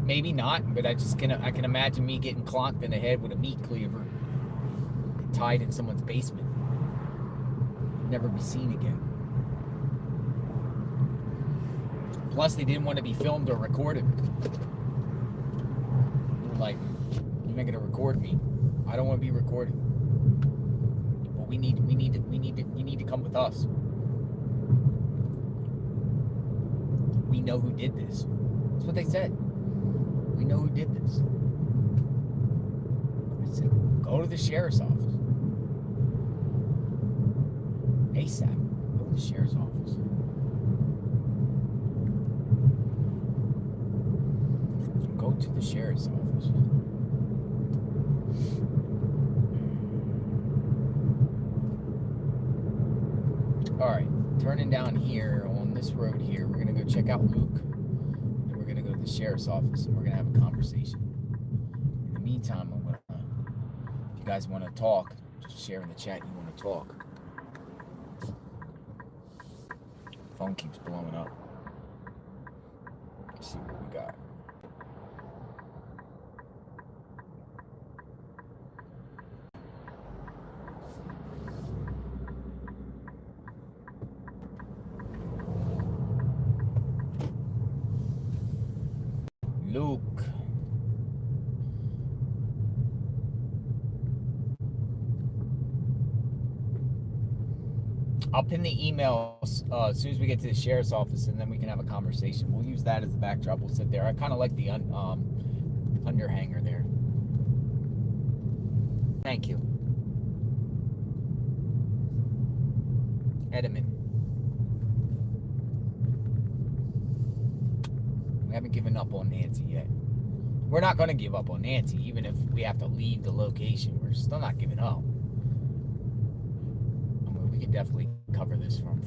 Maybe not, but I can imagine me getting clonked in the head with a meat cleaver and tied in someone's basement. Never be seen again. Plus, they didn't want to be filmed or recorded. They were like, "You're not gonna record me. I don't want to be recorded. But you need to come with us. We know who did this." That's what they said. We know who did this. I said, "Go to the sheriff's office. ASAP. Go to the sheriff's office." Go to the sheriff's office. Alright, turning down here on this road here, we're going to go check out Luke. And we're going to go to the sheriff's office and we're going to have a conversation. In the meantime, I'm going to, if you guys want to talk, just share in the chat you want to talk. Phone keeps blowing up. Let's see what we got. Luke. I'll pin the email as soon as we get to the sheriff's office, and then we can have a conversation. We'll use that as the backdrop. We'll sit there. I kind of like the underhanger there. Thank you. Edelman. We haven't given up on Nancy yet. We're not going to give up on Nancy, even if we have to leave the location. We're still not giving up. I mean, we could definitely cover this from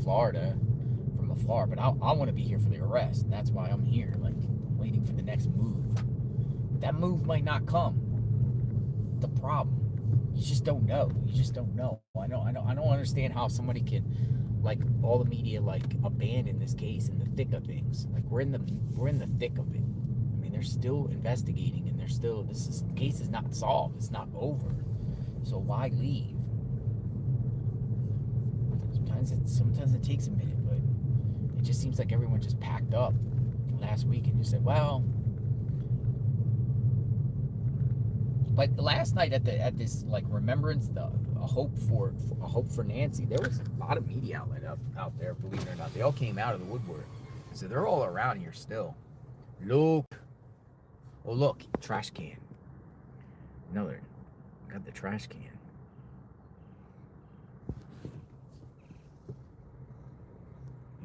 afar, but I want to be here for the arrest. That's why I'm here, like, waiting for the next move. But that move might not come. The problem, you just don't know. You just don't know. I don't understand how somebody can, like, all the media, like, abandon this case in the thick of things. Like, we're in the thick of it. I mean, they're still investigating, and the case is not solved. It's not over. So why leave? Sometimes it takes a minute, but it just seems like everyone just packed up last week and just said, well. But last night at this, like, remembrance, a hope for Nancy, there was a lot of media outlet out there, believe it or not. They all came out of the woodwork. So they're all around here still. Luke. Oh, look, trash can. Another. Got the trash can.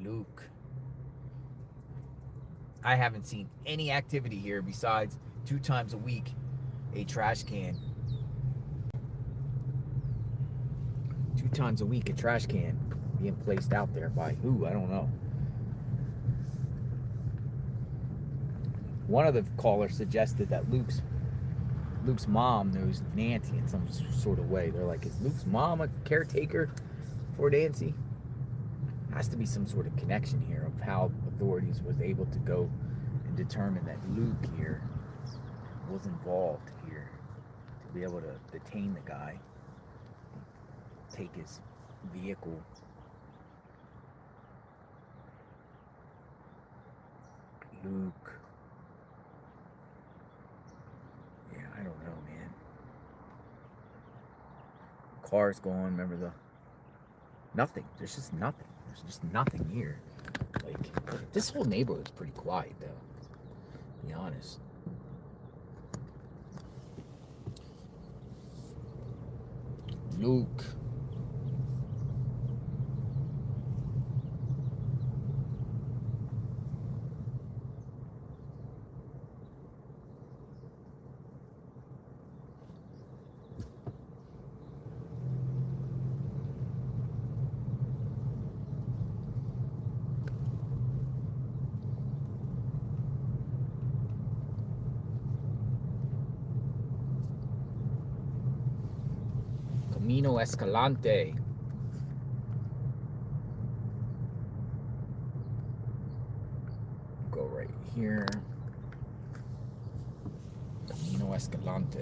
Luke. I haven't seen any activity here besides 2 times a week a trash can. 2 times a week a trash can being placed out there by who? I don't know. One of the callers suggested that Luke's mom knows Nancy in some sort of way. They're like, is Luke's mom a caretaker for Nancy? Has to be some sort of connection here of how authorities was able to go and determine that Luke here was involved here to be able to detain the guy, take his vehicle. Luke. Yeah, I don't know, man. Car's gone. Remember nothing. There's just nothing. There's just nothing here. Like, this whole neighborhood's pretty quiet, though. To be honest. Luke. Camino Escalante. Go right here. Escalante.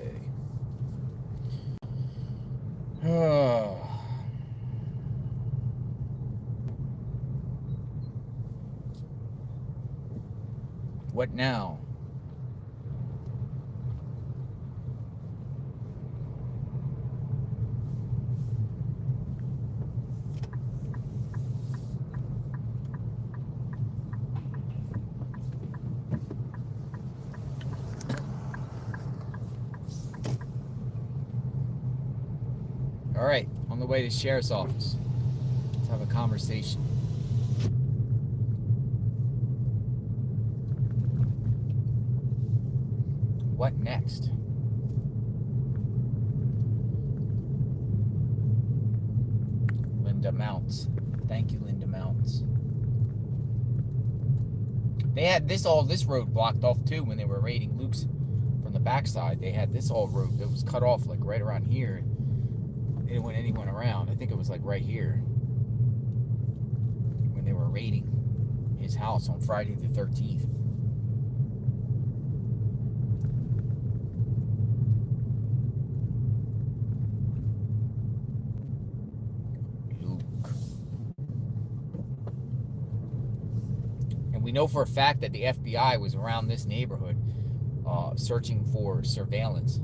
What now? All right, on the way to the sheriff's office. Let's have a conversation. What next? Linda Mounts. Thank you, Linda Mounts. They had this road blocked off too when they were raiding Luke's from the backside. They had this whole road that was cut off like right around here. They didn't want anyone around. I think it was like right here when they were raiding his house on Friday the 13th. We know for a fact that the FBI was around this neighborhood searching for surveillance.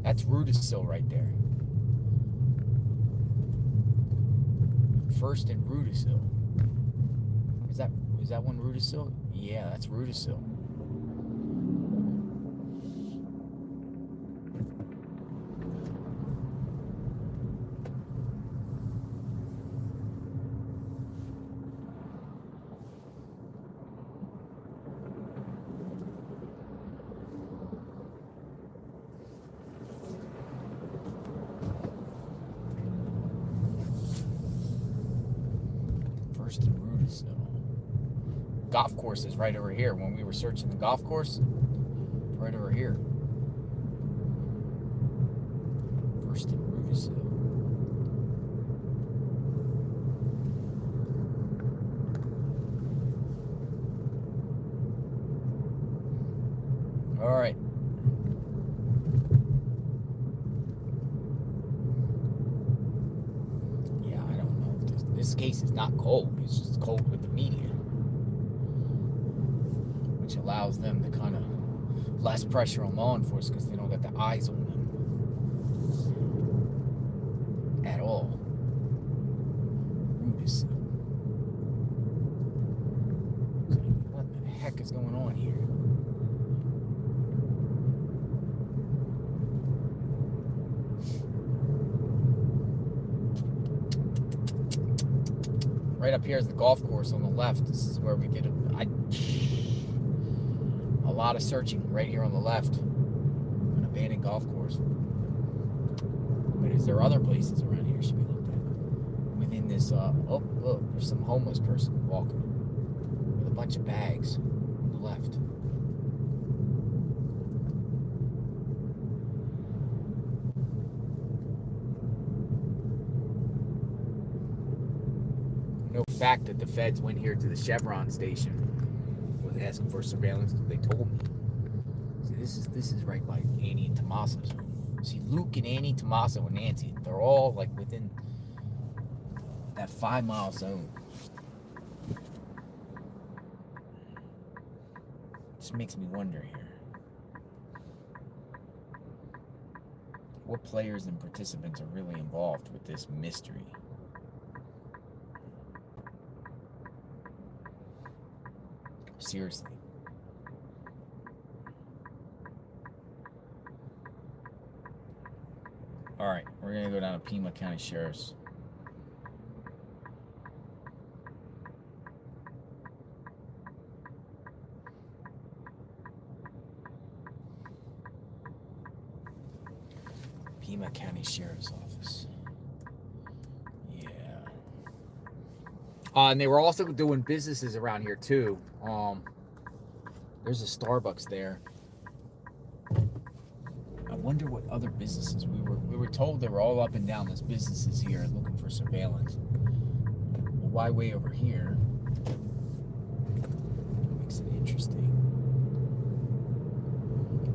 That's Rudisill right there. First and Rudisill. Is that one Rudisill? Yeah, that's Rudisill. Golf course is right over here. When we were searching the golf course, right over here. First and Rudisill. All right. Yeah, I don't know if this case is not cold. It's just cold with the media, which allows them to kind of less pressure on law enforcement because they don't got the eyes on them at all. Rudisill. What the heck is going on here? Right up here is the golf course on the left. This is where we did a lot of searching right here on the left. An abandoned golf course. But is there other places around here should be looked at? Within this, oh, look, there's some homeless person walking with a bunch of bags on the left. No fact that the feds went here to the Chevron station was asking for surveillance. They told me. See, this is right by Annie and Tommaso's home. See, Luke and Annie, Tommaso and Nancy, they're all like within that 5-mile zone. Just makes me wonder here. What players and participants are really involved with this mystery? Seriously. Alright, we're going to go down to Pima County Sheriff's. Pima County Sheriff's Office. Yeah. And they were also doing businesses around here too. There's a Starbucks there. I wonder what other businesses we were told they were all up and down. There's businesses here looking for surveillance. Well, why way over here? Makes it interesting.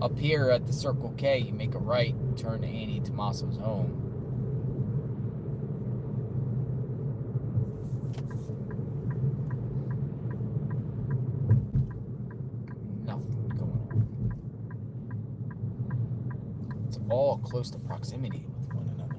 Up here at the Circle K, you make a right, turn to Annie Tomaso's home. Nothing going on. It's all close to proximity with one another.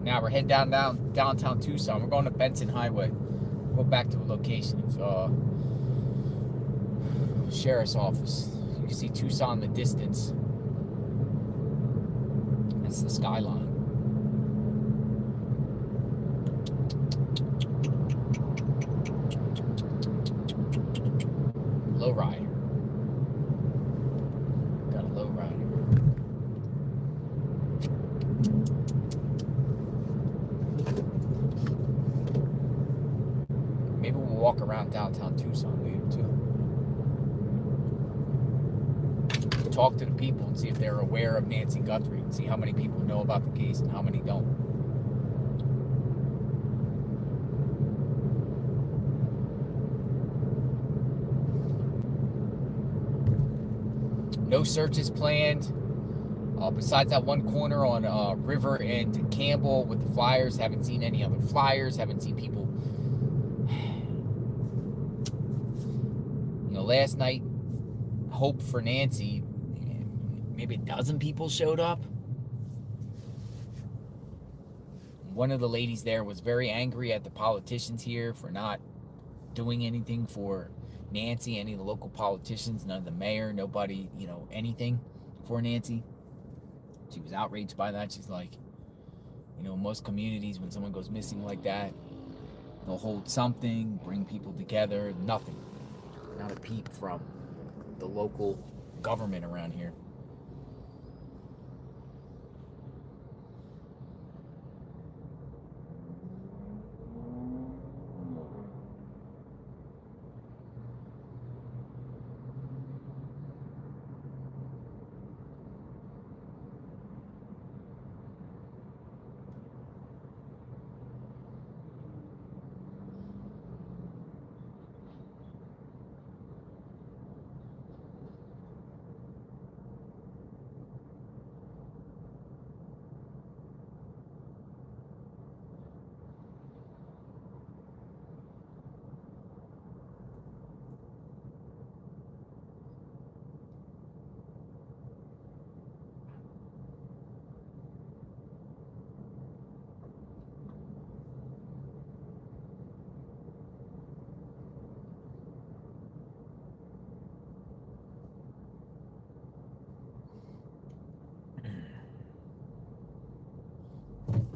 Now we're heading downtown Tucson. We're going to Benson Highway. Go back to a location of sheriff's office. You can see Tucson in the distance. That's the skyline. Lowrider. Got a lowrider. Maybe we'll walk around downtown Tucson later too. Talk to the people and see if they're aware of Nancy Guthrie and see how many people know about the case and how many don't. No searches planned. Besides that one corner on River and Campbell with the flyers, haven't seen any other flyers, haven't seen people. You know, last night, hope for Nancy, maybe a dozen people showed up. One of the ladies there was very angry at the politicians here for not doing anything for Nancy, any of the local politicians, none of the mayor, nobody, you know, anything for Nancy. She was outraged by that. She's like, you know, most communities, when someone goes missing like that, they'll hold something, bring people together. Nothing. Not a peep from the local government around here.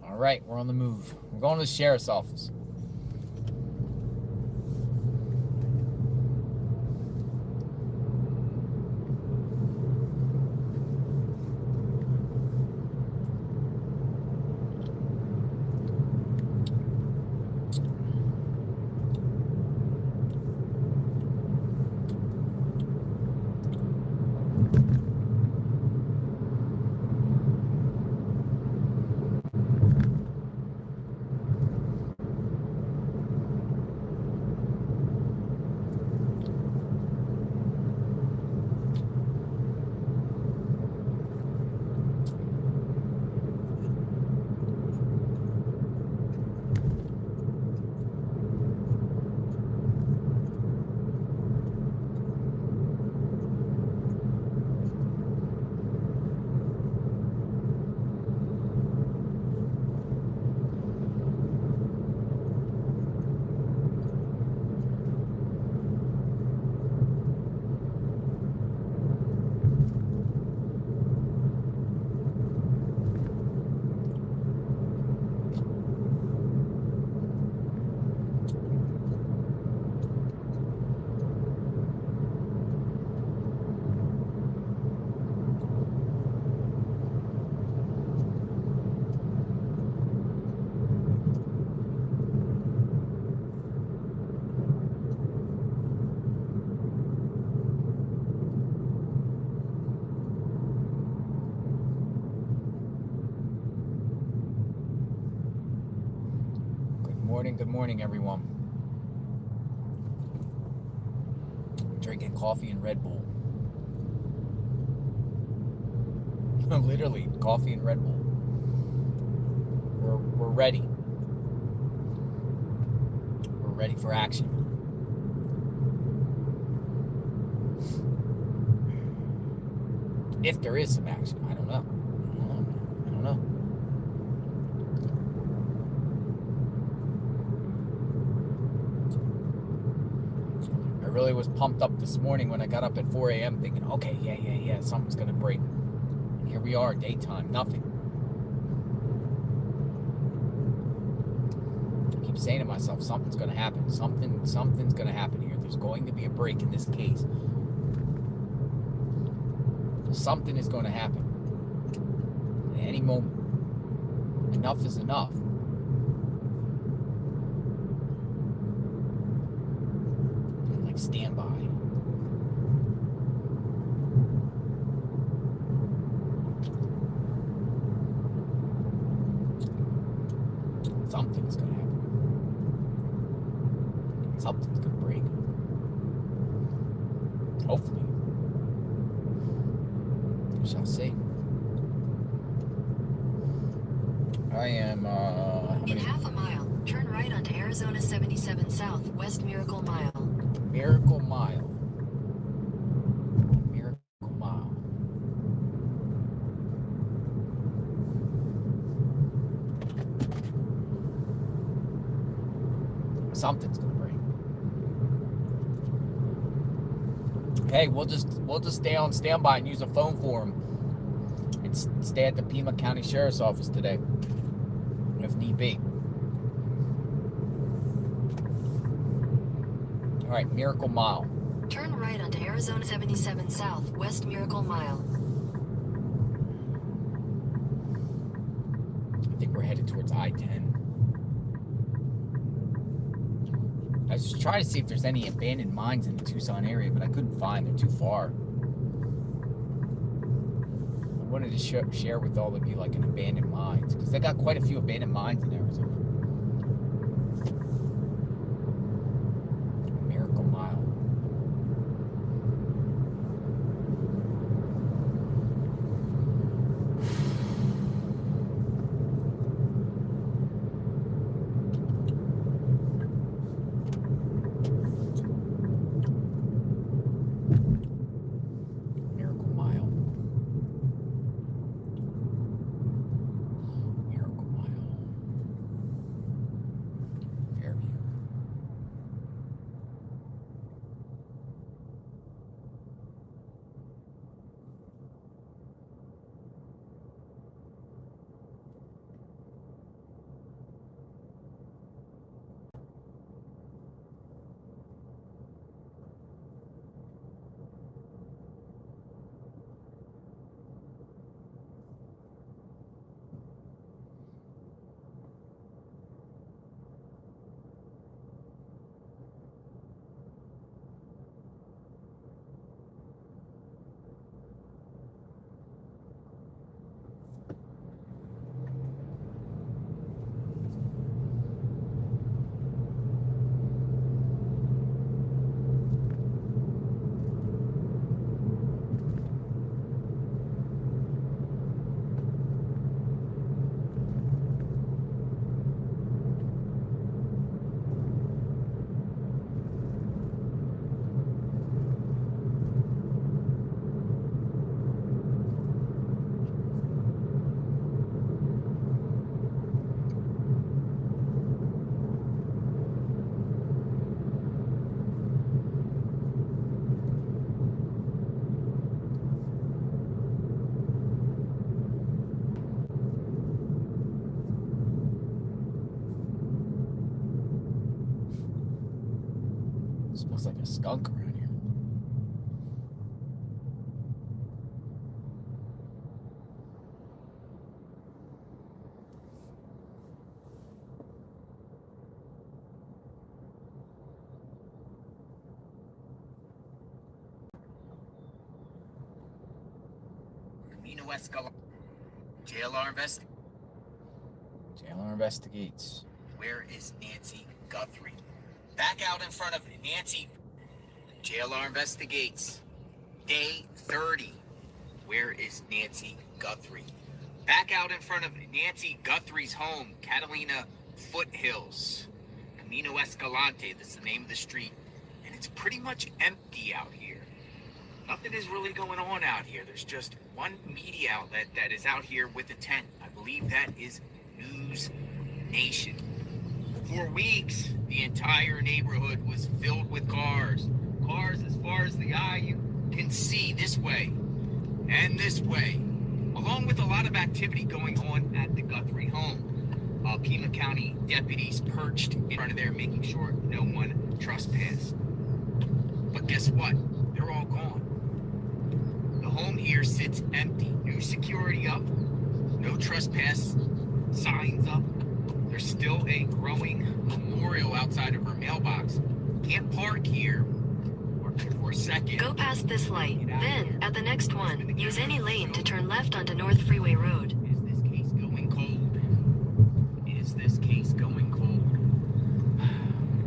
All right, we're on the move. We're going to the sheriff's office. Good morning, everyone. I'm drinking coffee and Red Bull. Literally, coffee and Red Bull. We're ready. We're ready for action. If there is some action, I don't know. I don't know. I really was pumped up this morning when I got up at 4 a.m. thinking, okay, yeah, something's gonna break. And here we are, daytime, nothing. I keep saying to myself, something's gonna happen. Something's gonna happen here. There's going to be a break in this case. Something is going to happen at any moment. Enough is enough. Like, stand by. Something's going to happen. Something's going to break. Hopefully. We shall see. I am, in half a mile, turn right onto Arizona 77 South, West Miracle Mile. Miracle Mile. Miracle Mile. Something's gonna break. Hey, we'll just stay on standby and use a phone for him. And stay at the Pima County Sheriff's Office today, if need be. All right, Miracle Mile. Turn right onto Arizona 77 South, West Miracle Mile. I think we're headed towards I-10. I was just trying to see if there's any abandoned mines in the Tucson area, but I couldn't find. They're too far. I wanted to share with all of you like an abandoned mines, because they got quite a few abandoned mines in Arizona. Miracle Mile. Smells like a skunk around here. JLR investigates. Where is Nancy Guthrie? Back out in front of Nancy. JLR investigates. Day 30. Where is Nancy Guthrie? Back out in front of Nancy Guthrie's home, Catalina Foothills. Camino Escalante, that's the name of the street. And it's pretty much empty out here. Nothing is really going on out here. There's just one media outlet that is out here with a tent. I believe that is News Nation. For weeks, the entire neighborhood was filled with cars. Cars as far as the eye can see, this way and this way, along with a lot of activity going on at the Guthrie home. Pima County deputies perched in front of there, making sure no one trespassed. But guess what? They're all gone. The home here sits empty. No security up, no trespass signs up. There's still a growing memorial outside of her mailbox. Can't park here for a second. Go past this light. Then, at the next one, use any lane to turn left onto North Freeway Road. Is this case going cold? Is this case going cold?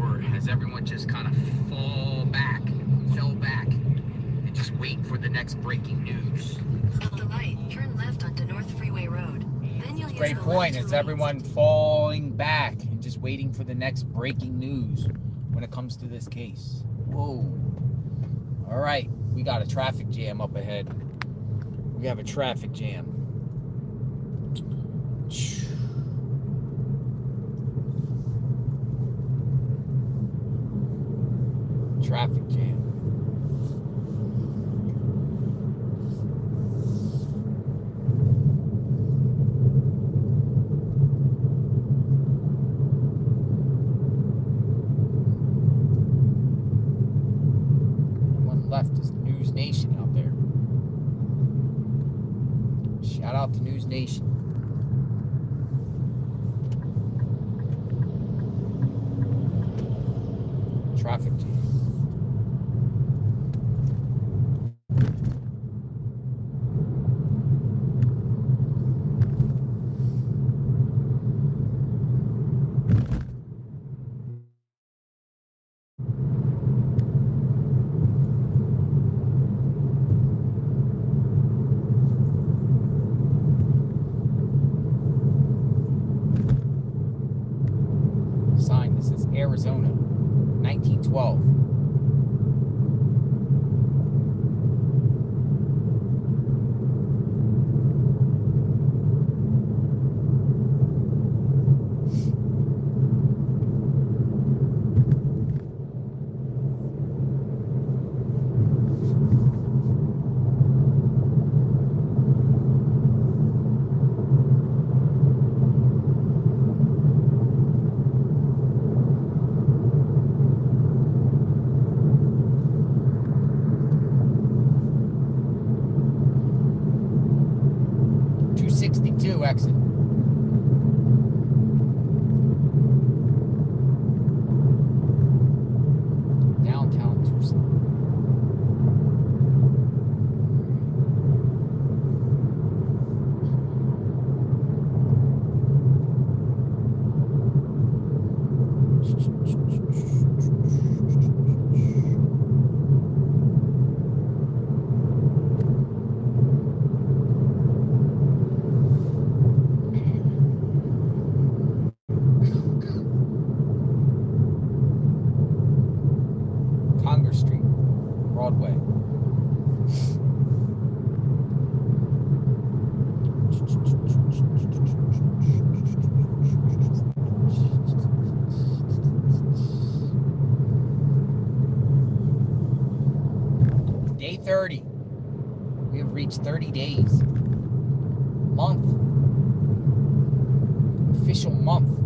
Or has everyone just kind of fell back, and just wait for the next breaking news? At the light, turn left onto North Freeway Road. Then you'll use Great the point. left It's two everyone lanes. falling back and just waiting for the next breaking news when it comes to this case. Whoa. All right, we got a traffic jam up ahead. We have a traffic jam. Traffic jam. Left is News Nation out there. Shout out to News Nation. Traffic jam. Sign, this is Arizona, 1912. Exit. Downtown Tucson. Congress Street, Broadway. Day 30. We have reached 30 days. Month. Official month.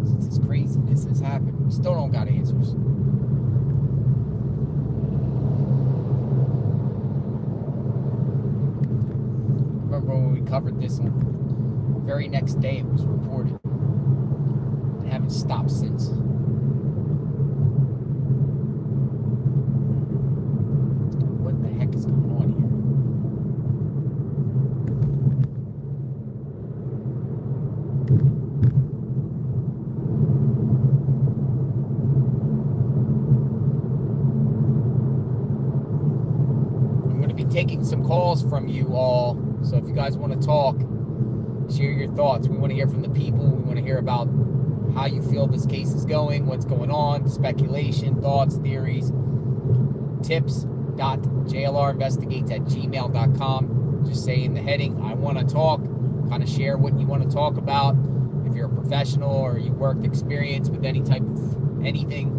Since this craziness has happened, we still don't got answers. Remember when we covered this one? The very next day it was reported. And haven't stopped since. What the heck is going on here? calls from you all. So if you guys want to talk, share your thoughts. We want to hear from the people. We want to hear about how you feel this case is going, what's going on, speculation, thoughts, theories, tips.jlrinvestigates@gmail.com. Just say in the heading, I want to talk. Kind of share what you want to talk about. If you're a professional or you worked experience with any type of anything,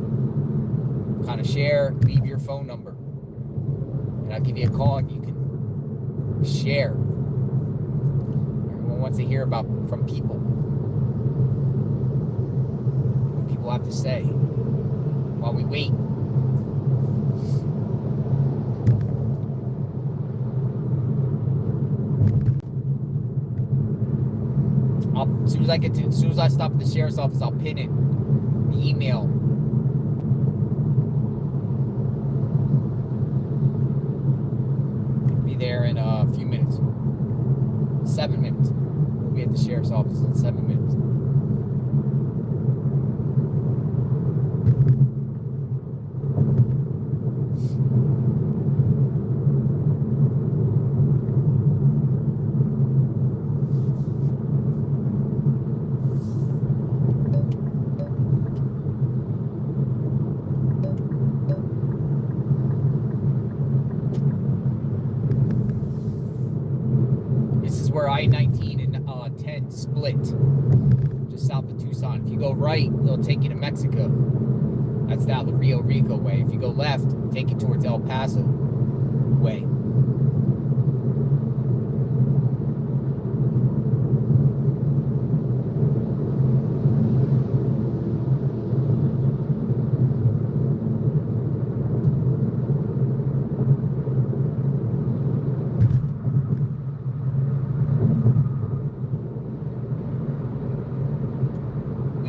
kind of share, leave your phone number. And I'll give you a call and you can share. Everyone wants to hear from people. What people have to say while we wait. As soon as I stop at the sheriff's office, I'll pin it. The email. Be there in a few minutes. 7 minutes. We'll be at the sheriff's office in 7 minutes. Where I-19 and 10 split, just south of Tucson. If you go right, it'll take you to Mexico. That's now the Rio Rico way. If you go left, take you towards El Paso way.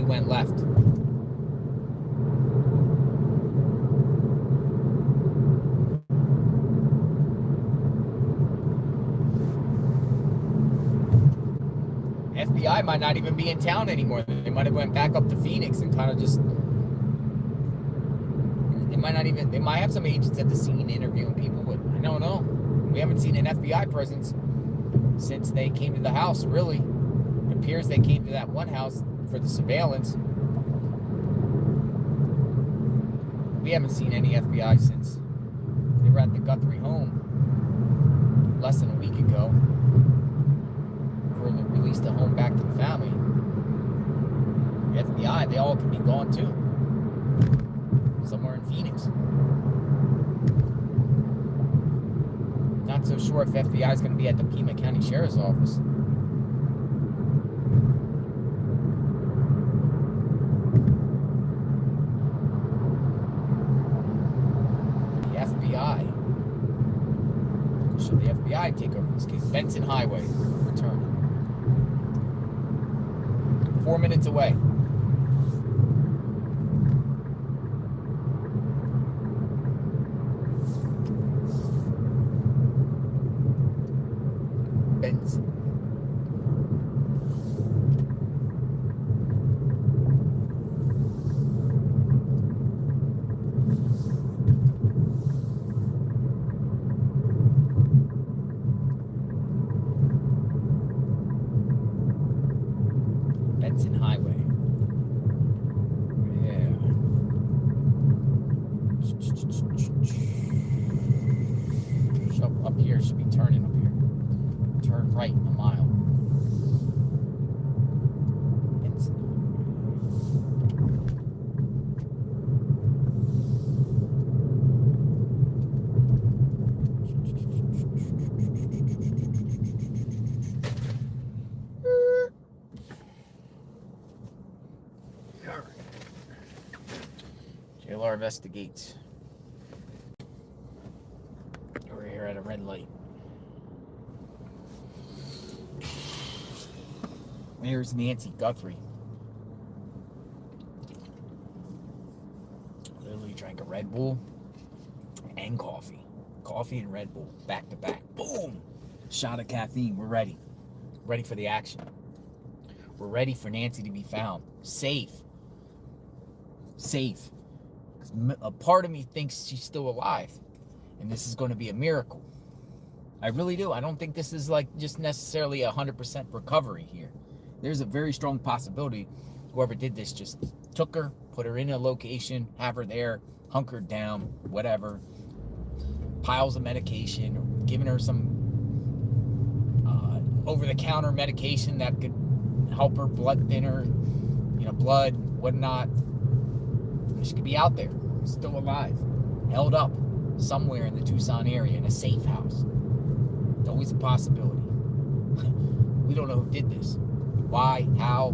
Went left. FBI might not even be in town anymore. They might have went back up to Phoenix and kind of just, they might have some agents at the scene interviewing people, but I don't know. We haven't seen an FBI presence since they came to the house, really. It appears they came to that one house for the surveillance. We haven't seen any FBI since they were at the Guthrie home less than a week ago. Released the home back to the family. The FBI, they all could be gone too. Somewhere in Phoenix. Not so sure if FBI is going to be at the Pima County Sheriff's Office. Should the FBI take over this case? Benson Highway, return. 4 minutes away. Benson. Benson Highway. Yeah. So up here should be turning up here. Turn right in a mile. Benson. JLR investigates. We're here at a red light. There's Nancy Guthrie. Literally drank a Red Bull and coffee. Coffee and Red Bull, back to back. Boom! Shot of caffeine. We're ready. Ready for the action. We're ready for Nancy to be found. Safe. Safe. A part of me thinks she's still alive. And this is going to be a miracle. I really do. I don't think this is like just necessarily 100% recovery here. There's a very strong possibility whoever did this just took her, put her in a location, have her there, hunkered down, whatever, piles of medication, giving her some over-the-counter medication that could help her, blood thinner, blood, whatnot. She could be out there, still alive, held up somewhere in the Tucson area in a safe house. It's always a possibility. We don't know who did this. Why, how,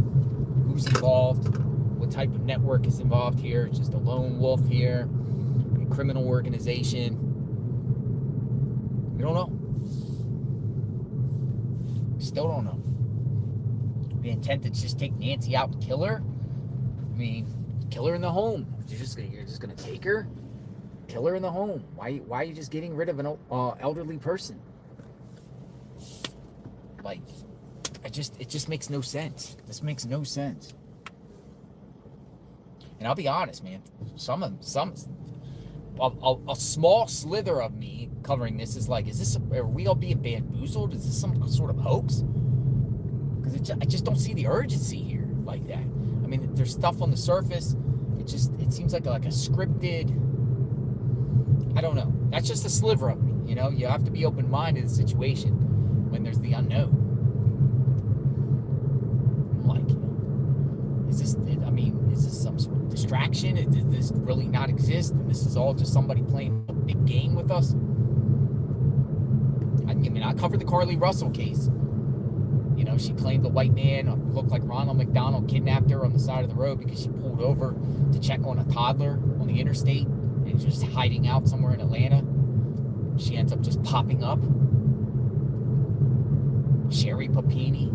who's involved, what type of network is involved here. It's just a lone wolf here, a criminal organization. We don't know. Still don't know. The intent to just take Nancy out and kill her? I mean, kill her in the home. You're just gonna take her? Kill her in the home. Why are you just getting rid of an elderly person? Like, it just makes no sense. This makes no sense. And I'll be honest, man. A small slither of me covering this is like, are we all being bamboozled? Is this some sort of hoax? Because I just don't see the urgency here like that. I mean, there's stuff on the surface. It seems like a scripted. I don't know. That's just a sliver of me. You have to be open-minded to the situation when there's the unknown. I'm like, is this some sort of distraction? Did this really not exist? And this is all just somebody playing a big game with us? I covered the Carly Russell case. She claimed the white man who looked like Ronald McDonald kidnapped her on the side of the road because she pulled over to check on a toddler on the interstate and just hiding out somewhere in Atlanta. She ends up just popping up. Sherry Papini.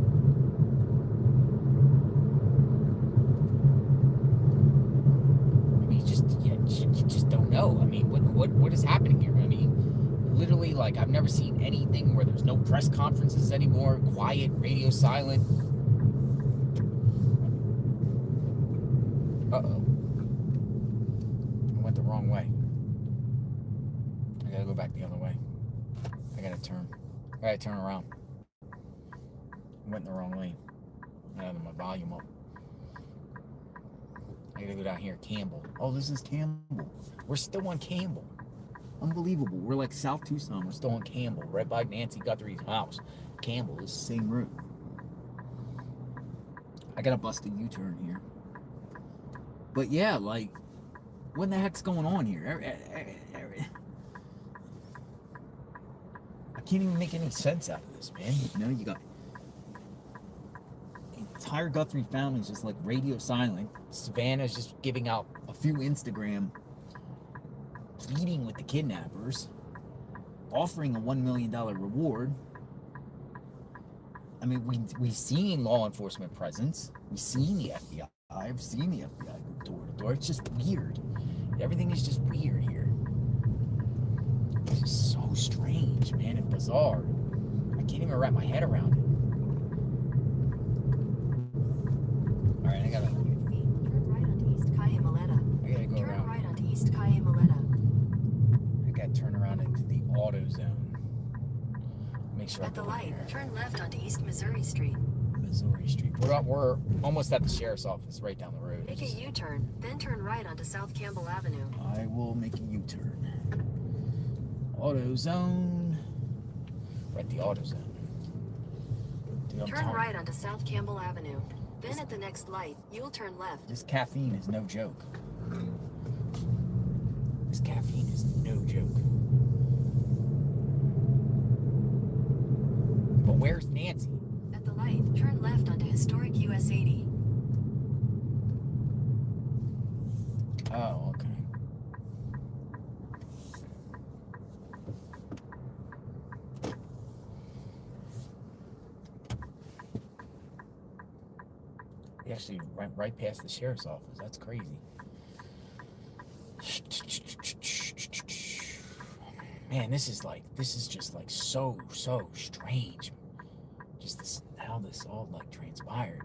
You just don't know. I mean, what is happening here? I mean, literally, like, I've never seen anything where there's no press conferences anymore. Quiet, radio silent. Uh-oh. I went the wrong way. I gotta go back the other way. I gotta turn around. I went in the wrong lane. I had my volume up. I gotta go down here, Campbell. Oh, this is Campbell. We're still on Campbell. Unbelievable. We're like South Tucson. We're still on Campbell, right by Nancy Guthrie's house. Campbell is the same route. I gotta bust a U-turn here. But yeah, like, what the heck's going on here? I can't even make any sense out of this, man. You got the entire Guthrie family is just like radio silent. Savannah's just giving out a few Instagram, pleading with the kidnappers, offering a $1 million reward. I mean, we've seen law enforcement presence. We've seen the FBI. I've seen the FBI go door to door. It's just weird. Everything is just weird here. It's just so strange, man, and bizarre. I can't even wrap my head around it. All right, I gotta go Turn around. right onto East Cayamoleta. I gotta turn around into the auto zone. Make sure At the I go light, there. turn left onto East Missouri Street. Missouri Street. We're almost at the sheriff's office, right down the road. Make a U-turn, then turn right onto South Campbell Avenue. I will make a U-turn. Auto zone. We're at the auto zone. Dude, Turn right onto South Campbell Avenue. Then at the next light, you'll turn left. This caffeine is no joke. This caffeine is no joke. But where's Nancy? At the light, turn left onto historic US 80. Oh, okay. We actually went right past the sheriff's office. That's crazy. Man, this is just like so strange. Just how this all like transpired.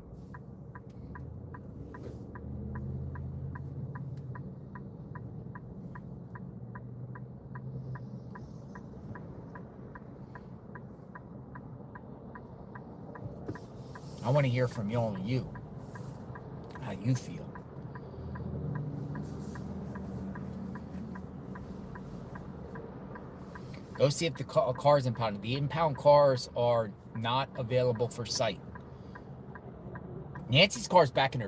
I want to hear from you, how you feel. Go see if the car is impounded. The impound cars are not available for sight. Nancy's car is back in her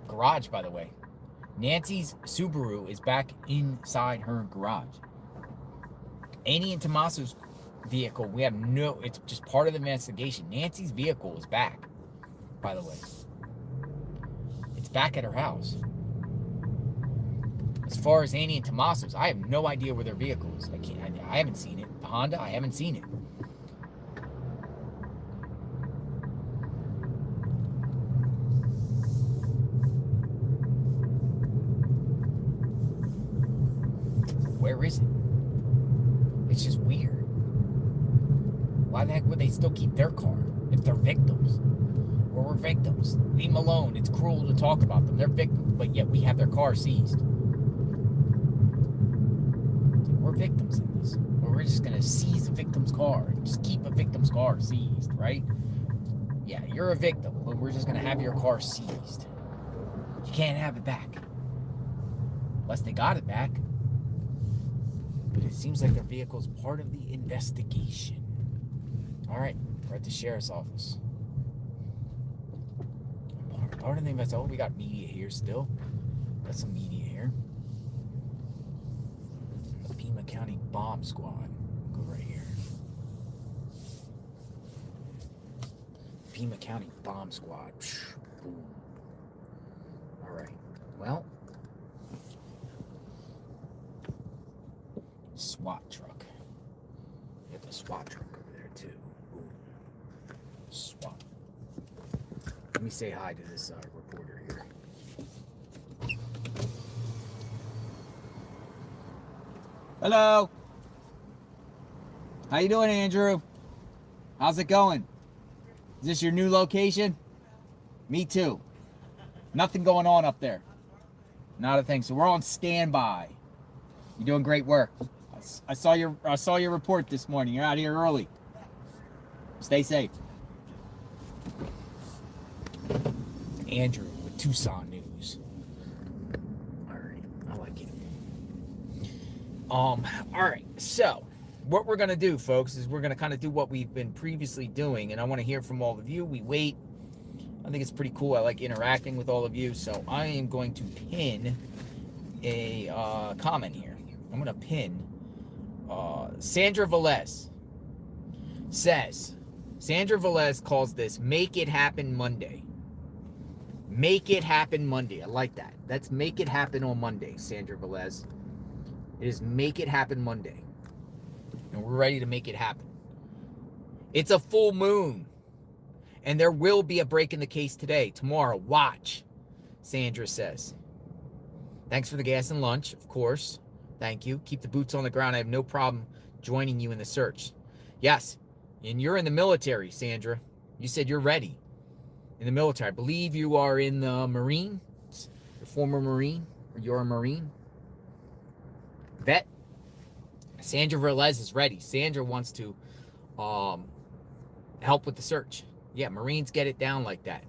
garage, by the way. Nancy's Subaru is back inside her garage. Annie and Tommaso's vehicle, we have no, it's just part of the investigation. Nancy's vehicle is back, by the way. It's back at her house. As far as Annie and Tommaso's, I have no idea where their vehicle is. I haven't seen it. The Honda, I haven't seen it. Where is it? It's just weird. Why the heck would they still keep their car if they're victims? Or we're victims. Leave them alone. It's cruel to talk about them. They're victims, but yet we have their car seized. We're victims in this. Or we're just going to seize a victim's car. Just keep a victim's car seized, right? Yeah, you're a victim, but we're just going to have your car seized. You can't have it back. Unless they got it back. But it seems like their vehicle's part of the investigation. All right, we're at the sheriff's office. Part of the investigation. Oh, we got media here still. Got some media here. The Pima County Bomb Squad. We'll go right here. Pima County Bomb Squad. Boom. All right. Well. SWAT truck. Get the SWAT truck over there too. Boom. SWAT. Let me say hi to this reporter here. Hello. How you doing, Andrew? How's it going? Is this your new location? Me too. Nothing going on up there. Not a thing. So we're on standby. You're doing great work. I saw your report this morning. You're out here early. Stay safe. Andrew with Tucson News. All right, I like it. All right. So, what we're gonna do, folks, is we're gonna kind of do what we've been previously doing, and I want to hear from all of you. We wait. I think it's pretty cool. I like interacting with all of you. So I am going to pin a comment here. I'm gonna pin. Sandra Velez says, Sandra Velez calls this Make It Happen Monday. Make it happen Monday. I like that. That's Make It Happen on Monday, Sandra Velez. It is Make It Happen Monday. And we're ready to make it happen. It's a full moon. And there will be a break in the case today. Tomorrow. Watch, Sandra says. Thanks for the gas and lunch, of course. Thank you. Keep the boots on the ground. I have no problem joining you in the search. Yes, and you're in the military, Sandra. You said you're ready in the military. I believe you are in the Marine. You're a former Marine. Or you're a Marine. Vet. Sandra Velez is ready. Sandra wants to help with the search. Yeah, Marines get it down like that.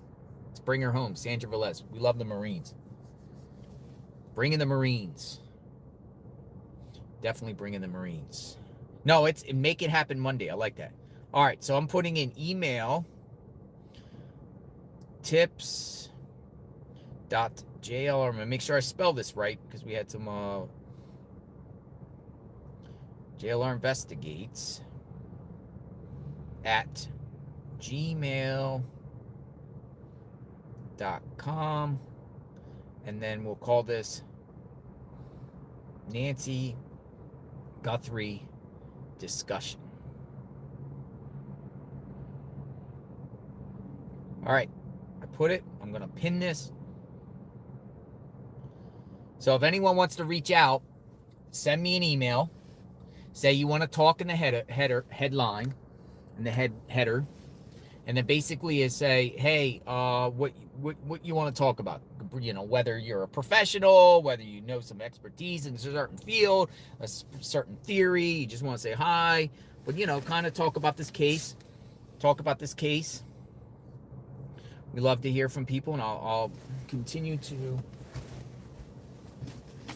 Let's bring her home. Sandra Velez. We love the Marines. Bring in the Marines. Definitely bring in the Marines. No, it's Make It Happen Monday. I like that. All right, so I'm putting in email tips.jl. I'm going to make sure I spell this right because we had some JLR investigates at gmail.com, and then we'll call this Nancy Guthrie discussion. All right, I put it. I'm going to pin this. So if anyone wants to reach out, send me an email. Say you want to talk in the headline, in the header, and then basically is say, hey, what you want to talk about? You know, whether you're a professional, whether you know some expertise in a certain field, a certain theory, you just want to say hi, but you know, kind of talk about this case. We love to hear from people, and I'll continue to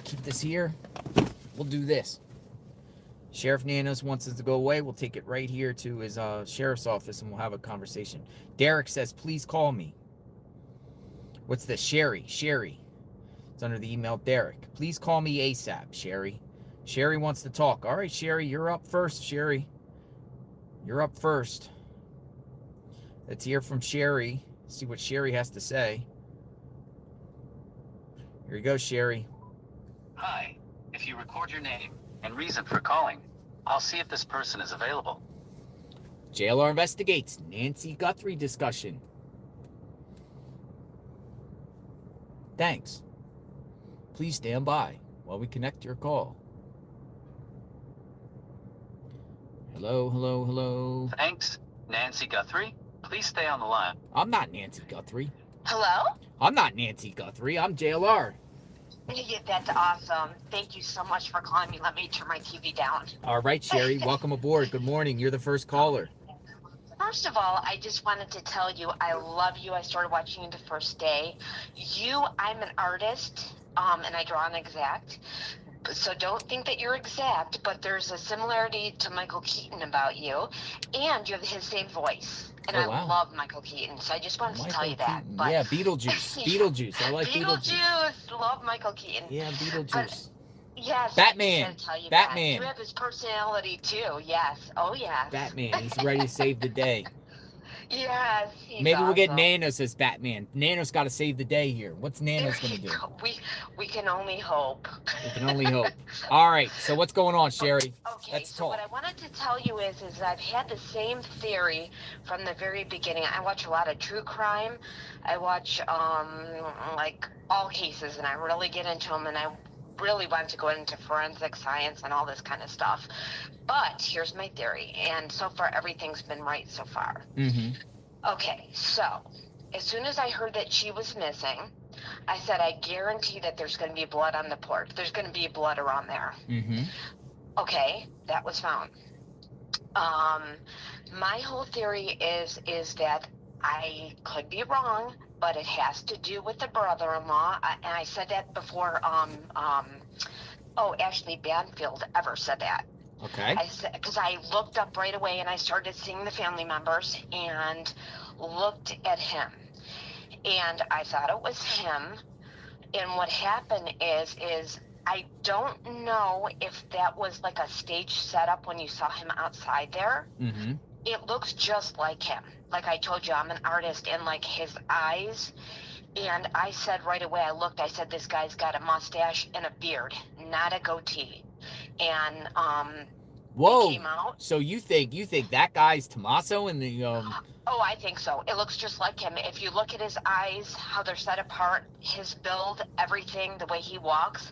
keep this here. We'll do this. Sheriff Nanos wants us to go away. We'll take it right here to his sheriff's office, and we'll have a conversation. Derek says, please call me. What's this? Sherry. It's under the email, Derek. Please call me ASAP, Sherry. Sherry wants to talk. All right, Sherry, you're up first, Sherry. You're up first. Let's hear from Sherry. See what Sherry has to say. Here you go, Sherry. Hi. If you record your name and reason for calling, I'll see if this person is available. JLR investigates. Nancy Guthrie discussion. Thanks. Please stand by while we connect your call. Hello. Thanks, Nancy Guthrie. Please stay on the line. I'm not Nancy Guthrie. Hello? I'm not Nancy Guthrie. I'm JLR. Yeah, that's awesome. Thank you so much for calling me. Let me turn my TV down. All right, Sherry. Welcome aboard. Good morning. You're the first caller. First of all, I just wanted to tell you I love you. I started watching you the first day. I'm an artist, and I draw an exact. So don't think that you're exact, but there's a similarity to Michael Keaton about you, and you have his same voice. And I love Michael Keaton, so I just wanted to tell you that. But, yeah, Beetlejuice. I like Beetlejuice. Love Michael Keaton. Yeah, Beetlejuice. Yes. Batman. Batman. You have his personality too. Yes. Oh yeah. Batman. He's ready to save the day. Yes. Maybe awesome. We'll get Nanos as Batman. Nanos got to save the day here. What's Nanos going to do? We can only hope. We can only hope. All right. So what's going on, Sherry? Okay. Let's so talk. What I wanted to tell you is I've had the same theory from the very beginning. I watch a lot of true crime. I watch like all cases, and I really get into them, and I really wanted to go into forensic science and all this kind of stuff. But here's my theory, and so far everything's been right so far. Mm-hmm. Okay, so as soon as I heard that she was missing, I said, I guarantee that there's going to be blood on the porch. There's going to be blood around there. Mm-hmm. Okay, that was found. My whole theory is that I could be wrong, but it has to do with the brother-in-law. And I said that before, Ashley Banfield ever said that. Okay. Because I looked up right away and I started seeing the family members and looked at him. And I thought it was him. And what happened is I don't know if that was like a stage setup when you saw him outside there. Mm-hmm. It looks just like him. Like I told you, I'm an artist, and like his eyes. And I said right away, I said, this guy's got a mustache and a beard, not a goatee. And whoa! Came out. So you think that guy's Tommaso in the Oh, I think so. It looks just like him. If you look at his eyes, how they're set apart, his build, everything, the way he walks,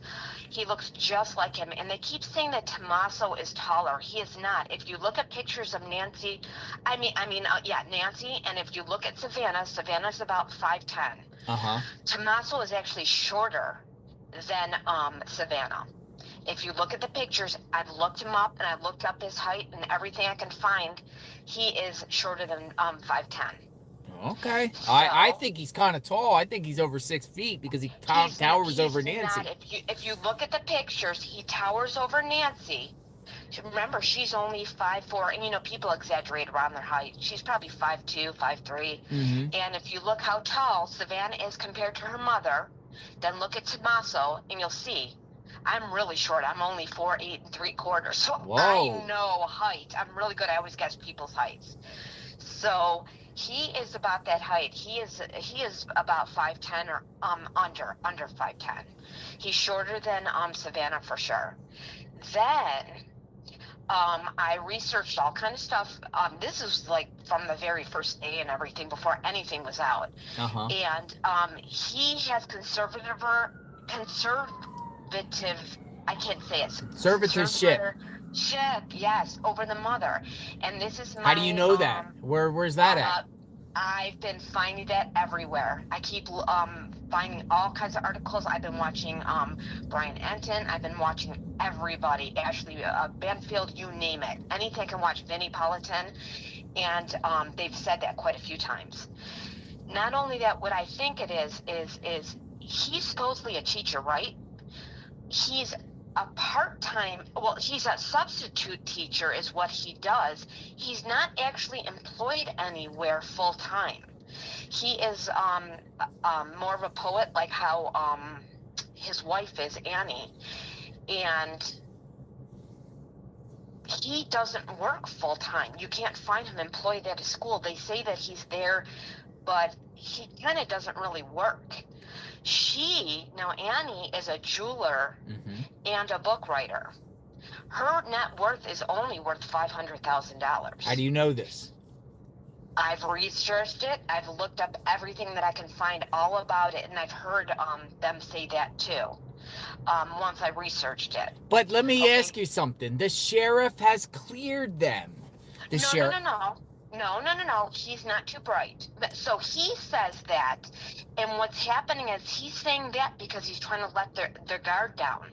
he looks just like him. And they keep saying that Tommaso is taller. He is not. If you look at pictures of Nancy, Nancy, and if you look at Savannah's about 5'10". Uh-huh. Tommaso is actually shorter than Savannah. If you look at the pictures, I've looked him up, and I've looked up his height and everything I can find. He is shorter than 5'10". Okay. So, I think he's kind of tall. I think he's over 6 feet because he towers over Nancy. If you look at the pictures, he towers over Nancy. Remember, she's only 5'4", and people exaggerate around their height. She's probably 5'2", 5'3". Mm-hmm. And if you look how tall Savannah is compared to her mother, then look at Tommaso, and you'll see. I'm really short. I'm only 4'8"3/4". So whoa. I know height. I'm really good. I always guess people's heights. So he is about that height. He is about 5'10" or under 5'10". He's shorter than Savannah for sure. Then I researched all kind of stuff. This is like from the very first day and everything, before anything was out. Uh-huh. And he has conservative, I can't say it. Conservatorship. Yes, over the mother. And this is my... How do you know that? Where's that at? I've been finding that everywhere. I keep finding all kinds of articles. I've been watching Brian Enton. I've been watching everybody. Ashley Banfield, you name it. Anything I can watch. Vinnie Politan. And they've said that quite a few times. Not only that, what I think it is he's supposedly a teacher, right? He's a part-time, well, he's a substitute teacher is what he does. He's not actually employed anywhere full-time. He is more of a poet, like how his wife is, Annie, and he doesn't work full-time. You can't find him employed at a school. They say that he's there, but he kind of doesn't really work. Now Annie is a jeweler and a book writer. Her net worth is only worth $500,000. How do you know this? I've researched it. I've looked up everything that I can find all about it, and I've heard them say that too. Once I researched it. But let me ask you something. The sheriff has cleared them. No. He's not too bright. So he says that, and what's happening is he's saying that because he's trying to let their guard down.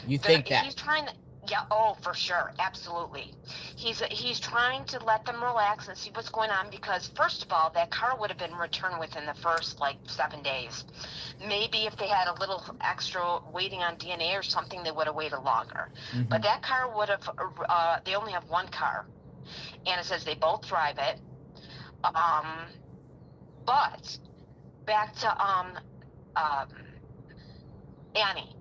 You think that? He's trying to, yeah, oh, for sure, absolutely. He's trying to let them relax and see what's going on because, first of all, that car would have been returned within the first, 7 days. Maybe if they had a little extra waiting on DNA or something, they would have waited longer. But that car would have, they only have one car. And it says they both drive it. But back to Annie.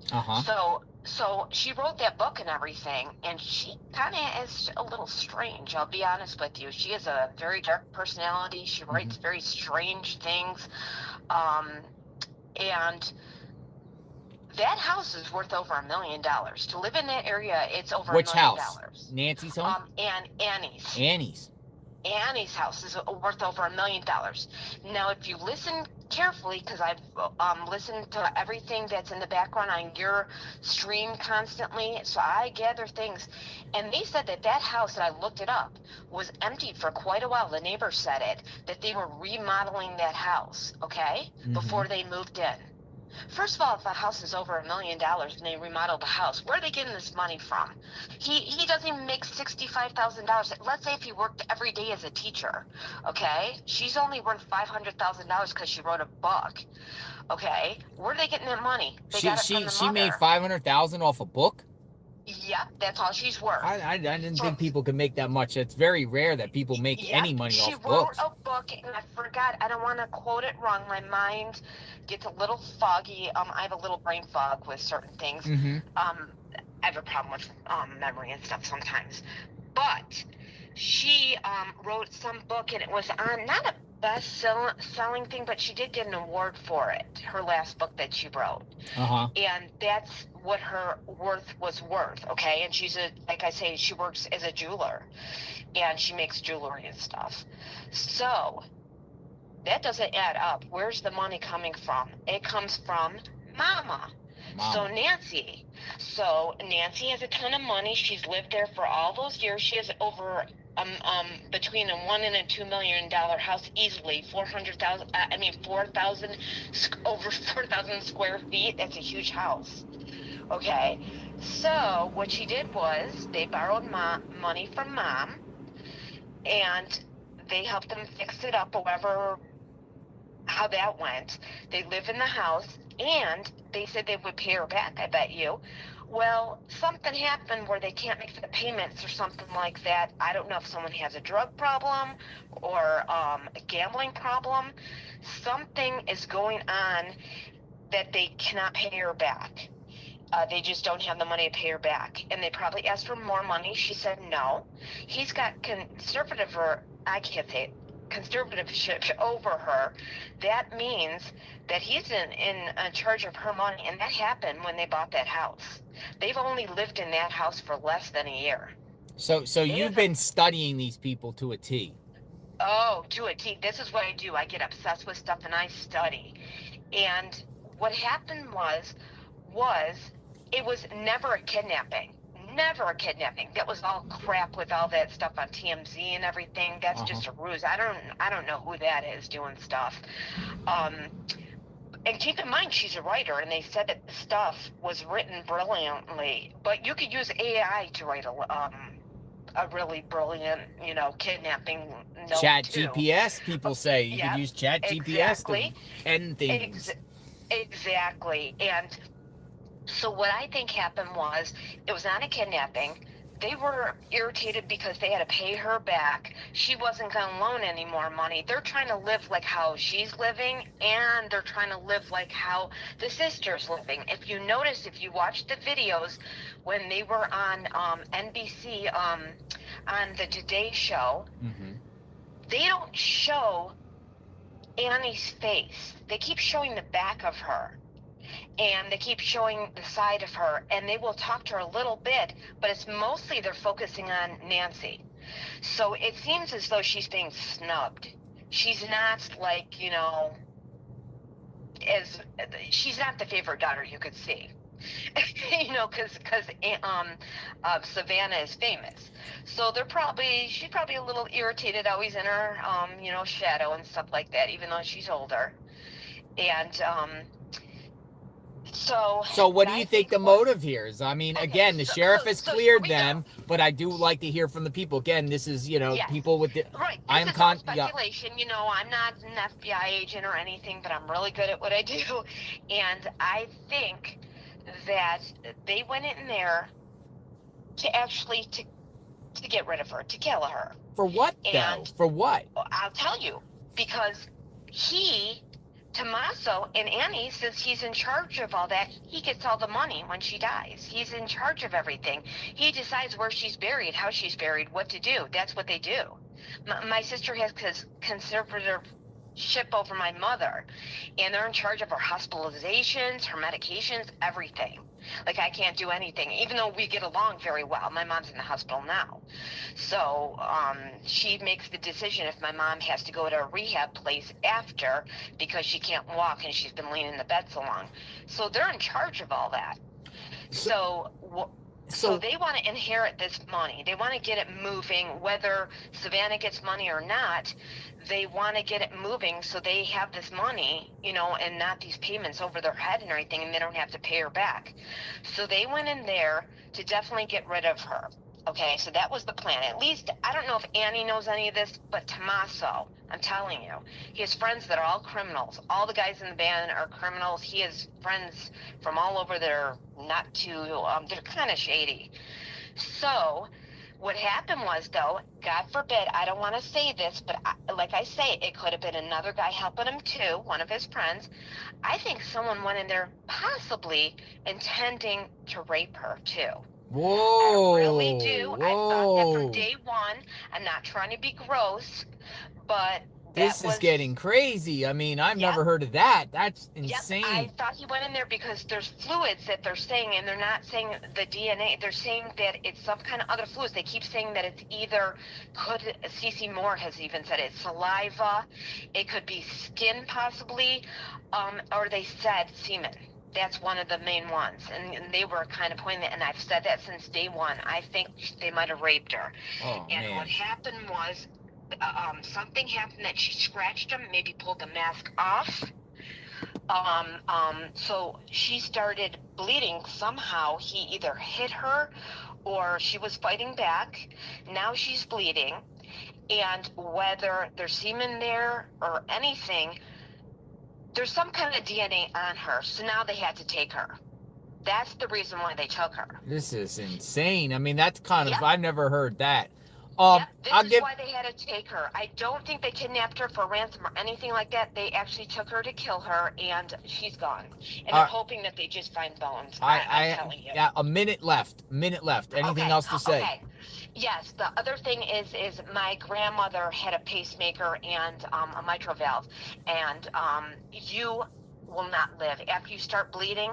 So she wrote that book and everything, and she kind of is a little strange, I'll be honest with you. She has a very dark personality. She writes very strange things. And that house is worth over $1 million. To live in that area, it's over Which $1 million. house? Nancy's home? And Annie's. Annie's house is worth over $1 million. Now, if you listen carefully, because I've listened to everything that's in the background on your stream constantly, so I gather things, and they said that house, and I looked it up, was empty for quite a while. The neighbors said it, that they were remodeling that house, okay, before they moved in. First of all, if a house is over $1 million and they remodeled the house, where are they getting this money from? He doesn't even make $65,000. Let's say if he worked every day as a teacher, okay? She's only worth $500,000 because she wrote a book, okay? Where are they getting that money? They got it from the She mother. made $500,000 off a book? Yep, that's all she's worth. I didn't think people could make that much. It's very rare that people make any money off books. She wrote a book, and I forgot. I don't want to quote it wrong. My mind gets a little foggy. I have a little brain fog with certain things. I have a problem with memory and stuff sometimes. But she wrote some book, and it was on not a best-selling thing, but she did get an award for it, her last book that she wrote. And that's what her worth was worth, okay? And she's like I say, she works as a jeweler, and she makes jewelry and stuff. So that doesn't add up. Where's the money coming from? It comes from Mama. So Nancy has a ton of money. She's lived there for all those years. She has over between a $1 and a $2 million house easily. 4,000 over 4,000 square feet. That's a huge house. Okay, so what she did was they borrowed money from Mom, and they helped them fix it up, how that went. They live in the house, and they said they would pay her back, I bet you. Well, something happened where they can't make the payments or something like that. I don't know if someone has a drug problem or a gambling problem. Something is going on that they cannot pay her back. They just don't have the money to pay her back. And they probably asked for more money. She said no. He's got conservatorship over her. That means that he's in charge of her money, and that happened when they bought that house. They've only lived in that house for less than a year. So you've been studying these people to a T. Oh, to a T. This is what I do. I get obsessed with stuff and I study. And what happened was it was never a kidnapping. Never a kidnapping. That was all crap with all that stuff on TMZ and everything. That's just a ruse. I don't know who that is doing stuff. And keep in mind, she's a writer, and they said that the stuff was written brilliantly. But you could use AI to write a really brilliant, kidnapping note Chat too. GPS, people say. You could Yep, use Chat GPS to exactly. end things. Exactly. And so what I think happened was it was not a kidnapping. They were irritated because they had to pay her back. She wasn't going to loan any more money. They're trying to live like how she's living, and they're trying to live like how the sister's living. If you notice, if you watch the videos when they were on NBC on the Today Show, Mm-hmm. they don't show Annie's face. They keep showing the back of her. And they keep showing the side of her, and they will talk to her a little bit, but it's mostly they're focusing on Nancy. So it seems as though she's being snubbed. She's not like, she's not the favorite daughter you could see. Because Savannah is famous. So she's probably a little irritated, always in her, shadow and stuff like that, even though she's older. And, So what do you think the motive here is? I mean, again, the sheriff has cleared them, but I do like to hear from the people. Again, this is, Yes. people with the... Right. I This am is all speculation. I'm not an FBI agent or anything, but I'm really good at what I do. And I think that they went in there to actually to get rid of her, to kill her. For what, though? And For what? I'll tell you, because Tommaso and Annie, since he's in charge of all that, he gets all the money when she dies. He's in charge of everything. He decides where she's buried, how she's buried, what to do. That's what they do. My sister has conservatorship over my mother, and they're in charge of her hospitalizations, her medications, everything. Like, I can't do anything, even though we get along very well. My mom's in the hospital now. So she makes the decision if my mom has to go to a rehab place after, because she can't walk and she's been laying in the bed so long. So they're in charge of all that. So they want to inherit this money. They want to get it moving, whether Savannah gets money or not. They want to get it moving so they have this money, and not these payments over their head and everything, and they don't have to pay her back. So they went in there to definitely get rid of her. Okay, so that was the plan. At least, I don't know if Annie knows any of this, but Tommaso, I'm telling you, he has friends that are all criminals. All the guys in the band are criminals. He has friends from all over that are not too, they're kind of shady. So what happened was, though, God forbid, I don't want to say this, but like I say, it could have been another guy helping him too, one of his friends. I think someone went in there possibly intending to rape her too. Whoa. I really do. Whoa. I thought that from day one. I'm not trying to be gross, but this is getting crazy. I mean, I've never heard of that. That's insane. Yep, I thought he went in there because there's fluids that they're saying, and they're not saying the DNA. They're saying that it's some kind of other fluids. They keep saying that it's either, Cece Moore has even said it's saliva, it could be skin possibly, or they said semen. That's one of the main ones, and they were kind of pointing that, and I've said that since day one. I think they might have raped her. Oh, and man. What happened was, something happened that she scratched him, maybe pulled the mask off. So she started bleeding. Somehow he either hit her or she was fighting back. Now she's bleeding, and whether there's semen there or anything, there's some kind of DNA on her, so now they had to take her. That's the reason why they took her. This is insane. I mean, that's kind of, Yep. I've never heard that. This is why they had to take her. I don't think they kidnapped her for ransom or anything like that. They actually took her to kill her, and she's gone. And they're hoping that they just find bones. I'm telling you. Yeah, a minute left. Anything else to say? Okay. Yes, the other thing is my grandmother had a pacemaker and a mitral valve, and you will not live. After you start bleeding,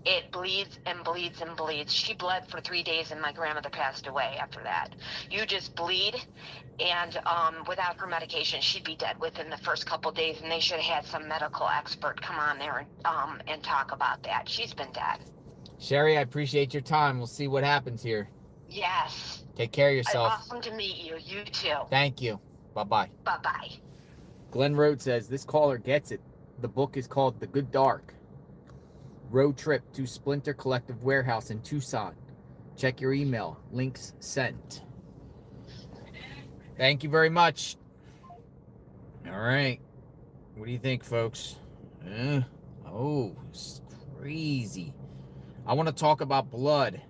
it bleeds and bleeds and bleeds. She bled for 3 days, and my grandmother passed away after that. You just bleed, and without her medication, she'd be dead within the first couple of days, and they should have had some medical expert come on there and talk about that. She's been dead. Sherry, I appreciate your time. We'll see what happens here. Yes. Take care of yourself. Awesome to meet you. You too. Thank you. Bye-bye. Bye-bye. Glenn Road says, this caller gets it. The book is called The Good Dark. Road trip to Splinter Collective Warehouse in Tucson. Check your email. Links sent. Thank you very much. All right. What do you think, folks? Oh, it's crazy. I want to talk about blood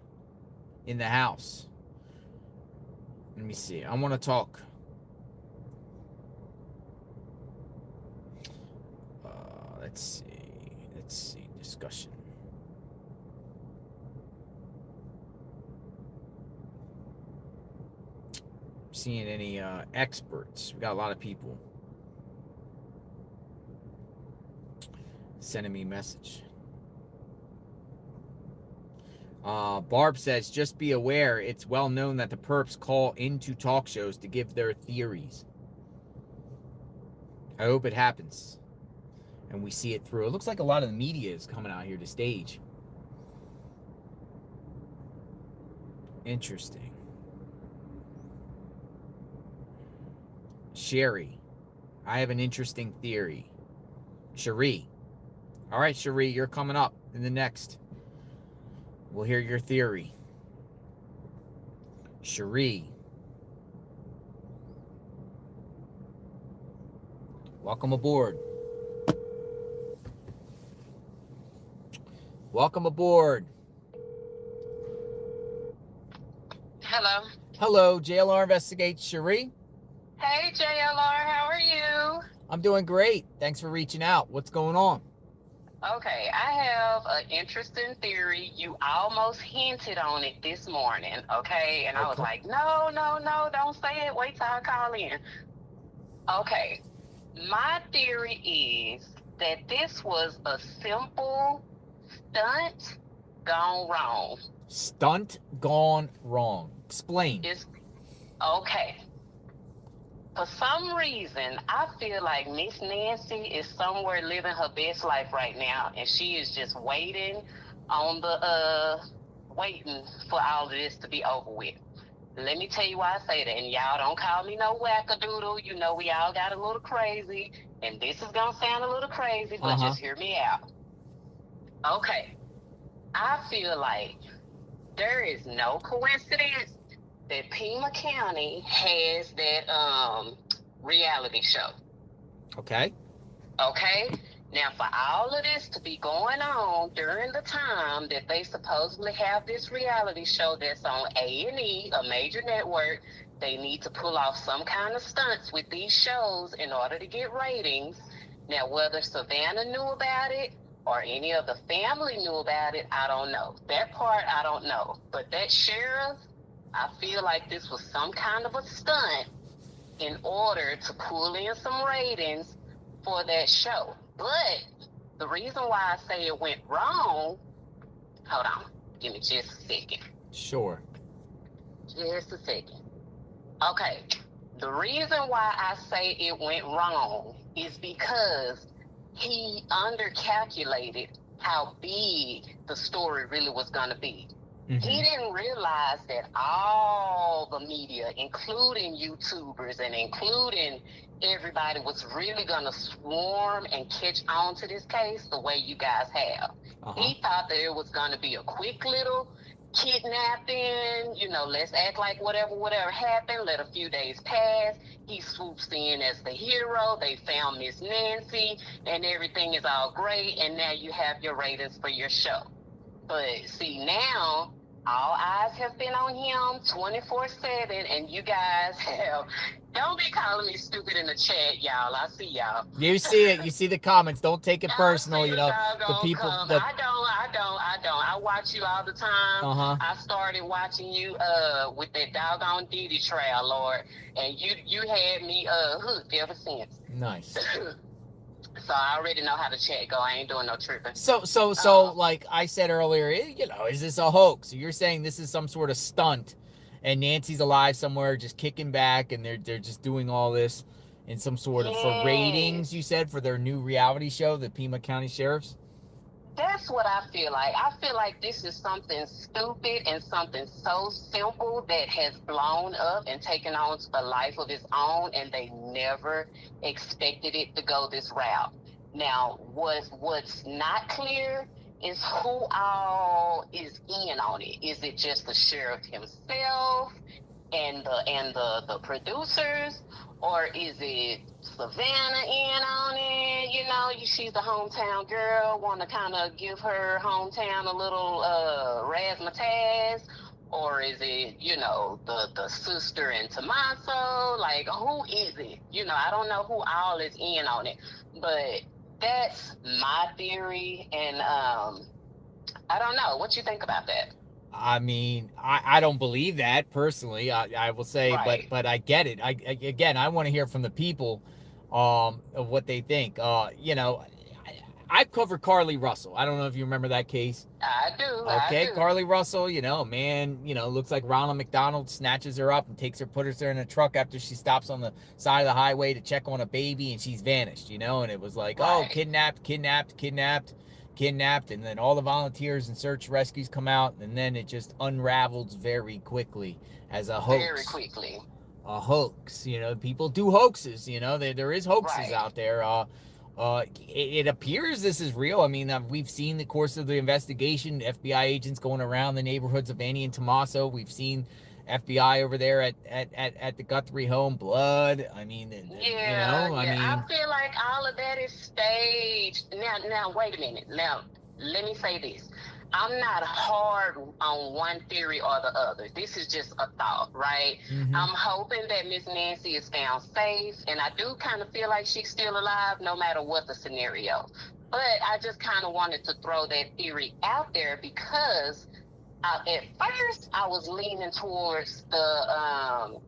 in the house. Let me see. I want to talk. Let's see. Discussion. Seeing any experts. We got a lot of people sending me a message. Barb says, just be aware, it's well known that the perps call into talk shows to give their theories. I hope it happens and we see it through. It looks like a lot of the media is coming out here to stage. Interesting. Sherry, I have an interesting theory. Cherie. All right, Cherie, you're coming up in the next. We'll hear your theory. Cherie. Welcome aboard. Welcome aboard. Hello. Hello, JLR Investigates. Cherie. Hey, JLR, how are you? I'm doing great. Thanks for reaching out. What's going on? Okay, I have an interesting theory. You almost hinted on it this morning, okay? And I was like, no, don't say it. Wait till I call in. Okay, my theory is that this was a simple stunt gone wrong. Stunt gone wrong. Explain. Okay. For some reason, I feel like Miss Nancy is somewhere living her best life right now, and she is just waiting on waiting for all of this to be over with. Let me tell you why I say that, and y'all don't call me no wackadoodle. You know we all got a little crazy, and this is gonna sound a little crazy, but just hear me out. Okay, I feel like there is no coincidence that Pima County has that reality show. Okay. Okay? Now, for all of this to be going on during the time that they supposedly have this reality show that's on A&E, a major network, they need to pull off some kind of stunts with these shows in order to get ratings. Now, whether Savannah knew about it or any of the family knew about it, I don't know. That part, I don't know. But that sheriff, I feel like this was some kind of a stunt in order to pull in some ratings for that show. But the reason why I say it went wrong, hold on, give me just a second. Sure. Just a second. Okay, the reason why I say it went wrong is because he undercalculated how big the story really was going to be. Mm-hmm. He didn't realize that all the media, including YouTubers and including everybody, was really going to swarm and catch on to this case the way you guys have. He thought that it was going to be a quick little kidnapping, let's act like whatever happened, let a few days pass. He swoops in as the hero. They found Miss Nancy and everything is all great. And now you have your ratings for your show. But see, now all eyes have been on him 24/7, and you guys have. Don't be calling me stupid in the chat, y'all. I see y'all. You see it. You see the comments. Don't take it personal. The people. I don't. I watch you all the time. I started watching you with that doggone Diddy trail, Lord, and you had me hooked ever since. Nice. So I already know how the chat go. I ain't doing no tripping. So like I said earlier, is this a hoax? So you're saying this is some sort of stunt, and Nancy's alive somewhere, just kicking back, and they're just doing all this in some sort of for ratings. You said for their new reality show, the Pima County Sheriffs. That's what I feel like. I feel like this is something stupid and something so simple that has blown up and taken on a life of its own, and they never expected it to go this route. Now, what's not clear is who all is in on it. Is it just the sheriff himself? and the producers, or is it Savannah in on it? You know, she's the hometown girl, want to kind of give her hometown a little razzmatazz, or is it, you know, the sister and Tommaso? Like, who is it? You know, I don't know who all is in on it, but that's my theory, and I don't know. What you think about that? I mean, I don't believe that personally. I will say, Right. but I get it. Again, I want to hear from the people, of what they think. You know, I've covered Carly Russell. I don't know if you remember that case. I do. I Okay, do. Carly Russell, you know, man, you know, looks like Ronald McDonald snatches her up and puts her in a truck after she stops on the side of the highway to check on a baby, and she's vanished, you know, and it was like, oh, Right. kidnapped, and then all the volunteers and search rescues come out, and then it just unravels very quickly as a Very hoax. quickly. A hoax, you know, people do hoaxes, you know, there is hoaxes Right. out there. It appears this is real. I mean, we've seen the course of the investigation, FBI agents going around the neighborhoods of Annie and Tommaso. We've seen FBI over there at the Guthrie home, blood. I mean, you Yeah, know, I yeah. I mean, feel like all of that is staged. Now, wait a minute. Now, let me say this. I'm not hard on one theory or the other. This is just a thought, right? mm-hmm. I'm hoping that Miss Nancy is found safe, and I do kind of feel like she's still alive no matter what the scenario. But I just kind of wanted to throw that theory out there because at first I was leaning towards the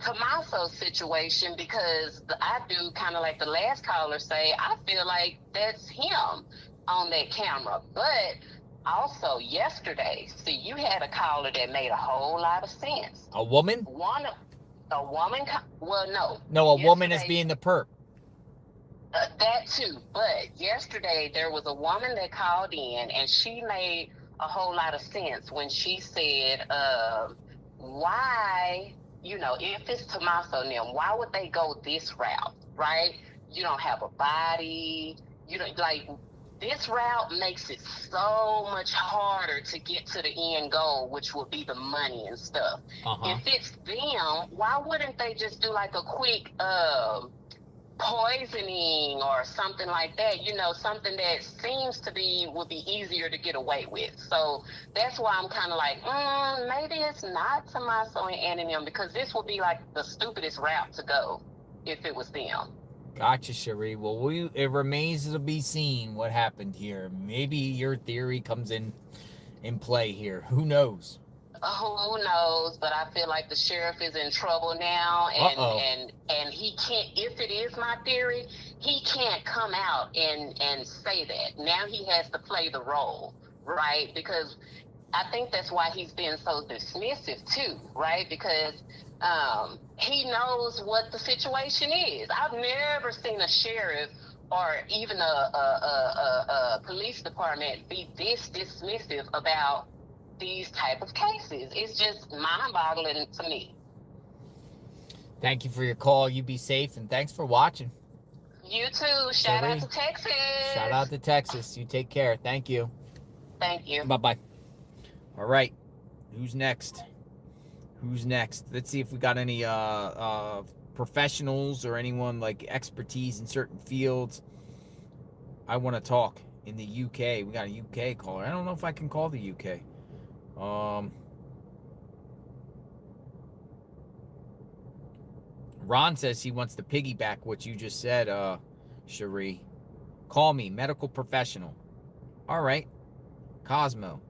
Tommaso situation because I do kind of like the last caller say, I feel like that's him on that camera. But also yesterday, see, you had a caller that made a whole lot of sense. A woman? A woman, well, no. No, a woman as Yesterday, being the perp. that too. But yesterday there was a woman that called in and she made a whole lot of sense when she said, why, you know, if it's Tommaso and them, why would they go this route, right? You don't have a body. You don't, like, this route makes it so much harder to get to the end goal, which would be the money and stuff. Uh-huh. If it's them, why wouldn't they just do like a quick poisoning or something like that, you know, something that seems to be would be easier to get away with. So that's why I'm kind of like, maybe it's not Tommaso and Annie them, because this would be like the stupidest route to go if it was them. Gotcha, Cherie. Well, it remains to be seen what happened here. Maybe your theory comes in play here. Who knows? Who knows? But I feel like the sheriff is in trouble now, Uh-oh. and he can't. If it is my theory, he can't come out and say that. Now he has to play the role, right? Because I think that's why he's been so dismissive too, right? Because he knows what the situation is. I've never seen a sheriff or even a police department be this dismissive about these type of cases. It's just mind-boggling to me. Thank you for your call. You be safe, and thanks for watching. You too. Shout Cherie. out to Texas. Shout out to Texas. You take care. Thank you. Thank you. Bye-bye. All right. Who's next? Let's see if we got any professionals or anyone like expertise in certain fields. I want to talk in the UK. We got a UK caller. I don't know if I can call the UK. Ron says he wants to piggyback what you just said, Cherie. Call me, medical professional. All right. Cosmo,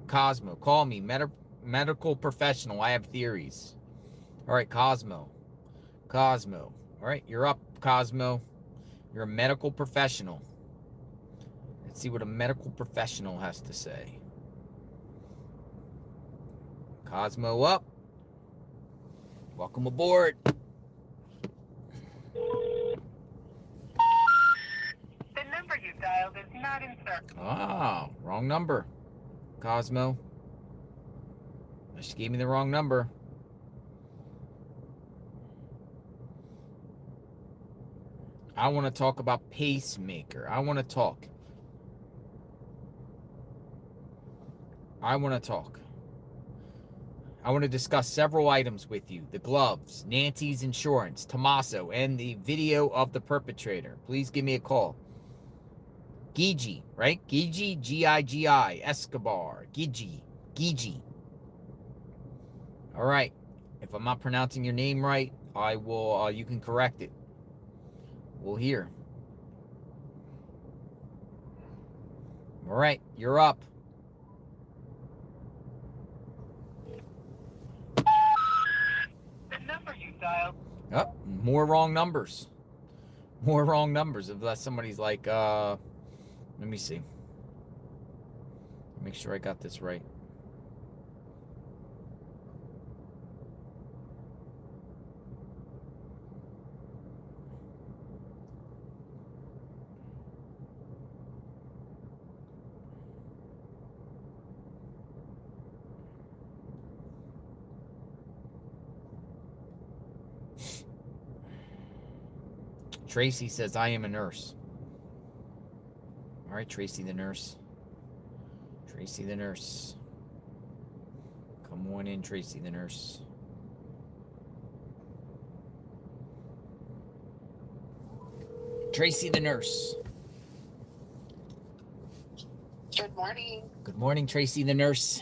call me, medical professional. I have theories. All right, Cosmo. All right, you're up, Cosmo. You're a medical professional. Let's see what a medical professional has to say. Cosmo up. Welcome aboard. The number you dialed is not in service. Ah, wrong number. Cosmo. She gave me the wrong number. I want to talk about pacemaker. I want to talk. I want to discuss several items with you. The gloves, Nancy's insurance, Tommaso, and the video of the perpetrator. Please give me a call. Gigi, right? Gigi, G-I-G-I, Escobar, Gigi. All right. If I'm not pronouncing your name right, I will, you can correct it. We'll hear. All right, you're up. The number you dialed. Oh, more wrong numbers. More wrong numbers. Unless somebody's like, let me see. Make sure I got this right. Tracy says, I am a nurse. All right, Tracy the nurse. Tracy the nurse. Come on in, Tracy the nurse. Tracy the nurse. Good morning. Good morning, Tracy the nurse.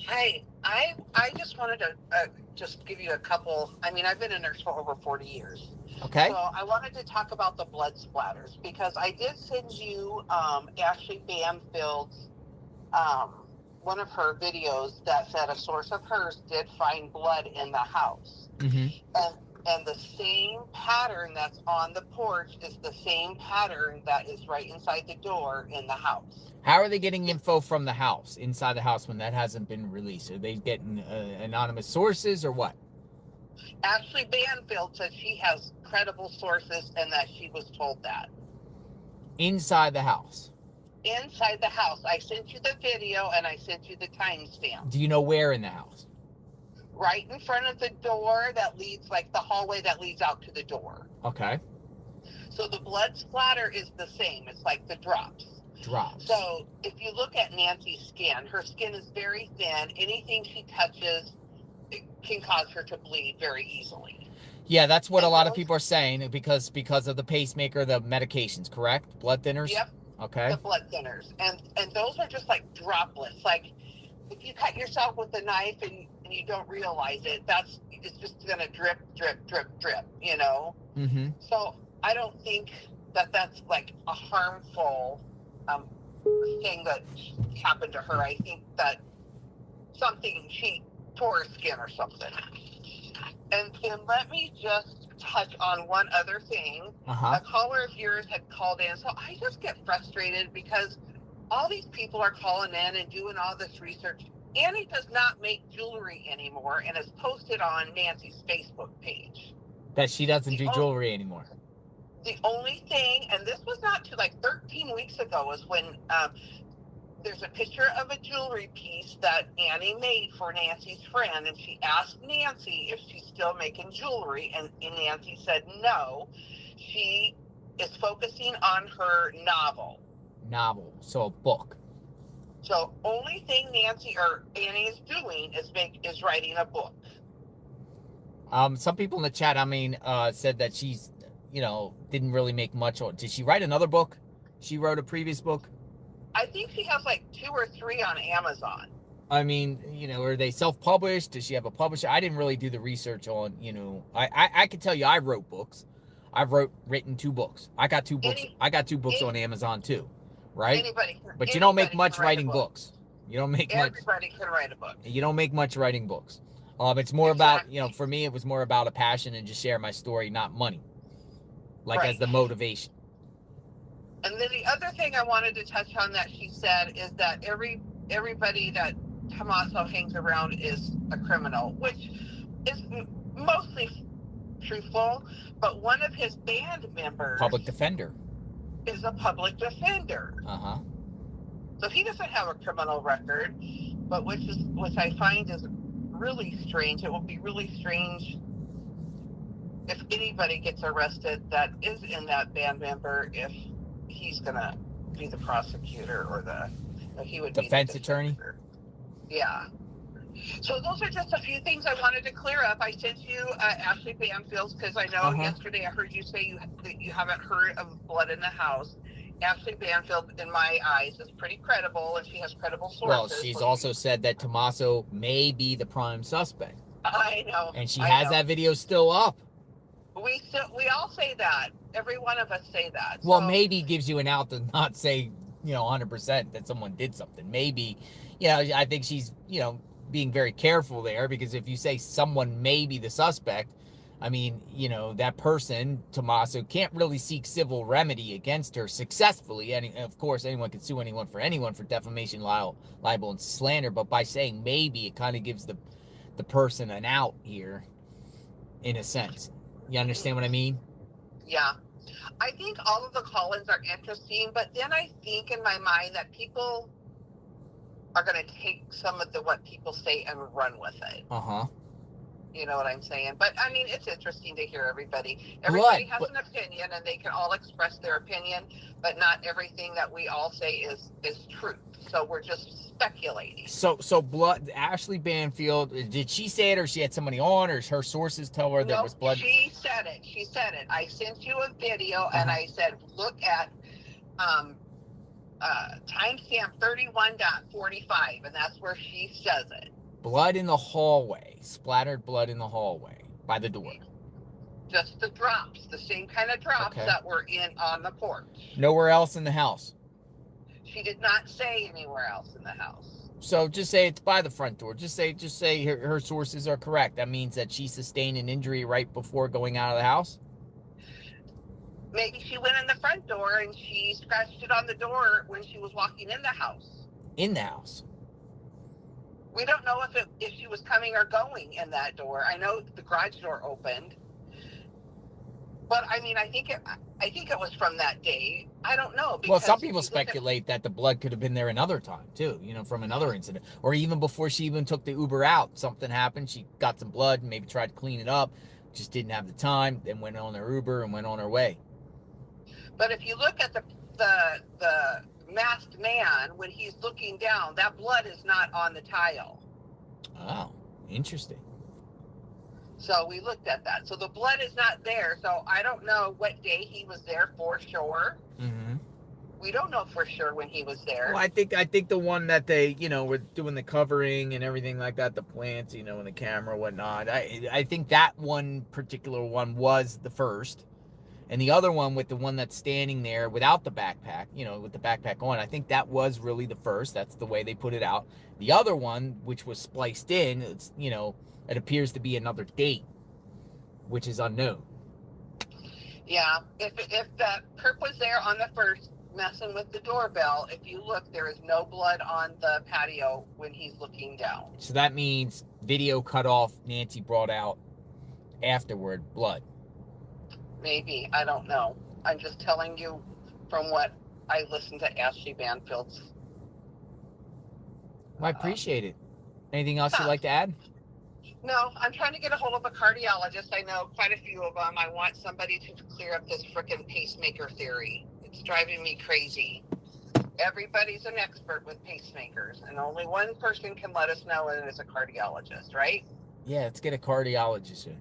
Hi. I just wanted to just give you a couple. I mean, I've been a nurse for over 40 years. Okay. So I wanted to talk about the blood splatters because I did send you Ashley Banfield's one of her videos that said a source of hers did find blood in the house. Mm-hmm. And the same pattern that's on the porch is the same pattern that is right inside the door in the house. How are they getting info from the house, inside the house, when that hasn't been released? Are they getting anonymous sources or what? Ashley Banfield says she has credible sources and that she was told that. Inside the house? Inside the house. I sent you the video and I sent you the timestamp. Do you know where in the house? Right in front of the door that leads, like the hallway that leads out to the door. Okay. So the blood splatter is the same. It's like the drops. Drops. So if you look at Nancy's skin, her skin is very thin. Anything she touches, it can cause her to bleed very easily. Yeah, that's what a lot of people are saying because of the pacemaker, the medications, correct? Blood thinners? Yep. Okay. The blood thinners. And those are just like droplets. Like if you cut yourself with a knife and you don't realize it, it's just going to drip, you know? Mm-hmm. So I don't think that that's like a harmful thing that happened to her. I think that she tore her skin or something. And then let me just touch on one other thing. Uh-huh. A caller of yours had called in. So I just get frustrated because all these people are calling in and doing all this research. Annie does not make jewelry anymore and is posted on Nancy's Facebook page. That she doesn't do jewelry anymore. The only thing, and this was not to like 13 weeks ago, was when there's a picture of a jewelry piece that Annie made for Nancy's friend, and she asked Nancy if she's still making jewelry, and Nancy said no. She is focusing on her novel. So a book. So only thing Nancy or Annie is doing is writing a book. Some people in the chat, said that she's, didn't really make much. Did she write another book? She wrote a previous book? I think she has like 2 or 3 on Amazon. Are they self-published? Does she have a publisher? I didn't really do the research on, I can tell you I wrote books. I've written 2 books. I got 2 books. I got 2 books on Amazon too, right? But you don't make much writing books. You don't make much. Everybody can write a book. You don't make much writing books. It's more about, for me, it was more about a passion and just share my story, not money, as the motivation. And then the other thing I wanted to touch on that she said is that everybody that Tommaso hangs around is a criminal, which is mostly truthful, but one of his band members, public defender, is a public defender. Uh-huh. So he doesn't have a criminal record, but which I find is really strange. It will be really strange if anybody gets arrested that is in that band member, if he's gonna be the prosecutor or he would defense be the attorney. Yeah. So those are just a few things I wanted to clear up. I sent you Ashley Banfield's because I know yesterday I heard you say that you haven't heard of blood in the house. Ashley Banfield, in my eyes, is pretty credible, and she has credible sources. Well, she's also said that Tommaso may be the prime suspect. I know. And she has that video still up. We all say that. Every one of us say that. Well, maybe gives you an out to not say, 100% that someone did something. Maybe, I think she's, being very careful there, because if you say someone may be the suspect, I mean, that person, Tommaso, can't really seek civil remedy against her successfully. And of course, anyone can sue anyone for defamation, libel, and slander. But by saying maybe, it kind of gives the person an out here, in a sense. You understand what I mean? Yeah. I think all of the call-ins are interesting, but then I think in my mind that people are going to take some of what people say and run with it. Uh-huh. You know what I'm saying? But, I mean, it's interesting to hear everybody. Everybody has an opinion, and they can all express their opinion, but not everything that we all say is truth. So we're just speculating. So blood, Ashley Banfield, did she say it, or she had somebody on, or her sources tell her there was blood? She said it. I sent you a video, and I said, look at timestamp 31.45, and that's where she says it. Blood in the hallway, splattered blood in the hallway by the door. Just the drops, the same kind of drops that were on the porch. Nowhere else in the house. She did not say anywhere else in the house. So just say it's by the front door. Just say her sources are correct. That means that she sustained an injury right before going out of the house. Maybe she went in the front door and she scratched it on the door when she was walking in the house. In the house. We don't know if she was coming or going in that door. I know the garage door opened, but I mean, I think it was from that day. I don't know. Well, some people speculate that the blood could have been there another time too. From another incident, or even before she even took the Uber out, something happened. She got some blood and maybe tried to clean it up, just didn't have the time. Then went on her Uber and went on her way. But if you look at the masked man, when he's looking down, that blood is not on the tile. Oh, interesting. So we looked at that. So the blood is not there. So I don't know what day he was there for sure. Mm-hmm. We don't know for sure when he was there. Well, I think the one that they, were doing the covering and everything like that, the plants, and the camera, whatnot. I think that one particular one was the first. And the other one with the one that's standing there without the backpack, with the backpack on, I think that was really the first. That's the way they put it out. The other one, which was spliced in, it's, it appears to be another date, which is unknown. Yeah, if the perp was there on the first messing with the doorbell, if you look, there is no blood on the patio when he's looking down. So that means video cut off, Nancy brought out afterward blood. Maybe. I don't know. I'm just telling you from what I listened to Ashley Banfield's. Well, I appreciate it. Anything else you'd like to add? No, I'm trying to get a hold of a cardiologist. I know quite a few of them. I want somebody to clear up this frickin' pacemaker theory. It's driving me crazy. Everybody's an expert with pacemakers, and only one person can let us know, and it's a cardiologist, right? Yeah, let's get a cardiologist in.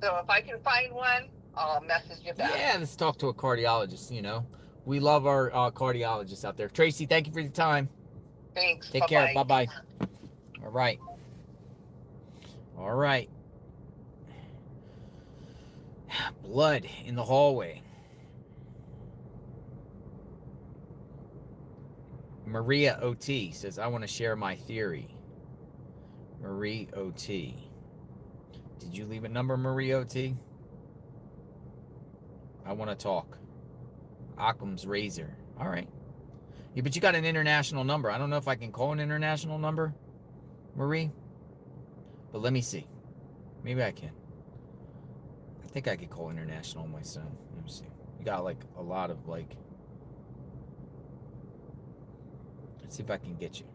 So if I can find one, I'll message you back. Yeah, let's talk to a cardiologist, We love our cardiologists out there. Tracy, thank you for your time. Thanks. Take care. Bye-bye. All right. Blood in the hallway. Maria OT says, I want to share my theory. Marie OT. Did you leave a number, Marie OT? I want to talk. Occam's razor. All right. Yeah, but you got an international number. I don't know if I can call an international number, Marie. But let me see. Maybe I can. I think I could call international on my son. Let me see. You got a lot of let's see if I can get you.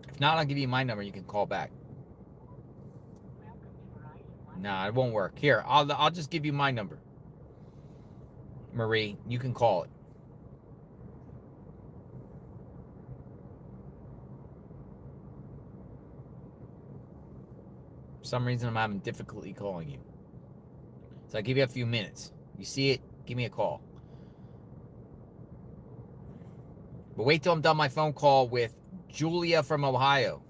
If not, I'll give you my number. You can call back. Nah, it won't work. Here, I'll just give you my number. Marie, you can call it. For some reason, I'm having difficulty calling you. So I'll give you a few minutes. You see it, give me a call. But wait till I'm done my phone call with Julia from Ohio.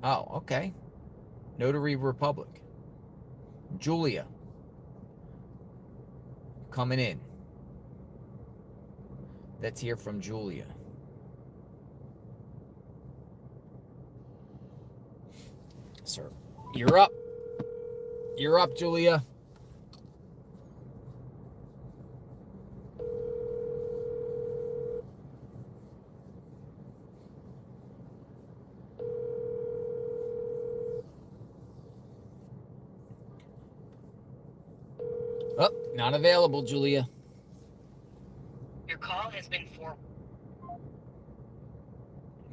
Oh, okay. Notary Republic. Julia. Coming in. Let's hear from Julia. Sir, you're up. You're up, Julia. Oh, not available, Julia. Your call has been forwarded.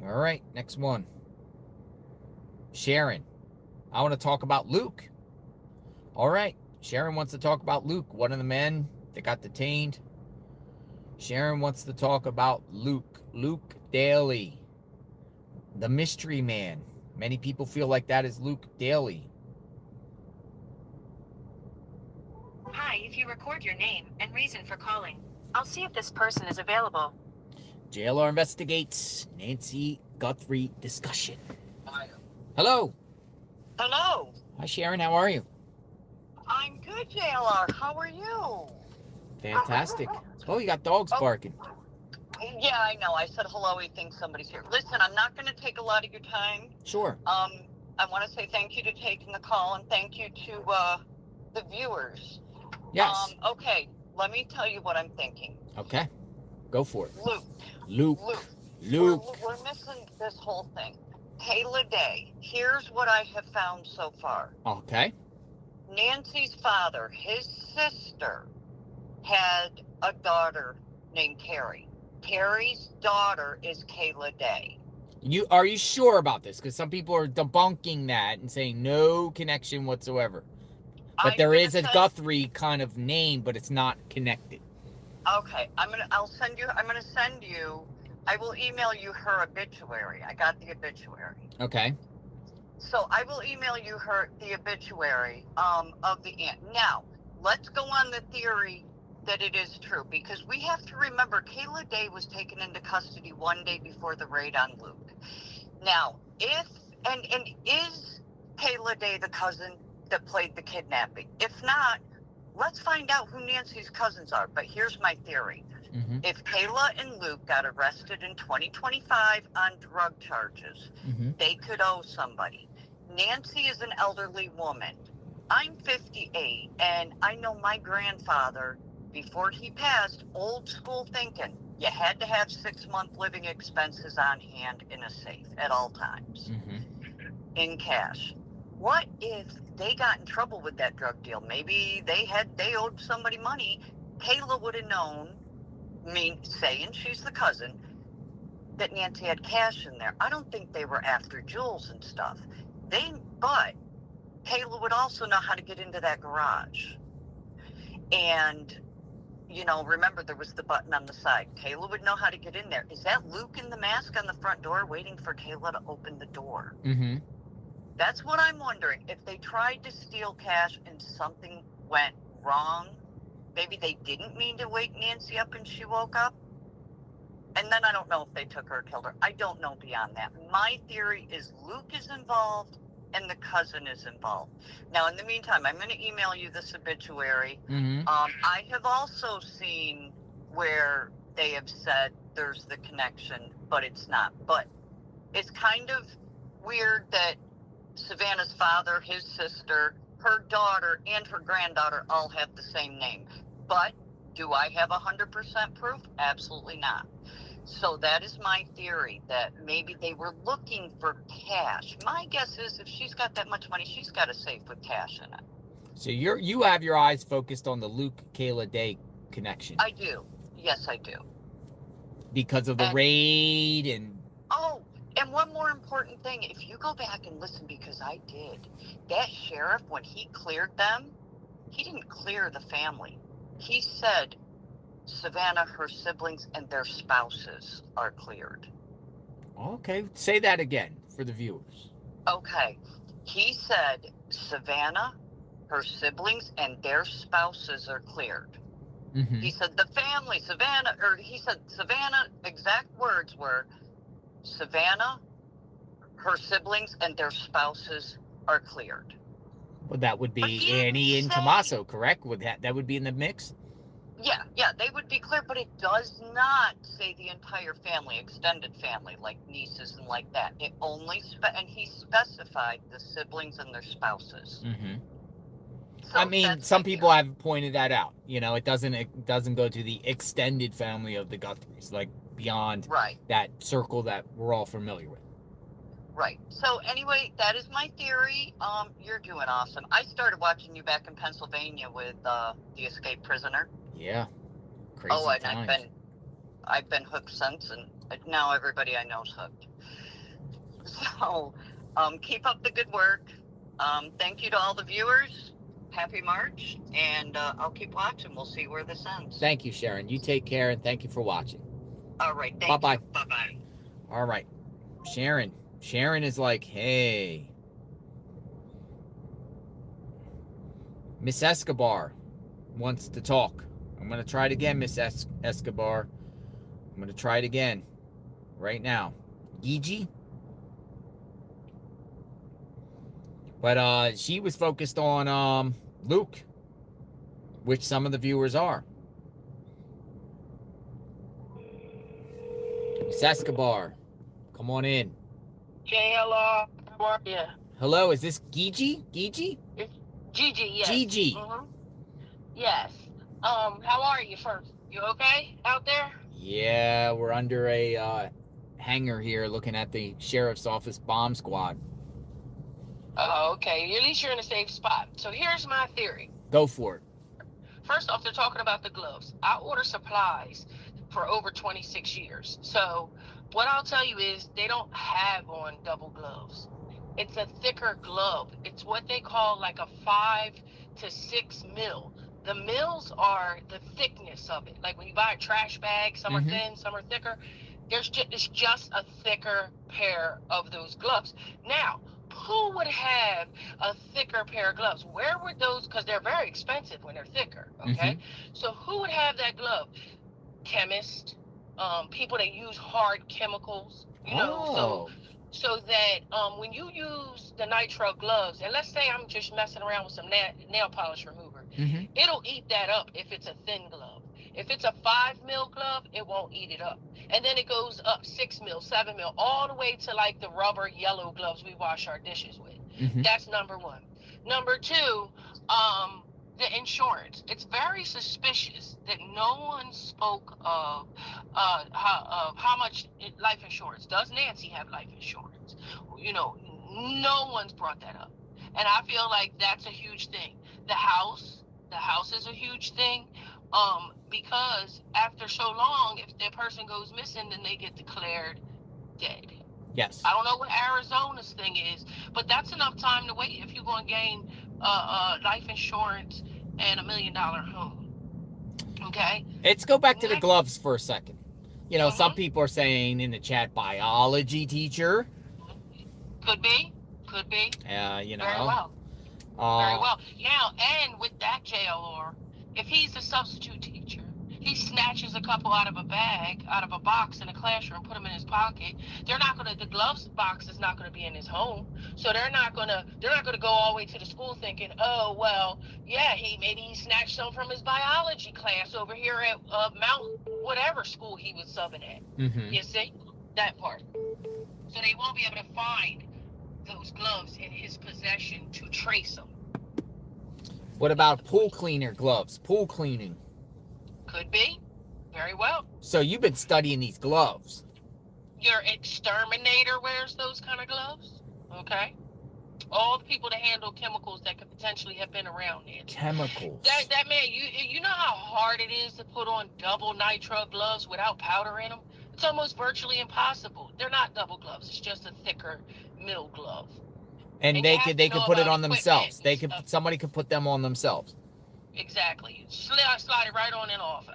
All right, next one. Sharon. I want to talk about Luke. All right, Sharon wants to talk about Luke, one of the men that got detained. Sharon wants to talk about Luke. Luke Daly, the mystery man. Many people feel like that is Luke Daly. Hi, if you record your name and reason for calling, I'll see if this person is available. JLR investigates Nancy Guthrie discussion. Hello. Hello. Hi, Sharon. How are you? I'm good, JLR. How are you? Fantastic. Oh, you got dogs barking. Yeah, I know. I said hello. He thinks somebody's here. Listen, I'm not going to take a lot of your time. Sure. I want to say thank you to taking the call and thank you to the viewers. Yes. Okay, let me tell you what I'm thinking. Okay. Go for it. Luke. Luke. We're missing this whole thing. Kayla Day. Here's what I have found so far. Okay. Nancy's father, his sister, had a daughter named Carrie. Carrie's daughter is Kayla Day. Are you sure about this? Because some people are debunking that and saying no connection whatsoever. But there is a Guthrie kind of name, but it's not connected. Okay, I will email you her obituary. I got the obituary. Okay. So I will email you the obituary of the aunt. Now, let's go on the theory that it is true, because we have to remember Kayla Day was taken into custody one day before the raid on Luke. Now, is Kayla Day the cousin that played the kidnapping? If not, let's find out who Nancy's cousins are. But here's my theory. Mm-hmm. If Kayla and Luke got arrested in 2025 on drug charges, Mm-hmm. they could owe somebody. Nancy is an elderly woman. I'm 58, and I know my grandfather, before he passed, old school thinking, you had to have 6-month living expenses on hand in a safe at all times, Mm-hmm. in cash. What if they got in trouble with that drug deal? Maybe they owed somebody money. Kayla would have known, saying she's the cousin, that Nancy had cash in there. I don't think they were after jewels and stuff. But Kayla would also know how to get into that garage. And, remember there was the button on the side. Kayla would know how to get in there. Is that Luke in the mask on the front door waiting for Kayla to open the door? Mm-hmm. That's what I'm wondering. If they tried to steal cash and something went wrong, maybe they didn't mean to wake Nancy up and she woke up. And then I don't know if they took her or killed her. I don't know beyond that. My theory is Luke is involved and the cousin is involved. Now, in the meantime, I'm going to email you this obituary. Mm-hmm. I have also seen where they have said there's the connection, but it's not. But it's kind of weird that Savannah's father, his sister, her daughter, and her granddaughter all have the same name. But do I have 100% proof? Absolutely not. So that is my theory, that maybe they were looking for cash. My guess is if she's got that much money, she's got a safe with cash in it. So you have your eyes focused on the Luke Kayla Day connection. I do. Yes, I do. Because of the raid and... Oh, And one more important thing, if you go back and listen, because I did, that sheriff, when he cleared them, he didn't clear the family. He said Savannah, her siblings, and their spouses are cleared. Okay, say that again for the viewers. Okay. He said Savannah, her siblings, and their spouses are cleared. Mm-hmm. He said the family, Savannah, or he said Savannah, exact words were Savannah, her siblings, and their spouses are cleared. Well, that would But be he didn't Annie and say- Tommaso, correct? Would that would be in the mix? Yeah, they would be clear, but it does not say the entire family, extended family, like nieces and like that. It only, and he specified the siblings and their spouses. Mm-hmm. So I mean, that's some my people theory. have pointed that out. You know, it doesn't go to the extended family of the Guthries, like beyond Right, that circle that we're all familiar with. right. So anyway, that is my theory. You're doing awesome. I started watching you back in Pennsylvania with the escaped prisoner. Yeah, crazy And times. I've been hooked since, and now everybody I know is hooked. So, keep up the good work. Thank you to all the viewers. Happy March, and I'll keep watching. We'll see where this ends. Thank you, Sharon. You take care, and thank you for watching. All right. Thank Bye-bye. you. Bye-bye. All right, Sharon. Sharon is like, hey, Miss Escobar wants to talk. I'm going to try it again, Miss Escobar. I'm going to try it again right now. Gigi? But she was focused on Luke, which some of the viewers are. Miss Escobar, come on in. JLR, how are you? Hello, is this Gigi? Gigi? Gigi, yes. Gigi. Yes. How are you first? You okay out there? Yeah, we're under a hangar here looking at the sheriff's office bomb squad. Oh, okay. At least you're in a safe spot. So here's my theory. Go for it. First off, they're talking about the gloves. I order supplies for over 26 years. So what I'll tell you is they don't have on double gloves. It's a thicker glove. It's what they call like a 5 to 6 mil. The mils are the thickness of it. Like when you buy a trash bag, some are thin, some are thicker. It's just a thicker pair of those gloves. Now, who would have a thicker pair of gloves? Where would those, because they're very expensive when they're thicker, okay? So who would have that glove? Chemists, people that use hard chemicals, you know, so that when you use the nitrile gloves, and let's say I'm just messing around with some nail polish remover, it'll eat that up if it's a thin glove. If it's a 5 mil glove, it won't eat it up. And then it goes up 6 mil, 7 mil, all the way to like the rubber yellow gloves we wash our dishes with. That's number one. Number two, the insurance. It's very suspicious that no one spoke of how much life insurance. Does Nancy have life insurance? You know, no one's brought that up. And I feel like that's a huge thing. The house is a huge thing. Because after so long, if that person goes missing, then they get declared dead. Yes. I don't know what Arizona's thing is, but that's enough time to wait if you're going to gain life insurance and $1 million home. Okay? Let's go back to the gloves for a second. You know, some people are saying in the chat, biology teacher. Could be. You know. Very well. Very well. Now, and with that JLR, if he's a substitute teacher, he snatches a couple out of a box in a classroom, put them in his pocket. The gloves box is not gonna be in his home. So they're not gonna go all the way to the school thinking, oh, well, yeah, maybe he snatched some from his biology class over here at Mount whatever school he was subbing at. You see? That part. So they won't be able to find those gloves in his possession to trace them. What about pool cleaner gloves? Pool cleaning. Could be. Very well. So you've been studying these gloves. Your exterminator wears those kind of gloves. Okay? All the people that handle chemicals that could potentially have been around there. Chemicals. That man, you know how hard it is to put on double nitrile gloves without powder in them? It's almost virtually impossible. They're not double gloves. It's just a thicker middle glove. And And they you have could to they know could put it about on themselves. equipment They and could stuff. somebody could put them on themselves. Exactly. Slide it right on and off.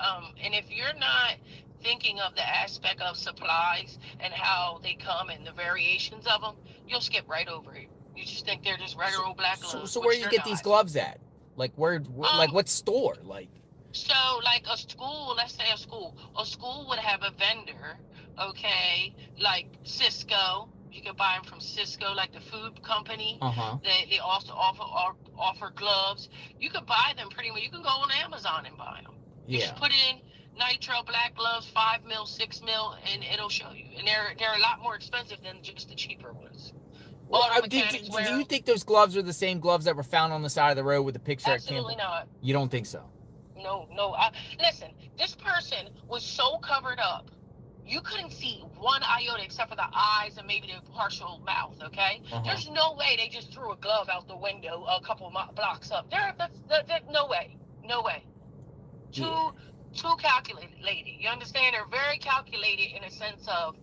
And if you're not thinking of the aspect of supplies and how they come and the variations of them, you'll skip right over it. You just think they're just regular old black gloves. So where do you which get they're these not. gloves at? Like like Um, what store? Like So, like a school, let's say a school would have a vendor, okay, like Cisco. You can buy them from Cisco, like the food company. They also offer gloves. You can buy them pretty much. You can go on Amazon and buy them. You just put in nitrile black gloves, 5 mil, 6 mil, and it'll show you. And they're a lot more expensive than just the cheaper ones. Well, Auto do mechanics wear you them. think those gloves are the same gloves that were found on the side of the road with the picture at Absolutely Campbell? not. You don't think so? No. Listen, this person was so covered up, you couldn't see one iota except for the eyes and maybe the partial mouth, okay? There's no way they just threw a glove out the window a couple blocks up. There's no way. No way. Too calculated, lady. You understand? They're very calculated in a sense of,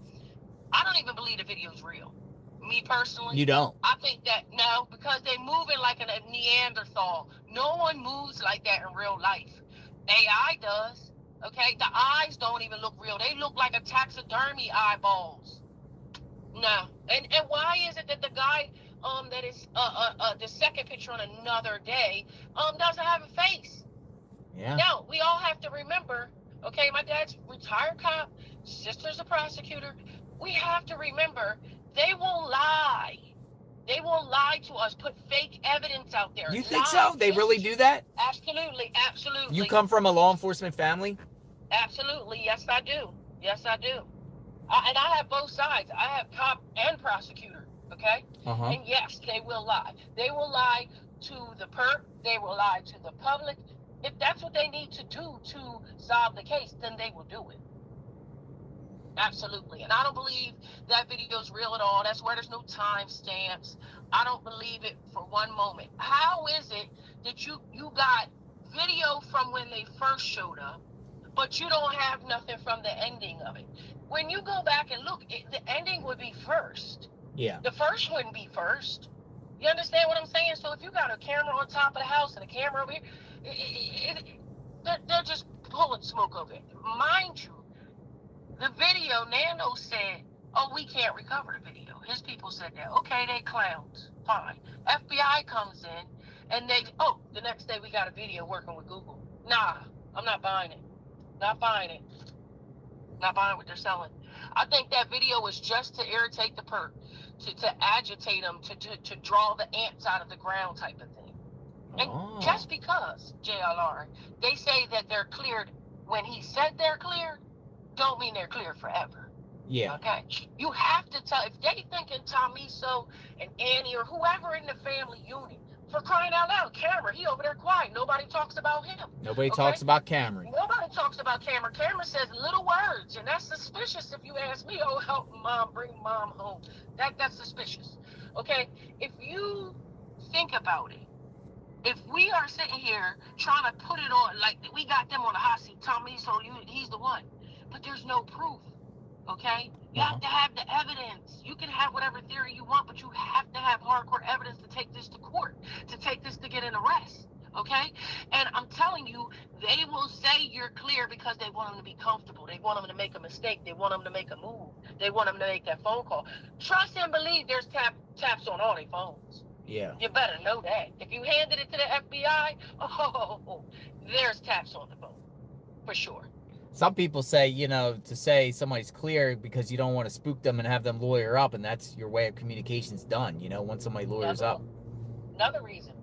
I don't even believe the video's real. Me personally. You don't? I think that, no, because they moving like a Neanderthal. No one moves like that in real life. AI does, okay? The eyes don't even look real. They look like a taxidermy eyeballs. No. And why is it that the guy that is the second picture on another day doesn't have a face? Yeah. Now, we all have to remember, okay, my dad's retired cop, sister's a prosecutor. We have to remember, they will lie. They will lie to us, put fake evidence out there. You think so? They really do that? Absolutely. You come from a law enforcement family? Absolutely. Yes, I do. And I have both sides. I have cop and prosecutor, okay? And yes, they will lie. They will lie to the perp. They will lie to the public. If that's what they need to do to solve the case, then they will do it. Absolutely. And I don't believe that video is real at all. That's where there's no time stamps. I don't believe it for one moment. How is it that you got video from when they first showed up, but you don't have nothing from the ending of it? When you go back and look, the ending would be first. Yeah. The first wouldn't be first. You understand what I'm saying? So if you got a camera on top of the house and a camera over here, they're just pulling smoke over it. Mind you, the video, Nano said, oh, we can't recover the video. His people said that. Okay, they clowns. Fine. FBI comes in and the next day we got a video working with Google. Nah, I'm not buying it. Not buying what they're selling. I think that video was just to irritate the perp, to agitate them, to draw the ants out of the ground type of thing. And just because, JLR, they say that they're cleared when he said they're cleared, don't mean they're clear forever. Yeah. Okay. You have to tell, if they thinking Tomiso and Annie or whoever in the family unit, for crying out loud, Cameron, he over there quiet. Nobody talks about him. Nobody talks about Cameron. Nobody talks about Cameron. Cameron says little words, and that's suspicious if you ask me. Oh, help mom, bring mom home. That's suspicious. Okay. If you think about it, if we are sitting here trying to put it on, like we got them on the hot seat, Tomiso, he's the one. But there's no proof, okay? You have to have the evidence. You can have whatever theory you want, but you have to have hardcore evidence to take this to court, to take this to get an arrest, okay? And I'm telling you, they will say you're clear because they want them to be comfortable. They want them to make a mistake. They want them to make a move. They want them to make that phone call. Trust and believe there's taps on all their phones. Yeah. You better know that. If you handed it to the FBI, there's taps on the phone, for sure. Some people say, to say somebody's clear because you don't want to spook them and have them lawyer up, and that's your way of communication's done, once somebody lawyers up. Another reason.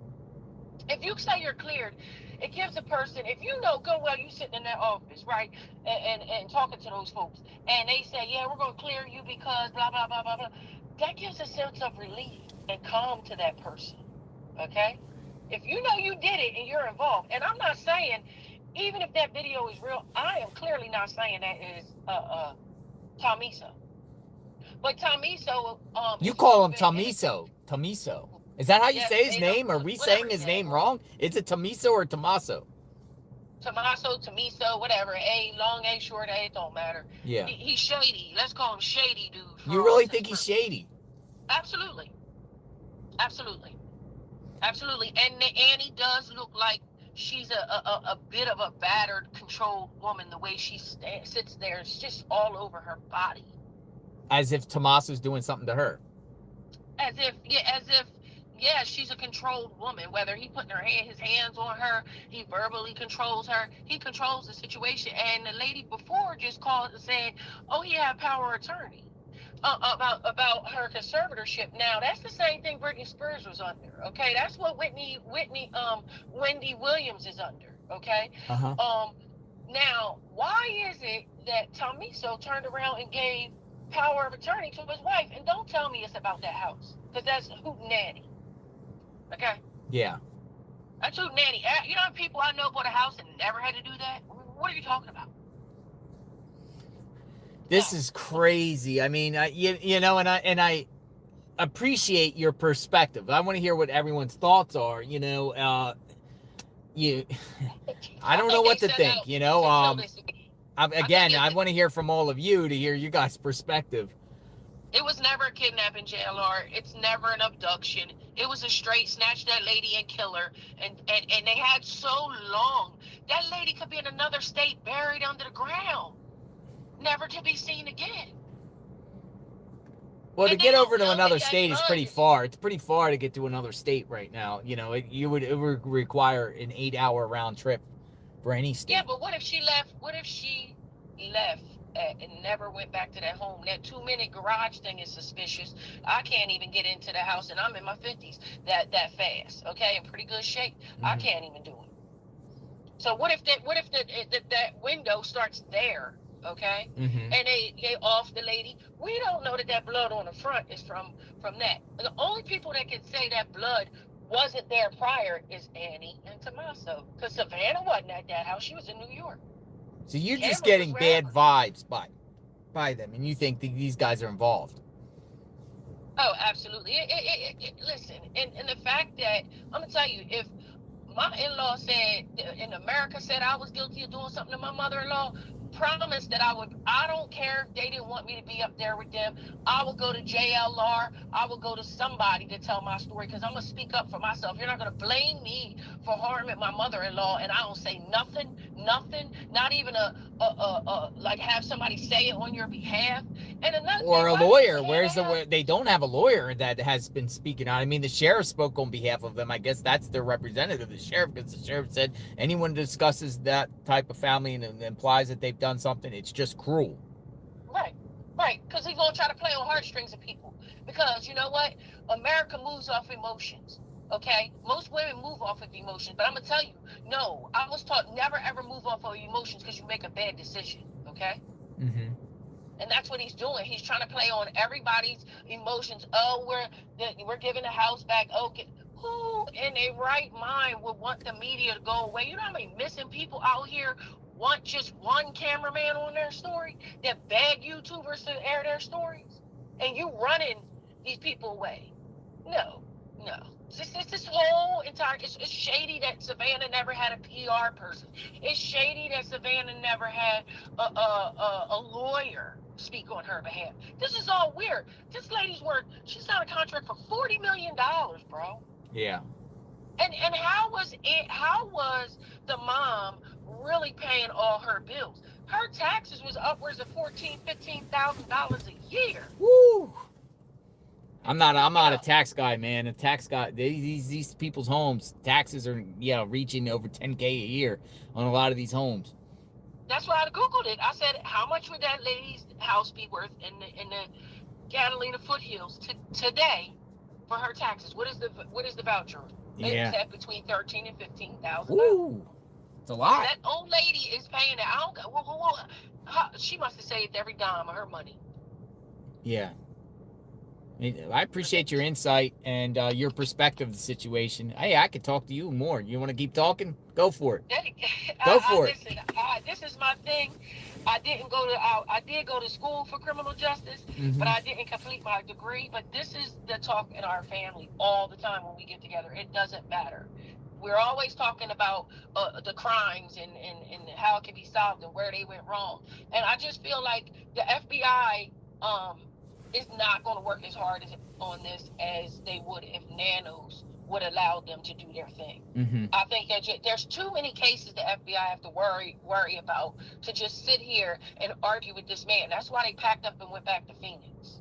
If you say you're cleared, it gives a person, if you know good well you sitting in that office, right, and talking to those folks, and they say, yeah, we're going to clear you because blah, blah, blah, blah, blah, that gives a sense of relief and calm to that person, okay? If you know you did it and you're involved, and I'm not saying, even if that video is real, I am clearly not saying that is Tomiso. But Tomiso, you call him Tomiso. Tomiso. Is that how you say his name? Are we saying his name wrong? Is it Tomiso or Tommaso? Tommaso, Tamiso, whatever. A, long A, short A, it don't matter. Yeah. He's shady. Let's call him Shady Dude. You really think he's shady? Absolutely. Absolutely. Absolutely. And Annie does look like she's a bit of a battered, controlled woman. The way she sits there, it's just all over her body. As if Tommaso's doing something to her. As if, she's a controlled woman. Whether he putting his hands on her, he verbally controls her. He controls the situation. And the lady before just called and said, "Oh, he had power of attorney about her conservatorship." Now that's the same thing Britney Spears was under. Okay, that's what Wendy Williams is under. Okay. Now why is it that Tomiso turned around and gave power of attorney to his wife? And don't tell me it's about that house, because that's hootenanny. Okay? Yeah. That's hootenanny. You know people I know bought a house and never had to do that? What are you talking about? This is crazy. I mean, you know, and I appreciate your perspective. I want to hear what everyone's thoughts are, you know. I don't know what to think, you know. I want to hear from all of you to hear you guys' perspective. It was never a kidnapping, JLR. It's never an abduction. It was a straight snatch that lady and kill her. And they had so long. That lady could be in another state, buried under the ground, never to be seen again. Well, to get over to another state is pretty far. It's pretty far to get to another state right now. You know, it would require an 8-hour round trip for any state. Yeah, but what if she left? What if she left and never went back to that home? That 2-minute garage thing is suspicious. I can't even get into the house, and I'm in my 50s that fast. Okay, in pretty good shape. I can't even do it. So what if that window starts there? Okay, and they off the lady. We don't know that blood on the front is from that. The only people that can say that blood wasn't there prior is Annie and Tommaso, because Savannah wasn't at that house. She was in New York. So you're just getting bad vibes by them, and you think that these guys are involved. Oh, absolutely. Listen, and the fact that I'm gonna tell you, if my in-law said, in America said I was guilty of doing something to my mother-in-law, promised that I don't care if they didn't want me to be up there with them. I will go to JLR. I will go to somebody to tell my story, because I'm going to speak up for myself. You're not going to blame me for harming my mother-in-law, and I don't say nothing, not even like have somebody say it on your behalf. And another or thing, a lawyer. They don't have a lawyer that has been speaking out. I mean, the sheriff spoke on behalf of them. I guess that's their representative, the sheriff, because the sheriff said anyone discusses that type of family and implies that they've done something, it's just cruel. Right, because he's going to try to play on heartstrings of people. Because you know what? America moves off emotions. Okay? Most women move off of emotions. But I'm going to tell you, no, I was taught never ever move off of emotions, because you make a bad decision. Okay? And that's what he's doing. He's trying to play on everybody's emotions. Oh, we're giving the house back. Okay. Who in a right mind would want the media to go away? You know how many missing people out here want just one cameraman on their story, that beg YouTubers to air their stories, and you running these people away? No. It's this whole entire. It's shady that Savannah never had a PR person. It's shady that Savannah never had a lawyer speak on her behalf. This is all weird. This lady's she signed a contract for $40 million, bro. Yeah. And how was the mom really paying all her bills? Her taxes was upwards of $15,000 a year. Woo! I'm not a tax guy, man. A tax guy. These people's homes, taxes are reaching over $10K a year on a lot of these homes. That's why I Googled it. I said, how much would that lady's house be worth in the Catalina foothills today for her taxes? What is the voucher? Yeah. It's at between $13,000 and $15,000. Ooh, it's a lot. That old lady is paying it. She must have saved every dime of her money. Yeah. I appreciate your insight and your perspective of the situation. Hey, I could talk to you more. You want to keep talking? Go for it. Go for it. Listen, this is my thing. I did go to school for criminal justice, but I didn't complete my degree. But this is the talk in our family all the time when we get together. It doesn't matter. We're always talking about the crimes and how it can be solved and where they went wrong. And I just feel like the FBI is not going to work as hard on this as they would if nanos would allow them to do their thing. Mm-hmm. I think that there's too many cases the FBI have to worry about to just sit here and argue with this man. That's why they packed up and went back to Phoenix.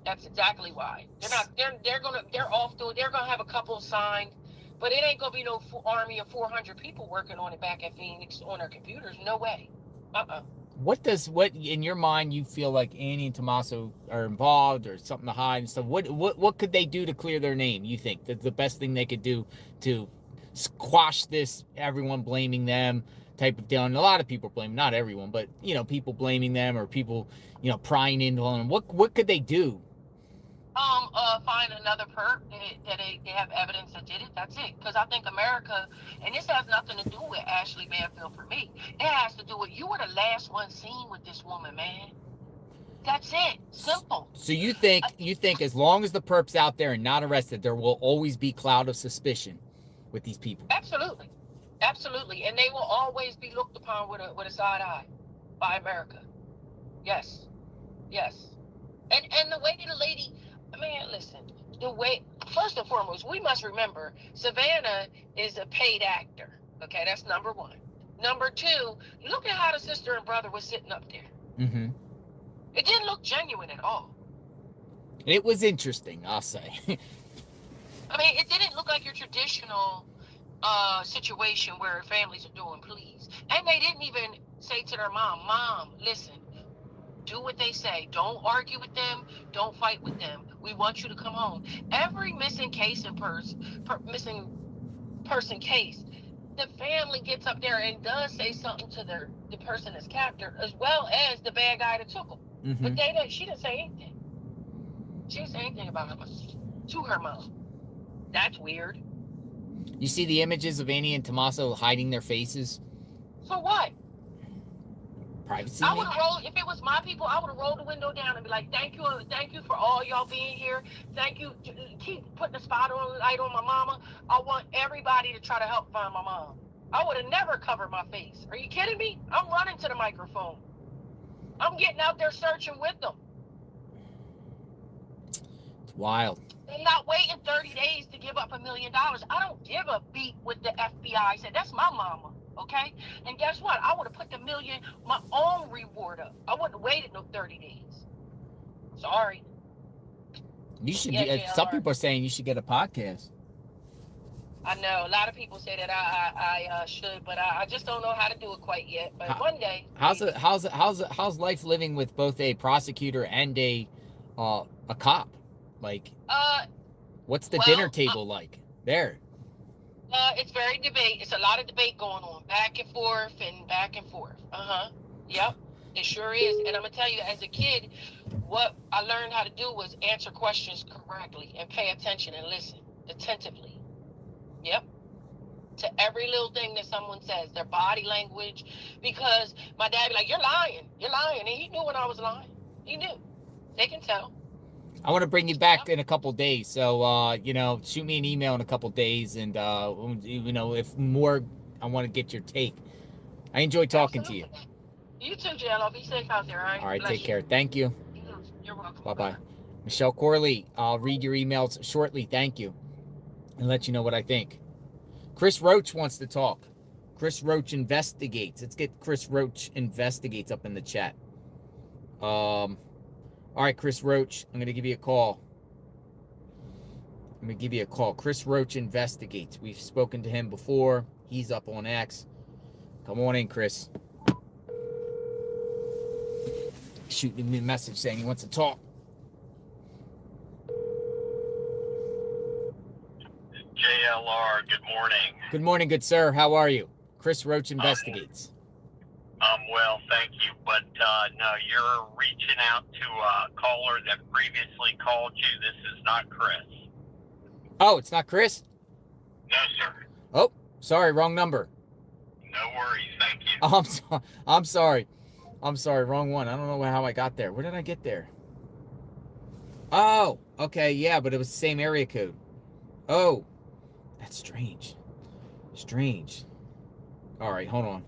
That's exactly why. They're gonna have a couple signed, but it ain't gonna be no army of 400 people working on it back at Phoenix on their computers. No way. What in your mind you feel like Annie and Tommaso are involved or something to hide and stuff? What could they do to clear their name? You think that's the best thing they could do to squash this? Everyone blaming them type of deal. And a lot of people blame, not everyone, but people blaming them or people prying into them. What could they do? Find another perp that they have evidence that did it. That's it. Because I think America, and this has nothing to do with Ashley Banfield for me. It has to do with you were the last one seen with this woman, man. That's it. Simple. So you think as long as the perp's out there and not arrested, there will always be cloud of suspicion with these people? Absolutely, absolutely, and they will always be looked upon with a side eye by America. Yes, and the way the lady. Man, listen, first and foremost, we must remember Savannah is a paid actor. Okay, that's number one. Number two, look at how the sister and brother was sitting up there. Mm-hmm. It didn't look genuine at all. It was interesting, I'll say. I mean, it didn't look like your traditional situation where families are doing pleas. And they didn't even say to their mom, listen, do what they say. Don't argue with them. Don't fight with them. We want you to come home. Every missing missing person case, the family gets up there and does say something to the person that's captured, as well as the bad guy that took them. Mm-hmm. But she didn't say anything. She didn't say anything about her to her mom. That's weird. You see the images of Annie and Tommaso hiding their faces? For what? Privacy. I would have rolled, if it was my people, I would have rolled the window down and be like, thank you for all y'all being here. Thank you. Keep putting the spotlight on my mama. I want everybody to try to help find my mom. I would have never covered my face. Are you kidding me? I'm running to the microphone. I'm getting out there searching with them. It's wild. They're not waiting 30 days to give up $1 million. I don't give a beat what the FBI said. That's my mama. Okay? And guess what? I would have put my own reward up. I wouldn't have waited no 30 days. Sorry. You should some people are saying you should get a podcast. I know. A lot of people say that I should, but I just don't know how to do it quite yet. But one day. How's life living with both a prosecutor and a cop? Like, what's the dinner table like there? It's very debate. It's a lot of debate going on, back and forth. Yep, it sure is. And I'm gonna tell you, as a kid, what I learned how to do was answer questions correctly and pay attention and listen attentively. Yep. To every little thing that someone says, their body language, because my dad be like, you're lying, and he knew when I was lying. He knew. They can tell. I want to bring you back in a couple days. So, shoot me an email in a couple days. And, if more, I want to get your take. I enjoy talking to you. You too, JLo. Be safe out there, all right? All right, take care. Thank you. You're welcome. Bye-bye. Michelle Corley, I'll read your emails shortly. Thank you. And let you know what I think. Chris Roach wants to talk. Chris Roach Investigates. Let's get Chris Roach Investigates up in the chat. All right, Chris Roach, I'm going to give you a call. Chris Roach Investigates. We've spoken to him before. He's up on X. Come on in, Chris. Shooting me a message saying he wants to talk. JLR, good morning. Good morning, good sir. How are you? Chris Roach Investigates. I'm well, thank you. But no, you're reaching out to a caller that previously called you. This is not Chris. Oh, it's not Chris? No, sir. Oh, sorry, wrong number. No worries, thank you. Oh, I'm sorry. Wrong one. I don't know how I got there. Where did I get there? Oh, okay, yeah, but it was the same area code. Oh, That's strange. Strange. All right, hold on.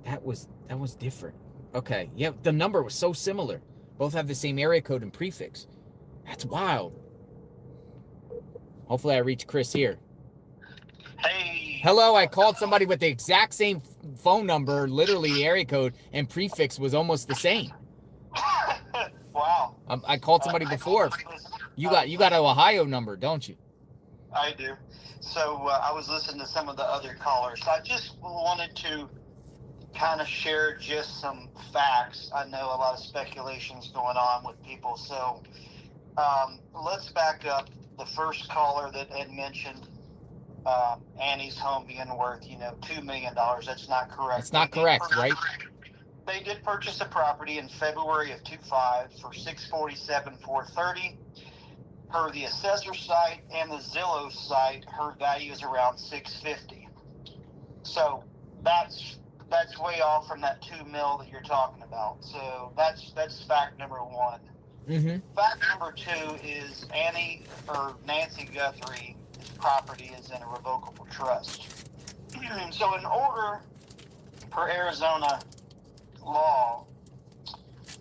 That was different. Okay, yeah, the number was so similar. Both have the same area code and prefix. That's wild. Hopefully I reach Chris here. Hey. Hello, I called somebody with the exact same phone number, literally the area code, and prefix was almost the same. Wow. I called somebody before. You got an Ohio number, don't you? I do. So I was listening to some of the other callers. I just wanted to kind of share just some facts. I know a lot of speculations going on with people. So let's back up. The first caller that had mentioned Annie's home being worth, $2 million. That's not correct. That's not correct, right? They did purchase a property in February of 25 for $647,430. Per the assessor site and the Zillow site, her value is around $650. So that's way off from that $2 million that you're talking about. So that's fact number one. Mm-hmm. Fact number two is Nancy Guthrie's property is in a revocable trust. So in order per Arizona law,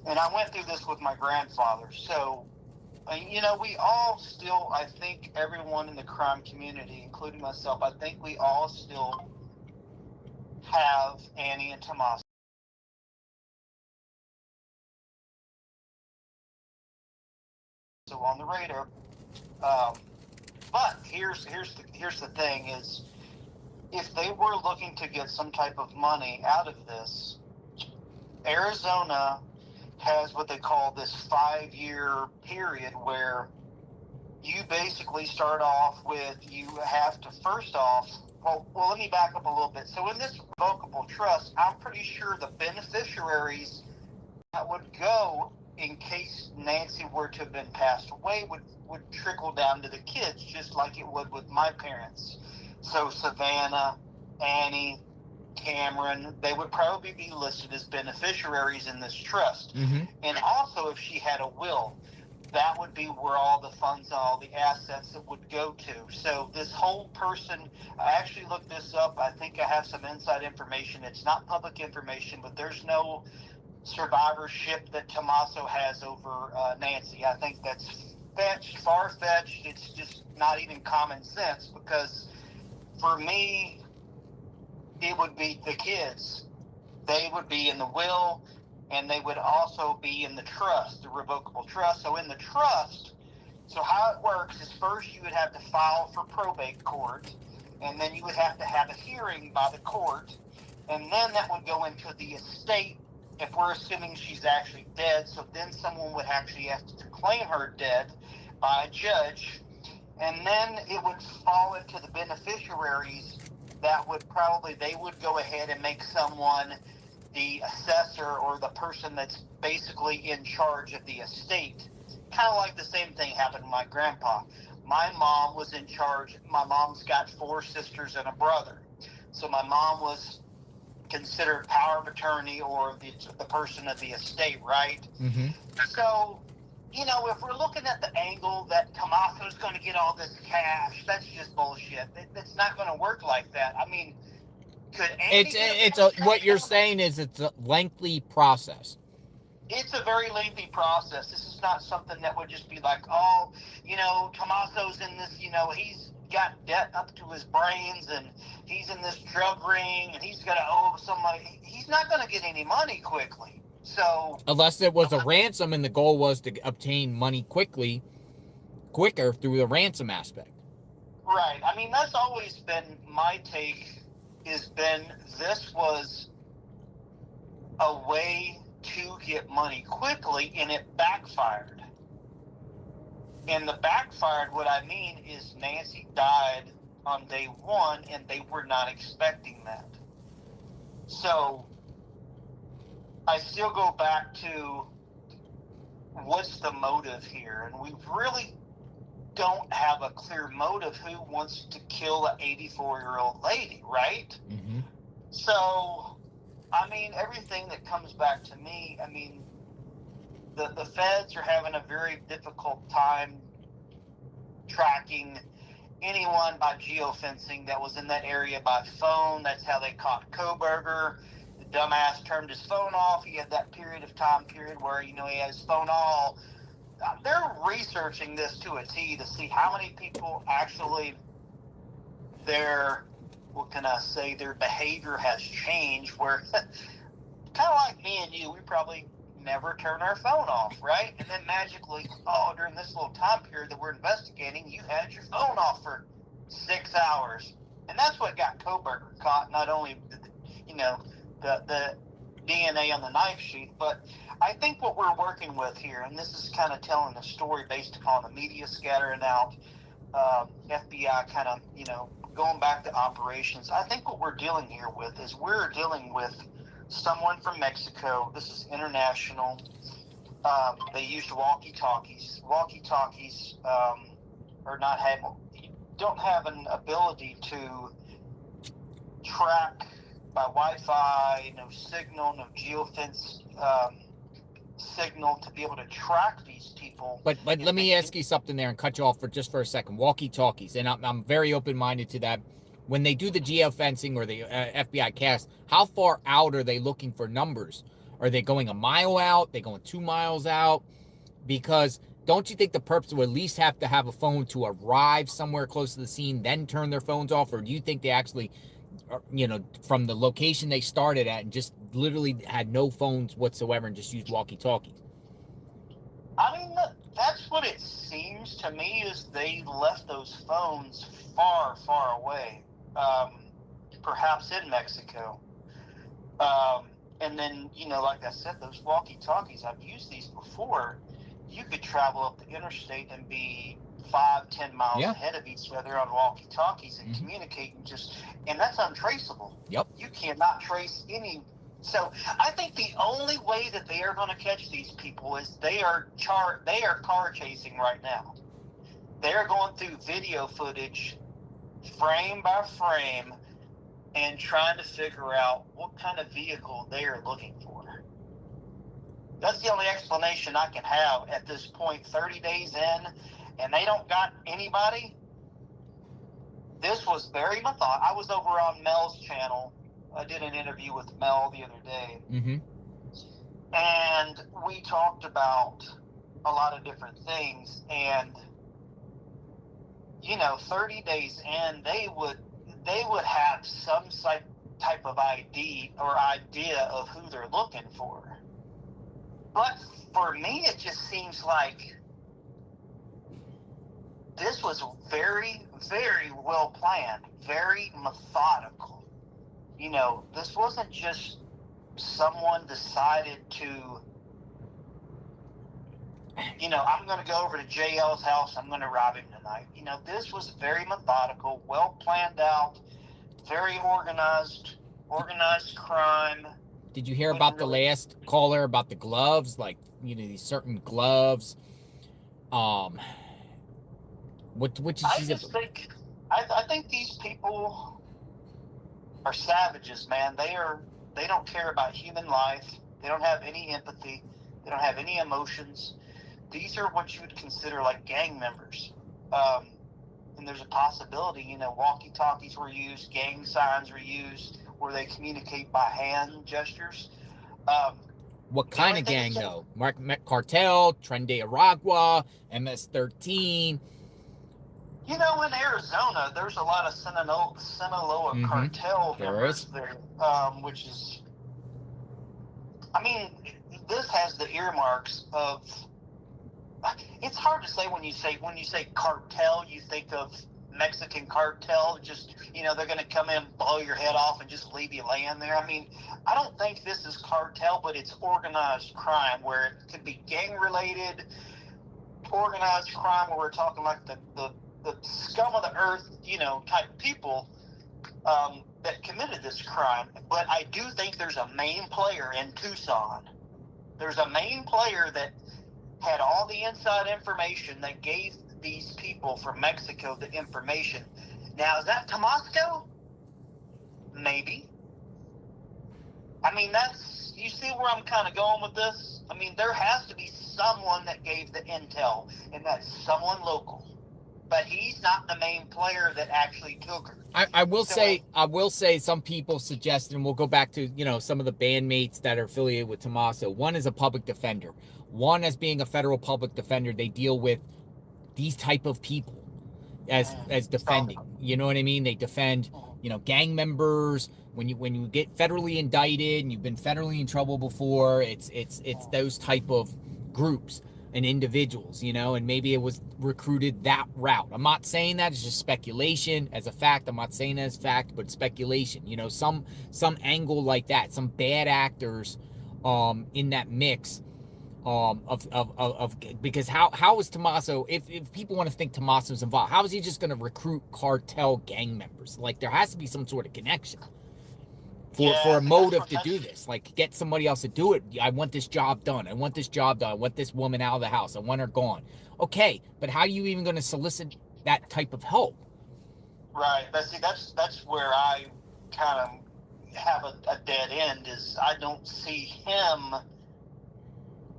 and I went through this with my grandfather, so we all still, I think everyone in the crime community, including myself, I think we all still have Annie and Tomas on the radar. But here's the thing is, if they were looking to get some type of money out of this, Arizona has what they call this 5-year period where you basically start off with, you have to first off, well, let me back up a little bit. So in this revocable trust, I'm pretty sure the beneficiaries that would go in case Nancy were to have been passed away would trickle down to the kids, just like it would with my parents. So Savannah, Annie, Cameron, they would probably be listed as beneficiaries in this trust. Mm-hmm. And also, if she had a will, that would be where all the funds, all the assets that would go to. So this whole person, I actually looked this up. I think I have some inside information. It's not public information, but there's no survivorship that Tommaso has over Nancy. I think that's far-fetched. It's just not even common sense, because for me, it would be the kids. They would be in the will, and they would also be in the trust, the revocable trust. So in the trust, so how it works is first you would have to file for probate court, and then you would have to have a hearing by the court, and then that would go into the estate if we're assuming she's actually dead. So then someone would actually have to claim her dead by a judge, and then it would fall into the beneficiaries. That would they would go ahead and make someone the assessor or the person that's basically in charge of the estate. Kind of like the same thing happened to my grandpa. My mom was in charge. My mom's got 4 sisters and a brother. So my mom was considered power of attorney or the person of the estate, right? Mm-hmm. So, if we're looking at the angle that Tommaso's going to get all this cash, that's just bullshit. It's not going to work like that. I mean, could Andy what you're saying is it's a lengthy process. It's a very lengthy process. This is not something that would just be like, oh, Tommaso's in this, he's got debt up to his brains, and he's in this drug ring, and he's going to owe somebody. He's not going to get any money quickly. So unless it was a ransom and the goal was to obtain money quicker through the ransom aspect. Right. I mean, that's always been my take, this was a way to get money quickly, and it backfired. And the backfired, what I mean is Nancy died on day 1, and they were not expecting that. So I still go back to what's the motive here, and we really don't have a clear motive. Who wants to kill an 84-year-old lady, right? Mm-hmm. So, I mean, everything that comes back to me, I mean, the feds are having a very difficult time tracking anyone by geofencing that was in that area by phone. That's how they caught Koberger. The dumbass turned his phone off. He had that time period where, he had his phone all. They're researching this to a T to see how many people actually their behavior has changed, where kind of like me and you, we probably never turn our phone off, right? And then magically, during this little time period that we're investigating, you had your phone off for 6 hours. And that's what got Koberger caught, not only, the DNA on the knife sheath, but I think what we're working with here, and this is kind of telling the story based upon the media scattering out, FBI kind of, going back to operations. I think what we're dealing here with is we're dealing with someone from Mexico. This is international. They used walkie-talkies. Walkie-talkies don't have an ability to track by Wi-Fi, no signal, no geofence signal to be able to track these people. But let me ask you something there and cut you off for a second. Walkie-talkies, and I'm very open-minded to that. When they do the geofencing or the FBI cast, how far out are they looking for numbers? Are they going a mile out? They going 2 miles out? Because don't you think the perps will at least have to have a phone to arrive somewhere close to the scene, then turn their phones off? Or do you think they actually, from the location they started at and just literally had no phones whatsoever and just used walkie-talkies? I mean, that's what it seems to me, is they left those phones far, far away, perhaps in Mexico. And then, like I said, those walkie-talkies, I've used these before. You could travel up the interstate and be 5-10 miles ahead of each other on walkie-talkies and communicate, and that's untraceable. Yep. You cannot trace any. So I think the only way that they are going to catch these people is they are car chasing right now. They're going through video footage, frame by frame, and trying to figure out what kind of vehicle they are looking for. That's the only explanation I can have at this point. 30 days in, and they don't got anybody. This was very methodical. I was over on Mel's channel. I did an interview with Mel the other day. Mm-hmm. And we talked about a lot of different things. And, 30 days in, they would have some type of idea of who they're looking for. But for me, it just seems like this was very, very well planned, very methodical. This wasn't just someone decided to, I'm going to go over to JL's house, I'm going to rob him tonight. This was very methodical, well planned out, very organized crime. Did you hear about the last caller about the gloves? Like, these certain gloves. What did she say? I think these people are savages, man. They don't care about human life. They don't have any empathy. They don't have any emotions. These are what you would consider like gang members. And there's a possibility, walkie-talkies were used, gang signs were used, where they communicate by hand gestures. What kind of gang, though? Cartel, Tren de Aragua, MS-13. In Arizona, there's a lot of Sinaloa cartel members there, which is, this has the earmarks of. It's hard to say when you say cartel, you think of Mexican cartel. Just they're going to come in, blow your head off, and just leave you laying there. I don't think this is cartel, but it's organized crime, where it could be gang related, organized crime, where we're talking like the scum of the earth, type people that committed this crime. But I do think there's a main player in Tucson. There's a main player that had all the inside information that gave these people from Mexico the information. Now, is that Tabasco? Maybe. You see where I'm kind of going with this? There has to be someone that gave the intel, and that's someone local. but he's not the main player that actually took her. I will say some people suggested, and we'll go back to, some of the bandmates that are affiliated with Tommaso. One is a public defender. One, as being a federal public defender, they deal with these type of people as defending. You know what I mean? They defend, gang members. When you get federally indicted and you've been federally in trouble before, it's those type of groups and individuals, and maybe it was recruited that route. I'm not saying that, it's just speculation. As a fact, I'm not saying that as fact, but speculation. Some angle like that, some bad actors in that mix because how is Tommaso, if people want to think Tommaso's involved, how is he just going to recruit cartel gang members? Like, there has to be some sort of connection for a motive to do this. Like, get somebody else to do it. I want this job done. I want this woman out of the house. I want her gone. Okay, but how are you even going to solicit that type of help? Right. But see, that's where I kind of have a dead end, is I don't see him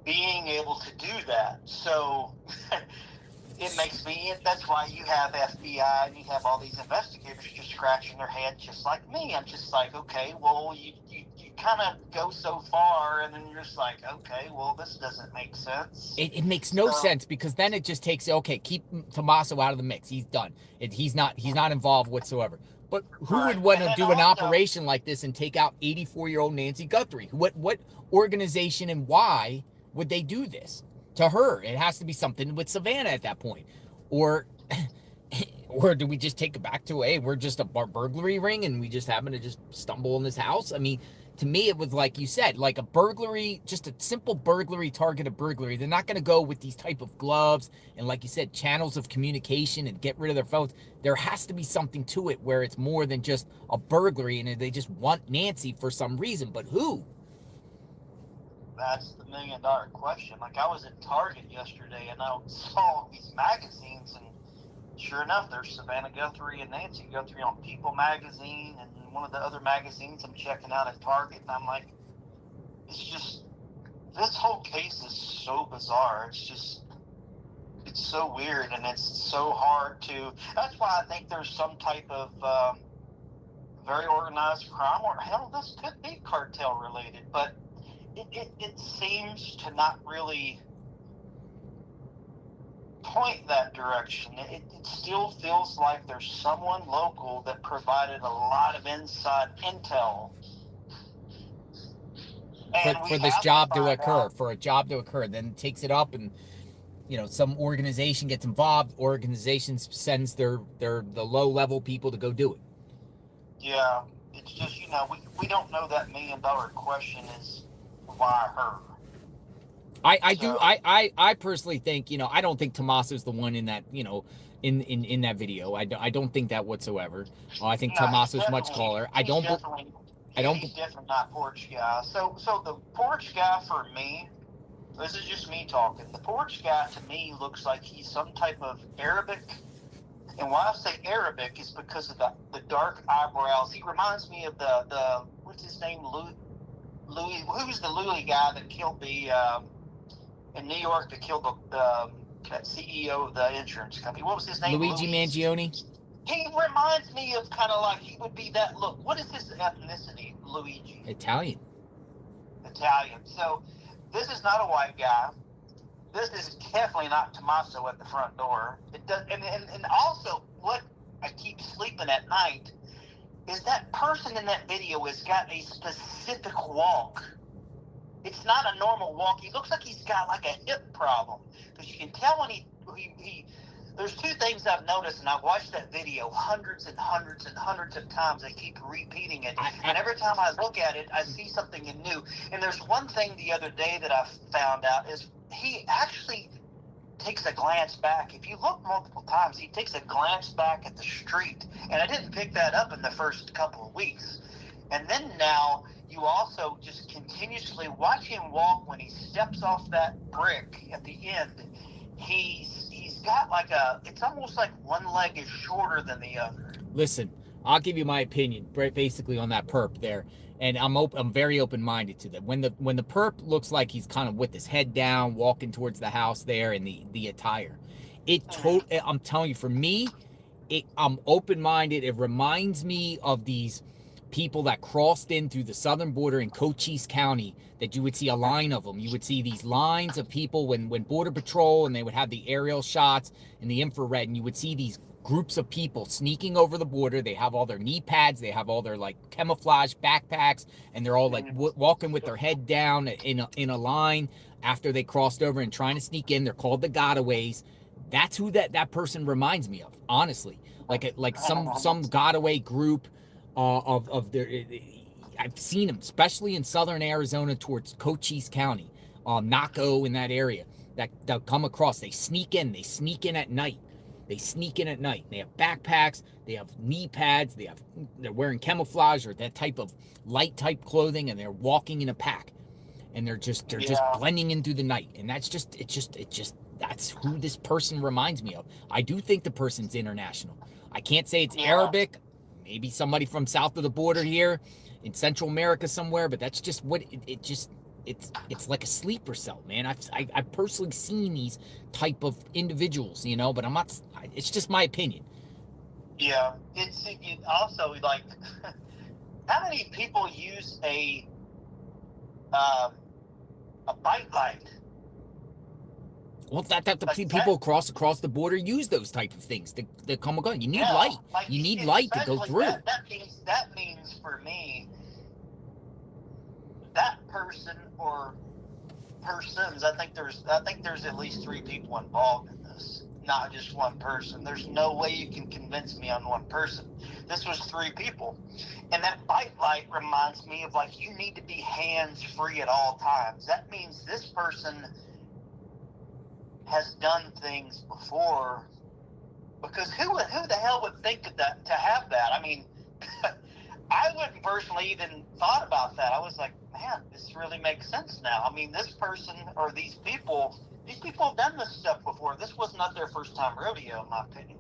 being able to do that. So it makes me, that's why you have FBI and you have all these investigators just scratching their heads just like me. I'm just like, okay, well, you kind of go so far and then you're just like, okay, well, this doesn't make sense. It makes no sense, because then it just takes, okay, keep Tommaso out of the mix. He's done. He's not involved whatsoever. But who would want to do an operation like this and take out 84-year-old Nancy Guthrie? What organization and why would they do this to her? It has to be something with Savannah at that point. Or do we just take it back to, hey, we're just a burglary ring and we just happen to just stumble in this house? I mean, to me, it was like you said, like a burglary, just a simple burglary, targeted burglary. They're not going to go with these type of gloves and, like you said, channels of communication and get rid of their phones. There has to be something to it where it's more than just a burglary and they just want Nancy for some reason. But who? That's the $1 million question. Like, I was at Target yesterday and I saw these magazines, and sure enough, there's Savannah Guthrie and Nancy Guthrie on People magazine, and one of the other magazines I'm checking out at Target, and I'm like, it's just, this whole case is so bizarre. It's so weird, and it's so hard to, that's why I think there's some type of very organized crime, or hell, this could be cartel related, but it seems to not really point that direction. It still feels like there's someone local that provided a lot of inside intel. For this job to occur, then it takes it up, and some organization gets involved. Organizations sends the low level people to go do it. Yeah, it's just we don't know. That $1 million question is, why her? I personally think, I don't think Tommaso's the one in that, in that video. I don't think that whatsoever. I think Tommaso's much taller. He's definitely not porch guy. So the porch guy for me, this is just me talking. The porch guy to me looks like he's some type of Arabic. And why I say Arabic is because of the dark eyebrows. He reminds me of the what's his name, Louis, who's the Louis guy that killed the in New York, that killed the CEO of the insurance company? What was his name? Luigi Mangione. He reminds me of kind of like he would be that look. What is his ethnicity, Luigi? Italian. So this is not a white guy. This is definitely not Tommaso at the front door. It does, and also what I keep sleeping at night is that person in that video has got a specific walk. It's not a normal walk. He looks like he's got like a hip problem, because you can tell when he there's two things I've noticed, and I've watched that video hundreds and hundreds and hundreds of times. They keep repeating it, and every time I look at it, I see something new. And there's one thing the other day that I found out is he actually takes a glance back. If you look multiple times, he takes a glance back at the street, and I didn't pick that up in the first couple of weeks. And then now you also just continuously watch him walk. When he steps off that brick at the end, he's got like it's almost like one leg is shorter than the other. Listen, I'll give you my opinion basically on that perp there, and I'm very open-minded to that. When the perp looks like he's kind of with his head down, walking towards the house there, and the attire, I'm telling you, for me, I'm open-minded. It reminds me of these people that crossed in through the southern border in Cochise County, that you would see a line of them. You would see these lines of people when Border Patrol, and they would have the aerial shots and the infrared, and you would see these groups of people sneaking over the border. They have all their knee pads, they have all their like camouflage backpacks, and they're all like walking with their head down in a line after they crossed over and trying to sneak in. They're called the gotaways. That's who that person reminds me of, honestly. Like some gotaway group of their. I've seen them, especially in southern Arizona towards Cochise County, Naco, in that area. That they'll come across. They sneak in at night. They have backpacks. They have knee pads. They're wearing camouflage or that type of light type clothing, and they're walking in a pack, and they're just blending in through the night. And that's that's who this person reminds me of. I do think the person's international. I can't say it's Arabic, maybe somebody from south of the border here in Central America somewhere, but that's just what it's like a sleeper cell, man. I've personally seen these type of individuals, but I'm not. It's just my opinion. Yeah, it's also like how many people use a bike light? Well, people across the border use those type of things to come and go. You need light. You need light to go through. That means for me, that person or persons. I think there's at least 3 people involved in this, not just one person. There's no way you can convince me on one person. This was 3 people, and that bike light reminds me of like you need to be hands free at all times. That means this person has done things before, because who the hell would think of that, to have that? I mean, I wouldn't personally even thought about that. I was like, man, this really makes sense now. I mean, this person or these people have done this stuff before. This was not their first time rodeo, in my opinion.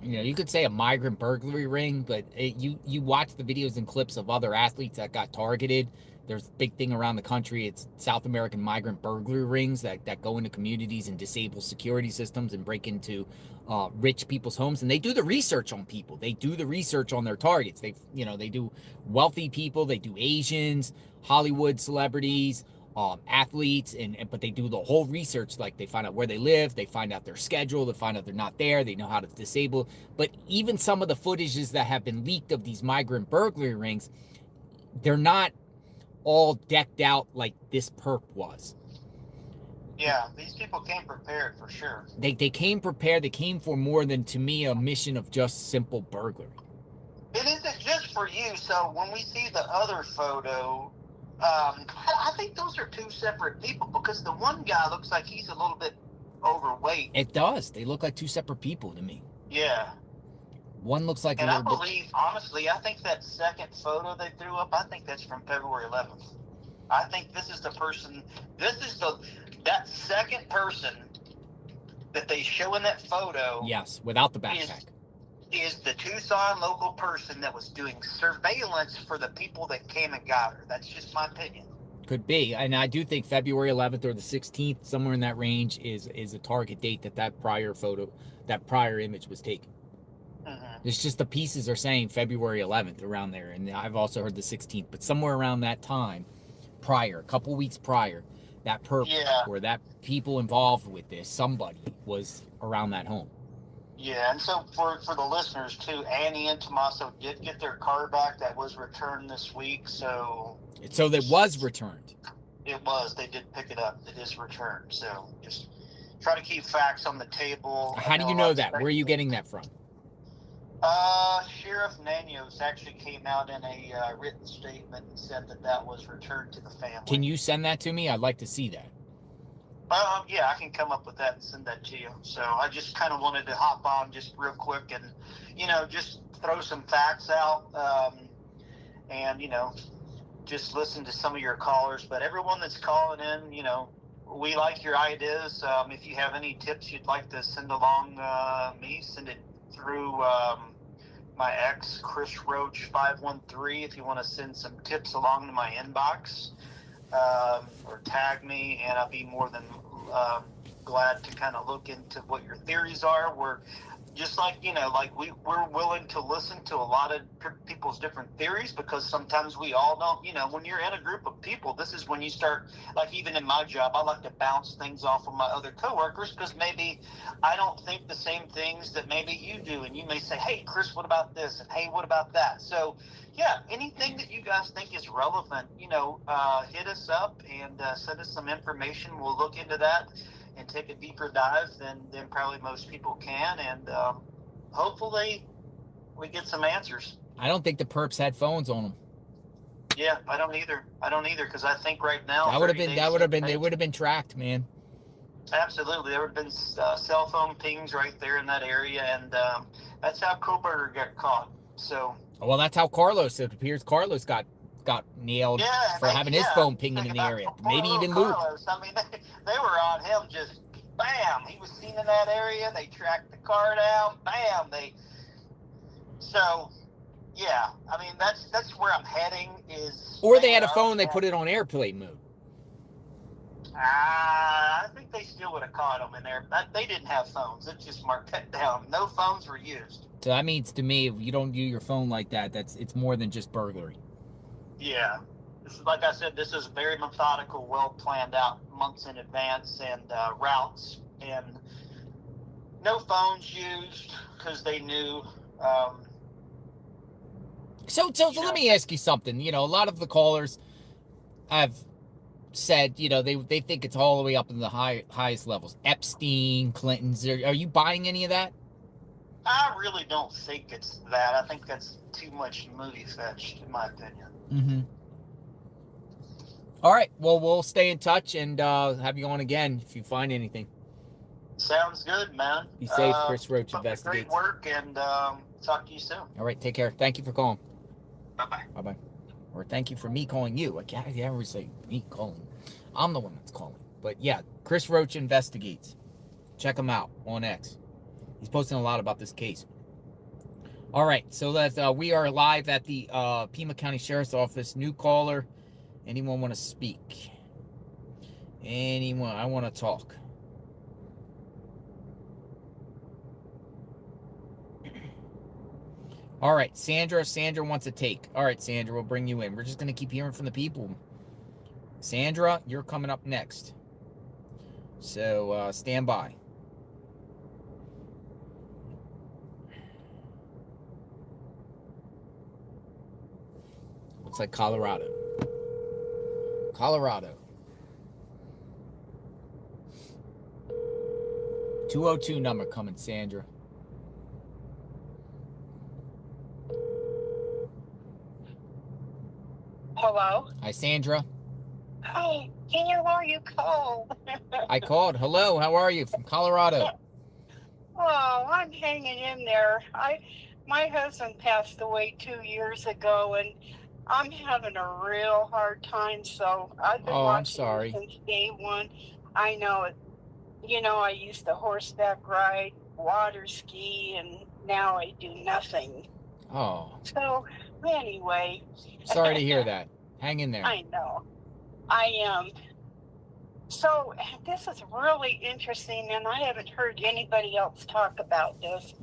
You could say a migrant burglary ring, but you watch the videos and clips of other athletes that got targeted. There's a big thing around the country. It's South American migrant burglary rings that go into communities and disable security systems and break into rich people's homes. And they do the research on people. They do the research on their targets. They do wealthy people. They do Asians, Hollywood celebrities, athletes, but they do the whole research. Like they find out where they live. They find out their schedule. They find out they're not there. They know how to disable. But even some of the footages that have been leaked of these migrant burglary rings, they're not all decked out like this perp was. Yeah, these people came prepared for sure. They came prepared. They came for more than, to me, a mission of just simple burglary. It isn't just for you. So when we see the other photo, I think those are 2 separate people, because the one guy looks like he's a little bit overweight. It does. They look like 2 separate people to me. Yeah. One looks like and I believe, honestly, I think that second photo they threw up, I think that's from February 11th. I think this is the person, that second person that they show in that photo. Yes, without the backpack. Is the Tucson local person that was doing surveillance for the people that came and got her. That's just my opinion. Could be. And I do think February 11th or the 16th, somewhere in that range, is a target date that prior image was taken. It's just the pieces are saying February 11th, around there. And I've also heard the 16th, but somewhere around that time, a couple weeks prior, that perp or that people involved with this, somebody was around that home. Yeah, and so for the listeners too, Annie and Tommaso did get their car back. That was returned this week, so that was returned. It was. They did pick it up. It is returned. So just try to keep facts on the table. How do you know that? Where are you getting that from? Sheriff Nanos actually came out in a written statement and said that was returned to the family. Can you send that to me? I'd like to see that. Yeah, I can come up with that and send that to you. So I just kind of wanted to hop on just real quick and, just throw some facts out, and, just listen to some of your callers. But everyone that's calling in, we like your ideas. If you have any tips you'd like to send along send it through my ex, Chris Roach 513, if you want to send some tips along to my inbox, or tag me, and I'll be more than glad to kind of look into what your theories are. We're just like, we're willing to listen to a lot of people's different theories, because sometimes we all don't, when you're in a group of people, this is when you start, like even in my job, I like to bounce things off of my other coworkers, because maybe I don't think the same things that maybe you do. And you may say, hey, Chris, what about this? And hey, what about that? So yeah, anything that you guys think is relevant, hit us up and send us some information. We'll look into that and take a deeper dive than probably most people can, and hopefully we get some answers. I don't think the perps had phones on them. Yeah, I don't either, because I think right now they would have been tracked, man. Absolutely, there would have been cell phone pings right there in that area, and that's how Koberger got caught. So well, that's how Carlos. It appears Carlos got nailed for having his phone pinging in the area. Maybe even Luke. I mean, they were on him, just bam. He was seen in that area. They tracked the car down. Bam. So, yeah. I mean, that's where I'm heading. Or they had a phone. They put it on airplane mode. I think they still would have caught them in there. They didn't have phones. Let's just mark that down. No phones were used. So that means to me, if you don't use your phone like that, it's more than just burglary. Yeah. Like I said, this is very methodical, well planned out, months in advance, and routes, and no phones used because they knew. So let me ask you something. A lot of the callers have said, they think it's all the way up in the highest levels. Epstein, Clinton's. Are you buying any of that? I really don't think it's that. I think that's too much movie fetch, in my opinion. Mm-hmm. All right. Well, we'll stay in touch and have you on again if you find anything. Sounds good, man. Be safe, Chris Roach Investigates. Great work, and talk to you soon. All right. Take care. Thank you for calling. Bye-bye. Bye-bye. Or thank you for me calling you. I can't ever say me calling. I'm the one that's calling. But yeah, Chris Roach Investigates. Check him out on X. He's posting a lot about this case. All right, so we are live at the Pima County Sheriff's Office. New caller. Anyone want to speak? Anyone? I want to talk. All right, Sandra. Sandra wants a take. All right, Sandra, we'll bring you in. We're just going to keep hearing from the people. Sandra, you're coming up next. So stand by. Looks like Colorado. 202 number coming, Sandra. Hello? Hi, Sandra. Hi, are you called? I called. Hello, how are you? From Colorado. Oh, I'm hanging in there. My husband passed away 2 years ago, and I'm having a real hard time, so I've been watching I'm sorry. since day one. I know it. I used to horseback ride, water ski, and now I do nothing. Oh. So, anyway. Sorry to hear that. Hang in there. I know. I am. So, this is really interesting, and I haven't heard anybody else talk about this.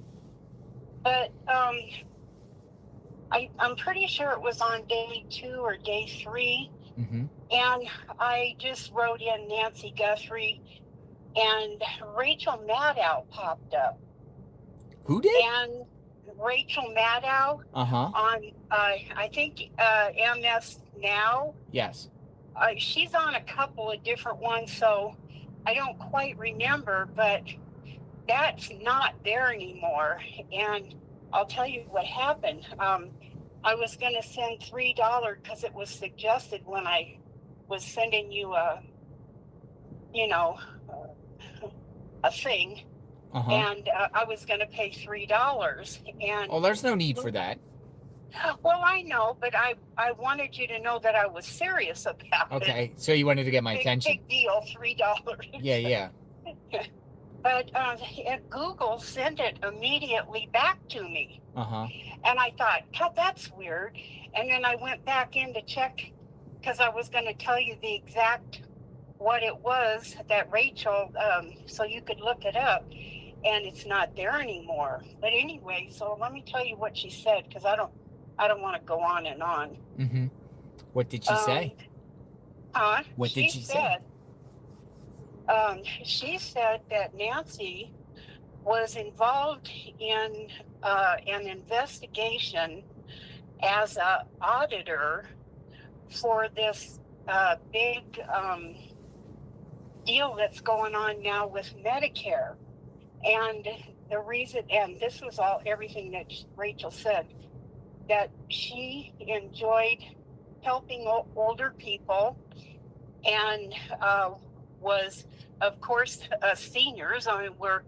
But, I'm pretty sure it was on day 2 or day 3. Mm-hmm. And I just wrote in Nancy Guthrie, and Rachel Maddow popped up. Who did? And Rachel Maddow on, I think, MS Now. Yes. She's on a couple of different ones, so I don't quite remember, but that's not there anymore. And I'll tell you what happened. I was going to send $3 because it was suggested when I was sending you a thing. And I was going to pay $3. And oh, there's no need for that. Well, I know, but I wanted you to know that I was serious about it. Okay, so you wanted to get my attention. Big deal, $3. Yeah. But Google sent it immediately back to me. And I thought, God, that's weird. And then I went back in to check because I was going to tell you the exact what it was that Rachel, so you could look it up, and it's not there anymore. But anyway, so let me tell you what she said, because I don't want to go on and on. Mm-hmm. What did she say? What did she say? She said that Nancy was involved in an investigation as an auditor for this big deal that's going on now with Medicare. And the reason, and this was everything that Rachel said, that she enjoyed helping older people and was, of course, seniors. I mean, we're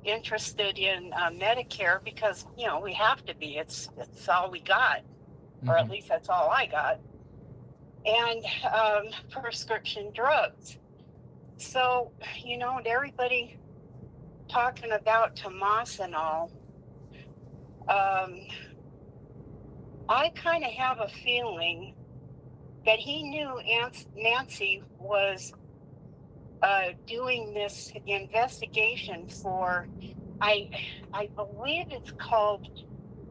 interested in Medicare because, you know, we have to be. It's all we got, or at least that's all I got. And prescription drugs. So, you know, and everybody talking about Tomas and all, I kind of have a feeling that he knew Nancy was doing this investigation for, I believe it's called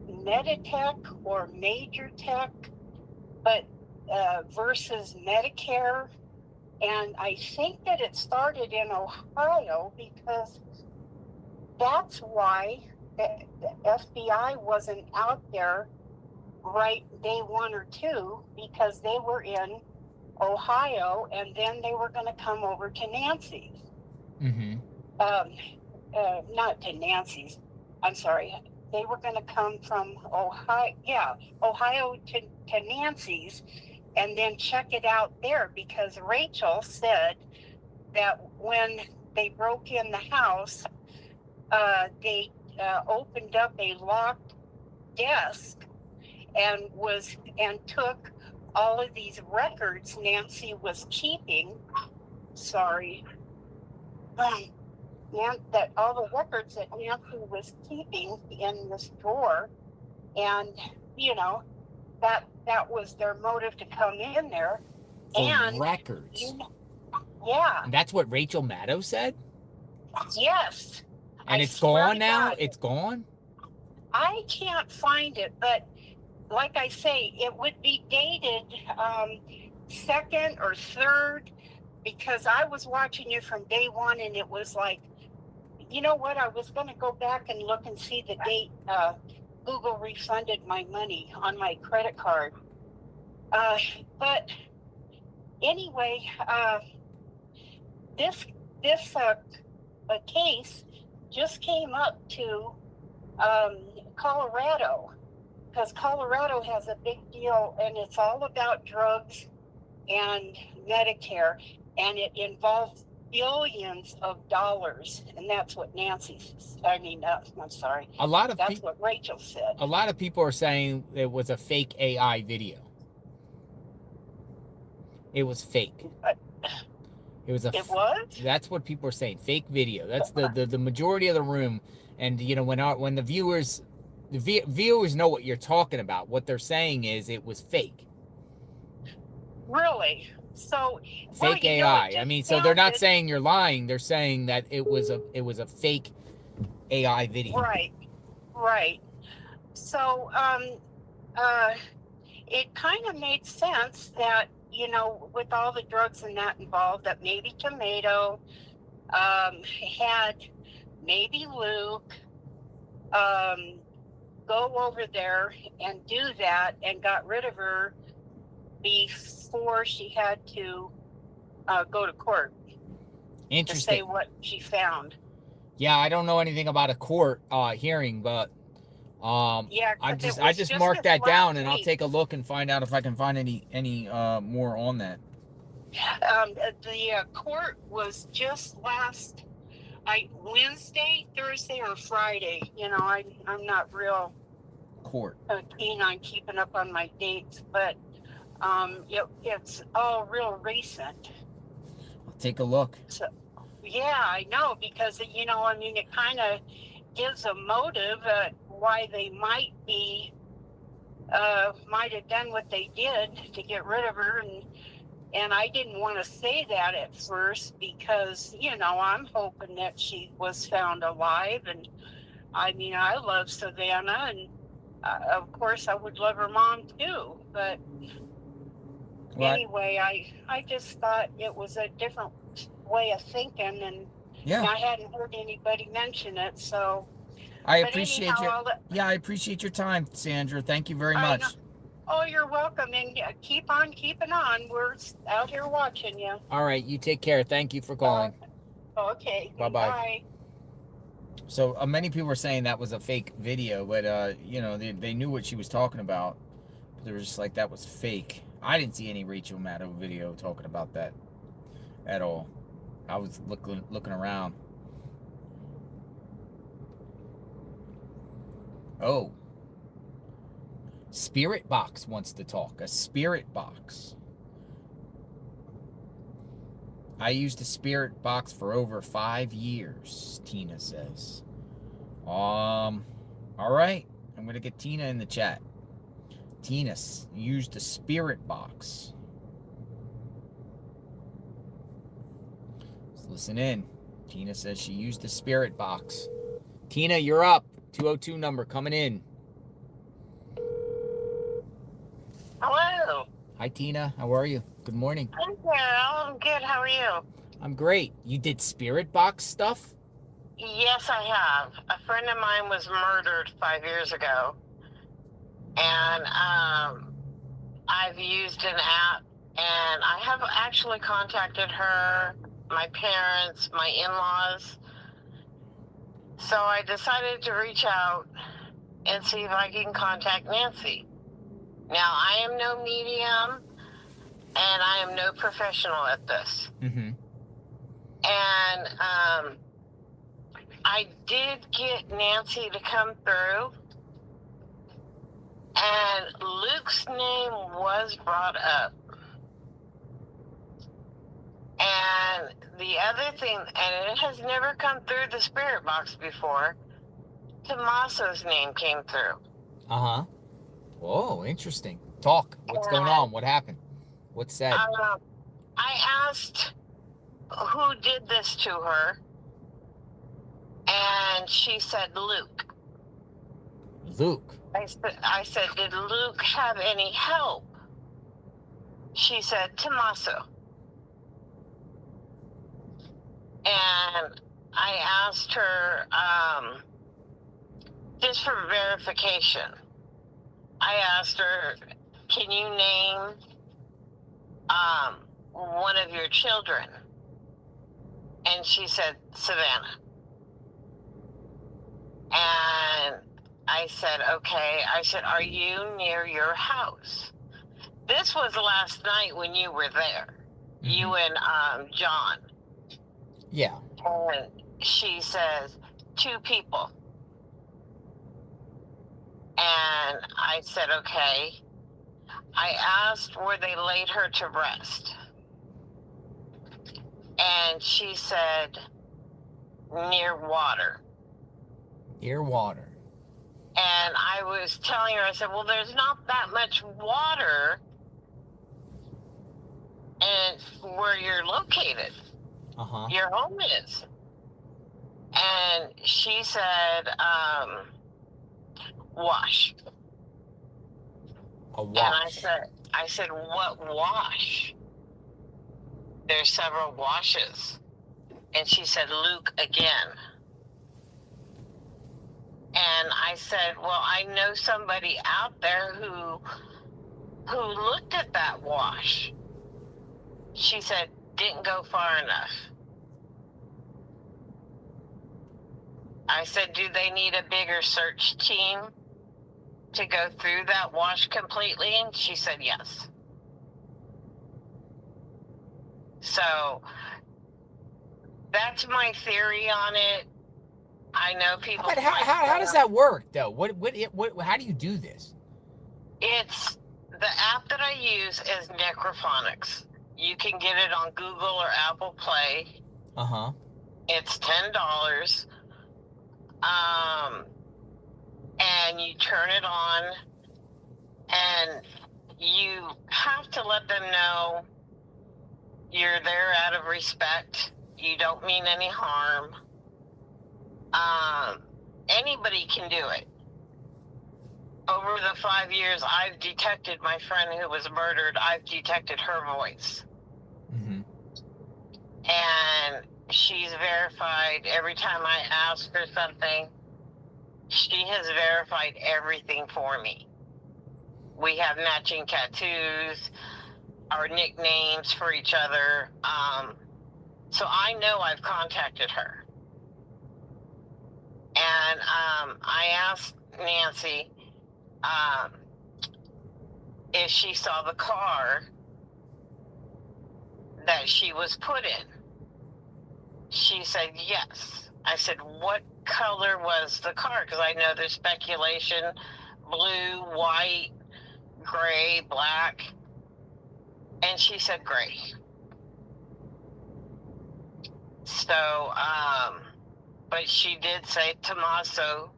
Meditech or Major Tech, but versus Medicare. And I think that it started in Ohio because that's why the FBI wasn't out there right day 1 or 2, because they were in Ohio, and then they were going to come over to Nancy's. Not to Nancy's. I'm sorry. They were going to come from Ohio to Nancy's, and then check it out there, because Rachel said that when they broke in the house, they opened up a locked desk and took all of these records Nancy was keeping. That all the records that Nancy was keeping in this drawer, and you know, that was their motive to come in there. For records. Yeah. And that's what Rachel Maddow said? Yes. And it's gone now? It's gone? I can't find it, but like I say, it would be dated 2nd or 3rd, because I was watching it from day 1, and it was like, you know what, I was going to go back and look and see the date Google refunded my money on my credit card. But anyway, this case just came up to Colorado, because Colorado has a big deal, and it's all about drugs and Medicare, and it involves billions of dollars, and that's what I'm sorry. That's what Rachel said. A lot of people are saying it was a fake AI video. It was fake. It was. That's what people are saying. Fake video. That's the majority of the room. And you know, when the viewers know what you're talking about. What they're saying is it was fake. Really? So fake AI. I mean, so they're not saying you're lying. They're saying that it was a fake AI video. Right. So it kind of made sense that, you know, with all the drugs and that involved, that maybe Tomato had maybe Luke go over there and do that, and got rid of her before she had to go to court. Interesting. To say what she found. Yeah, I don't know anything about a court hearing, but I just marked that down, and I'll take a look and find out if I can find any more on that. The court was just last Wednesday, Thursday, or Friday. You know, I'm not real keen on keeping up on my dates, but it's all real recent. I'll take a look. So, yeah, I know, because, you know, I mean, it kind of gives a motive why they might have done what they did to get rid of her, And I didn't want to say that at first because, I'm hoping that she was found alive. And I mean, I love Savannah, and of course I would love her mom too. But anyway, I just thought it was a different way of thinking, and I hadn't heard anybody mention it. So I appreciate I appreciate your time, Sandra. Thank you very much. Oh, you're welcome, and keep on keeping on. We're out here watching you. All right, you take care. Thank you for calling. Okay. Bye-bye. Bye. So many people were saying that was a fake video, but they knew what she was talking about. But they were just like, that was fake. I didn't see any Rachel Maddow video talking about that at all. I was looking around. Oh. Spirit Box wants to talk. A Spirit Box. I used a Spirit Box for over 5 years, Tina says. All right. I'm going to get Tina in the chat. Tina used a Spirit Box. Let's listen in. Tina says she used a Spirit Box. Tina, you're up. 202 number coming in. Hello. Hi, Tina. How are you? Good morning. I'm good. How are you? I'm great. You did Spirit Box stuff? Yes, I have. A friend of mine was murdered 5 years ago. And I've used an app. And I have actually contacted her, my parents, my in-laws. So I decided to reach out and see if I can contact Nancy. Now, I am no medium, and I am no professional at this. Mm-hmm. And I did get Nancy to come through, and Luke's name was brought up. And the other thing, and it has never come through the Spirit Box before, Tommaso's name came through. Uh-huh. Whoa, interesting. Talk. What's going on? What happened? What's said? I asked who did this to her, and she said Luke. Luke? I said, did Luke have any help? She said, Tommaso. And I asked her, just for verification, I asked her, can you name one of your children? And she said, Savannah. And I said, okay. I said, are you near your house? This was last night when you were there. Mm-hmm. You and John. Yeah. And she says, 2 people. And I said, okay. I asked where they laid her to rest. And she said, near water. Near water. And I was telling her, I said, well, there's not that much water and where you're located. Uh-huh. Your home is. And she said, wash. A wash. And I said, what wash? There's several washes. And she said, Luke again. And I said, well, I know somebody out there who looked at that wash. She said, didn't go far enough. I said, do they need a bigger search team to go through that wash completely? And she said, yes. So that's my theory on it. I know people. But how does that work, though? What how do you do this? It's the app that I use is Necrophonics. You can get it on Google or Apple Play. Uh-huh. It's $10. And you turn it on, and you have to let them know You're there out of respect. You don't mean any harm. Anybody can do it. Over the 5 years I've detected my friend who was murdered, I've detected her voice. Mm-hmm. And she's verified every time I ask her something. She has verified everything for me. We have matching tattoos, our nicknames for each other. So I know I've contacted her. And I asked Nancy if she saw the car that she was put in. She said yes. I said, what color was the car? Because I know there's speculation, blue, white, gray, black. And she said gray. So, but she did say Tommaso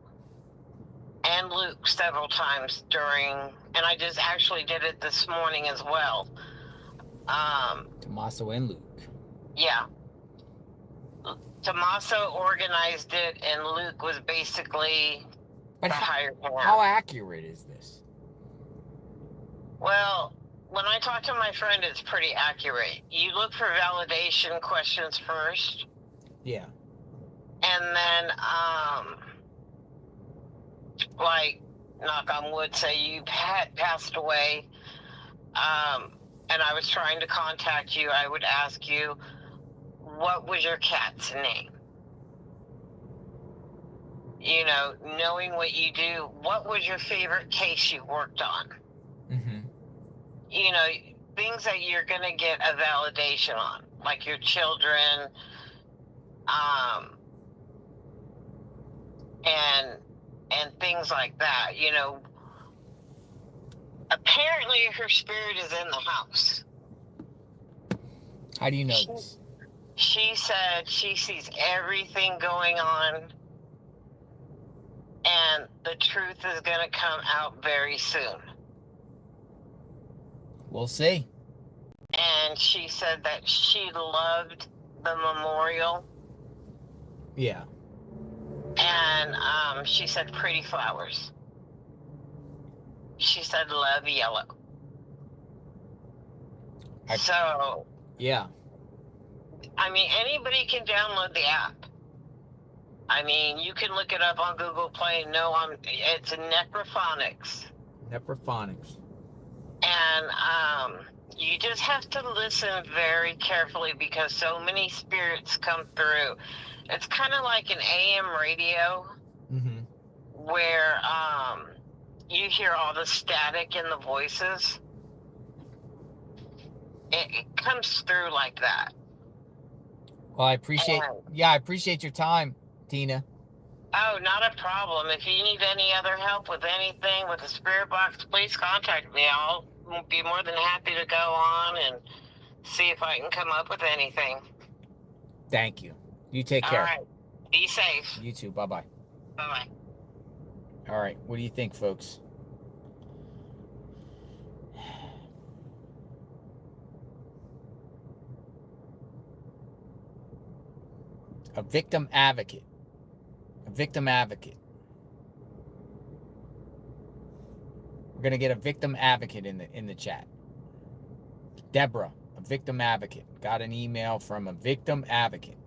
and Luke several times during, and I just actually did it this morning as well. Tommaso and Luke. Yeah. Tommaso organized it, and Luke was basically But the hired hand. how accurate is this? Well, when I talk to my friend, it's pretty accurate. You look for validation questions first, Yeah. and then, like, knock on wood, say you had passed away, and I was trying to contact you, I would ask you, what was your cat's name? You know, knowing what you do, what was your favorite case you worked on? Mm-hmm. You know, things that you're going to get a validation on, like your children, and things like that. You know, apparently her spirit is in the house. How do you know this? She said she sees everything going on, and the truth is going to come out very soon. We'll see. And she said that she loved the memorial. Yeah. And she said pretty flowers. She said love yellow. So, yeah. I mean, anybody can download the app. I mean, you can look it up on Google Play. No, it's Necrophonics. Necrophonics. And you just have to listen very carefully because so many spirits come through. It's kind of like an AM radio, Mm-hmm. where you hear all the static in the voices. It comes through like that. Well, I appreciate your time, Tina. Oh, not a problem. If you need any other help with anything with the spirit box, please contact me. I'll be more than happy to go on and see if I can come up with anything. Thank you. You take care. All right. Be safe. You too. Bye-bye. Bye-bye. All right. What do you think, folks? A victim advocate. A victim advocate. We're gonna get a victim advocate in the chat. Deborah, a victim advocate. Got an email from a victim advocate.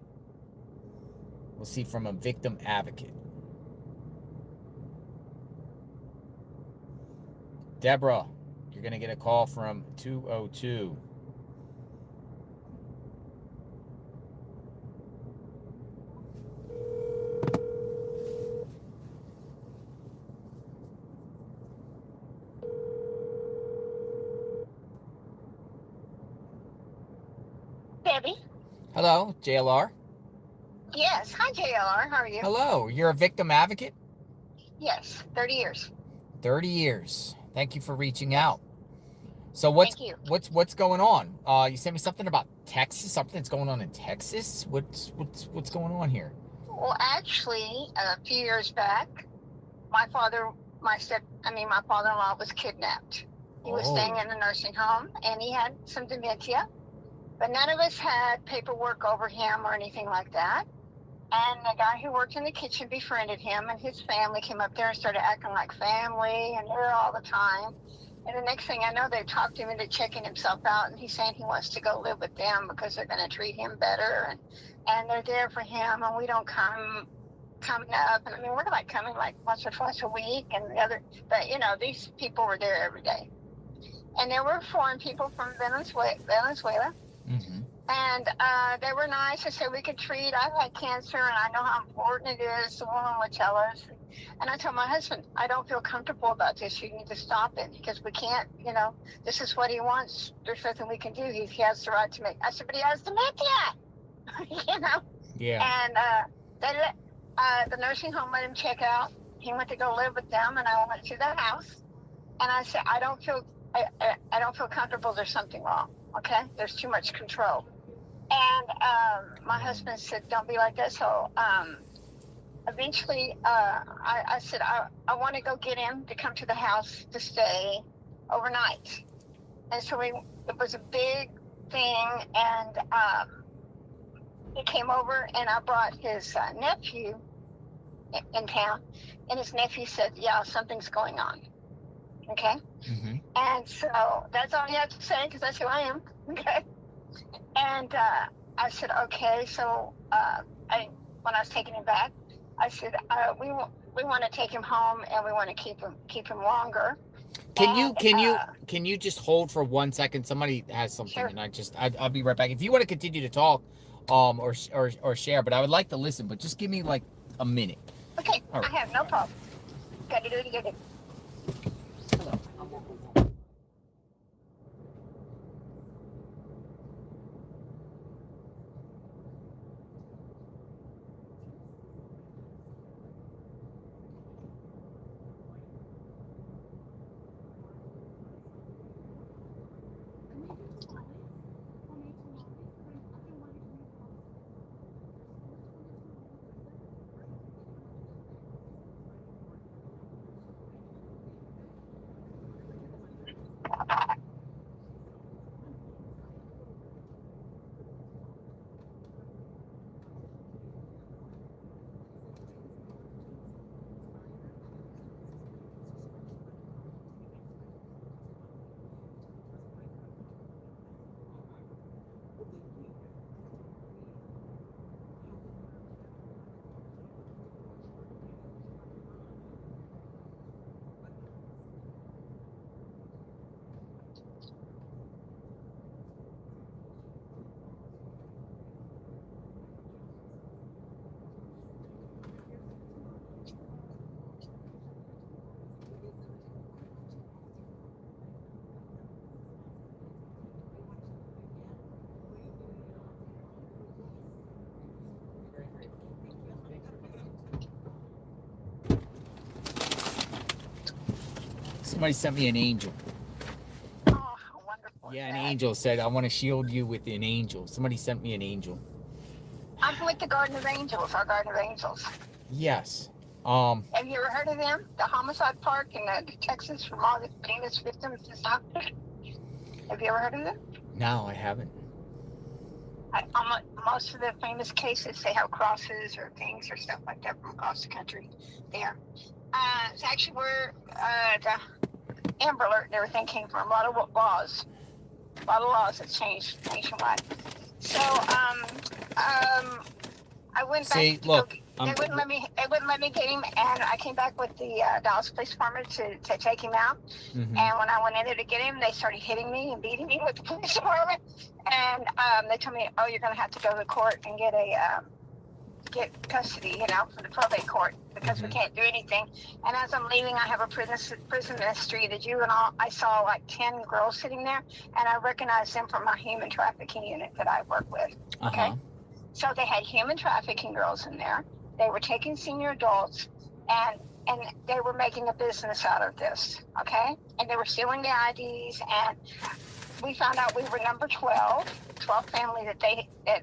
We'll see from a victim advocate. Deborah, you're gonna get a call from 202. Debbie? Hello, JLR. Yes. Hi, JLR. How are you? Hello, you're a victim advocate? Yes, 30 years. 30 years. Thank you for reaching out. So what's going on? You sent me something about Texas, something that's going on in Texas. What's going on here? Well, actually, a few years back, my father-in-law was kidnapped. He was staying in a nursing home, and he had some dementia. but none of us had paperwork over him or anything like that. And the guy who worked in the kitchen befriended him, and his family came up there and started acting like family, and they're all the time. And the next thing I know, they talked him into checking himself out, and he's saying he wants to go live with them because they're going to treat him better, and they're there for him, and we don't coming up. And I mean, we're like coming like once or twice a week, and but these people were there every day. And there were foreign people from Venezuela. Mm-hmm. And they were nice. I said we could treat. I've had cancer, and I know how important it is. The woman would tell us. And I told my husband, I don't feel comfortable about this. You need to stop it because we can't. This is what he wants. There's nothing we can do. He has the right to make. I said, but he has to make it. Yeah. And they let the nursing home let him check out. He went to go live with them, and I went to the house. And I said, I don't feel comfortable. There's something wrong. Okay, there's too much control. And my husband said, don't be like that. So eventually I said, I want to go get him to come to the house to stay overnight. And so it was a big thing. And he came over, and I brought his nephew in town. And his nephew said, yeah, something's going on. Okay? Mm-hmm. And so that's all he had to say, because that's who I am. Okay? And I said, okay. So when I was taking him back, I said, we want to take him home, and we want to keep him longer. Can you just hold for 1 second? Somebody has something, sure. And I'll be right back. If you want to continue to talk, or share, but I would like to listen. But just give me like a minute. Okay, right. I have no problem. Got to do it. Somebody sent me an angel. Oh, wonderful. Yeah, an angel said, I want to shield you with an angel. Somebody sent me an angel. I'm with the Garden of Angels, our Garden of Angels. Yes. Have you ever heard of them? The homicide park in Texas from all the famous victims and stuff? Have you ever heard of them? No, I haven't. Most of the famous cases, they have crosses or things or stuff like that from across the country there. It's actually where the Amber Alert and everything came from. A lot of laws that changed nationwide. So I went back. They wouldn't let me get him, and I came back with the Dallas Police Department to take him out. Mm-hmm. And when I went in there to get him, they started hitting me and beating me with the police department. And they told me, "Oh, you're going to have to go to the court and get custody, for the probate court, because we can't do anything." And as I'm leaving, I have a prison ministry, the juvenile. I saw like 10 girls sitting there, and I recognized them from my human trafficking unit that I work with. Okay. So they had human trafficking girls in there. They were taking senior adults, and they were making a business out of this. Okay. And they were stealing the IDs, and we found out we were number 12 family that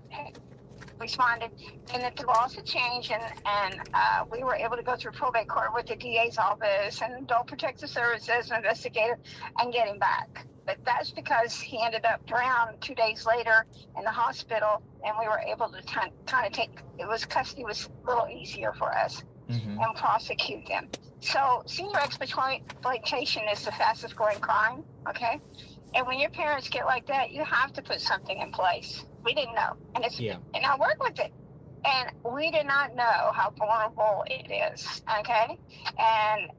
responded, and that the laws had changed, and we were able to go through probate court with the DA's office and Adult Protective Services and investigator and get him back. but that's because he ended up drowned 2 days later in the hospital, and we were able to kind of take, custody was a little easier for us Mm-hmm. and prosecute them. So senior exploitation is the fastest growing crime, okay? And when your parents get like that, you have to put something in place. We didn't know, and I work with it. And we did not know how vulnerable it is, okay? And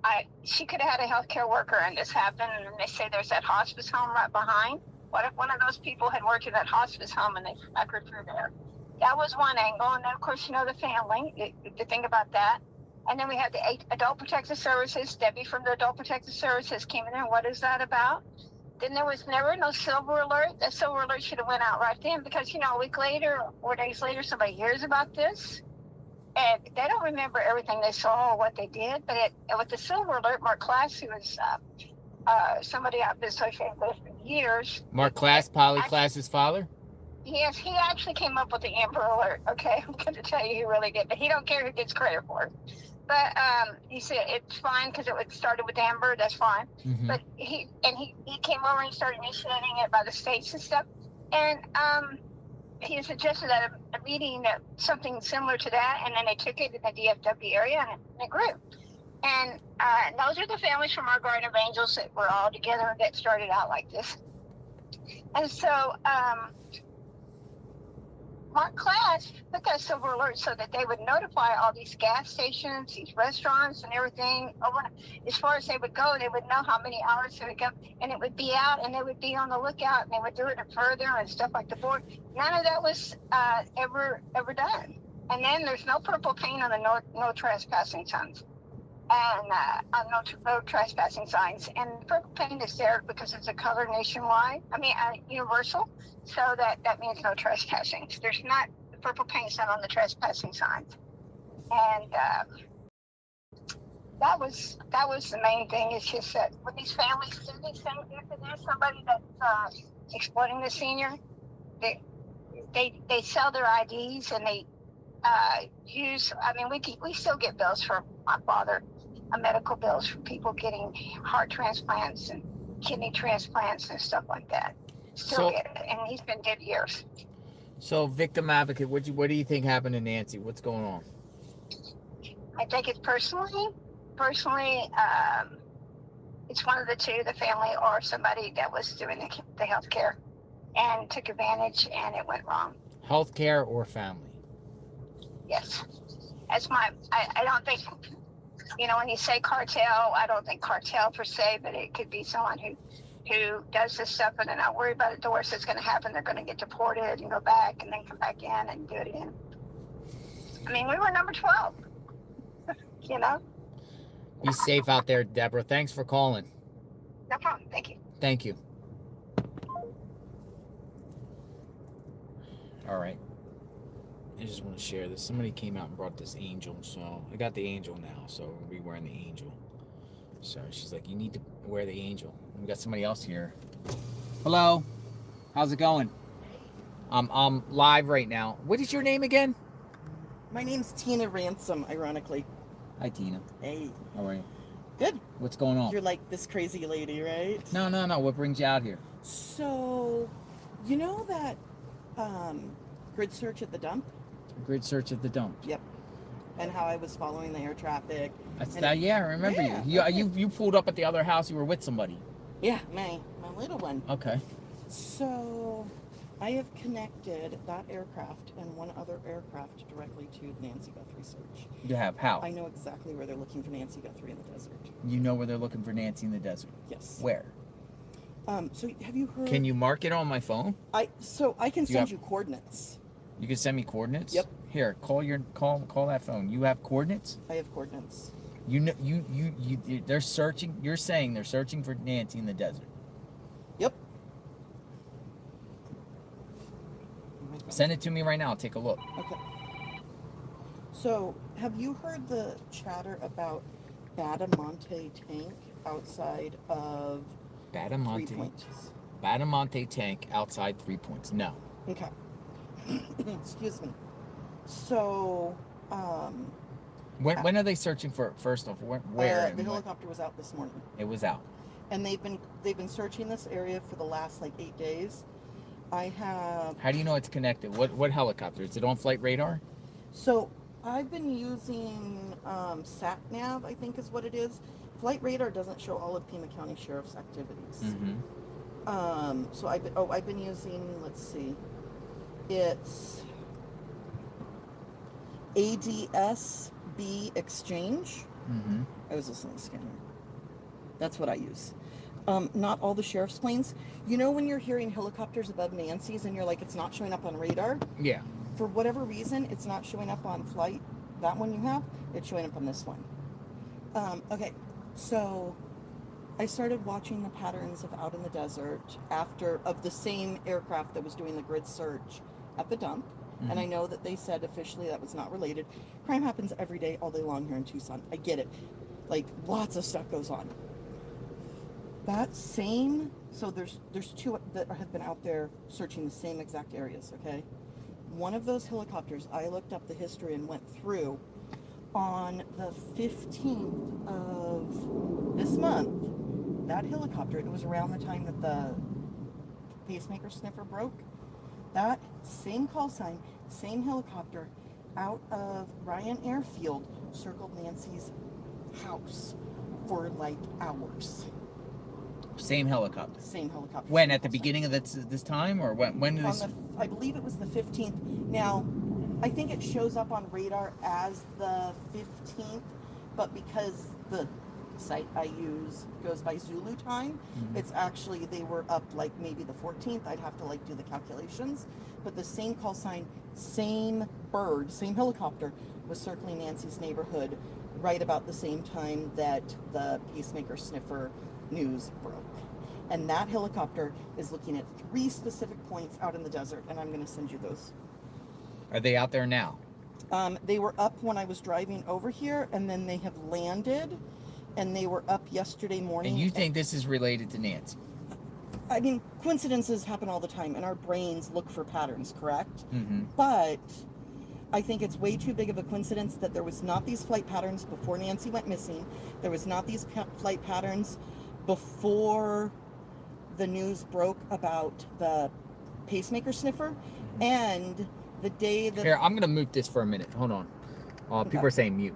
she could have had a healthcare worker and this happened, and they say there's that hospice home right behind. What if one of those people had worked in that hospice home and they snuck her through there? That was one angle, and then of course, the family, to think about that. And then we had the Adult Protective Services. Debbie from the Adult Protective Services came in there. What is that about? Then there was never no silver alert. That silver alert should have went out right then, because a week later, 4 days later, somebody hears about this, and they don't remember everything they saw or what they did. But with the silver alert, Mark Class, who was somebody I've been associated with for years. Mark Class, Polly Class's father? Yes, he actually came up with the Amber Alert. Okay, I'm going to tell you, he really did, but he don't care who gets credit for it. But he said it's fine because it started with Amber. That's fine. Mm-hmm. But he came over and he started initiating it by the states and stuff. And he suggested at a meeting that something similar to that, and then they took it in the DFW area, and it grew. And those are the families from our Garden of Angels that were all together that started out like this. And so Mark Class put that silver alert so that they would notify all these gas stations, these restaurants and everything. As far as they would go, they would know how many hours they would go, and it would be out, and they would be on the lookout, and they would do it further and stuff like the board. None of that was ever done. And then there's no purple paint on the no trespassing signs. And no trespassing signs. And purple paint is there because it's a color nationwide. Universal. So that means no trespassing. There's not, the purple paint's not on the trespassing signs. And that was the main thing. It's just that when these families do these things, if there's somebody that's exploiting the senior, they sell their IDs, and they we still get bills for my father, medical bills for people getting heart transplants and kidney transplants and stuff like that. Still get it, and he's been dead years. So, victim advocate, what do you think happened to Nancy? What's going on? I think it's personally, it's one of the two, the family or somebody that was doing the health care and took advantage, and it went wrong. Health care or family? Yes. That's I don't think, when you say cartel, I don't think cartel per se, but it could be someone who does this stuff and they're not worried about it. The worst that's going to happen, they're going to get deported and go back and then come back in and do it again. We were number 12, Be safe out there, Deborah. Thanks for calling. No problem. Thank you. Thank you. All right. I just want to share this. Somebody came out and brought this angel, so I got the angel now, so we'll be wearing the angel. So she's like, you need to wear the angel. We got somebody else here. Hello. How's it going? I'm live right now. What is your name again? My name's Tina Ransom, ironically. Hi, Tina. Hey. How are you? Good. What's going on? You're like this crazy lady, right? No. What brings you out here? So, you know that grid search at the dump? Grid search at the dump. Yep. And how I was following the air traffic. Yeah, I remember you. You pulled up at the other house. You were with somebody. Yeah, my little one. Okay. So, I have connected that aircraft and one other aircraft directly to the Nancy Guthrie search. You have? How? I know exactly where they're looking for Nancy Guthrie in the desert. You know where they're looking for Nancy in the desert? Yes. Where? So have you heard? Can you mark it on my phone? I can send you coordinates. You can send me coordinates? Yep. Here, call that phone. You have coordinates? I have coordinates. They're searching. You're saying they're searching for Nancy in the desert. Yep. Send it to me right now. I'll take a look. Okay. So, have you heard the chatter about Badamonte tank outside of 3 Points? Badamonte tank outside 3 Points. No. Okay. Excuse me. So, when are they searching for? First off, where? The helicopter was out this morning. It was out. And they've been searching this area for the last like 8 days. I have. How do you know it's connected? What helicopter? Is it on flight radar? So I've been using sat nav, I think is what it is. Flight radar doesn't show all of Pima County Sheriff's activities. So I've been using, let's see, it's ADS-B Exchange. I was listening to Scanner. That's what I use. Not all the sheriff's planes. You know when you're hearing helicopters above Nancy's and you're like, it's not showing up on radar? Yeah. For whatever reason, it's not showing up on flight. That one you have, it's showing up on this one. Okay, so I started watching the patterns of out in the desert of the same aircraft that was doing the grid search at the dump. And I know that they said officially that was not related. Crime happens every day, all day long here in Tucson. I get it. Like, lots of stuff goes on. So there's two that have been out there searching the same exact areas, okay? One of those helicopters, I looked up the history and went through on the 15th of this month. That helicopter, it was around the time that the pacemaker sniffer broke. That same call sign, same helicopter, out of Ryan Airfield, circled Nancy's house for like hours. Same helicopter. Same helicopter. When? At the beginning of this time, or when did this? I believe it was the 15th. Now, I think it shows up on radar as the 15th, but because the site I use goes by Zulu time, it's actually, they were up like maybe the 14th. I'd have to like do the calculations, but the same call sign, same bird, same helicopter was circling Nancy's neighborhood right about the same time that the pacemaker sniffer news broke. And that helicopter is looking at 3 specific points out in the desert, and I'm going to send you those. Are they out there now? They were up when I was driving over here, and then they have landed, and they were up yesterday morning. And you think this is related to Nancy? I mean, coincidences happen all the time, and our brains look for patterns, correct? But I think it's way too big of a coincidence that there was not these flight patterns before Nancy went missing. There was not these flight patterns before the news broke about the pacemaker sniffer, and the day that... Here, I'm going to mute this for a minute. Hold on. People are saying mute.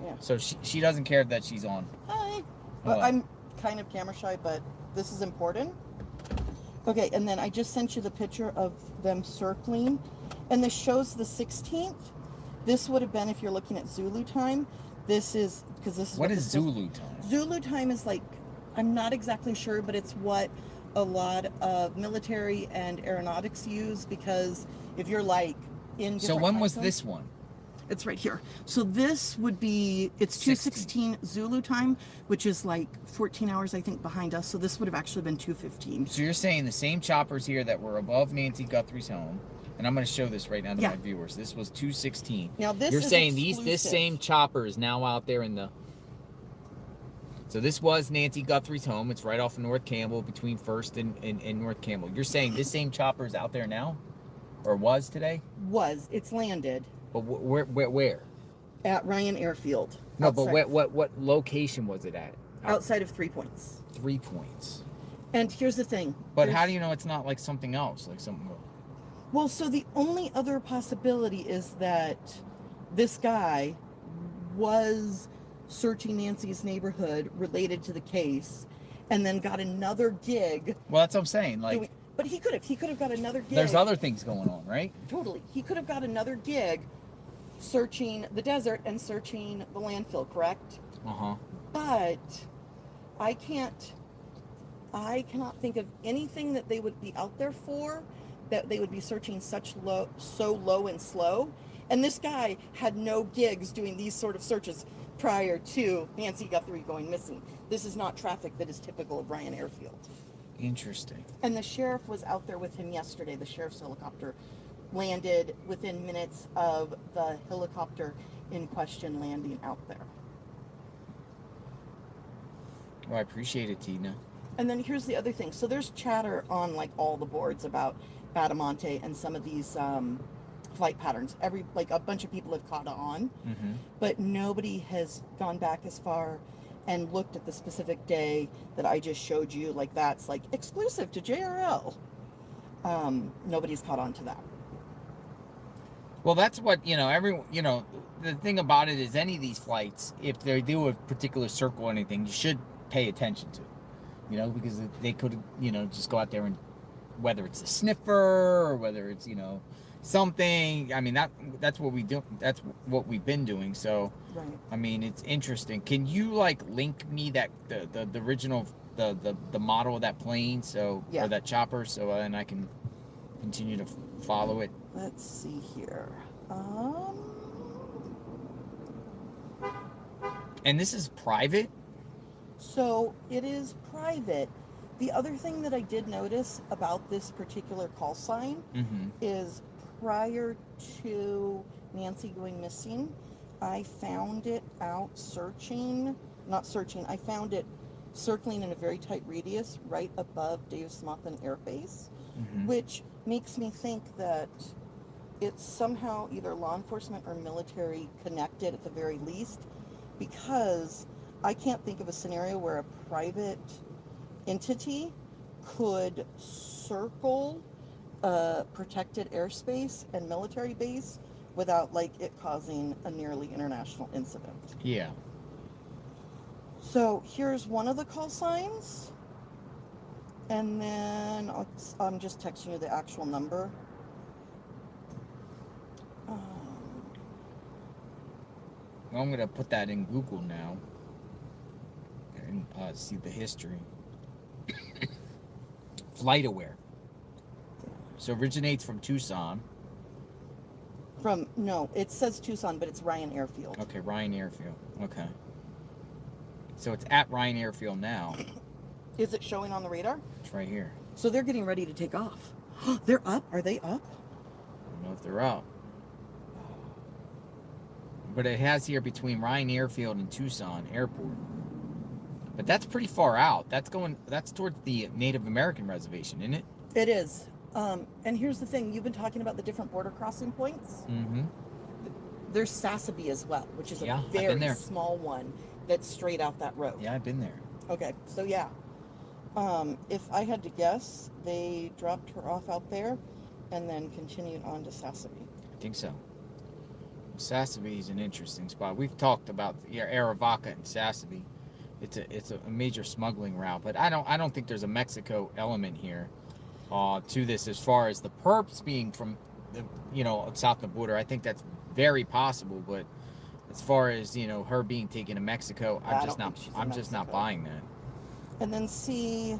Yeah. So she doesn't care that she's on. Hi. Well, I'm kind of camera shy, but this is important. Okay, and then I just sent you the picture of them circling, and this shows the 16th. This would have been if you're looking at Zulu time. This is because this is what is Zulu time? Zulu time is like, I'm not exactly sure, but it's what a lot of military and aeronautics use, because if you're like in So when was this one? It's right here. So this would be, it's 2:16 Zulu time, which is like 14 hours, I think, behind us. So this would have actually been 2:15. So you're saying the same choppers here that were above Nancy Guthrie's home, and I'm going to show this right now to my viewers. This was 2:16. Now this you're is saying exclusive. this same chopper is now out there in the... So this was Nancy Guthrie's home. It's right off of North Campbell, between First and North Campbell. You're saying this same chopper is out there now? Or was today? It's landed. But where? At Ryan Airfield. No, outside. but what location was it at? Outside of 3 Points. 3 Points. And here's the thing. But how do you know it's not like something else? Like something... Well, so the only other possibility is that this guy was searching Nancy's neighborhood related to the case, and then got another gig. Well, that's what I'm saying. Like, but he could have got another gig. There's other things going on, right? Totally. He could have got another gig searching the desert and searching the landfill, correct? Uh-huh. But I cannot think of anything that they would be out there for, that they would be searching so low and slow. And this guy had no gigs doing these sort of searches prior to Nancy Guthrie going missing. This is not traffic that is typical of Ryan Airfield. Interesting. And the sheriff was out there with him yesterday. The sheriff's helicopter landed within minutes of the helicopter in question landing out there. Well, I appreciate it, Tina. And then here's the other thing. So there's chatter on like all the boards about Badamonte and some of these flight patterns. A bunch of people have caught on, but nobody has gone back as far and looked at the specific day that I just showed you. Like that's like exclusive to JRL. Nobody's caught on to that. Well, that's what, the thing about it is any of these flights, if they do a particular circle or anything, you should pay attention to, because they could, just go out there and, whether it's a sniffer or whether it's, something. I mean, that's what we do. That's what we've been doing. So, right. I mean, it's interesting. Can you link me that the original the model of that plane, or that chopper, so and I can continue to follow it. Let's see here. And this is private? So it is private. The other thing that I did notice about this particular call sign is prior to Nancy going missing, I found it out I found it circling in a very tight radius right above Davis-Monthan Air Base, which makes me think that it's somehow either law enforcement or military connected at the very least, because I can't think of a scenario where a private entity could circle a protected airspace and military base without it causing a nearly international incident. Yeah. So here's one of the call signs, and then I'm just texting you the actual number. Well, I'm gonna put that in Google now and see the history. FlightAware. So originates from Tucson. No, it says Tucson, but it's Ryan Airfield. Okay, Ryan Airfield. Okay. So it's at Ryan Airfield now. Is it showing on the radar? It's right here. So they're getting ready to take off. They're up? Are they up? I don't know if they're up. But it has here between Ryan Airfield and Tucson Airport. But that's pretty far out. That's towards the Native American reservation, isn't it? It is. And here's the thing. You've been talking about the different border crossing points. There's Sassabee as well, which is a very small one that's straight out that road. Yeah, I've been there. Okay, so yeah. If I had to guess, they dropped her off out there and then continued on to Sassabee. I think so. Sassabee is an interesting spot. We've talked about Arivaca and Sassabee. It's a major smuggling route, but I don't think there's a Mexico element here to this as far as the perps being from the south of the border. I think that's very possible, but as far as her being taken to Mexico, I'm just not buying that. And then see,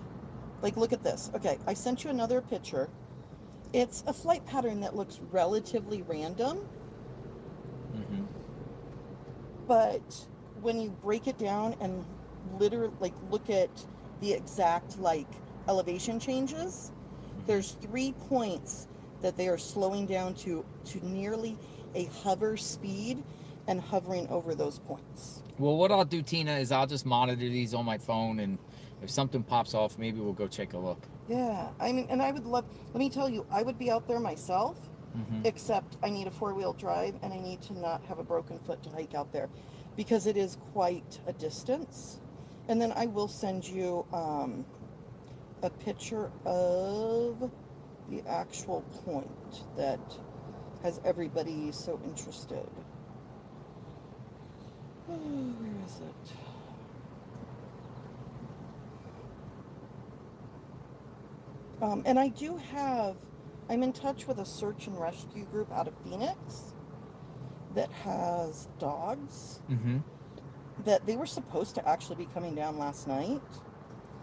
look at this. Okay, I sent you another picture. It's a flight pattern that looks relatively random. But when you break it down and literally look at the exact elevation changes, there's 3 points that they are slowing down to nearly a hover speed, and hovering over those points. Well, what I'll do, Tina, is I'll just monitor these on my phone, and if something pops off, maybe we'll go take a look. Yeah, I mean, and I would love, let me tell you, I would be out there myself, except I need a 4-wheel drive, and I need to not have a broken foot to hike out there, because it is quite a distance. And then I will send you a picture of the actual point that has everybody so interested. Oh, where is it? And I do have, I'm in touch with a search and rescue group out of Phoenix that has dogs that they were supposed to actually be coming down last night.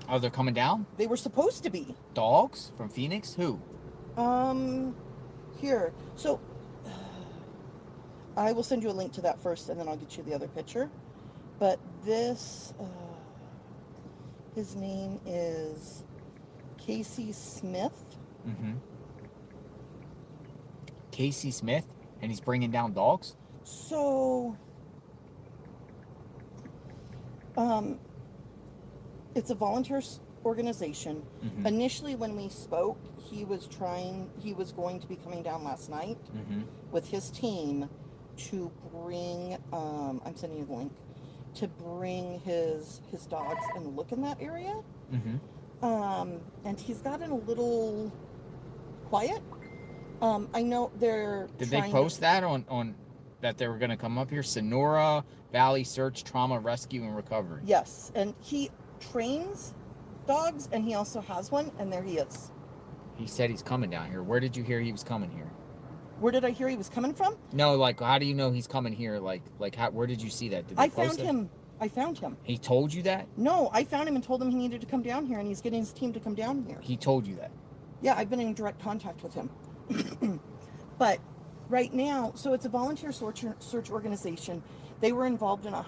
Oh, they're coming down? They were supposed to be. Dogs from Phoenix? Who? Here. So, I will send you a link to that first, and then I'll get you the other picture. But this, his name is Casey Smith. Casey Smith? And he's bringing down dogs? So, it's a volunteer organization. Initially, when we spoke, he was going to be coming down last night with his team to bring, I'm sending you the link, to bring his dogs and look in that area. And he's gotten a little quiet. I know they're Did they post that on that they were going to come up here? Sonora Valley Search, Trauma, Rescue, and Recovery. Yes, and he trains dogs, and he also has one, and there he is. He said he's coming down here. Where did you hear he was coming here? Where did I hear he was coming from? No, like, how do you know he's coming here? Like how, where did you see that? Did they I post found it? him. I found him. He told you that? No, I found him and told him he needed to come down here, and he's getting his team to come down here. He told you that? Yeah, I've been in direct contact with him. But right now, so it's a volunteer search organization. They were involved in a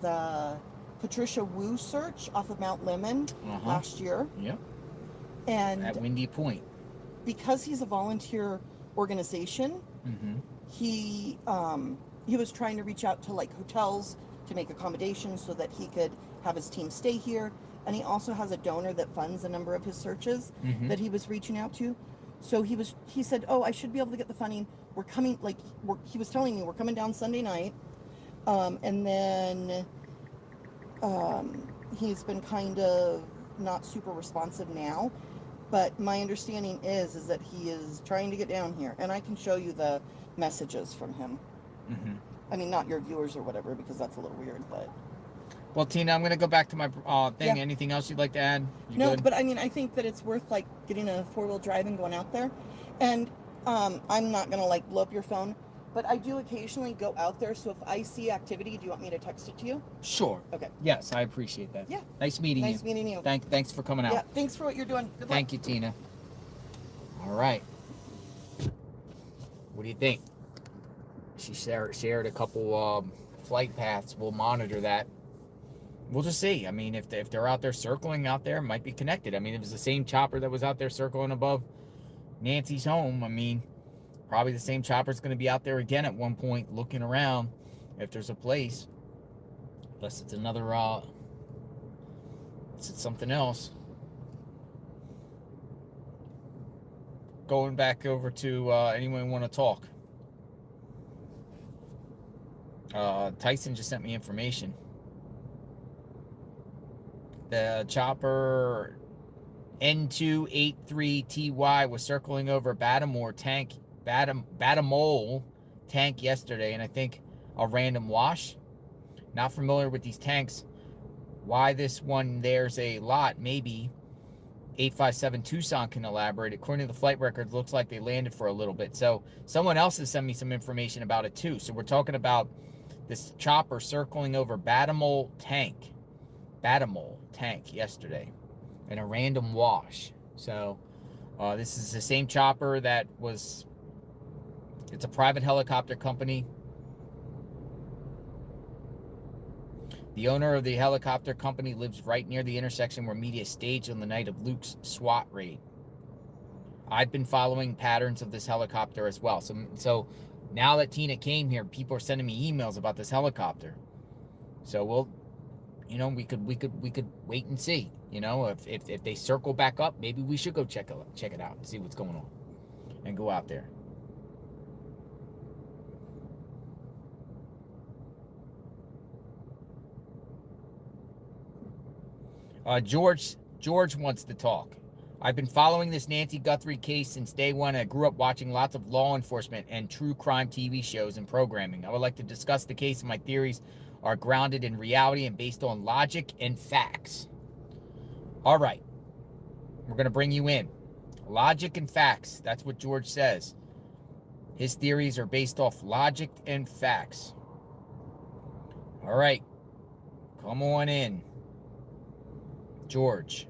the Patricia Wu search off of Mount Lemmon last year. Yeah. And at Windy Point. Because he's a volunteer organization, he was trying to reach out to like hotels to make accommodations so that he could have his team stay here. And he also has a donor that funds a number of his searches that he was reaching out to. So he said, oh, I should be able to get the funding. We're coming, he was telling me we're coming down Sunday night. And then he's been kind of not super responsive now. But my understanding is that he is trying to get down here. And I can show you the messages from him. I mean, not your viewers or whatever, because that's a little weird, but... Well, Tina, I'm going to go back to my thing. Yeah. Anything else you'd like to add? No, but I mean, I think that it's worth, like, getting a 4-wheel drive and going out there. And I'm not going to, like, blow up your phone, but I do occasionally go out there. So if I see activity, do you want me to text it to you? Sure. Okay. Yes, I appreciate that. Yeah. Nice meeting you. Nice meeting you. Thanks for coming out. Yeah, thanks for what you're doing. Good luck. Thank you, Tina. All right. What do you think? She shared a couple flight paths. We'll monitor that. We'll just see. I mean, if they're out there circling out there, it might be connected. I mean, it was the same chopper that was out there circling above Nancy's home. I mean, probably the same chopper's going to be out there again at one point looking around if there's a place. Unless it's another, unless it's something else. Going back over to anyone want to talk. Tyson just sent me information. The chopper N283TY was circling over Batamole tank yesterday, and I think a random wash. Not familiar with these tanks. Why this one there's a lot, maybe 857 Tucson can elaborate. According to the flight records, looks like they landed for a little bit. So someone else has sent me some information about it too. So we're talking about this chopper circling over Batamole tank yesterday in a random wash. So this is the same chopper that was, it's a private helicopter company. The owner of the helicopter company lives right near the intersection where media staged on the night of Luke's SWAT raid. I've been following patterns of this helicopter as well. So Now that Tina came here, people are sending me emails about this helicopter. So we'll, we could wait and see. If they circle back up, maybe we should go check it out and see what's going on, and go out there. George wants to talk. I've been following this Nancy Guthrie case since day one. I grew up watching lots of law enforcement and true crime TV shows and programming. I would like to discuss the case, and my theories are grounded in reality and based on logic and facts. All right. We're going to bring you in. Logic and facts. That's what George says. His theories are based off logic and facts. All right. Come on in, George.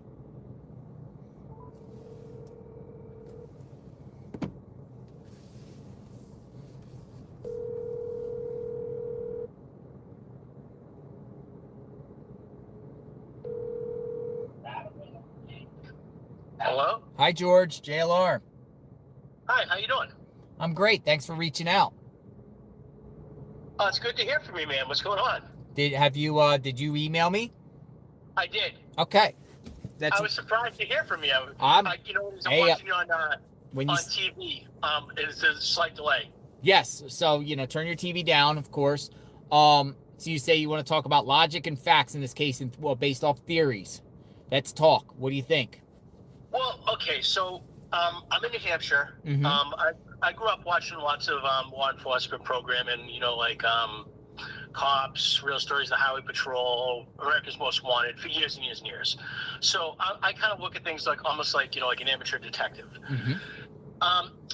Hello? Hi, George. JLR. Hi, how you doing? I'm great. Thanks for reaching out. It's good to hear from you, man. What's going on? Did you email me? I did. Okay. I was surprised to hear from you. I'm watching you on when on TV. It's a slight delay. Yes. So, turn your TV down, of course. So you say you want to talk about logic and facts in this case, and based off theories. Let's talk. What do you think? Well, okay, so I'm in New Hampshire. Mm-hmm. I grew up watching lots of law enforcement programming, like Cops, Real Stories, the Highway Patrol, America's Most Wanted for years and years and years. So I kind of look at things like almost like, like an amateur detective. Mm-hmm.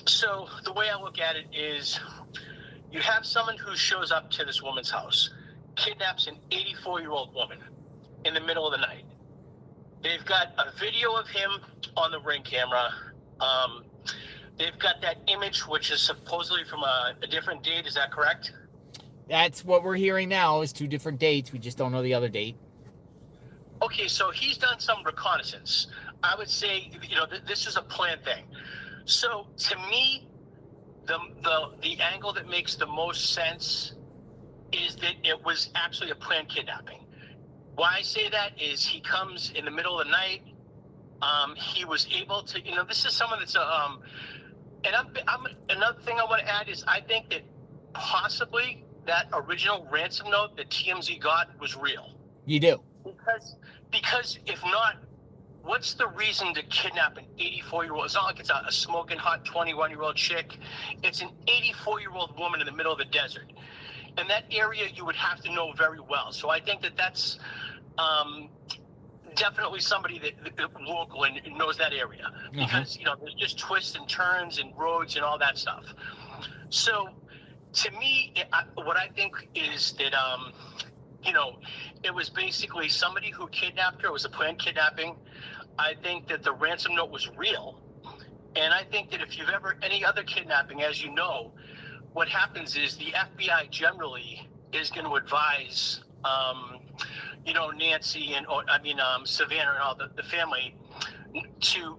So the way I look at it is you have someone who shows up to this woman's house, kidnaps an 84-year-old woman in the middle of the night. They've got a video of him on the Ring camera. They've got that image, which is supposedly from a different date. Is that correct? That's what we're hearing now, is 2 different dates. We just don't know the other date. Okay, so he's done some reconnaissance. I would say, this is a planned thing. So to me, the angle that makes the most sense is that it was actually a planned kidnapping. Why I say that is he comes in the middle of the night. He was able to, this is someone that's and I'm another thing I want to add is I think that possibly that original ransom note that TMZ got was real. You do? Because if not, what's the reason to kidnap an 84-year-old? It's not like it's a smoking hot 21-year-old chick. It's an 84-year-old woman in the middle of the desert. And that area you would have to know very well. So I think that that's definitely somebody that local and knows that area. Because, there's just twists and turns and roads and all that stuff. So to me, what I think is that, it was basically somebody who kidnapped her. It was a planned kidnapping. I think that the ransom note was real. And I think that if you've ever, any other kidnapping, as you know, what happens is the FBI generally is going to advise, Nancy and, Savannah and all the family to,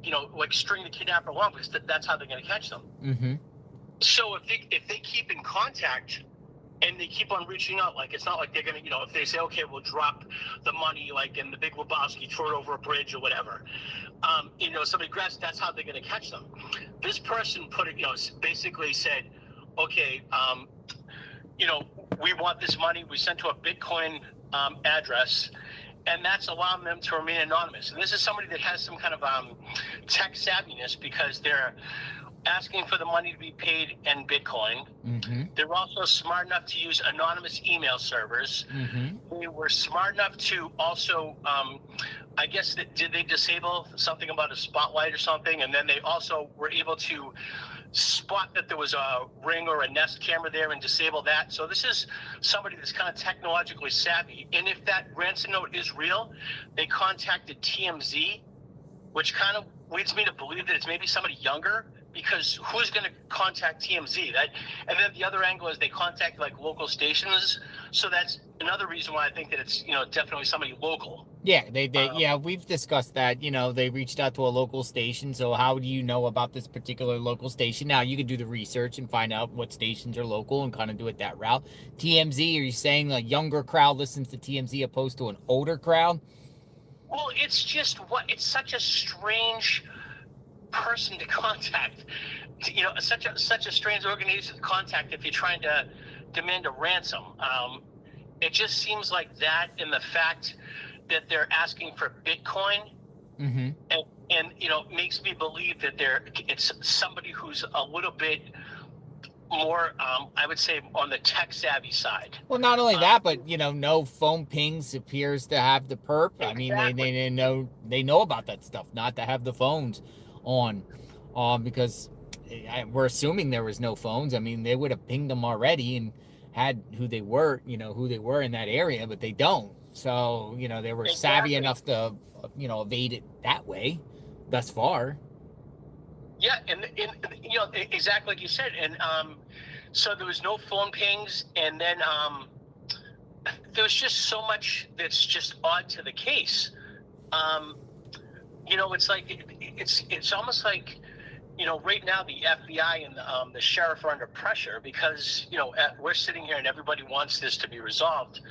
string the kidnapper along because that's how they're going to catch them. Mm-hmm. So if they keep in contact and they keep on reaching out, like it's not like they're going to, if they say, okay, we'll drop the money, like in the Big Lebowski, throw it over a bridge or whatever, somebody grabs, that's how they're going to catch them. This person put it, basically said, okay, we want this money. We sent to a Bitcoin address, and that's allowing them to remain anonymous. And this is somebody that has some kind of tech savviness because they're asking for the money to be paid in Bitcoin. Mm-hmm. They're also smart enough to use anonymous email servers. Mm-hmm. They were smart enough to also, I guess, did they disable something about a spotlight or something? And then they also were able to spot that there was a Ring or a Nest camera there and disable that. So this is somebody that's kind of technologically savvy. And if that ransom note is real, they contacted TMZ, which kind of leads me to believe that it's maybe somebody younger, because who's going to contact TMZ? And then the other angle is they contact like local stations. So that's another reason why I think that it's, definitely somebody local. Yeah, yeah, we've discussed that. You know, they reached out to a local station. So how do you know about this particular local station? Now you can do the research and find out what stations are local and kind of do it that route. TMZ, are you saying a younger crowd listens to TMZ opposed to an older crowd? Well, it's just it's such a strange person to contact. You know, such a strange organization to contact if you're trying to demand a ransom. It just seems like that, and the fact that they're asking for Bitcoin, Mm-hmm. and you know, makes me believe that it's somebody who's a little bit more, I would say, on the tech savvy side. Well, not only that, but you know, no phone pings appears to have the perp. I mean, they know about that stuff, not to have the phones on, because we're assuming there was no phones. I mean, they would have pinged them already and had who they were in that area, but they don't. So, you know, they were savvy enough to, you know, evade it that way thus far. Yeah, and you know, exactly like you said. And so there was no phone pings, and then there was just so much that's just odd to the case. You know, it's like it's almost like, you know, right now the FBI and the sheriff are under pressure because, you know, we're sitting here and everybody wants this to be resolved.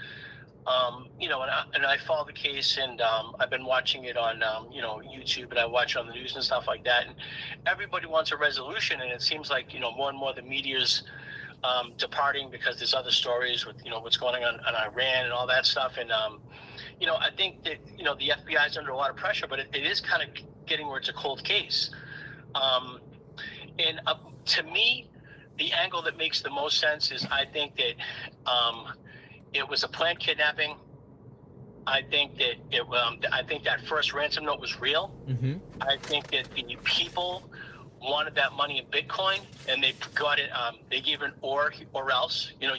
You know, and I follow the case, and I've been watching it on, you know, YouTube, and I watch it on the news and stuff like that. And everybody wants a resolution, and it seems like, you know, more and more the media's departing because there's other stories with, you know, what's going on in Iran and all that stuff. And, you know, I think that, you know, the FBI is under a lot of pressure, but it is kind of getting where it's a cold case. And to me, the angle that makes the most sense is I think that it was a planned kidnapping. I think that I think that first ransom note was real. Mm-hmm. I think that the people wanted that money in Bitcoin, and they got it. They gave an or else. You know,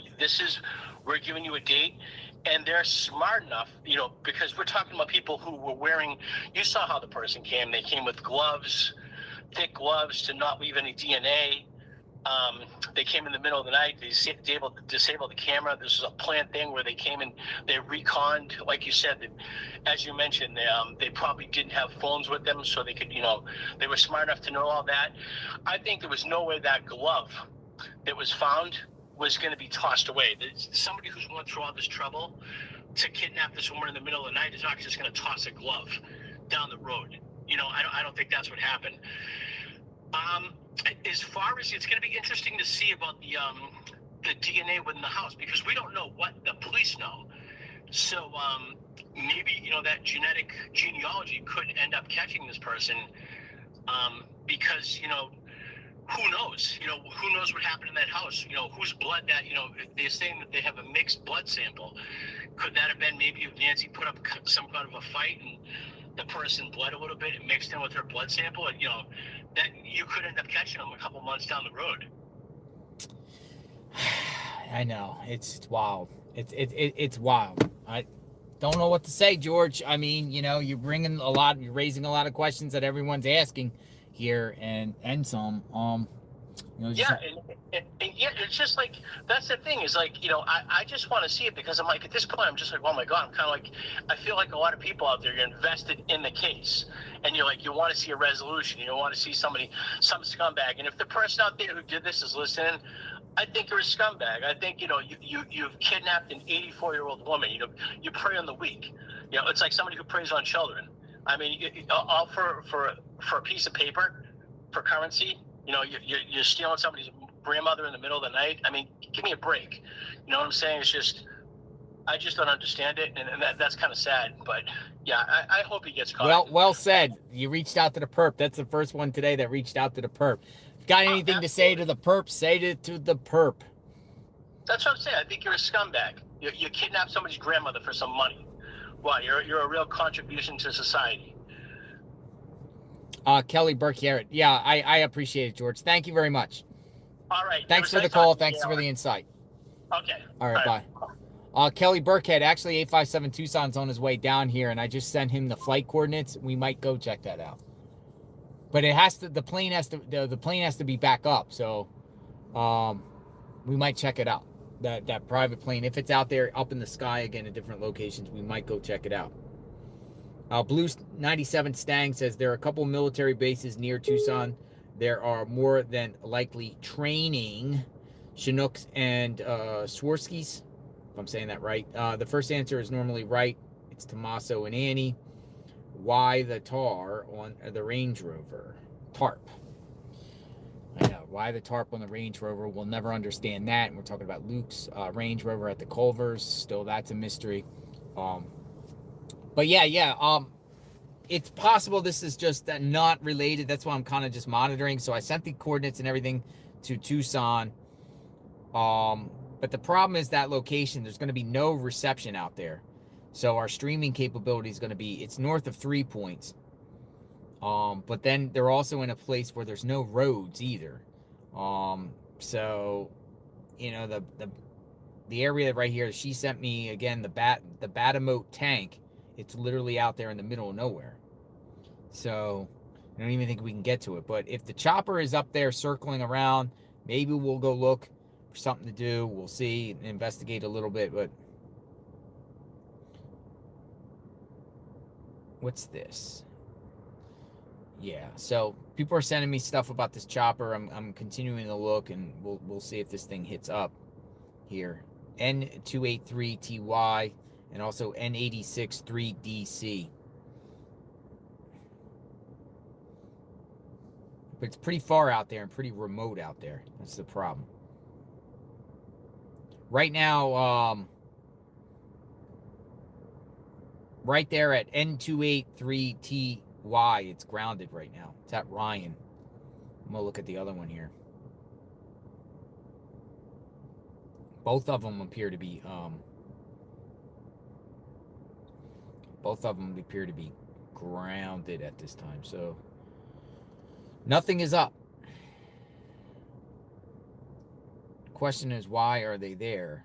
we're giving you a date, and they're smart enough. You know, because we're talking about people who were wearing. You saw how the person came. They came with gloves, thick gloves to not leave any DNA. They came in the middle of the night. They disabled the camera. This is a planned thing where they came and they reconned, like you said. As you mentioned, they probably didn't have phones with them, so they could, you know, they were smart enough to know all that. I think there was no way that glove that was found was going to be tossed away. Somebody who's went through all this trouble to kidnap this woman in the middle of the night is not just going to toss a glove down the road. You know, I don't think that's what happened. As far as it's going to be interesting to see about the DNA within the house, because we don't know what the police know. So maybe, you know, that genetic genealogy could end up catching this person, because, you know, who knows? You know, who knows what happened in that house? You know, whose blood that, you know, they're saying that they have a mixed blood sample. Could that have been maybe if Nancy put up some kind of a fight and the person bled a little bit and mixed in with her blood sample, and, you know, that you could end up catching them a couple months down the road. I know, it's wild. It's wild. I don't know what to say, George. I mean, you know, you're raising a lot of questions that everyone's asking here, and some. You know, yeah, and yeah, it's just like, that's the thing, is like, you know, I just want to see it, because I'm like, at this point, I'm just like, oh my God, I'm kind of like, I feel like a lot of people out there, you're invested in the case, and you're like, you want to see a resolution, you want to see some scumbag, and if the person out there who did this is listening, I think you're a scumbag. I think, you know, you've kidnapped an 84-year-old woman. You know, you prey on the weak. You know, it's like somebody who preys on children. I mean, all for a piece of paper, for currency. You know, you're stealing somebody's grandmother in the middle of the night. I mean, give me a break. You know what I'm saying? It's just, I just don't understand it, and that's kind of sad. But yeah, I hope he gets caught. Well said. You reached out to the perp. That's the first one today that reached out to the perp. Got anything to say to the perp? Say it to the perp. That's what I'm saying. I think you're a scumbag. You kidnapped somebody's grandmother for some money. Wow, you're a real contribution to society. Kelly Burkhardt. Yeah, I appreciate it, George. Thank you very much. All right. Thanks for the call. Thanks for the insight. Okay. All right, bye. Kelly Burkhead, actually 857 Tucson's on his way down here, and I just sent him the flight coordinates. We might go check that out. But the plane has to be back up, so we might check it out. That private plane, if it's out there up in the sky again at different locations, we might go check it out. Blue 97 Stang says there are a couple military bases near Tucson. There are more than likely training Chinooks and Swarskis, if I'm saying that right. The first answer is normally right. It's Tommaso and Annie. Why the tar on the Range Rover? Tarp. I know. Why the tarp on the Range Rover? We'll never understand that. And we're talking about Luke's Range Rover at the Culvers. Still, that's a mystery. But yeah. It's possible this is just not related. That's why I'm kind of just monitoring. So I sent the coordinates and everything to Tucson. But the problem is that location, there's going to be no reception out there. So our streaming capability is going to be, it's north of 3 points. But then they're also in a place where there's no roads either. So, you know, the area right here, she sent me, again, the Batamote tank. It's literally out there in the middle of nowhere. So I don't even think we can get to it. But if the chopper is up there circling around, maybe we'll go look for something to do. We'll see and investigate a little bit. But what's this? Yeah, so people are sending me stuff about this chopper. I'm continuing to look, and we'll see if this thing hits up here. N283TY and also N86-3DC. But it's pretty far out there and pretty remote out there. That's the problem. Right now, right there at N283TY, it's grounded right now. It's at Ryan. I'm going to look at the other one here. Both of them appear to be, grounded at this time. So nothing is up. The question is, why are they there?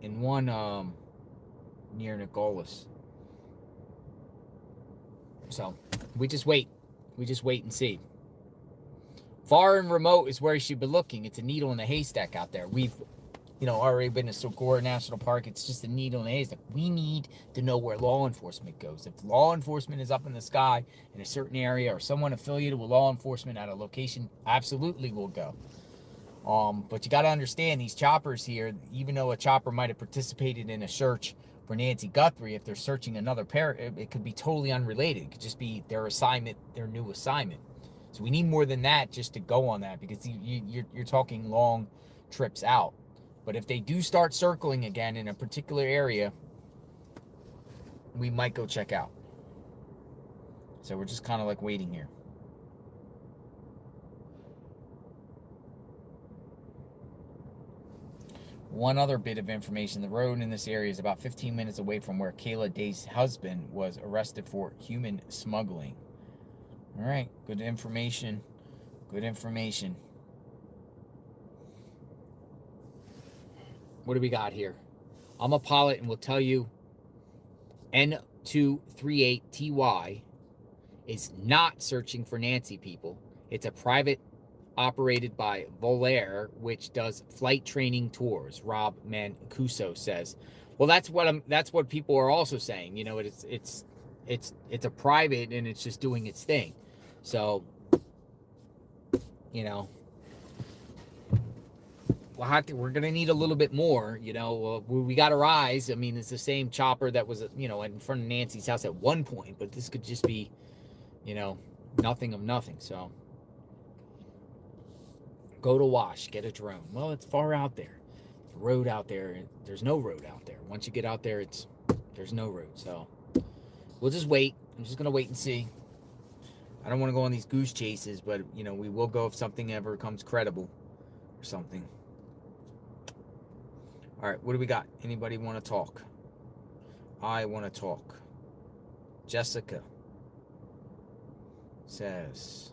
In one near Nicholas. So we just wait. We just wait and see. Far and remote is where you should be looking. It's a needle in a haystack out there. We've, already been to Socorro National Park. It's just a needle in a haystack. We need to know where law enforcement goes. If law enforcement is up in the sky in a certain area or someone affiliated with law enforcement at a location, absolutely will go. But you got to understand these choppers here, even though a chopper might have participated in a search for Nancy Guthrie, if they're searching another pair, it could be totally unrelated. It could just be their assignment, their new assignment. So we need more than that just to go on that, because you're talking long trips out. But if they do start circling again in a particular area, we might go check out. So we're just kind of like waiting here. One other bit of information. The road in this area is about 15 minutes away from where Kayla Day's husband was arrested for human smuggling. All right, good information. Good information. What do we got here? I'm a pilot and will tell you N238TY is not searching for Nancy people. It's a private operated by Volair, which does flight training tours. Rob Mancuso says. Well, that's what people are also saying. It's a private and it's just doing its thing. So, we're going to need a little bit more, we got to rise. I mean, it's the same chopper that was, in front of Nancy's house at one point, but this could just be, nothing of nothing. So go to Wash, get a drone. Well, it's far out there. The road out there, there's no road out there. Once you get out there, there's no road. So we'll just wait. I'm just going to wait and see. I don't want to go on these goose chases, but, we will go if something ever comes credible or something. All right, what do we got? Anybody want to talk? I want to talk. Jessica says,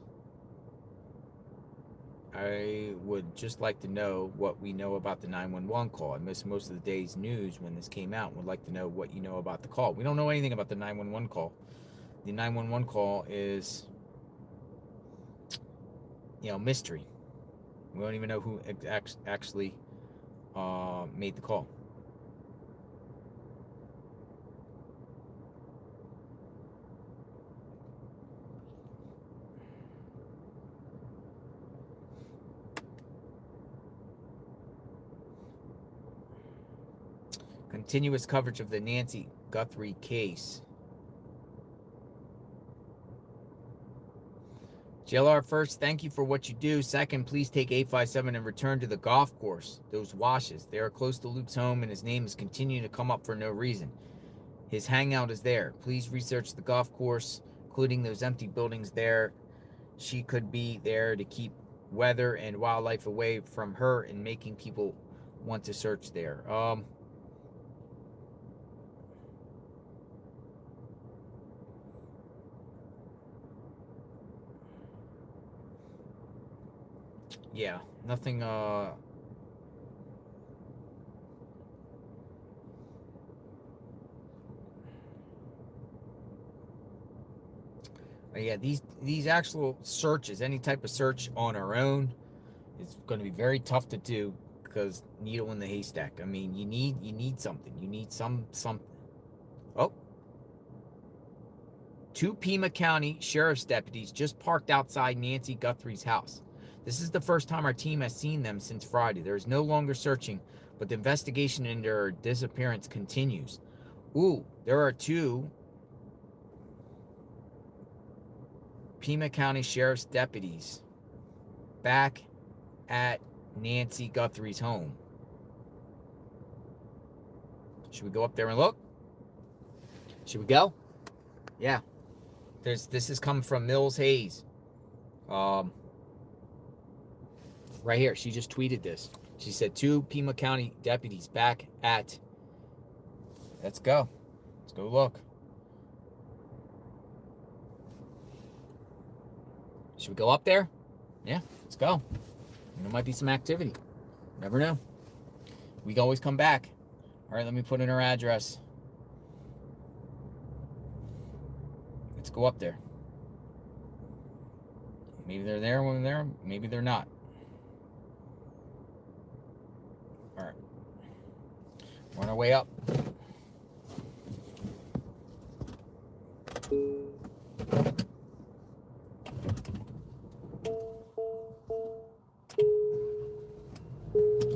I would just like to know what we know about the 911 call. I missed most of the day's news when this came out. Would like to know what you know about the call. We don't know anything about the 911 call. The 911 call is, mystery. We don't even know who actually made the call. Continuous coverage of the Nancy Guthrie case. JLR, first, thank you for what you do. Second, please take 857 and return to the golf course. Those washes, they are close to Luke's home, and his name is continuing to come up for no reason. His hangout is there. Please research the golf course, including those empty buildings there. She could be there to keep weather and wildlife away from her and making people want to search there. Yeah, nothing, yeah, these actual searches, any type of search on our own, is going to be very tough to do because needle in the haystack. I mean, you need something. You need something. Oh, 2 Pima County sheriff's deputies just parked outside Nancy Guthrie's house. This is the first time our team has seen them since Friday. There is no longer searching, but the investigation into her disappearance continues. Ooh, there are 2 Pima County sheriff's deputies back at Nancy Guthrie's home. Should we go up there and look? Should we go? Yeah. This is coming from Mills Hayes. Right here. She just tweeted this. She said 2 Pima County deputies back at. Let's go. Let's go look. Should we go up there? Yeah, let's go. There might be some activity. Never know. We can always come back. All right, let me put in her address. Let's go up there. Maybe they're there when they're there. Maybe they're not. All right. We're on our way up.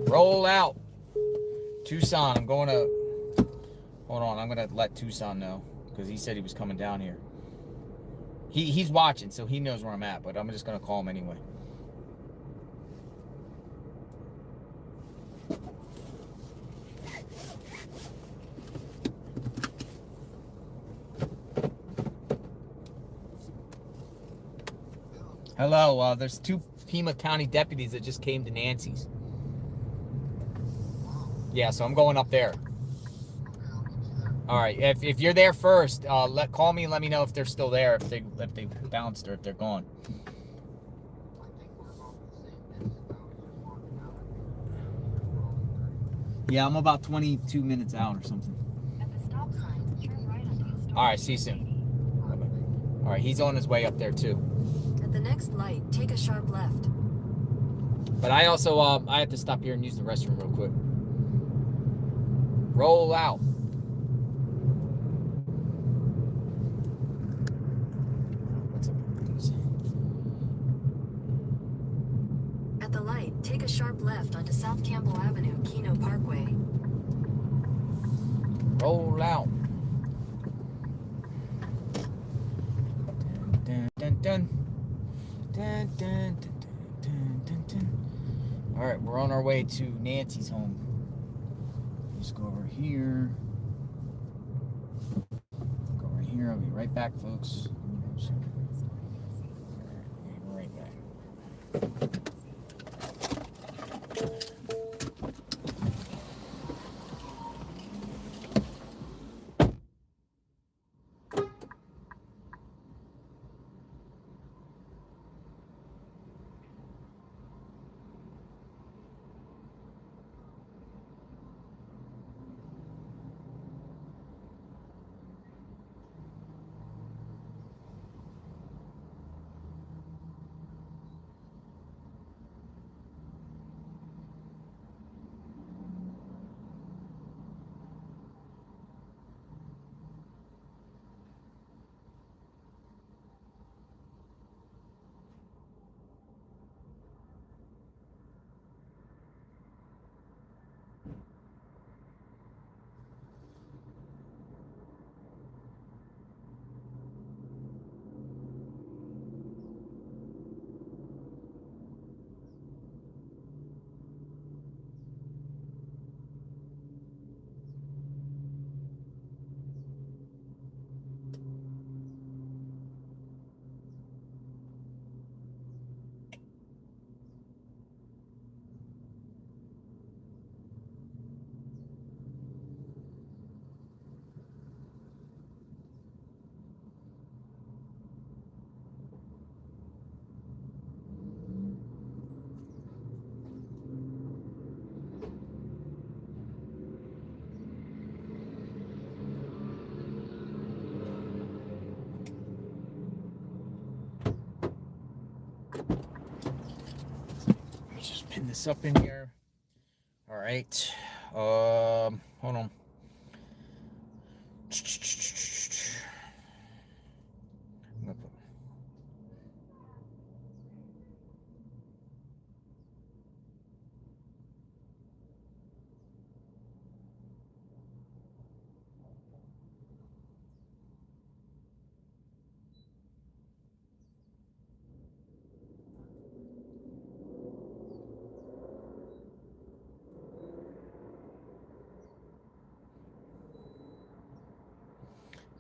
Roll out. Tucson, I'm going to... Hold on, I'm going to let Tucson know. Because he said he was coming down here. He's watching, so he knows where I'm at. But I'm just going to call him anyway. Hello, there's 2 Pima County deputies that just came to Nancy's. Yeah, so I'm going up there. All right, if you're there first, call me and let me know if they're still there, if they bounced or if they're gone. Yeah, I'm about 22 minutes out or something. All right, see you soon. All right, he's on his way up there too. At the next light, take a sharp left. But I also I have to stop here and use the restroom real quick. Roll out. What's up with these? At the light, take a sharp left onto South Campbell Avenue, Keno Parkway. Roll out. Dun, dun, dun, dun, dun, dun, dun, dun, dun. All right, we're on our way to Nancy's home. Just go over here. Go right here. I'll be right back, folks. Right back. this up in here. All right. Hold on.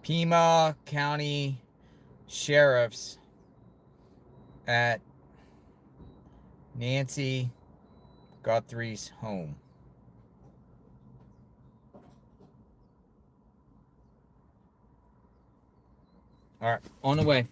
Pima County Sheriff's at Nancy Guthrie's home. All right, on the way.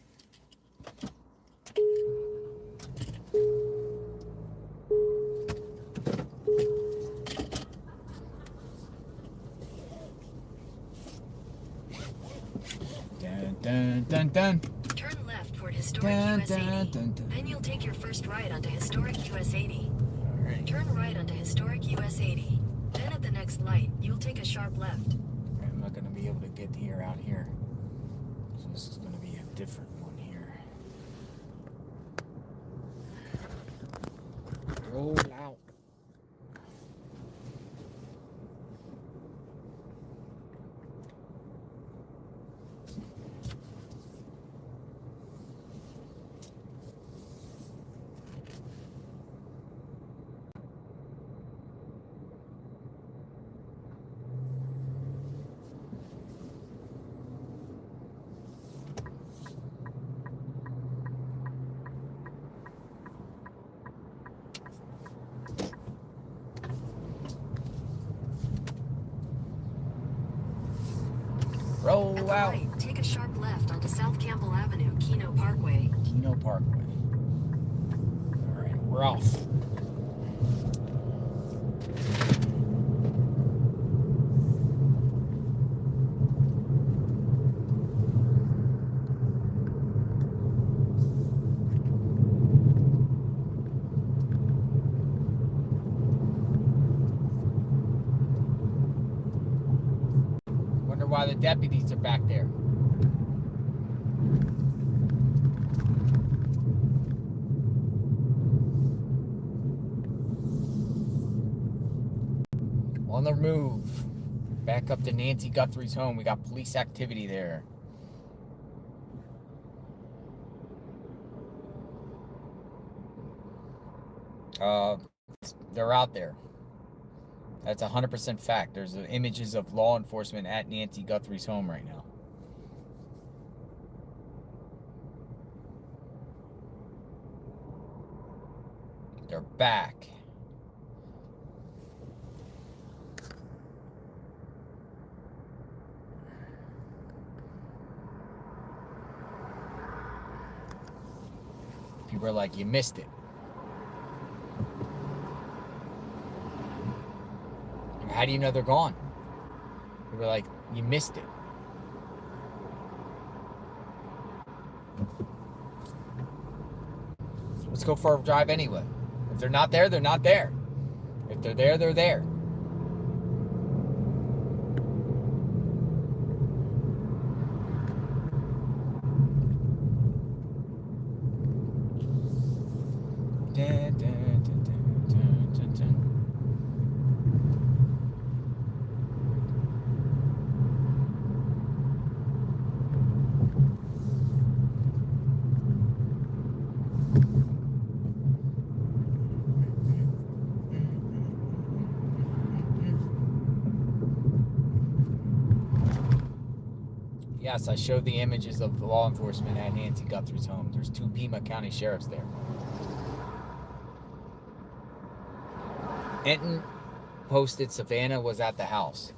Dun, dun, dun, dun. Turn left toward historic US 80. Then you'll take your first right onto historic US 80. All right. Turn right onto historic US 80. Then at the next light, you'll take a sharp left. I'm not going to be able to get here out here. So this is going to be a different one here. Roll out. Roll At the out. light, take a sharp left onto South Campbell Avenue, Keno Parkway. Keno Parkway. All right, we're off. Wonder why the deputies are back there. On the move. Back up to Nancy Guthrie's home. We got police activity there. They're out there. That's 100% fact. There's images of law enforcement at Nancy Guthrie's home right now. They're back. People are like, you missed it. How do you know they're gone? People are like, you missed it. Let's go for a drive anyway. If they're not there, they're not there. If they're there, they're there. Dun, dun, dun, dun, dun, dun, dun. Yes, I showed the images of the law enforcement at Nancy Guthrie's home. There's 2 Pima County sheriffs there. Enton posted Savannah was at the house.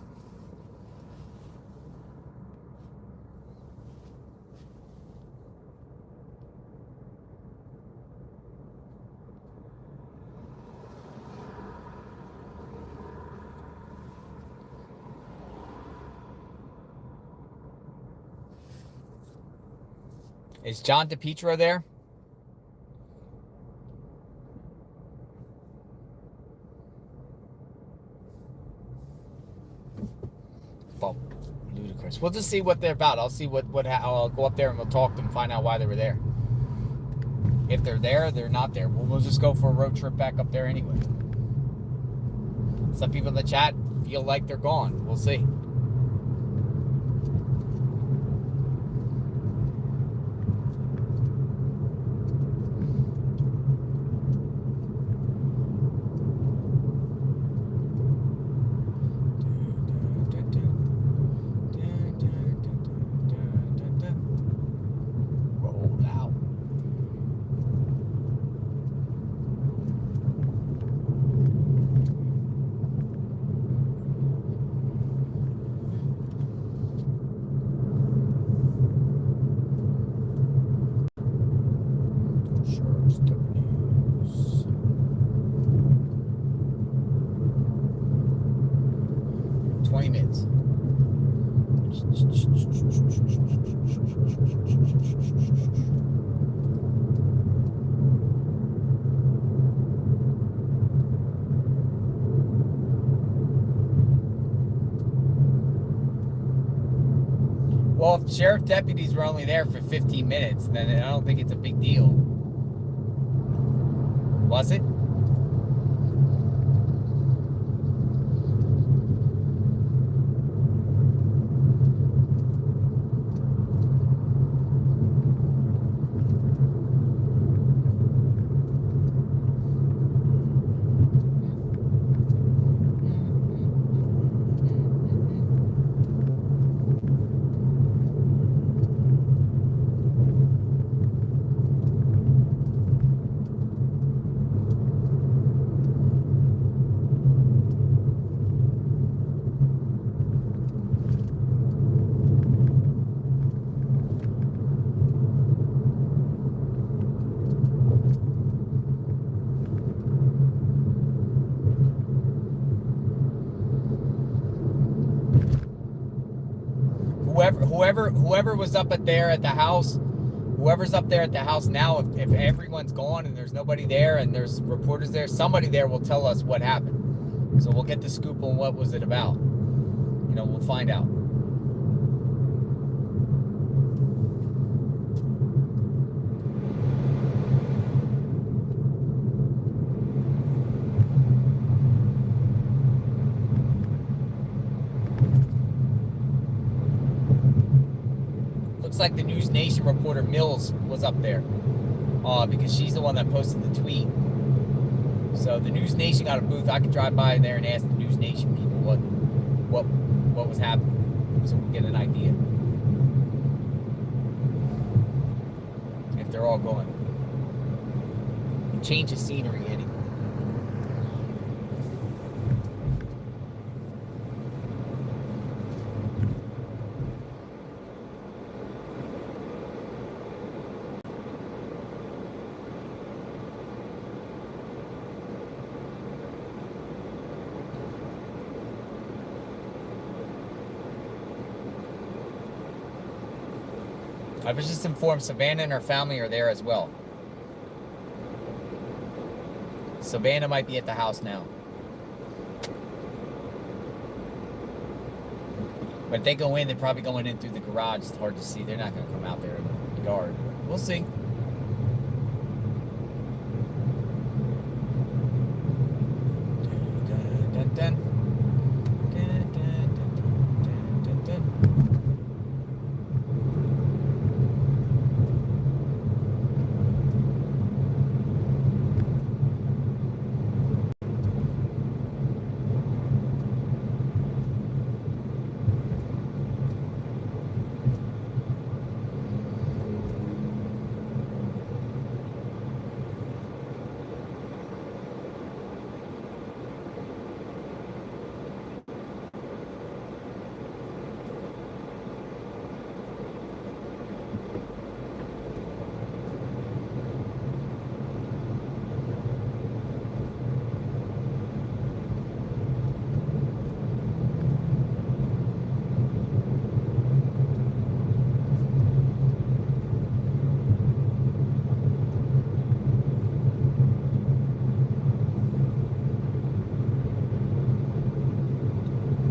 Is John DePietro there? We'll just see what they're about. I'll see I'll go up there and we'll talk to them, find out why they were there. If they're there, they're not there. We'll just go for a road trip back up there anyway. Some people in the chat feel like they're gone. We'll see. Rolled out. Sheriff's deputies. 20 minutes. Well, if sheriff deputies were only there for 15 minutes, then I don't think it's a big deal. Was it? Whoever was up there at the house, whoever's up there at the house now, if everyone's gone and there's nobody there and there's reporters there, somebody there will tell us what happened. So we'll get the scoop on what was it about. You know, we'll find out. Looks like the News Nation reporter Mills was up there because she's the one that posted the tweet. So the News Nation got a booth. I could drive by there and ask the News Nation people what was happening, so we get an idea if they're all going. Change the scenery anyway. I was just informed Savannah and her family are there as well. Savannah might be at the house now. But if they go in, they're probably going in through the garage. It's hard to see. They're not going to come out there in the yard. We'll see. Dun, dun, dun.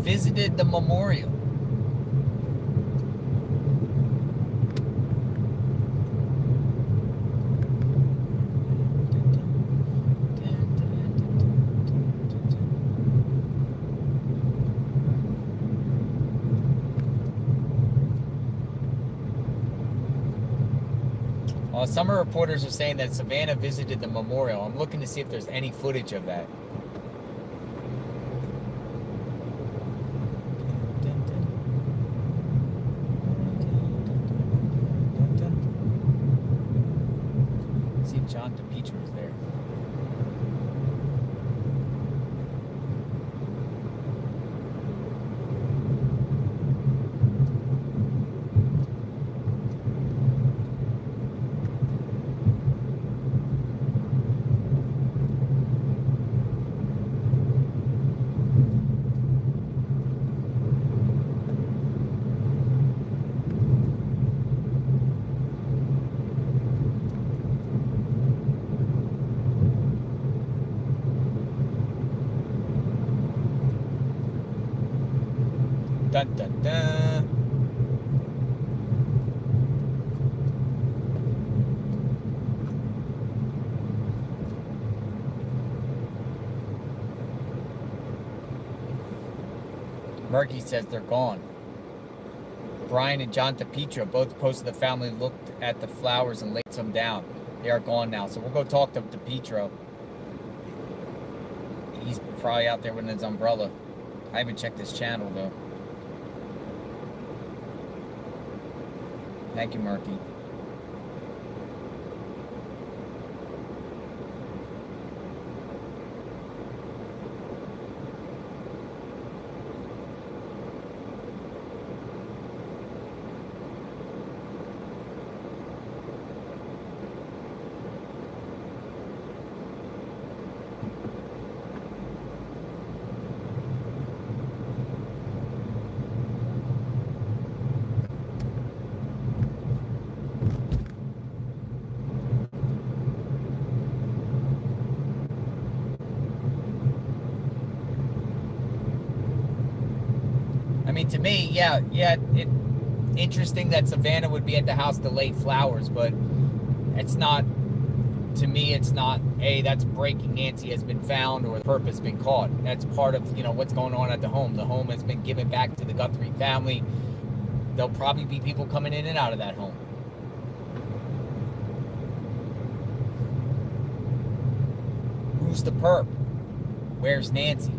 Visited the memorial. Summer reporters are saying that Savannah visited the memorial. I'm looking to see if there's any footage of that. See if John DePietro is there. Dun dun dun. Murky says they're gone. Brian and John DePietro both posted the family looked at the flowers and laid some down. They are gone now, so we'll go talk to DePietro. He's probably out there with his umbrella. I haven't checked his channel though. Thank you, Murky. I mean, to me, interesting that Savannah would be at the house to lay flowers, but it's not, to me, it's not, that's breaking Nancy has been found or the perp has been caught. That's part of, what's going on at the home. The home has been given back to the Guthrie family. There'll probably be people coming in and out of that home. Who's the perp? Where's Nancy?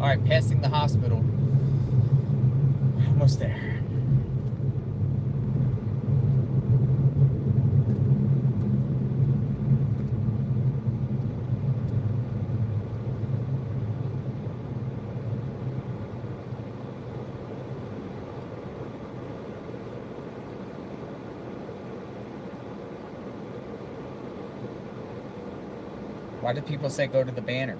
Alright, passing the hospital. Almost there. Why do people say go to the banner?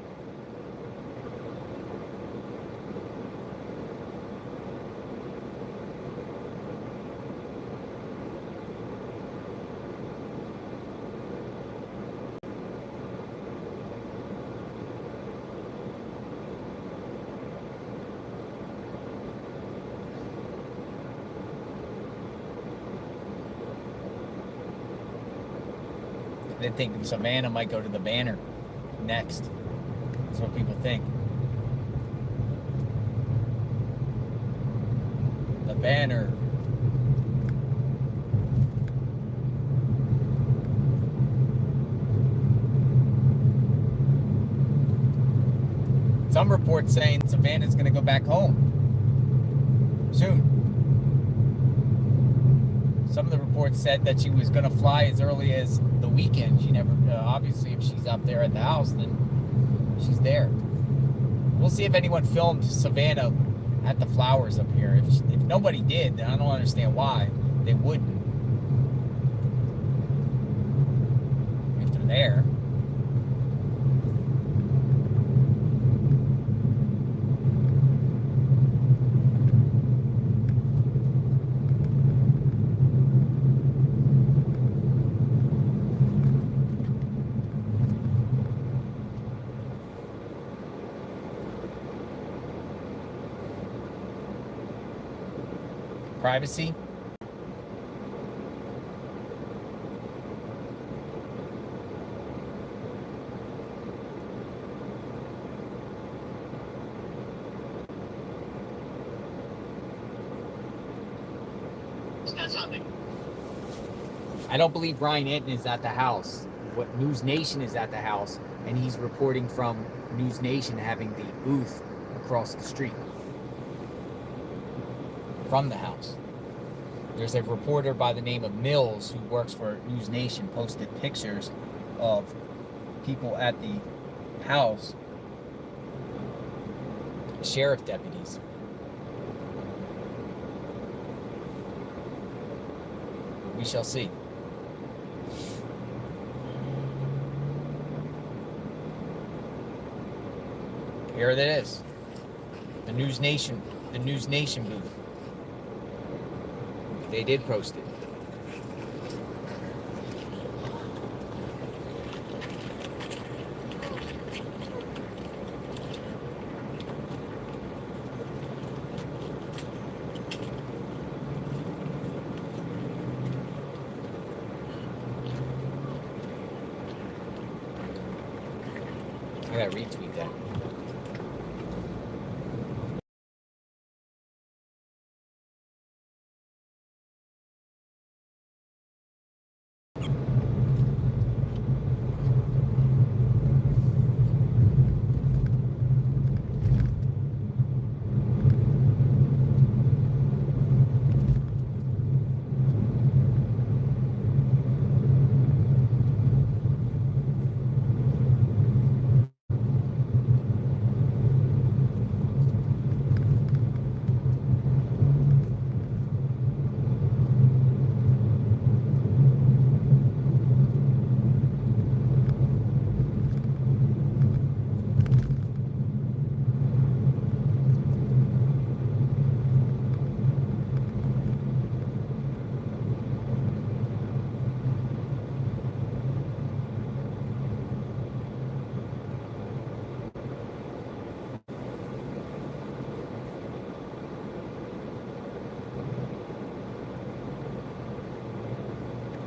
They think Savannah might go to the banner next. That's what people think. The banner. Some reports saying Savannah's going to go back home soon. Some of the reports said that she was going to fly as early as the weekend. She never, obviously, if she's up there at the house, then she's there. We'll see if anyone filmed Savannah at the flowers up here. If nobody did, then I don't understand why they wouldn't. If they're there. Privacy. I don't believe Brian Enton is at the house. What News Nation is at the house, and he's reporting from News Nation having the booth across the street from the house. There's a reporter by the name of Mills who works for News Nation, posted pictures of people at the house, sheriff deputies. We shall see. Here it is. The News Nation booth. They did post it. I gotta retweet that.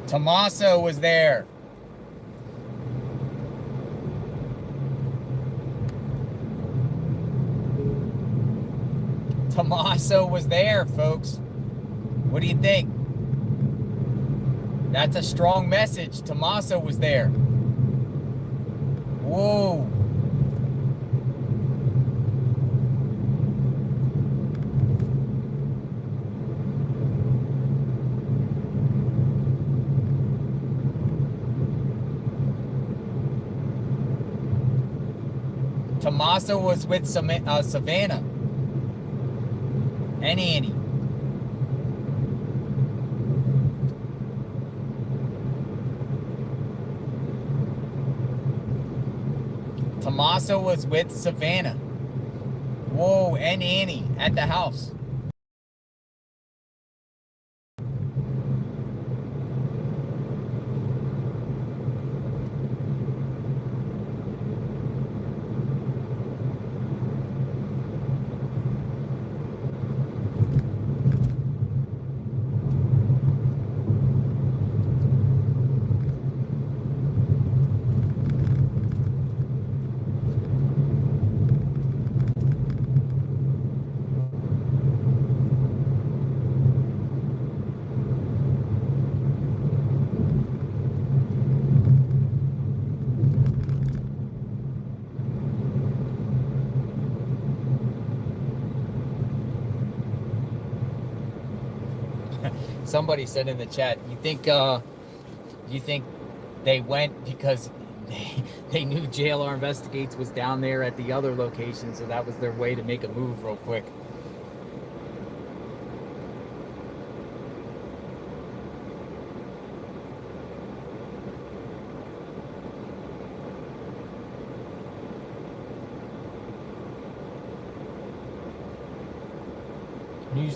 Tommaso was there. Tommaso was there, folks. What do you think? That's a strong message. Tommaso was there. Whoa. Tommaso was with Savannah and Annie. Tommaso was with Savannah. Whoa, and Annie at the house. Somebody said in the chat, you think they went because they knew JLR Investigates was down there at the other location, so that was their way to make a move real quick.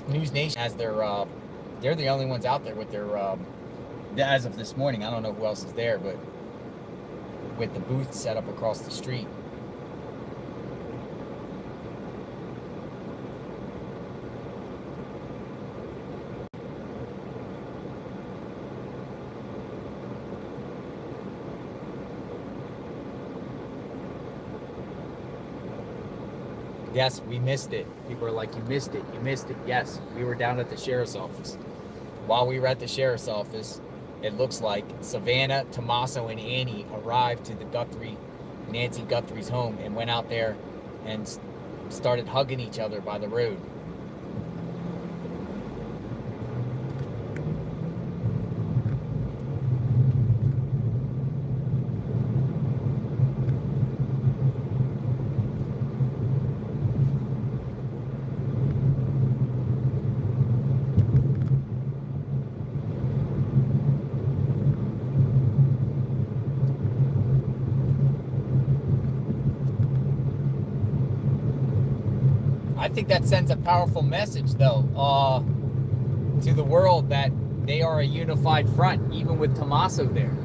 News Nation has their, they're the only ones out there with their, as of this morning, I don't know who else is there, but with the booth set up across the street. Yes, we missed it. People are like, you missed it, you missed it. Yes, we were down at the sheriff's office. While we were at the sheriff's office, it looks like Savannah, Tommaso, and Annie arrived to the Nancy Guthrie's home and went out there and started hugging each other by the road. I think that sends a powerful message, though, to the world that they are a unified front, even with Tommaso there.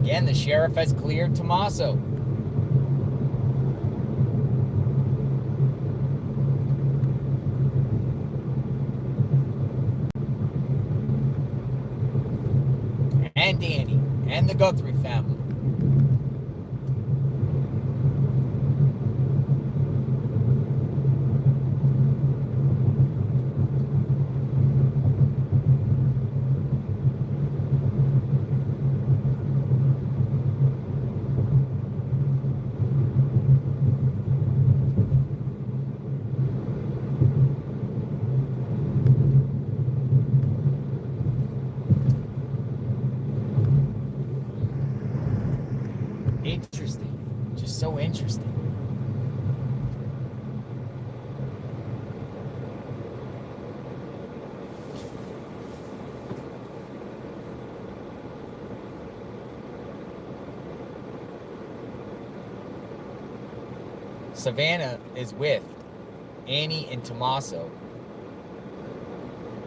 Again, the sheriff has cleared Tommaso. And Danny, and the Guthrie family. Interesting. Just so interesting. Savannah is with Annie and Tommaso,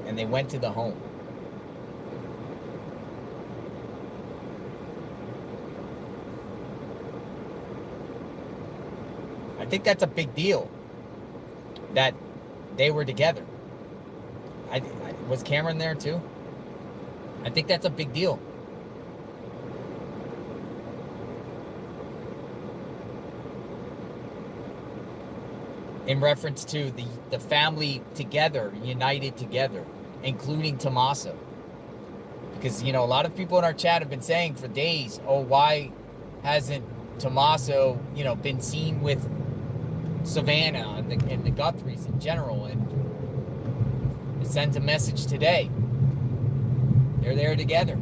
and they went to the home. I think that's a big deal that they were together. Was Cameron there too? I think that's a big deal. In reference to the family together, united together, including Tommaso. Because, you know, a lot of people in our chat have been saying for days, oh, why hasn't Tommaso, you know, been seen with Savannah and the Guthries in general? And it sends a message today. They're there together.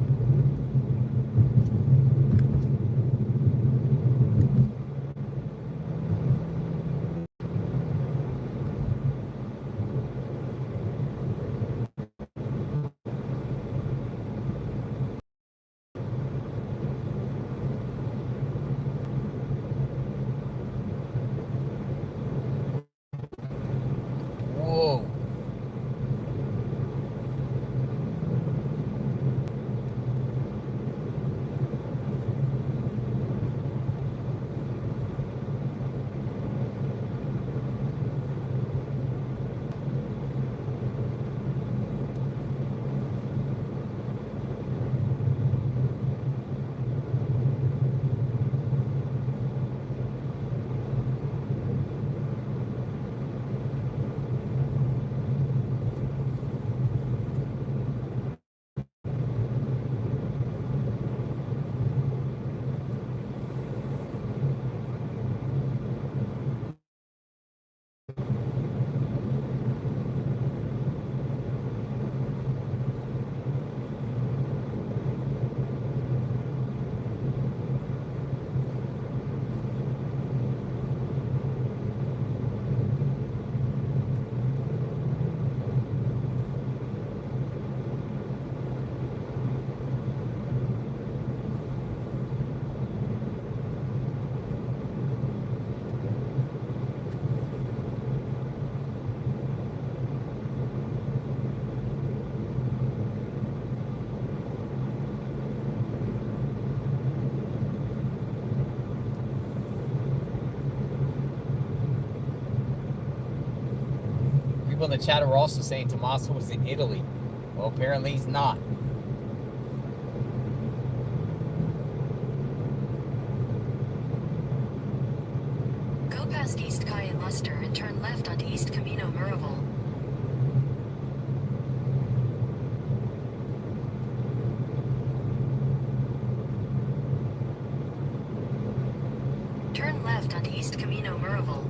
the chat are also saying Tommaso was in Italy. Well, apparently he's not. Go past East Kai and Luster and turn left onto East Camino Miraval. Turn left onto East Camino Miraval.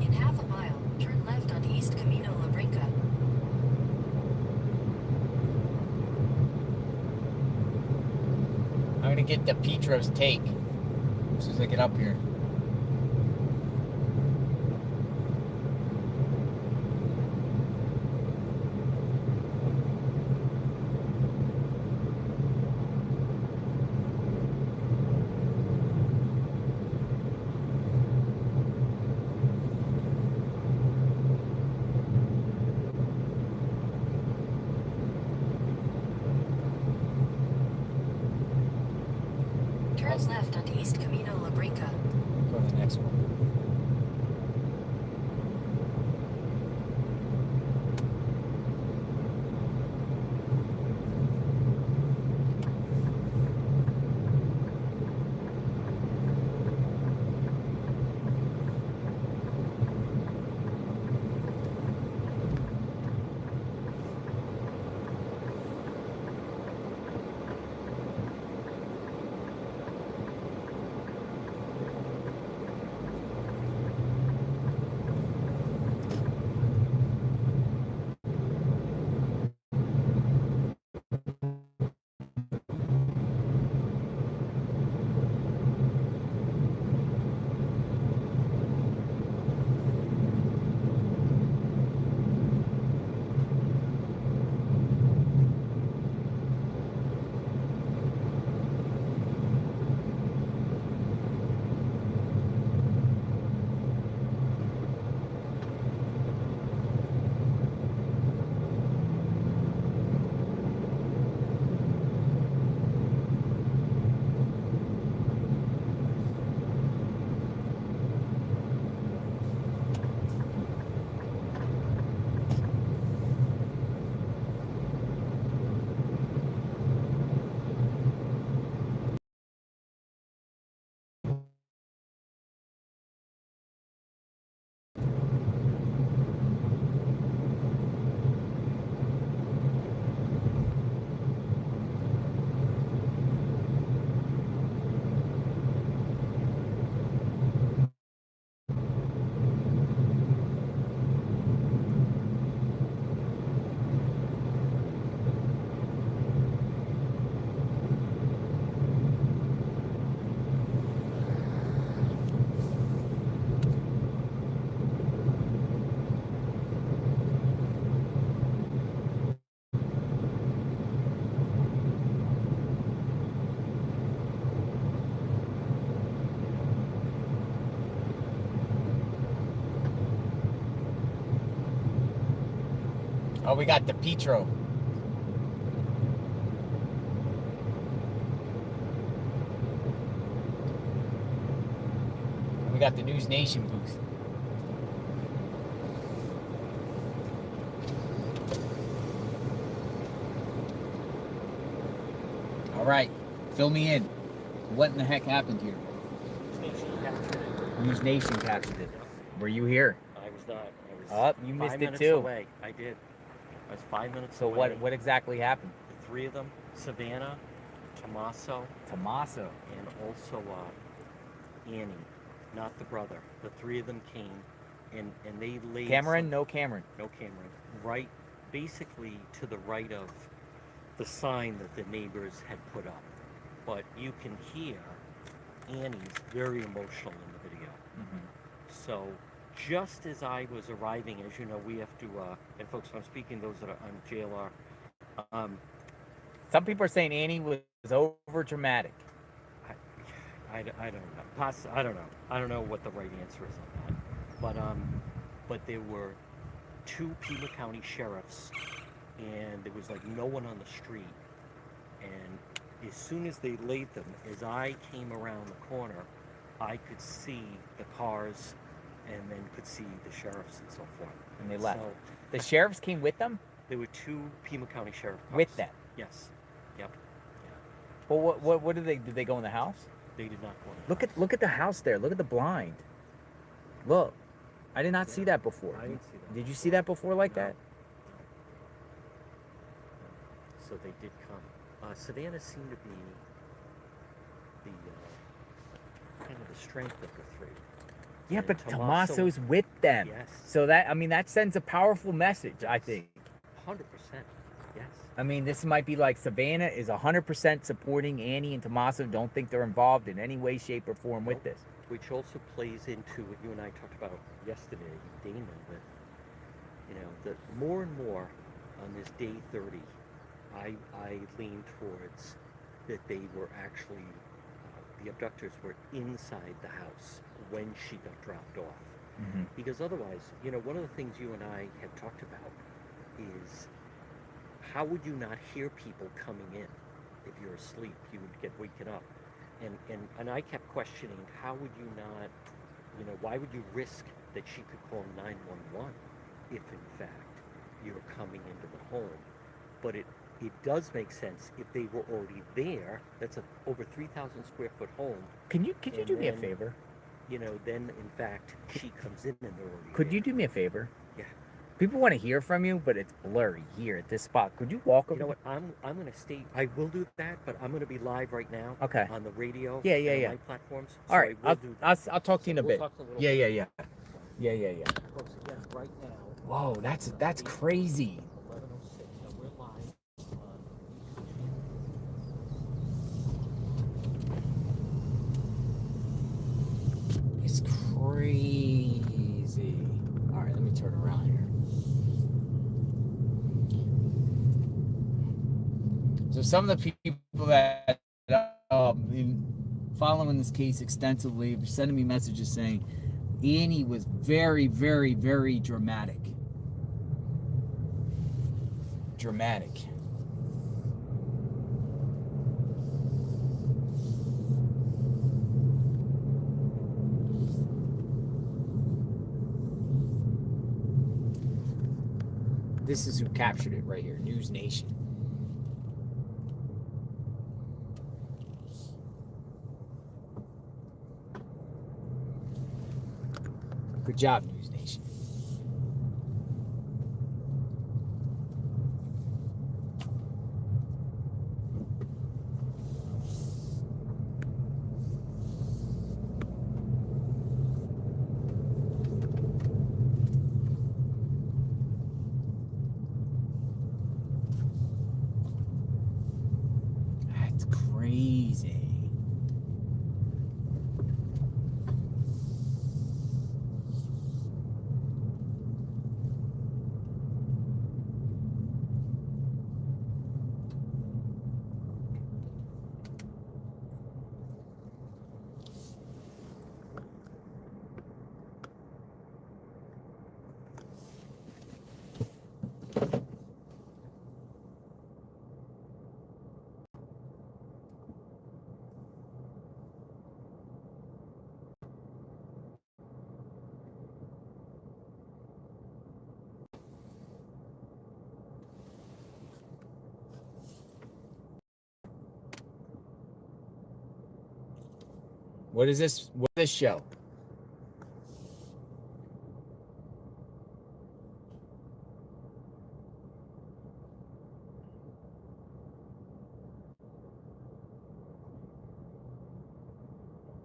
In half a mile, turn left onto East Camino La Brinca. I'm gonna get the Petro's take as soon as I get up here. Turn left onto East Camino La Brinca. Go to the next one. Oh, we got the Petro. We got the News Nation booth. All right, fill me in. What in the heck happened here? News Nation captured it. Were you here? I was not. I was You missed 5 it minutes too. away. I did. I was 5 minutes So away. what exactly happened? The three of them, Savannah, Tommaso, and also Annie, not the brother. The three of them came and they laid Cameron? No Cameron. No Cameron. Right, basically to the right of the sign that the neighbors had put up. But you can hear Annie's very emotional in the video. So just as I was arriving, as you know, we have to, and folks, I'm speaking those that are on JLR. Some people are saying Annie was over dramatic. I don't know. I don't know. I don't know what the right answer is on that. But there were 2 Pima County sheriffs, and there was like no one on the street. And as soon as they laid them, as I came around the corner, I could see the cars, and then could see the sheriffs and so forth. And they left. So, The sheriffs came with them? there were 2 Pima County sheriff cars. With them? Yes. Yep. Well, what did they go in the house? They did not go in the house. Look at the house there. Look at the blind. Look. I did not see that before. I didn't see that. Did you see that before like that? So they did come. Savannah seemed to be the kind of the strength of the 3. Yeah, And but Tommaso's with them. Yes. So that sends a powerful message, I think. 100%. Yes. I mean, this might be like Savannah is 100% supporting Annie and Tommaso. Don't think they're involved in any way, shape, or form with this. Which also plays into what you and I talked about yesterday, Damon, with, the more and more on this day 30, I lean towards that they were actually, the abductors were inside the house when she got dropped off. Mm-hmm. Because otherwise, one of the things you and I have talked about is how would you not hear people coming in if you're asleep? You would get waken up. And I kept questioning, how would you not, why would you risk that she could call 911 if in fact you're coming into the home? But it does make sense if they were already there. That's a over 3,000 square foot home. Could you do me a favor? Then in fact she comes in and they're already Could there. you do me a favor? Yeah. People want to hear from you, but it's blurry here at this spot. Could you walk over? You know what? I'm going to stay. I will do that, but I'm going to be live right now. Okay. On the radio. Yeah. And on my platforms. All right. I will do that. I'll talk to you in a We'll bit. talk a little Yeah. bit. Folks, again, right now. Whoa, that's crazy. 11:06. Now we're live on. It's crazy. All right, let me turn around here. So some of the people that been following this case extensively are sending me messages saying Annie was very, very, very dramatic. This is who captured it right here, News Nation. Good job, News Nation. That's crazy. What is this? What is this show?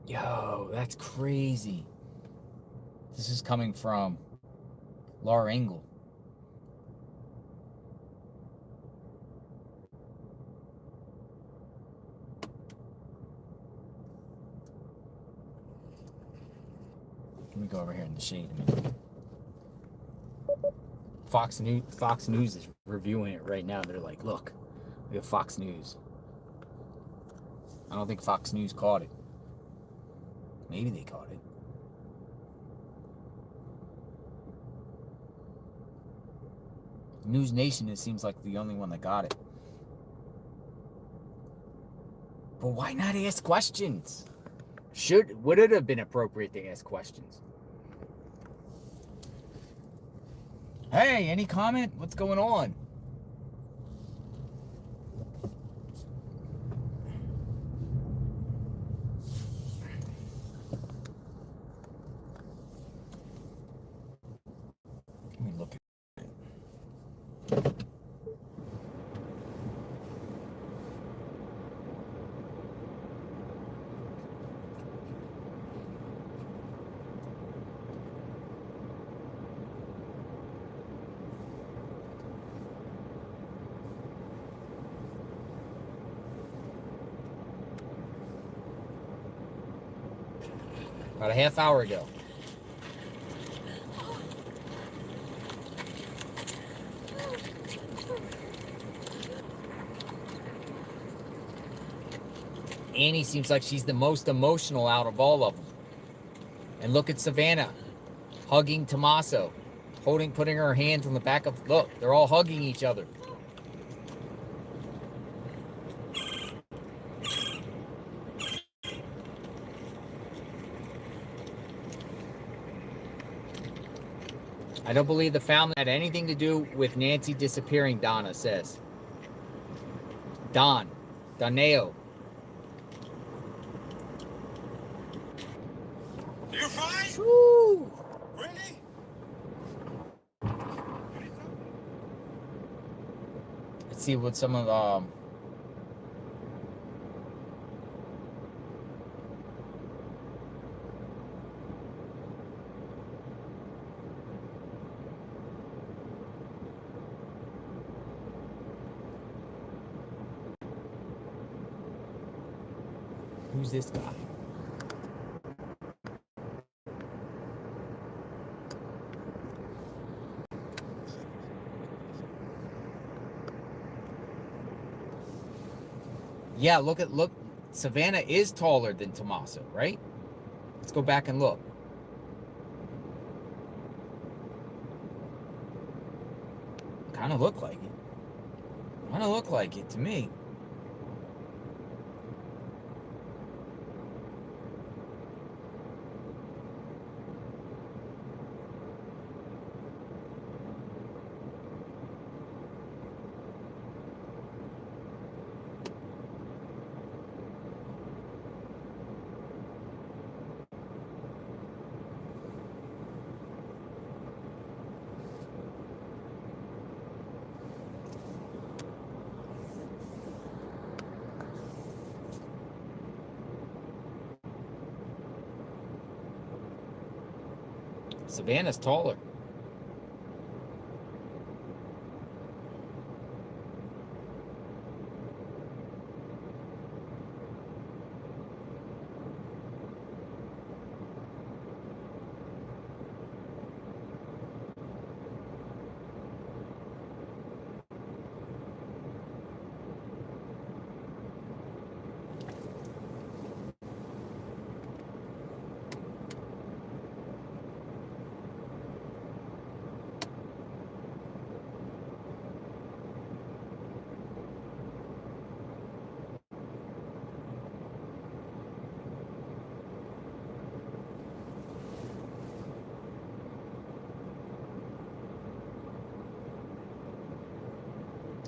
Yo, that's crazy. This is coming from Laura Engel. Let me go over here in the shade a minute. Fox News is reviewing it right now. They're like, look, we have Fox News. I don't think Fox News caught it. Maybe they caught it. News Nation, it seems like the only one that got it. But why not ask questions? Would it have been appropriate to ask questions? Hey, any comment? What's going on? Let me look at it. About a half hour ago. Annie seems like she's the most emotional out of all of them. And look at Savannah hugging Tommaso, putting her hands on the back of, look, they're all hugging each other. I don't believe the family had anything to do with Nancy disappearing, Donna says. Doneo. You fine? Woo! Really? Let's see what some of who's this guy? Yeah, look. Savannah is taller than Tommaso, right? Let's go back and look. Kind of look like it. Kind of look like it to me. Savannah's taller.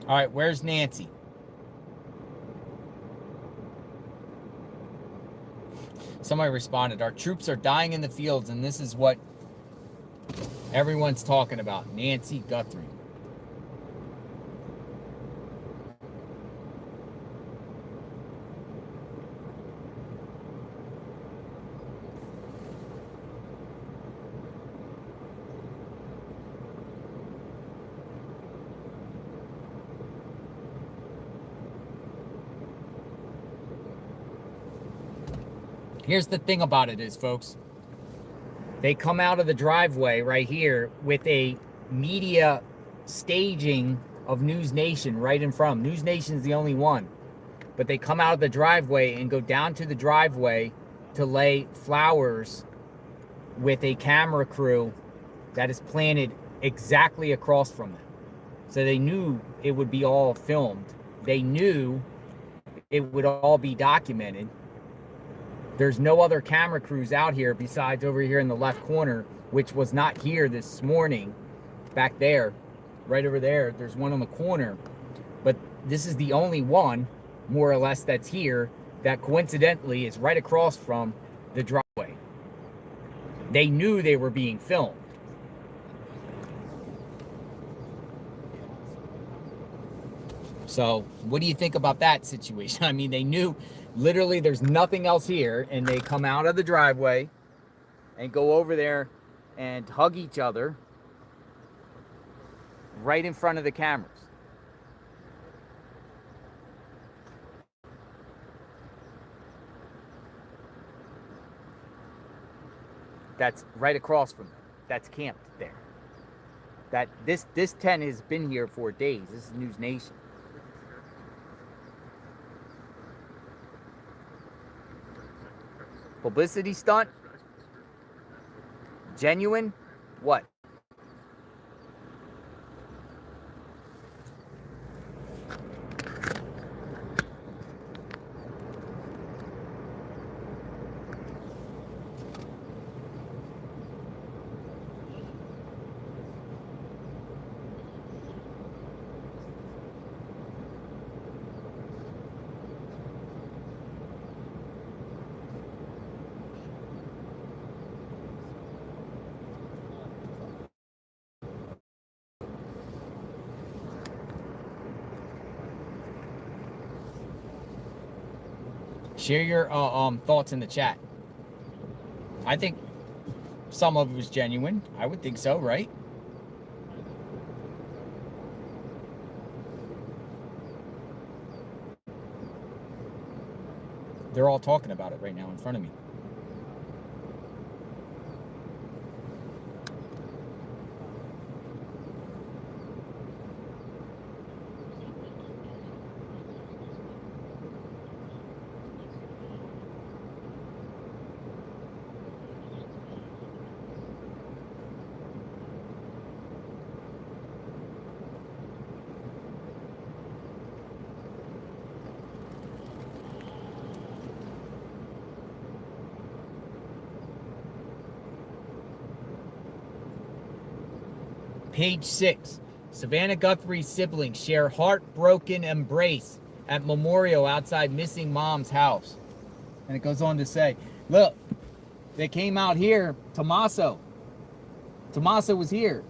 All right, where's Nancy? Somebody responded, our troops are dying in the fields, and this is what everyone's talking about. Nancy Guthrie. Here's the thing about it is, folks, they come out of the driveway right here with a media staging of News Nation right in front. News Nation's the only one. But they come out of the driveway and go down to the driveway to lay flowers with a camera crew that is planted exactly across from them. So they knew it would be all filmed. They knew it would all be documented. There's no other camera crews out here besides over here in the left corner, which was not here this morning. Back there, right over there, there's one on the corner. But this is the only one, more or less, that's here that coincidentally is right across from the driveway. They knew they were being filmed. So what do you think about that situation? I mean, they knew literally there's nothing else here, and they come out of the driveway and go over there and hug each other right in front of the cameras. That's right across from them. That's camped there. That this tent has been here for days. This is News Nation. Publicity stunt? Genuine? What? Share your thoughts in the chat. I think some of it was genuine. I would think so, right? They're all talking about it right now in front of me. Page 6. Savannah Guthrie's siblings share heartbroken embrace at memorial outside missing mom's house. And it goes on to say, look, they came out here, Tommaso was here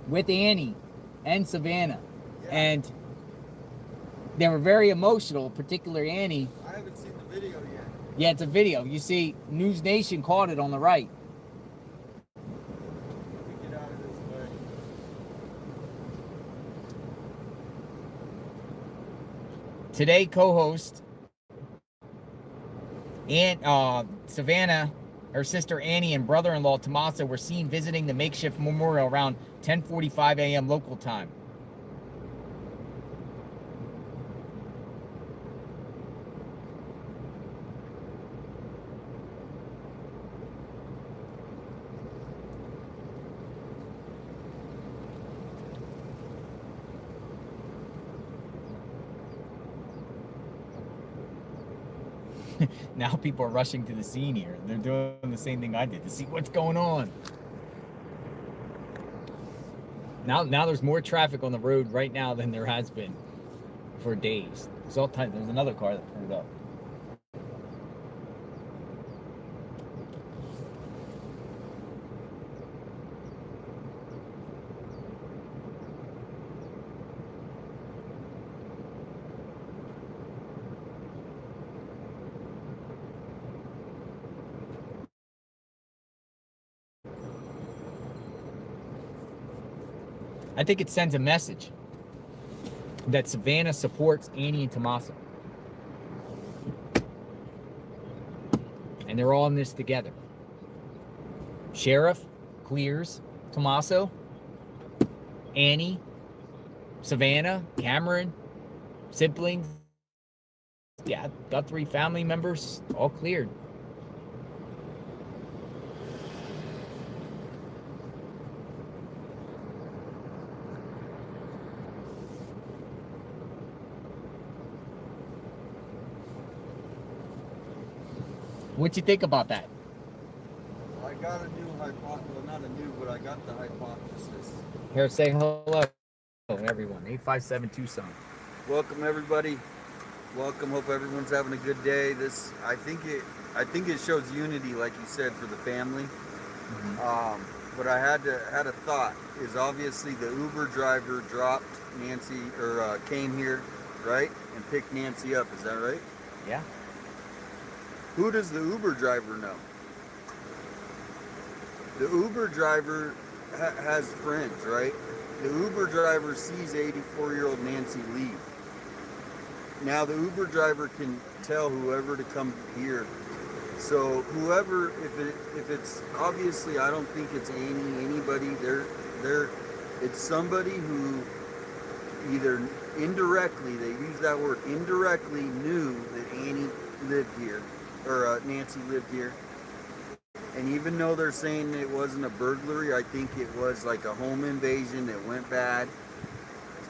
with Annie and Savannah. Yeah. And they were very emotional, particularly Annie. I haven't seen the video yet. Yeah, it's a video. You see, News Nation caught it on the right. Get out of this way. Today, co-host and Savannah, her sister Annie, and brother-in-law Tommaso were seen visiting the makeshift memorial around 10:45 a.m. local time. Now people are rushing to the scene here. They're doing the same thing I did to see what's going on. Now there's more traffic on the road right now than there has been for days. There's another car that pulled up. I think it sends a message that Savannah supports Annie and Tommaso. And they're all in this together. Sheriff clears Tommaso, Annie, Savannah, Cameron, siblings, yeah, Guthrie family members, all cleared. What you think about that? I got a new hypothesis. Well, not a new, but I got the hypothesis. Here, say hello, everyone. 857 Tucson. Welcome, everybody. Welcome. Hope everyone's having a good day. I think it shows unity, like you said, for the family. But I had a thought. Is obviously the Uber driver dropped Nancy or came here, right, and picked Nancy up. Is that right? Yeah. Who does the Uber driver know? The Uber driver has friends, right? The Uber driver sees 84-year-old Nancy leave. Now the Uber driver can tell whoever to come here. So whoever, if it's obviously, I don't think it's anybody. It's somebody who either indirectly, they use that word, indirectly knew that Annie lived here, or Nancy lived here. And even though they're saying it wasn't a burglary, I think it was like a home invasion that went bad.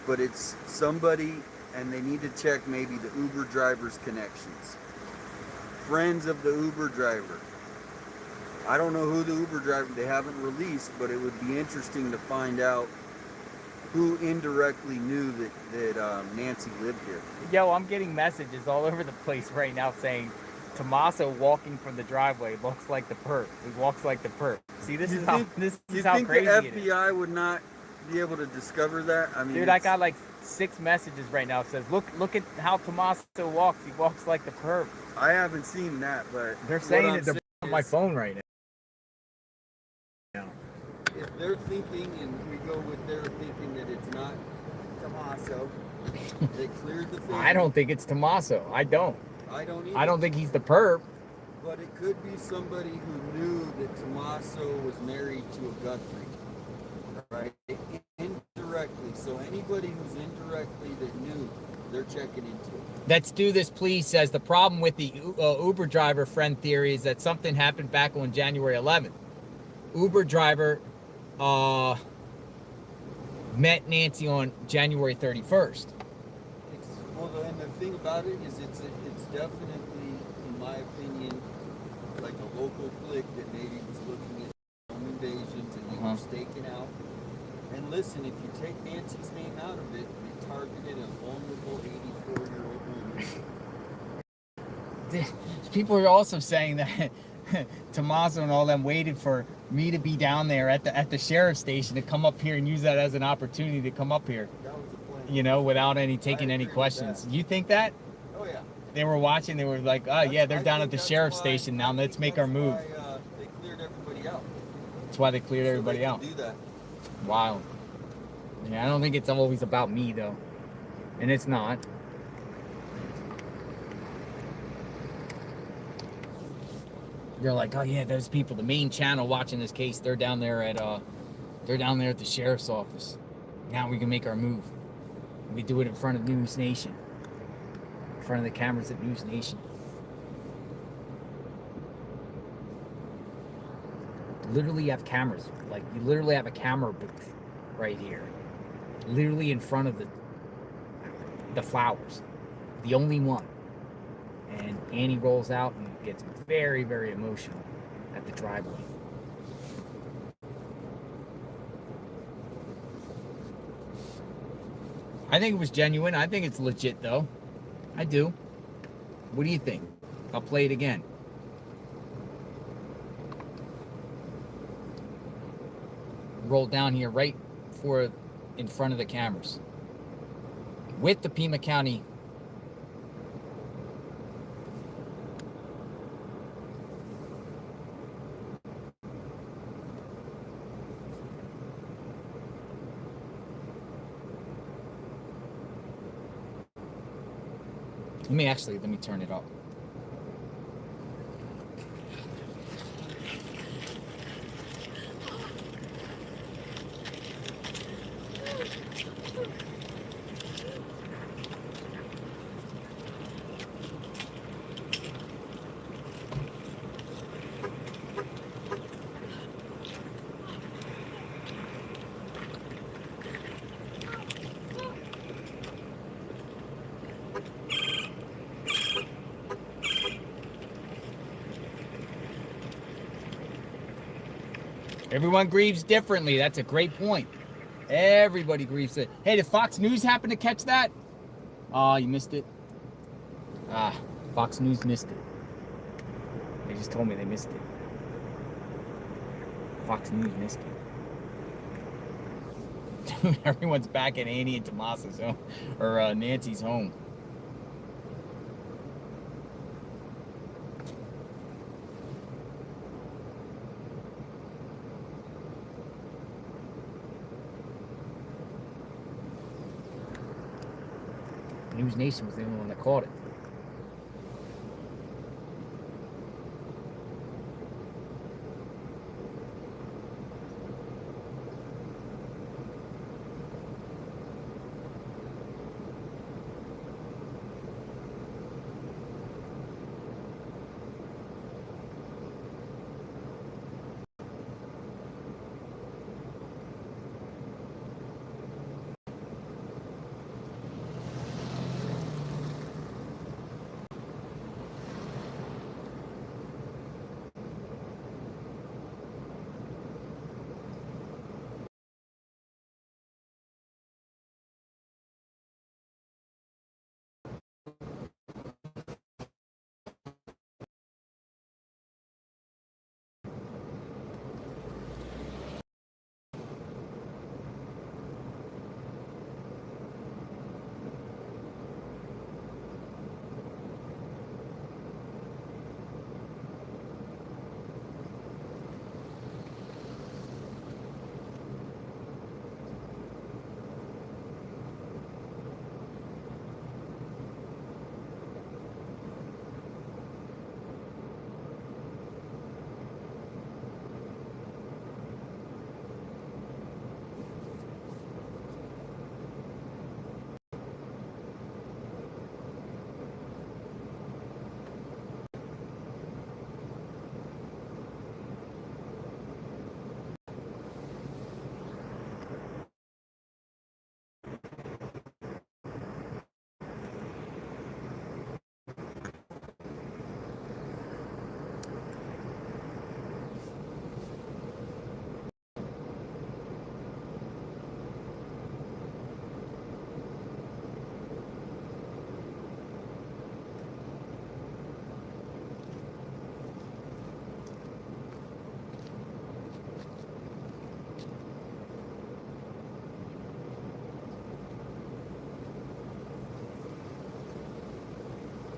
But it's somebody, and they need to check maybe the Uber driver's connections. Friends of the Uber driver. I don't know who the Uber driver, they haven't released, but it would be interesting to find out who indirectly knew that Nancy lived here. Yo, I'm getting messages all over the place right now saying Tommaso walking from the driveway looks like the perp. He walks like the perp. See, this is how crazy it is. You think the FBI would not be able to discover that? I mean, dude, I got like 6 messages right now. It says, look at how Tommaso walks. He walks like the perp. I haven't seen that, but they're saying it. They're on my phone right now. If they're thinking, and we go with their thinking that it's not Tommaso, they cleared the thing. I don't think it's Tommaso. I don't. I don't either. I don't think he's the perp. But it could be somebody who knew that Tommaso was married to a Guthrie, right? Indirectly. So anybody who's indirectly that knew, they're checking into it. Let's do this, please. Says the problem with the Uber driver friend theory is that something happened back on January 11th. Uber driver met Nancy on January 31st. Well, and the thing about it is it's definitely, in my opinion, like a local clique that maybe was looking at home invasions and they were staking out. And listen, if you take Nancy's name out of it, they targeted a vulnerable 84-year-old woman. People are also saying that Tommaso and all them waited for me to be down there at the sheriff's station to come up here and use that as an opportunity to come up here. That was the plan. You know, without taking any questions. You think that? Oh yeah. They were watching. They were like, "Oh yeah, they're down at the sheriff's station now. Let's make our move." They cleared everybody out. That's why they cleared everybody out. Do that. Wild. Yeah, I don't think it's always about me though, and it's not. They're like, "Oh yeah, those people, the main channel watching this case, they're down there at the sheriff's office. Now we can make our move. We do it in front of News Nation, in front of the cameras at News Nation." Literally have cameras, like you literally have a camera booth right here, literally in front of the flowers, the only one. And Annie rolls out and gets very, very emotional at the driveway. I think it was genuine. I think it's legit, though. I do. What do you think? I'll play it again. Roll down here right in front of the cameras. With the Pima County let me turn it up. Everyone grieves differently. That's a great point. Everybody grieves it. Hey, did Fox News happen to catch that? Oh, you missed it. Ah, Fox News missed it. They just told me they missed it. Fox News missed it. Dude, everyone's back at Annie and Tomas's home, or Nancy's home. News Nation was the only one that caught it.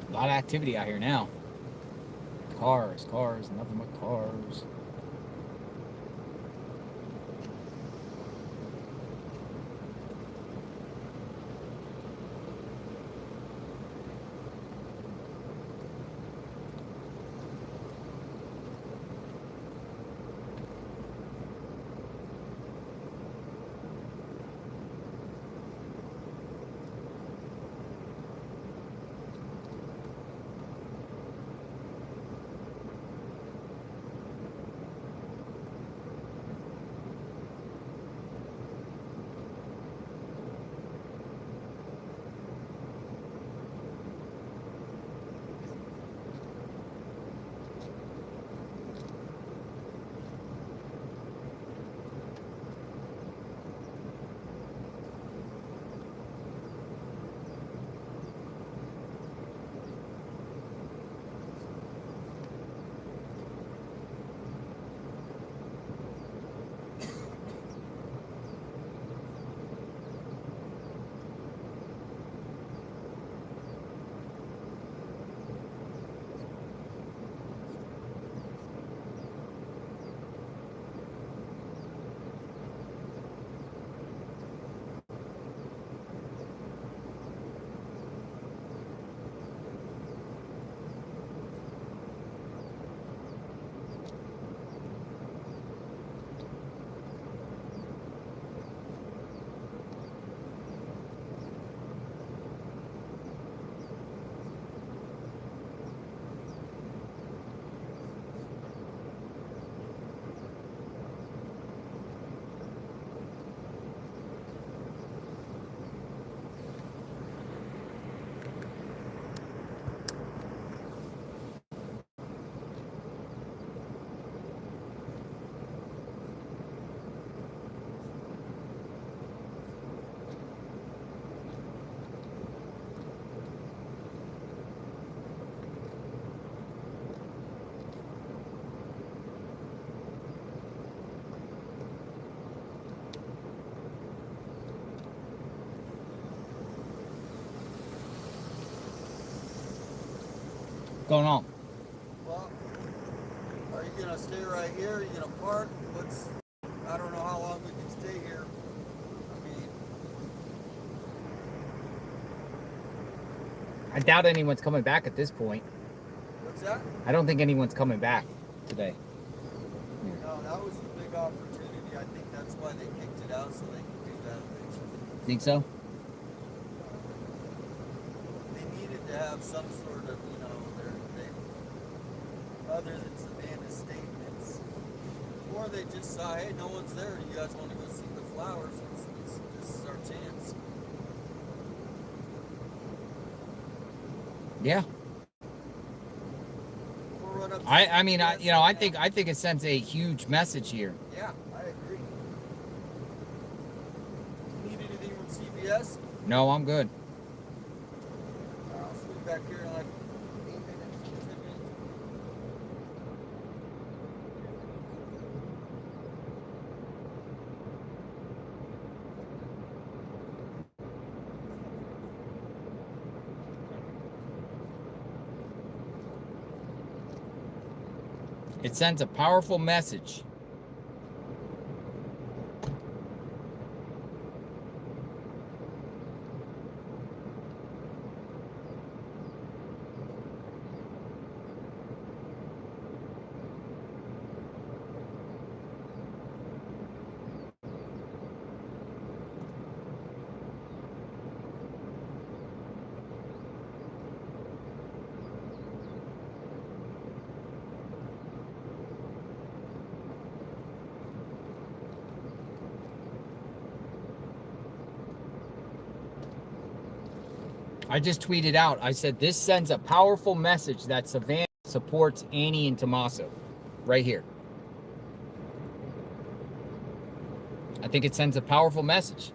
A lot of activity out here now. Cars, nothing but cars. going on? Well, are you gonna stay right here? Are you gonna park? I don't know how long we can stay here. I mean, I doubt anyone's coming back at this point. what's that? I don't think anyone's coming back today. No, that was the big opportunity. I think that's why they kicked it out, so they could do that eviction. Think so? They needed to have some sort of, other than Savannah's statements. Or they just saw, hey, no one's there. Do you guys want to go see the flowers? This is our chance. Yeah. We'll run up to I mean, CVS I right think now. I think it sends a huge message here. Yeah, I agree. Need anything from CVS? No, I'm good. I'll swing back here in like 8 minutes, 10 minutes. It sends a powerful message. I just tweeted out, I said, this sends a powerful message that Savannah supports Annie and Tommaso. Right here. I think it sends a powerful message.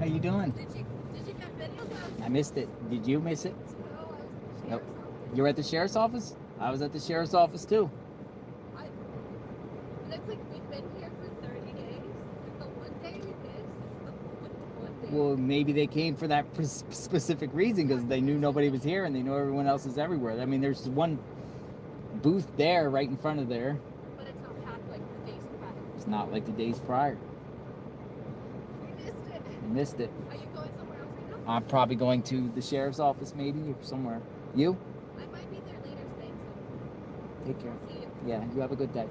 How you doing? Did you get videos of? I missed it. Did you miss it? No, I was at the Nope. sheriff's office. You were at the sheriff's office? I was at the sheriff's office too. And it's like we've been here for 30 days. Like the one day we missed. The one day. Well, maybe they came for that specific reason because they knew nobody was here and they know everyone else is everywhere. I mean, there's one booth there, right in front of there. But it's not packed like the days prior. It's not like the days prior. We missed it. I missed it. Are you going somewhere else right now? I'm probably going to the sheriff's office maybe or somewhere. You? I might be there later today too. Take care. See you. Yeah, you have a good day.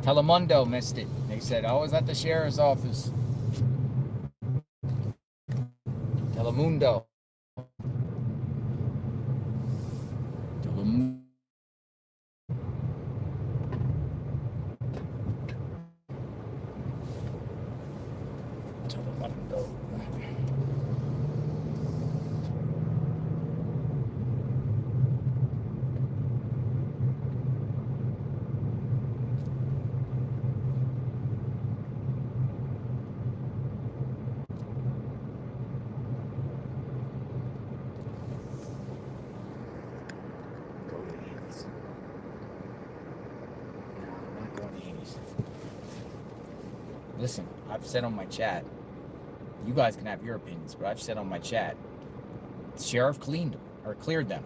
Telemundo missed it. They said, I was at the sheriff's office. Telemundo. Telemundo. Telemundo. Go to Annie's. No, I'm not going to Annie's. Listen, I've said on my chat, you guys can have your opinions, but I've said on my chat, the sheriff cleared them.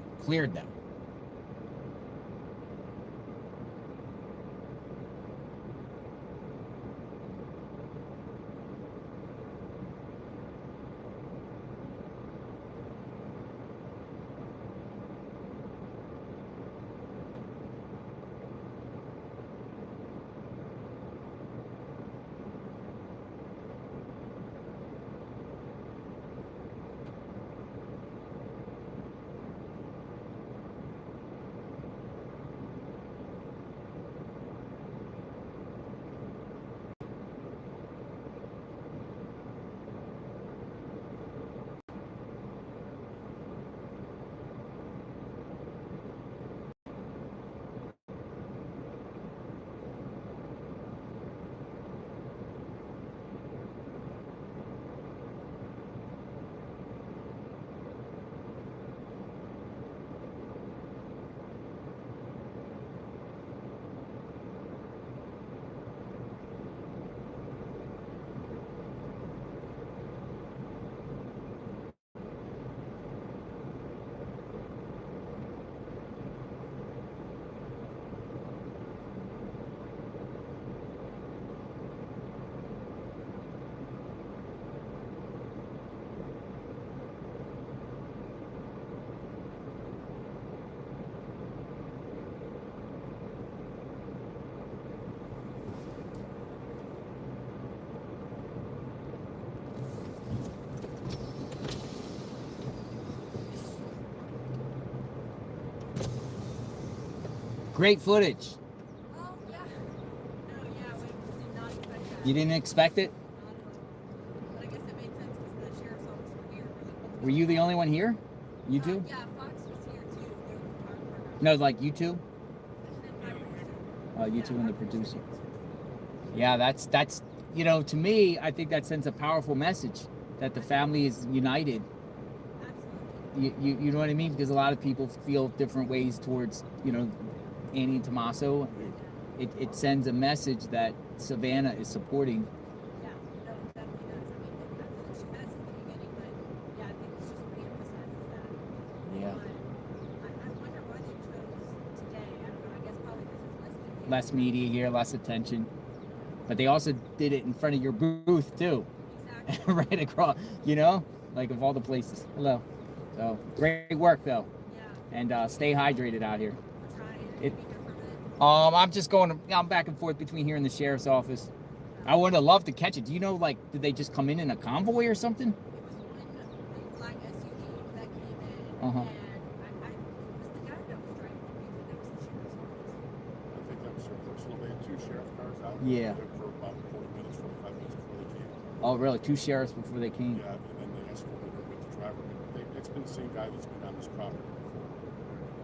Great footage. Oh, yeah. No, yeah, we did not expect that. You didn't expect it? But I guess it made sense because the sheriff's office was here. Were you the only one here? You two? Yeah, Fox was here too. They were photographer. No, like you two? And then You two and the producer. Yeah, that's to me, I think that sends a powerful message that the family is united. You know what I mean? Because a lot of people feel different ways towards, Annie and Tommaso. It sends a message that Savannah is supporting. Yeah, no, it definitely does. I mean, that's what she has at the beginning, but yeah, I think this just reemphasizes that. Yeah. But I wonder why they chose today. I don't know. I guess probably because there's Less media here, less attention. But they also did it in front of your booth too. Exactly. Right across, like of all the places. Hello. So great work though. Yeah. And stay hydrated out here. We're trying. It- Be here for a bit. I'm back and forth between here and the sheriff's office. I would have loved to catch it. Do you know, did they just come in a convoy or something? It was one big black SUV that came in, Uh-huh. and I was the guy that was driving me that was the sheriff's office. I think that was their personal. They had 2 sheriff cars out. Yeah. For about 40 minutes, 45 minutes before they came. Oh, really? 2 sheriffs before they came? Yeah, and then they escorted her with the driver. But it's been the same guy that's been on this property before.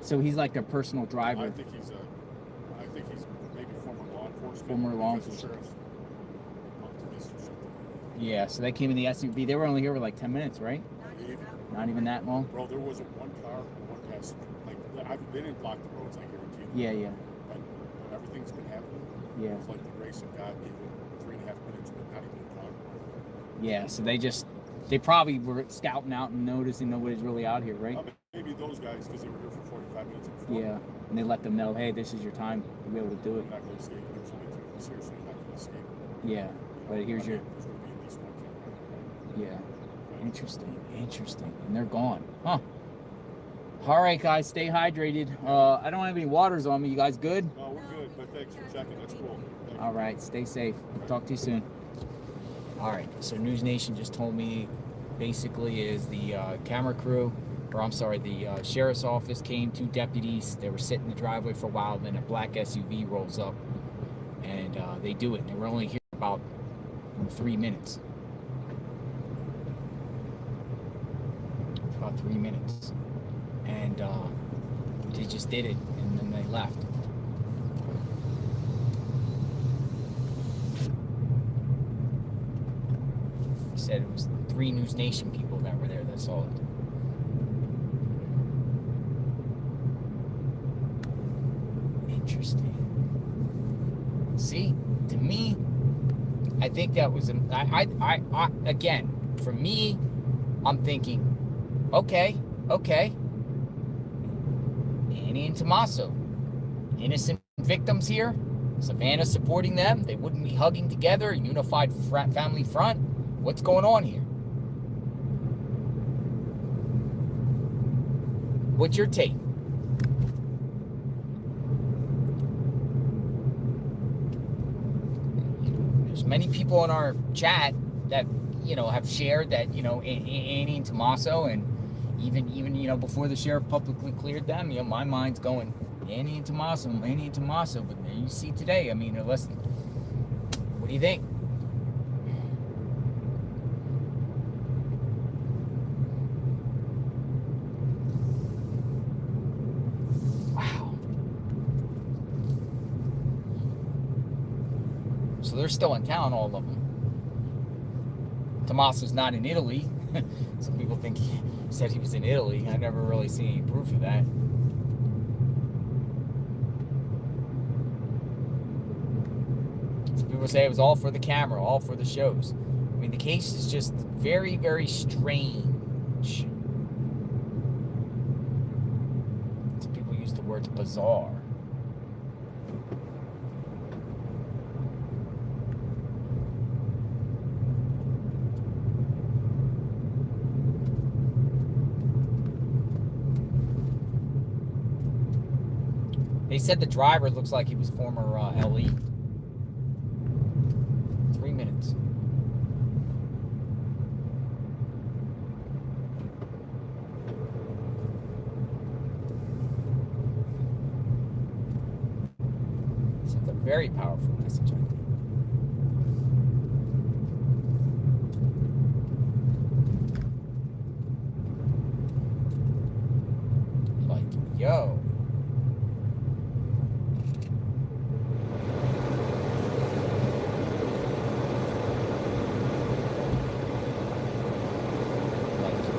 So he's like their personal driver. I think he's maybe former law enforcement. former law because the enforcement. sheriff's on police or something. Yeah, so they came in the SUV. They were only here for like 10 minutes, right? Maybe. Not even that long. Bro, there wasn't one car and one passenger. Like, they didn't block the roads, I guarantee you. Yeah, yeah. But everything's been happening. Yeah. It's like the grace of God gave it 3.5 minutes with not even a dog. Yeah, so they probably were scouting out and noticing nobody's really out here, right? Maybe those guys, because they were here for 45 minutes before. Yeah, and they let them know, hey, this is your time to be able to do it. You're not going to escape. There's only 2 of us here, so you're not going to escape. Yeah, but here's your... There's going to be at least one camera. Yeah, interesting. And they're gone, huh? All right, guys, stay hydrated. I don't have any waters on me. You guys good? No, we're good, but thanks for checking. That's cool. All right, stay safe. Talk to you soon. All right, so News Nation just told me basically is the camera crew, or I'm sorry, the sheriff's office came, 2 deputies. They were sitting in the driveway for a while, then a black SUV rolls up, and they do it. And they were only here about 3 minutes. About 3 minutes. And they just did it, and then they left. Said it was 3 News Nation people that were there that saw it. Interesting. See, to me, I think that was I again, for me, I'm thinking, okay, Annie and Tommaso, innocent victims here. Savannah supporting them. They wouldn't be hugging together, a unified family front. What's going on here? What's your take? There's many people in our chat that, have shared that, Annie and Tommaso, and even, before the sheriff publicly cleared them, my mind's going, Annie and Tommaso. But there you see today, what do you think? So they're still in town, all of them. Tommaso's not in Italy. Some people think he said he was in Italy. I never really seen any proof of that. Some people say it was all for the camera, all for the shows. The case is just very, very strange. Some people use the words bizarre. They said the driver looks like he was former LE. 3 minutes. Sent a very powerful message, I think. Like, yo.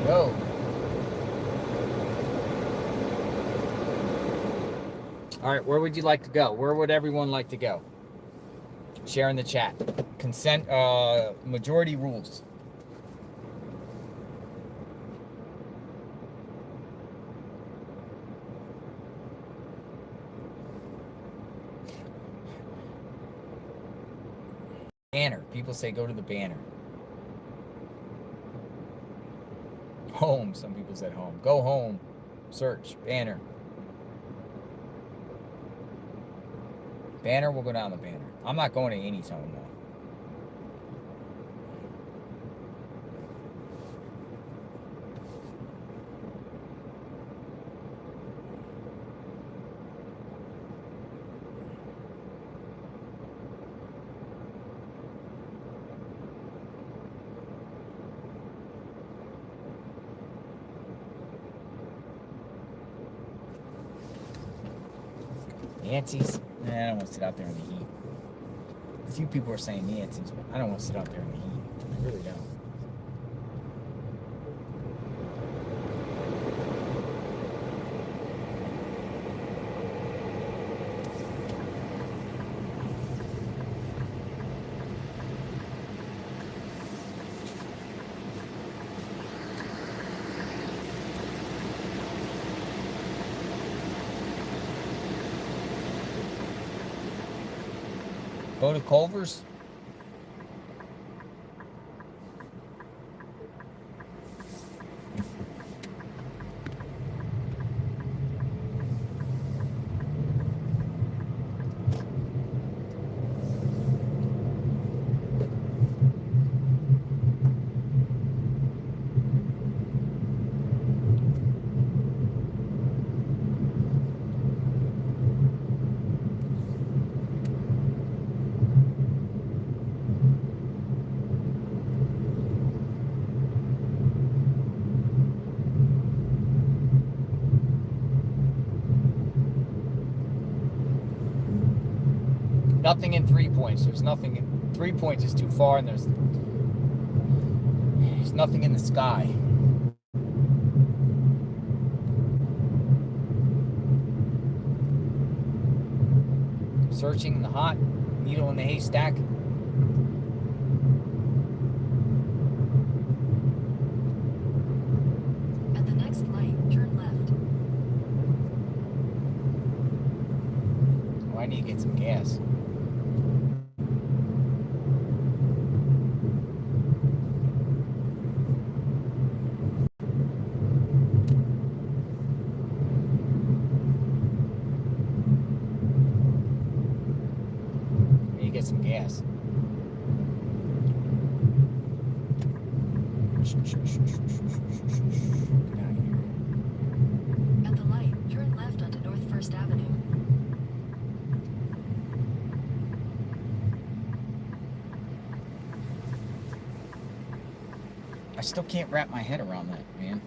Go. All right, where would you like to go? Where would everyone like to go? Share in the chat. Consent, majority rules. Banner. People say go to the banner. Home, some people said home. Go home. Search. Banner. Banner, we'll go down the banner. I'm not going to Annie's home, though. Nancy's. I don't want to sit out there in the heat. few people are saying Nancy's, but I don't want to sit out there in the heat. I really don't. Go to Culver's. Nothing in 3 points. There's nothing in 3 points is too far, and there's nothing in the sky. Searching the hot needle in the haystack. At the next light, turn left. Oh, I need to get some gas. Get some gas. At the light, turn left onto North First Avenue. I still can't wrap my head around that, man.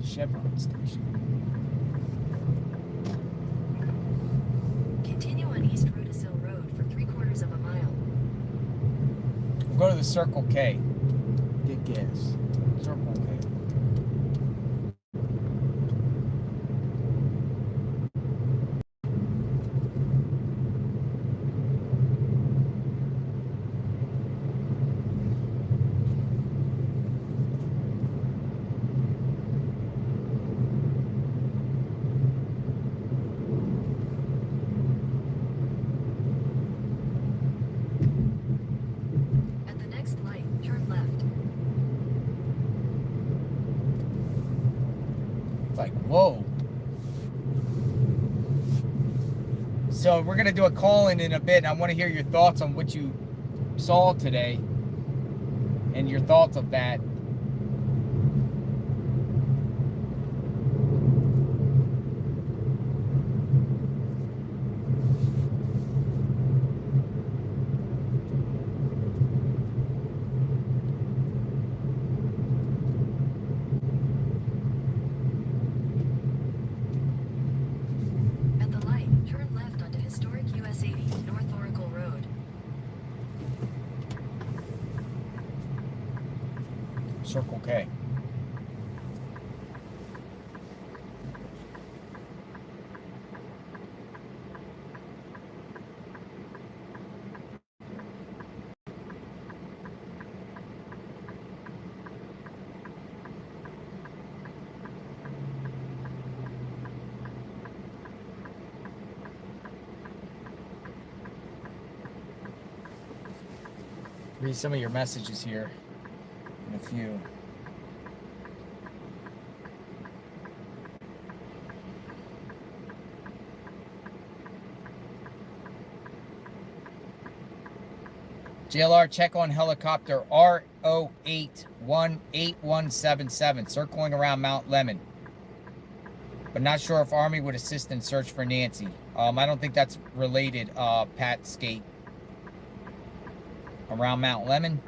Chevron station. Continue on East Rudisill Road for 3/4 of a mile. We'll go to the Circle K. Get gas. Circle K. At the next light, turn left. It's like, whoa. So we're going to do a call-in a bit. I want to hear your thoughts on what you saw today and your thoughts of that. At the light, turn left onto historic US 80 North Oracle Road. Circle K. read some of your messages here in a few. JLR, check on helicopter RO818177 circling around Mount Lemon. But not sure if Army would assist in search for Nancy. I don't think that's related, Pat Skate. Around Mount Lemon.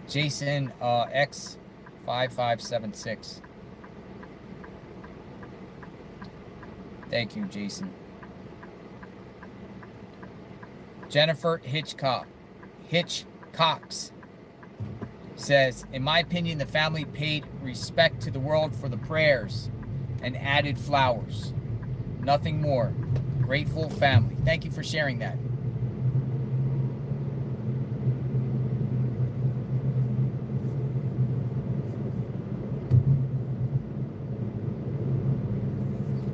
Jason, X5576. Thank you, Jason. Jennifer Hitchcox says, in my opinion, the family paid respect to the world for the prayers and added flowers. Nothing more. Grateful family. Thank you for sharing that.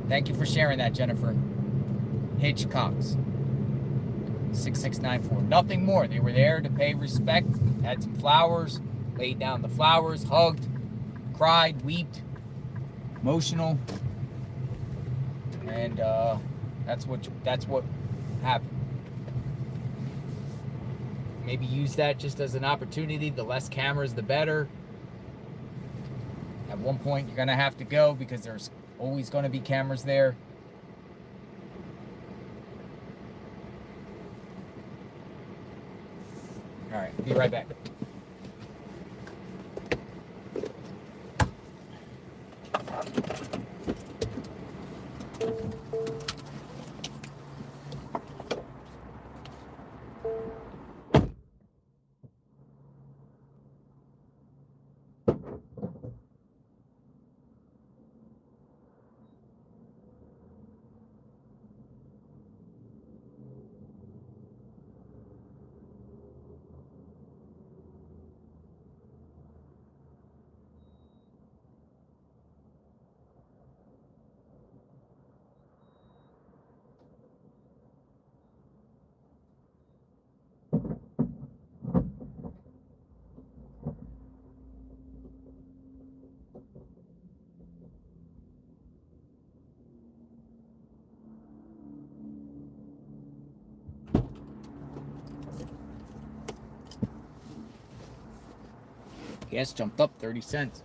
Thank you for sharing that, Jennifer. Hitchcox. 6694. Nothing more. They were there to pay respect, had some flowers, laid down the flowers, hugged, cried, wept, emotional. And that's what happened. Maybe use that just as an opportunity. The less cameras, the better. At one point, you're going to have to go because there's always going to be cameras there. All right, be right back. Gas jumped up 30 cents.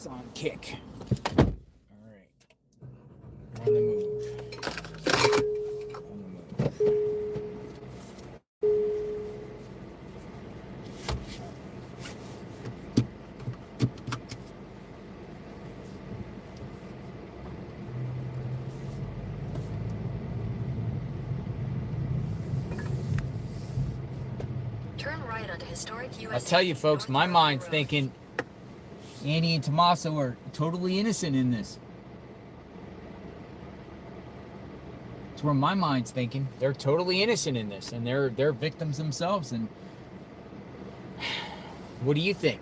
On kick. All right. On the move. Turn right onto historic US. I'll tell you, folks, my mind's thinking Annie and Tommaso are totally innocent in this. That's where my mind's thinking. They're totally innocent in this, and they're victims themselves. And what do you think?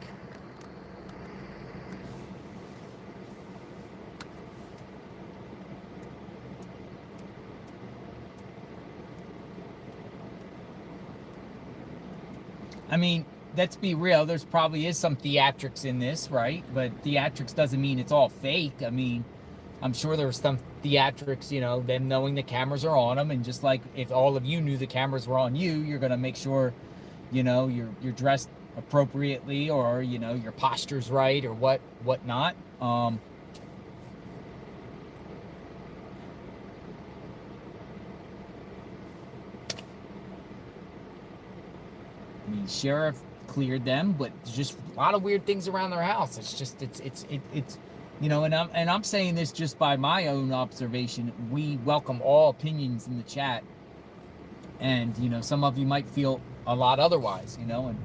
I mean, let's be real. There's probably is some theatrics in this, right? But theatrics doesn't mean it's all fake. I mean, I'm sure there's some theatrics, you know, them knowing the cameras are on them. And just like if all of you knew the cameras were on you, you're going to make sure, you know, you're dressed appropriately, or, you know, your posture's right, or whatnot. I mean, sheriff cleared them, but there's just a lot of weird things around their house. It's just, it's you know, and I'm saying this just by my own observation. We welcome all opinions in the chat, and you know, some of you might feel a lot otherwise, you know, and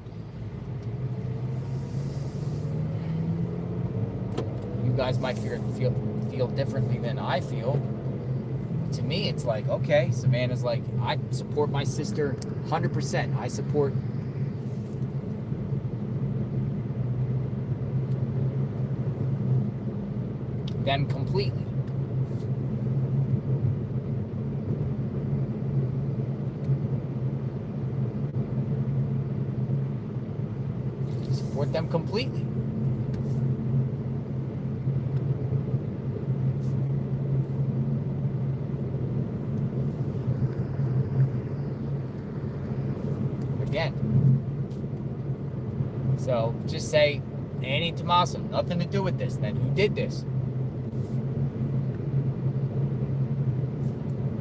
you guys might feel differently than I feel. To me, it's like, okay, Savannah's like, I support my sister 100%. I support them completely. Support them completely. Again. So just say, Annie and Tommaso, nothing to do with this. Then who did this?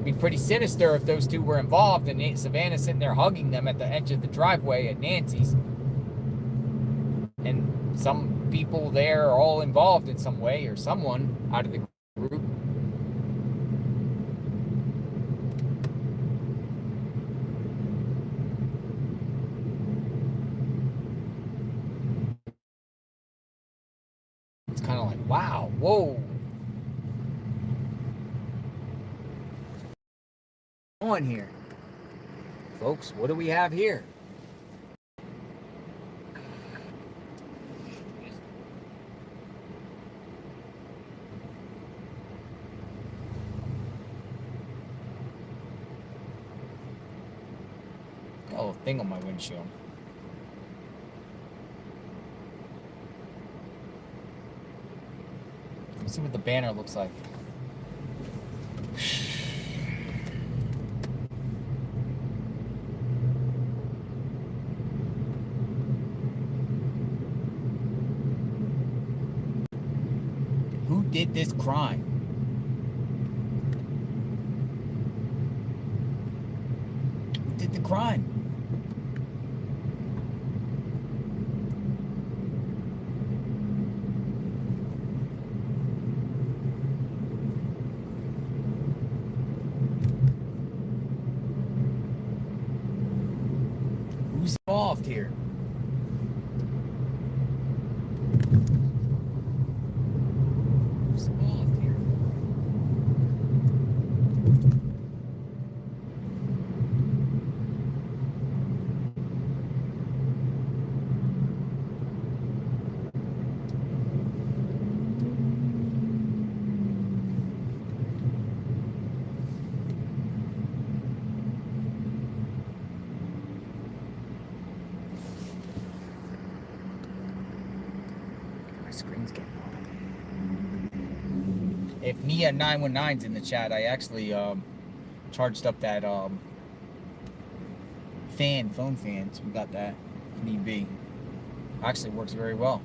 Be pretty sinister if those two were involved and Savannah sitting there hugging them at the edge of the driveway at Nancy's, and some people there are all involved in some way, or someone out of the group. It's kind of like, wow, whoa. On here, folks, what do we have here? Got a little thing on my windshield. Let's see what the banner looks like. Who did this crime? Who did the crime? Who's involved here? Screen's getting open. If Nia 919's in the chat, I actually charged up that phone fan, so we got that if need be. Actually works very well.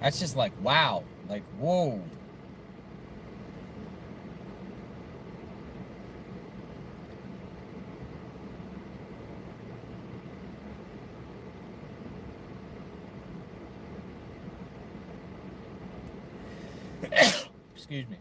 That's just like, wow. Like, whoa. Excuse me.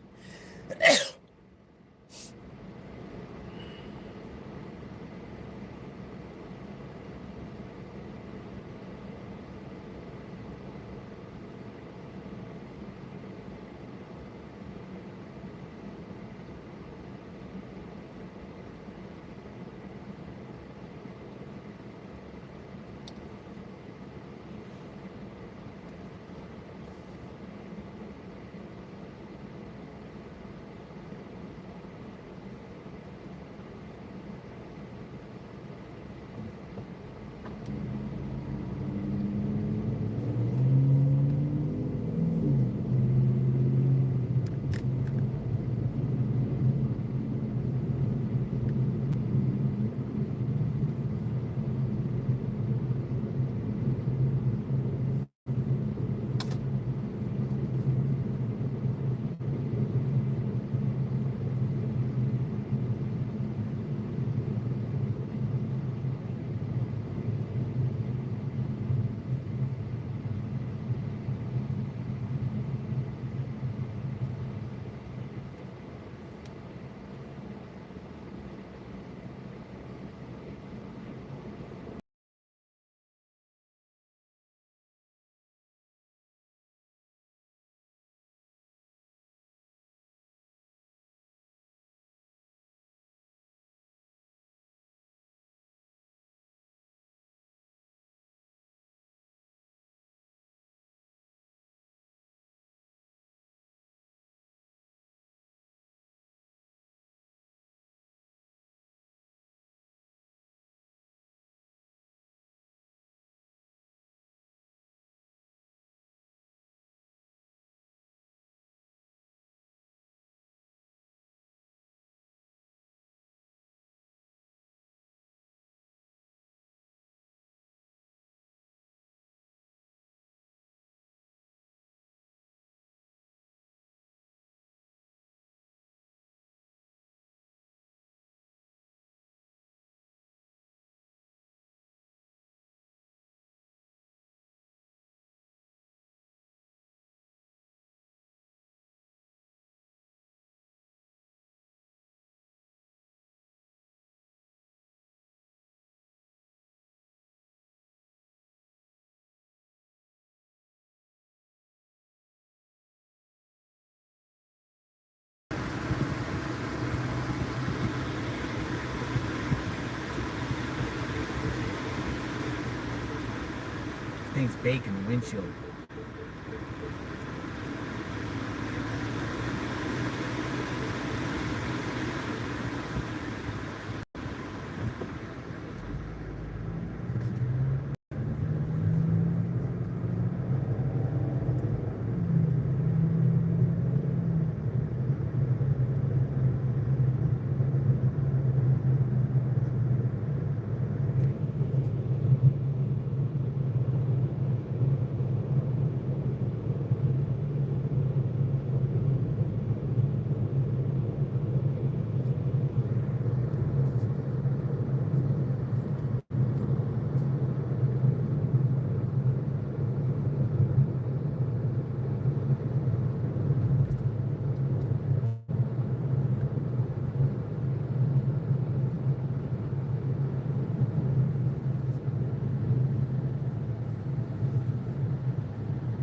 Thing's baking the windshield.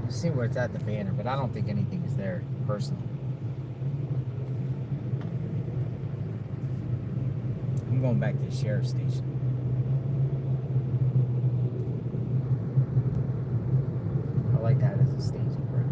See where it's at, the banner, but I don't think anything is there personally. I'm going back to the sheriff's station. I like that as a staging ground.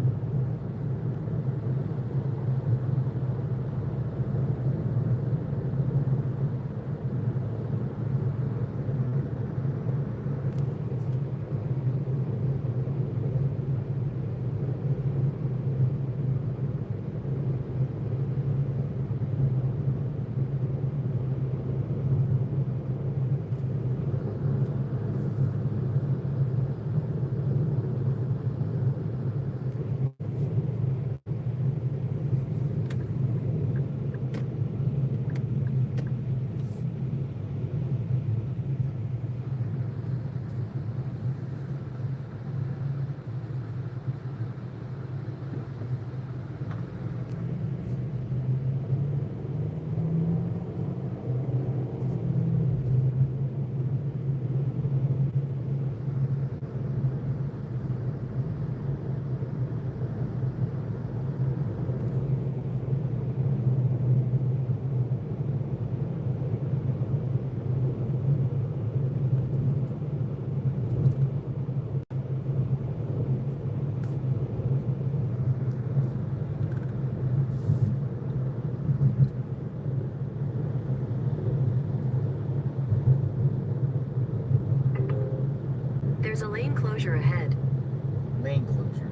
closure ahead. Lane closure.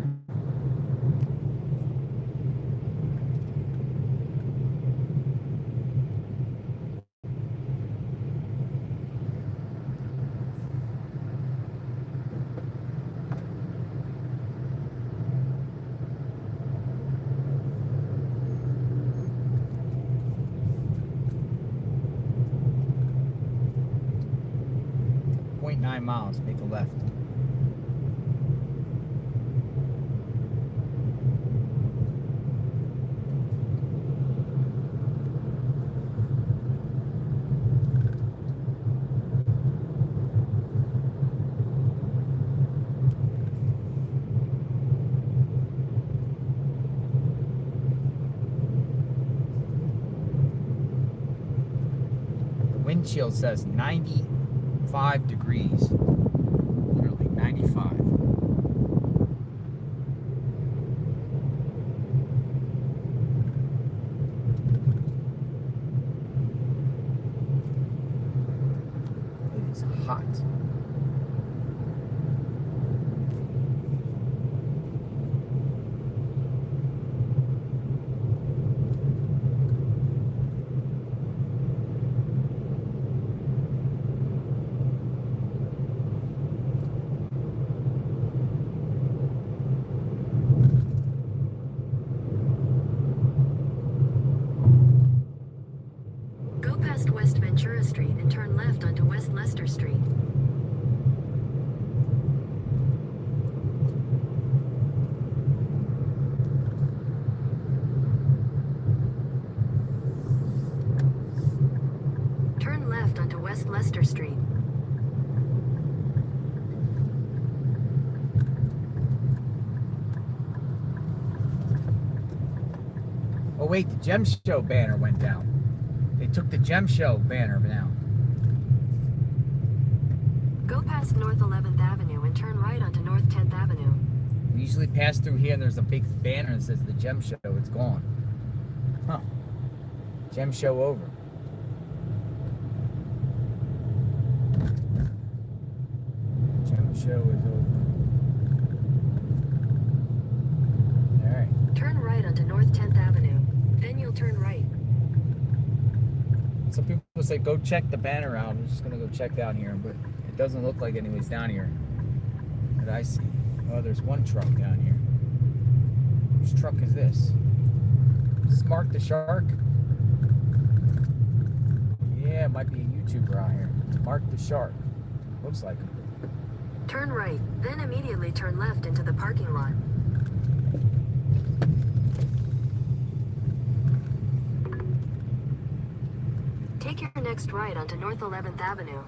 .9 miles, make a left. The wind chill says 95 degrees. Literally 95. It is hot. Go past West Ventura Street and turn left onto West Lester Street. Turn left onto West Lester Street. Oh wait, the Gem Show banner went down. They took the Gem Show banner down. Go past North 11th Avenue and turn right onto North 10th Avenue. We usually pass through here and there's a big banner that says the Gem Show. It's gone. Huh. Gem Show over. Gem Show is over. Alright. Turn right onto North 10th Avenue. Then you'll turn right. Some people say go check the banner out. I'm just gonna go check down here, but it doesn't look like anybody's down here that I see. Oh, there's one truck down here. Whose truck is this? Is this Mark the Shark? Yeah, it might be a YouTuber out here. Mark the Shark. Looks like him. Turn right, then immediately turn left into the parking lot. Take your next right onto North 11th Avenue.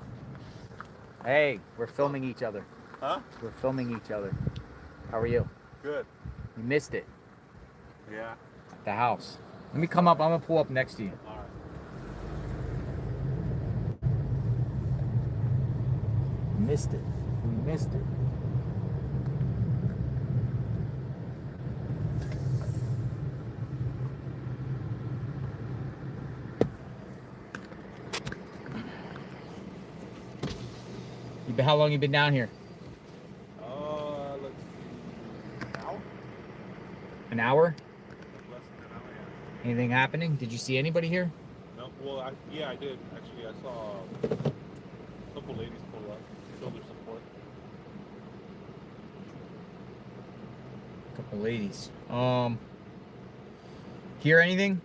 Hey, we're filming each other. Huh? We're filming each other. How are you? Good. You missed it. Yeah. At the house. Let me come up. I'm gonna pull up next to you. All right. Missed it. We missed it. How long you been down here? Let's see. Now? An hour? Less than an hour, yeah. Anything happening? Did you see anybody here? No, well, I did. Actually, I saw a couple ladies pull up, show their support. A couple ladies. Hear anything?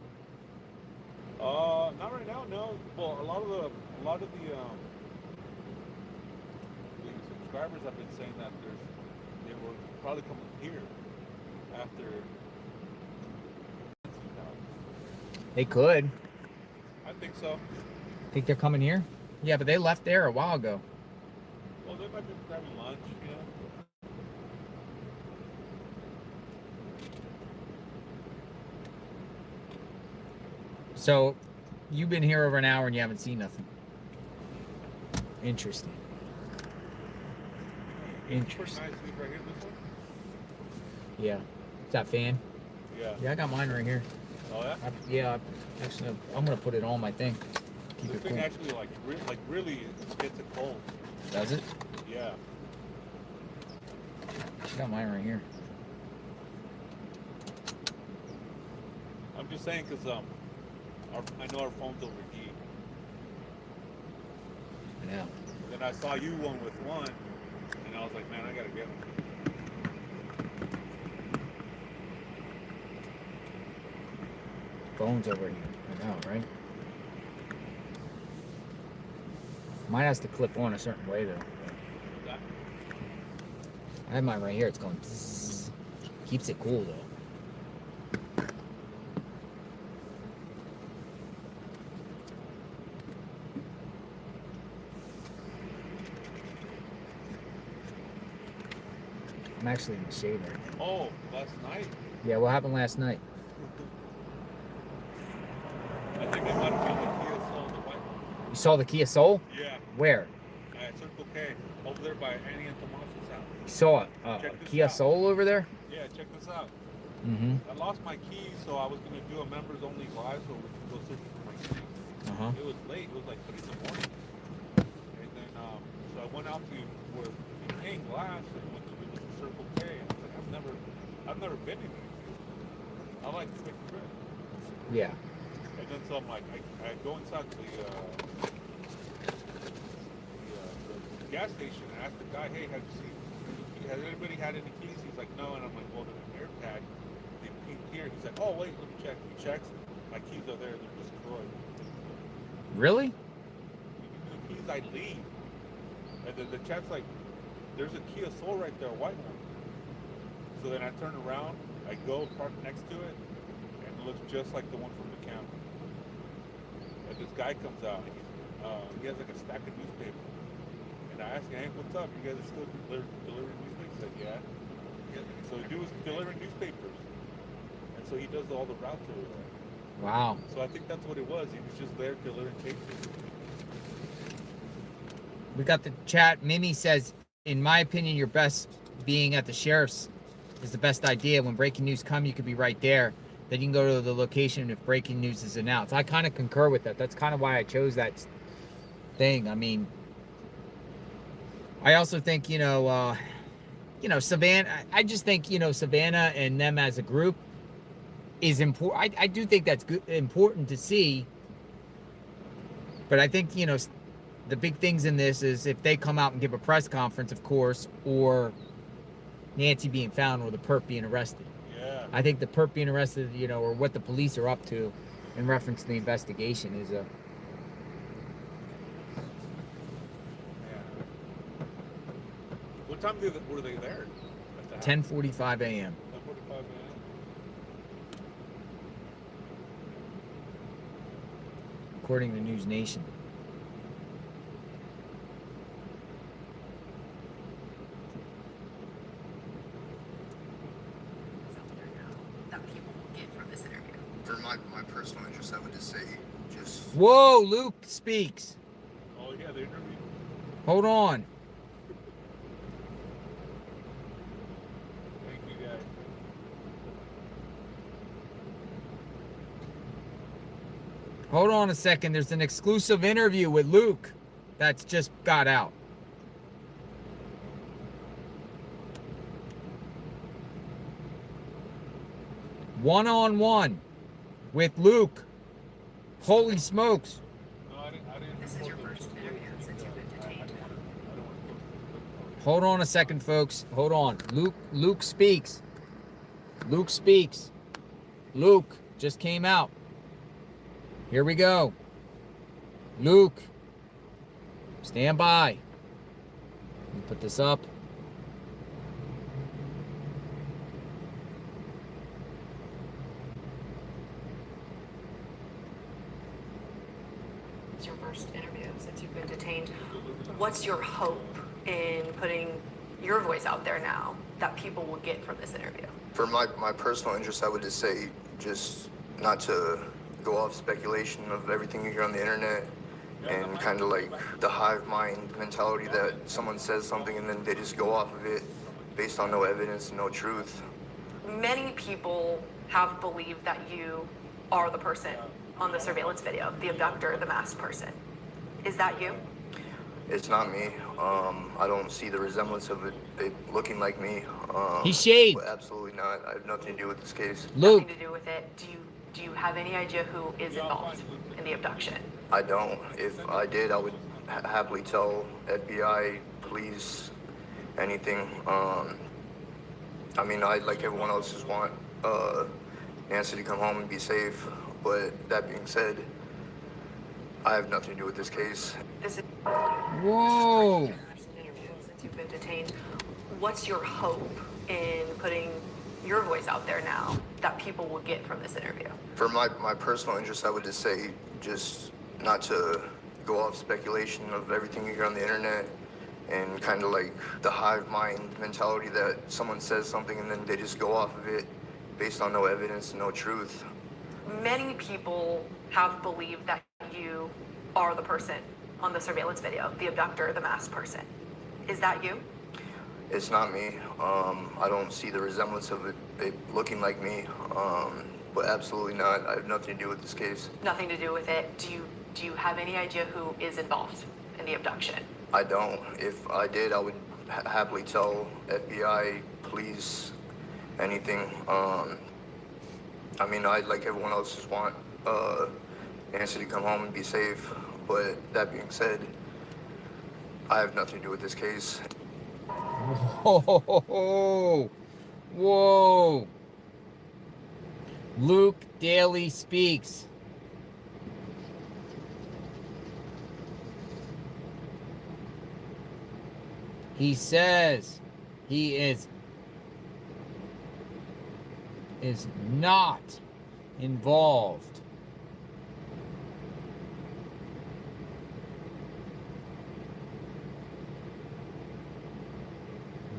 Not right now, no. Well, a lot of the subscribers have been saying that they will probably come here after. They could. I think so. Think they're coming here? Yeah, but they left there a while ago. Well, they might be grabbing lunch, you know. So, you've been here over an hour and you haven't seen nothing. Interesting. Interesting. Nice leaf right here, this one? Yeah. Is that fan? Yeah. Yeah, I got mine right here. Oh yeah? Actually, I'm gonna put it on my thing. Keep This it thing cool. actually really gets it cold. Does it? Yeah. got mine right here. I'm just saying because I know our phone's over here. I know. Then I saw you one with one, and I was like, man, I gotta get one. Phone's over here. I know, right? Mine has to clip on a certain way, though. I have mine right here. It's going tss. Keeps it cool, though. I'm actually in the shade right now. Oh, last night? Yeah, what happened last night? I think it might have been the Kia Soul, the white one. You saw the Kia Soul? Yeah. Where? At Circle K, over there by Annie and Tomas's house. You saw a Kia Soul over there? Yeah, check this out. Mm-hmm. I lost my keys, so I was going to do a members only live so we could go searching for my keys. Uh-huh. It was late. It was like 3 in the morning. And then, so I went out to where the King Glass and went to the Circle K. And I was like, I've never been in here. I like quick trip. Yeah. And then so I'm like, I go inside the gas station and ask the guy, hey, has anybody had any keys? He's like, no. And I'm like, well, there's an air tag. They pinged here. He's like, oh, wait, let me check. He checks. My keys are there. They're destroyed. Really? The keys I leave. And then the chat's like, there's a Kia Soul right there, a white one. So then I turn around, I go park next to it, and it looks just like the one from the camera. And this guy comes out, and he has like a stack of newspapers. And I ask him, hey, what's up? You guys are still delivering newspapers? He's like, yeah. So he was delivering newspapers. And so he does all the routes over there. Wow. So I think that's what it was. He was just there delivering papers. We got the chat. Mimi says, in my opinion, your best being at the sheriff's is the best idea. When breaking news come, you could be right there. Then you can go to the location if breaking news is announced. I kind of concur with that. That's kind of why I chose that thing. I mean, I also think, Savannah, I just think, Savannah and them as a group is important. I do think that's good, important to see. But I think, the big things in this is if they come out and give a press conference, of course, or Nancy being found or the perp being arrested. Yeah. I think the perp being arrested, or what the police are up to in reference to the investigation is a... Yeah. What time were they there? 10:45 a.m. 10:45 a.m. according to News Nation. That people will get from this interview. For my personal interest, I would just say just... Whoa, Luke speaks. Oh, yeah, the interview. Hold on. Thank you, guys. Hold on a second. There's an exclusive interview with Luke that's just got out. One-on-one with Luke. Holy smokes. This is your first interview since you've been detained. Hold on a second, folks. Hold on. Luke speaks. Luke speaks. Luke just came out. Here we go. Luke. Stand by. Let me put this up. It's your first interview since you've been detained. What's your hope in putting your voice out there now that people will get from this interview? For my personal interest, I would just say just not to go off speculation of everything you hear on the internet and kind of like the hive mind mentality that someone says something and then they just go off of it based on no evidence and no truth. Many people have believed that you are the person on the surveillance video, the abductor, the masked person. Is that you? It's not me. I don't see the resemblance of it looking like me. He's shaved. But absolutely not. I have nothing to do with this case. Luke. Nothing to do with it. Do you have any idea who is involved in the abduction? I don't. If I did, I would happily tell FBI, police, anything. I mean, I, like everyone else, just want Nancy to come home and be safe. But that being said, I have nothing to do with this case. Whoa. Since you've been detained, what's your hope in putting your voice out there now that people will get from this interview? For my personal interest, I would just say just not to go off speculation of everything you hear on the internet and kind of like the hive mind mentality that someone says something and then they just go off of it based on no evidence and no truth. Many people have believed that you are the person on the surveillance video, the abductor, the masked person. Is that you? It's not me. I don't see the resemblance of it looking like me, but absolutely not. I have nothing to do with this case. Nothing to do with it. Do you have any idea who is involved in the abduction? I don't. If I did, I would happily tell FBI, police, anything. I mean, I, like everyone else, just want Nancy to come home and be safe. But that being said, I have nothing to do with this case. Whoa. Whoa. Luke Daly speaks. He says he is not involved.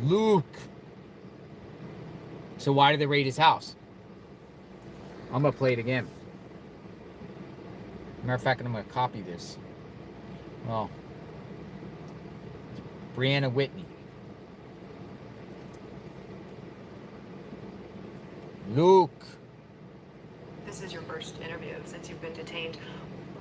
Luke. So why did they raid his house? I'm going to play it again. Matter of fact, I'm going to copy this. Oh. Brianna Whitney. Luke. This is your first interview since you've been detained.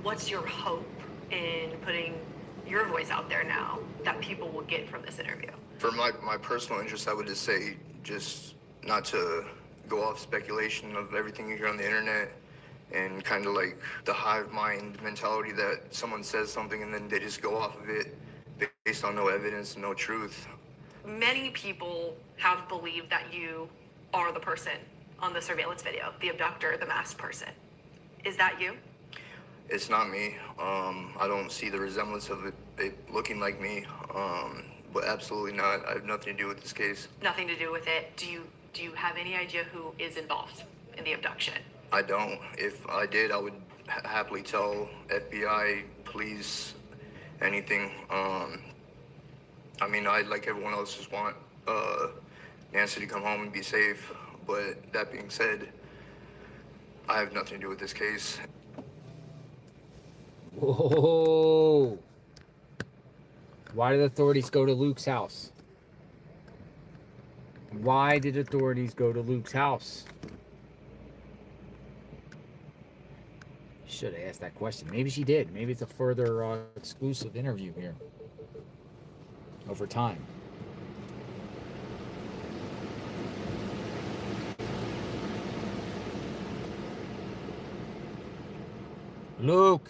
What's your hope in putting your voice out there now that people will get from this interview? For my personal interest, I would just say just not to go off speculation of everything you hear on the internet and kind of like the hive mind mentality that someone says something and then they just go off of it based on no evidence and no truth. Many people have believed that you are the person on the surveillance video, the abductor, the masked person. Is that you? It's not me. I don't see the resemblance of it looking like me, but absolutely not. I have nothing to do with this case. Nothing to do with it. Do you have any idea who is involved in the abduction? I don't. If I did, I would happily tell FBI, police, anything. I mean, I, like everyone else, just want Nancy to come home and be safe. But that being said, I have nothing to do with this case. Whoa. Why did authorities go to Luke's house? Why did authorities go to Luke's house? Should have asked that question. Maybe she did. Maybe it's a further exclusive interview here over time. Luke.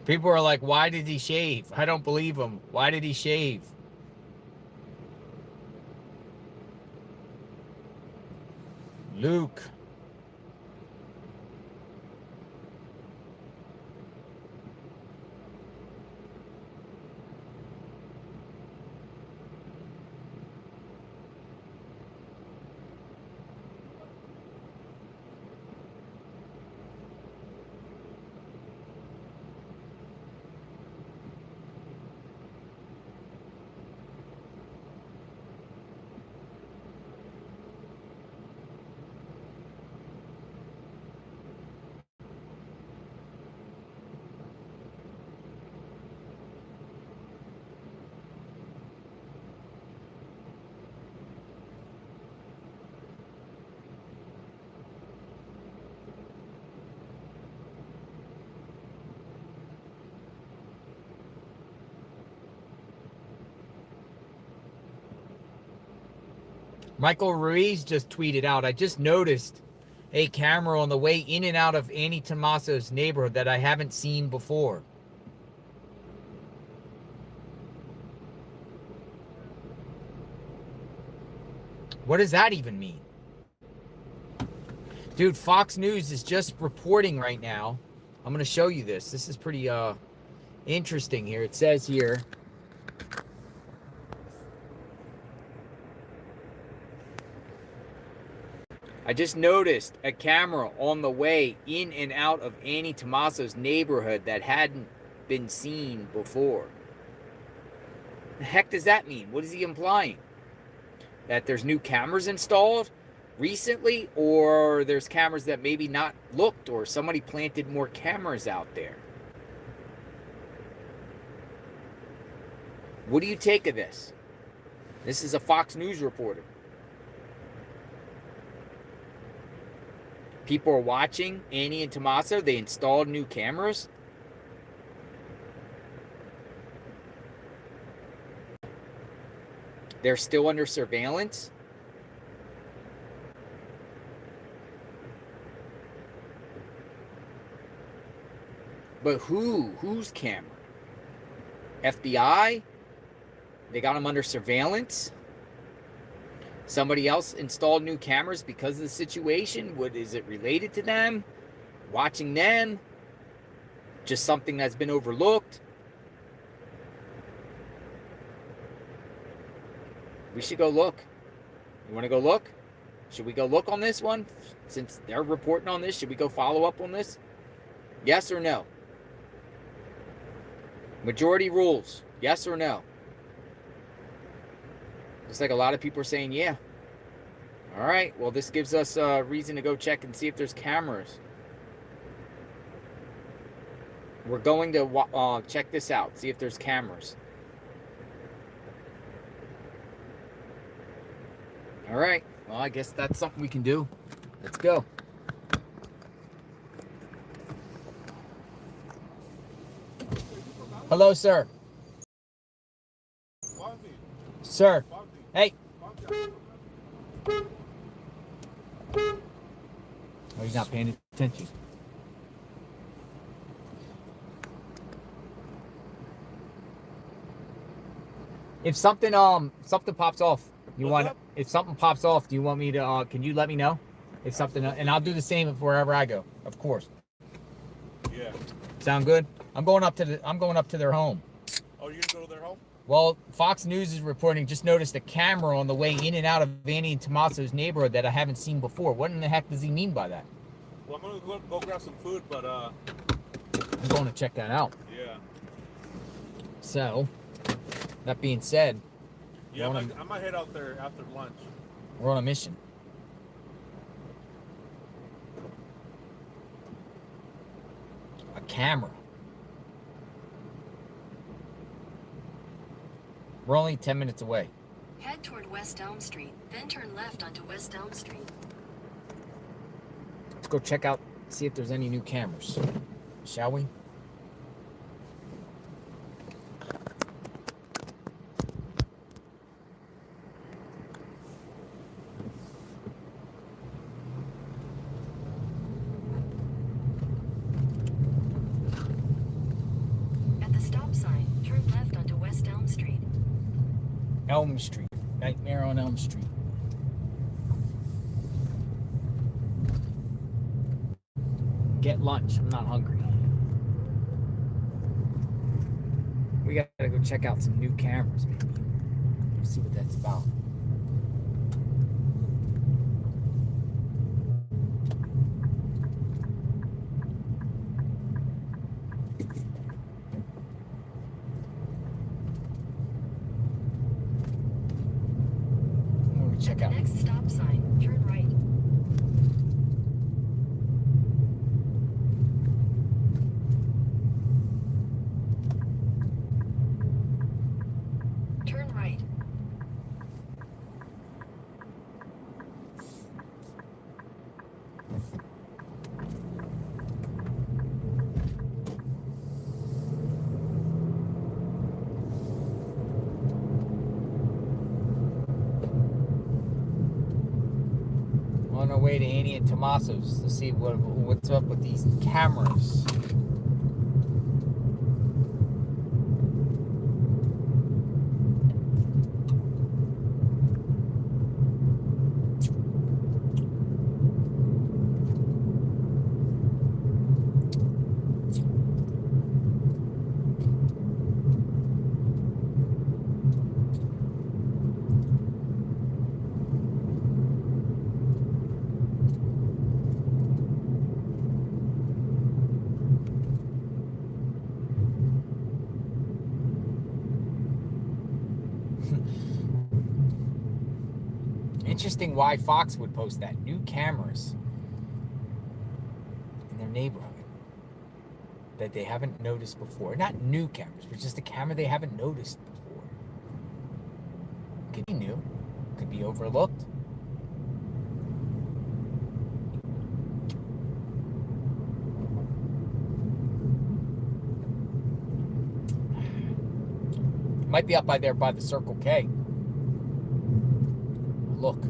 People are like, why did he shave? I don't believe him. Why did he shave? Luke. Michael Ruiz just tweeted out, I just noticed a camera on the way in and out of Annie Tomaso's neighborhood that I haven't seen before. What does that even mean? Dude, Fox News is just reporting right now. I'm going to show you this. This is pretty interesting here. It says here, I just noticed a camera on the way in and out of Annie Tomaso's neighborhood that hadn't been seen before. The heck does that mean? What is he implying? That there's new cameras installed recently, or there's cameras that maybe not looked, or somebody planted more cameras out there? What do you take of this? This is a Fox News reporter. People are watching Annie and Tomaso. They installed new cameras. They're still under surveillance. But whose camera? FBI? They got them under surveillance. Somebody else installed new cameras because of the situation. What is it related to them? Watching them? Just something that's been overlooked? We should go look. You want to go look? Should we go look on this one? Since they're reporting on this, should we go follow up on this? Yes or no? Majority rules. Yes or no? Looks like a lot of people are saying yeah. All right. Well, this gives us a reason to go check and see if there's cameras. We're going to check this out. See if there's cameras. All right. Well, I guess that's something we can do. Let's go. Hello, sir. Sir. Hey. Oh, he's not paying attention. If something pops off, if something pops off, do you want me to can you let me know? If something, and I'll do the same if wherever I go, of course. Yeah. Sound good? I'm going up to their home. Oh, you're gonna go to their home? Well, Fox News is reporting, just noticed a camera on the way in and out of Annie and Tomaso's neighborhood that I haven't seen before. What in the heck does he mean by that? Well, I'm gonna go grab some food, but I'm going to check that out. Yeah. So, that being said, yeah, I might head out there after lunch. We're on a mission. A camera. We're only 10 minutes away. Head toward West Elm Street, then turn left onto West Elm Street. Let's go check out, see if there's any new cameras. Shall we? At the stop sign, turn left onto West Elm Street. Elm Street. Nightmare on Elm Street. Get lunch. I'm not hungry. We gotta go check out some new cameras, maybe. See what that's about. Check out. Next stop sign, turn right. Turn right. way to Annie and Tommaso's to see what's up with these cameras. Interesting why Fox would post that. New cameras in their neighborhood that they haven't noticed before. Not new cameras, but just a camera they haven't noticed before. Could be new. Could be overlooked. Might be up by there by the Circle K. Look.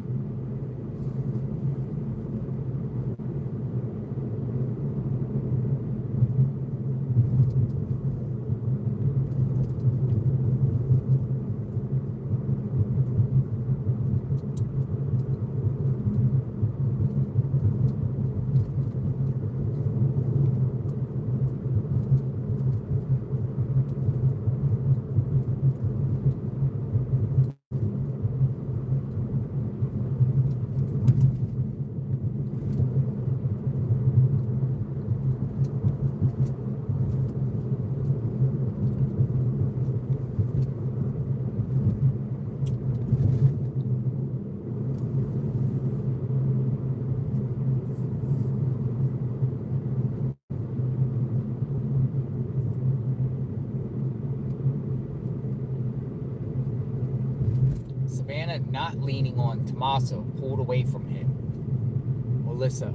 Savannah not leaning on Tommaso, pulled away from him. Melissa,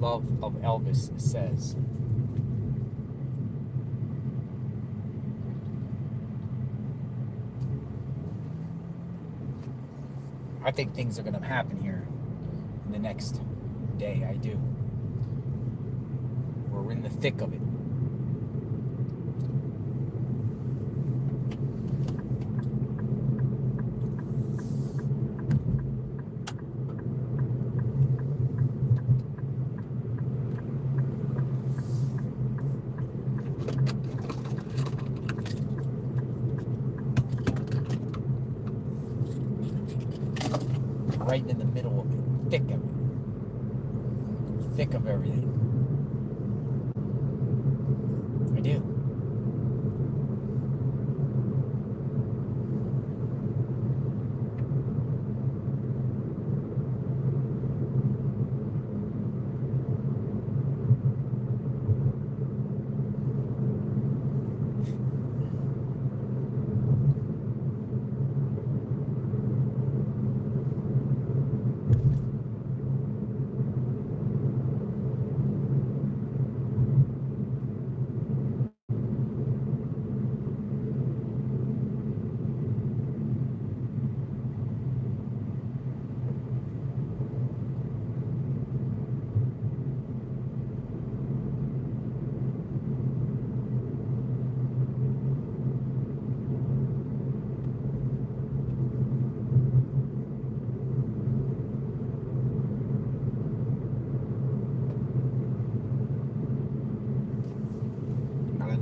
love of Elvis, says. I think things are going to happen here in the next day. I do. We're in the thick of it. Right in the middle of it, thick of it, thick of everything. I do.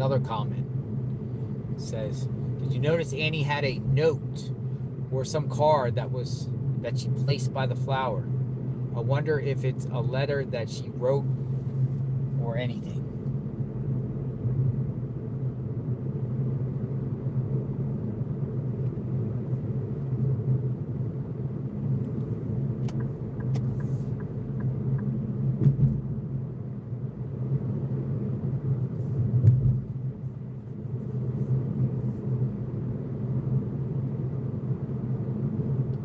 Another comment says, did you notice Annie had a note or some card that she placed by the flower? I wonder if it's a letter that she wrote or anything.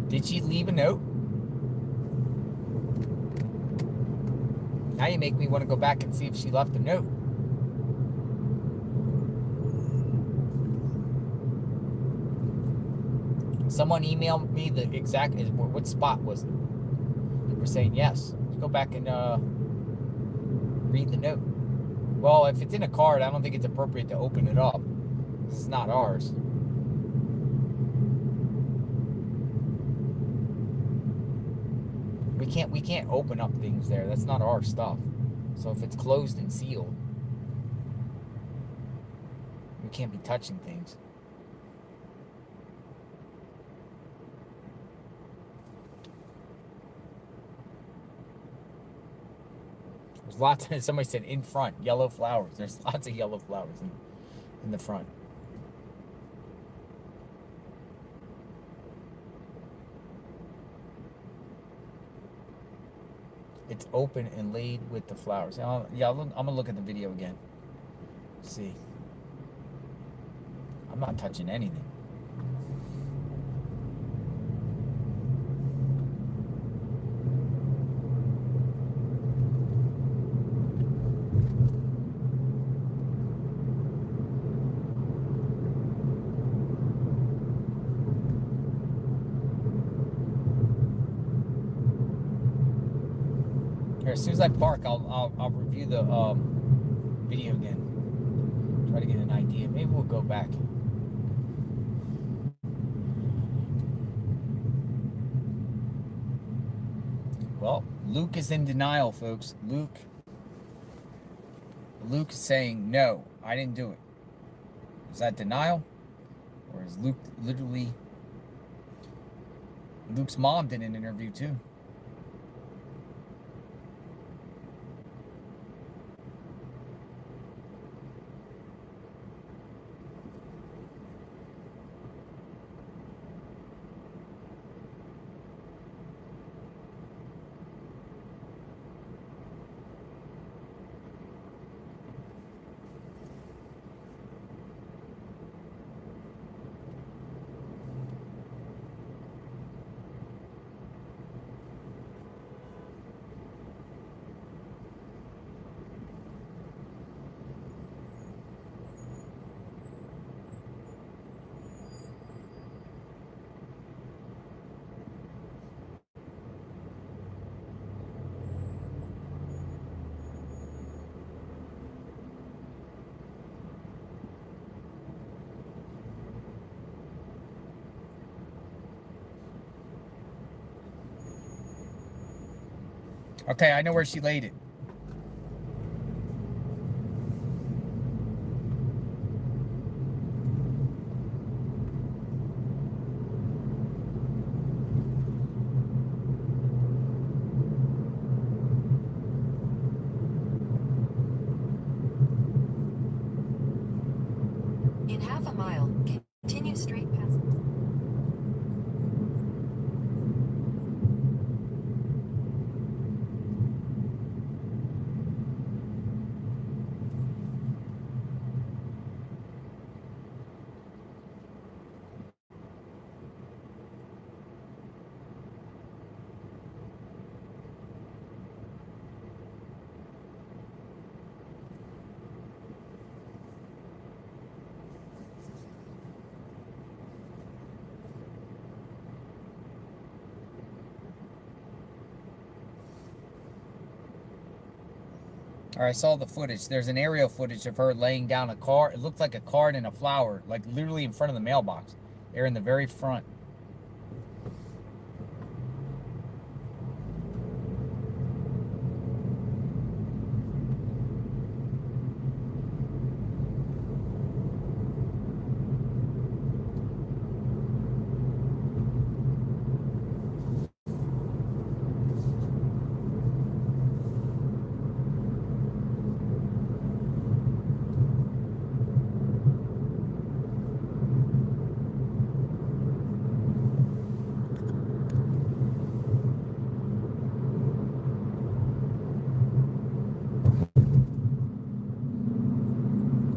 Did she leave a note? Now you make me want to go back and see if she left a note. Someone emailed me the exact, what spot was it? They were saying yes, go back and read the note. Well, if it's in a card, I don't think it's appropriate to open it up. This is not ours. We can't open up things there. That's not our stuff. So if it's closed and sealed, we can't be touching things. There's lots of, somebody said in front, yellow flowers. There's lots of yellow flowers in the front. It's open and laid with the flowers. Yeah, I'm gonna look at the video again. See. I'm not touching anything. Here, as soon as I park, I'll review the video again. Try to get an idea. Maybe we'll go back. Well, Luke is in denial, folks. Luke is saying, no, I didn't do it. Is that denial? Or is Luke literally... Luke's mom did an interview too. Okay, I know where she laid it. In half a mile, continue straight past. All right, I saw the footage. There's an aerial footage of her laying down a card. It looked like a card and a flower, like literally in front of the mailbox. They're in the very front.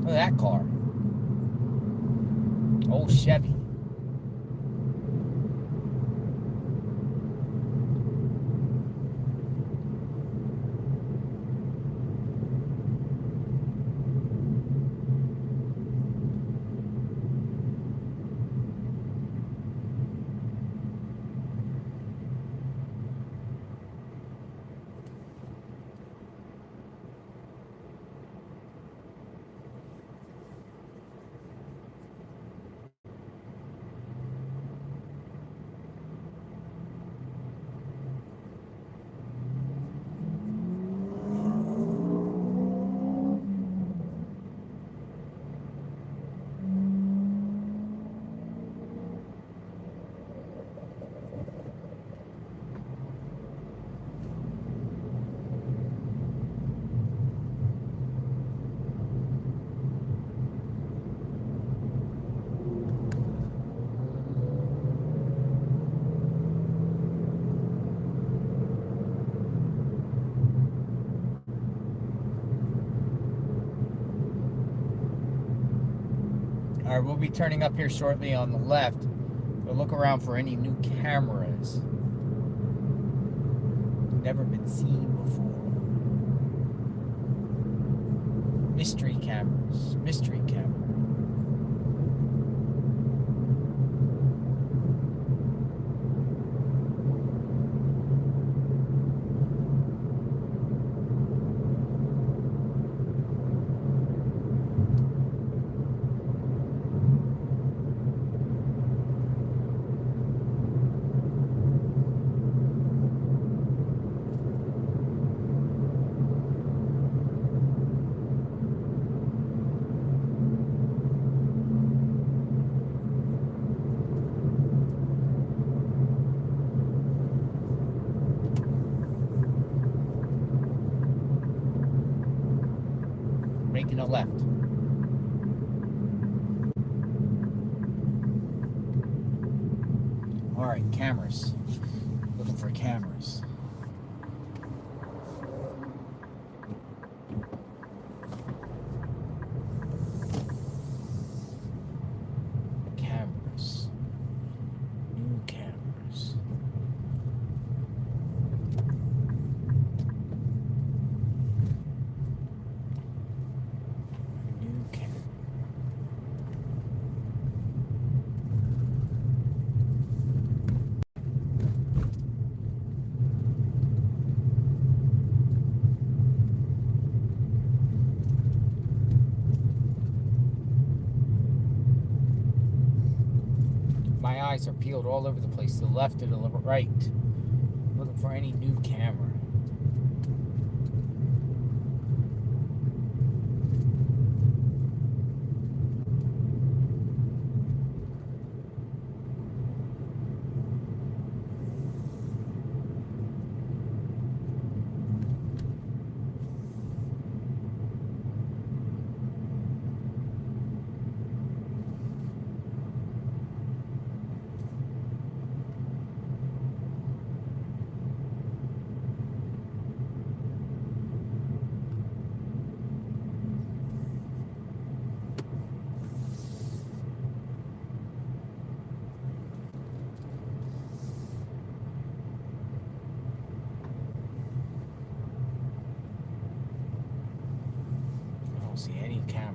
Look at that car. Old Chevy. All right, we'll be turning up here shortly on the left. We'll look around for any new cameras. Never been seen before. Mystery cameras. Mystery camera. Making a left. All right, cameras. Looking for cameras. Cameras. New cameras. New camera. My eyes are peeled all over the place, to the left, to the right. Looking for any new camera. I don't see any camera.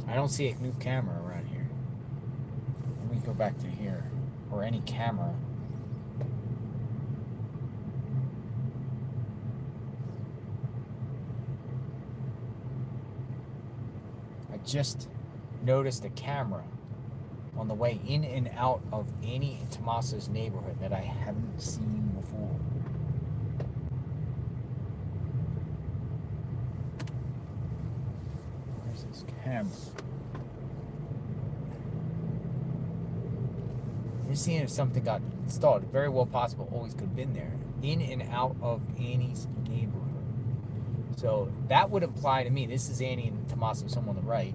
I don't see a new camera around here. Let me go back to here. Or any camera. I just noticed a camera on the way in and out of any Tomaso's neighborhood that I haven't seen before. Where's this camera? Just seeing if something got installed. Very well possible. Always could have been there. In and out of Annie's neighborhood. So that would imply to me, this is Annie and Tomaso, somewhere on the right.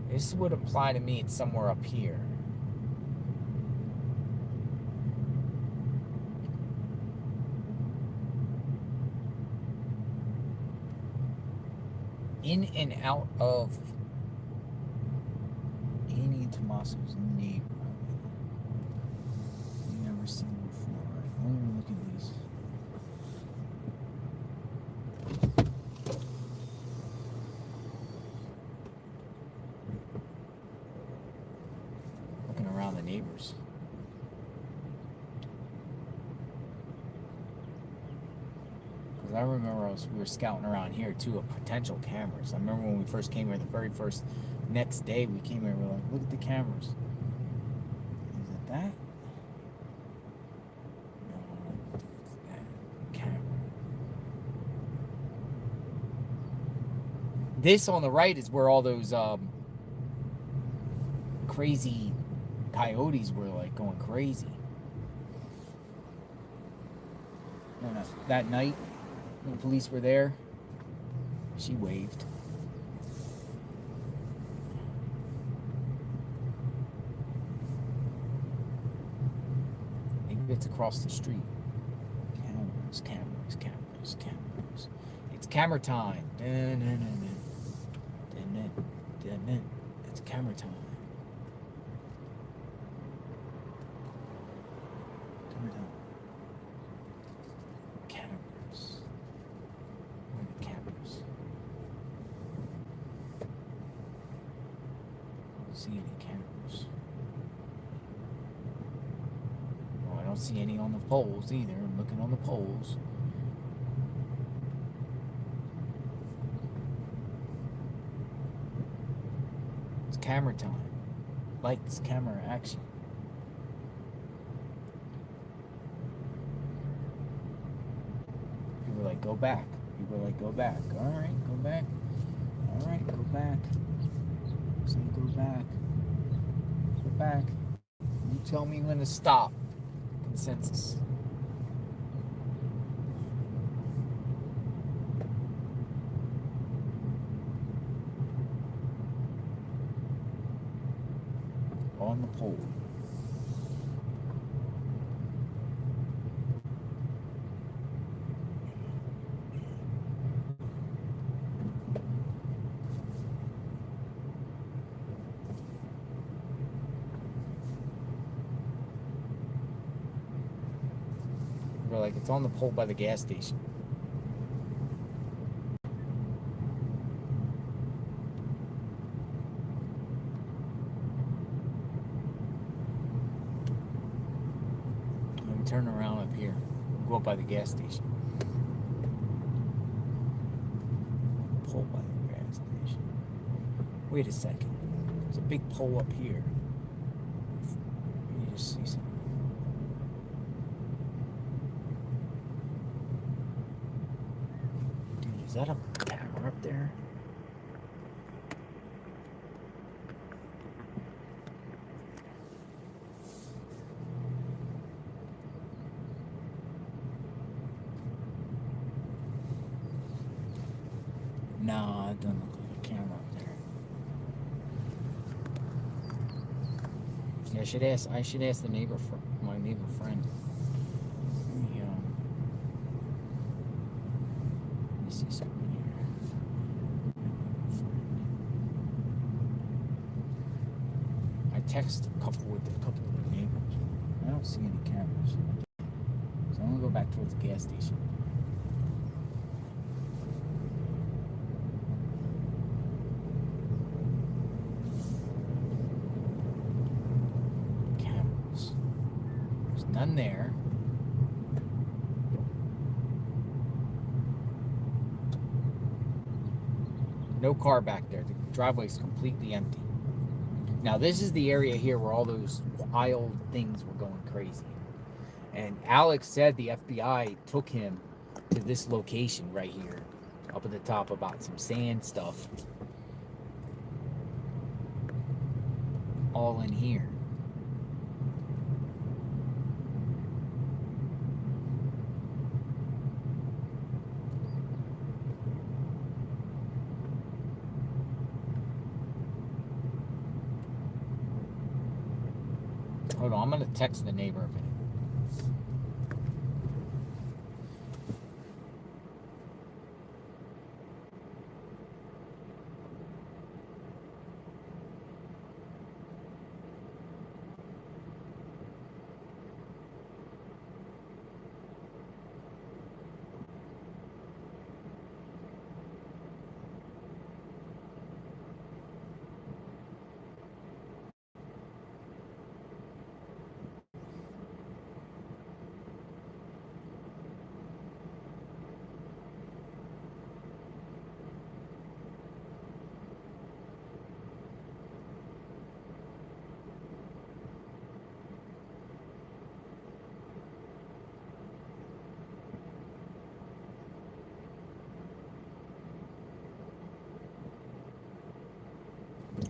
This would imply to me it's somewhere up here. In and out of Annie and Tomaso's neighborhood. Never seen before. Let me look at these. Looking around the neighbors. Because I remember we were scouting around here too of potential cameras. I remember when we first came here, the very first next day we came here, we were like, look at the cameras. Is it that? No, it's that camera. This on the right is where all those crazy coyotes were like going crazy. And that night, when the police were there, she waved. Maybe it's across the street. Cameras, cameras, cameras, cameras. It's camera time. Dun, dun, dun, dun. Dun, dun, dun, dun. It's camera time. Camera time. Cameras. Where are the cameras? I don't see any cameras. No, I don't see any on the poles either. I'm looking on the poles. It's camera time. Lights, camera, action. People were like, go back. People were like, go back. All right, go back. All right, go back. Say go back. Go back. You tell me when to stop. Consensus. On the pole. We're like, it's on the pole by the gas station. Turn around up here. We'll go up by the gas station. Pole by the gas station. Wait a second. There's a big pole up here. Let me just see something. Dude, is that a camera up there? No, it doesn't look like a camera up there. Yeah, I should ask the neighbor, my neighbor friend. Let me see something here. I text a couple of their neighbors. I don't see any cameras. So I'm gonna go back towards the gas station. None there. No car back there. The driveway's completely empty. Now this is the area here where all those wild things were going crazy. And Alex said the FBI took him to this location right here, up at the top, about some sand stuff. All in here. Hold on, I'm gonna text the neighbor a minute.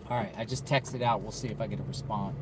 All right, I just texted out. We'll see if I get a response.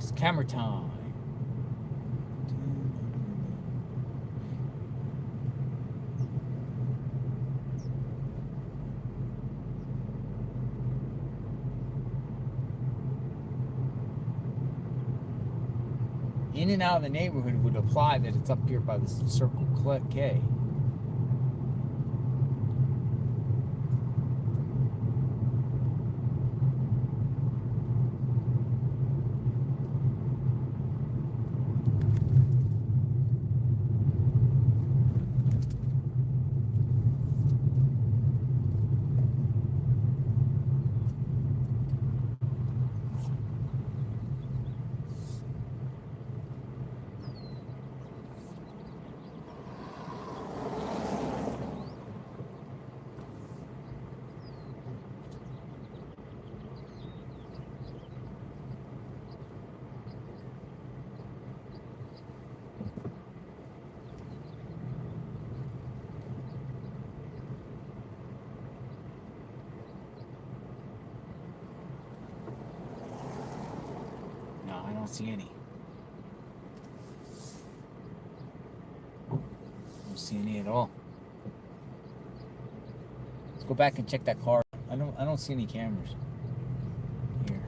It's camera time. In and out of the neighborhood would apply that it's up here by the Circle K. No, I don't see any. Don't see any at all. Let's go back and check that car. I don't see any cameras here.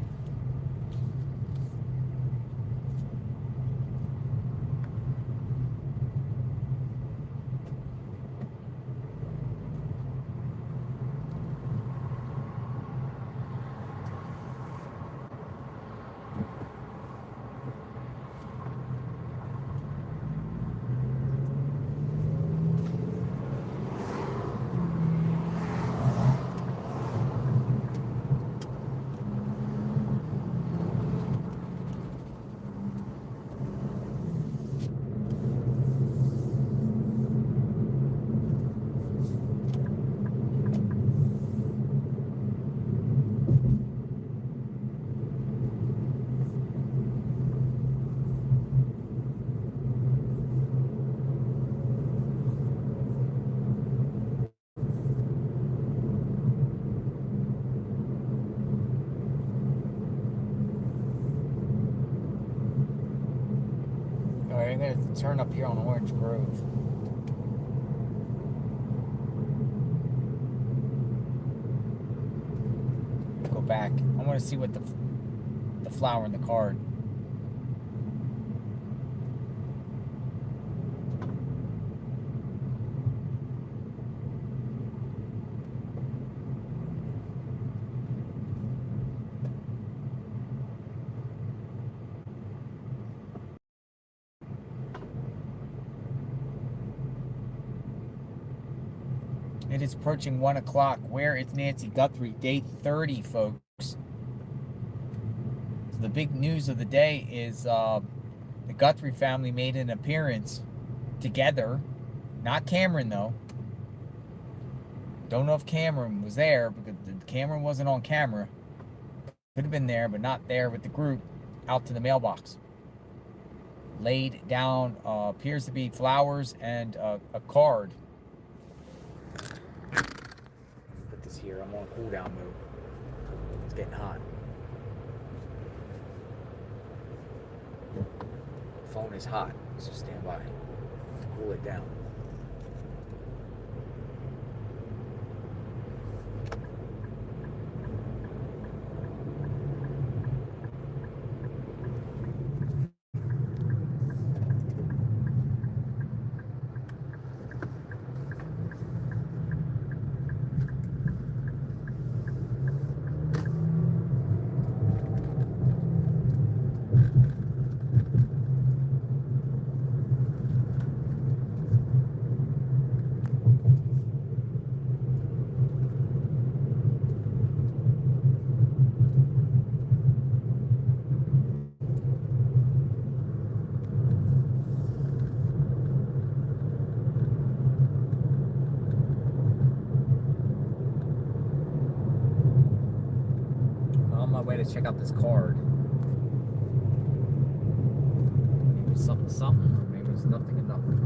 Alright, I'm gonna turn up here on Orange Grove. Go back. I want to see what the flower in the card. It is approaching 1 o'clock. Where is Nancy Guthrie? Day 30, folks. So the big news of the day is the Guthrie family made an appearance together. Not Cameron, though. Don't know if Cameron was there, because Cameron wasn't on camera. Could have been there, but not there with the group. Out to the mailbox. Laid down, appears to be flowers and a card. Put this here. I'm on cool down mode. It's getting hot. Phone is hot, so stand by. Cool it down. Let's check out this card. Maybe it's something, or maybe it's nothing and nothing.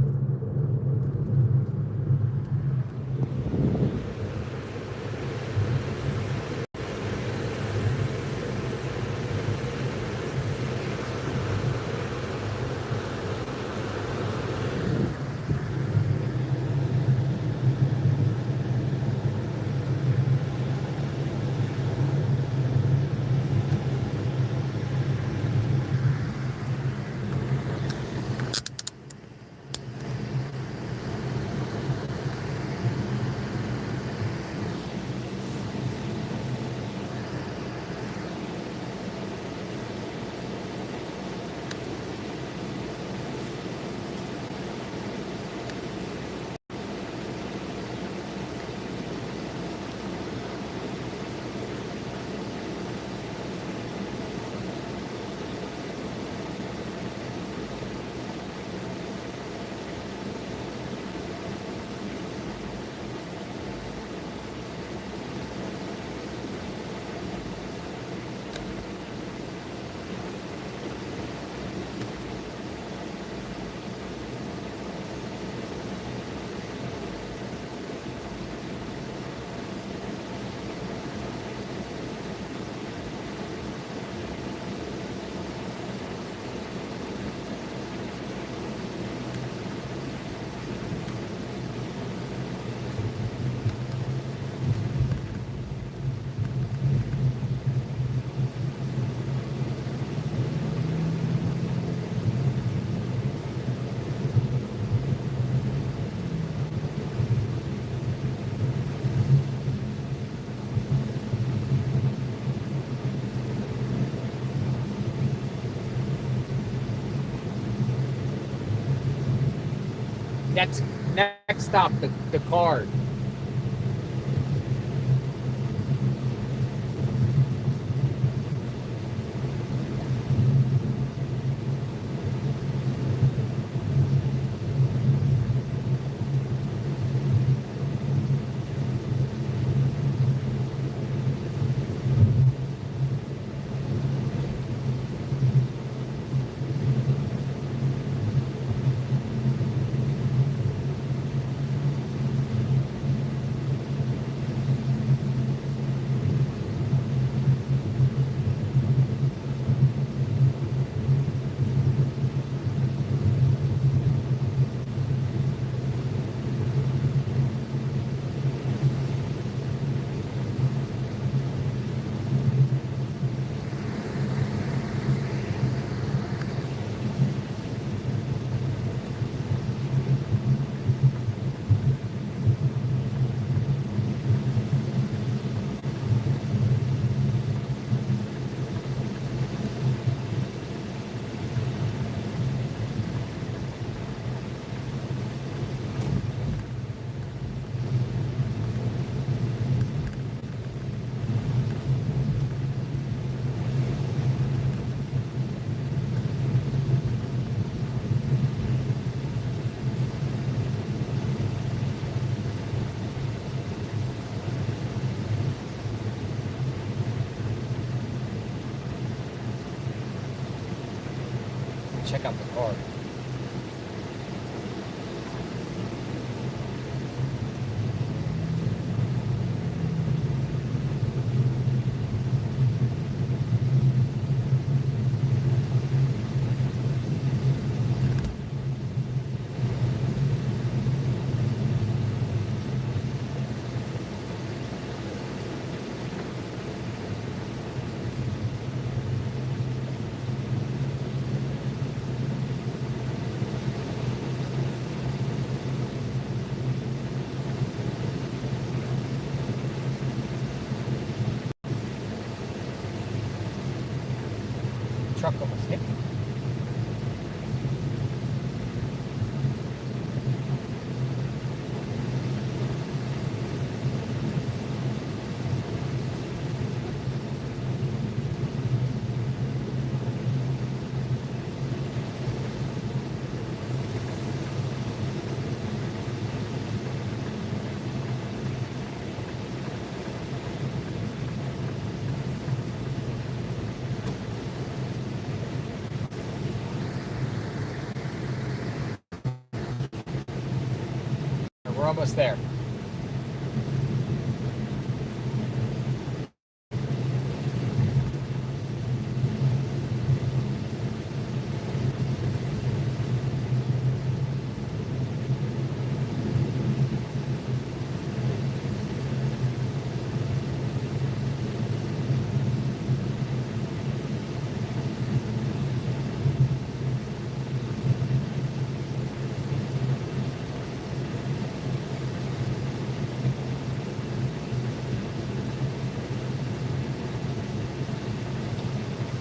Next stop, the card. Check out the card. Truck almost hit me. We're almost there.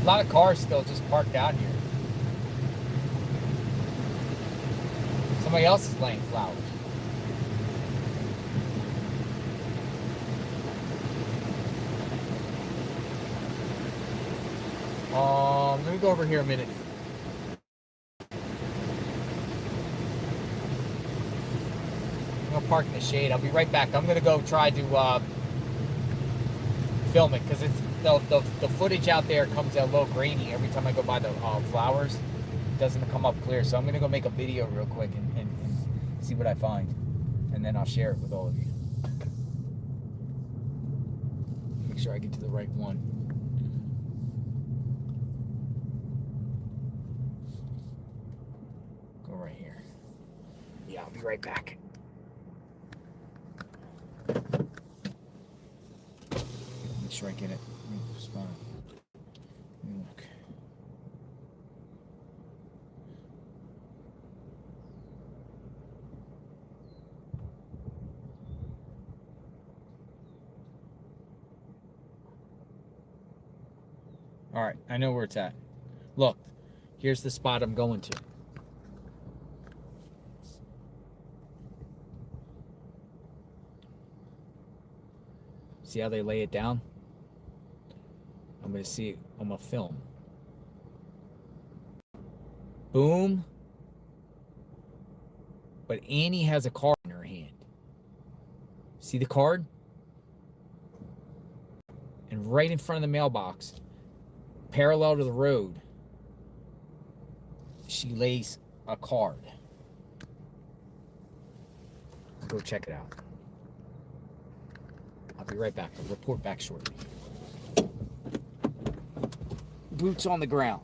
A lot of cars still just parked out here. Somebody else is laying flowers. Let me go over here a minute. I'm gonna park in the shade. I'll be right back. I'm gonna go try to film it because it's the footage out there comes out a little grainy every time I go by the flowers. It doesn't come up clear, so I'm gonna go make a video real quick and see what I find, and then I'll share it with all of you. Make sure I get to the right one. Go right here. Yeah, I'll be right back. Make sure I get it. Spot. Let me look. All right, I know where it's at. Look, here's the spot I'm going to. See how they lay it down? I'm going to see it on my film. Boom. But Annie has a card in her hand. See the card? And right in front of the mailbox, parallel to the road, she lays a card. Go check it out. I'll be right back. I'll report back shortly. Boots on the ground.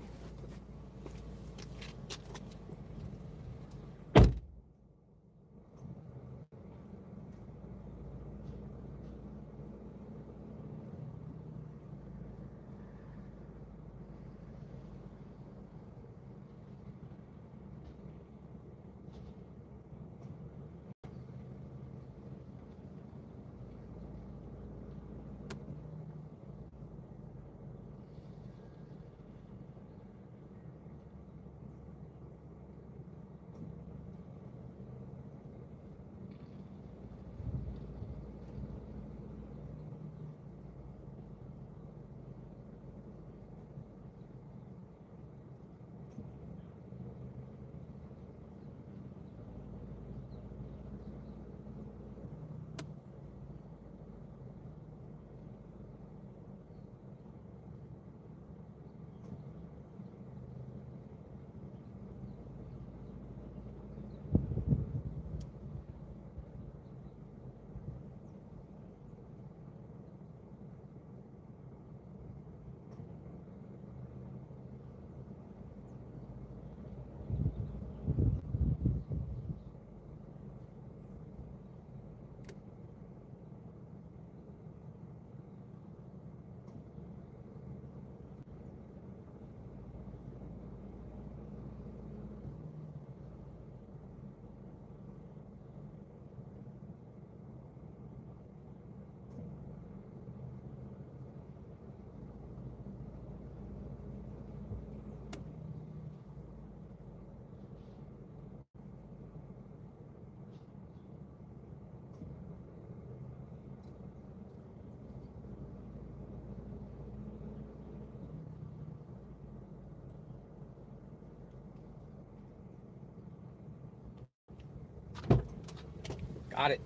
Got it.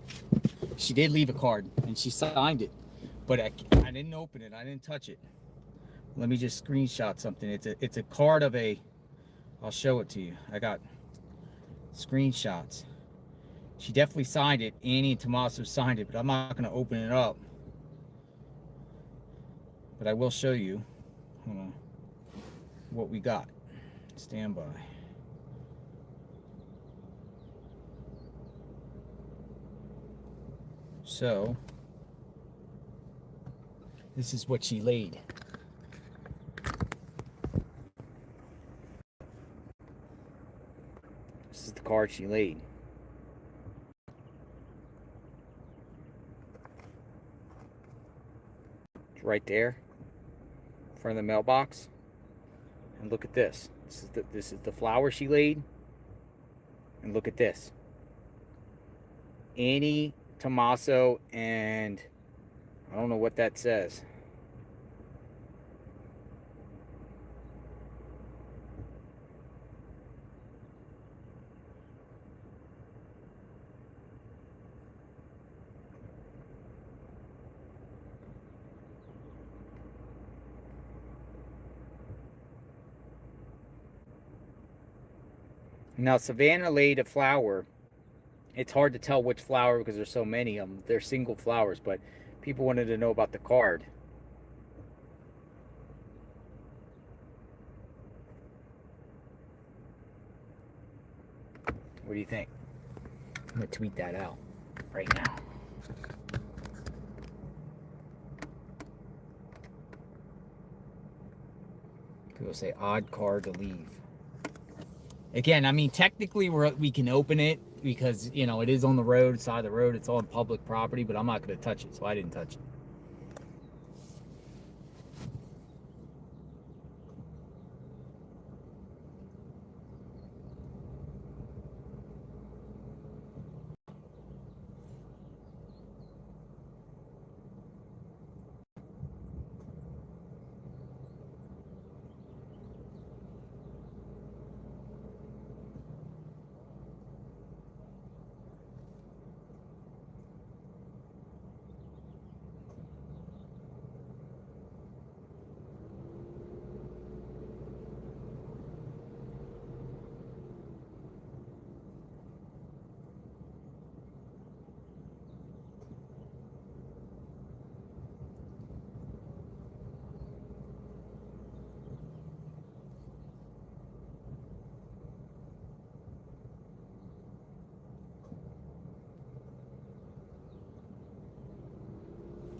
She did leave a card, and she signed it, but I didn't open it. I didn't touch it. Let me just screenshot something. It's a card of a. I'll show it to you. I got screenshots. She definitely signed it. Annie and Tommaso signed it, but I'm not going to open it up. But I will show you what we got. Stand by. So, this is what she laid. This is the card she laid. It's right there, in front of the mailbox. And look at this. This is the flower she laid. And look at this. Annie, Tommaso, and I don't know what that says. Now, Savannah laid a flower. It's hard to tell which flower because there's so many of them. They're single flowers, but people wanted to know about the card. What do you think? I'm going to tweet that out right now. People say odd card to leave. Again, I mean, technically we can open it because, you know, it is on the road, side of the road. It's on public property, but I'm not going to touch it, so I didn't touch it.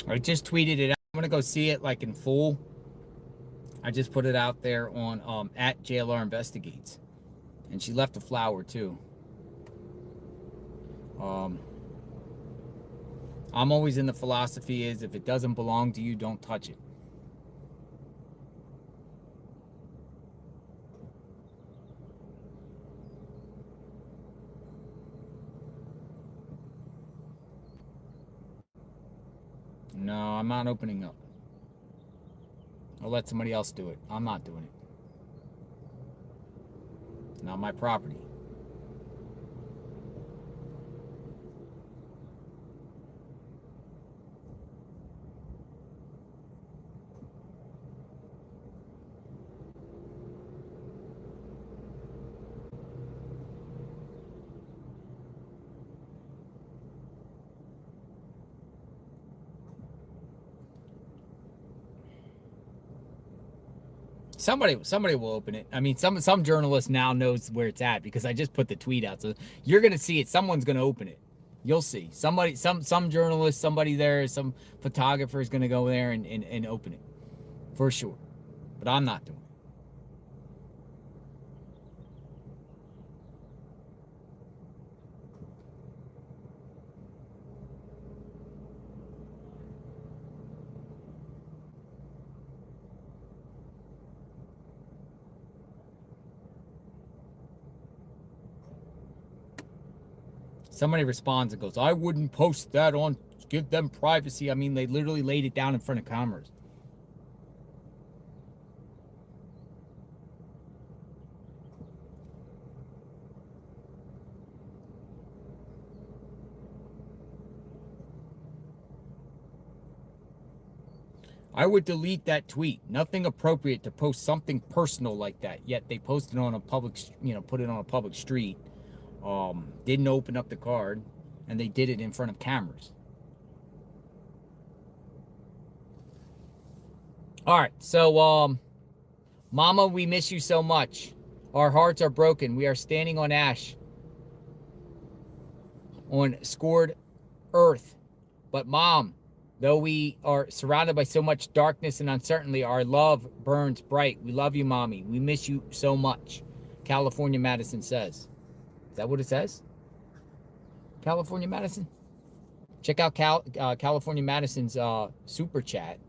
I just tweeted it out. I'm gonna go see it like in full. I just put it out there on at JLR Investigates, and she left a flower too. I'm always in the philosophy is if it doesn't belong to you, don't touch it. No, I'm not opening up. I'll let somebody else do it. I'm not doing it. It's not my property. Somebody will open it. I mean, some journalist now knows where it's at because I just put the tweet out. So you're gonna see it. Someone's gonna open it. You'll see. Somebody, some journalist, somebody there, some photographer is gonna go there and open it. For sure. But I'm not doing it. Somebody responds and goes, I wouldn't post that on, give them privacy. I mean, they literally laid it down in front of cameras. I would delete that tweet. Nothing appropriate to post something personal like that. Yet they posted on a public, put it on a public street. didn't open up the card, and they did it in front of cameras. All right, so Mama, we miss you so much. Our hearts are broken. We are standing on ash, on scored earth. But Mom, though we are surrounded by so much darkness and uncertainty, our love burns bright. We love you, Mommy. We miss you so much. California Madison says. Is that what it says? California Madison? Check out California Madison's super chat.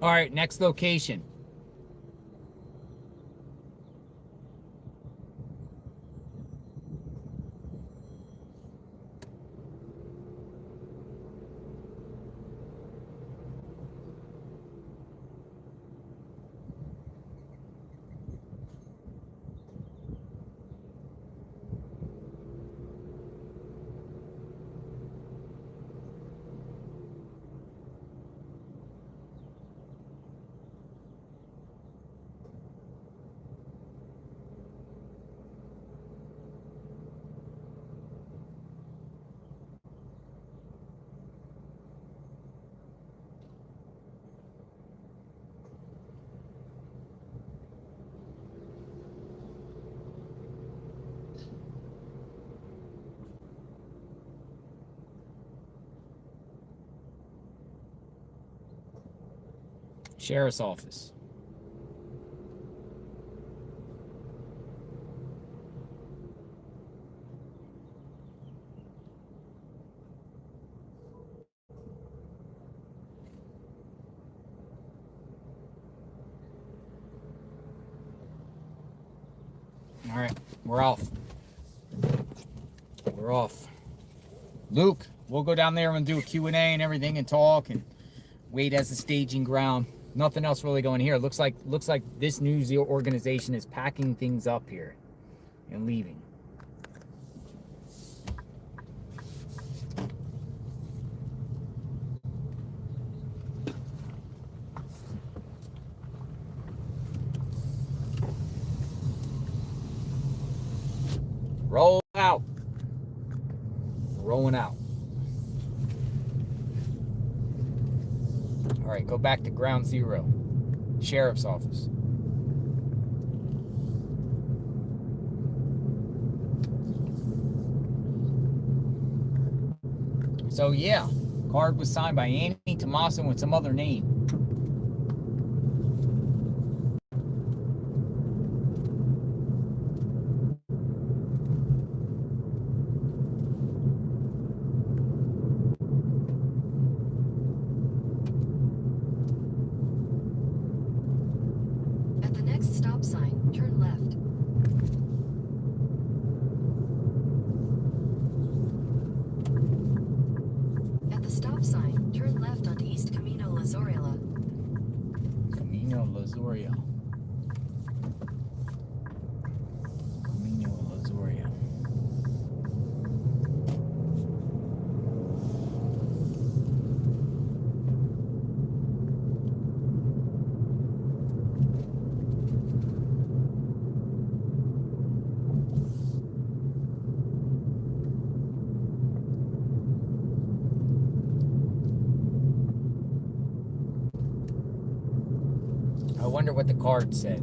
All right, next location. Sheriff's office. All right, we're off. We're off. Luke, we'll go down there and do a Q&A and everything and talk and wait as a staging ground. Nothing else really going here. Looks like this news organization is packing things up here and leaving. Roll out. Rolling out. All right, go back to ground zero. Sheriff's office. So yeah, card was signed by Annie Tomaso with some other name. At the next stop sign, turn left. At the stop sign, turn left onto East Camino Lazorela. Camino Lazoria. Camino Lazoria. I wonder what the card said.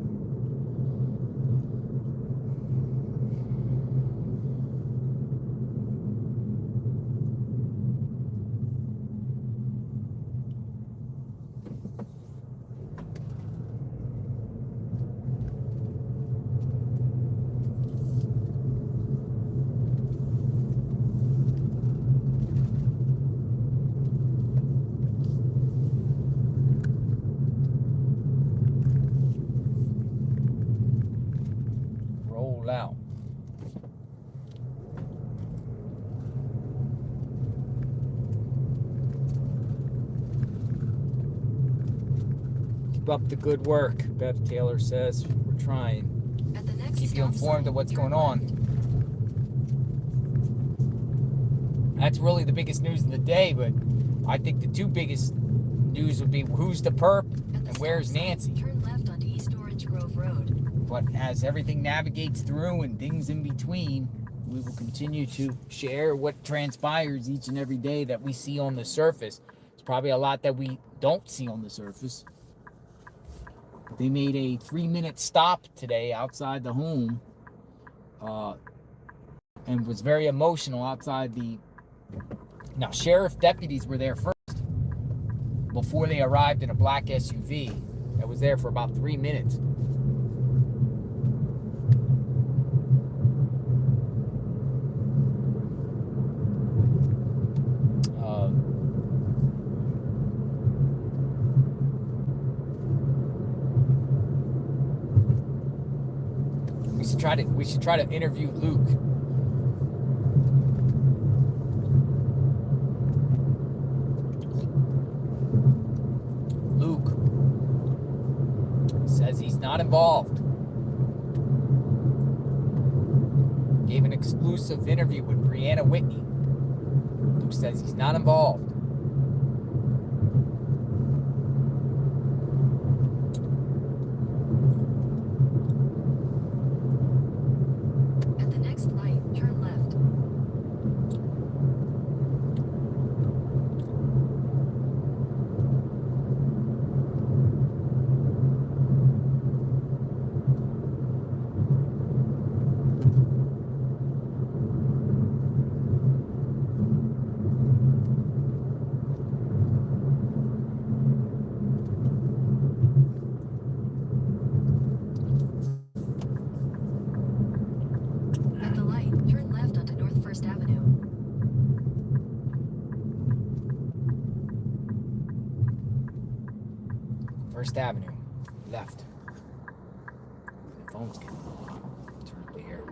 Roll out. Keep up the good work, Bev Taylor says. We're trying. At the next Keep you stop informed sign, of what's turn going on. That's really the biggest news of the day, but I think the two biggest news would be who's the perp and where's Nancy. Turn left onto East Orange Grove Road. But as everything navigates through and things in between, we will continue to share what transpires each and every day that we see on the surface. It's probably a lot that we don't see on the surface. They made a 3-minute stop today outside the home and was very emotional outside the... Now, sheriff deputies were there first before they arrived in a black SUV that was there for about 3 minutes. We should try to interview Luke. Luke says he's not involved. Gave an exclusive interview with Brianna Whitney. Luke says he's not involved. At the next light, turn left. At the light, turn left onto North First Avenue. First Avenue, left. The phone's getting turn up the air.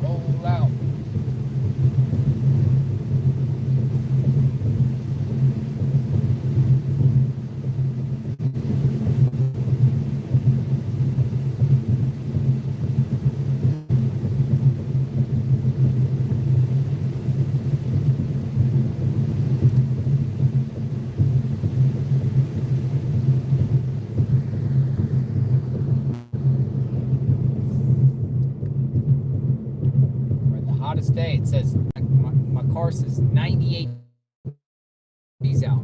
Roll out. We're in the hottest day. It says my car says 98 degrees out.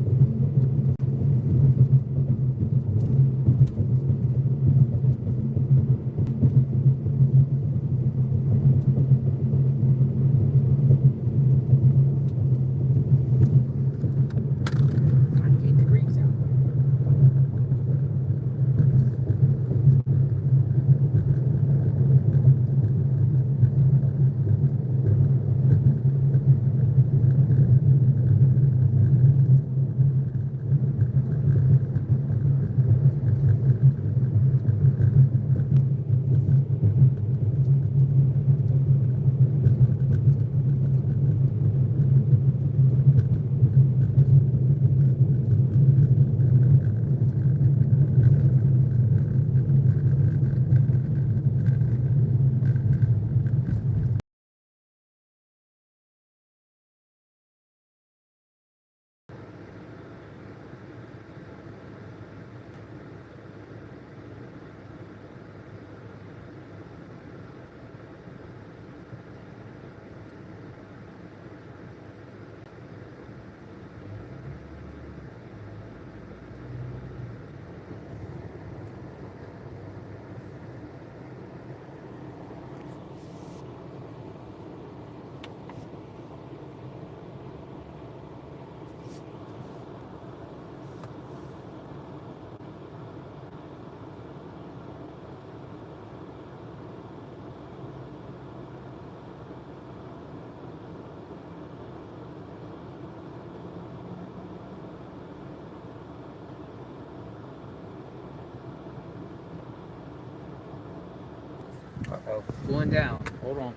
Uh-oh, cooling down. Hold on.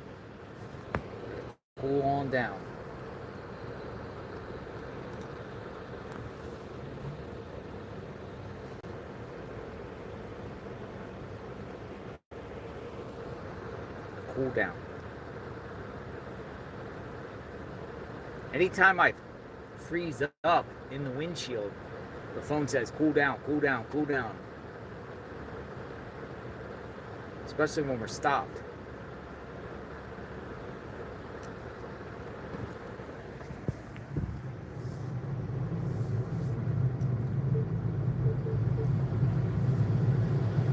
Cool on down. Cool down. Anytime I freeze up in the windshield, the phone says cool down, cool down, cool down. Especially when we're stopped.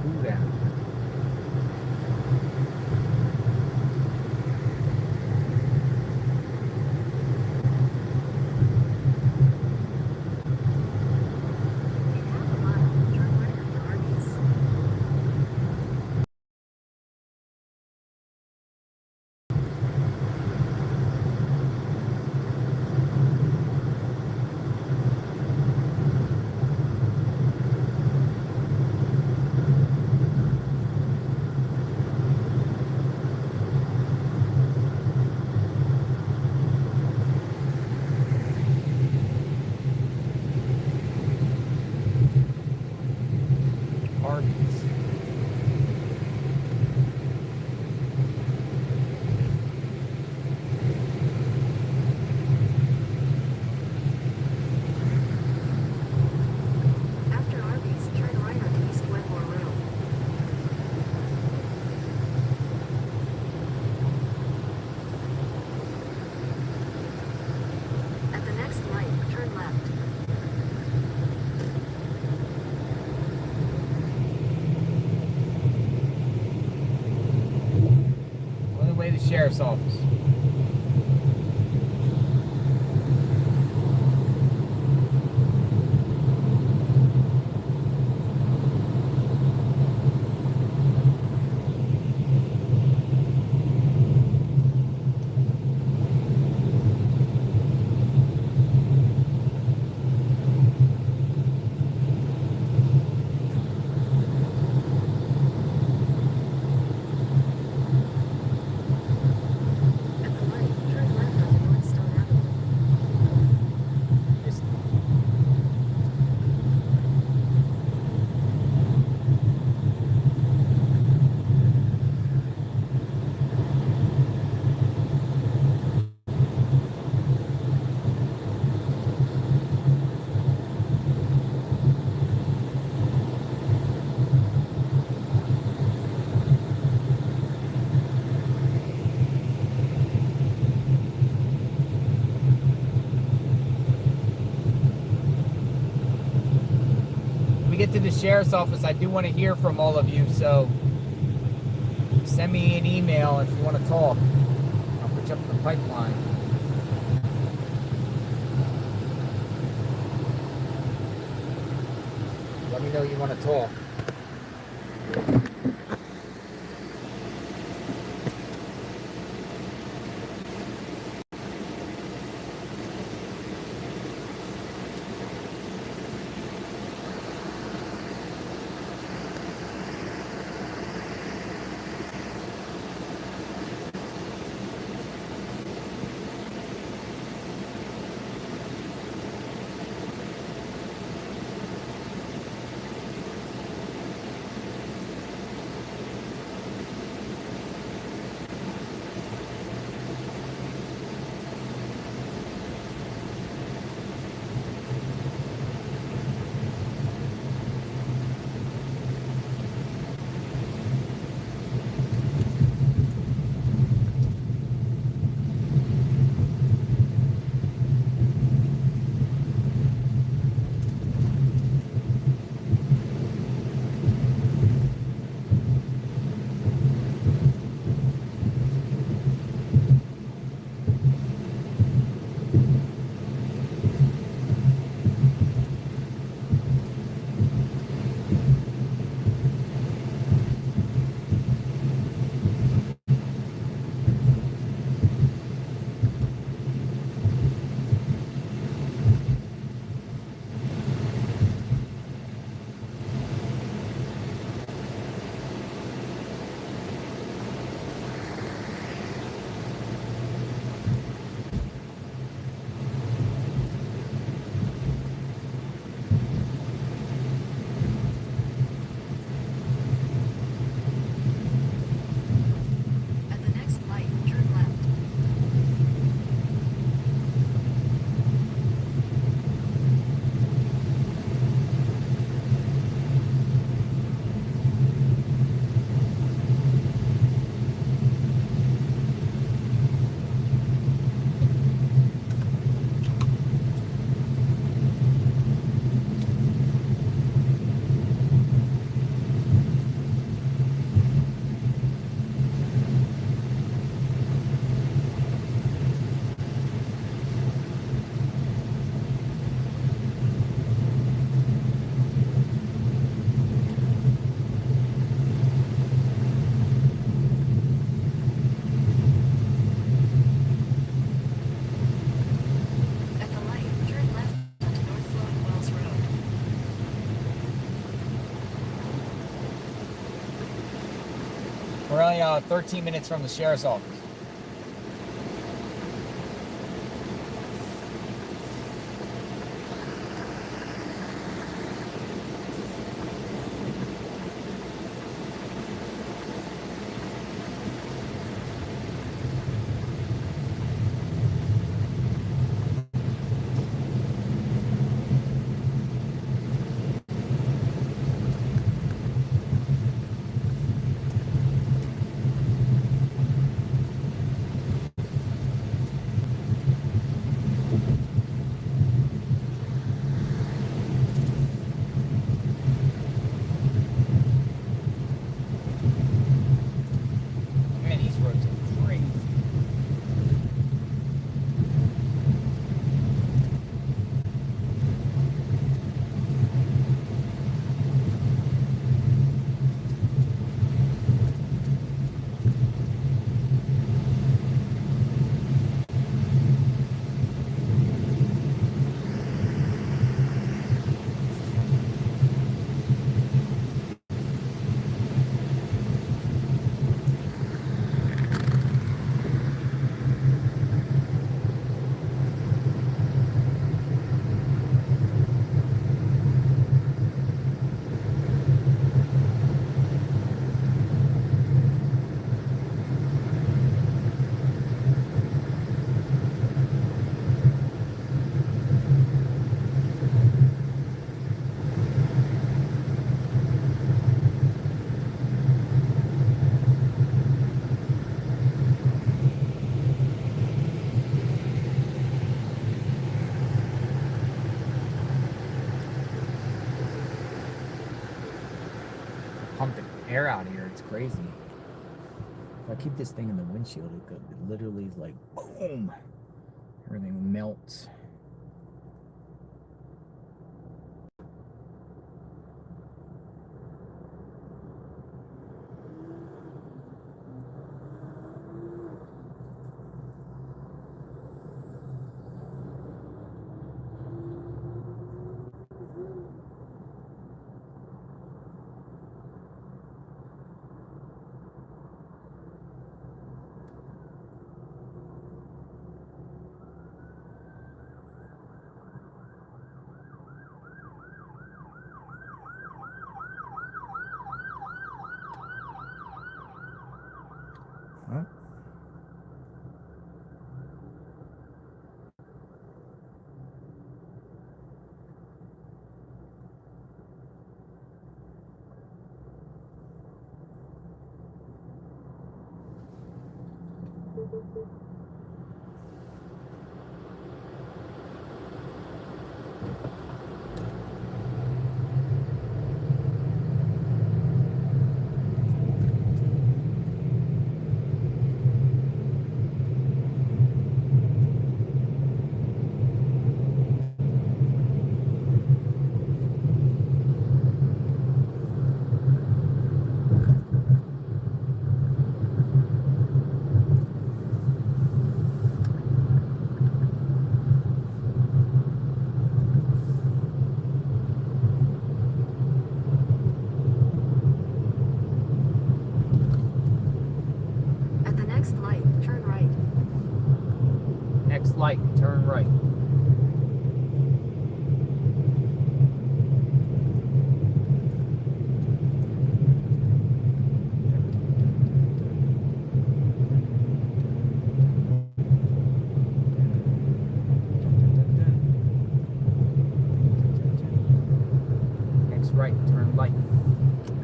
Cool down. Arby's. After Arby's, turn right on East Wetmore Road. At the next light, turn left. On the way to the sheriff's office. At the light, turn left on North Stone Avenue. When we get to the sheriff's office, I do want to hear from all of you, so send me an email if you want to talk. I'll put you up in the pipeline. Let me know you want to talk. 13 minutes from the sheriff's office. Man, these roads are crazy. Pumping air out here, it's crazy. If I keep this thing in the windshield, it literally is like boom, everything melts. Huh? At the next light, turn right. Next light, turn right. Next right, turn light.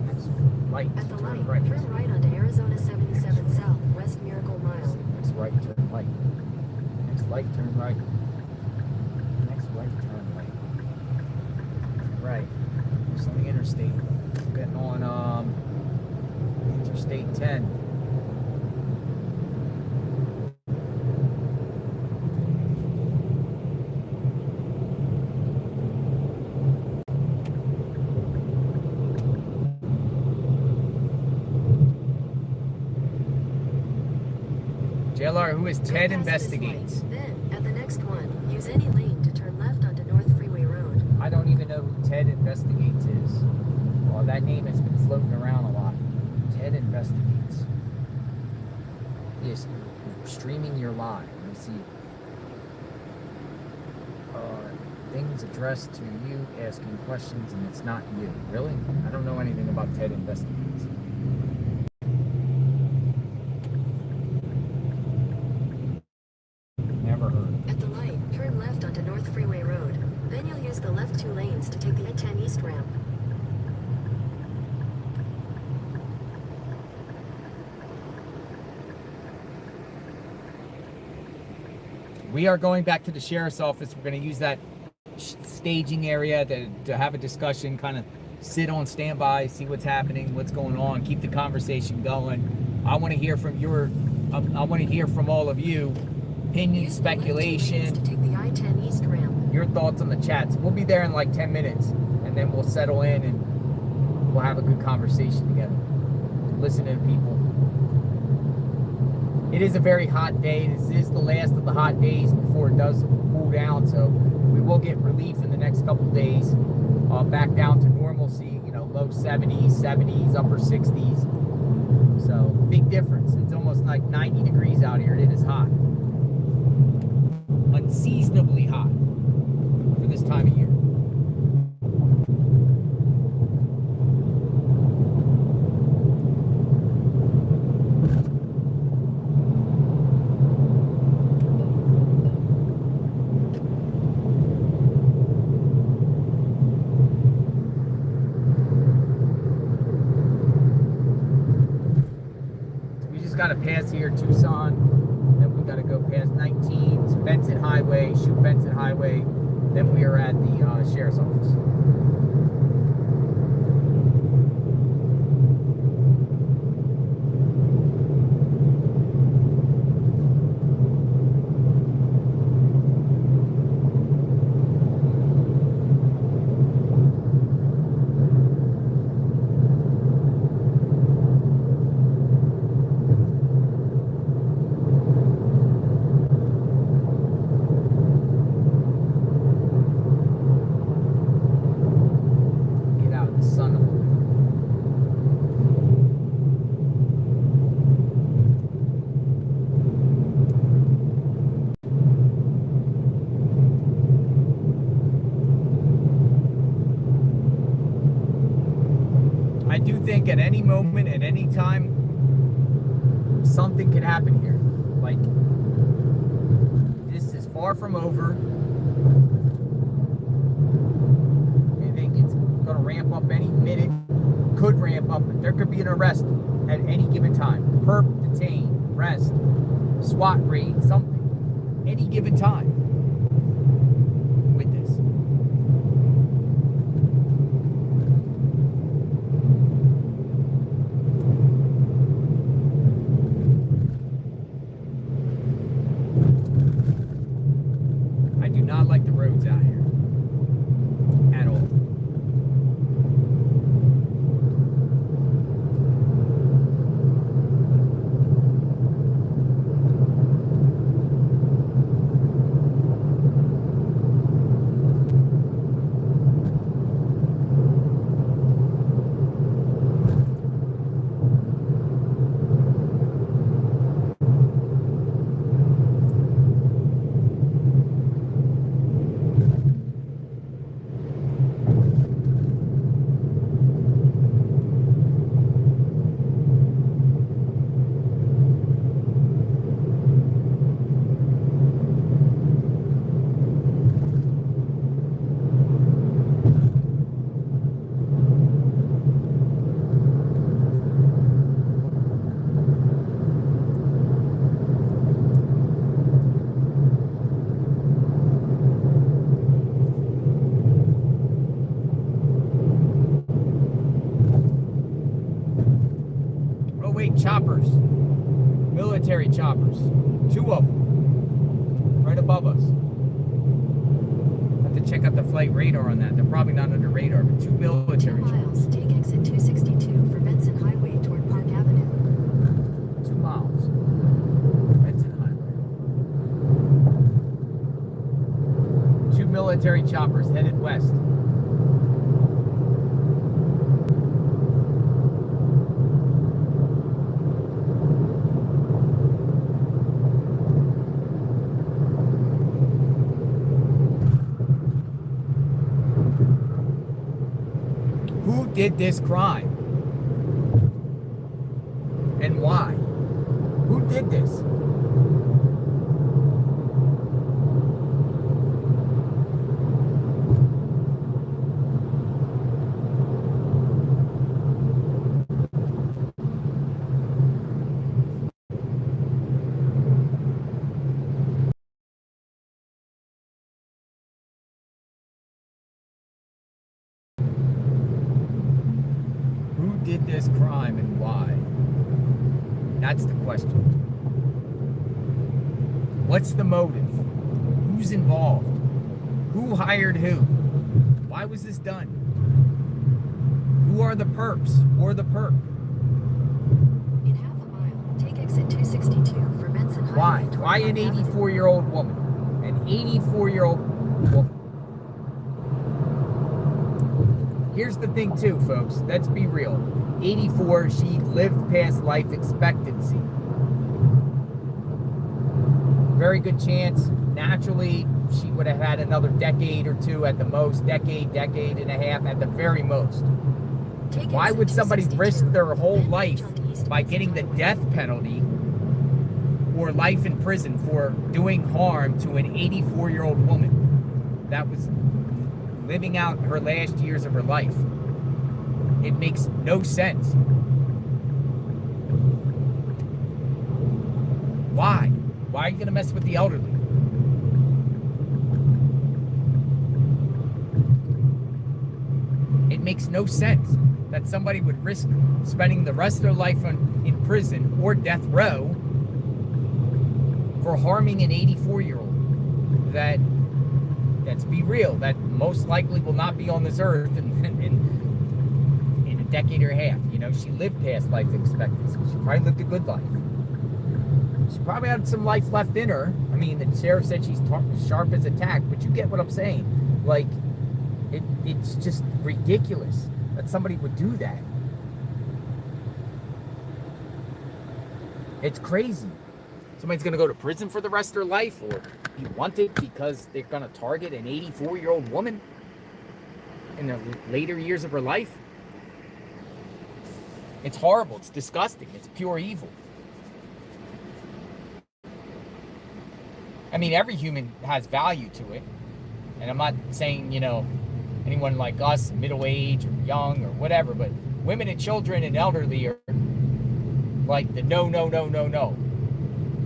Next light, At the turn light, right. turn right onto Arizona 77 South, West Miracle Mile. Next right, turn light. Next light, turn right. Next right, turn right. Right. Just on the interstate. Getting on Interstate 10. JLR, who is Ted Investigates? Then, at the next one, use any lane to turn left onto North Freeway Road. I don't even know who Ted Investigates is. Well, that name has been floating around a lot. Ted Investigates. Yes, streaming your live. I see things addressed to you, asking questions, and it's not you. Really? I don't know anything about Ted Investigates. Never heard. At the light, turn left onto North Freeway Road. Then you'll use the left 2 lanes to take the I-10 East ramp. We are going back to the sheriff's office. We're going to use that staging area to have a discussion, kind of sit on standby, see what's happening, what's going on, keep the conversation going. I want to hear from I want to hear from all of you. Opinion, speculation, to take the I-10 East ramp. Your thoughts on the chats. We'll be there in like 10 minutes, and then we'll settle in and we'll have a good conversation together. Listen to the people. It is a very hot day. This is the last of the hot days before it does cool down, so we will get relief in the next couple days. Back down to normalcy, low 70s, upper 60s. So, big difference. It's almost like 90 degrees out here. It is hot. Unseasonably hot for this time of year. Got to pass here, Tucson, then we got to go past 19 to Benson Highway, shoot Benson Highway, then we are at the sheriff's office. At any moment, at any time, something could happen here. Like, this is far from over. I think it's going to ramp up any minute. Could ramp up. There could be an arrest at any given time. Perp, detain, arrest, SWAT raid, something. Any given time with this. Not like the roads out here at all. Choppers, military choppers, 2 of them, right above us. Have to check out the flight radar on that. They're probably not under radar, but 2 military 2 miles, take exit 262 for Benson Highway toward Park Avenue. 2 miles, Benson Highway. 2 military choppers headed west. did this crime? And why? Who did this? Who did this crime and why? That's the question. What's the motive? Who's involved? Who hired who? Why was this done? Who are the perps or the perp? In half a mile, take exit 262 for Benson Why? Highway. Why an 84-year-old woman? An 84-year-old woman. Here's the thing too, folks. Let's be real. 84, she lived past life expectancy. Very good chance, naturally, she would have had another decade or two at the most, decade and a half at the very most. Why would somebody risk their whole life by getting the death penalty or life in prison for doing harm to an 84-year-old woman that was living out her last years of her life? It makes no sense. Why? Why are you going to mess with the elderly? It makes no sense that somebody would risk spending the rest of their life in prison or death row for harming an 84-year-old that, let's be real, that most likely will not be on this earth in a decade or a half. You know, she lived past life expectancy. She probably lived a good life. She probably had some life left in her. I mean, the sheriff said she's sharp as a tack, but you get what I'm saying. Like, it's just ridiculous that somebody would do that. It's crazy. Somebody's going to go to prison for the rest of their life or be wanted because they're going to target an 84-year-old woman in the later years of her life. It's horrible. It's disgusting. It's pure evil. I mean, every human has value to it. And I'm not saying, you know, anyone like us, middle age or young or whatever, but women and children and elderly are like the no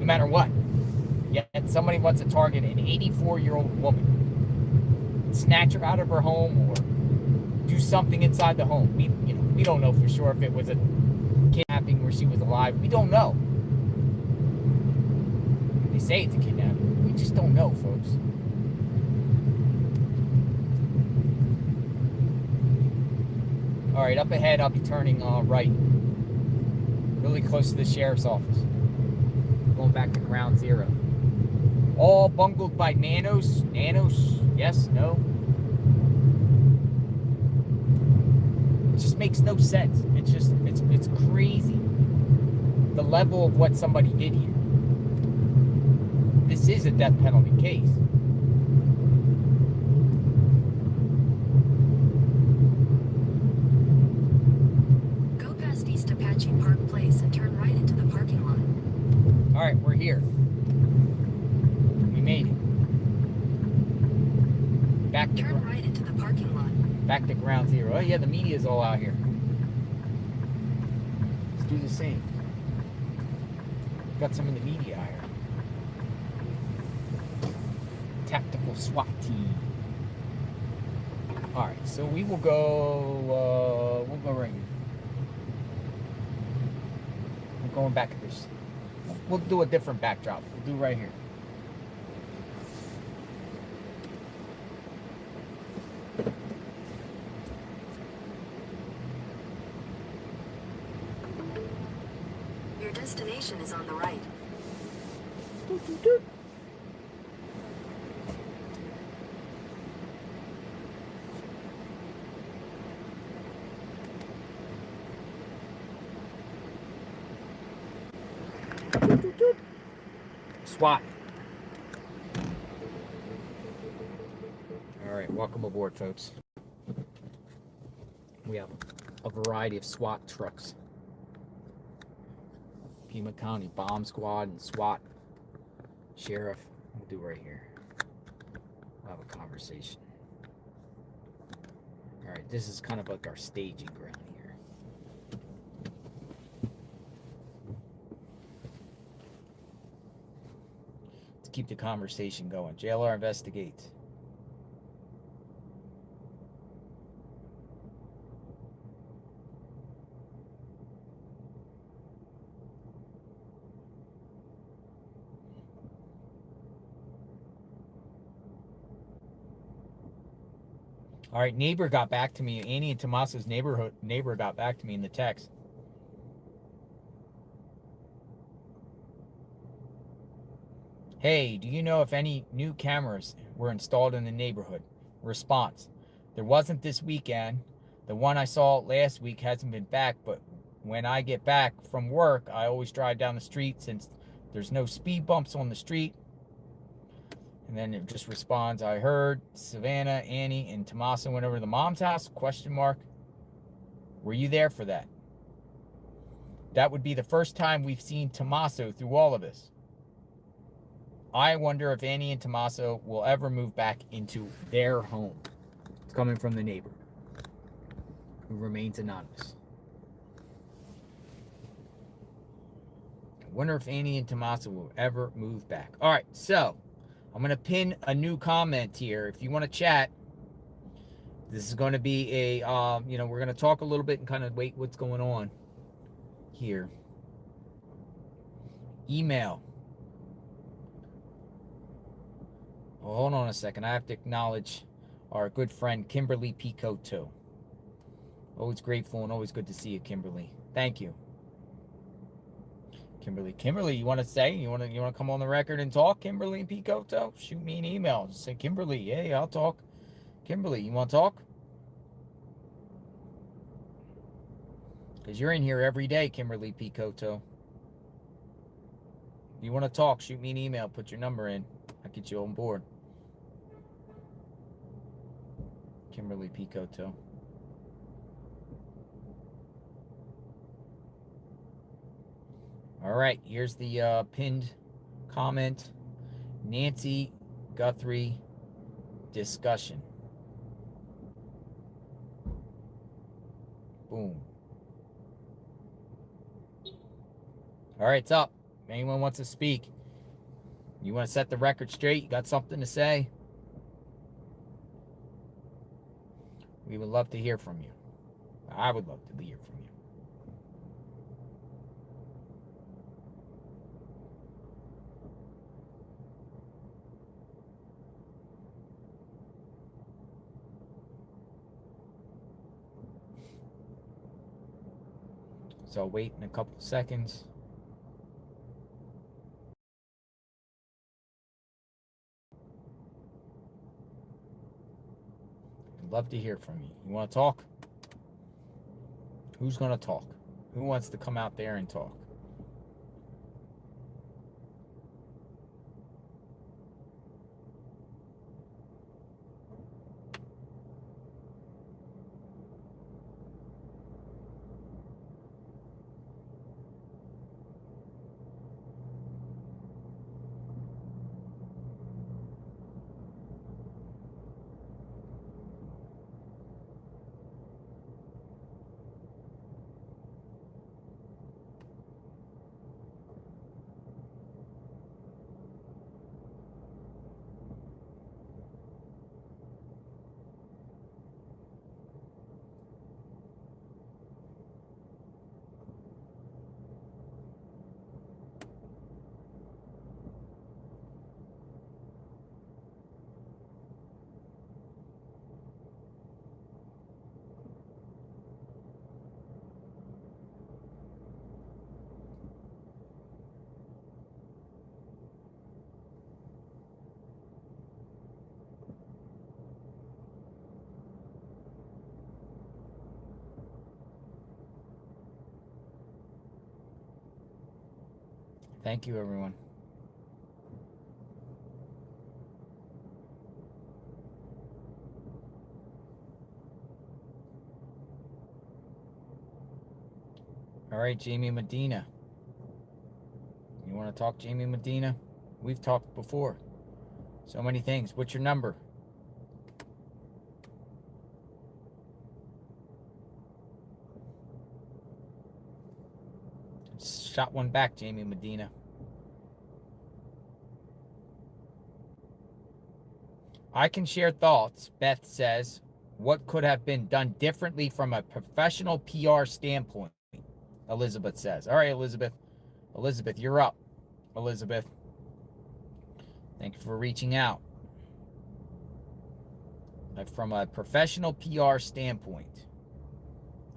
matter what. Yet somebody wants to target an 84-year-old woman, snatch her out of her home or do something inside the home. We don't know for sure if it was a kidnapping where she was alive. We don't know. They say it's a kidnapping. We just don't know, folks. All right, up ahead, I'll be turning right. Really close to the sheriff's office. Going back to ground zero. All bungled by nanos. Nanos, yes, no. It just makes no sense. It's crazy. The level of what somebody did here. This is a death penalty case. Go past East Apache Park Place and turn right into the parking lot. All right, we're here. We made it. Turn right into the parking lot. Back to ground zero. Oh yeah, the media's all out here. Let's do the same. Got some of the media out here. Tactical SWAT team. All right, so we will go. We'll go right here. We're going back at this. We'll do a different backdrop. We'll do right here. Your destination is on the right. SWAT. All right, welcome aboard, folks. We have a variety of SWAT trucks. Pima County bomb squad and SWAT. Sheriff. We'll do right here. We'll have a conversation. Alright, this is kind of like our staging ground here. Let's keep the conversation going. JLR investigates. All right, neighbor got back to me. Annie and Tomaso's neighbor got back to me in the text. Hey, do you know if any new cameras were installed in the neighborhood? Response: there wasn't this weekend. The one I saw last week hasn't been back, but when I get back from work, I always drive down the street since there's no speed bumps on the street. And then it just responds, I heard Savannah, Annie, and Tommaso went over to the mom's house, ? Were you there for that? That would be the first time we've seen Tommaso through all of this. I wonder if Annie and Tommaso will ever move back into their home. It's coming from the neighbor, who remains anonymous. I wonder if Annie and Tommaso will ever move back. All right, so I'm going to pin a new comment here. If you want to chat, this is going to be a, we're going to talk a little bit and kind of wait what's going on here. Email. Well, hold on a second. I have to acknowledge our good friend, Kimberly Picoto. Always grateful and always good to see you, Kimberly. Thank you. Kimberly, you want to say? You want to come on the record and talk, Kimberly and Picoto? Shoot me an email. Just say, Kimberly, hey, I'll talk. Kimberly, you want to talk? Because you're in here every day, Kimberly Picoto. If you want to talk, shoot me an email. Put your number in. I'll get you on board. Kimberly Picoto. All right, here's the pinned comment. Nancy Guthrie discussion. Boom. All right, it's up. If anyone wants to speak, you want to set the record straight, you got something to say, we would love to hear from you. I would love to hear from you. So I'll wait in a couple of seconds. I'd love to hear from you. You want to talk? Who's going to talk? Who wants to come out there and talk? Thank you, everyone. All right, Jamie Medina. You want to talk, Jamie Medina? We've talked before. So many things. What's your number? Shot one back, Jamie Medina. I can share thoughts, Beth says. What could have been done differently from a professional PR standpoint? Elizabeth says. All right, Elizabeth. Elizabeth, you're up. Elizabeth. Thank you for reaching out. From a professional PR standpoint.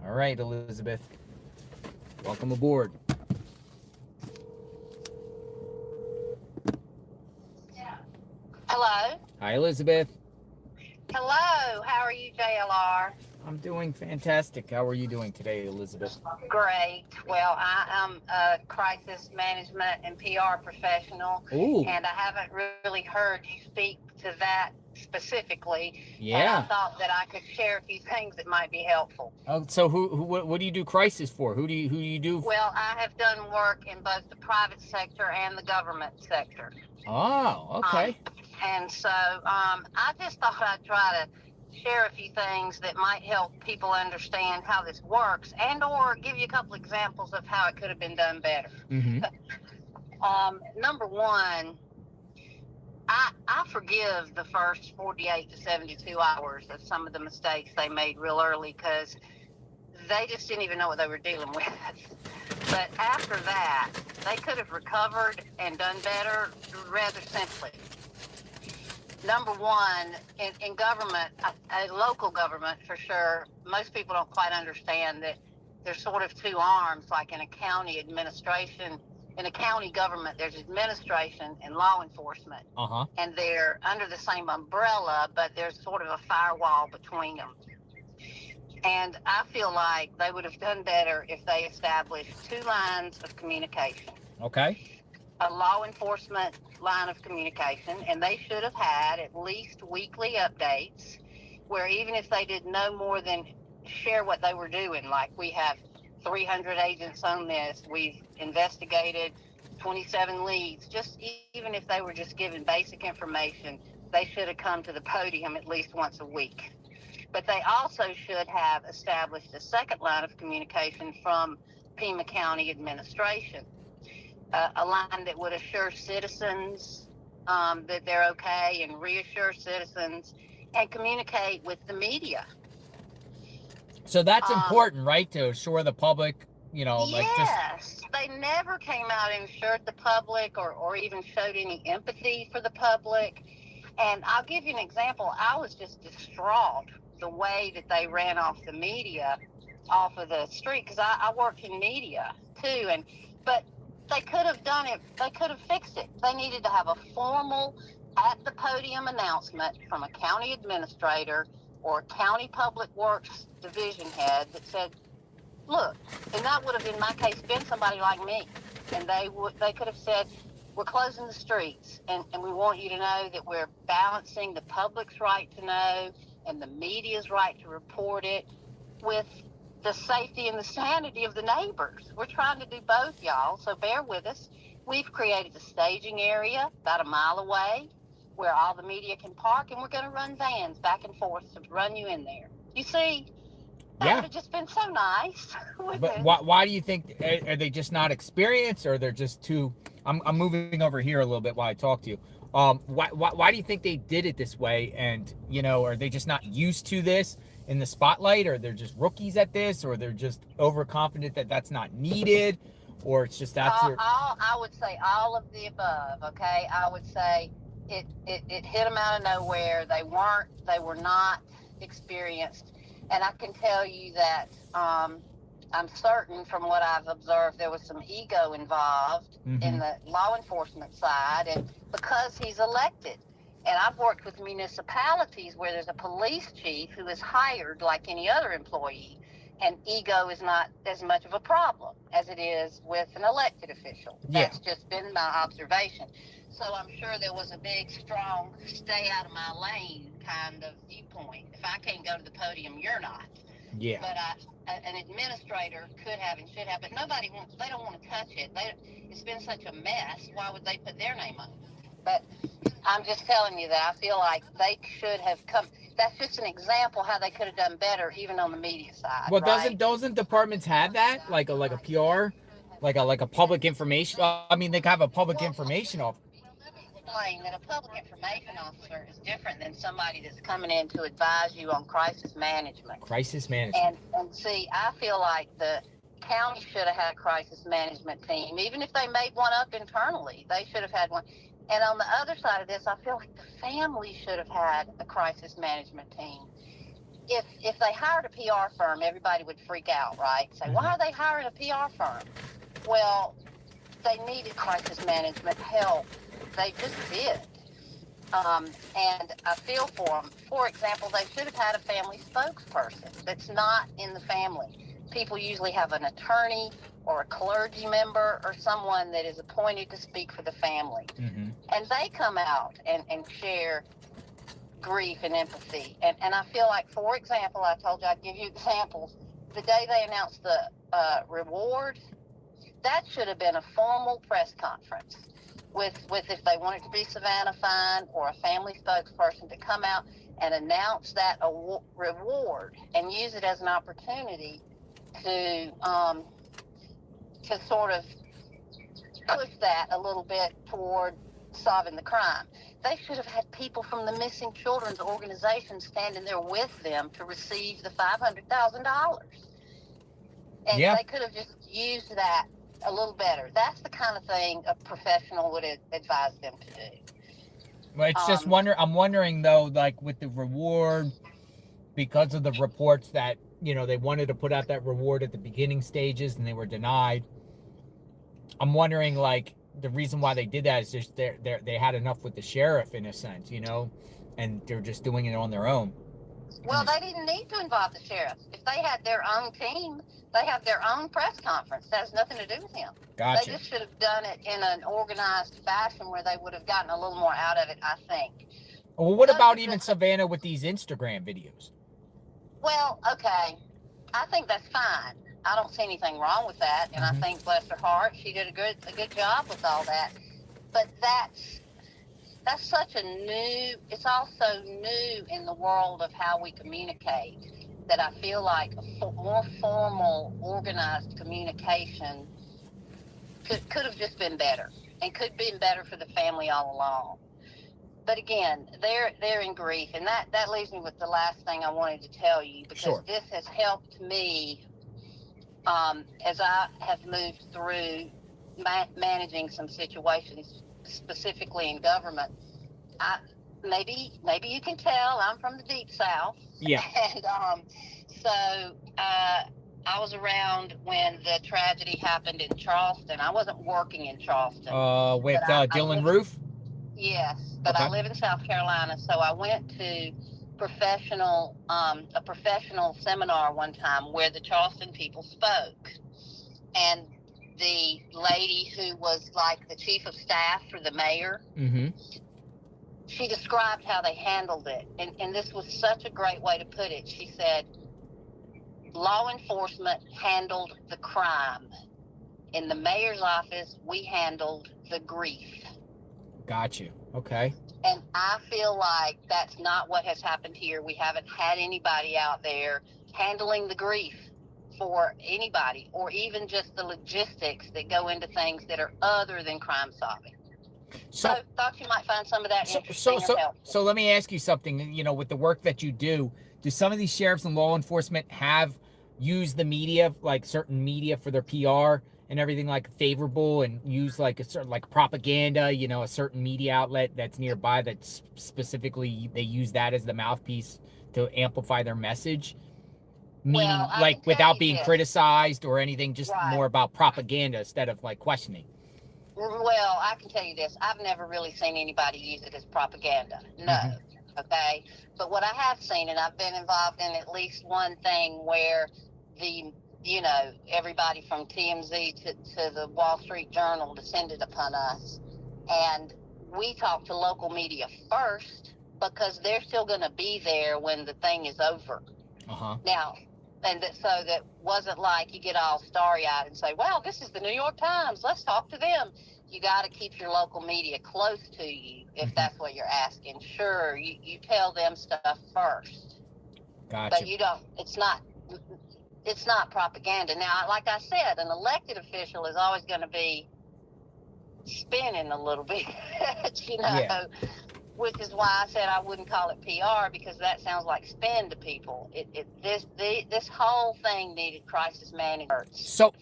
All right, Elizabeth. Welcome aboard. Hello. Hi, Elizabeth. Hello. How are you, JLR? I'm doing fantastic. How are you doing today, Elizabeth? Great. Well, I am a crisis management and PR professional. Ooh. And I haven't really heard you speak to that specifically. Yeah. And I thought that I could share a few things that might be helpful. Oh, so what do you do crisis for? Who do you do? Well, I have done work in both the private sector and the government sector. Oh, okay. And so I just thought I'd try to share a few things that might help people understand how this works and or give you a couple examples of how it could have been done better. Mm-hmm. Number one, I forgive the first 48 to 72 hours of some of the mistakes they made real early because they just didn't even know what they were dealing with. But after that, they could have recovered and done better rather simply. Number one, in government, a local government for sure, most people don't quite understand that there's sort of two arms, like in a county administration. In a county government, there's administration and law enforcement. Uh-huh. And they're under the same umbrella, but there's sort of a firewall between them. And I feel like they would have done better if they established two lines of communication. Okay. A law enforcement line of communication, and they should have had at least weekly updates where even if they did no more than share what they were doing, like we have 300 agents on this, we've investigated 27 leads, just even if they were just given basic information, they should have come to the podium at least once a week. But they also should have established a second line of communication from Pima County administration. A line that would assure citizens that they're okay and reassure citizens and communicate with the media. So that's important, right? To assure the public, like just... Yes, they never came out and assured the public or even showed any empathy for the public. And I'll give you an example. I was just distraught the way that they ran off the media off of the street because I work in media too. But they could have done it. They could have fixed it. They needed to have a formal at the podium announcement from a county administrator or a county public works division head that said, look, and that would have in my case been somebody like me. And they could have said, we're closing the streets and we want you to know that we're balancing the public's right to know and the media's right to report it with the safety and the sanity of the neighbors. We're trying to do both, y'all, so bear with us. We've created a staging area about a mile away where all the media can park, and we're going to run vans back and forth to run you in there. You see, that would have just been so nice. But why do you think, are they just not experienced, or they're just too... I'm moving over here a little bit while I talk to you. Why do you think they did it this way? And, are they just not used to this in the spotlight, or they're just rookies at this, or they're just overconfident that that's not needed, or it's just that's I would say all of the above, okay? I would say it hit them out of nowhere. They were not experienced. And I can tell you that I'm certain from what I've observed, there was some ego involved in the law enforcement side, and because he's elected. And I've worked with municipalities where there's a police chief who is hired like any other employee, and ego is not as much of a problem as it is with an elected official. That's just been my observation. So I'm sure there was a big, strong, stay out of my lane kind of viewpoint. If I can't go to the podium, you're not. Yeah. But an administrator could have and should have, but they don't want to touch it. It's been such a mess. Why would they put their name on it? But I'm just telling you that I feel like they should have come. That's just an example how they could have done better, even on the media side. Well, right? doesn't departments have that, like a PR, like a public information? I mean, they have a public information officer. Explain that a public information officer is different than somebody that's coming in to advise you on crisis management. Crisis management. And see, I feel like the county should have had a crisis management team. Even if they made one up internally, they should have had one. And on the other side of this, I feel like the family should have had a crisis management team. If they hired a PR firm, everybody would freak out, right? Say, why are they hiring a PR firm? Well, they needed crisis management help. They just did. And I feel for them. For example, they should have had a family spokesperson that's not in the family. People usually have an attorney or a clergy member or someone that is appointed to speak for the family. Mm-hmm. And they come out and share grief and empathy. And I feel like, for example, I told you I'd give you examples. The day they announced the reward, that should have been a formal press conference with if they wanted to be Savannah Fine or a family spokesperson to come out and announce that reward and use it as an opportunity to sort of push that a little bit toward solving the crime. They should have had people from the Missing Children's organization standing there with them to receive the $500,000. And Yeah. they could have just used that a little better. That's the kind of thing a professional would advise them to do. Well, it's just I'm wondering though, like with the reward, because of the reports that, they wanted to put out that reward at the beginning stages and they were denied. I'm wondering, like, the reason why they did that is just they had enough with the sheriff in a sense, and they're just doing it on their own. Well, they didn't need to involve the sheriff. If they had their own team, they have their own press conference. That has nothing to do with him. Gotcha. They just should have done it in an organized fashion where they would have gotten a little more out of it, I think. Well, what about even Savannah with these Instagram videos? Well, okay. I think that's fine. I don't see anything wrong with that, and I think, bless her heart, she did a good job with all that. But that's such it's also new in the world of how we communicate, that I feel like a more formal, organized communication could have just been better, and could have been better for the family all along. But again, they're in grief, and that leaves me with the last thing I wanted to tell you, because this has helped me as I have moved through managing some situations, specifically in government. Maybe you can tell I'm from the Deep South. Yeah. And so I was around when the tragedy happened in Charleston. I wasn't working in Charleston. With Dylan Roof? Yes, but I live in South Carolina, so I went to a professional seminar one time where the Charleston people spoke, and the lady who was like the chief of staff for the mayor, she described how they handled it, and this was such a great way to put it. She said, law enforcement handled the crime. In the mayor's office, we handled the grief. Got you. Okay. And I feel like that's not what has happened here. We haven't had anybody out there handling the grief for anybody, or even just the logistics that go into things that are other than crime solving. So thought you might find some of that interesting and helpful. So let me ask you something, with the work that you do some of these sheriffs and law enforcement have used the media, like certain media, for their PR and everything, like favorable, and use like a certain, like propaganda, a certain media outlet that's nearby that specifically they use that as the mouthpiece to amplify their message? Meaning, like, without being criticized or anything, just more about propaganda instead of like questioning. Well, I can tell you this. I've never really seen anybody use it as propaganda. No. Okay. But what I have seen, and I've been involved in at least one thing where everybody from TMZ to the Wall Street Journal descended upon us. And we talked to local media first, because they're still going to be there when the thing is over. Now, so that wasn't like you get all starry-eyed and say, well, this is the New York Times, let's talk to them. You got to keep your local media close to you if that's what you're asking. Sure, you tell them stuff first. Gotcha. But you don't, it's not propaganda. Now, like I said, an elected official is always going to be spinning a little bit, Yeah. which is why I said I wouldn't call it PR, because that sounds like spin to people. This whole thing needed crisis management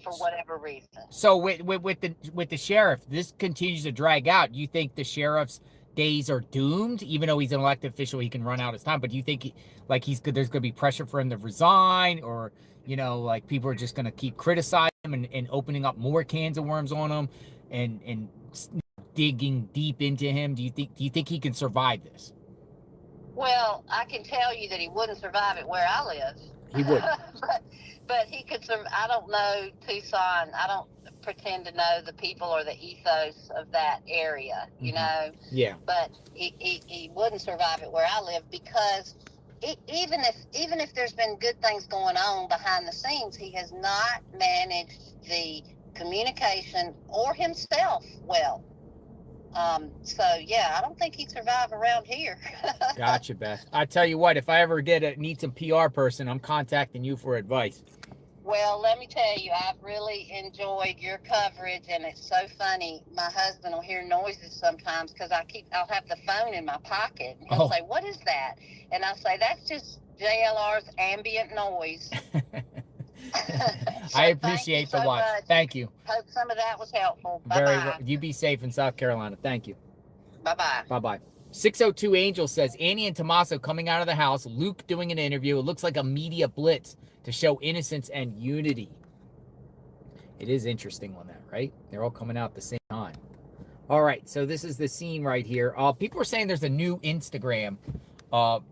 for whatever reason. So with the sheriff, this continues to drag out. You think the sheriff's days are doomed, even though he's an elected official, he can run out his time? But do you think there's going to be pressure for him to resign, or like people are just going to keep criticizing him and opening up more cans of worms on him and digging deep into him? Do you think he can survive this? Well, I can tell you that he wouldn't survive it where I live. He would. but he could survive. I don't know Tucson. I don't pretend to know the people or the ethos of that area, know. Yeah. But he wouldn't survive it where I live, because even if there's been good things going on behind the scenes, he has not managed the communication or himself well. So yeah, I don't think he'd survive around here. Gotcha, Beth. I tell you what, if I ever need some PR person, I'm contacting you for advice. Well, let me tell you, I've really enjoyed your coverage, and it's so funny. My husband will hear noises sometimes because I'll have the phone in my pocket, and he'll say, "What is that?" And I'll say, "That's just JLR's ambient noise." I appreciate the watch. Thank you. Hope some of that was helpful. Very Bye-bye. well. You be safe in South Carolina. Thank you. Bye-bye. Bye-bye. 602 Angel says, Annie and Tommaso coming out of the house, Luke doing an interview. It looks like a media blitz to show innocence and unity. It is interesting on that, right? They're all coming out at the same time. All right, so this is the scene right here. People are saying there's a new Instagram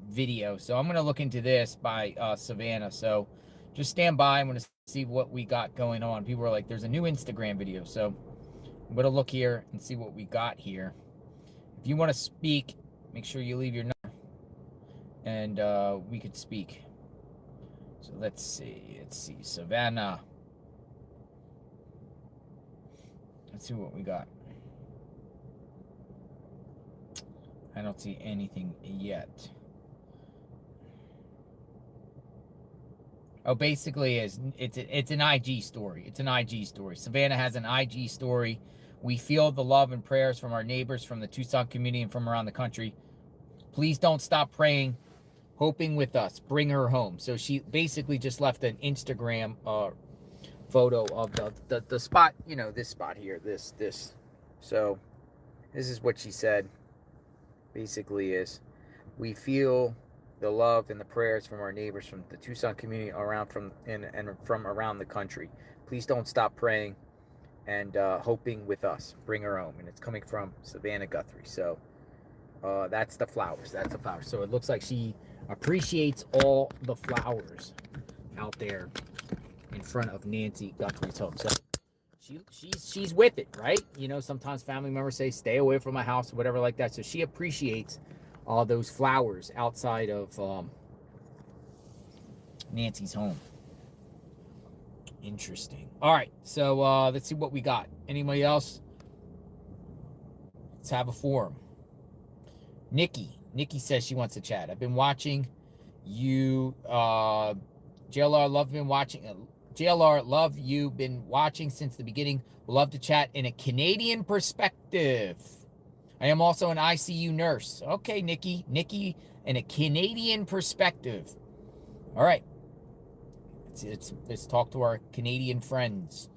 video, so I'm going to look into this by Savannah. So just stand by. I'm going to see what we got going on. People are like, there's a new Instagram video. So I'm going to look here and see what we got here. If you want to speak, make sure you leave your number and we could speak. So let's see. Savannah. Let's see what we got. I don't see anything yet. Oh, basically, it's an IG story. It's an IG story. Savannah has an IG story. We feel the love and prayers from our neighbors, from the Tucson community, and from around the country. Please don't stop praying, hoping with us. Bring her home. So she basically just left an Instagram photo of the spot, this spot here, this. So this is what she said. Basically is, we feel the love and the prayers from our neighbors, from the Tucson community and from around the country. Please don't stop praying and hoping with us. Bring her home. And it's coming from Savannah Guthrie. So that's the flowers. That's the flowers. So it looks like she appreciates all the flowers out there in front of Nancy Guthrie's home. So she's with it, right? Sometimes family members say, stay away from my house or whatever like that. So she appreciates all those flowers outside of Nancy's home. Interesting. All right, so let's see what we got. Anybody else? Let's have a forum. Nikki says she wants to chat. I've been watching you. JLR, love you. Been watching since the beginning. Love to chat in a Canadian perspective. I am also an ICU nurse. Okay, Nikki, in a Canadian perspective. All right. Let's talk to our Canadian friends.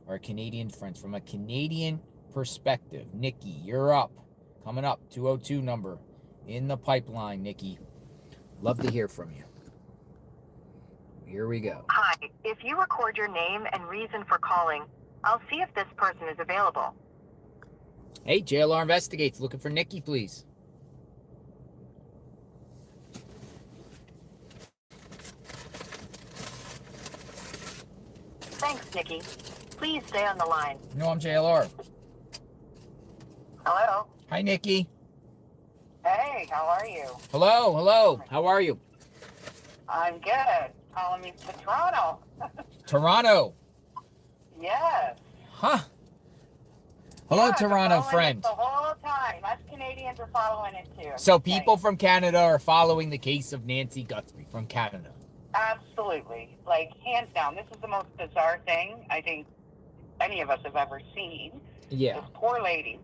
From a Canadian perspective. Nikki, you're up. Coming up, 202 number in the pipeline, Nikki. Love to hear from you. Here we go. Hi, if you record your name and reason for calling, I'll see if this person is available. Hey, JLR Investigates. Looking for Nikki, please. Thanks, Nikki. Please stay on the line. No, I'm JLR. Hello? Hi, Nikki. Hey, how are you? Hello. How are you? I'm good. calling me to Toronto. Toronto. Yes. Huh. Hello, Yeah, Toronto following friend. it the whole time. Us Canadians are following it too. So people from Canada are following the case of Nancy Guthrie from Canada. Absolutely. Like, hands down, this is the most bizarre thing I think any of us have ever seen. Yeah. This poor lady.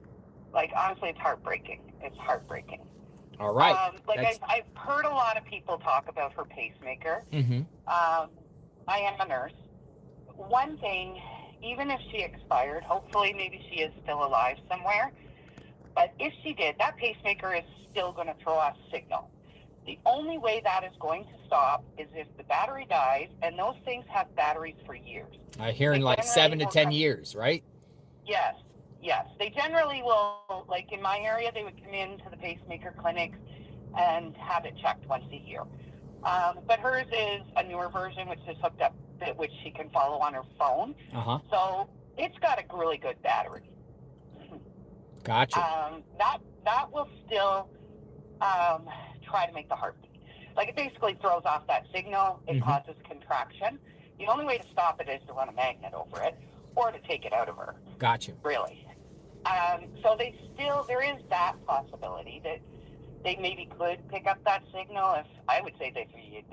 Like, honestly, it's heartbreaking. It's heartbreaking. All right. I've heard a lot of people talk about her pacemaker. Mm-hmm. I am a nurse. One thing, even if she expired, hopefully maybe she is still alive somewhere. But if she did, that pacemaker is still going to throw off signal. The only way that is going to stop is if the battery dies, and those things have batteries for years. I hear in like 7 to 10 years, right? Yes, yes. They generally will, like in my area, they would come into the pacemaker clinics and have it checked once a year. But hers is a newer version, which is hooked up, which she can follow on her phone. Uh-huh. So it's got a really good battery. Gotcha. That will still try to make the heart beat. Like, it basically throws off that signal. It causes contraction. The only way to stop it is to run a magnet over it or to take it out of her. Gotcha. Really. So there is that possibility that they maybe could pick up that signal if, I would say they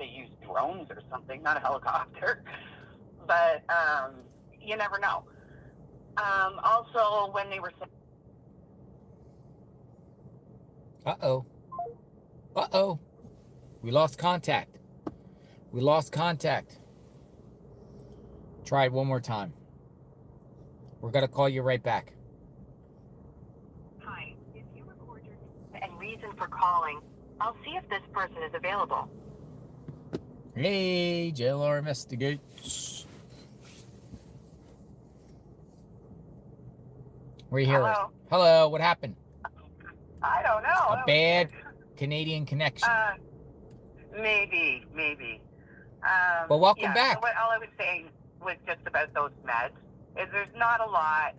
use drones or something, not a helicopter. But you never know. Also, when they were... Uh-oh. Uh-oh. We lost contact. Try it one more time. We're going to call you right back. Hi. If you record your name and reason for calling, I'll see if this person is available. Hey, JLR Investigates. We're here. Hello. Hello, what happened? I don't know. A bad Canadian connection. Maybe. Well, welcome back. So all I was saying was just about those meds is there's not a lot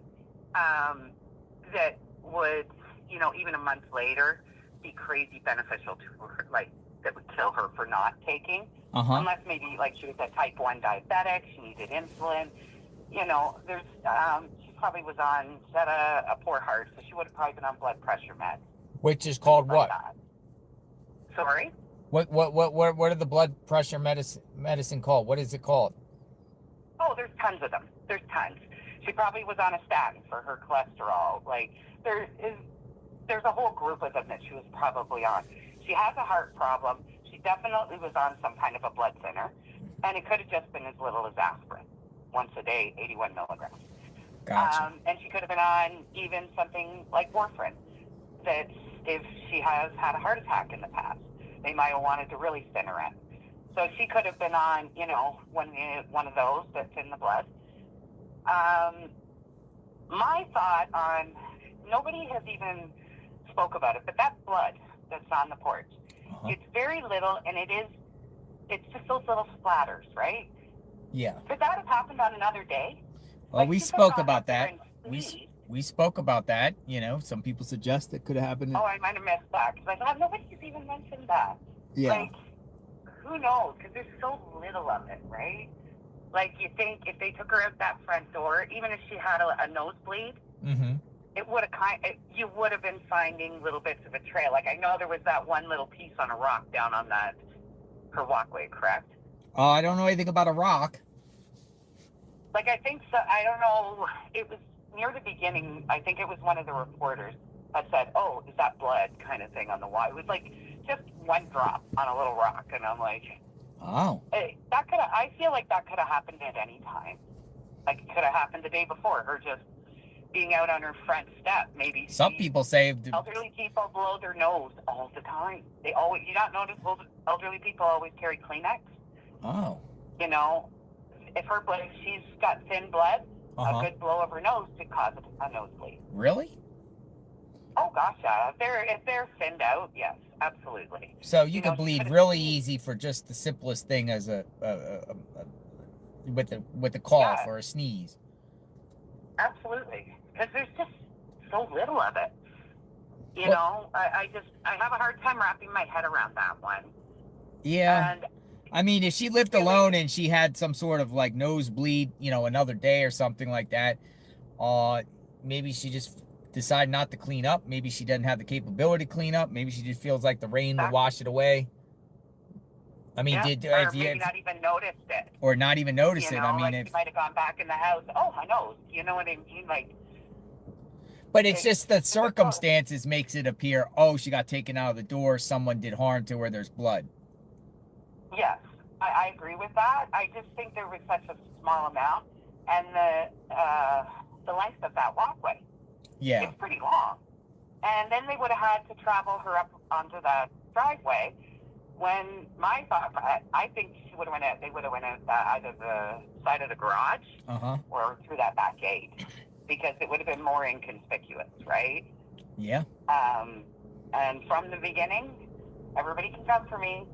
that would, even a month later, be crazy beneficial to her, like that would kill her for not taking. Unless maybe like she was a type 1 diabetic, she needed insulin. There's she probably was on, she had a poor heart, so she would have probably been on blood pressure meds. Which is called what? Sorry? What are the blood pressure medicine called? What is it called? Oh, there's tons of them. There's tons. She probably was on a statin for her cholesterol. Like, there's a whole group of them that she was probably on. She has a heart problem. She definitely was on some kind of a blood thinner. And it could have just been as little as aspirin. Once a day, 81 milligrams. Gotcha. And she could have been on even something like warfarin. That if she has had a heart attack in the past, they might have wanted to really thin her in. So she could have been on, one of those that's in the blood. My thought on, nobody has even spoke about it, but that blood that's on the porch, it's very little, and it's just those little splatters, right? Yeah. Could that have happened on another day? Well, we spoke about that. We spoke about that. Some people suggest it could have happened. Oh, I might have missed that because I thought nobody's even mentioned that. Yeah. Like, who knows? Because there's so little of it, right? Like, you think if they took her out that front door, even if she had a nosebleed, it would have you would have been finding little bits of a trail. Like, I know there was that one little piece on a rock down on her walkway, correct? Oh, I don't know anything about a rock. Like, I think so. I don't know. It was near the beginning. I think it was one of the reporters that said, "Oh, is that blood?" kind of thing on the wall. It was like just one drop on a little rock, and I'm like, "Oh, I feel like that could have happened at any time. Like, it could have happened the day before. Her just being out on her front step. Maybe some people say elderly people blow their nose all the time. They always. You not notice elderly people always carry Kleenex? Oh. If she's got thin blood, a good blow of her nose could cause a nosebleed. Really? Oh gosh, yeah. If they're thinned out, yes, absolutely. So you could bleed really easy for just the simplest thing as with a cough or a sneeze. Absolutely, because there's just so little of it. I have a hard time wrapping my head around that one. Yeah. And I mean, if she lived alone and she had some sort of like nosebleed, you know, another day or something like that, maybe she just decided not to clean up. Maybe she doesn't have the capability to clean up. Maybe she just feels like the rain will wash it away. I mean, or maybe not even noticed it. Or not even notice You it. know, I mean, like she might have gone back in the house. Oh, I know. You know what I mean? Like, but it's just the circumstances makes it appear, oh, she got taken out of the door. Someone did harm to her. There's blood. yes, I agree with that. I just think there was such a small amount, and the length of that walkway. Yeah. It's pretty long. And then they would have had to travel her up onto that driveway. When my thought, I think she would have went out. They would have went out either the side of the garage or through that back gate, because it would have been more inconspicuous, right? Yeah. And from the beginning, everybody can come for me,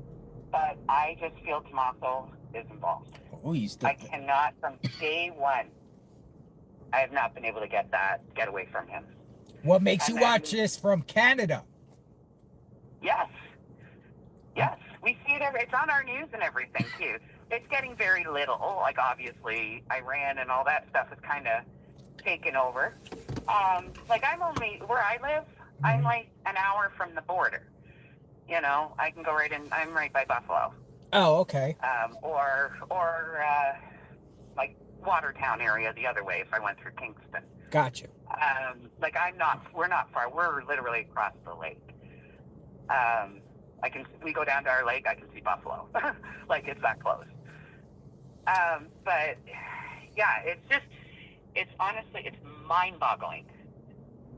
but I just feel Tommaso is involved. Oh, I cannot, from day one, I have not been able to get away from him. What makes you watch this from Canada? Yes. Yes. We see it it's on our news and everything, too. It's getting very little. Like, obviously, Iran and all that stuff is kind of taken over. Like, I'm only, where I live, I'm like an hour from the border. You know, I can go right in, I'm right by Buffalo. Oh, okay. Or like Watertown area the other way if I went through Kingston. Gotcha. Like we're not far. We're literally across the lake. We go down to our lake, I can see Buffalo. Like, it's that close. But yeah, it's honestly, it's mind-boggling.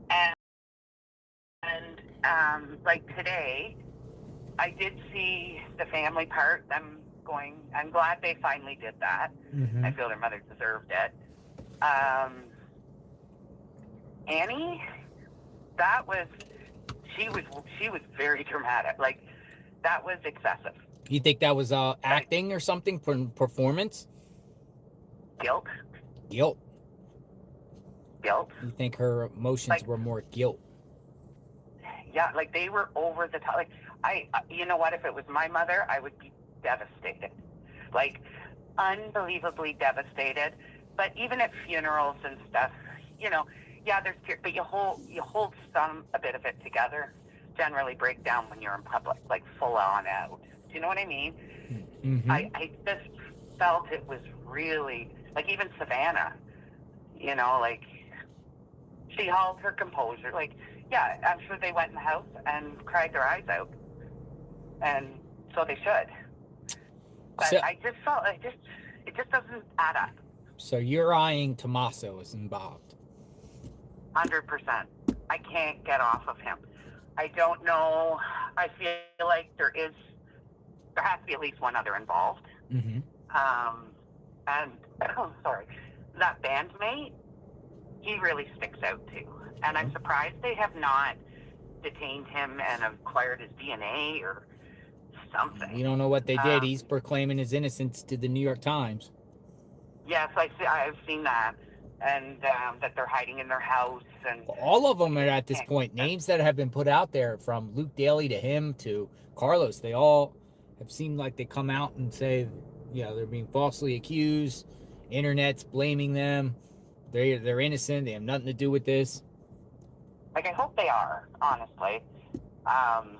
And like today, I did see the family part, them going, I'm glad they finally did that. I feel their mother deserved it. Annie, she was very dramatic. Like, that was excessive. You think that was acting or something, performance? Guilt. Guilt. Guilt. You think her emotions were more guilt? Yeah, like they were over the top. Like, you know what? If it was my mother, I would be devastated. Like, unbelievably devastated. But even at funerals and stuff, you know, yeah, there's tears, but you hold a bit of it together. Generally break down when you're in public, like full on out. Do you know what I mean? I just felt it was really, like, even Savannah, you know, like, she held her composure. Like, yeah, I'm sure they went in the house and cried their eyes out. And so they should. But I just felt, it just doesn't add up. So you're eyeing Tommaso is involved. 100%. I can't get off of him. I don't know. I feel like there has to be at least one other involved. And sorry, that bandmate, he really sticks out too. And I'm surprised they have not detained him and acquired his DNA or something. We don't know what they did. He's proclaiming his innocence to the New York Times. Yes, I've seen that. And that they're hiding in their house. And all of them are at this point. Names that have been put out there, from Luke Daly to him to Carlos, they all have seemed like they come out and say, yeah, they're being falsely accused. Internet's blaming them. They're innocent. They have nothing to do with this. Like, I hope they are, honestly. And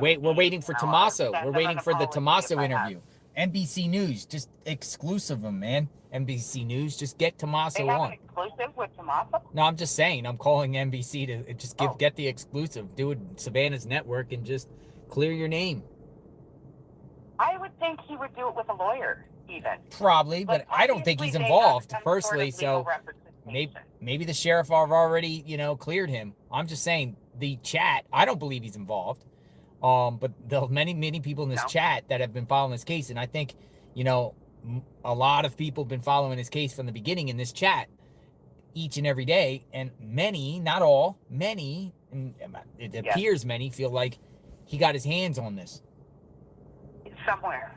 we're waiting for Tommaso. We're waiting for the Tommaso interview. NBC News, just exclusive them, man. NBC News, just get Tommaso they have on. An exclusive with Tommaso? No, I'm just saying. I'm calling NBC to just get the exclusive. Do it Savannah's network and just clear your name. I would think he would do it with a lawyer, even. Probably, but I don't think he's involved personally. So maybe the sheriff have already, cleared him. I'm just saying the chat. I don't believe he's involved. But there are many people in this chat that have been following this case, and I think, a lot of people have been following this case from the beginning in this chat each and every day, and many, not all, many, and it appears many feel like he got his hands on this. Somewhere.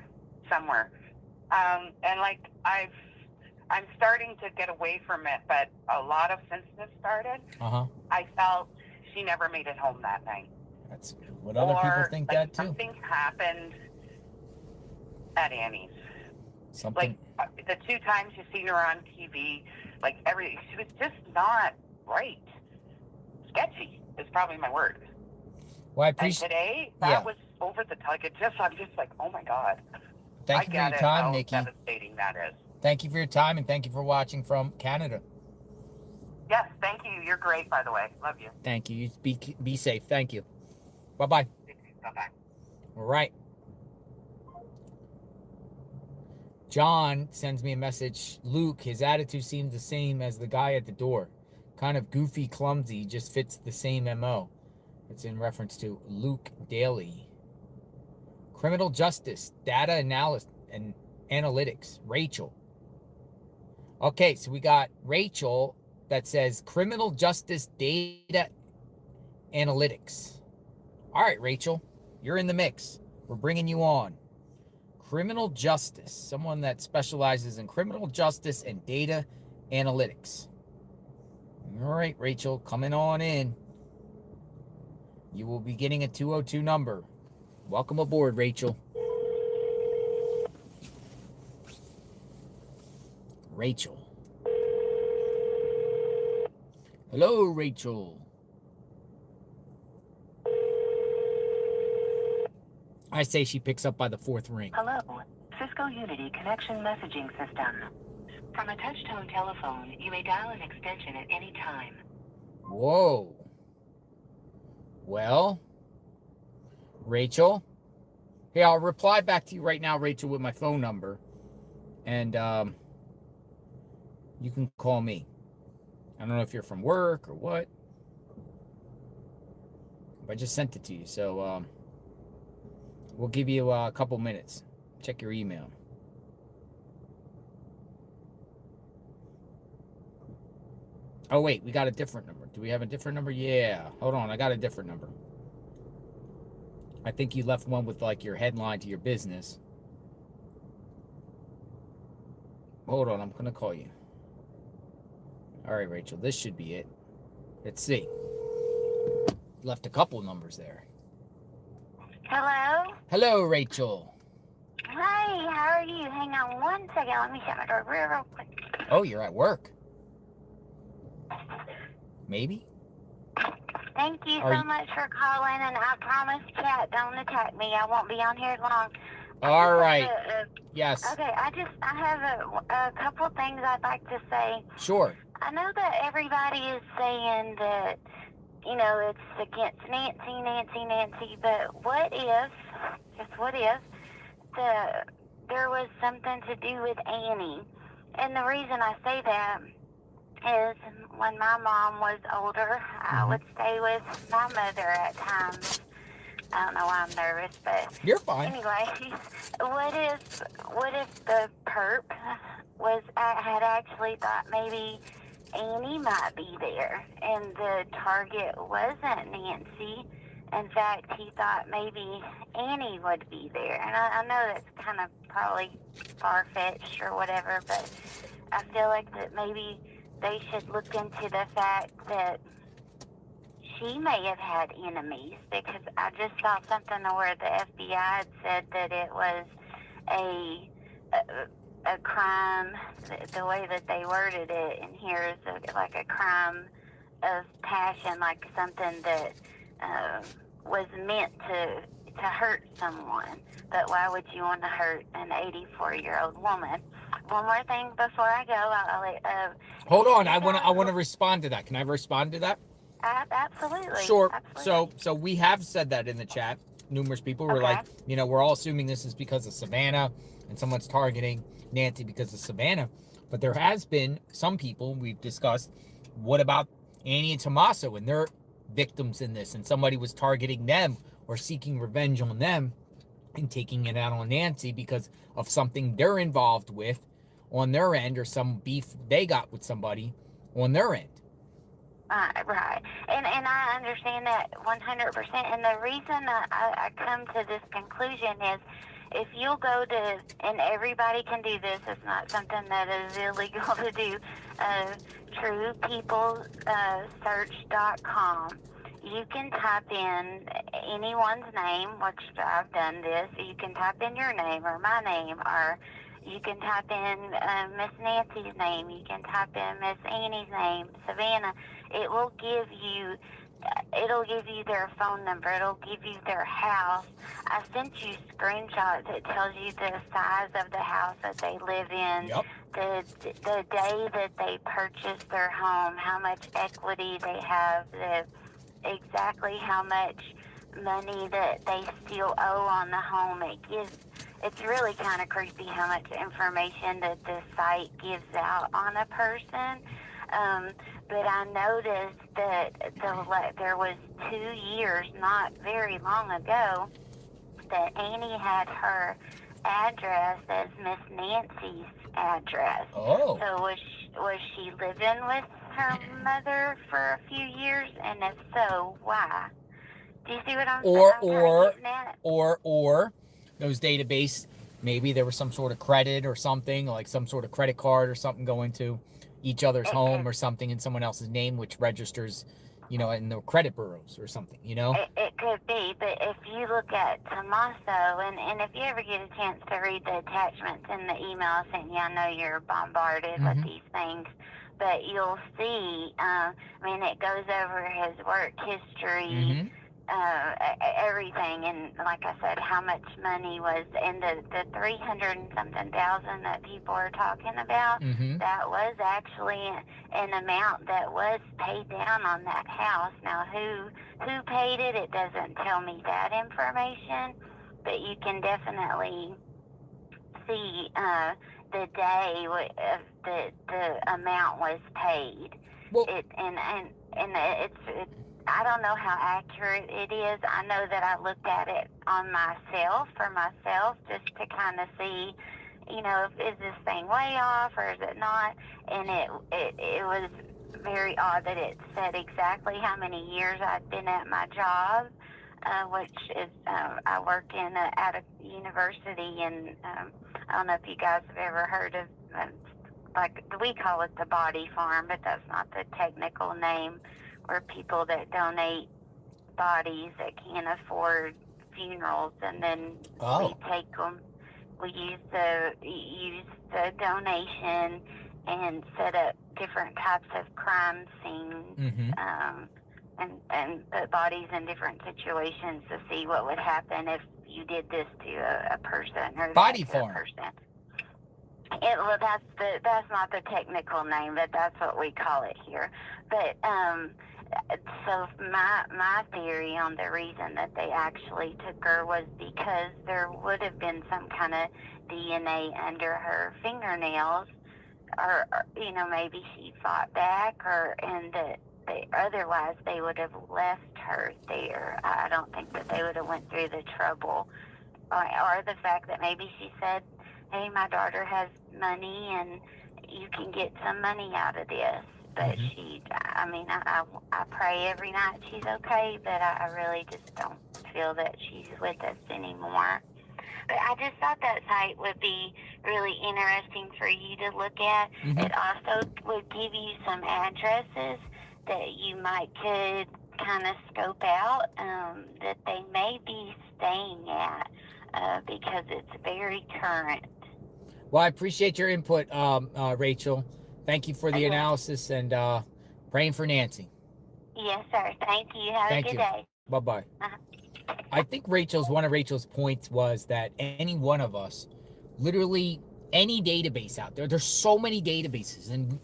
And like I'm starting to get away from it, but a lot of since this started, I felt she never made it home that night. That's what other people think, like, that too. Something happened at Annie's. Something. Like the 2 times you've seen her on TV, like she was just not right. Sketchy is probably my word. Well, I And appreciate. today, that was over the top. I'm just like, oh my God. Thank you for your time, how Nikki. devastating that is. Thank you for your time, and thank you for watching from Canada. Yes, thank you. You're great, by the way. Love you. Thank you. You be safe. Thank you. Bye-bye. Bye-bye. All right. John sends me a message. Luke, his attitude seems the same as the guy at the door. Kind of goofy, clumsy, just fits the same MO. It's in reference to Luke Daly. Criminal justice, data analysis and analytics. Rachel. Okay, so we got Rachel that says criminal justice data analytics. All right, Rachel, you're in the mix. We're bringing you on. Criminal justice, someone that specializes in criminal justice and data analytics. All right, Rachel, coming on in. You will be getting a 202 number. Welcome aboard, Rachel. Rachel. Hello, Rachel. I say she picks up by the 4th ring. Hello, Cisco Unity Connection Messaging System. From a touch-tone telephone, you may dial an extension at any time. Whoa. Well, Rachel. Hey, I'll reply back to you right now, Rachel, with my phone number. And you can call me. I don't know if you're from work or what. But I just sent it to you. So we'll give you a couple minutes. Check your email. Oh, wait, we got a different number. Do we have a different number? Yeah. Hold on, I got a different number. I think you left one with, like, your headline to your business. Hold on, I'm going to call you. All right, Rachel, this should be it. Let's see. Left a couple numbers there. Hello? Hello, Rachel. Hi, how are you? Hang on one second. Let me shut my door real quick. Oh, you're at work. Maybe? Thank you so much for calling, and I promise, chat, don't attack me. I won't be on here long. All right. Yes. Okay, I have a couple things I'd like to say. Sure. I know that everybody is saying that, you know, it's against Nancy, but what if, just what if, there was something to do with Annie? And the reason I say that is when my mom was older, I would stay with my mother at times. I don't know why I'm nervous, but you're fine. Anyway, what if the perp had actually thought maybe Annie might be there, and the target wasn't Nancy. In fact, he thought maybe Annie would be there. And I know that's kind of probably far-fetched or whatever, but I feel like that maybe they should look into the fact that she may have had enemies, because I just saw something where the FBI had said that it was a crime, the way that they worded it in here is like a crime of passion, like something that was meant to hurt someone. But why would you want to hurt an 84-year-old woman? One more thing before I go. Hold on, I want to respond to that. Can I respond to that? Absolutely. Sure. Absolutely. So we have said that in the chat. Numerous people were like, you know, we're all assuming this is because of Savannah and someone's targeting Nancy because of Savannah. But there has been some people we've discussed. What about Annie and Tommaso and their victims in this? And somebody was targeting them or seeking revenge on them and taking it out on Nancy because of something they're involved with on their end, or some beef they got with somebody on their end. Right. And I understand that 100%. And the reason I come to this conclusion is, if you'll go to, and everybody can do this, it's not something that is illegal to do, truepeoplesearch.com. you can type in anyone's name, which I've done this. You can type in your name or my name, or you can type in Miss Nancy's name. You can type in Miss Annie's name, Savannah. It'll give you their phone number. It'll give you their house. I sent you screenshots. It tells you the size of the house that they live in, Yep. the day that they purchased their home, how much equity they have, exactly how much money that they still owe on the home. It's really kind of creepy how much information that this site gives out on a person. But I noticed that there was 2 years, not very long ago, that Annie had her address as Miss Nancy's address. Oh. So was she living with her mother for a few years? And if so, why? Do you see what I'm saying? Or those database, maybe there was some sort of credit or something, like some sort of credit card or something going to each other's home or something in someone else's name, which registers, in the credit bureaus or something, It could be, but if you look at Tommaso, and if you ever get a chance to read the attachments in the email I sent you, I know you're bombarded with these things, but you'll see, it goes over his work history, everything, and like I said, how much money was in the 300 and something thousand that people are talking about. That was actually an amount that was paid down on that house. Now, who paid it? It doesn't tell me that information, but you can definitely see the day the amount was paid. Well, It's I don't know how accurate it is. I know that I looked at it for myself, just to kind of see, is this thing way off or is it not? And it was very odd that it said exactly how many years I'd been at my job, which is I work at a university, and I don't know if you guys have ever heard of, we call it the body farm, but that's not the technical name. Or people that donate bodies that can't afford funerals, and then we take them. We use the donation and set up different types of crime scenes, and put bodies in different situations to see what would happen if you did this to a person or body that to farm. A person. That's not the technical name, but that's what we call it here. But so my theory on the reason that they actually took her was because there would have been some kind of DNA under her fingernails, or maybe she fought back, and otherwise they would have left her there. I don't think that they would have went through the trouble, or the fact that maybe she said, hey, my daughter has money and you can get some money out of this. But I pray every night she's okay, but I really just don't feel that she's with us anymore. But I just thought that site would be really interesting for you to look at. It also would give you some addresses that you could kind of scope out, that they may be staying at, because it's very current. Well, I appreciate your input, Rachel. Thank you for the analysis, and praying for Nancy. Yes, sir. Thank you. Have a good day. Bye-bye. I think one of Rachel's points was that any one of us, literally any database out there, there's so many databases, and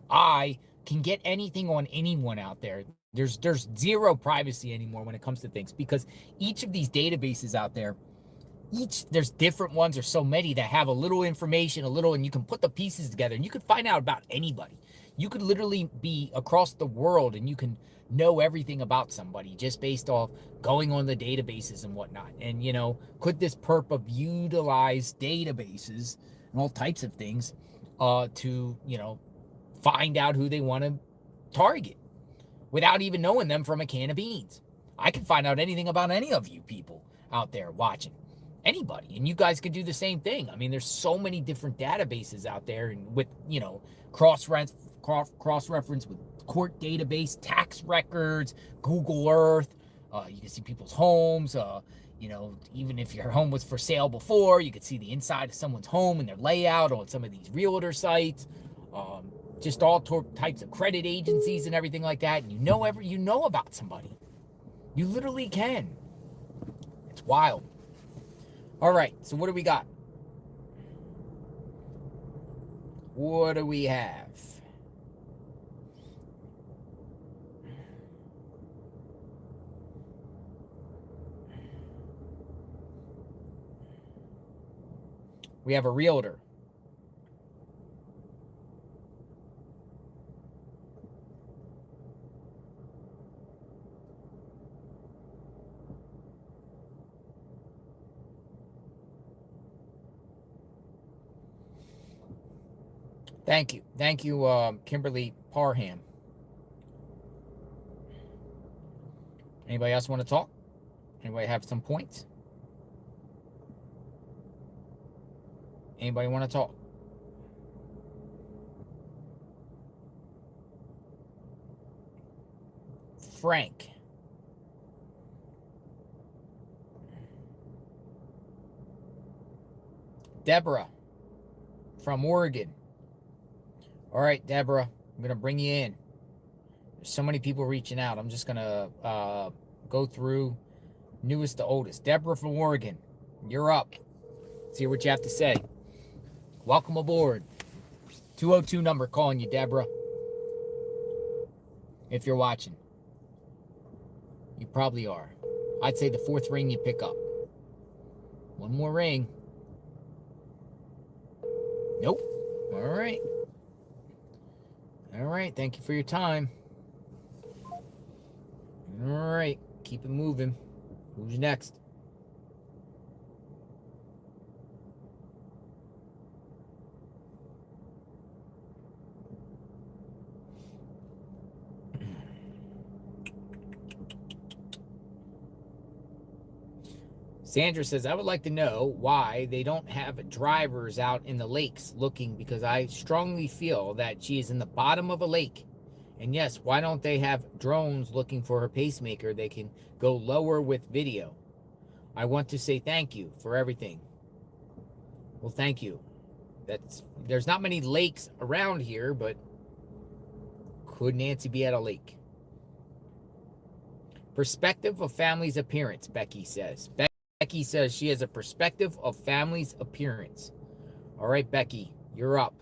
I can get anything on anyone out there. There's zero privacy anymore when it comes to things, because each of these databases out there, there's different ones. There's so many that have a little information, and you can put the pieces together, and you can find out about anybody. You could literally be across the world, and you can know everything about somebody just based off going on the databases and whatnot. And, could this perp of utilize databases and all types of things to, find out who they want to target without even knowing them from a can of beans? I can find out anything about any of you people out there watching. Anybody, and you guys could do the same thing. There's so many different databases out there, and with cross reference with court database, tax records, Google Earth. You can see people's homes. You know, even if your home was for sale before, you could see the inside of someone's home and their layout on some of these realtor sites. Just all types of credit agencies and everything like that. And you know about somebody. You literally can. It's wild. All right, so what do we got? What do we have? We have a realtor. Thank you. Thank you, Kimberly Parham. Anybody else want to talk? Anybody have some points? Anybody want to talk? Frank. Deborah from Oregon. All right, Deborah, I'm going to bring you in. There's so many people reaching out. I'm just going to go through newest to oldest. Deborah from Oregon, you're up. Let's hear what you have to say. Welcome aboard. 202 number calling you, Deborah. If you're watching. You probably are. I'd say the fourth ring you pick up. One more ring. Nope. All right. All right. Thank you for your time. All right. Keep it moving. Who's next? Sandra says, I would like to know why they don't have drivers out in the lakes looking, because I strongly feel that she is in the bottom of a lake. And yes, why don't they have drones looking for her pacemaker? They can go lower with video. I want to say thank you for everything. Well, thank you. There's not many lakes around here, but could Nancy be at a lake? Perspective of family's appearance, Becky says. Becky says she has a perspective of family's appearance. All right, Becky, you're up.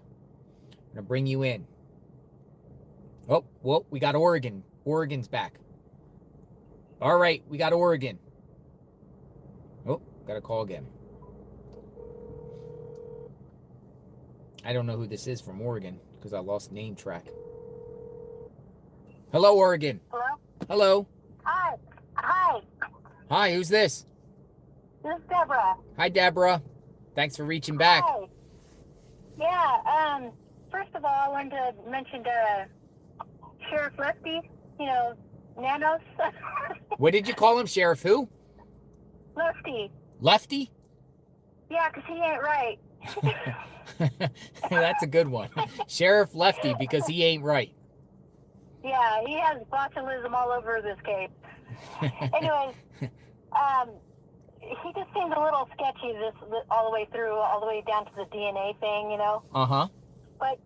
I'm going to bring you in. Oh, well, we got Oregon. Oregon's back. All right, we got Oregon. Oh, got a call again. I don't know who this is from Oregon because I lost name track. Hello, Oregon. Hello? Hello. Hi. Hi. Hi, who's this? This is Deborah. Hi, Deborah. Thanks for reaching back. Hi. Yeah, first of all, I wanted to mention Sheriff Lefty, Nanos. What did you call him? Sheriff who? Lefty. Lefty? Yeah, because he ain't right. That's a good one. Sheriff Lefty, because he ain't right. Yeah, he has botulism all over this case. Anyways, he just seemed a little sketchy all the way through, all the way down to the DNA thing, Uh-huh. But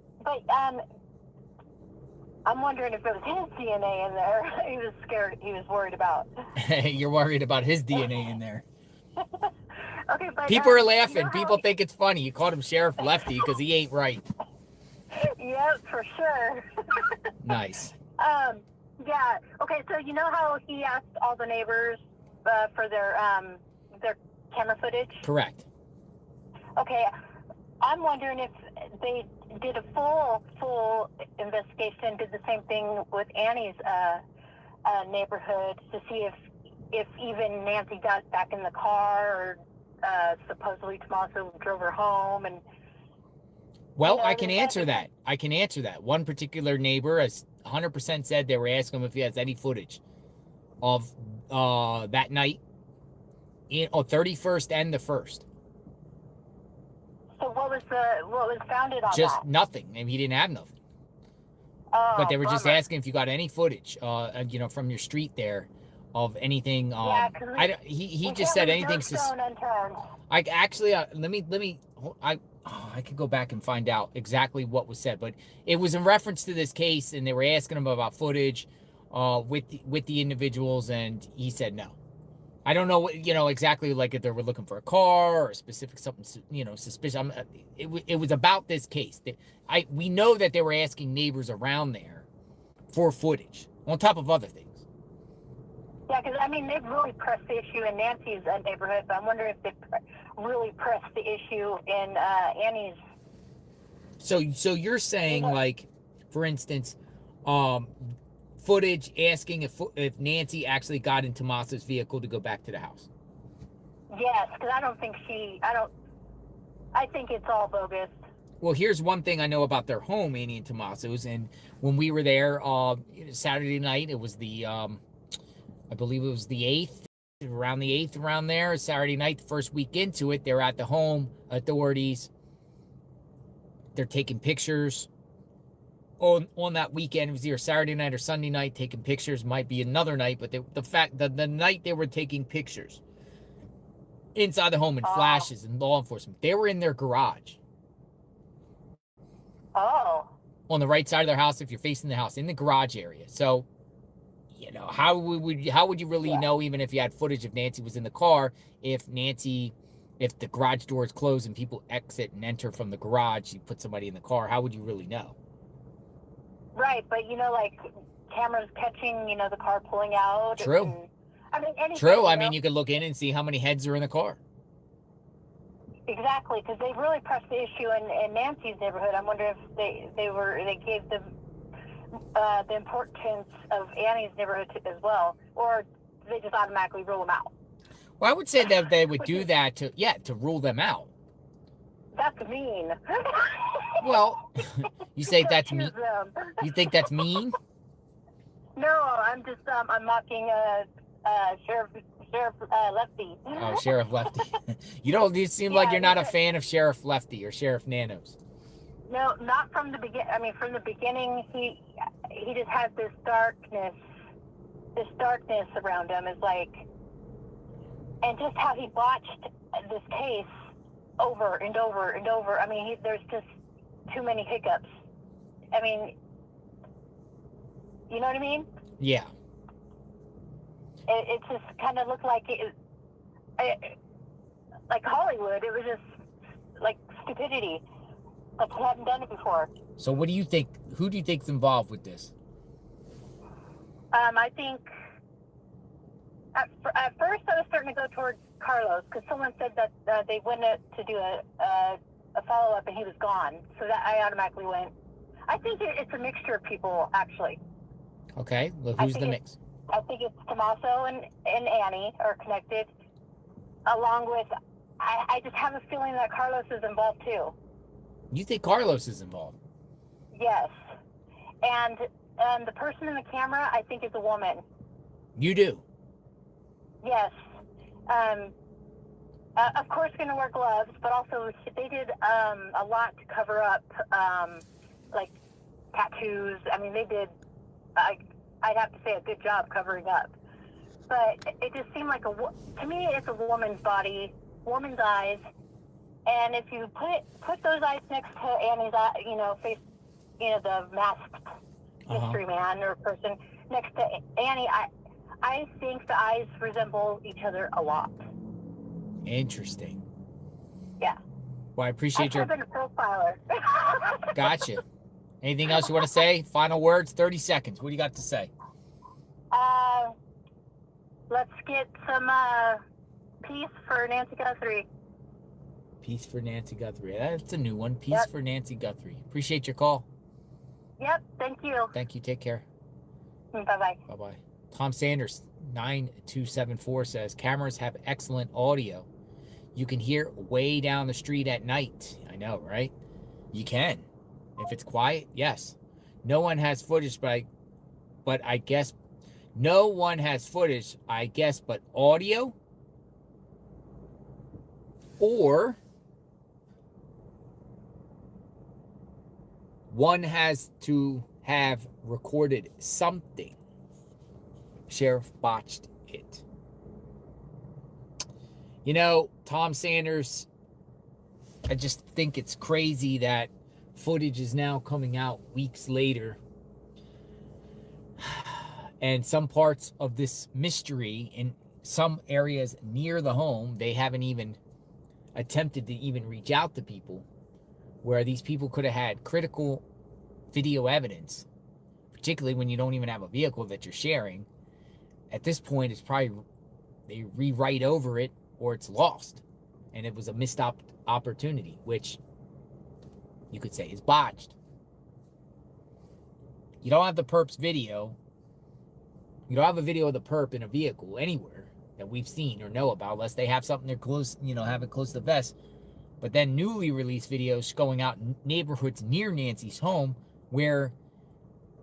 I'm wondering if it was his DNA in there. He was scared. He was worried about. You're worried about his DNA in there. Okay, but people are laughing. People think it's funny. You called him Sheriff Lefty because he ain't right. Yep, for sure. Nice. Yeah. Okay, so you know how he asked all the neighbors for their camera footage? Correct. Okay, I'm wondering if they did a full investigation, did the same thing with Annie's neighborhood to see if even Nancy got back in the car, or supposedly Tommaso drove her home. And well, I can answer that. One particular neighbor has 100% said they were asking him if he has any footage of that night, 31st and the 1st. So what was founded on Just that? nothing. Maybe he didn't have nothing. But they were just bummer. asking if you got any footage, from your street there, of anything. Yeah, 'cause He we just can't said leave no anything. stone unturned. I actually I could go back and find out exactly what was said, but it was in reference to this case, and they were asking him about footage, with the individuals, and he said no. I don't know what, exactly, like if they were looking for a car or a specific something, suspicious. It was about this case. We know that they were asking neighbors around there for footage on top of other things. Yeah, because I mean, they've really pressed the issue in Nancy's neighborhood, but I'm wondering if they've really pressed the issue in Annie's. So you're saying, like, for instance, footage asking if Nancy actually got in Tomaso's vehicle to go back to the house. Yes, because I think it's all bogus. Well, here's one thing I know about their home, Annie and Tomaso's, and when we were there Saturday night, it was the I believe it was the 8th, around the 8th, around there, Saturday night, the first week into it, they're at the home, authorities, they're taking pictures. On that weekend, it was either Saturday night or Sunday night, taking pictures, might be another night, but the night they were taking pictures inside the home and flashes and law enforcement, they were in their garage. Oh. On the right side of their house, if you're facing the house, in the garage area. So, how would you really know, even if you had footage, if Nancy was in the car, if the garage door is closed and people exit and enter from the garage, you put somebody in the car, how would you really know? Right, but like cameras catching, the car pulling out. True. And, I mean, anything. True. I mean, you could look in and see how many heads are in the car. Exactly, because they really pressed the issue in Nancy's neighborhood. I wonder if they gave them the importance of Annie's neighborhood as well, or they just automatically rule them out. Well, I would say that they would do that to rule them out. That's mean. Well, you say that's mean? You think that's mean? No, I'm just I'm mocking Sheriff Lefty. Oh, Sheriff Lefty. You seem like you're not a fan of Sheriff Lefty or Sheriff Nanos. No, not from the beginning. I mean, from the beginning, he just has this darkness around him. Is like, and just how he botched this case over and over and over. I mean, there's just too many hiccups. I mean, you know what I mean? Yeah. It just kind of looked like like Hollywood. It was just like stupidity. Like he hadn't done it before. So what do you think? Who do you think's involved with this? I think at first I was starting to go towards Carlos because someone said that they went to do a follow-up and he was gone. So that I automatically went. I think it's a mixture of people, actually. Okay, well, who's the mix? I think it's Tomaso and Annie are connected, along with, I just have a feeling that Carlos is involved too. You think Carlos is involved? Yes. And the person in the camera, I think, is a woman. You do? Yes. Of course, going to wear gloves, but also they did a lot to cover up, like tattoos. I mean, they did, I'd have to say, a good job covering up. But it just seemed like to me, it's a woman's body, woman's eyes. And if you put those eyes next to Annie's, face, the masked mystery man or person next to Annie, I think the eyes resemble each other a lot. Interesting. Yeah. Well, I appreciate your... I've been a profiler. Gotcha. Anything else you want to say? Final words, 30 seconds. What do you got to say? Let's get some peace for Nancy Guthrie. Peace for Nancy Guthrie. That's a new one. Peace for Nancy Guthrie. Appreciate your call. Yep. Thank you. Thank you. Take care. Bye-bye. Bye-bye. Tom Sanders, 9274 says, cameras have excellent audio. You can hear way down the street at night. I know, right? You can. If it's quiet, yes. No one has footage, but I guess no one has footage, I guess, but audio? Or one has to have recorded something. Sheriff botched it. You know, Tom Sanders, I just think it's crazy that footage is now coming out weeks later. And some parts of this mystery in some areas near the home, they haven't even attempted to even reach out to people, where these people could have had critical video evidence, particularly when you don't even have a vehicle that you're sharing. At this point, it's probably they rewrite over it or it's lost. And it was a missed opportunity, which you could say is botched. You don't have the perp's video. You don't have a video of the perp in a vehicle anywhere that we've seen or know about, unless they have something they're close, have it close to the vest. But then newly released videos going out in neighborhoods near Nancy's home where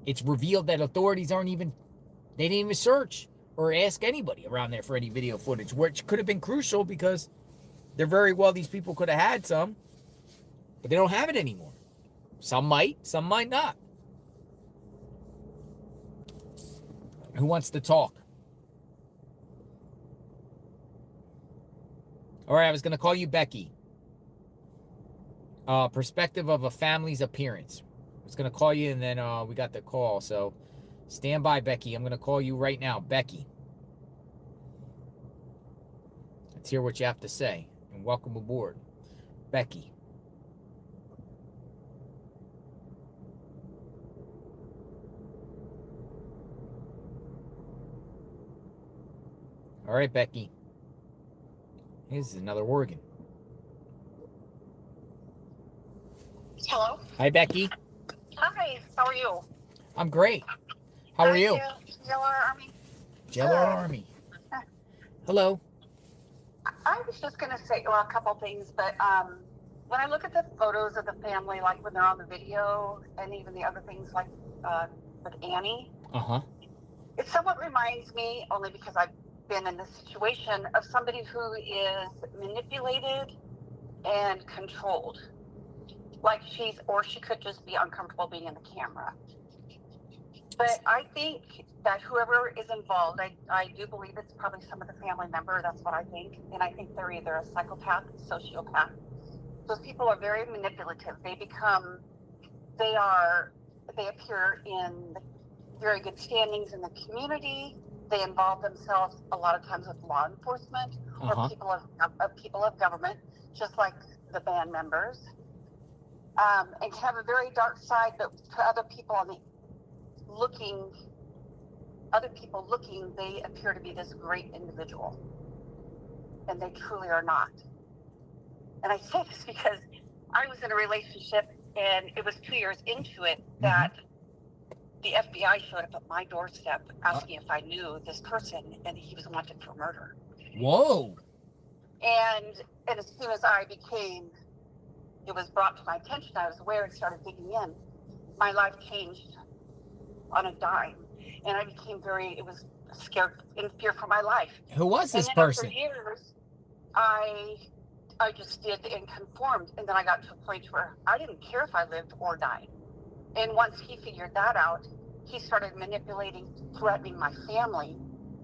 it's revealed that authorities they didn't even search or ask anybody around there for any video footage, which could have been crucial because these people could have had some, but they don't have it anymore. Some might not. Who wants to talk? All right, I was going to call you Becky. Perspective of a family's appearance. I was going to call you, and then we got the call. So stand by, Becky. I'm going to call you right now, Becky. Let's hear what you have to say. And welcome aboard, Becky. All right, Becky. Here's another organ. Hello. Hi, Becky. Hi. How are you? I'm great. How are you? Yellow Army. Jello Army. Hello. I was just going to say, a couple things, but when I look at the photos of the family, like when they're on the video, and even the other things like with Annie, it somewhat reminds me, only because I've been in this situation, of somebody who is manipulated and controlled. Like she could just be uncomfortable being in the camera. But I think that whoever is involved, I do believe it's probably some of the family member. That's what I think. And I think they're either a psychopath, sociopath. Those people are very manipulative. They appear in very good standings in the community. They involve themselves a lot of times with law enforcement or people of government, just like the band members. And have a very dark side, but to other people looking, they appear to be this great individual. And they truly are not. And I say this because I was in a relationship, and it was 2 years into it that the FBI showed up at my doorstep asking if I knew this person, and he was wanted for murder. Whoa. And as soon as it was brought to my attention, I was aware and started digging in. My life changed on a dime, and I became it was scared, in fear for my life. Who was this and then person? After years, I just did and conformed, and then I got to a point where I didn't care if I lived or died. And once he figured that out, he started manipulating, threatening my family,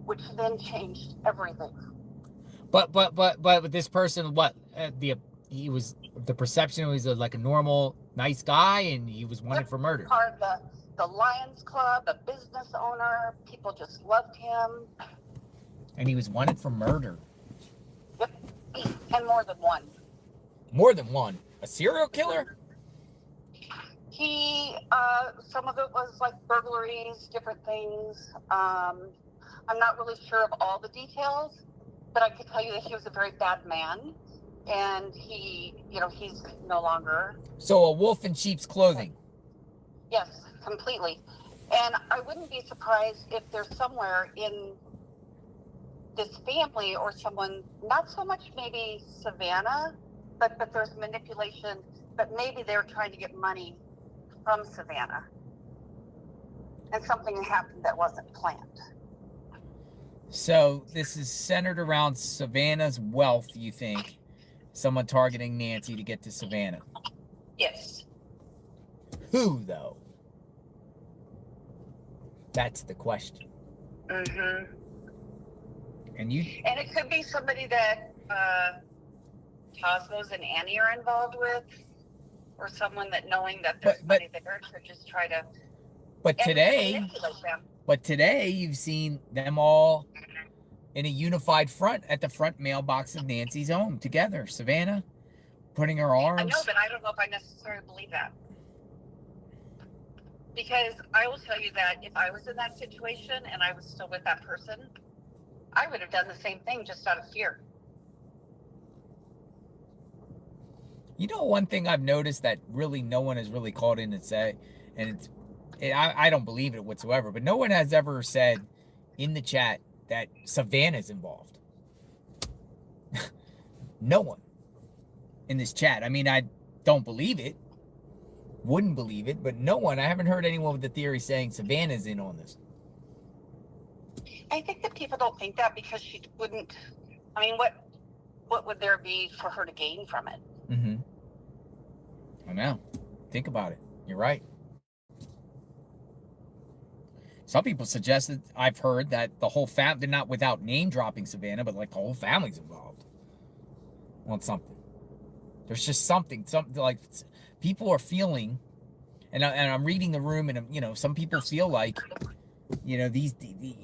which then changed everything. But with this person, what the perception was like a normal, nice guy, and he was wanted for murder. Part of the Lions Club, a business owner. People just loved him. And he was wanted for murder. Yep, and more than one. More than one? A serial killer? He, some of it was like burglaries, different things. I'm not really sure of all the details, but I could tell you that he was a very bad man, and he's no longer. So a wolf in sheep's clothing. Yes, completely. And I wouldn't be surprised if there's somewhere in this family or someone, not so much maybe Savannah, but there's manipulation, but maybe they're trying to get money from Savannah. And something happened that wasn't planned. So this is centered around Savannah's wealth, you think? Someone targeting Nancy to get to Savannah? Yes. Who, though? That's the question. Mm-hmm. And you. And it could be somebody that Cosmos and Annie are involved with, or someone that knowing that there's money there could just try to. But today, manipulate them. But today, you've seen them all in a unified front at the front mailbox of Nancy's home together. Savannah putting her arms. I know, but I don't know if I necessarily believe that. Because I will tell you that if I was in that situation and I was still with that person, I would have done the same thing just out of fear. You know, one thing I've noticed that really no one has really called in and said, and I don't believe it whatsoever, but no one has ever said in the chat that Savannah's involved. No one in this chat. I mean, I don't believe it. Wouldn't believe it, but no one. I haven't heard anyone with the theory saying Savannah's in on this. I think that people don't think that because she wouldn't. I mean, what would there be for her to gain from it? Mm-hmm. I know. Think about it. You're right. Some people suggested, I've heard, that the whole family, they're not without name dropping Savannah, but like the whole family's involved on something. There's just something like people are feeling, and I'm reading the room, and you know, some people feel like, you know,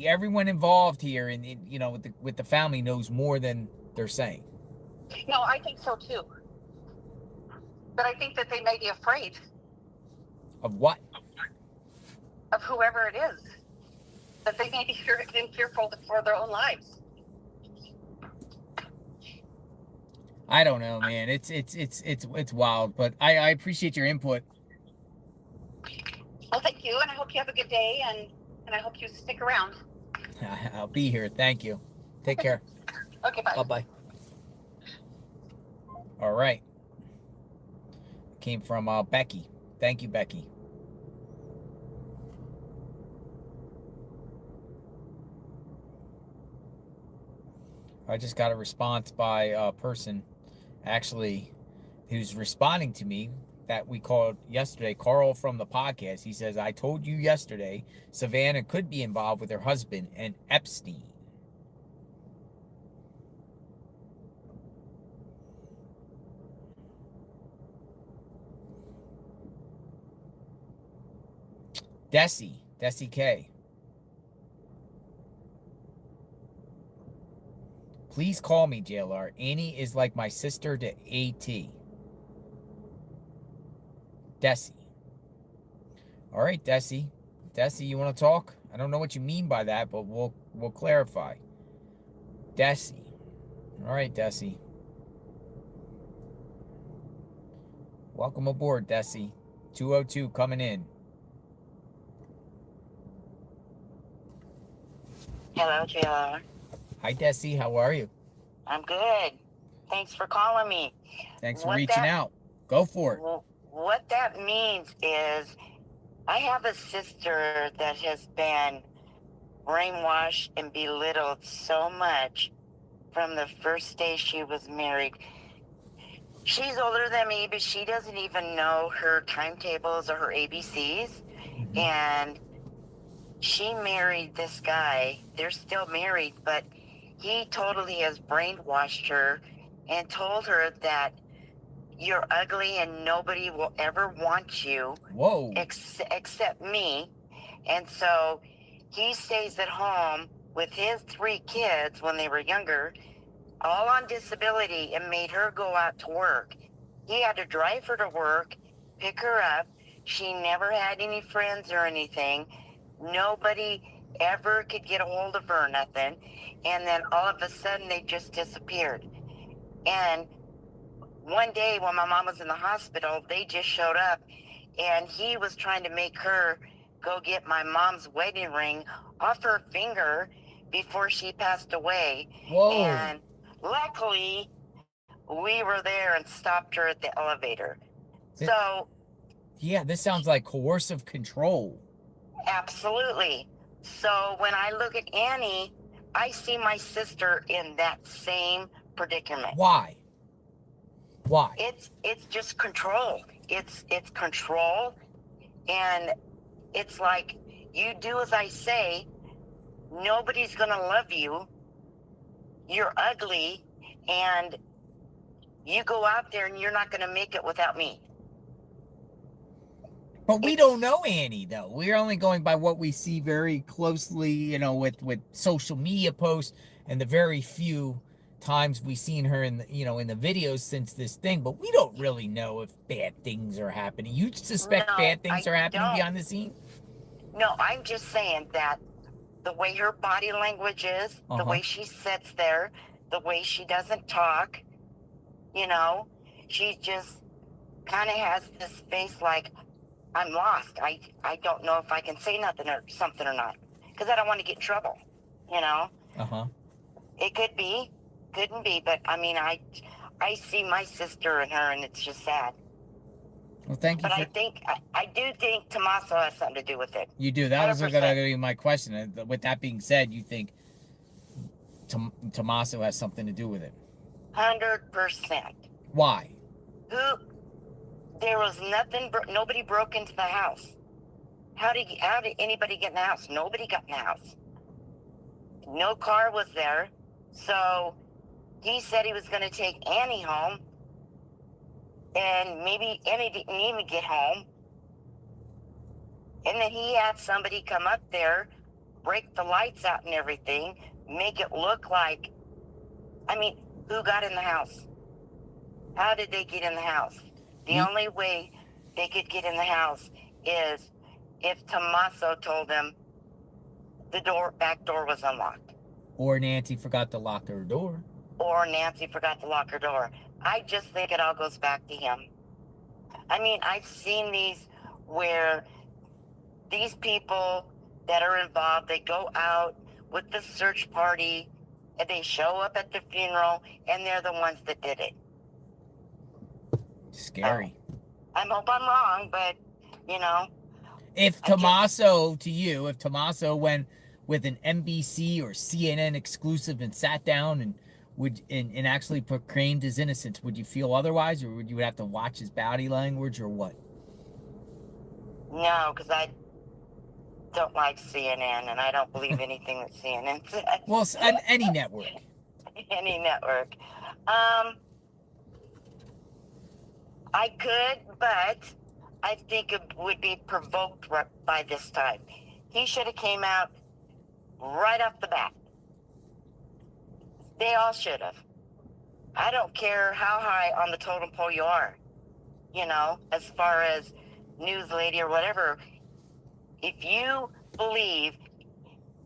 everyone involved here, and you know, with the family knows more than they're saying. No, I think so too. But I think that they may be afraid. Of what? Of whoever it is. That they may be fearful for their own lives. I don't know, man. It's wild, but I appreciate your input. Well, thank you, and I hope you have a good day, and I hope you stick around. I'll be here. Thank you. Take care. Okay, bye. Bye-bye. All right. Came from Becky. Thank you, Becky. I just got a response by a person, actually, who's responding to me that we called yesterday, Carl from the podcast. He says, I told you yesterday Savannah could be involved with her husband and Epstein. Desi K. Please call me, JLR. Annie is like my sister to AT. Desi. All right, Desi. Desi, you want to talk? I don't know what you mean by that, but we'll clarify. Desi. All right, Desi. Welcome aboard, Desi. 202 coming in. Hello, JR. Hi, Desi. How are you? I'm good. Thanks for calling me. Thanks for reaching out. Go for it. What that means is I have a sister that has been brainwashed and belittled so much from the first day she was married. She's older than me, but she doesn't even know her timetables or her ABCs. Mm-hmm. And she married this guy. They're still married, but he totally has brainwashed her and told her that you're ugly and nobody will ever want you. Whoa. Except me. And so he stays at home with his 3 kids when they were younger, all on disability, and made her go out to work. He had to drive her to work, pick her up. She never had any friends or anything. Nobody ever could get a hold of her or nothing. And then all of a sudden they just disappeared. And one day when my mom was in the hospital, they just showed up, and he was trying to make her go get my mom's wedding ring off her finger before she passed away. Whoa. And luckily we were there and stopped her at the elevator. So yeah, this sounds like coercive control. Absolutely. So when I look at Annie, I see my sister in that same predicament. Why? It's just control. It's control, and it's like you do as I say, nobody's going to love you. You're ugly, and you go out there and you're not going to make it without me. But we don't know Annie, though. We're only going by what we see very closely, you know, with social media posts and the very few times we've seen her in the, you know, in the videos since this thing. But we don't really know if bad things are happening. You suspect bad things are happening behind the scene? No, I'm just saying that the way her body language is, the way she sits there, the way she doesn't talk, you know, she just kind of has this face like, I'm lost. I don't know if I can say nothing or something or not, because I don't want to get in trouble, you know. It could be, couldn't be, but I mean, I see my sister and her, and it's just sad. Well, thank you. But I do think Tommaso has something to do with it. You do. That was 100%. going to be my question. With that being said, you think Tommaso has something to do with it? 100%. Why? There was nothing. Nobody broke into the house. How did anybody get in the house? Nobody got in the house. No car was there. So he said he was going to take Annie home, and maybe Annie didn't even get home. And then he had somebody come up there, break the lights out and everything, make it look like, I mean, who got in the house? How did they get in the house? The only way they could get in the house is if Tommaso told them the back door was unlocked. Or Nancy forgot to lock her door. Or Nancy forgot to lock her door. I just think it all goes back to him. I mean, I've seen these where these people that are involved, they go out with the search party, and they show up at the funeral, and they're the ones that did it. Scary. I hope I'm wrong, but, you know. If Tommaso went with an NBC or CNN exclusive and sat down and actually proclaimed his innocence, would you feel otherwise, or would you have to watch his body language, or what? No, because I don't like CNN, and I don't believe anything that CNN says. Well, any network. Any network. I could, but I think it would be provoked by this time. He should have came out right off the bat. They all should have. I don't care how high on the totem pole you are, you know, as far as news lady or whatever. If you believe,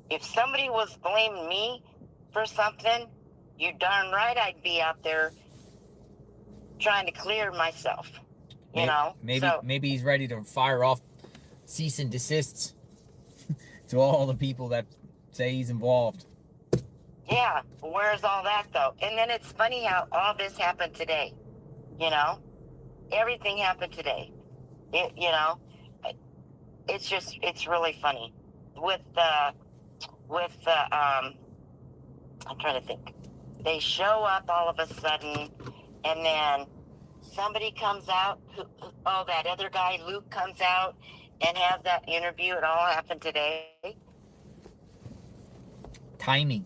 if somebody was blaming me for something, you darn right I'd be out there trying to clear myself, you know. Maybe he's ready to fire off cease and desists to all the people that say he's involved. Yeah, where's all that though? And then it's funny how all this happened today, you know. Everything happened today. You know, it's really funny with I'm trying to think. They show up all of a sudden, and then somebody comes out. That other guy, Luke, comes out and has that interview. It all happened today. Timing.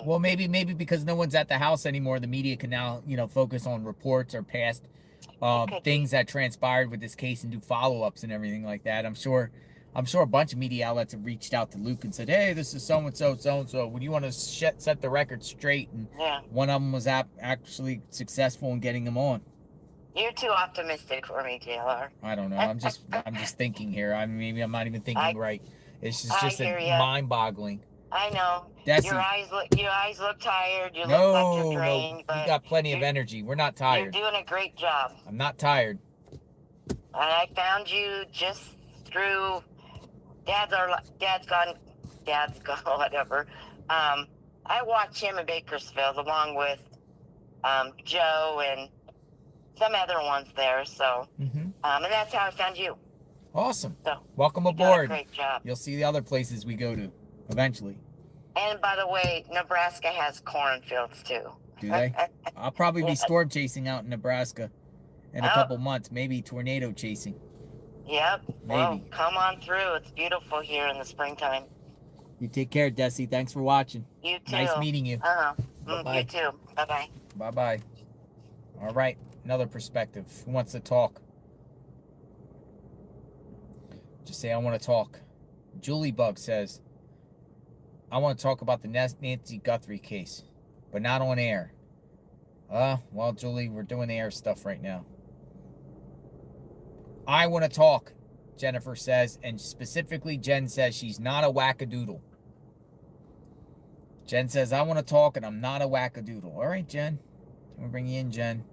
Well, maybe because no one's at the house anymore, the media can now, you know, focus on reports or past things that transpired with this case and do follow-ups and everything like that. I'm sure a bunch of media outlets have reached out to Luke and said, hey, this is so-and-so. Would you want to set the record straight? And one of them was actually successful in getting him on. You're too optimistic for me, JLR. I don't know. I'm just thinking here. Maybe I'm not even thinking right. It's just mind-boggling. I know. Desi. Your eyes look tired. You look like you're drained. No, you got plenty of energy. We're not tired. You're doing a great job. I'm not tired. I found you just through Dad's gone, whatever. I watch him in Bakersfield along with Joe and some other ones there. So, and that's how I found you. Awesome. So, welcome aboard. Great job. You'll see the other places we go to eventually. And by the way, Nebraska has cornfields too. Do they? I'll probably be storm chasing out in Nebraska in a couple months, maybe tornado chasing. Yep. Maybe. Well, come on through. It's beautiful here in the springtime. You take care, Desi. Thanks for watching. You too. Nice meeting you. You too. Bye-bye. Bye-bye. All right. Another perspective. Who wants to talk? Just say, I want to talk. Julie Bug says, I want to talk about the Nancy Guthrie case, but not on air. Well, Julie, we're doing the air stuff right now. I want to talk, Jennifer says, and specifically Jen says she's not a wackadoodle. Jen says, I want to talk and I'm not a wackadoodle. All right, Jen. I'm going to bring you in, Jen.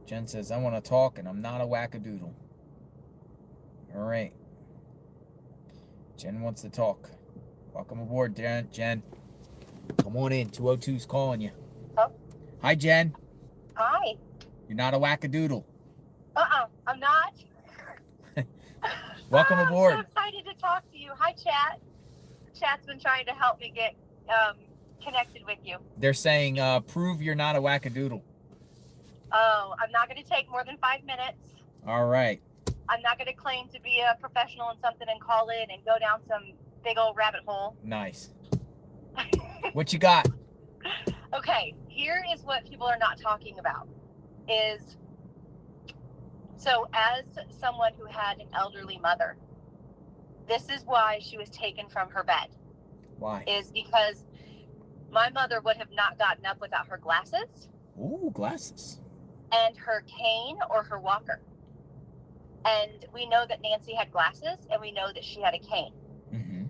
Jen says, I want to talk and I'm not a wackadoodle. All right. Jen wants to talk. Welcome aboard, Jen. Come on in. 202's calling you. Oh. Hi, Jen. Hi. You're not a wackadoodle. I'm not. Welcome aboard. I'm so excited to talk to you. Hi, Chat. Chat's been trying to help me get connected with you. They're saying, prove you're not a wackadoodle. Oh, I'm not going to take more than 5 minutes. All right. I'm not going to claim to be a professional in something and call in and go down some big old rabbit hole. Nice. What you got? Okay, here is what people are not talking about. So as someone who had an elderly mother, this is why she was taken from her bed. Why? Is because my mother would have not gotten up without her glasses. Ooh, glasses. And her cane or her walker. And we know that Nancy had glasses, and we know that she had a cane. Mm-hmm.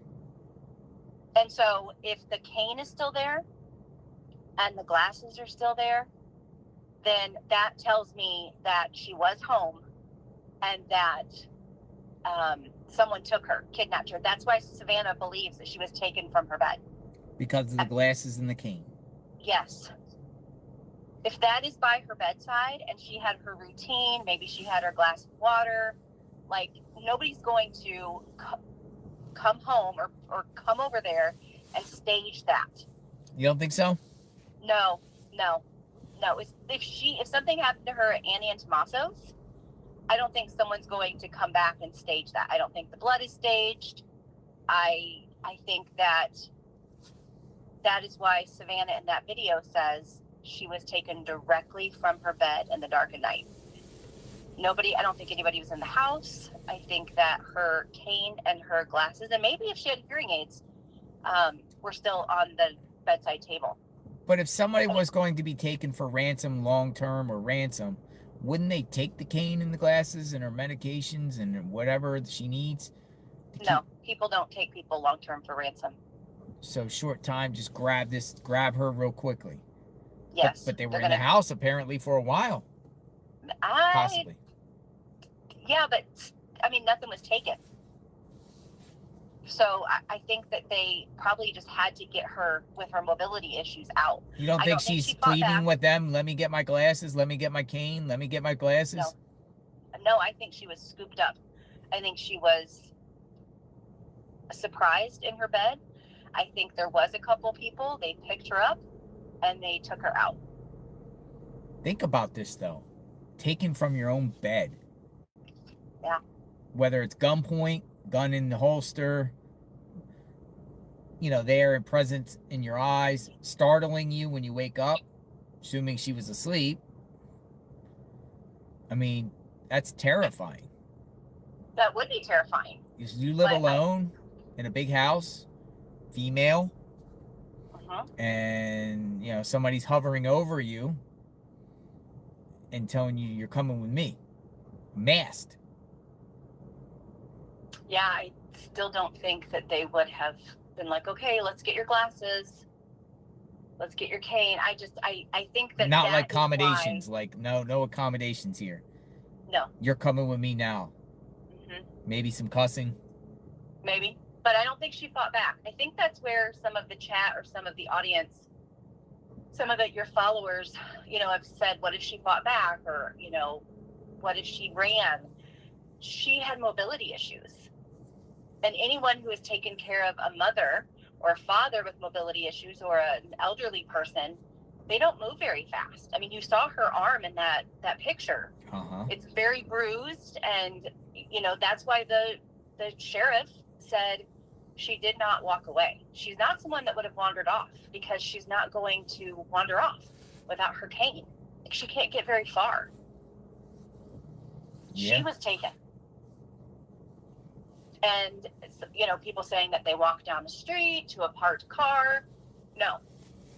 And so if the cane is still there and the glasses are still there, then that tells me that she was home and that someone took her, kidnapped her. That's why Savannah believes that she was taken from her bed. Because of the glasses and the cane. Yes. If that is by her bedside and she had her routine, maybe she had her glass of water, like nobody's going to come home or come over there and stage that. You don't think so? No. If something happened to her at Annie and Tommaso's, I don't think someone's going to come back and stage that. I don't think the blood is staged. I think that is why Savannah in that video says she was taken directly from her bed in the dark of night. I don't think anybody was in the house. I think that her cane and her glasses, and maybe if she had hearing aids, were still on the bedside table. But if somebody was going to be taken for ransom, long-term or ransom, wouldn't they take the cane and the glasses and her medications and whatever she needs? No, people don't take people long-term for ransom. So short time, just grab her real quickly. Yes. But they were in the house apparently for a while. Possibly. Yeah, but I mean, nothing was taken. So I think that they probably just had to get her with her mobility issues out. You don't think she's pleading with them? Let me get my glasses. Let me get my cane. Let me get my glasses. No, I think she was scooped up. I think she was surprised in her bed. I think there was a couple people. They picked her up and they took her out. Think about this though. Taken from your own bed. Yeah. Whether it's gunpoint, gun in the holster, there and present in your eyes, startling you when you wake up, assuming she was asleep. I mean, that's terrifying. That would be terrifying. You live alone in a big house, female, and, somebody's hovering over you and telling you you're coming with me, masked. Yeah, I still don't think that they would have been like, okay, let's get your glasses. Let's get your cane. I think that not that like is accommodations, why, like no accommodations here. No. You're coming with me now. Mm-hmm. Maybe some cussing. Maybe, but I don't think she fought back. I think that's where some of the chat or some of the audience, some of your followers, have said, what if she fought back? Or, what if she ran? She had mobility issues. And anyone who has taken care of a mother or a father with mobility issues or an elderly person, they don't move very fast. I mean, you saw her arm in that picture. Uh-huh. It's very bruised, and you know that's why the sheriff said she did not walk away. She's not someone that would have wandered off, because she's not going to wander off without her cane. Like, she can't get very far. Yeah. She was taken. And, you know, people saying that they walked down the street to a parked car. No.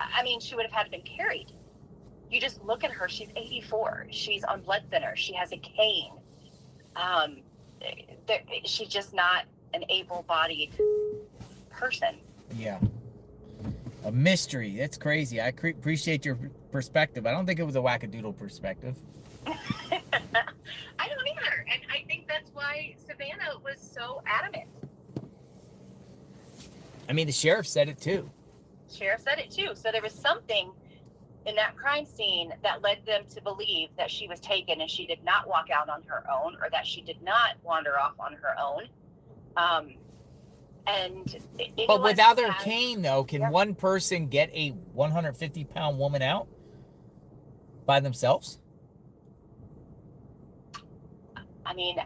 I mean, she would have had to been carried. You just look at her. She's 84. She's on blood thinner. She has a cane. She's just not an able-bodied person. Yeah. A mystery. That's crazy. I appreciate your perspective. I don't think it was a wackadoodle perspective. I don't either. And I think that's why Savannah was so adamant. I mean, the sheriff said it too. Sheriff said it too. So there was something in that crime scene that led them to believe that she was taken and she did not walk out on her own, or that she did not wander off on her own. But without her cane, though, can one person get a 150-pound woman out by themselves? I mean,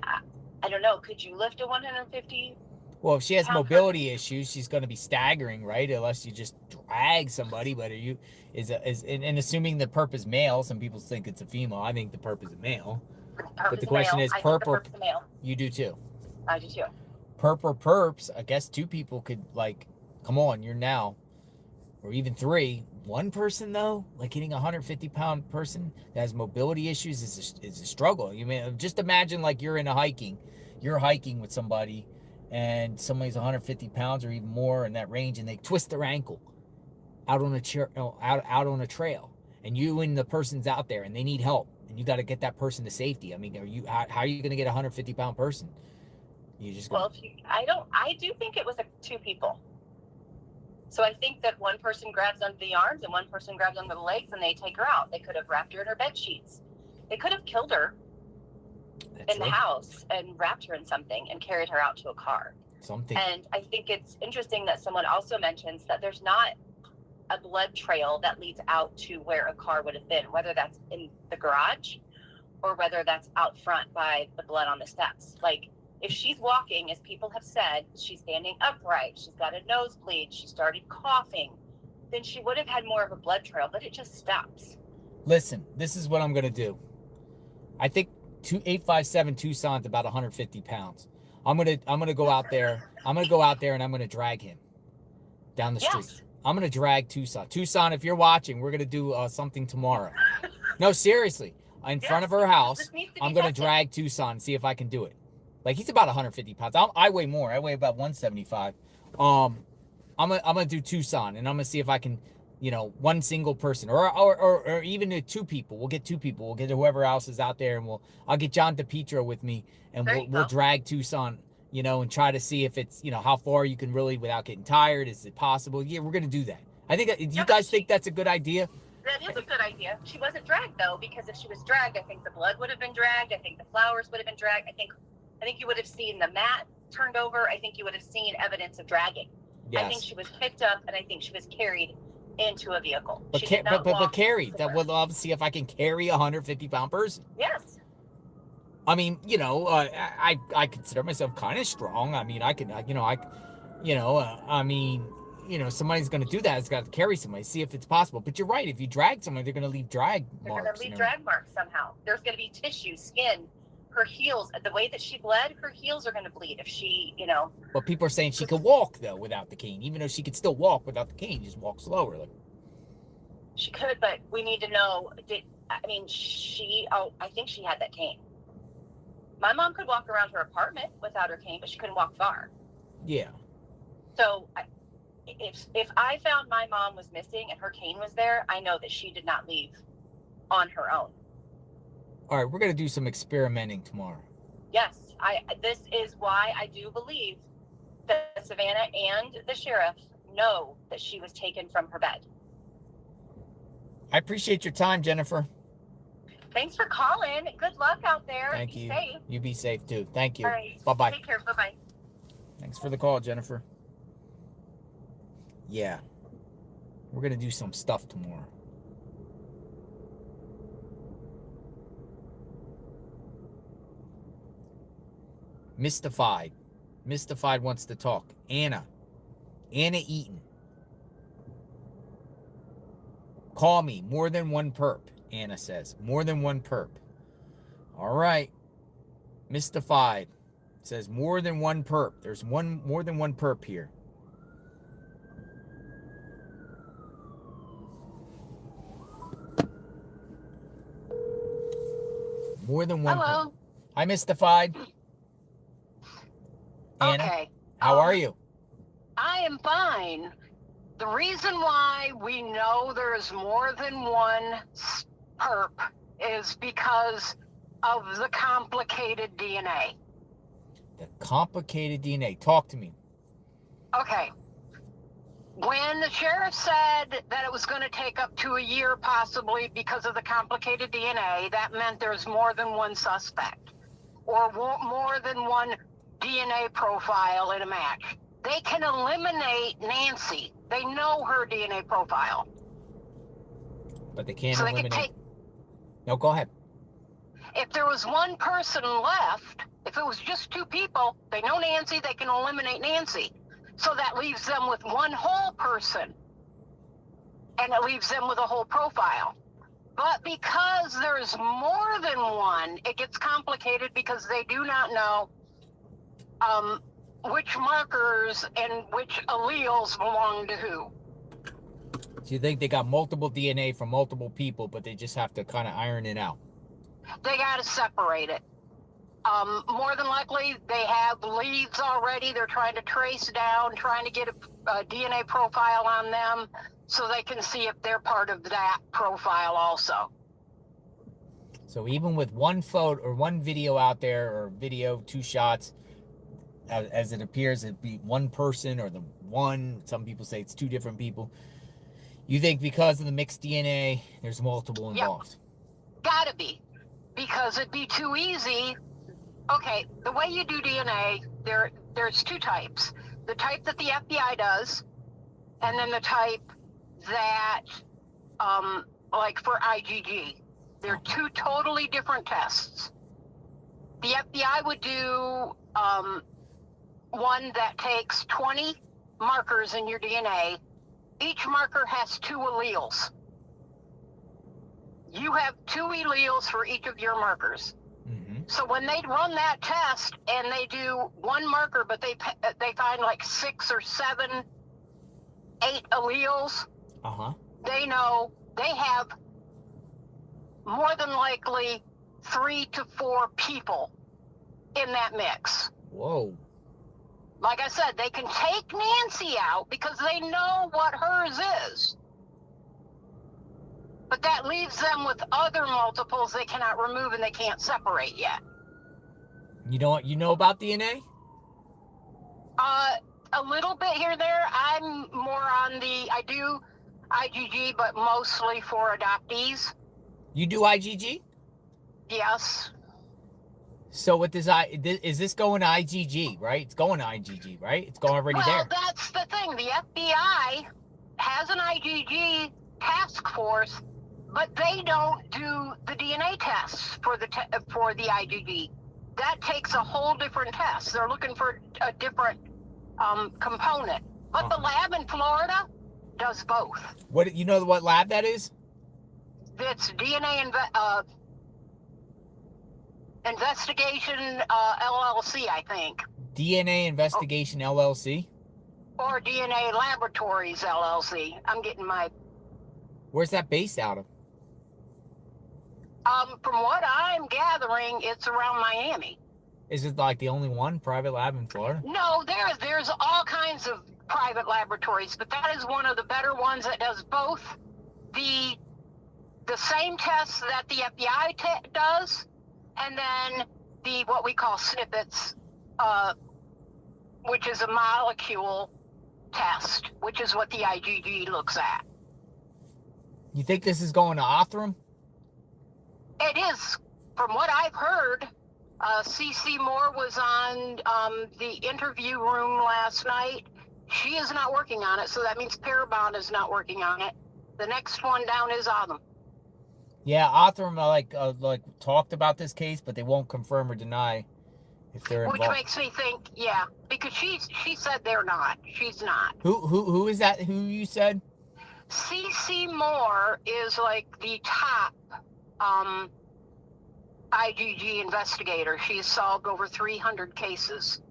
I don't know. Could you lift a 150? Well, if she has mobility issues, she's going to be staggering, right? Unless you just drag somebody. But and assuming the perp is male, some people think it's a female. I think the perp is a male. But the question is, perp or male. You do too. I do too. Perp or perps, I guess two people could, like, come on, you're now, or even three. One person, though, like hitting a 150-pound person that has mobility issues is a struggle. You mean, just imagine, like, you're hiking with somebody, and somebody's 150 pounds or even more in that range, and they twist their ankle out on a trail, and you and the person's out there, and they need help, and you got to get that person to safety. I mean, how are you going to get a 150-pound person? I do think it was two people. So I think that one person grabs under the arms and one person grabs under the legs, and they take her out. They could have wrapped her in her bed sheets. They could have killed her in the house and wrapped her in something and carried her out to a car. And I think it's interesting that someone also mentions that there's not a blood trail that leads out to where a car would have been, whether that's in the garage or whether that's out front by the blood on the steps. Like, if she's walking, as people have said, she's standing upright, she's got a nosebleed, she started coughing, then she would have had more of a blood trail, but it just stops. Listen, this is what I'm going to do. I think 857 Tucson's about 150 pounds. I'm going to go out there. I'm going to go out there and I'm going to drag him down the street. I'm going to drag Tucson. Tucson, if you're watching, we're going to do something tomorrow. No, seriously. In front of her house, I'm going to drag Tucson and see if I can do it. Like, he's about 150 pounds. I weigh more. I weigh about 175. I'm gonna do Tucson, and I'm gonna see if I can, one single person, or even two people. We'll get two people. We'll get whoever else is out there, and I'll get John DePietro with me, and we'll drag Tucson, and try to see if it's, how far you can really without getting tired. Is it possible? Yeah, we're gonna do that. I think. Do you guys think that's a good idea? That is a good idea. She wasn't dragged though, because if she was dragged, I think the blood would have been dragged. I think the flowers would have been dragged. I think you would have seen the mat turned over. I think you would have seen evidence of dragging. Yes. I think she was picked up, and I think she was carried into a vehicle. But carried. That would love to see if I can carry a 150-pound person. Yes. I mean, I consider myself kind of strong. I mean, somebody's going to do that. It's got to carry somebody, see if it's possible. But you're right. If you drag someone, they're going to leave drag marks. They're going to leave drag marks somehow. There's going to be tissue, skin. Her heels, the way that she bled, her heels are going to bleed if she, But people are saying she could walk, though, without the cane. Even though she could still walk without the cane, just walk slower. She could, but we need to know, I think she had that cane. My mom could walk around her apartment without her cane, but she couldn't walk far. Yeah. So if I found my mom was missing and her cane was there, I know that she did not leave on her own. All right, we're going to do some experimenting tomorrow. Yes, this is why I do believe that Savannah and the sheriff know that she was taken from her bed. I appreciate your time, Jennifer. Thanks for calling. Good luck out there. Thank you. Be safe. You be safe, too. Thank you. All right. Bye-bye. Take care. Bye-bye. Thanks for the call, Jennifer. Yeah. We're going to do some stuff tomorrow. Mystified. Mystified wants to talk. Anna Eaton. Call me. More than one perp, Anna says. More than one perp. All right. Mystified says more than one perp. There's more than one perp here. More than one. Hello. Perp. Hi, Mystified. Anna, Okay. how are you? I am fine. The reason why we know there's more than one perp is because of the complicated DNA. The complicated DNA. Talk to me. Okay. When the sheriff said that it was going to take up to a year possibly because of the complicated DNA, that meant there's more than one suspect or more than one DNA profile in a match. They can eliminate Nancy. They know her DNA profile. But they can't So eliminate. They can take, no, go ahead. if there was one person left, if it was just two people, they know Nancy, they can eliminate Nancy. So that leaves them with one whole person. And it leaves them with a whole profile. But because there's more than one, it gets complicated because they do not know which markers and which alleles belong to who. So you think they got multiple DNA from multiple people, but they just have to kind of iron it out? They got to separate it. More than likely, they have leads already. They're trying to trace down, trying to get a DNA profile on them so they can see if they're part of that profile also. So even with one photo or one video out there, or video, two shots, as it appears, it'd be one person or the one. Some people say it's two different people. You think because of the mixed DNA, there's multiple involved? Yep. Gotta be, because it'd be too easy. Okay, the way you do DNA, there's two types. The type that the FBI does, and then the type that, like for IgG. They're two totally different tests. The FBI would do one that takes 20 markers in your DNA. Each marker has two alleles. You have two alleles for each of your markers. So when they run that test and they do one marker, but they find like 6 or 7, 8 alleles, they know they have more than likely 3 to 4 people in that mix. Whoa. Like I said, they can take Nancy out because they know what hers is. But that leaves them with other multiples they cannot remove and they can't separate yet. You know about DNA? A little bit here and there. I'm more on I do IgG, but mostly for adoptees. You do IgG? Yes. So what is this going to IgG, right? It's going to IgG, right? It's going already there. Well, that's the thing. The FBI has an IgG task force, but they don't do the DNA tests for the IgG. That takes a whole different test. They're looking for a different component. But the lab in Florida does both. What, you know what lab that is? It's DNA Investigation LLC, I think. DNA Investigation LLC? Or DNA Laboratories LLC. I'm getting my... Where's that based out of? From what I'm gathering, it's around Miami. Is it like the only one private lab in Florida? No, there's all kinds of private laboratories, but that is one of the better ones that does both the same tests that the FBI does, and then the what we call snippets, which is a molecule test, which is what the IgG looks at. You think this is going to Othram? It is, from what I've heard. CC Moore was on the interview room last night. She is not working on it, so that means Parabon is not working on it. The next one down is Othram. Yeah, Othram like talked about this case, but they won't confirm or deny if they're Which involved. makes me think, yeah, because she said they're not. She's not. Who is that? Who you said? CC Moore is like the top IGG investigator. She's solved over 300 cases.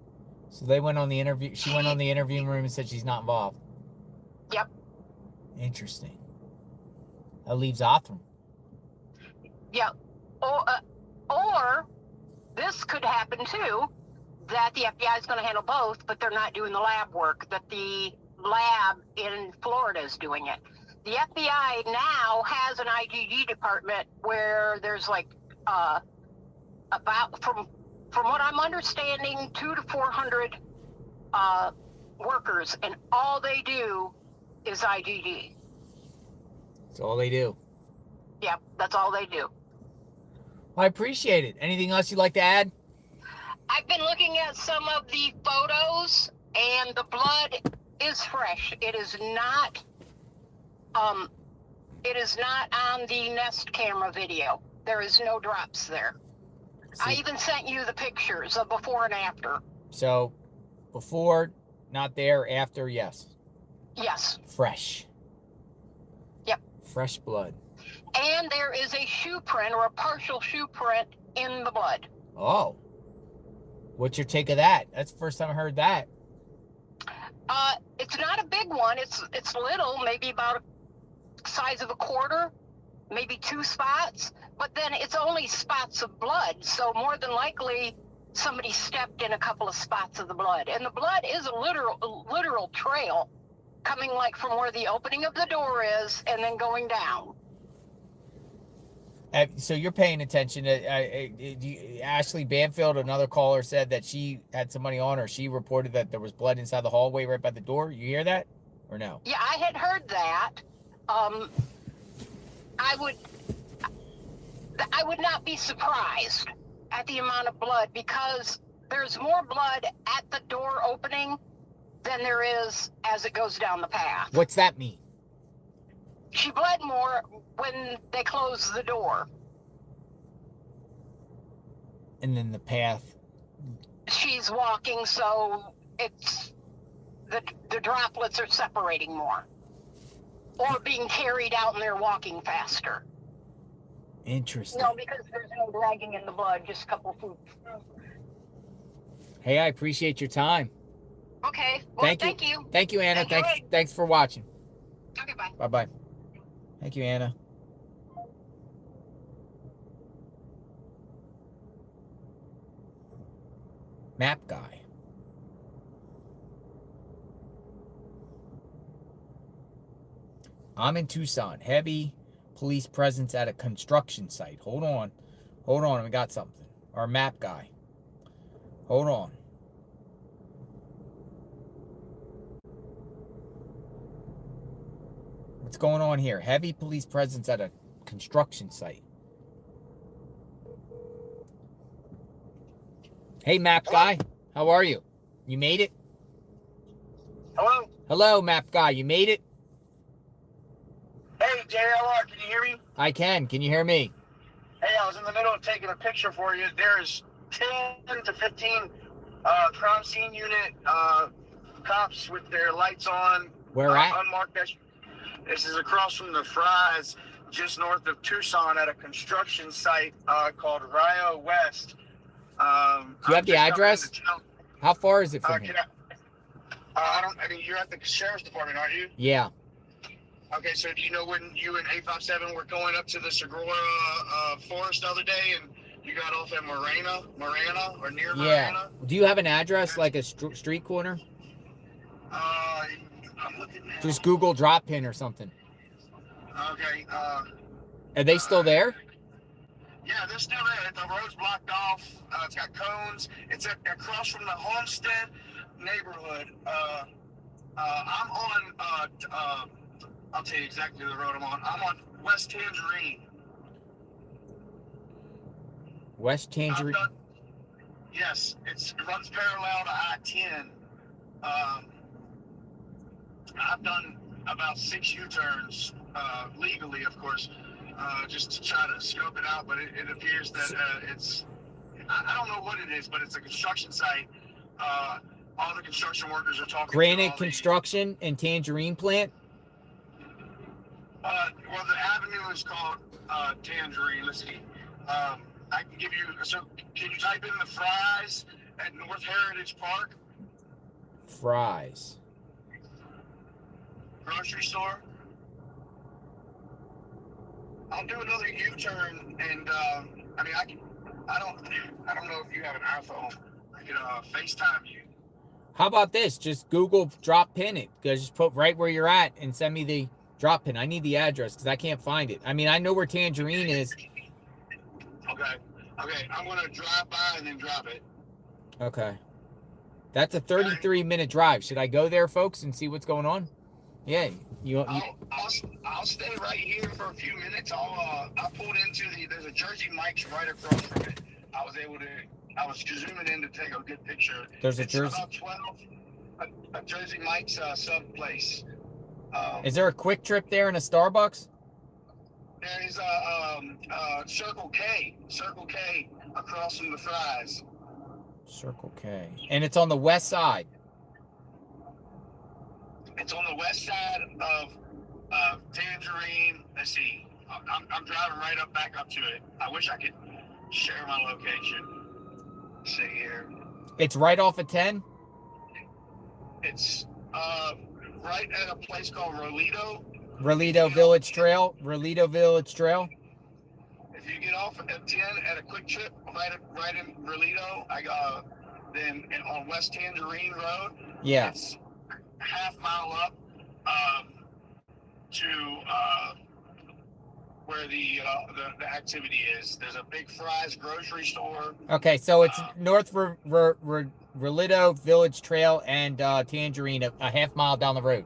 So they went on the interview. She went on the interviewing room and said she's not involved. Yep. Interesting. That leaves Othram. Yeah. Or this could happen too, that the FBI is going to handle both, but they're not doing the lab work, that the lab in Florida is doing it. The FBI now has an IGG department where there's like about, from what I'm understanding, 200 to 400 workers, and all they do is IGG. That's all they do. Yep, that's all they do. Well, I appreciate it. Anything else you'd like to add? I've been looking at some of the photos, and the blood is fresh. It is not on the Nest camera video. There is no drops there. I even sent you the pictures of before and after. So, before, not there. After, yes. Yes. Fresh. Yep. Fresh blood. And there is a shoe print or a partial shoe print in the blood. Oh. What's your take of that? That's the first time I heard that. It's not a big one. It's little, maybe about the size of a quarter, maybe 2 spots. But then it's only spots of blood. So more than likely, somebody stepped in a couple of spots of the blood. And the blood is a literal trail coming like from where the opening of the door is and then going down. So you're paying attention. Ashley Banfield, another caller, said that she had somebody on her. She reported that there was blood inside the hallway right by the door. You hear that or no? Yeah, I had heard that. I would not be surprised at the amount of blood, because there's more blood at the door opening than there is as it goes down the path. What's that mean? She bled more when they closed the door. And then the path. She's walking, so it's the droplets are separating more, or being carried out and they're walking faster. Interesting. No, because there's no dragging in the blood, just a couple foods. Hey, I appreciate your time. Okay. Well, thank you. Thank you, Anna. Enjoy. Thanks for watching. Okay, bye. Bye-bye. Thank you, Anna. Map guy. I'm in Tucson. Heavy police presence at a construction site. Hold on. We got something. Our map guy. Hold on. What's going on here? Heavy police presence at a construction site. Hey, map guy. How are you? You made it? Hello? Hello, map guy. You made it? Hey, JLR, can you hear me? I can. Can you hear me? Hey, I was in the middle of taking a picture for you. There's 10 to 15 crime scene unit cops with their lights on. Where at? Unmarked. This is across from the Fry's, just north of Tucson, at a construction site called Rio West. Do you have the address? How far is it from here? I mean, you're at the sheriff's department, aren't you? Yeah. Okay, so do you know when you and 857 were going up to the Segura forest the other day, and you got off at Marana, or near Marana? Do you have an address, like a street corner? I'm looking now. Just Google drop pin or something. Okay. Are they still there? Yeah, they're still there. The road's blocked off. It's got cones. It's across from the Homestead neighborhood. I'm on, I'll tell you exactly the road I'm on. I'm on West Tangerine. West Tangerine? Yes, it runs parallel to I-10. I've done about 6 U-turns, legally, of course, just to try to scope it out, but it appears that it's I don't know what it is, but it's a construction site. All the construction workers are talking. Granite Construction and Tangerine Plant. Well, the avenue is called Tangerine. Let's see. I can give you. So, can you type in the Fry's at North Heritage Park Fry's grocery store? I'll do another U-turn, and I mean, I don't know if you have an iPhone. I could FaceTime you. How about this? Just Google drop pin it. Just put right where you're at and send me the drop pin. I need the address because I can't find it. I mean, I know where Tangerine is. Okay. I'm gonna drive by and then drop it. Okay. That's a 33-minute drive. Should I go there, folks, and see what's going on? Yeah. I'll stay right here for a few minutes. I pulled into there's a Jersey Mike's right across from it. I was zooming in to take a good picture. There's a it's Jersey. About 12. A Jersey Mike's sub place. Is there a Quick Trip there and a Starbucks? There is a Circle K across from the Fry's. Circle K. And it's on the west side. It's on the west side of Tangerine. Let's see. I'm driving right back up to it. I wish I could share my location. Let's see here. It's right off of 10? It's right at a place called Rolito. Rolito Village Trail. Rolito Village Trail. If you get off at 10 at a Quick Trip, right in Rolito, then on West Tangerine Road. Yeah. It's half mile up to where the activity is. There's a big Fry's grocery store. Okay, so it's North Rolito Village Trail and Tangerine, a half mile down the road.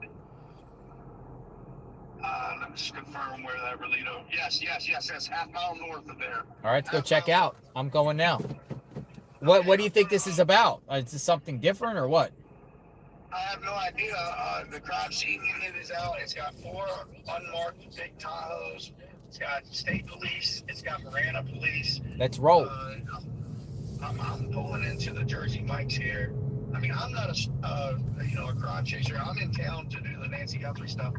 Let me just confirm where that Rolito. Yes. Half mile north of there. All right, let's go check out. I'm going now. What do you think this is about? Is this something different or what? I have no idea. The crime scene unit is out. It's got 4 unmarked big Tahoes. It's got state police. It's got Marana police. Let's roll. I'm pulling into the Jersey Mike's here. I mean, I'm not a crime chaser. I'm in town to do the Nancy Guthrie stuff.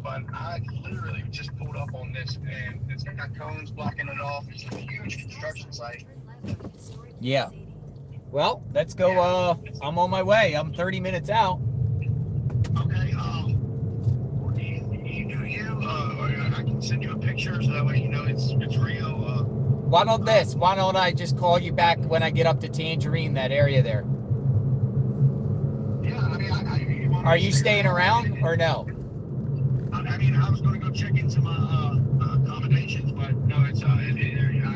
But I literally just pulled up on this, and it's got cones blocking it off. It's a huge construction site. Yeah. Well, let's go. I'm on my way. I'm 30 minutes out. Okay. I can send you a picture so that way you know it's real. Why don't I just call you back when I get up to Tangerine, that area there? Yeah, I mean, Are you staying around or no? I mean, I was going to go check into my accommodations, but no, I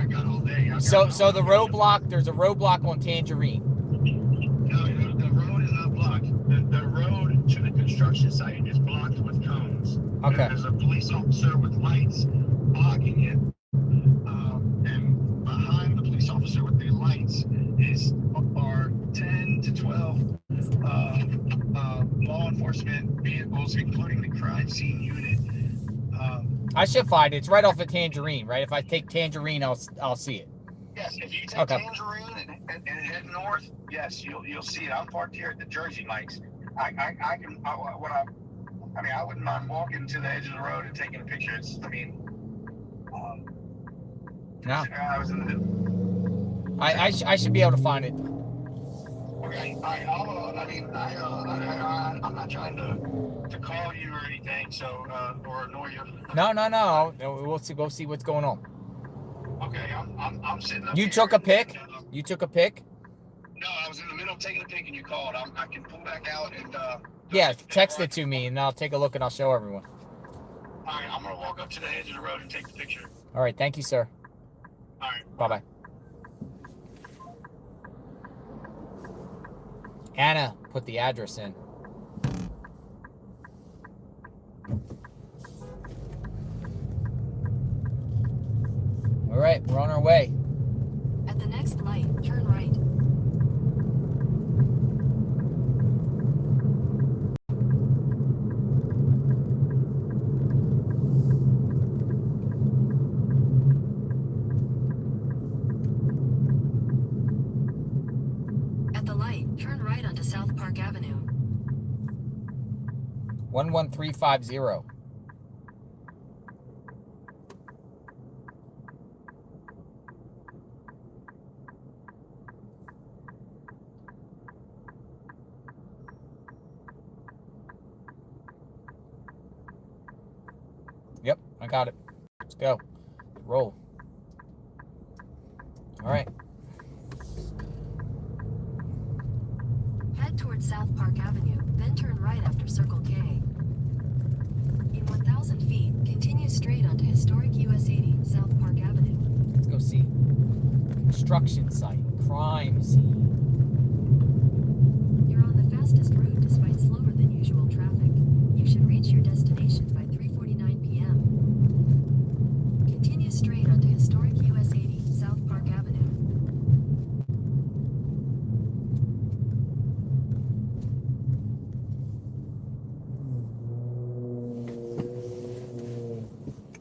got all day. So the roadblock, there's a roadblock on Tangerine. No, the road is not blocked. The road to the construction site is blocked with cones. Okay. There's a police officer with lights blocking it. And behind the police officer with the lights are 10 to 12 law enforcement vehicles, including the crime scene unit. I should find it. It's right off of Tangerine, right? If I take Tangerine, I'll see it. Yes, if you take Tangerine and head north, yes, you'll see it. I'm parked here at the Jersey Mike's. I wouldn't mind walking to the edge of the road and taking a picture. No. I was in the middle. I should be able to find it. Okay, I'm not trying to call you or anything, so or annoy you. No. We'll see. Go see what's going on. Okay, I'm sitting up You here. took a pic? You took a pic? No, I was in the middle of taking a pic and you called. I can pull back out and. Yeah, text it to me and I'll take a look and I'll show everyone. All right, I'm gonna walk up to the edge of the road and take the picture. All right, thank you, sir. All right. Bye-bye. Anna, put the address in. All right, we're on our way. At the next light, turn right. 11350. Yep, I got it. Let's go. Roll. All right. Head towards South Park Avenue, then turn right after Circle K. In 1,000 feet, continue straight onto historic US 80 South Park Avenue. Let's go see. Construction site, crime scene. You're on the fastest route despite slower than usual traffic. You should reach your destination by 3:49 p.m. Continue straight onto historic US 80 South Park Avenue.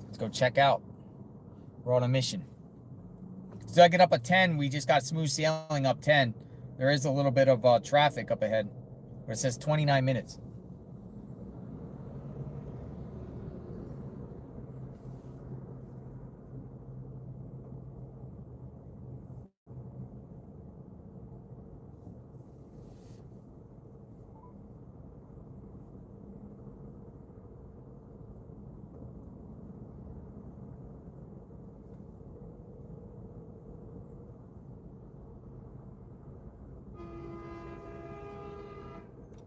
Let's go check out. We're on a mission. So I get up at 10. We just got smooth sailing up 10. There is a little bit of traffic up ahead, but it says 29 minutes.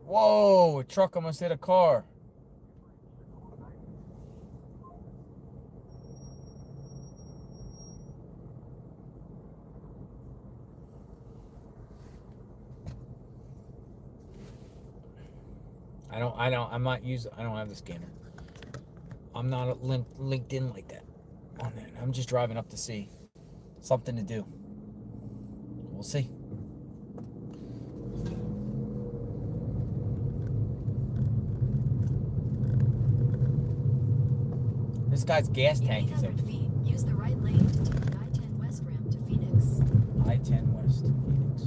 Whoa, a truck almost hit a car. I don't have the scanner. I'm not linked in like that on that. I'm just driving up to see. Something to do. We'll see. This guy's gas tank is empty. Feet, use the right lane to take the I-10 West ramp to Phoenix. I-10 West to Phoenix.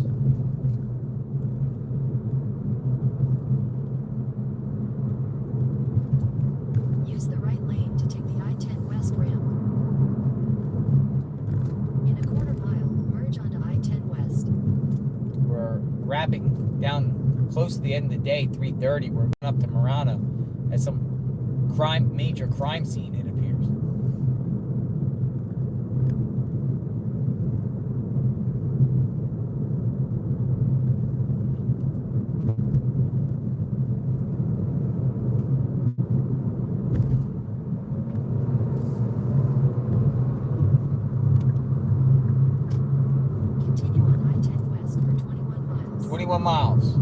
Use the right lane to take the I-10 West ramp. In a quarter mile, merge onto I-10 West. We're wrapping down close to the end of the day, 3:30. We're going up to Marana at some major crime scene, it appears. Continue on I-10 West for 21 miles. 21 miles.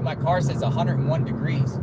My car says 101 degrees.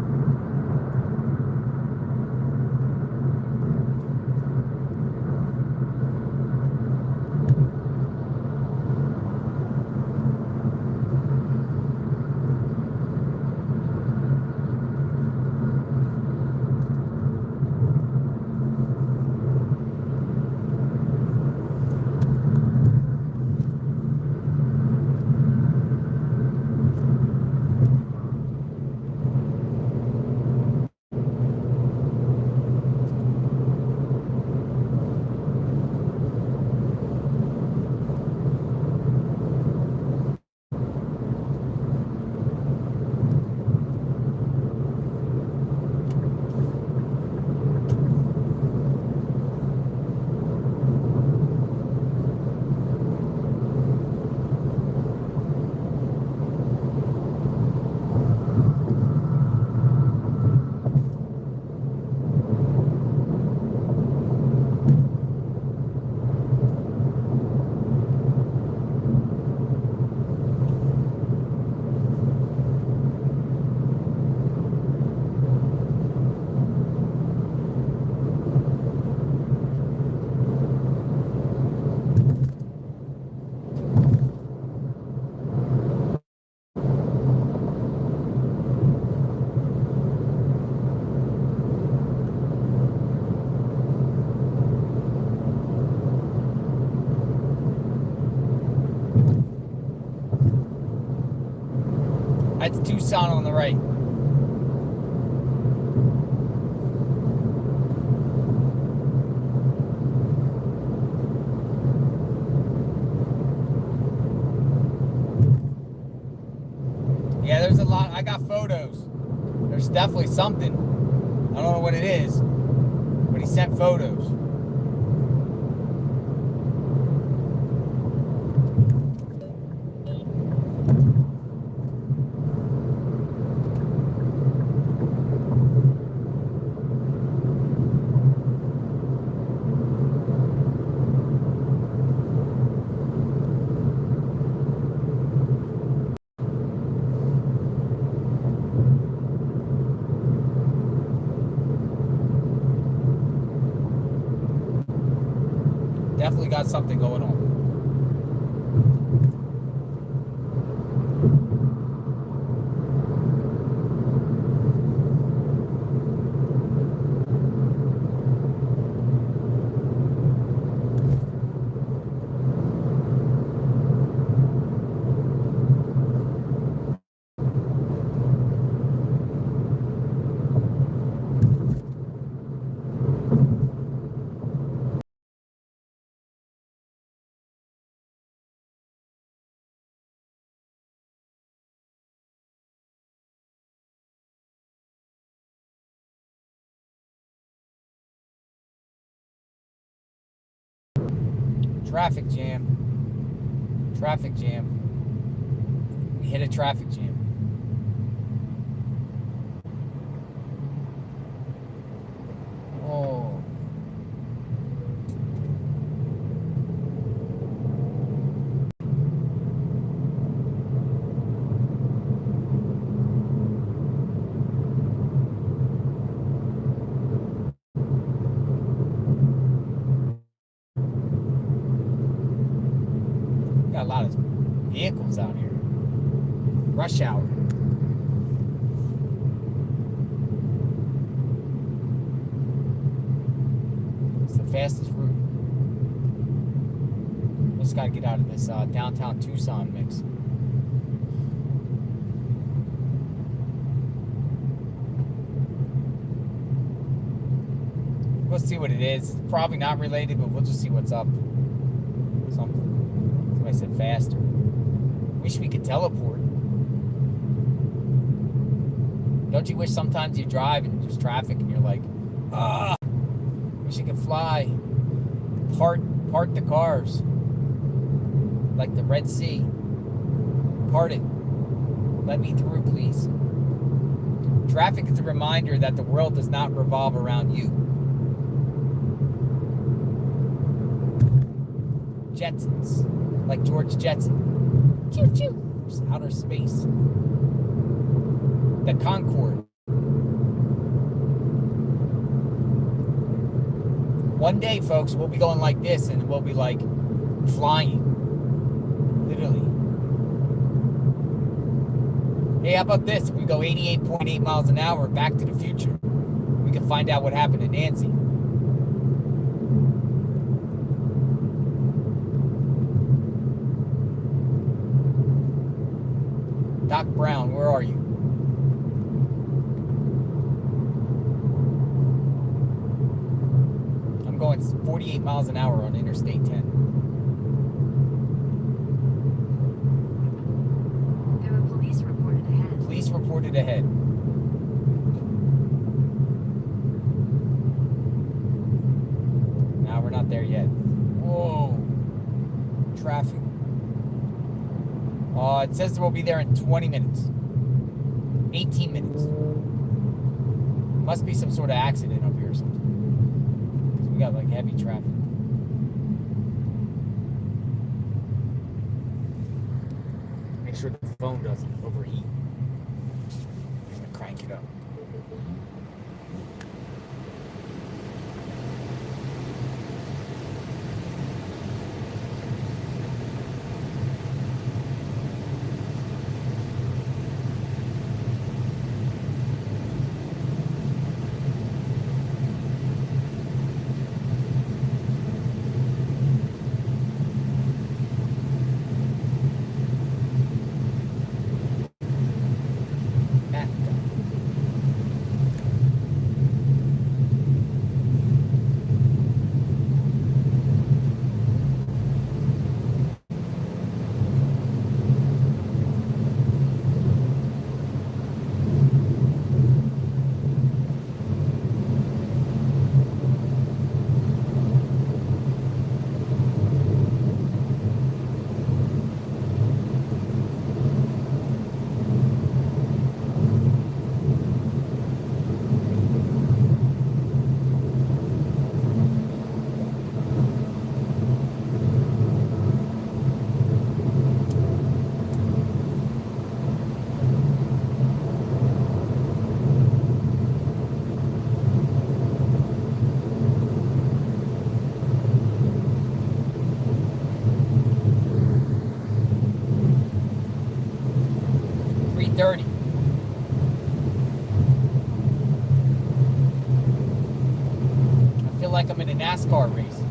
That's Tucson on the right. Yeah, there's a lot. I got photos. There's definitely something. I don't know what it is, but he sent photos. Definitely got something going on. Traffic jam. Traffic jam. We hit a traffic jam. Oh. Got a lot of vehicles out here. Rush hour. It's the fastest route. Just gotta get out of this downtown Tucson mix. We'll see what it is. It's probably not related, but we'll just see what's up. Something. Somebody said faster. Wish we could teleport. Don't you wish sometimes you drive and there's traffic and you're like, wish you could fly. Part the cars. Like the Red Sea. Part it. Let me through, please. Traffic is a reminder that the world does not revolve around you. Jetsons. Like George Jetson. Choo choo. Just outer space. The Concorde. One day, folks, we'll be going like this and we'll be like flying. Literally. Hey, how about this? If we go 88.8 miles an hour back to the future, we can find out what happened to Nancy. Doc Brown, where are you? I'm going 48 miles an hour on Interstate 10. There are police reported ahead. Police reported ahead. Now we're not there yet. Whoa. Traffic. It says we'll be there in 20 minutes. 18 minutes. Must be some sort of accident up here or something. Because we got like heavy traffic. Make sure the phone doesn't overheat. I'm gonna crank it up. dirty. I feel like I'm in a NASCAR race.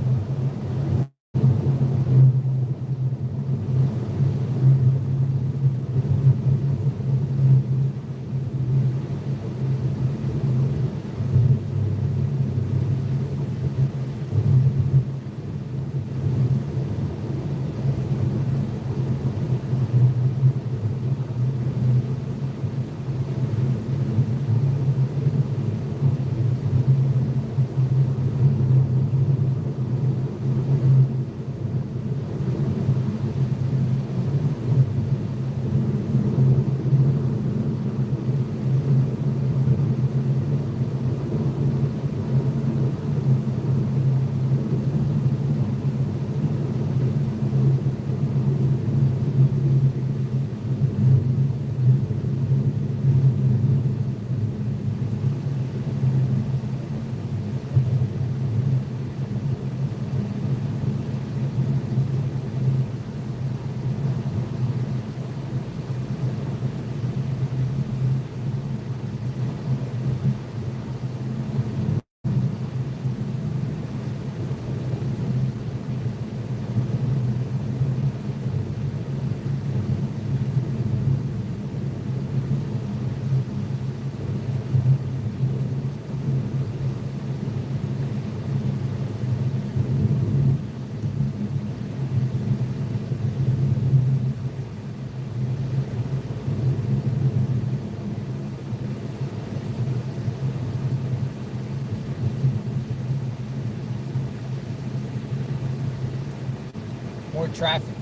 More traffic.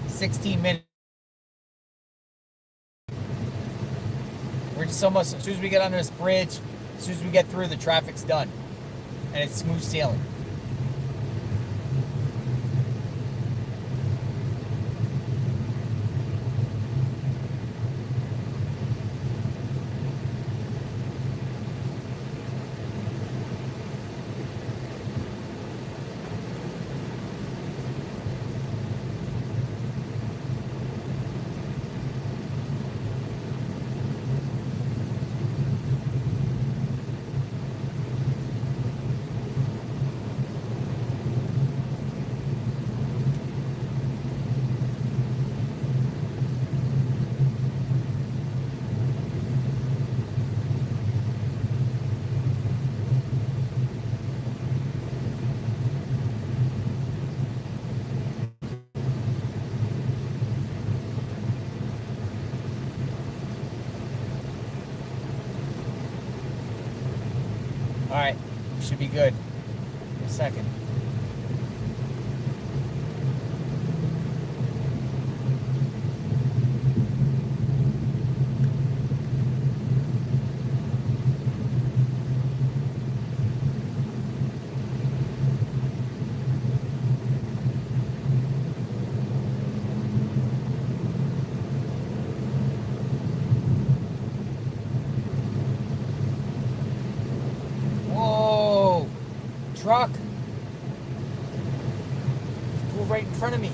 $16 We're just almost, as soon as we get under this bridge, as soon as we get through, the traffic's done. And it's smooth sailing. Alright, we should be good in a second. Truck pulled right in front of me.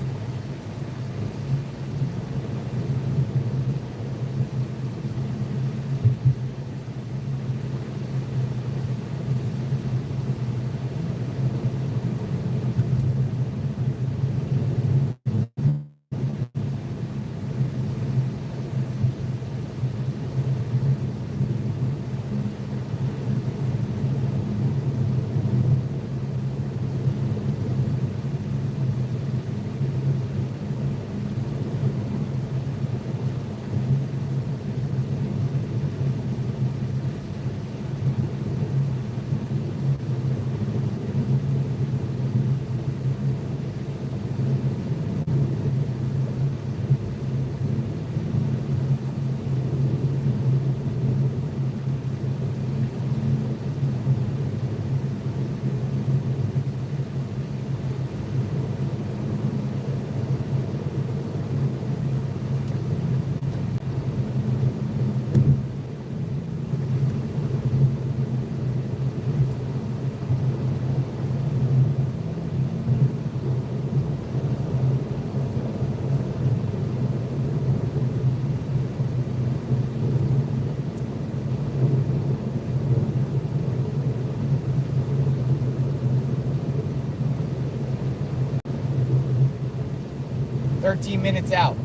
15 minutes out.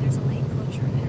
There's a lane closure ahead.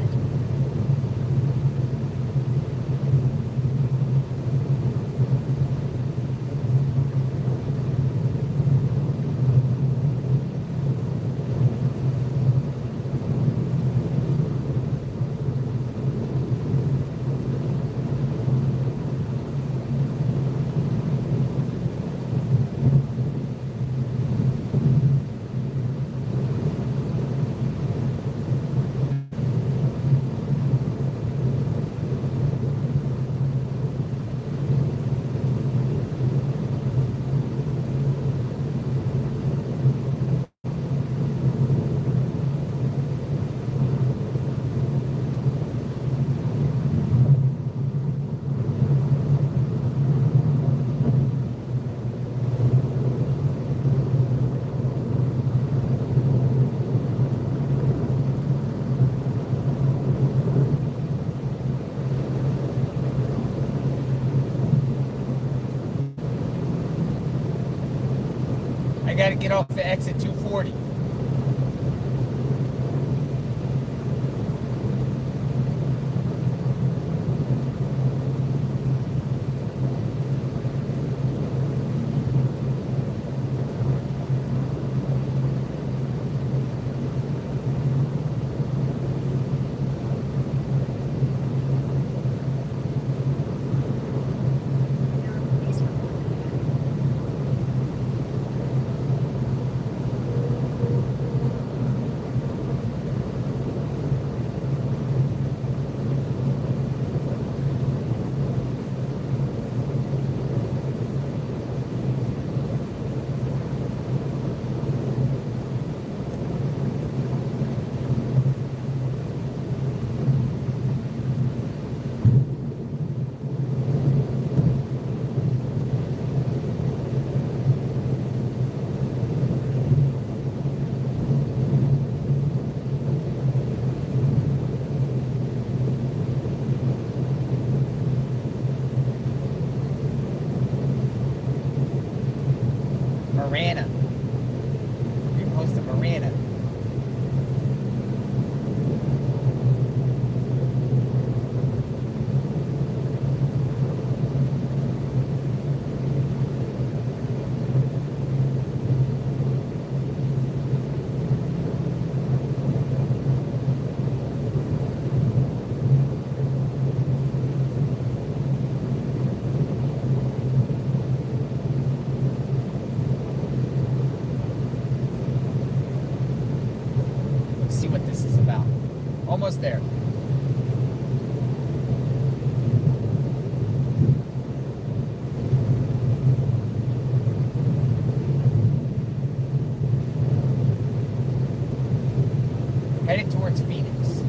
I gotta get off the exit 240. Marana. We're close to Marana. See what this is about. Almost there. Headed towards Phoenix.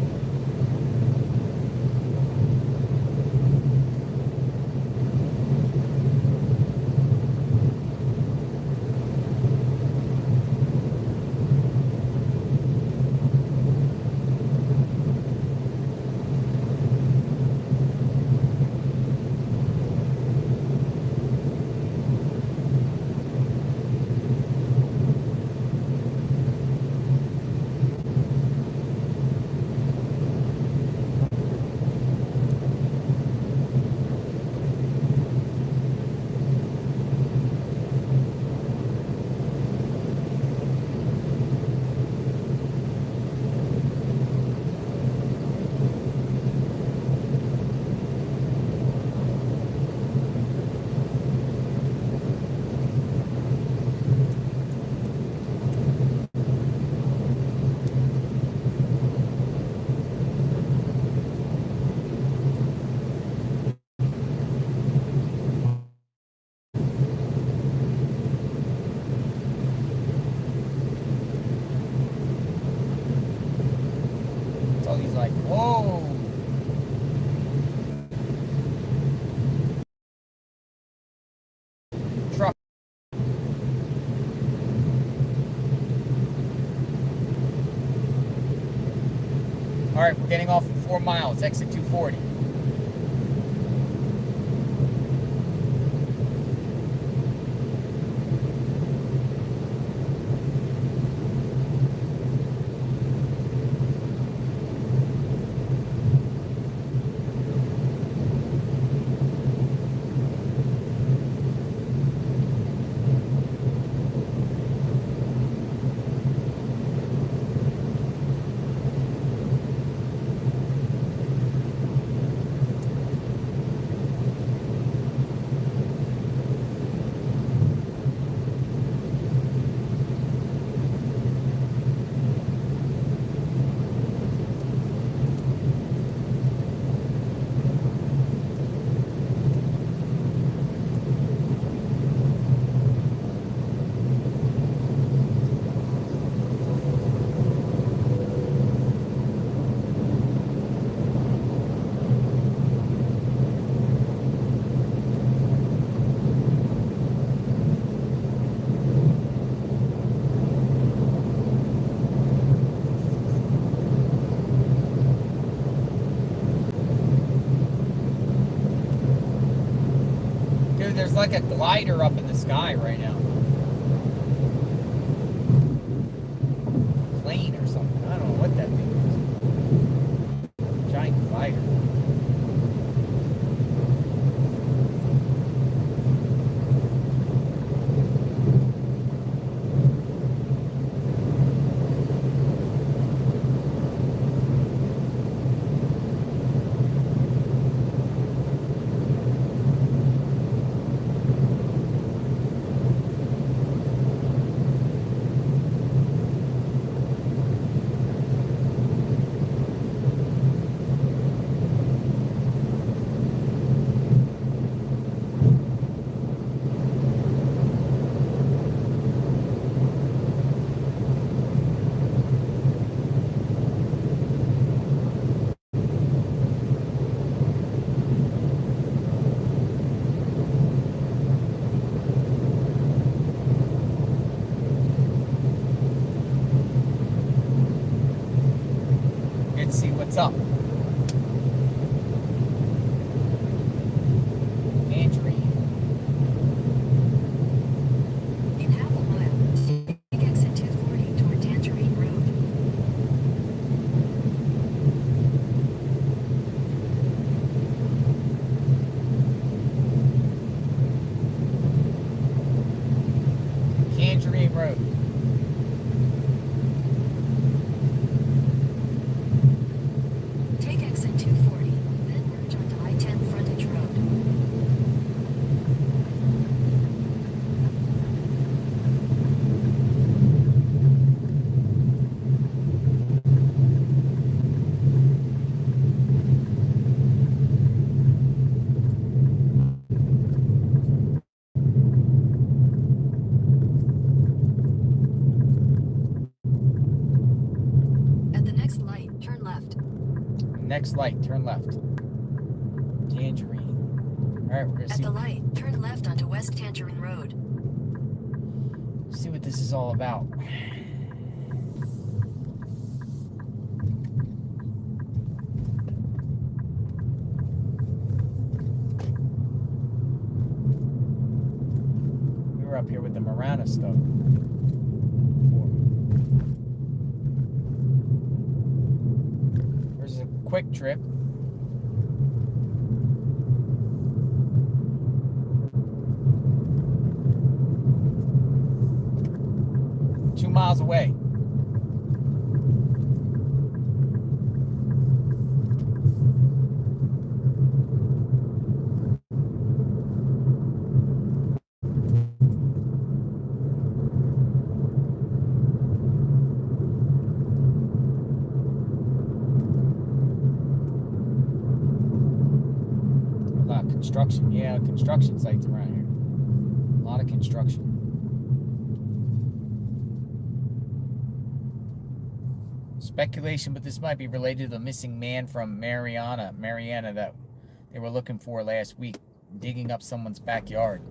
All right, we're getting off in 4 miles, exit 240. Dude, there's like a glider up in the sky right now. Plane or something. I don't know what that thing is. Giant glider. Let's see what's up. Tangerine. In half a mile, take exit 240 toward Tangerine Road. Tangerine Road. Take exit 240, then merge onto I-10 frontage road. At the next light, turn left. Next light, turn left. Tangerine. All right, we're gonna At see. the light, turn left onto West Tangerine Road. See what this is all about. We were up here with the Marana stuff. There's a quick trip. Two miles away. A lot of construction. Yeah, construction sites around here. A lot of construction. Speculation, but this might be related to the missing man from Mariana that they were looking for last week, digging up someone's backyard.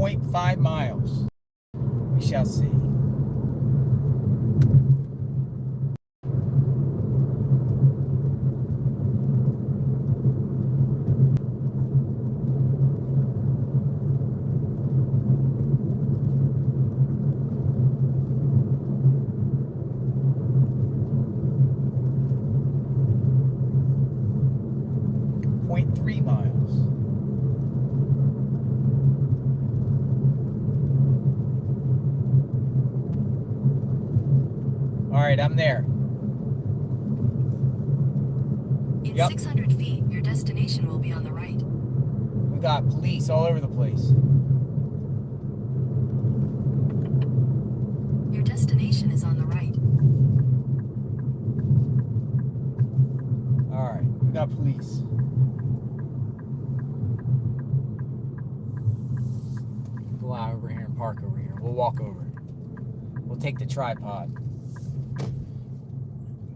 0.5 miles. We shall see. Alright, I'm there. In 600 feet, your destination will be on the right. We got police all over the place. Your destination is on the right. Alright, we got police. Go out over here and park over here. We'll walk over. We'll take the tripod.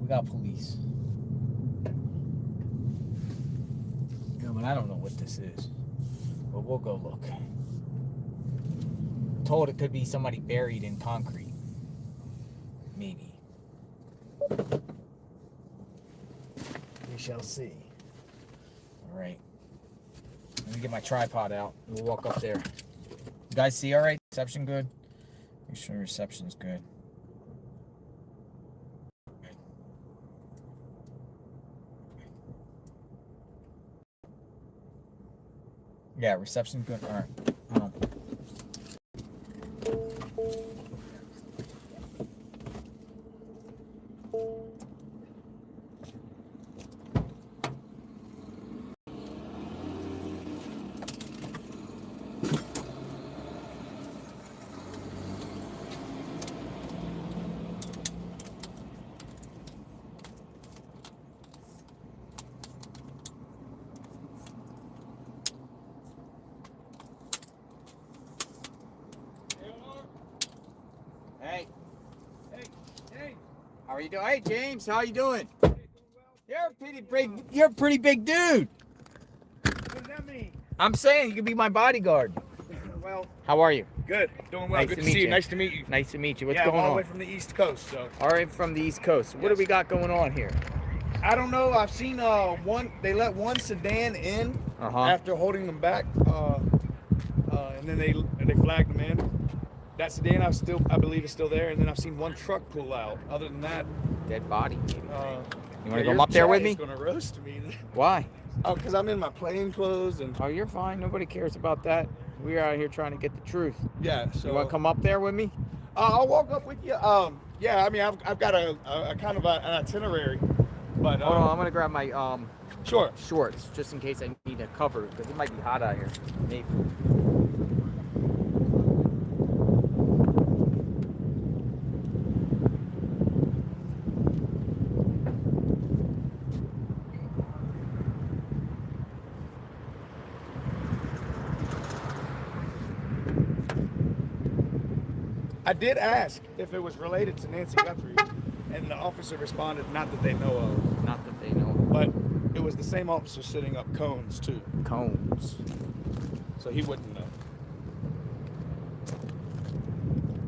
We got police. Yeah, but I don't know what this is. But we'll go look. Told it could be somebody buried in concrete. Maybe. We shall see. Alright. Let me get my tripod out. We'll walk up there. You guys see alright? Reception good? Make sure reception's good. Yeah, reception's good. Alright. Hold on. How are you doing? Hey, James, how you doing? You're a pretty big dude. What does that mean? I'm saying you could be my bodyguard. Well, How are you? good. Doing well. Nice Good to to meet see you. you. Nice to meet you. Nice to meet you. What's yeah, going I'm all on? the way from the East Coast, so. All right, from the East Coast. What do we got going on here? I don't know. I've seen one. They let one sedan in after holding them back, and then they flagged them in. That sedan, I believe, is still there. And then I've seen one truck pull out. Other than that, dead body. Maybe. You want to your come up there with chat me? is gonna roast me. Why? Oh, because I'm in my plain clothes and. Oh, you're fine. Nobody cares about that. We're out here trying to get the truth. Yeah. So. You want to come up there with me? I'll walk up with you. Yeah. I mean, I've got a kind of an itinerary, but. Hold on. I'm gonna grab my Sure. shorts just in case I need a cover because it might be hot out here. Maybe. I did ask if it was related to Nancy Guthrie, and the officer responded, not that they know of. Not that they know of. But it was the same officer sitting up cones, too. Cones. So he wouldn't know.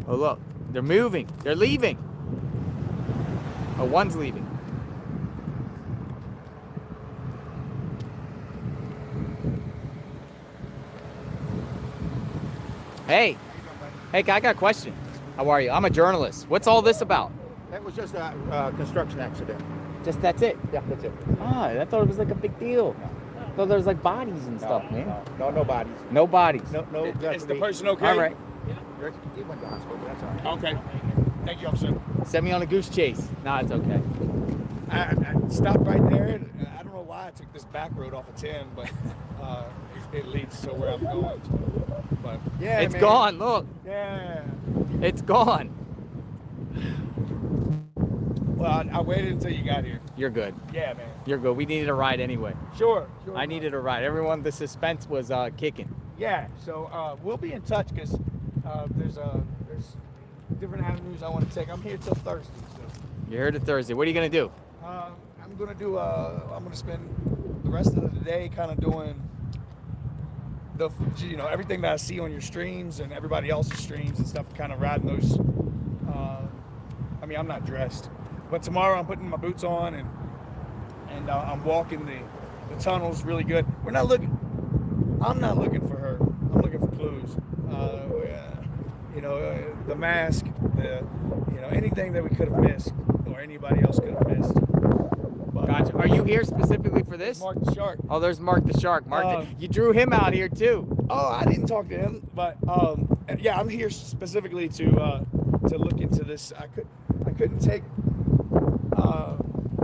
Oh, look. They're moving. They're leaving. Oh, one's leaving. Hey. Hey, I got a question. How are you? I'm a journalist. What's all this about? That was just a construction accident. Just that's it? Yeah, that's it. Ah, I thought it was like a big deal. I thought there was like bodies and stuff, man. No bodies. No bodies. No. Is the person okay? All right. He went to the hospital, but that's all right. Okay. Thank you, officer. Send me on a goose chase. Nah, it's okay. I stopped right there. And I don't know why I took this back road off of 10, but it leads to where I'm going. But yeah, It's man. gone. Look. Yeah. It's gone. Well, I waited until you got here. You're good. Yeah, man. You're good. We needed a ride anyway. Sure. I needed a ride. Everyone, the suspense was kicking. Yeah. So we'll be in touch because there's different avenues I want to take. I'm here till Thursday. So. You're here to Thursday. What are you gonna do? I'm gonna spend the rest of the day kind of doing everything that I see on your streams and everybody else's streams and stuff, kind of riding those. I mean, I'm not dressed, but tomorrow I'm putting my boots on and I'm walking the tunnels really good. I'm not looking for her. I'm looking for clues. The mask, anything that we could have missed or anybody else could have missed. But, Gotcha. Are you here specifically for this? Mark the Shark. Oh, there's Mark the Shark. You drew him out here too. Oh, I didn't talk to him, but yeah, I'm here specifically to look into this. I couldn't take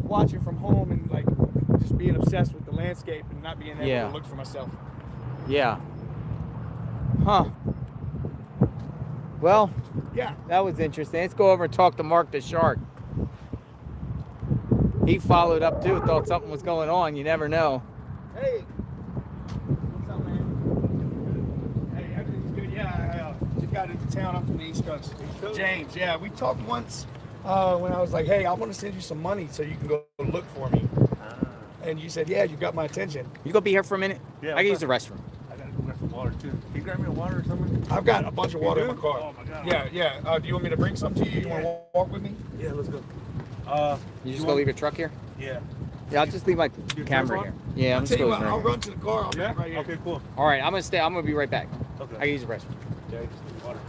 watching from home and like just being obsessed with the landscape and not being able to look for myself. Yeah. Huh. Well, yeah, that was interesting. Let's go over and talk to Mark the Shark. He followed up too, thought something was going on. You never know. Hey. What's up, man? Hey, everything's good. Yeah, I just got into town. I'm from the East Coast. James, yeah. We talked once when I was like, hey, I want to send you some money so you can go look for me. And you said, yeah, you got my attention. You gonna be here for a minute? Yeah. I can use the restroom. I gotta go grab some water too. Can you grab me a water or something? I've got a bunch of water in my car. Oh my God. Yeah. Do you want me to bring some to you? You want to walk with me? Yeah, let's go. You just gonna leave your truck here? Yeah. Yeah, I'll just leave my camera here. Yeah, I'm just going I'll run to the car. I'll be right here. Okay, cool. All right, I'm gonna be right back. Okay. I can use the restroom. Yeah, just need water.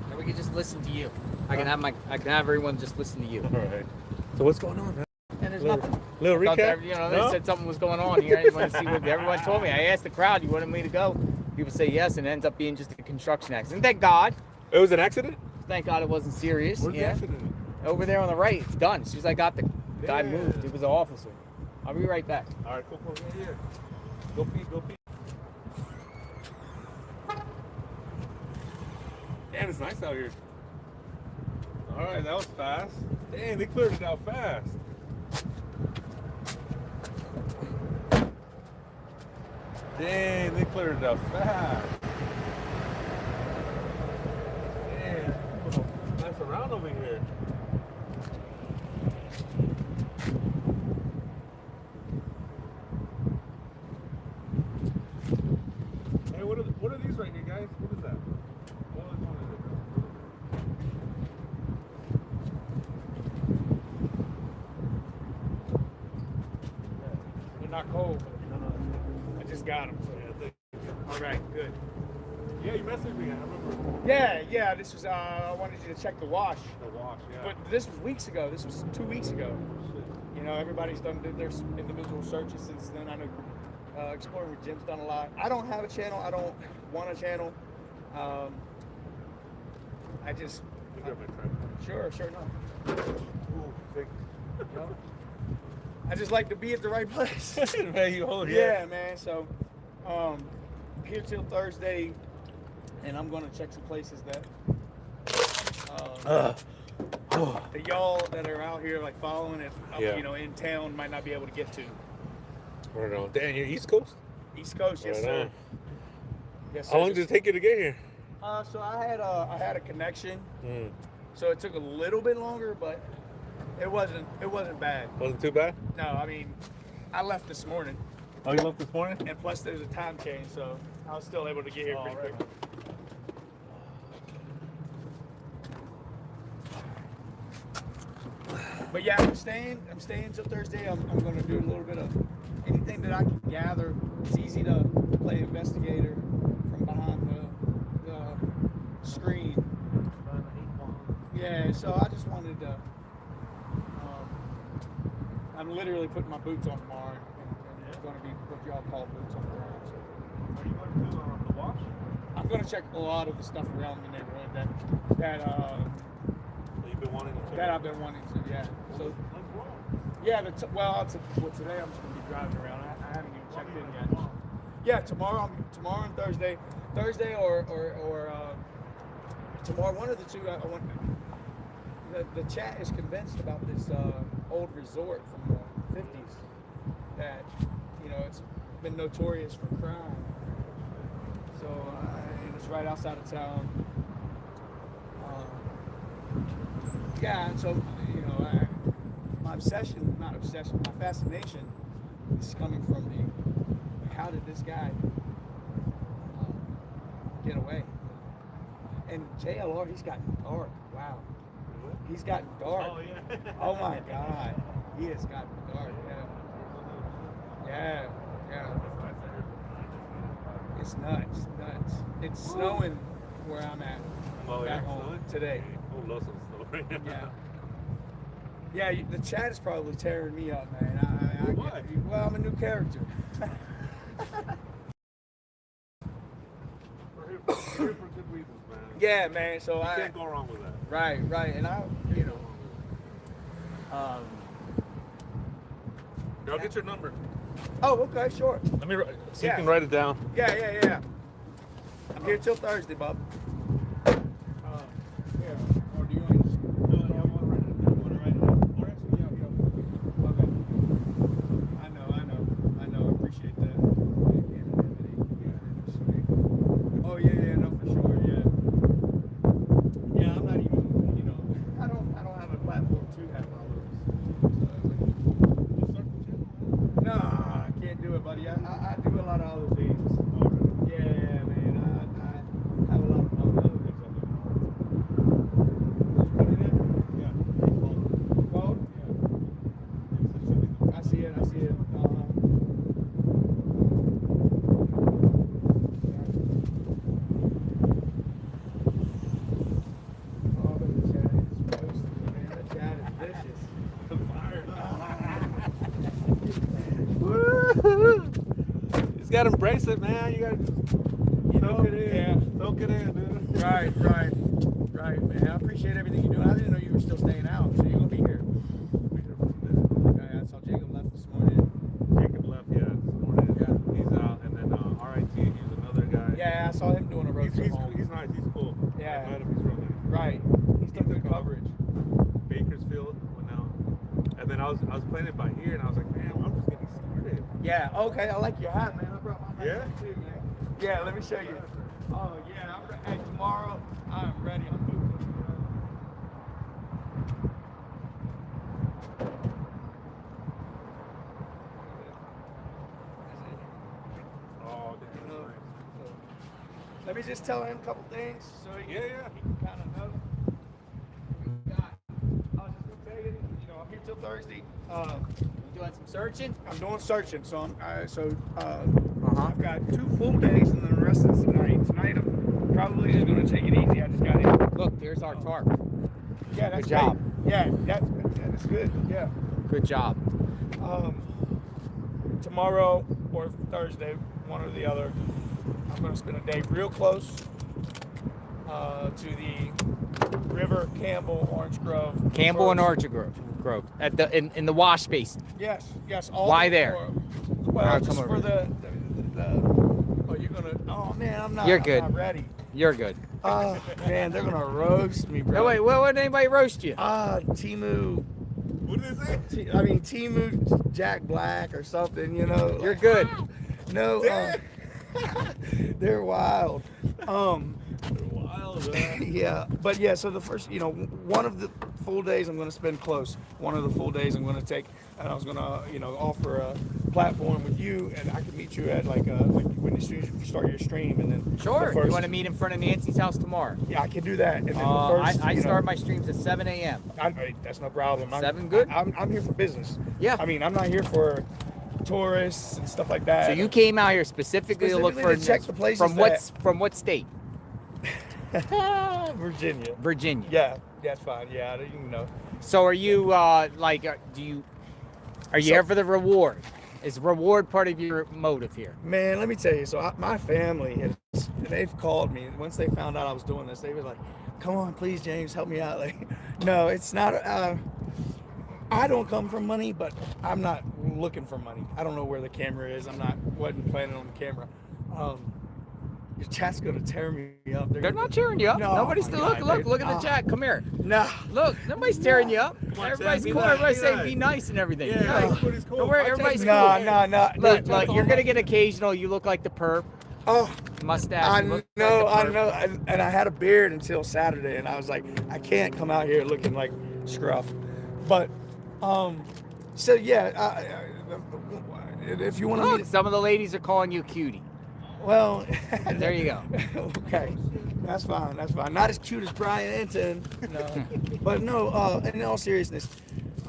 And we can just listen to you. I can have everyone just listen to you. All right. So what's going on, man? And there's nothing. Little Thought recap. that, they said something was going on here. I didn't want to see what everyone told me. I asked the crowd, you wanted me to go? People say yes, and it ends up being just a construction accident. Thank God. It was an accident? Thank God it wasn't serious. Where's the accident? Over there on the right. It's done. As soon as I got the guy moved, it was an officer. I'll be right back. All right, cool. Yeah. Go pee. Damn, it's nice out here. All right, that was fast. Dang, they cleared it out fast. Dang, they cleared it out fast. Damn, people don't mess around over here. Hey, what are these right here, guys? What is that? What is one of it? They're not cold, but I just got them. So all right, good. Yeah, you messaged me. I remember. Yeah. This was I wanted you to check the wash. The wash, yeah. But this was weeks ago. This was 2 weeks ago. You know, everybody's did their individual searches since then. I know Exploring with Jim's done a lot. I don't have a channel. I don't want a channel. I just. Sure, no. Ooh, thank you. I just like to be at the right place. Man, you hold it. Yeah, man. So, here till Thursday, and I'm gonna check some places that that y'all that are out here like following it, in town might not be able to get to. Right on. Damn, you're East Coast? East Coast, yes, sir. Yes, sir. How long did it take you to get here? So I had a connection. So it took a little bit longer, but it wasn't bad. Wasn't too bad? No, I mean, I left this morning. Oh, you left this morning? And plus there's a time change, so I was still able to get here pretty quick. But yeah, I'm staying till Thursday. I'm going to do a little bit of anything that I can gather. It's easy to play investigator from behind the screen. Yeah, so I just wanted to. I'm literally putting my boots on tomorrow, and it's going to be what y'all call boots on the ground. So. Are you going to do the wash? I'm going to check a lot of the stuff around the neighborhood that you've been wanting to check. That I've been wanting to, yeah. So, yeah. Today I'm just going to be driving around. I haven't even checked in yet. Yeah, tomorrow and Thursday or tomorrow. One of the two. I want. The chat is convinced about this old resort from the 50s that it's been notorious for crime. So and it's right outside of town. Yeah, and so, you know, my fascination is coming from how did this guy get away? And JLR, he's gotten dark. Wow. He's gotten dark. Oh, yeah. Oh my God. He has gotten dark. Yeah. It's nuts. It's snowing where I'm at. Back home today. Oh, love some snow right now. Yeah. Yeah, the chat is probably tearing me up, man. Why? Well, I'm a new character. We're here for good reasons, man. Yeah, man. So you can't go wrong with that. Right, and I'll get your number. Oh, okay, sure. Let me so you can write it down. Yeah. I'm here till Thursday, Bob. Or do you want to just... No, I want to write it down. Want to write it down? Or actually, yeah. Okay. I know. I appreciate that. Oh, yeah, no, for sure, yeah. Yeah, I'm not even, I don't have a platform to have all those. Nah, I can't do it, buddy. I do a lot of other things. Yeah, man. I have a lot of fun with other things I do. Put it in? Yeah. Phone? Yeah. I see it. Just gotta embrace it, man. You gotta soak it in. Yeah. Soak it in, dude. Right, man. I appreciate everything you're doing. I didn't know you were still staying out, so you're gonna be here. Okay, I saw Jacob left this morning. Jacob left, this morning. Yeah. He's out, and then RIT, he's another guy. Yeah, I saw him doing a road trip He's home. nice, he's cool. Yeah. I met him, he's real nice. Right. He's done good coverage. Bakersfield went out. And then I was playing it by ear, and I was like, man, I'm just getting started. Yeah, okay, I like your hat, man. I brought my hat Yeah? too, man. Yeah, let me show you. Oh, yeah, hey, tomorrow, I'm ready. I'm moving. Oh, damn, that's nice. Let me just tell him a couple things so he can kind of know. I was just gonna tell you, I'm here till Thursday. You doing some searching? I'm doing searching, so I've got 2 full days and then the rest of tonight. Tonight I'm probably just gonna take it easy. I just got in. Look, there's our tarp. Yeah, that's good job. Great. Yeah, that's good. Yeah. Good job. Tomorrow or Thursday, one or the other, I'm gonna spend a day real close to the River, Campbell, Orange Grove. Campbell and Orange Grove at the in the wash basin. Yes. Why there? Well, just come for over. the. Oh, you're gonna. Oh man, I'm not. You're good. I'm not ready. You're good. Oh man, they're gonna roast me, bro. No, wait, what would anybody roast you? Timu. What did they say? Timu Jack Black or something. You're good. No. They're wild. Yeah, but yeah. So the first, one of the full days I'm going to spend close. One of the full days I'm going to take, and I was going to, offer a platform with you, and I can meet you at like when as soon as you start your stream, and then Sure. You want to meet in front of Nancy's house tomorrow? Yeah, I can do that. And then I start my streams at 7 a.m. That's no problem. 7 good? I'm here for business. Yeah. I'm not here for tourists and stuff like that. So you came out here specifically to look for to check the places from what state? Virginia. Yeah, that's fine. Yeah, I didn't know. So are you are you here for the reward? Is reward part of your motive here? Man, let me tell you. So my family they've called me once they found out I was doing this. They were like, "Come on, please, James, help me out." Like, no, it's not. I don't come from money, but I'm not looking for money. I don't know where the camera is. Wasn't planning on the camera. Your chat's gonna tear me up. They're not tearing you up. No, Nobody's still look at the chat. Come here. No. Look, nobody's tearing you up. Come on, Everybody's Chad, cool. be nice, Everybody's be saying nice. be nice and everything. Yeah, everybody's cool. Don't worry, everybody's cool. No. Look, you're gonna get occasional. You look like the perp. Oh, mustache. I you look know, like I the know. And I had a beard until Saturday, and I was like, I can't come out here looking like scruff. But, so yeah, if you want to Look, meet, some of the ladies are calling you cutie. well, There you go. Okay, that's fine. That's fine. Not as cute as Brian Anton, no. But no. In all seriousness,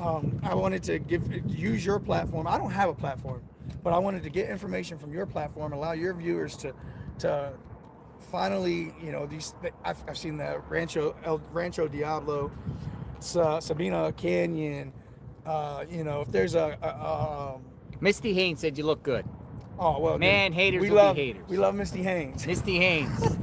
I wanted to use your platform. I don't have a platform, but I wanted to get information from your platform, allow your viewers to finally, I've seen the Rancho Diablo, Sabina Canyon. If there's Misty Haynes said you look good. Oh, well, man, dude, haters we will love, be haters. We love Misty Haynes. Misty Haynes.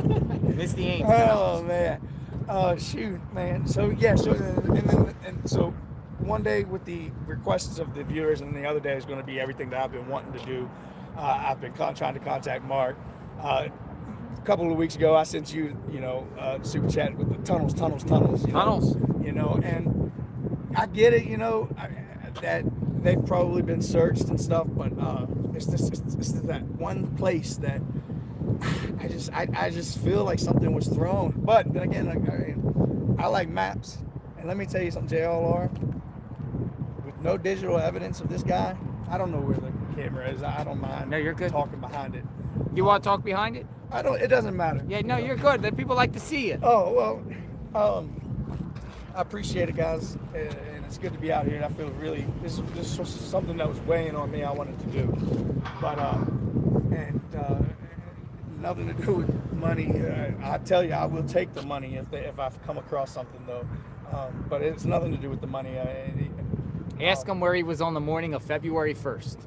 Misty Haynes. Oh, man. Oh, shoot, man. So, yeah, so one day with the requests of the viewers, and the other day is going to be everything that I've been wanting to do. I've been trying to contact Mark. A couple of weeks ago, I sent you, super chat with the tunnels. Tunnels. And I get it, that they've probably been searched and stuff, but it's that one place that I just feel like something was thrown. But then again, I like maps, and let me tell you something, JLR. With no digital evidence of this guy, I don't know where the camera is. I don't mind. No, you're good. Talking behind it. You want to talk behind it? I don't. It doesn't matter. Yeah, no, you're good. The people like to see it. Oh well, I appreciate it, guys, and it's good to be out here. And I feel really this was something that was weighing on me. I wanted to do, but nothing to do with money. I tell you, I will take the money if I come across something though. But it's nothing to do with the money. Ask him where he was on the morning of February 1st.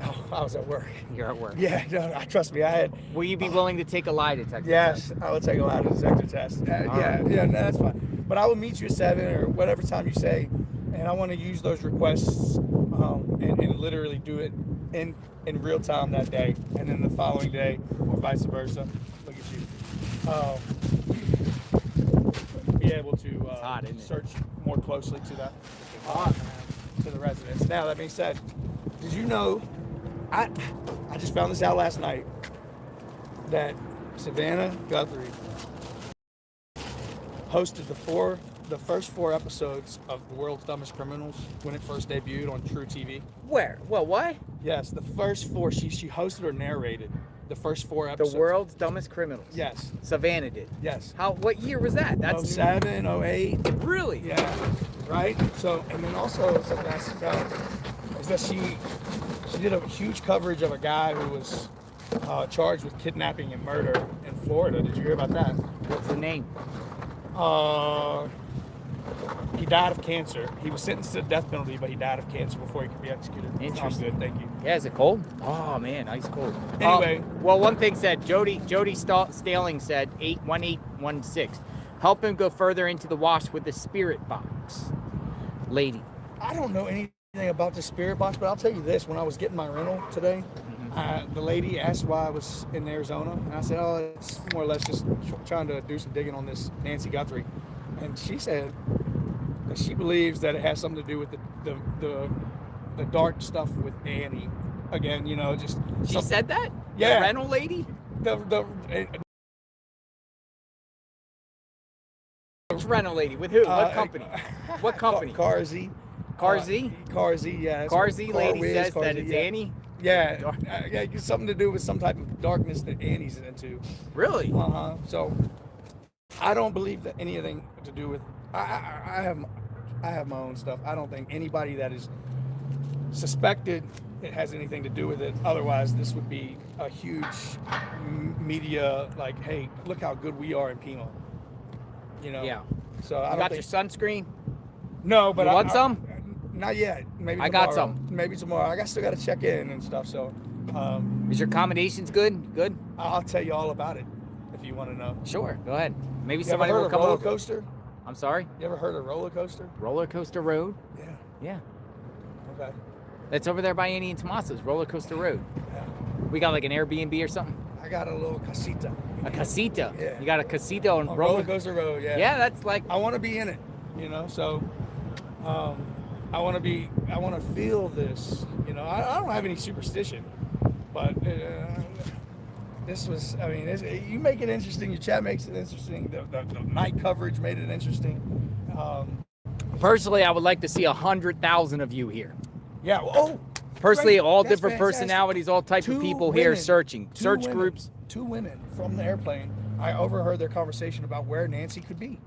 Oh, I was at work. You're at work. Yeah, no, trust me. I had. Will you be willing to take a lie detector Yes, test? I will take a lie detector test. Right. No, that's fine. But I will meet you at 7 or whatever time you say, and I want to use those requests and literally do it in real time that day, and then the following day, or vice versa. Look at you. Be able to search more closely to that to the residents. Now, that being said, did you know? I just found this out last night that Savannah Guthrie hosted the first 4 episodes of The World's Dumbest Criminals when it first debuted on True TV. Where? Well, what? Yes, the first 4. She hosted or narrated the first 4 episodes. The World's Dumbest Criminals. Yes. Savannah did. Yes. What year was that? That's 07, 08. Really? Yeah. Right. So, and then also something I found is that she did a huge coverage of a guy who was charged with kidnapping and murder in Florida. Did you hear about that? What's the name? He died of cancer. He was sentenced to the death penalty, but he died of cancer before he could be executed. Interesting. I'm good, thank you. Yeah, is it cold? Oh man, ice cold. Anyway. Well, one thing said, Jody Staling said 81816. Help him go further into the wash with the spirit box. Lady. I don't know anything about the spirit box, but I'll tell you this. When I was getting my rental today, the lady asked why I was in Arizona, and I said, oh, it's more or less just trying to do some digging on this Nancy Guthrie. And she said that she believes that it has something to do with the dark stuff with Annie. Again, just... She said that? Yeah. The rental lady? Which rental lady? With who? What company? What company? Carzy. Carzy? Carzy, yeah. Carzy lady says that it's yeah. Annie? Yeah, it's something to do with some type of darkness that Annie's into. Really? Uh-huh. So, I don't believe that anything to do with... I have my own stuff. I don't think anybody that is suspected it has anything to do with it. Otherwise, this would be a huge media, like, hey, look how good we are in Pima. Yeah. So I you don't got think... your sunscreen? No, but you want some? Not yet. Maybe I tomorrow. got some. Maybe tomorrow. I still got to check in and stuff. So, is your accommodations good? Good. I'll tell you all about it if you want to know. Sure. Go ahead. Maybe you somebody ever heard will of come roller over. Coaster? I'm sorry. You ever heard of Roller Coaster? Roller Coaster Road. Yeah. Yeah. Okay. That's over there by Annie and Tomaso's. Roller Coaster Road. Yeah. We got like an Airbnb or something. I got a little casita. A casita. Yeah. You got a casita on Roller Coaster Road. Yeah. Yeah, that's like. I want to be in it. So. I want to feel this, I don't have any superstition, but this was, I mean, you make it interesting. Your chat makes it interesting. The night coverage made it interesting. Personally, I would like to see 100,000 of you here. Yeah. Oh. Personally, great. all That's different fantastic. personalities, all types of people here searching. Search groups. 2 women from the airplane. I overheard their conversation about where Nancy could be.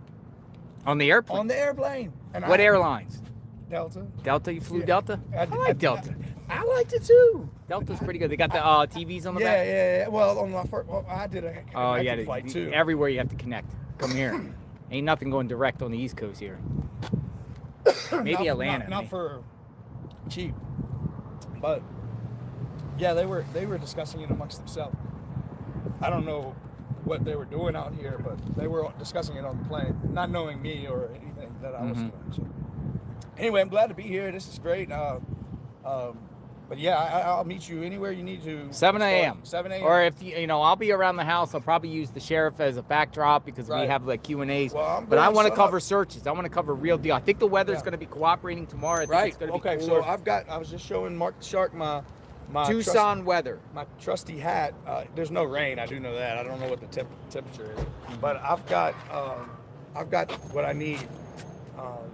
On the airplane? On the airplane. And What airlines? Delta. Delta? You flew Delta? I like Delta. I liked it too. Delta's pretty good. They got the TVs on the back? Yeah. Well, on my first, I did a connecting flight too. Everywhere you have to connect. Come here. Ain't nothing going direct on the East Coast here. Maybe Atlanta. Not for cheap. But yeah, they were discussing it amongst themselves. I don't know what they were doing out here, but they were discussing it on the plane, not knowing me or anything that I was doing. So anyway, I'm glad to be here. This is great. But yeah, I'll meet you anywhere you need to. 7 a.m. 7 a.m. Or if I'll be around the house. I'll probably use the sheriff as a backdrop because we have like Q&As. Well, but I want to cover searches. I want to cover real deal. I think the weather's going to be cooperating tomorrow. I think it's going to be cooler. So I was just showing Mark the Shark my Tucson weather. My trusty hat. There's no rain. I do know that. I don't know what the temperature is, but I've got what I need.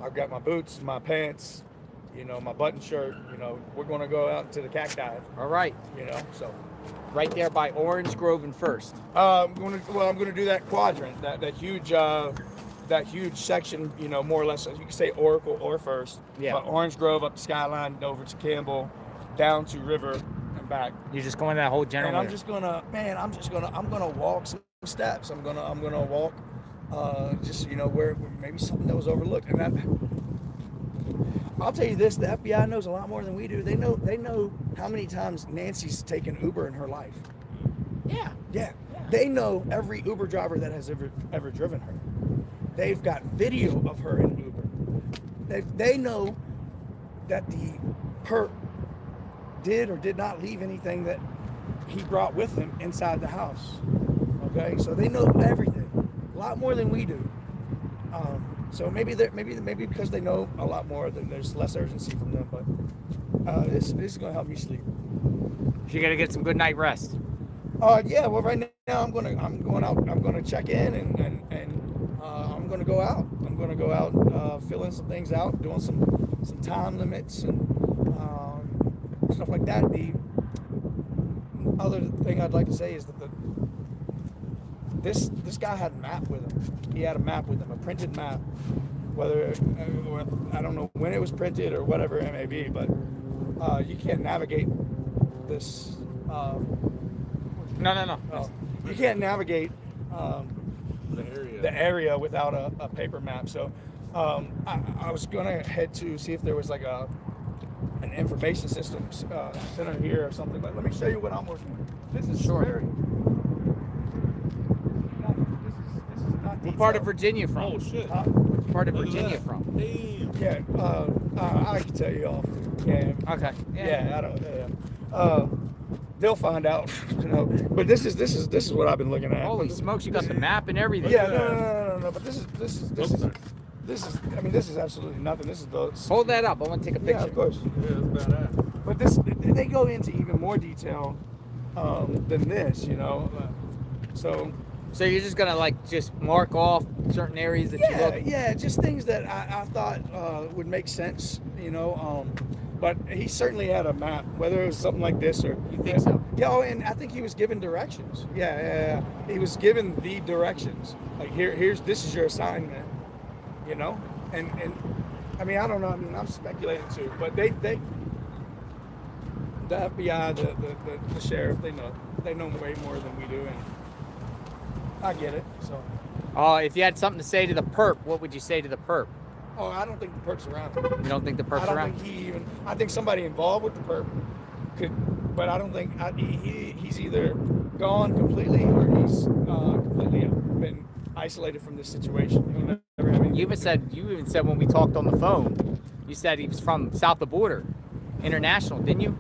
I've got my boots, my pants, my button shirt. We're going to go out to the cacti. All right. So right there by Orange Grove and First. I'm going to do that quadrant, that huge section. More or less, you can say Oracle or First. Yeah. But Orange Grove up the Skyline, over to Campbell, down to River and back. You're just going that whole general. And I'm gonna walk some steps. I'm gonna walk, where maybe something that was overlooked. And I'll tell you this: the FBI knows a lot more than we do. They know how many times Nancy's taken Uber in her life. Yeah. They know every Uber driver that has ever driven her. They've got video of her in Uber. They know that the perp did or did not leave anything that he brought with him inside the house. Okay, so they know everything, a lot more than we do. So maybe because they know a lot more, there's less urgency from them. But this is gonna help me sleep. You gotta get some good night rest. Yeah. Well, right now I'm going out. I'm gonna check in and I'm gonna go out. I'm gonna go out, filling some things out, doing some time limits and stuff like that. The other thing I'd like to say is that this guy had a map with him. He had a map with him, a printed map. Whether I don't know when it was printed or whatever it may be, but you can't navigate this. No. You can't navigate the area without a paper map. So I was gonna head to see if there was like an information system center here or something. But let me show you what I'm working with. This is very. This is not. What part of Virginia from? Oh shit. What part of Virginia from? Yeah, I can tell you off. Yeah. Okay. Yeah, I don't. Yeah. They'll find out. But this is what I've been looking at. Holy smokes! You got the map and everything. Yeah. No. But this is. I mean, this is absolutely nothing. This is the. Hold that up. I want to take a picture. Yeah, of course. Yeah, that's badass. But they go into even more detail than this, So you're just gonna just mark off certain areas that you look. Yeah, just things that I thought would make sense, But he certainly had a map, whether it was something like this or. You think so? Yeah, and I think he was given directions. Yeah. He was given the directions. Like this is your assignment, And I mean, I don't know. I mean, I'm speculating too, but the FBI, the sheriff, they know way more than we do, and I get it. So. If you had something to say to the perp, what would you say to the perp? Oh, I don't think the perp's around. You don't think the perp's around? I think somebody involved with the perp could, but I don't think he's either gone completely or he's completely been isolated from this situation. He'll never have You even said when we talked on the phone, you said he was from south of the border, international, didn't you?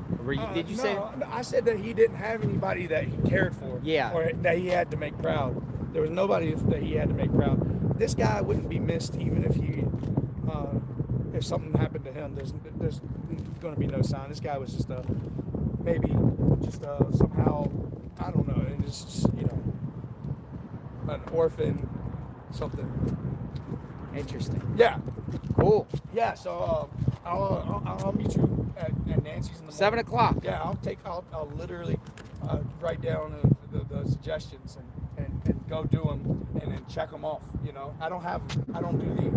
Did you say? No, I said that he didn't have anybody that he cared for. Yeah. Or that he had to make proud. There was nobody that he had to make proud. This guy wouldn't be missed even if something happened to him. There's going to be no sign. This guy was just somehow, I don't know, in was, you know, an orphan, something. Interesting. Yeah. Cool. Yeah. So I'll meet you at Nancy's in the morning. 7 o'clock. Yeah. I'll literally write down the suggestions and go do them and then check them off. You know, I don't do the.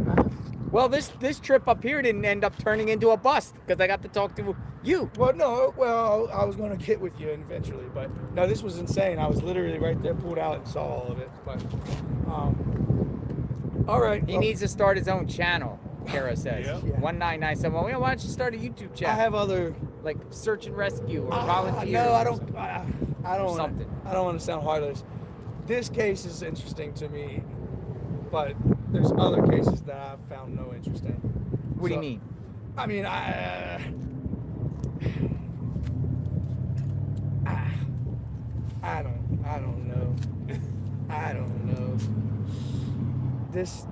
Well, this trip up here didn't end up turning into a bust because I got to talk to you. Well, no. Well, I was going to get with you eventually, but no, this was insane. I was literally right there, pulled out and saw all of it. But all right. He needs to start his own channel, Kara says. Yeah. 1997. Well, why don't you start a YouTube channel? I have other like search and rescue or volunteer. No, I don't. I don't. Something. I don't want to sound heartless. This case is interesting to me, but there's other cases that I've found no interest in. What do you mean? I mean, I don't know. I don't know. This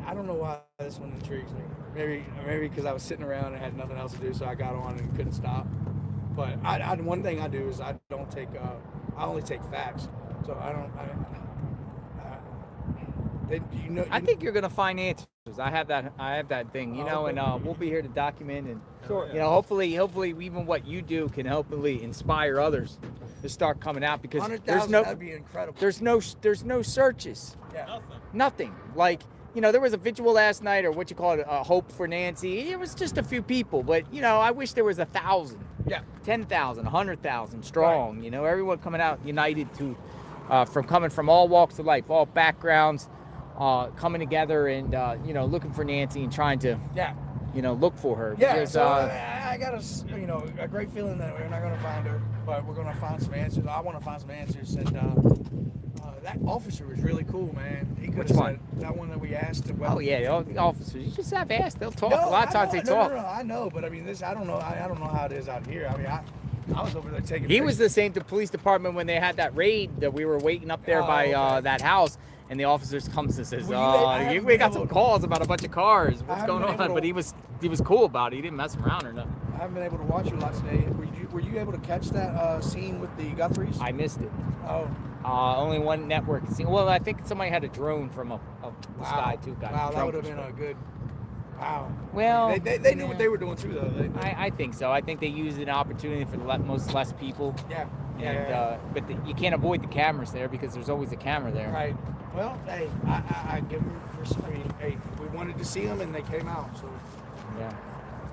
I don't know why this one intrigues me. Maybe because I was sitting around and had nothing else to do, so I got on and couldn't stop. But one thing I do is I don't take I only take facts. So I don't. I think you're gonna find answers. I have that thing, you know, and we'll be here to document and you know, hopefully even what you do can hopefully inspire others to start coming out because that'd be incredible. There's no searches. Yeah. Nothing. Like, you know, there was a vigil last night, or what you call it, a hope for Nancy. It was just a few people, but you know, I wish there was 1,000, 10,000, 100,000 strong. Right. You know, everyone coming out united to, coming from all walks of life, all backgrounds, coming together and you know, looking for Nancy and trying to, you know, look for her. Yeah. Because, So I got a great feeling that we're not gonna find her, but we're gonna find some answers. I want to find some answers, and that officer was really cool, man. He Which one? That one that we asked. Oh yeah, the officers. You just have asked. They'll talk. A lot of times they talk. No, I know, but I mean, I don't know. I don't know how it is out here. I mean, I was over there taking. He was the same to police department when they had that raid that we were waiting up there by that house, and the officers comes and says, we got some calls about a bunch of cars. What's going on? But he was cool about it. He didn't mess around or nothing. I haven't been able to watch you a lot today. Were you able to catch that scene with the Guthries? I missed it. Oh. Only one network scene. Well, I think somebody had a drone from the sky too. Wow, that would have been a good. Wow. Well, they knew what they were doing too, though. I think so. I think they used an opportunity for less people. Yeah. But you can't avoid the cameras there because there's always a camera there. Right. Well, hey, I give them for. I mean, hey, we wanted to see them and they came out. So. Yeah.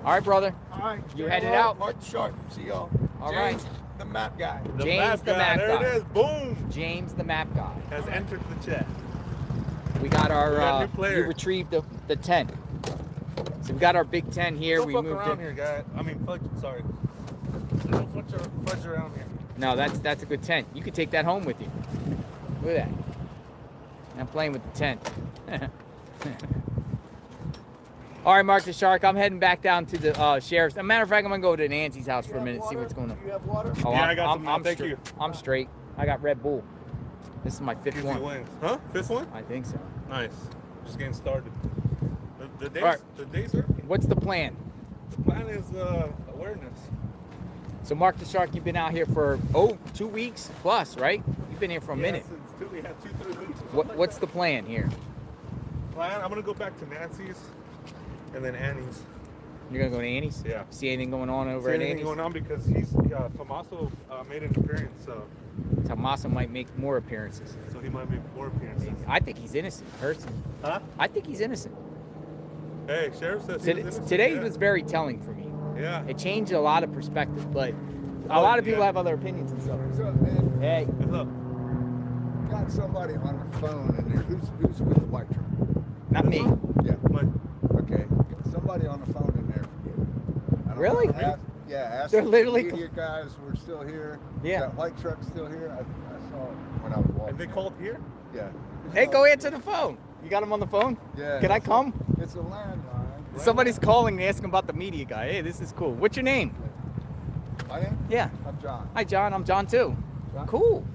All right, brother. All right. You headed out. Mark Sharp. See y'all. All James, right. The map guy. James the map guy. There it is. Boom. James the map guy has entered the chat. We got our. new player. You retrieved the tent. So we got our big tent here. Don't we fuck moved around it. here, guys. I mean, fudge. Sorry. Don't fudge around here. No, that's a good tent. You could take that home with you. Look at that. I'm playing with the tent. All right, Mark the Shark. I'm heading back down to the sheriff's. As a matter of fact, I'm gonna go to Nancy's house for a minute, see what's going on. You have water? Oh, yeah, I got some. Thank you. I'm straight. I got Red Bull. This is my fifth one. Wings. Huh? Fifth one? I think so. Nice. Just getting started. The days. Right. The days are. What's the plan? The plan is awareness. So, Mark the Shark, you've been out here for 2 weeks plus, right? You've been here for a minute. We had 2-3 weeks. What's the plan here? Plan? I'm gonna go back to Nancy's, and then Annie's. You're gonna go to Annie's? Yeah. See anything going on over at Annie's? Going on because Tommaso made an appearance. So Tommaso might make more appearances. So he might make more appearances. I think he's innocent, personally. Huh? I think he's innocent. Hey, sheriff says he's innocent. Today was very telling for me. Yeah. It changed a lot of perspective, but a lot of people have other opinions and stuff. What's up, man? Hey. What's up? Got somebody on the phone in there. Who's with the white truck? Not me. Yeah. What? Okay. Got somebody on the phone in there for you. I don't Really? know, ask They're the literally media guys were still here. Yeah. That white truck still here. I saw it when I was walking. Have they called here? Yeah. Hey, go answer the phone. You got him on the phone? Yeah. Can I come? It's a landline. Somebody's calling and asking about the media guy. Hey, this is cool. What's your name? My name? Yeah. I'm John. Hi, John. I'm John, too. John? Cool.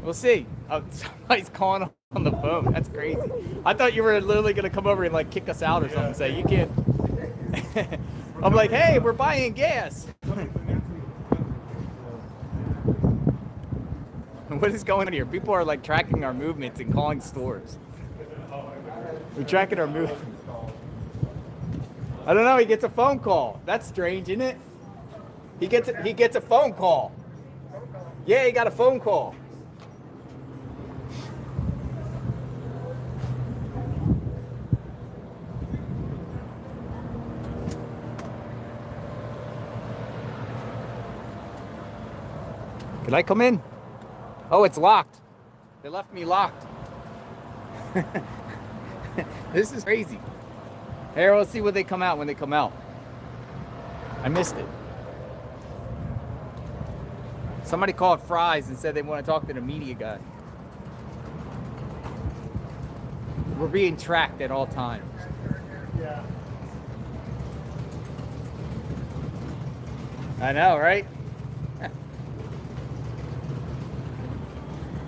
We'll see. Somebody's calling on the phone. That's crazy. I thought you were literally going to come over and, like, kick us out or something. Say, you can't. I'm like, hey, we're buying gas. What is going on here? People are like tracking our movements and calling stores. We're tracking our movements. I don't know. He gets a phone call. That's strange, isn't it? He gets a phone call. Yeah, he got a phone call. Can I come in? Oh, it's locked. They left me locked. This is crazy. Here, we'll see when they come out. I missed it. Somebody called Fry's and said they want to talk to the media guy. We're being tracked at all times. Yeah. I know, right?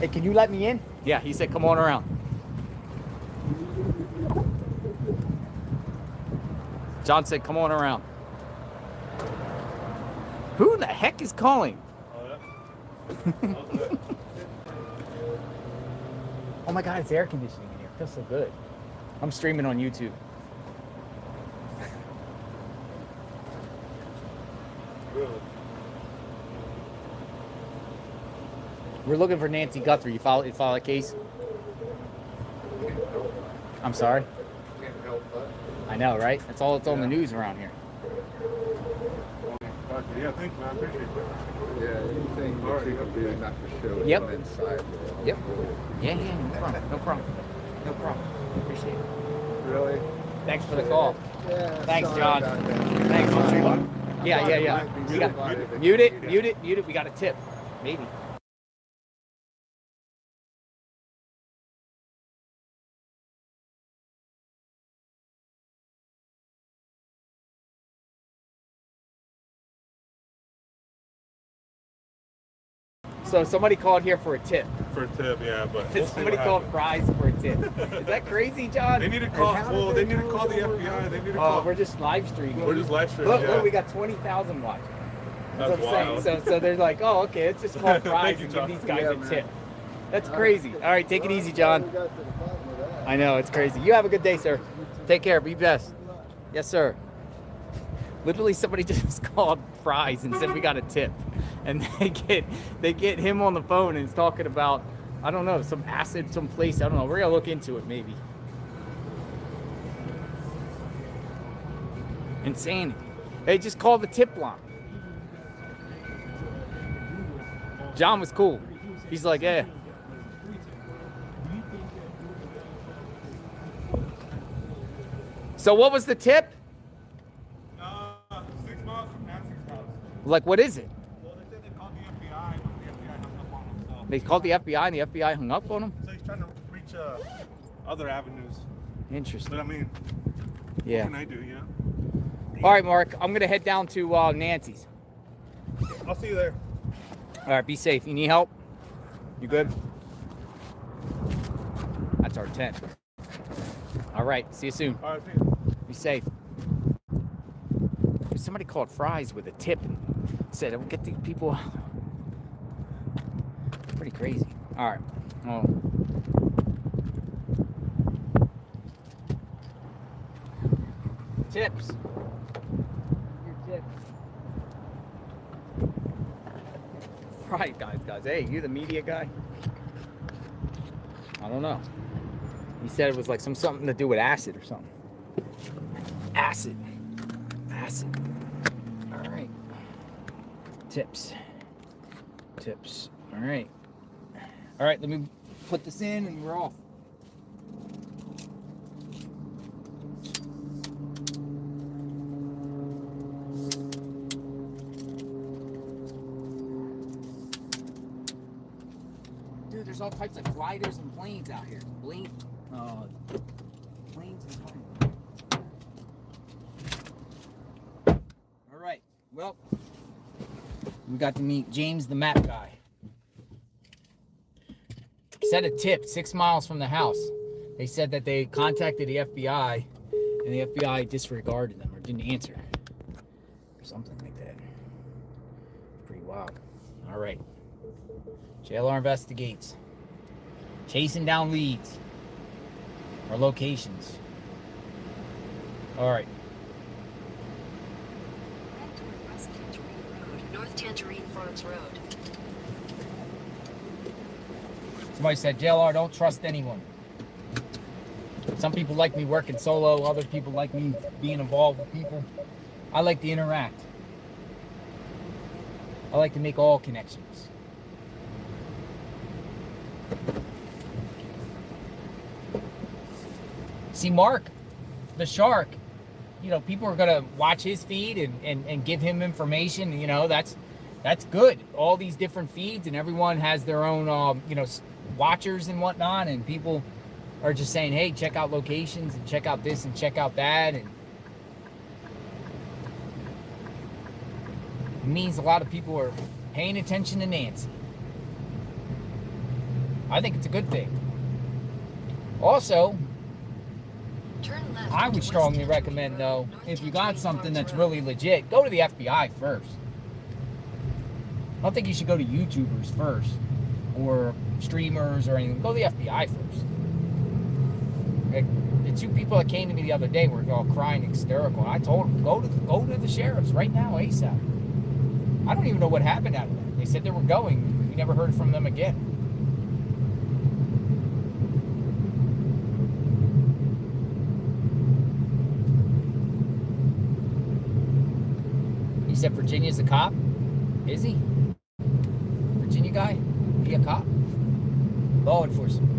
Hey, can you let me in? Yeah, he said come on around. John said come on around. Who the heck is calling? Oh my God, it's air conditioning in here. It feels so good. I'm streaming on YouTube. We're looking for Nancy Guthrie. You file a case? I'm sorry? I know, right? That's all it's on the news around here. Yeah, thank you. I appreciate it. Yeah, you think that you could be not to show Yep. him inside. Yep. Yeah, no problem. Appreciate it. Really? Thanks for the call. Yeah. Thanks, sorry John. about that. Thanks. Yeah. You got Mute it. We got a tip. Maybe. So somebody called here for a tip. For a tip, yeah, but we'll see Somebody what called happens. Fry's for a tip. Is that crazy, John? They need to call. Well, they need to call the FBI. They need to call. We're just live streaming. We're just live streaming. Look, yeah. we got 20,000 watching. That's That's what I'm wild. saying. So they're like, oh, okay, let's just call Fry's Thank you, and John. give these guys Yeah, a man. tip. That's crazy. All right, take it easy, John. I know, it's crazy. You have a good day, sir. Take care. Be best. Yes, sir. Literally, somebody just called Fry's and said we got a tip, and they get him on the phone and he's talking about, I don't know, some acid, some place. I don't know. We're gonna look into it, maybe. Insanity. They just called the tip line. John was cool. He's like, yeah. So what was the tip? 6 miles from Nancy's house. Like, what is it? Well, they said they called the FBI, but the FBI hung up on them. So. They called the FBI and the FBI hung up on him? So he's trying to reach other avenues. Interesting. But I mean, Yeah. what can I do, you know? All right, Mark. I'm going to head down to Nancy's. I'll see you there. All right, be safe. You need help? You good? That's our tent. All right, see you soon. All right, see you. Be safe. Somebody called Fry's with a tip and said, "We'll get these people." Pretty crazy. All right. Oh. Tips. Your tips. Right, guys. Hey, you the media guy? I don't know. He said it was like something to do with acid or something. Acid. All right. Tips. All right. Let me put this in and we're off. Dude, there's all types of gliders and planes out here. Planes and planes. All right. Well, we got to meet James the map guy. Set a tip 6 miles from the house. They said that they contacted the FBI and the FBI disregarded them or didn't answer. Or something like that. Pretty wild. All right. JLR investigates. Chasing down leads. Or locations. Alright. Head toward West Tangerine Road, North Tangerine Farms Road. Somebody said, JLR, don't trust anyone. Some people like me working solo. Other people like me being involved with people. I like to interact. I like to make all connections. See, Mark, the shark, you know, people are going to watch his feed and give him information. You know, that's good. All these different feeds, and everyone has their own, you know, watchers and whatnot, and people are just saying, hey, check out locations and check out this and check out that, and it means a lot of people are paying attention to Nancy. I think it's a good thing. Also, I would strongly recommend, though, if you got something that's really legit, go to the FBI first. I don't think you should go to YouTubers first or streamers or anything. Go to the FBI first. Like, the two people that came to me the other day were all crying hysterical. I told them, go to the sheriffs right now, ASAP. I don't even know what happened out of that. They said they were going. We never heard from them again. You said Virginia's a cop? Is he? Virginia guy? Is he a cop? Law enforcement.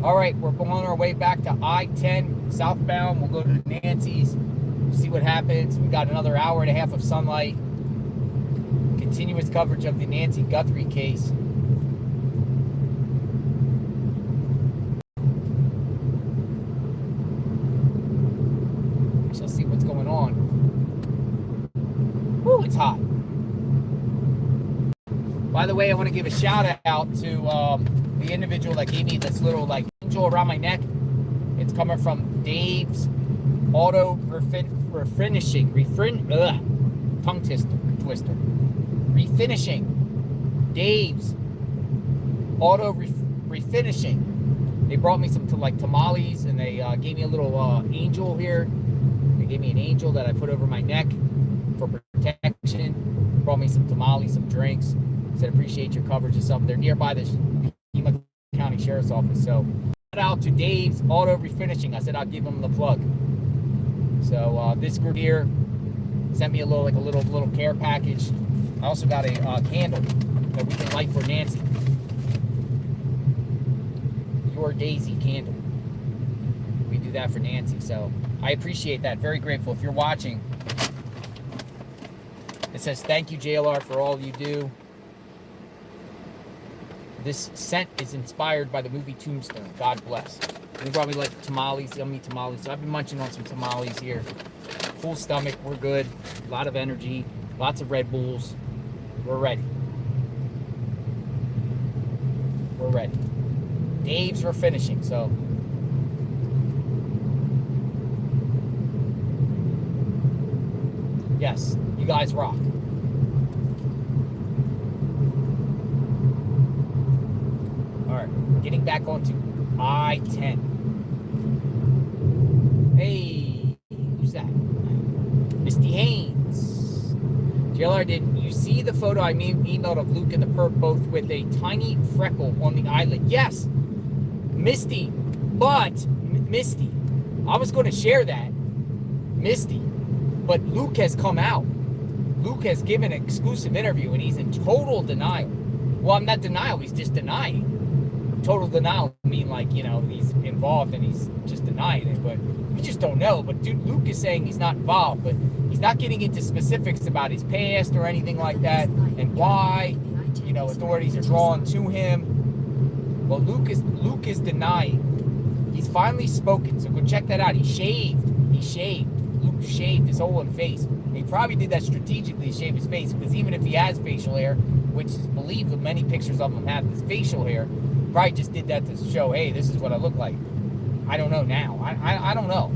All right, we're on our way back to I-10 southbound. We'll go to Nancy's, see what happens. We got another hour and a half of sunlight. Continuous coverage of the Nancy Guthrie case. We shall see what's going on. Woo, it's hot. By the way, I want to give a shout out to the individual that gave me this little like angel around my neck. It's coming from Dave's Auto Refinishing. Tongue twister. Refinishing. Dave's Auto Refinishing. They brought me some tamales, and they gave me a little angel here. They gave me an angel that I put over my neck for protection. Brought me some tamales, some drinks. Said appreciate your coverage of something. They're nearby this Pima County Sheriff's Office. So shout out to Dave's Auto Refinishing. I said I'll give them the plug. So this group here sent me a little care package. I also got a candle that we can light for Nancy. Your Daisy candle. We do that for Nancy. So I appreciate that. Very grateful. If you're watching, it says thank you JLR for all you do. This scent is inspired by the movie Tombstone. God bless. They brought me like tamales, yummy tamales. So I've been munching on some tamales here. Full stomach, we're good. A lot of energy, lots of Red Bulls. We're ready. We're ready. Dave's Refinishing, so. Yes, you guys rock. Alright, getting back onto I-10. Hey, who's that? Misty Haynes. JLR, did you see the photo I emailed of Luke and the perp both with a tiny freckle on the eyelid? Yes, Misty, but Misty, I was going to share that, Misty, but Luke has come out. Luke has given an exclusive interview, and he's in total denial. Well, I'm not denial, he's just denying. Total denial, I mean, like, you know, he's involved and he's just denying it, but we just don't know. But dude, Luke is saying he's not involved, but he's not getting into specifics about his past or anything like that, and why, you know, authorities are drawn to him. Well, Luke is denying. He's finally spoken, so go check that out. He shaved. Luke shaved his whole face. And he probably did that strategically to shave his face, because even if he has facial hair, which is believed that many pictures of him have this facial hair, probably just did that to show, hey, this is what I look like. I don't know now. I don't know.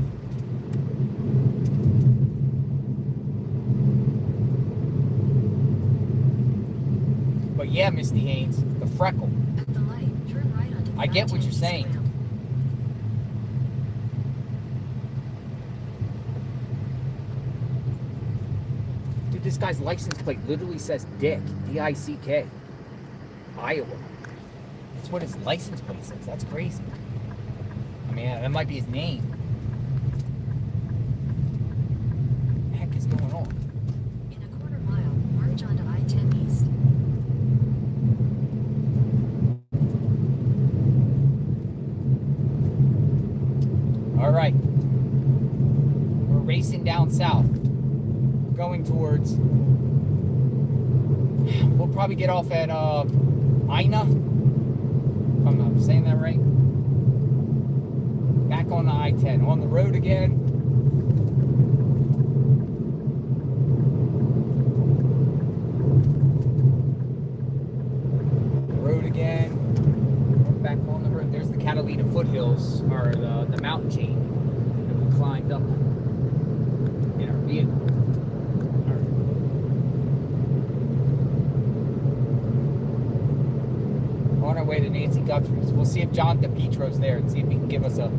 But yeah, Misty Haynes, the freckle. At the light, turn right onto the I get what I-10 you're east saying. ramp. Dude, this guy's license plate literally says Dick, D-I-C-K, Iowa. That's what his license plate says. That's crazy. I mean, that might be his name. What the heck is going on? In a quarter mile, merge onto I-10 east. All right. We're racing down south. Going towards... We'll probably get off at Ina. If I'm not saying that right. Back on the I-10. On the road again. Road again. We're back on the road. There's the Catalina foothills, or the mountain chain that we climbed up in our vehicle. On our way to Nancy Guthrie's. We'll see if John DePietro's there and see if he can give us an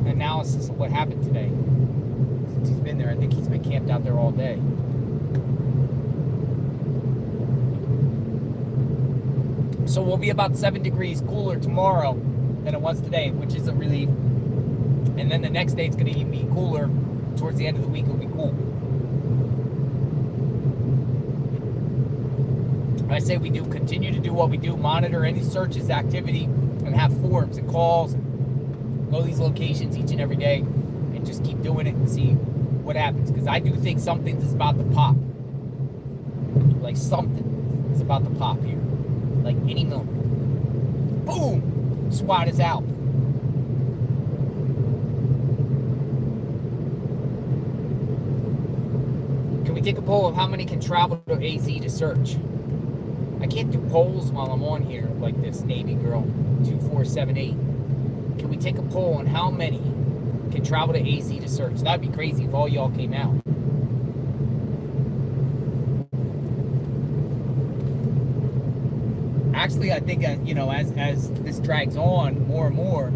analysis of what happened today. Since he's been there, I think he's been camped out there all day. So we'll be about 7 degrees cooler tomorrow than it was today, which is a relief. And then the next day it's going to be cooler. Towards the end of the week it'll be cool. I say we do continue to do what we do, monitor any searches, activity, and have forums and calls, and go to these locations each and every day, and just keep doing it and see what happens. Because I do think something is about to pop. Like something is about to pop here. Like any moment. Boom! SWAT is out. Can we take a poll of how many can travel to AZ to search? I can't do polls while I'm on here like this, Navy Girl 2478. Can we take a poll on how many can travel to AZ to search? That'd be crazy if all y'all came out. Actually, I think as this drags on more and more,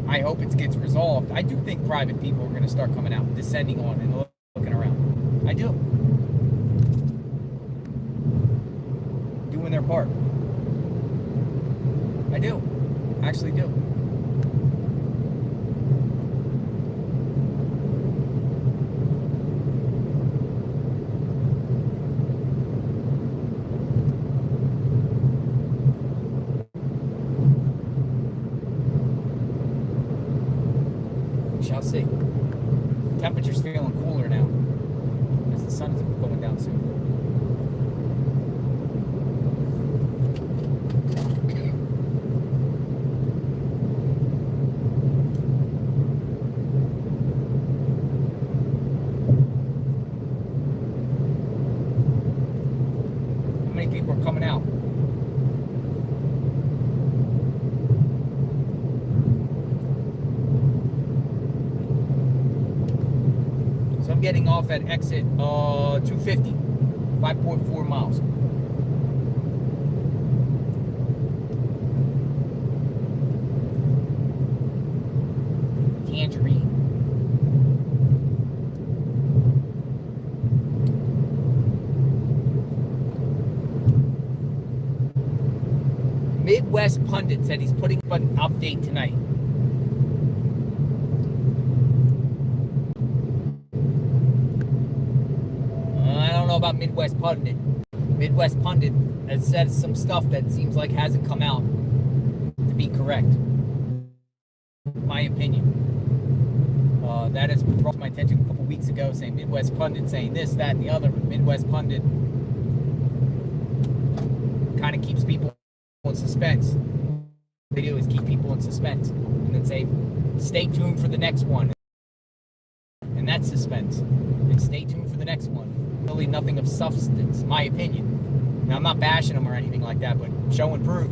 I hope it gets resolved. I do think private people are going to start coming out, descending on and looking around. I do. Doing their part. I do. Actually do. Shall see. Temperature's feeling cooler now as the sun is going down soon. How many people are coming out? So I'm getting off at exit 250, 5.4 miles. Tangerine. Midwest Pundit said he's putting up an update tonight. I don't know about Midwest Pundit. Midwest Pundit has said some stuff that seems like hasn't come out to be correct. My opinion. That has brought to my attention a couple weeks ago, saying Midwest Pundit saying this, that, and the other. But Midwest Pundit kind of keeps people in suspense. What they do is keep people in suspense and then say, stay tuned for the next one. And that's suspense. And stay tuned for the next one. Really nothing of substance, my opinion. Now, I'm not bashing them or anything like that, but show and prove.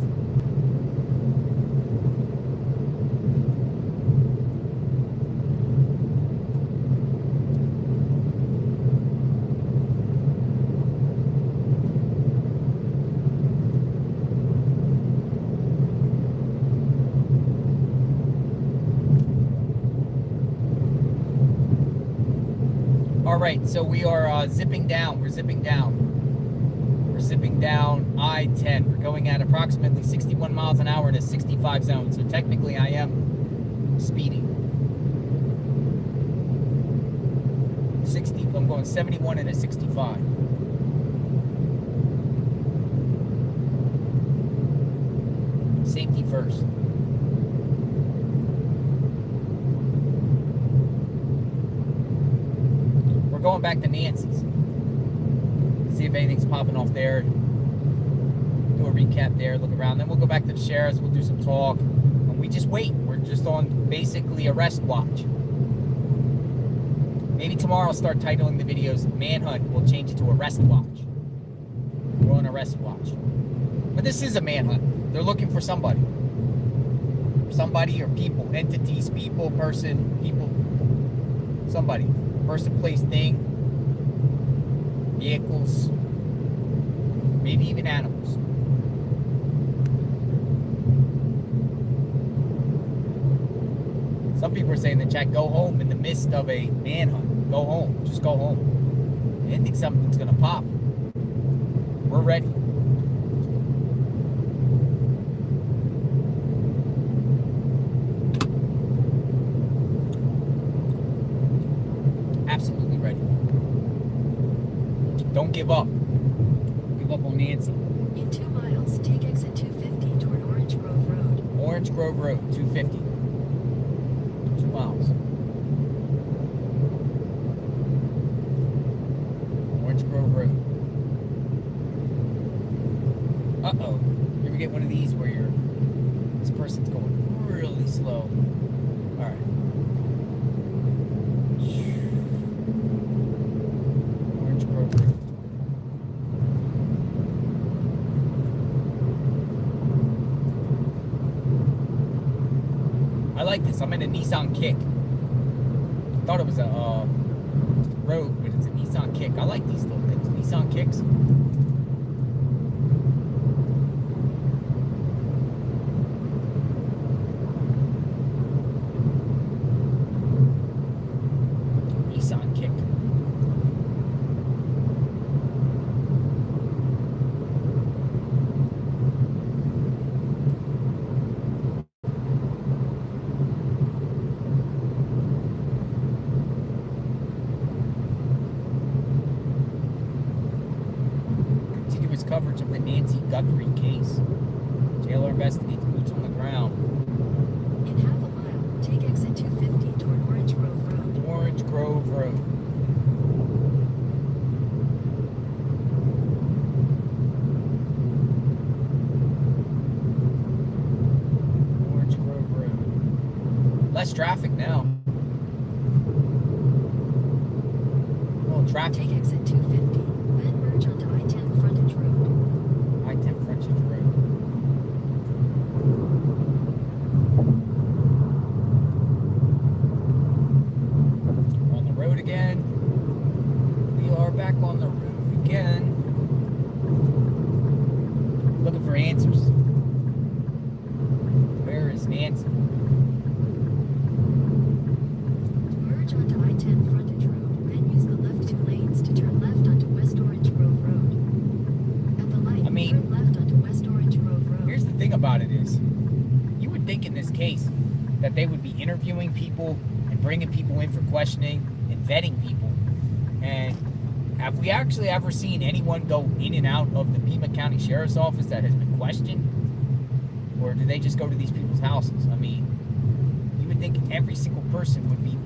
right, so we are zipping down. We're zipping down. We're zipping down I-10. We're going at approximately 61 miles an hour in a 65 zone. So technically I am speeding. 60, I'm going 71 in a 65. Safety first. We're going back to Nancy's. See if anything's popping off there. Do a recap there, look around. Then we'll go back to the sheriff's. We'll do some talk. And we just wait. We're just on basically arrest watch. Maybe tomorrow I'll start titling the videos Manhunt. We'll change it to Arrest Watch. We're on Arrest Watch. But this is a manhunt. They're looking for somebody. Somebody or people. Entities, people, person, people. Somebody. Person, place, thing. Vehicles. Maybe even animals. Some people are saying in the chat, go home in the midst of a manhunt. Go home. Just go home. I didn't think something's going to pop. We're ready. Absolutely ready. Don't give up. Don't give up on Nancy. In 2 miles, take exit 250 toward Orange Grove Road. Orange Grove Road, 250. 2 miles. Orange Grove Road. Uh-oh. You ever get one of these where this person's going really slow? All right. Orange Grove Road. I like this. I'm in a Nissan Kick. Thought it was a Rogue, but it's a Nissan Kick. I like these little things. Nissan Kicks. Nissan Kick. Coverage of the Nancy Guthrie case. Jailer investigates, boots on the ground. In half a mile, take exit 250 toward Orange Grove Road. Orange Grove Road. Orange Grove Road. Less traffic now. Well, traffic. Take exit 250, then merge onto I-10 frontage road. I-10 frontage road. On the road again. We are back on the road again. Looking for answers. Where is Nancy? Merge onto I-10 frontage road, then use the left 2 lanes to turn left onto West Orange Grove Road. At the light, turn left onto West Orange Grove Road. Here's the thing about it is, you would think in this case that they would be interviewing people and bringing people in for questioning and vetting people. And have we actually ever seen anyone go in and out of the Pima County Sheriff's Office that has been questioned? Or do they just go to these people's houses? I mean, you would think every single person would be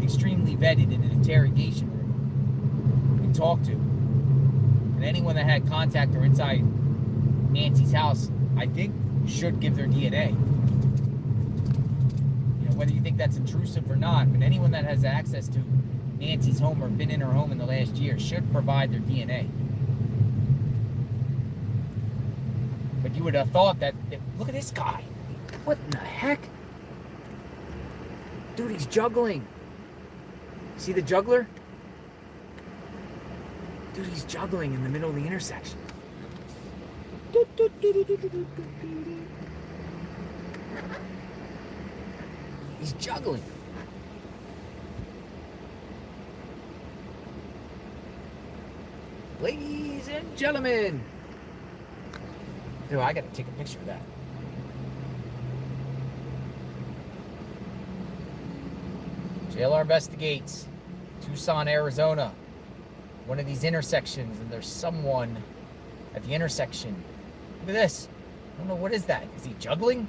extremely vetted in an interrogation room and talked to. And anyone that had contact or inside Nancy's house, I think, should give their DNA. You know, whether you think that's intrusive or not, but anyone that has access to Nancy's home or been in her home in the last year should provide their DNA. But you would have thought that, look at this guy. What in the heck? Dude, he's juggling. See the juggler? Dude, he's juggling in the middle of the intersection. He's juggling. Ladies and gentlemen. Dude, I gotta take a picture of that. JLR investigates Tucson, Arizona. One of these intersections, and there's someone at the intersection. Look at this. I don't know, what is that? Is he juggling?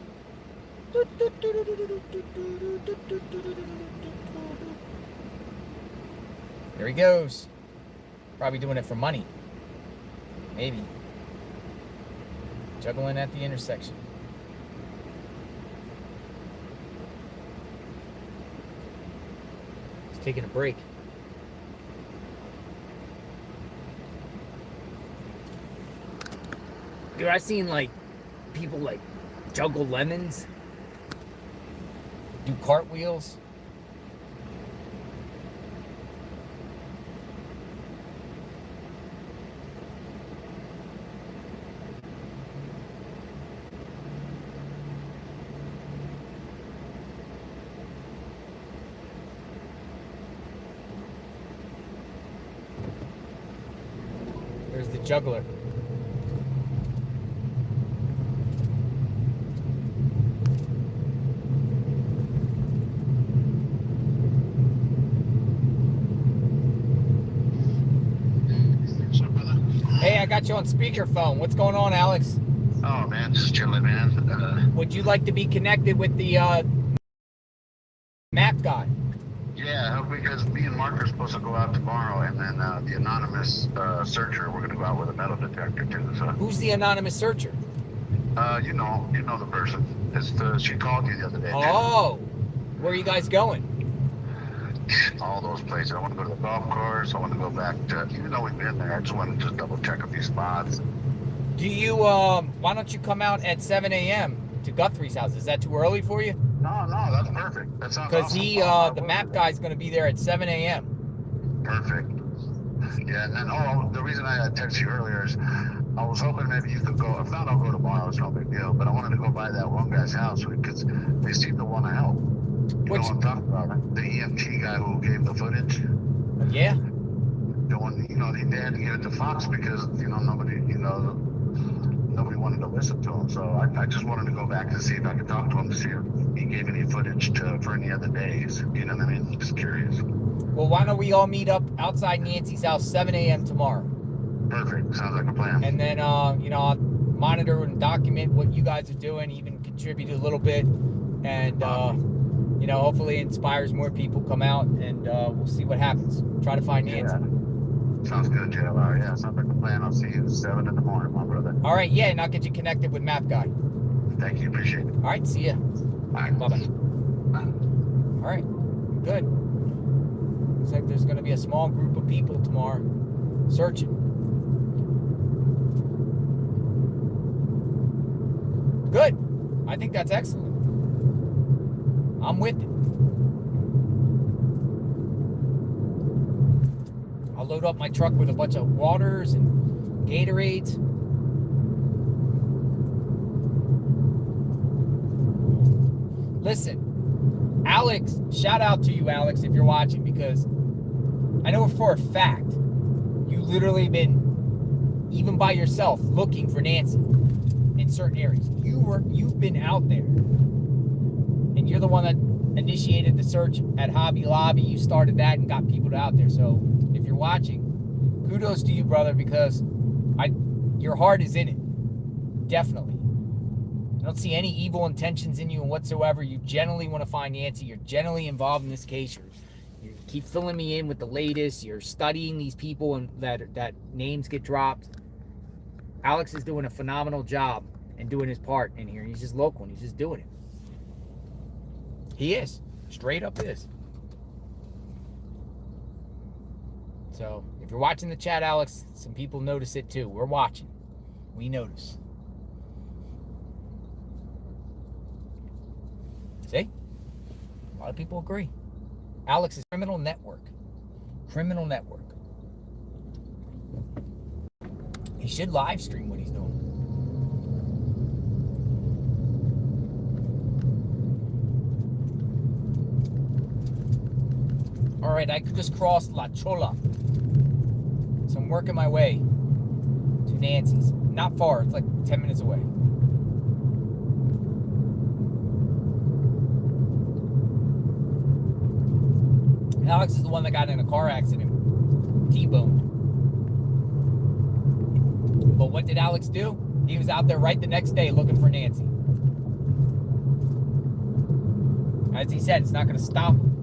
There he goes. Probably doing it for money. Maybe. Juggling at the intersection. He's taking a break. Dude, I've seen like people like juggle lemons, do cartwheels. There's the juggler. Hey, I got you on speakerphone. What's going on, Alex? Oh man, just chilling, man. Would you like to be connected with the map guy? Yeah, because me and Mark are supposed to go out tomorrow, and then the anonymous searcher, we're gonna go out with a metal detector too. So. Who's the anonymous searcher? You know the person. She called you the other day. Oh, where are you guys going? All those places. I want to go to the golf course. I want to go back to, even though we've been there, I just want to just double check a few spots. Do you, why don't you come out at 7 a.m. to Guthrie's house? Is that too early for you? No, that's perfect. That sounds Because awesome. the map guy's going to be there at 7 a.m. Perfect. Yeah, and then, the reason I texted you earlier is I was hoping maybe you could go. If not, I'll go tomorrow. It's no big deal. But I wanted to go by that one guy's house because they seem to want to help. You know what I'm talking about, right? The EMT guy who gave the footage. Yeah. The one, they had to give it to Fox because, nobody wanted to listen to him. So I just wanted to go back and see if I could talk to him to see if he gave any footage for any other days. You know what I mean? Just curious. Well, why don't we all meet up outside Nancy's house 7 a.m. tomorrow? Perfect. Sounds like a plan. And then, I'll monitor and document what you guys are doing, even contribute a little bit. And, hopefully it inspires more people come out, and we'll see what happens. Try to find Nancy. Yeah. Sounds good, JLR. Yeah, sounds like a plan. I'll see you at 7 in the morning, my brother. All right, yeah, and I'll get you connected with Map Guy. Thank you. Appreciate it. All right, see ya. All right. Bye-bye. All right, good. Looks like there's going to be a small group of people tomorrow searching. Good. I think that's excellent. I'm with it. I'll load up my truck with a bunch of waters and Gatorades. Listen, Alex, shout out to you, Alex, if you're watching, because I know for a fact you literally been, even by yourself, looking for Nancy in certain areas. You've been out there. And you're the one that initiated the search at Hobby Lobby. You started that and got people out there. So if you're watching, kudos to you, brother, because your heart is in it. Definitely. I don't see any evil intentions in you whatsoever. You generally want to find Nancy. You're generally involved in this case. You keep filling me in with the latest. You're studying these people and that names get dropped. Alex is doing a phenomenal job and doing his part in here. He's just local and he's just doing it. He is. Straight up is. So, if you're watching the chat, Alex, some people notice it too. We're watching. We notice. See? A lot of people agree. Alex is criminal network. Criminal network. He should live stream what he's doing. All right, I just crossed La Chola. So I'm working my way to Nancy's. Not far. It's like 10 minutes away. Alex is the one that got in a car accident. T-boned. But what did Alex do? He was out there right the next day looking for Nancy. As he said, it's not going to stop him.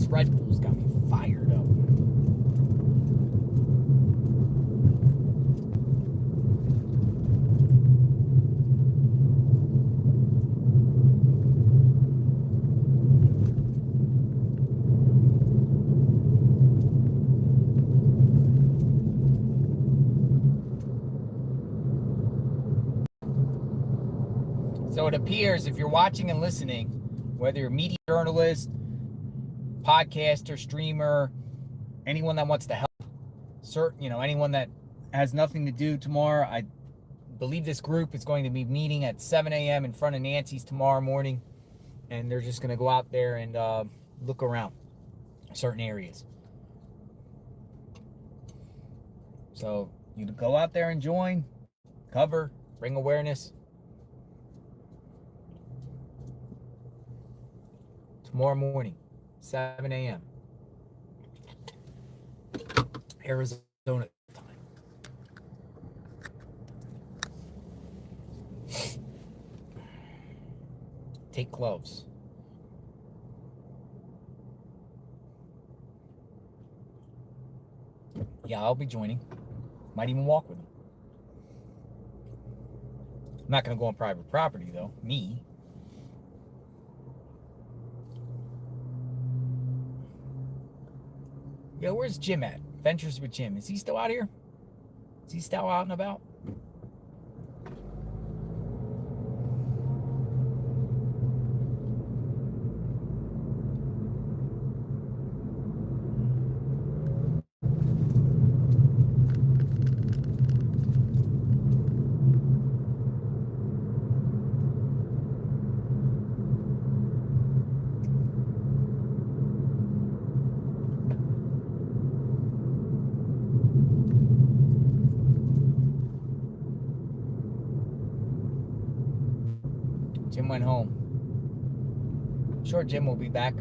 Red Bulls got me fired up. So it appears, if you're watching and listening, whether you're a media journalist, podcaster, streamer, anyone that wants to help, anyone that has nothing to do tomorrow, I believe this group is going to be meeting at 7 a.m. in front of Nancy's tomorrow morning, and they're just going to go out there and look around certain areas. So you go out there and join, cover, bring awareness. Tomorrow morning, 7 a.m. Arizona time. Take gloves. Yeah, I'll be joining. Might even walk with them. I'm not going to go on private property, though. Me. Yo, where's Jim at? Ventures with Jim. Is he still out here? Is he still out and about? Jim went home. I'm sure Jim will be back.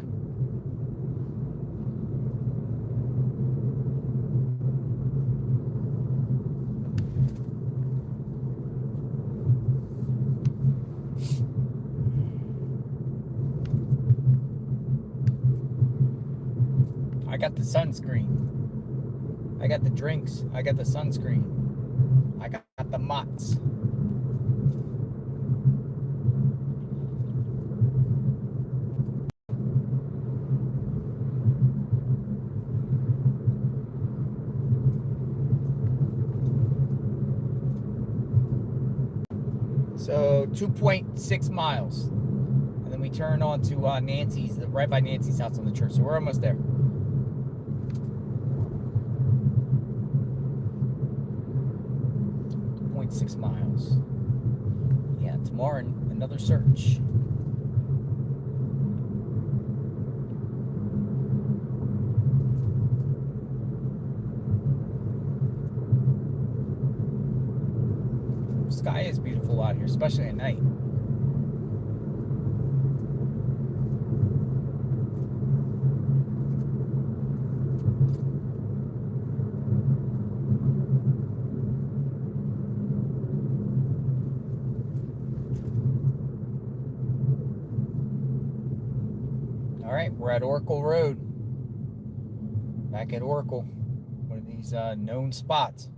I got the sunscreen. I got the drinks. I got the sunscreen. I got the Mott's. So 2.6 miles. And then we turn on to Nancy's, right by Nancy's house on the church. So we're almost there. .6 miles. Yeah, tomorrow another search. Sky is beautiful out here, especially at night. All right, we're at Oracle Road. Back at Oracle, one of these known spots.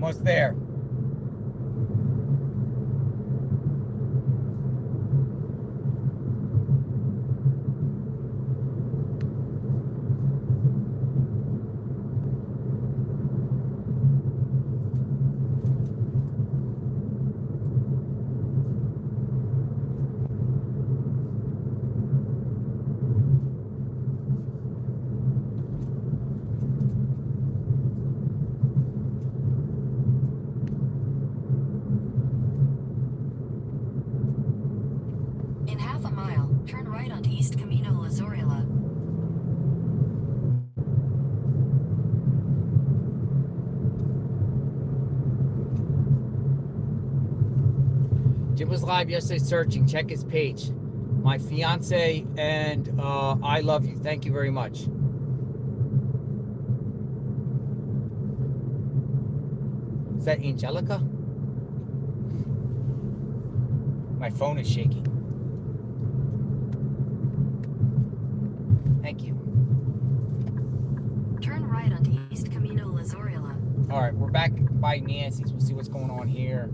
Almost there. In half a mile, turn right onto East Camino Lazorila. Jim was live yesterday searching. Check his page. My fiance and I love you. Thank you very much. Is that Angelica? My phone is shaking. Thank you. Turn right onto East Camino Lazorila. All right, we're back by Nancy's. We'll see what's going on here.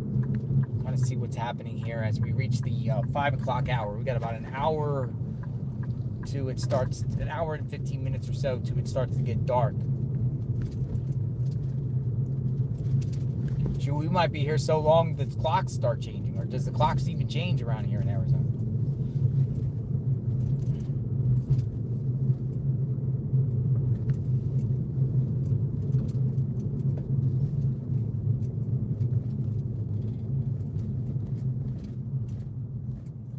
Kind of see what's happening here as we reach the 5 o'clock hour. We got about an hour to it starts, an hour and 15 minutes or so to it starts to get dark. Shoot, we might be here so long the clocks start changing, or does the clocks even change around here in Arizona?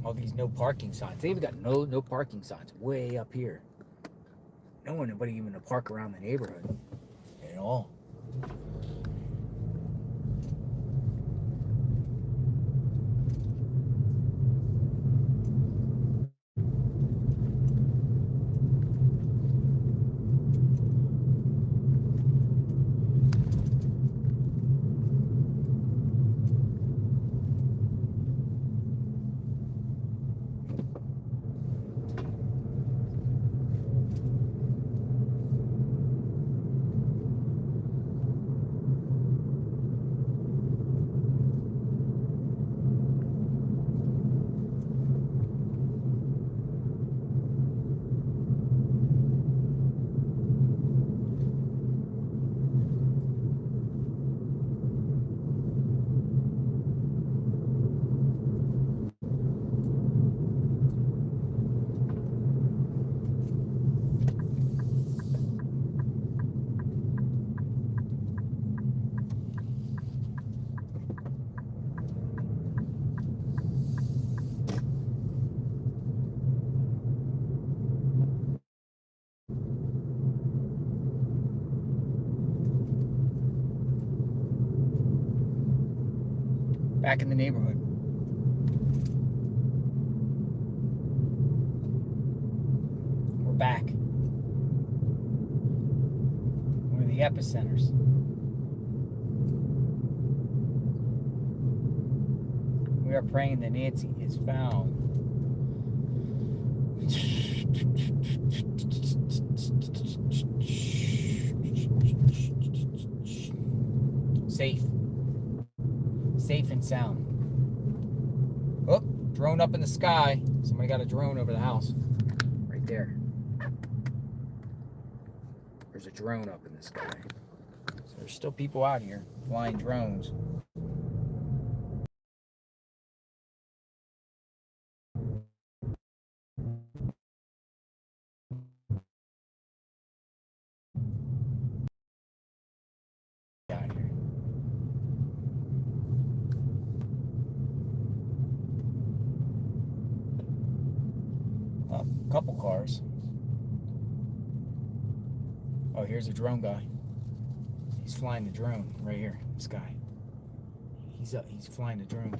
All these no parking signs. They even got no parking signs way up here. No one, nobody even to park around the neighborhood at all. Back in the neighborhood. We're back. One of the epicenters. We are praying that Nancy is found. Safe. Safe and sound. Oh, drone up in the sky. Somebody got a drone over the house. Right there. There's a drone up in the sky. So there's still people out here flying drones. Out here. A couple cars. Oh, here's a drone guy. He's flying the drone right here. This guy. He's flying the drone.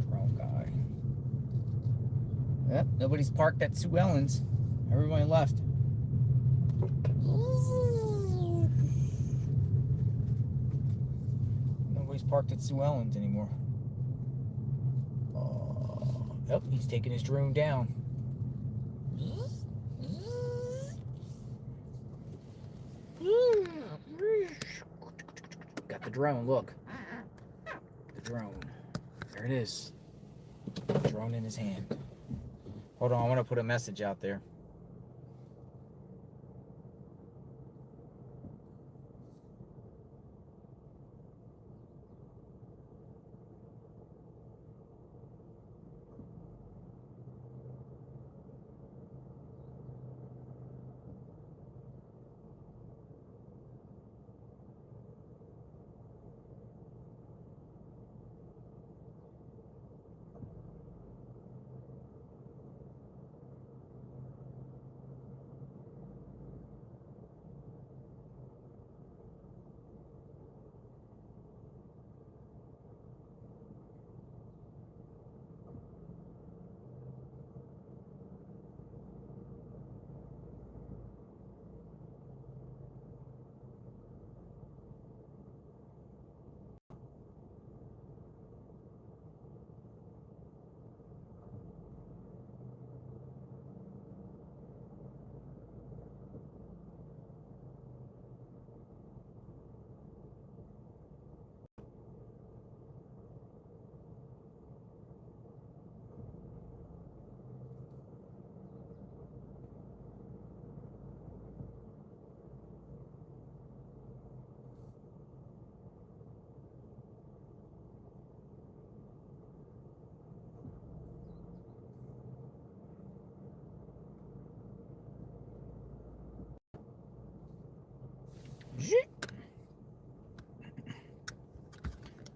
Drone guy. Yep, nobody's parked at Sue Ellen's. Everybody left. Nobody's parked at Sue Ellen's anymore. Oh, he's taking his drone down. Got the drone, look. The drone. There it is. Drone in his hand. Hold on, I want to put a message out there.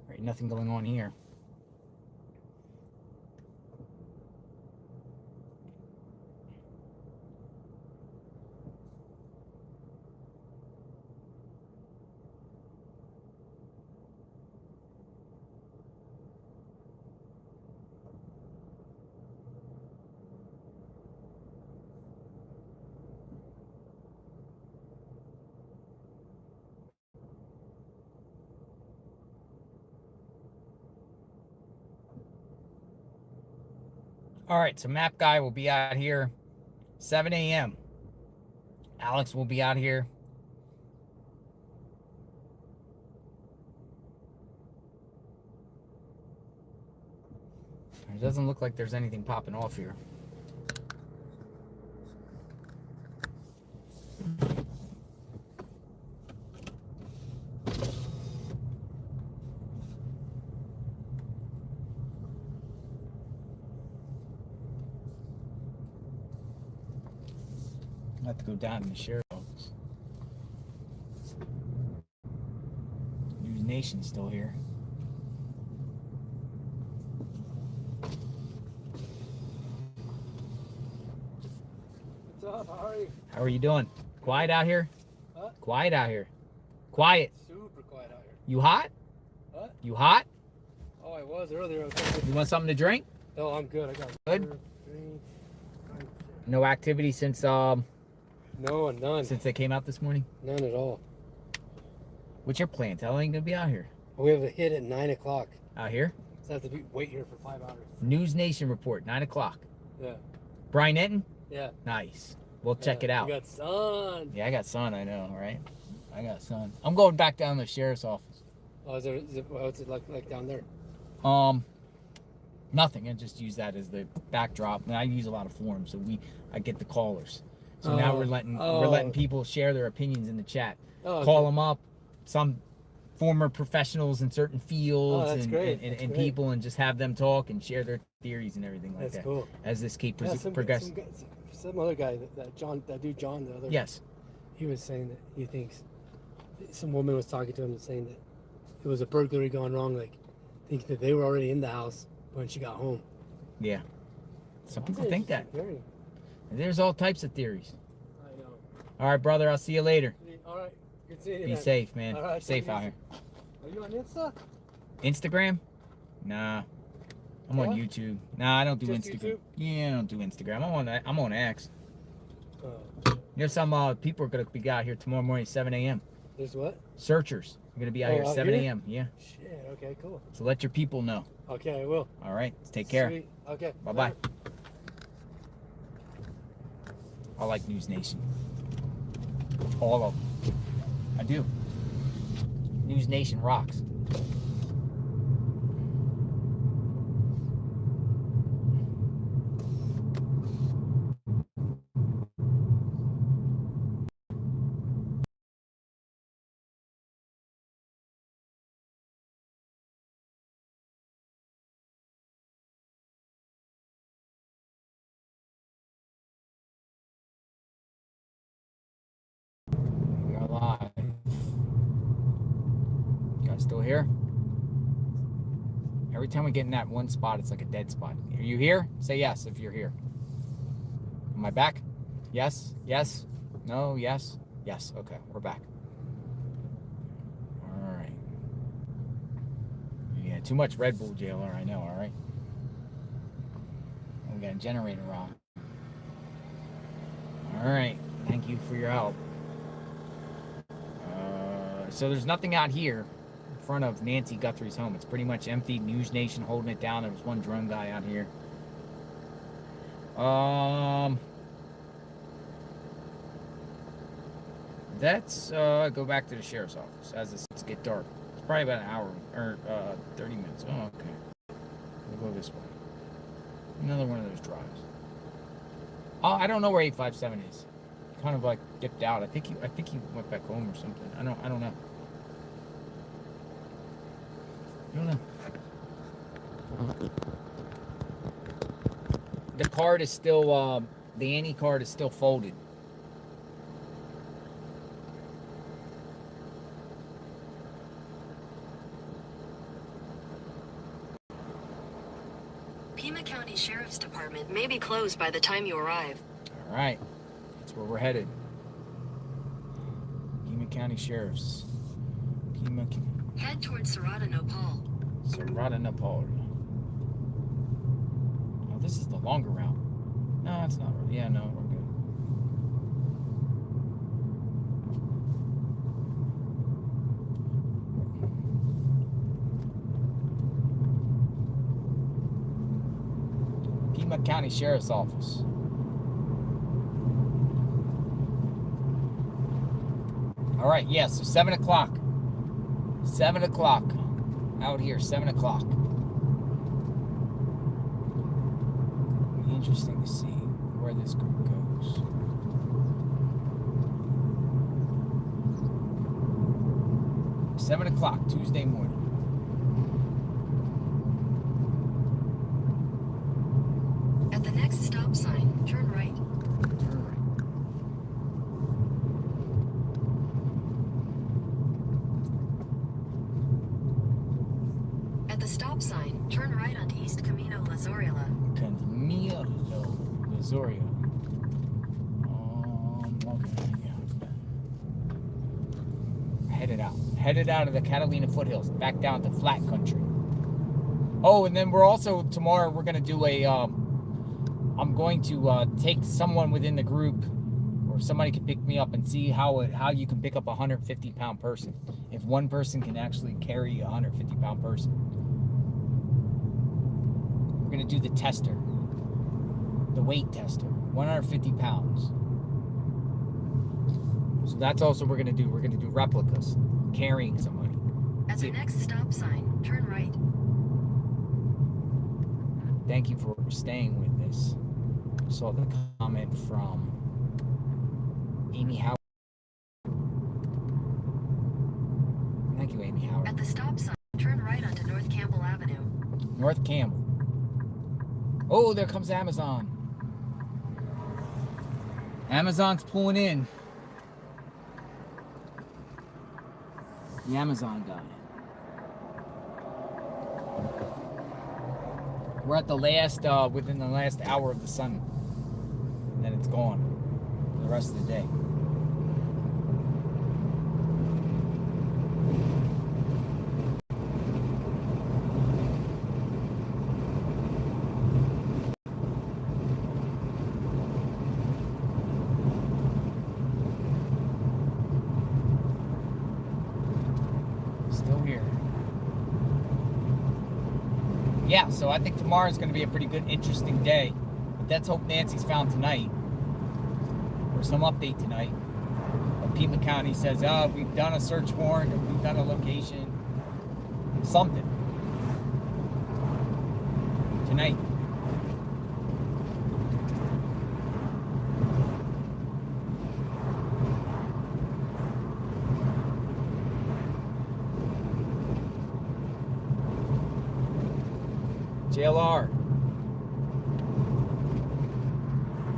Right, nothing going on here. All right, so map guy will be out here 7 a.m. Alex will be out here. It doesn't look like there's anything popping off here. I have to go down to the sheriff's office. News Nation's still here. What's up? How are you? How are you doing? Quiet out here? Huh? Quiet out here. Quiet. Super quiet out here. You hot? What? You hot? Oh, I was earlier. You want something to drink? No, I'm good. I got Good? water, drink. No activity since No, none. since they came out this morning? None at all. What's your plan? Tell them you're gonna be out here. We have a hit at 9 o'clock. Out here? So I have to wait here for 5 hours. News Nation report, 9 o'clock. Yeah. Brian Etten? Yeah. Nice. We'll check it out. You got sun. Yeah, I got sun, I know, right? I got sun. I'm going back down to the sheriff's office. Oh, what's it like down there? Nothing. I just use that as the backdrop. And I use a lot of forums, so I get the callers. So now we're letting people share their opinions in the chat. Oh, Call them up. Some former professionals in certain fields that's and great. people, and just have them talk and share their theories and everything like That's that. cool. As this keeps Some progressing. Some other guy, that dude John, the other. Yes. He was saying that he thinks some woman was talking to him and saying that it was a burglary gone wrong. Like, think that they were already in the house when she got home. Yeah. Some That's people an think that. interesting theory. There's all types of theories. I know. All right, brother. I'll see you later. All right. Good seeing you. Be man. safe, man. All right, Safe take it out here. easy. Are you on Insta? Instagram? Nah. I'm on What? YouTube. Nah, I don't do Just Instagram. YouTube? Yeah, I don't do Instagram. I'm on X. Oh. There's some people are gonna be out here tomorrow morning at 7 a.m. There's what? Searchers. I'm gonna be out here 7 a.m. Yeah. Shit. Okay. Cool. So let your people know. Okay, I will. All right. Take care. Sweet. Okay. Bye-bye. I like News Nation. All of them. I do. News Nation rocks. We are live. You guys still here? Every time we get in that one spot, it's like a dead spot. Are you here? Say yes if you're here. Am I back? Yes? Yes? No? Yes? Yes. Okay, we're back. All right. Yeah, too much Red Bull, Jailer, I know, all right? We got a generator on. All right, thank you for your help. So there's nothing out here in front of Nancy Guthrie's home. It's pretty much empty. News Nation holding it down. There was one drone guy out here. Let's go back to the sheriff's office as it starts to get dark. It's probably about an hour or 30 minutes. Oh, okay. We'll go this way. Another one of those drives. Oh, I don't know where 857 is. Kind of like dipped out. I think he went back home or something. I don't know. The card is still the Annie card is still folded. Pima County Sheriff's Department may be closed by the time you arrive. All right. That's where we're headed. Pima County Sheriff's. Head towards Sarada, Nepal. Sarada, Nepal. Oh, this is the longer route. No, it's not really. Yeah, no, we're good. Pima County Sheriff's Office. All right, yes, so 7 o'clock. 7 o'clock. Out here, 7 o'clock. Interesting to see where this group goes. Seven o'clock, Tuesday morning. At the next stop sign, turn right. Turn right. At the stop sign, turn right onto East Camino La Zorilla. Camino La Zorilla. Okay, yeah. Headed out of the Catalina foothills, back down to flat country. Oh, and then we're also, tomorrow, we're going to do a, I'm going to take someone within the group, or somebody can pick me up and see how you can pick up a 150-pound person. If one person can actually carry a 150-pound person. We're going to do the tester. The weight tester. 150 pounds. So that's also what we're going to do. We're going to do replicas. Carrying somebody. At the next stop sign, turn right. Thank you for staying with this. Saw the comment from Amy Howard. Thank you, Amy Howard. At the stop sign, turn right onto North Campbell Avenue. North Campbell. Oh, there comes Amazon. Amazon's pulling in. The Amazon guy. We're at the last, within the last hour of the sun. And then it's gone for the rest of the day. yeah, so I think tomorrow is going to be a pretty good, interesting day. But let's hope Nancy's found tonight, or some update tonight. But Pima County says, oh, we've done a search warrant, or we've done a location, something tonight. JLR.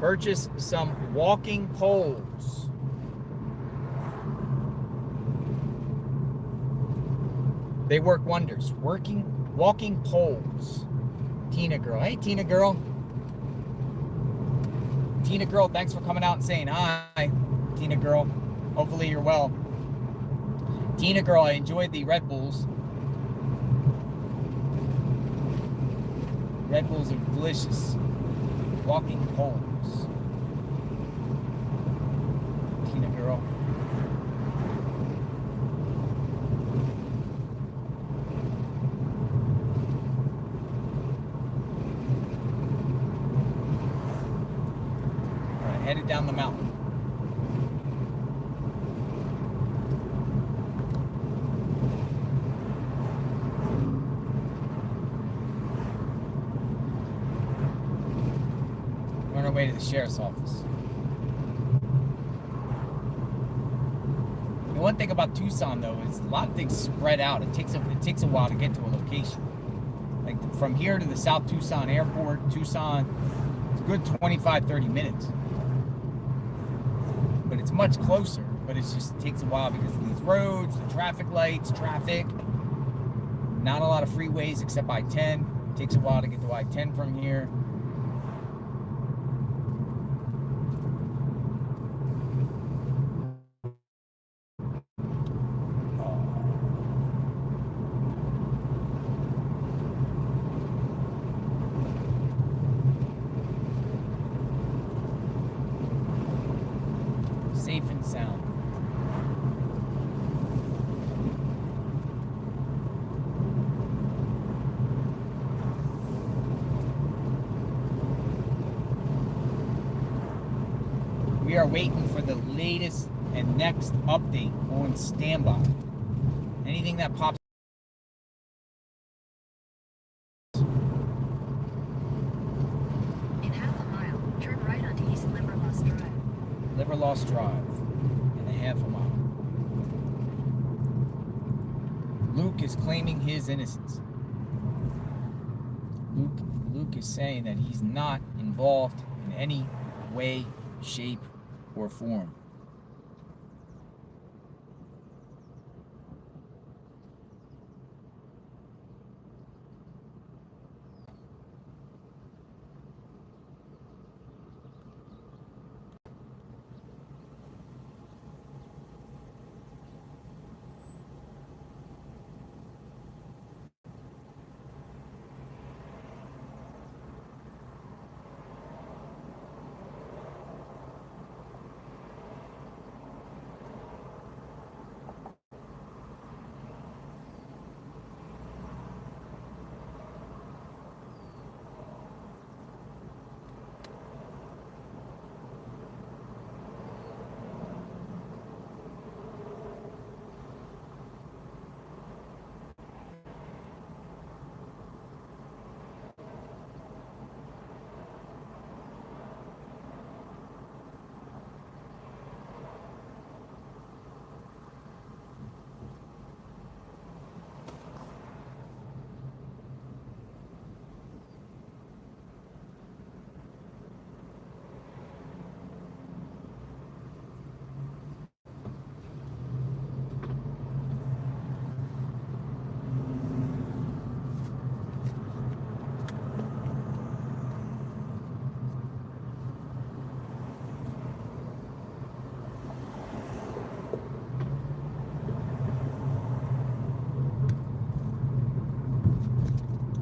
Purchase some walking poles. They work wonders. Walking poles. Tina Girl. Hey, Tina Girl. Tina Girl, thanks for coming out and saying hi. Tina Girl. Hopefully you're well. Tina Girl, I enjoyed the Red Bulls. Red Bulls are delicious. Walking poles. Tina Girl. Alright, headed down the mountain. On our way to the sheriff's office. The one thing about Tucson, though, is a lot of things spread out. It takes a while to get to a location. Like from here to the South Tucson Airport, Tucson, it's a good 25-30 minutes. But it's much closer. But it just takes a while because of these roads, the traffic lights, traffic. Not a lot of freeways except I-10. It takes a while to get to I-10 from here. Safe and sound. We are waiting for the latest and next update on standby. Anything that pops. In half a mile, turn right onto East Limberlost Drive. Limberlost Drive in a half a mile. Luke is claiming his innocence. Luke is saying that he's not involved in any way, shape, or form.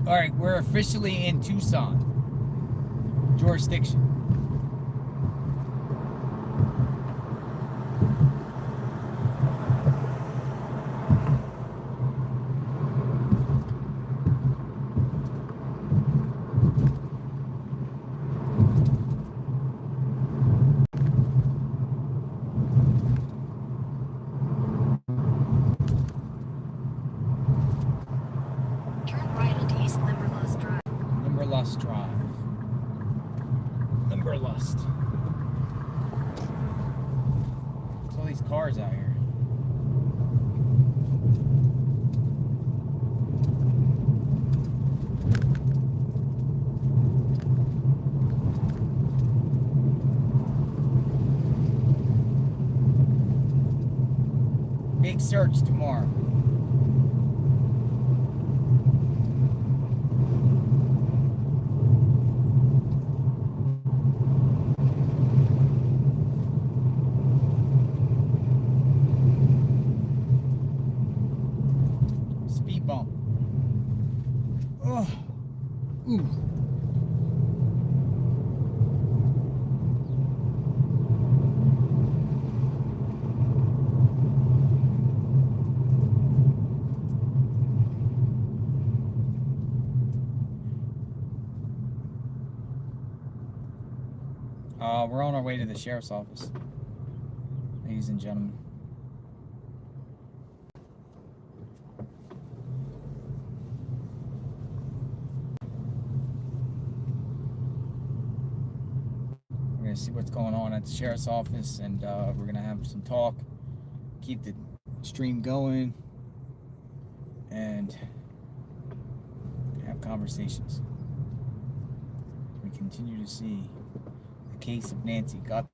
All right, we're officially in Tucson jurisdiction. Limberlost Drive. Limberlust Drive. Limberlust. What's all these cars out here? Big search tomorrow. Speed bump. Oh. Ooh. We're on our way to the sheriff's office, ladies and gentlemen. We're gonna see what's going on at the sheriff's office, and we're gonna have some talk, keep the stream going, and have conversations. We continue to see the case of Nancy Guthrie.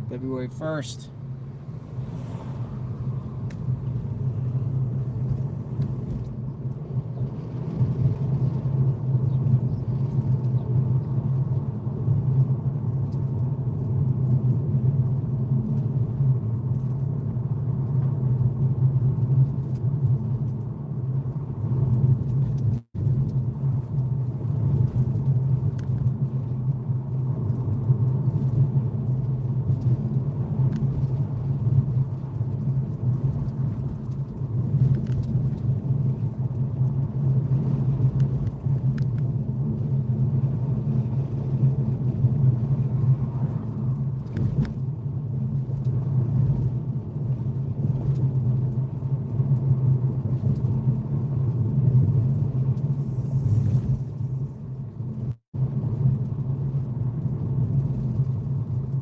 February 1st.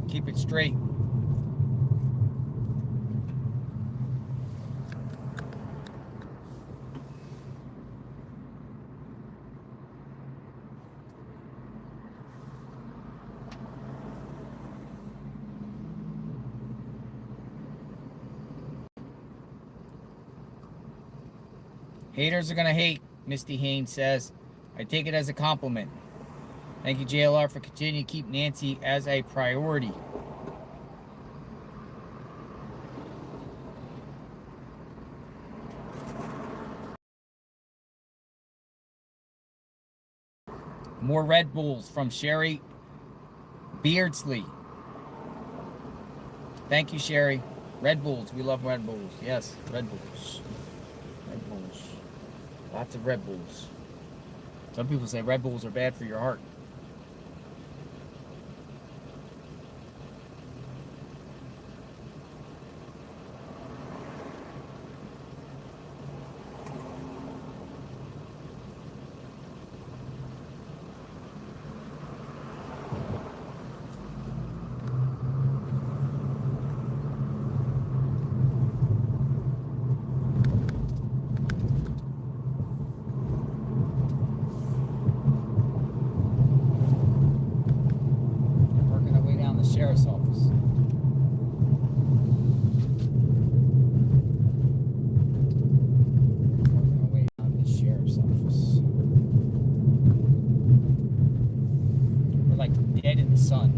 Keep it straight. Haters are gonna hate, Misty Haynes says. I take it as a compliment. Thank you, JLR, for continuing to keep Nancy as a priority. More Red Bulls from Sherry Beardsley. Thank you, Sherry. Red Bulls. We love Red Bulls. Yes, Red Bulls. Red Bulls. Lots of Red Bulls. Some people say Red Bulls are bad for your heart. Sheriff's office. Working our way down to the sheriff's office. We're like dead in the sun.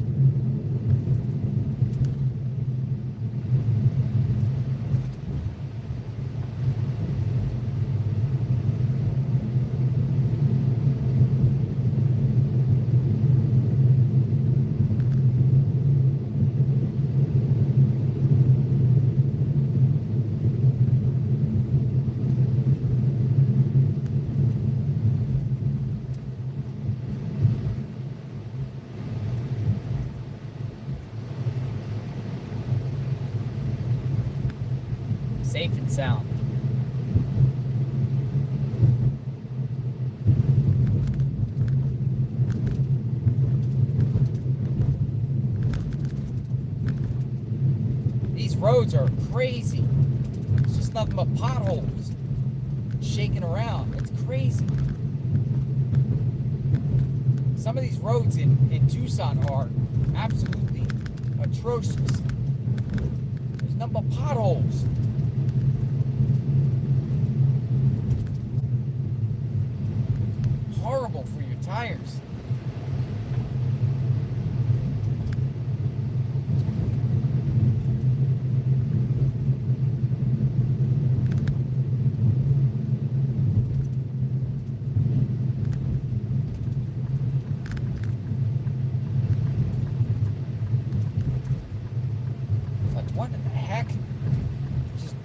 Safe and sound. roads are crazy. It's just nothing but potholes shaking around. It's crazy. Some of these roads in Tucson are absolutely atrocious. There's nothing but potholes. Horrible for your tires.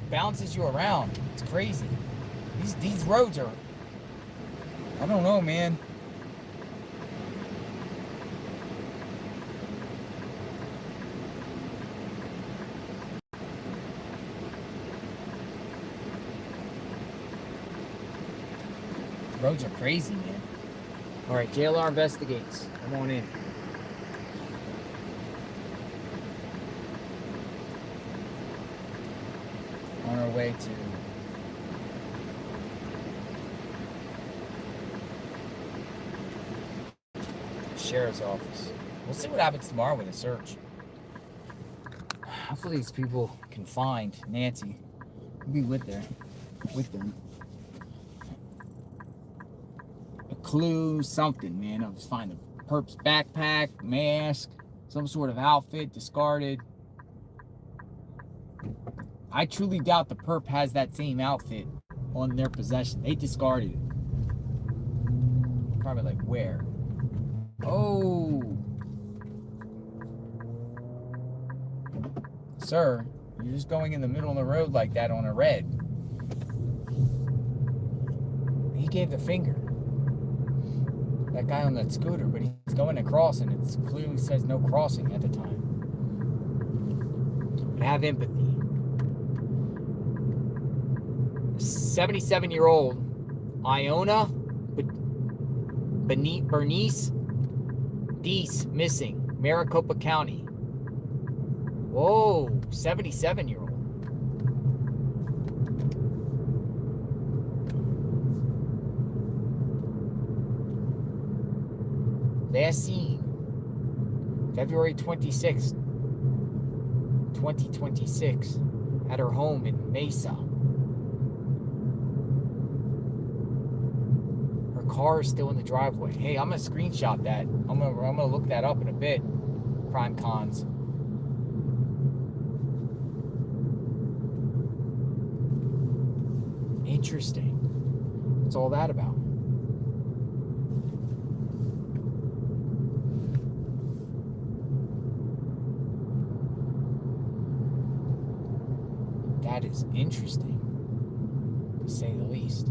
Bounces you around. It's crazy. These roads are, I don't know, man. Roads are crazy, man. All right, JLR investigates. Come on in. On our way to the sheriff's office. We'll see what happens tomorrow with a search. Hopefully these people can find Nancy. We'll be with them. A clue, something, man. I'll just find the perp's backpack, mask, some sort of outfit discarded. I truly doubt the perp has that same outfit on their possession. They discarded it. Probably like where? Oh. Sir, you're just going in the middle of the road like that on a red. He gave the finger. That guy on that scooter, but he's going across and it clearly says no crossing at the time. But have empathy. 77-year-old Iona Bernice Deese missing, Maricopa County. Whoa, 77-year-old. Last seen February 26, 2026 at her home in Mesa. Car is still in the driveway. Hey, I'm gonna screenshot that. I'm gonna look that up in a bit. Crime cons. Interesting. What's all that about? That is interesting, to say the least.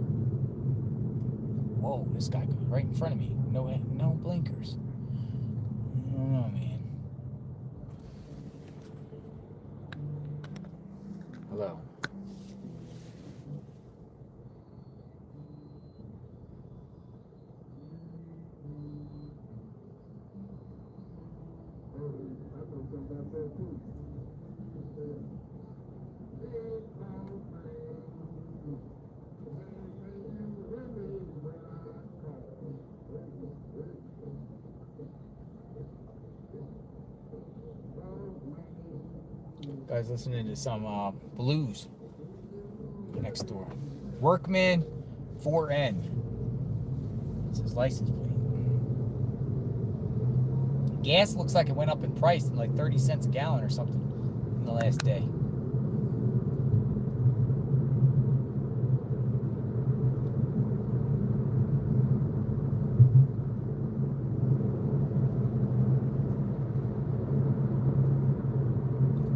Whoa, this guy goes right in front of me. No blinkers. I don't know, man. Hello. Guys listening to some blues next door. Workman 4N. That's his license plate. Gas looks like it went up in price in like 30 cents a gallon or something in the last day.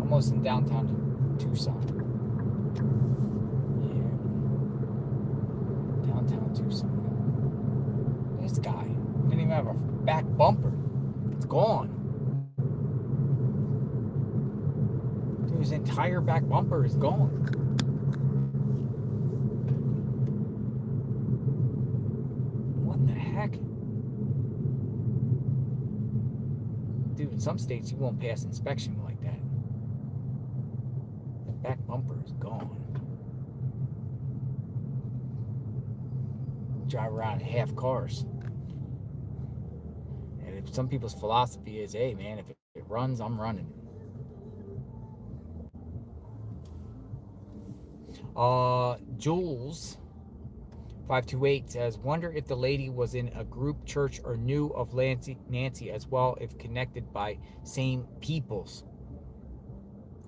Almost in downtown Tucson. Yeah. Downtown Tucson. This guy didn't even have a back bumper. It's gone. Dude, his entire back bumper is gone. What in the heck? Dude, in some states you won't pass inspection like that. is gone. Drive around in half cars. And if some people's philosophy is, hey man, if it runs, I'm running. Jules 528 says, wonder if the lady was in a group church or knew of Nancy as well, if connected by same peoples.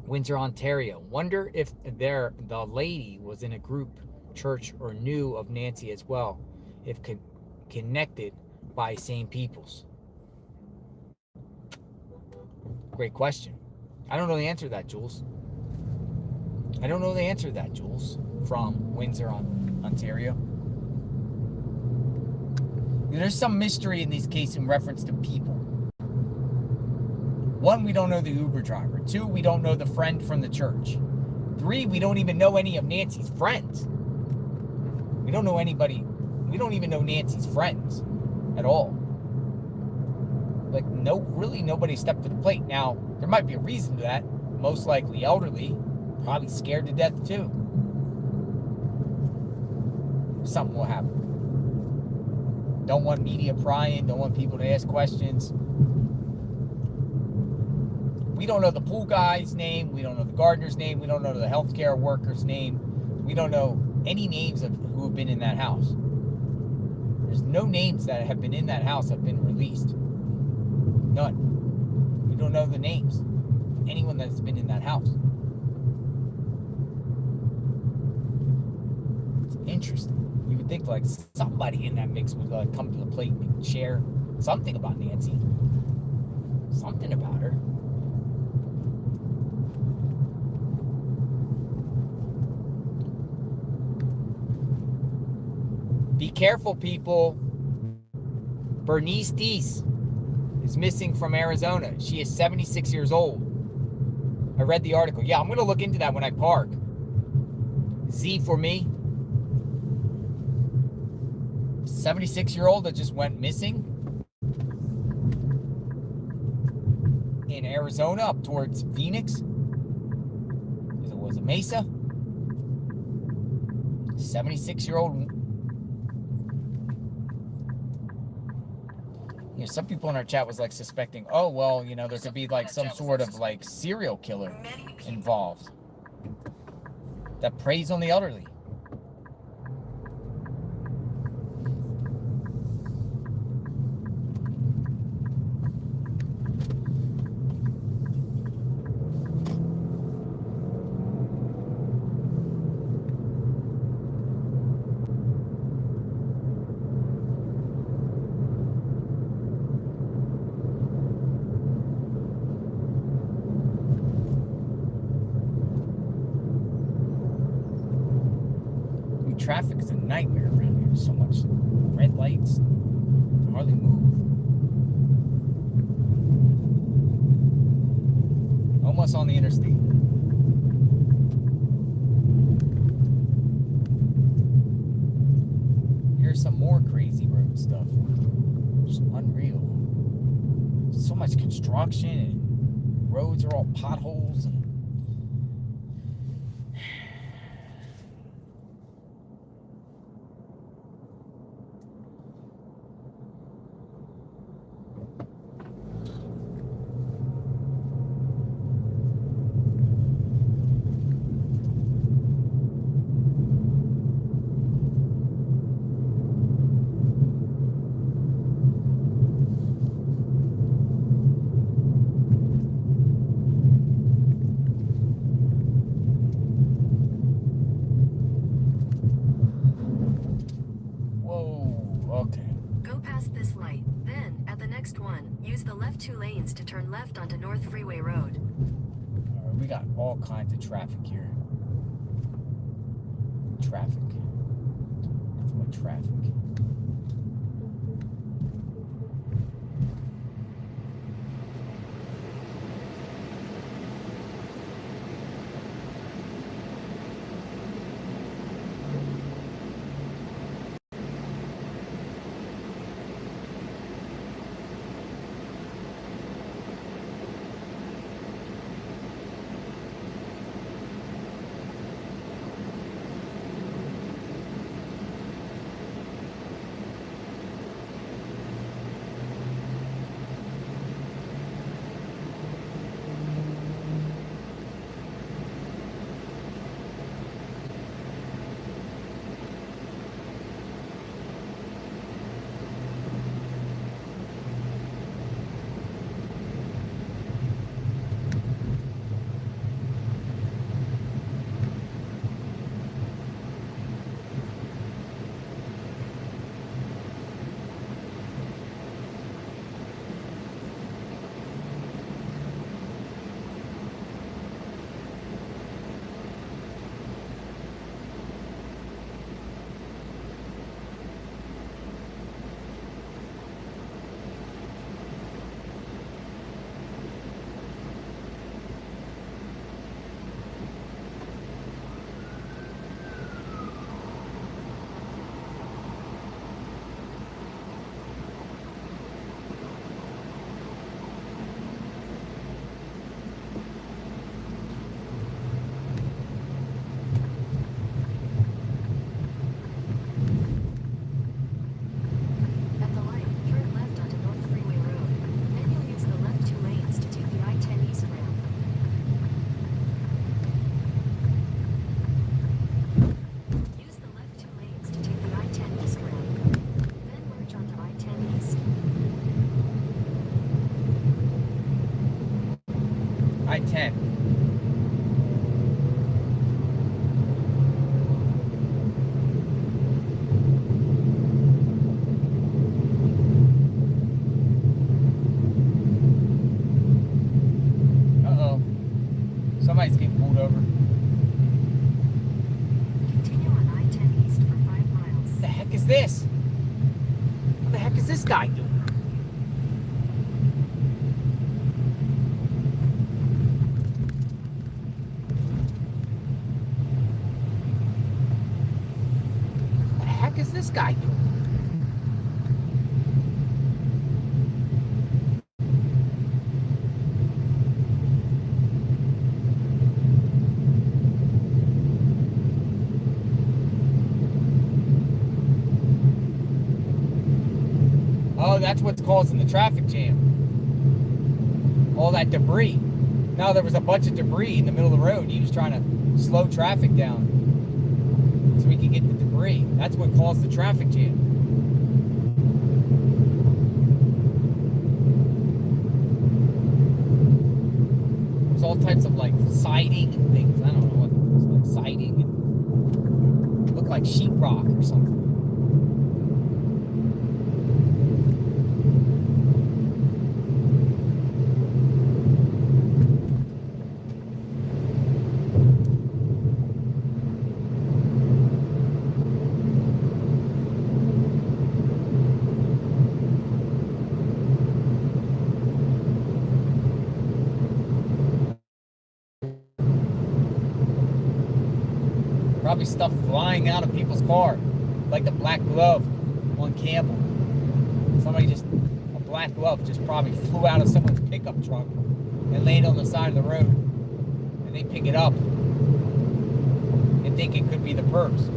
Windsor, Ontario. Wonder if the lady was in a group church or knew of Nancy as well, if connected by same peoples. Great question. I don't know the answer to that, Jules. I don't know the answer to that, Jules, from Windsor, Ontario. There's some mystery in this case in reference to people. One, we don't know the Uber driver. Two, we don't know the friend from the church. Three, we don't even know any of Nancy's friends. We don't know anybody. We don't even know Nancy's friends at all. Like, really nobody stepped to the plate. Now, there might be a reason to that. Most likely elderly, probably scared to death too. Something will happen. Don't want media prying, don't want people to ask questions. We don't know the pool guy's name, we don't know the gardener's name, we don't know the healthcare worker's name, we don't know any names of who have been in that house. There's no names that have been in that house have been released. None. We don't know the names of anyone that's been in that house. It's interesting. You would think like somebody in that mix would come to the plate and share something about Nancy. Something about her. Be careful, people. Bernice Deese is missing from Arizona. She is 76 years old. I read the article. Yeah, I'm going to look into that when I park. Z for me. 76-year-old that just went missing in Arizona up towards Phoenix. Was it Mesa? 76-year-old. You know, some people in our chat was like suspecting, oh, well, you know, there could be like some sort of like serial killer involved that preys on the elderly. Traffic is a nightmare around here. So much red lights, hardly move. Almost on the interstate. Here's some more crazy road stuff. Just unreal. So much construction and roads are all potholes and to turn left onto North Freeway Road. All right, we got all kinds of traffic here. Traffic. That's what traffic. I-10. Uh-oh. Somebody's getting pulled over. Continue on I-10 east for 5 miles. What the heck is this? What the heck is this guy doing? What the heck is this guy doing? Oh, that's what's causing the traffic jam. All that debris. Now there was a bunch of debris in the middle of the road. He was trying to slow traffic down so we could get the debris. That's what caused the traffic jam. There's all types of like siding and things. I don't know what it was, like siding. It looked like sheetrock or something. Probably stuff flying out of people's car, like the black glove on Campbell. Somebody just, a black glove just probably flew out of someone's pickup truck and laid on the side of the road, and they pick it up and think it could be the perps.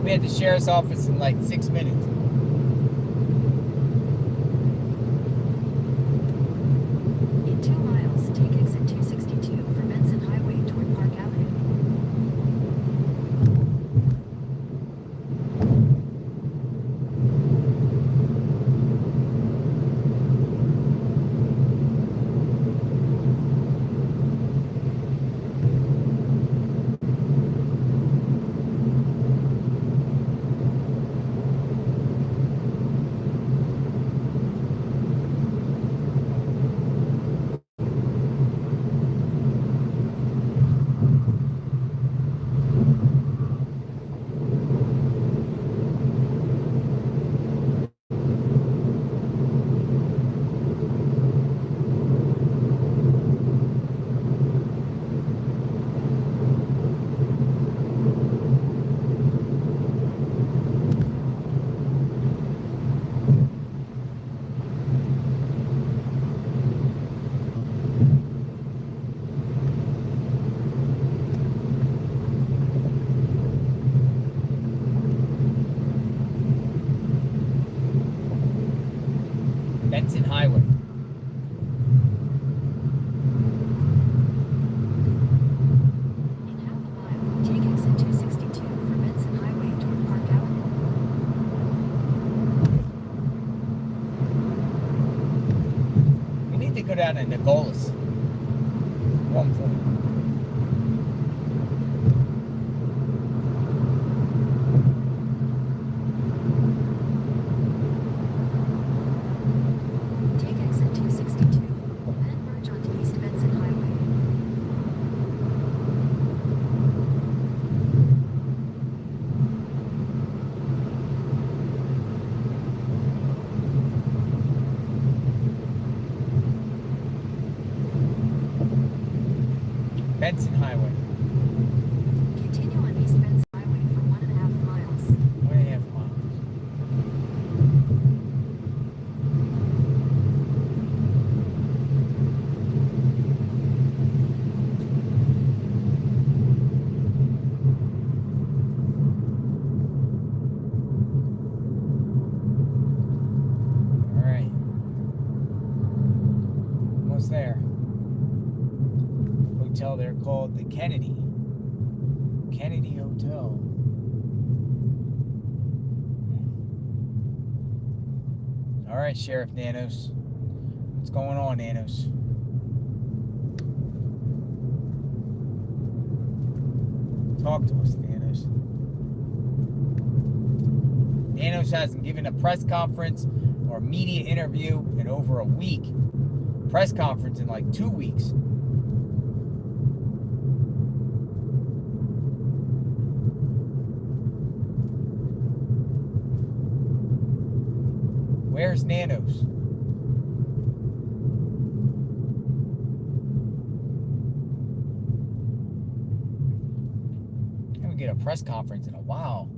We had the sheriff's office in like 6 minutes. In 2 miles, take exit 262 for Benson Highway toward Park Avenue. Benson Highway. In half a mile, take exit 262 for Benson Highway toward Park Avenue. We need to go down to Nogales. 1 point. Take exit 262, then merge onto East Benson Highway. Benson Highway. Continue on East Benson Highway for 1.5 miles. 1.5 miles. All right. Almost there. Hotel there called the Kennedy Hotel. All right, Sheriff Nanos. What's going on, Nanos? Talk to us, Nanos. Nanos hasn't given a press conference or media interview in over a week. Press conference in like 2 weeks. Where's Nanos? I haven't get a press conference in a while.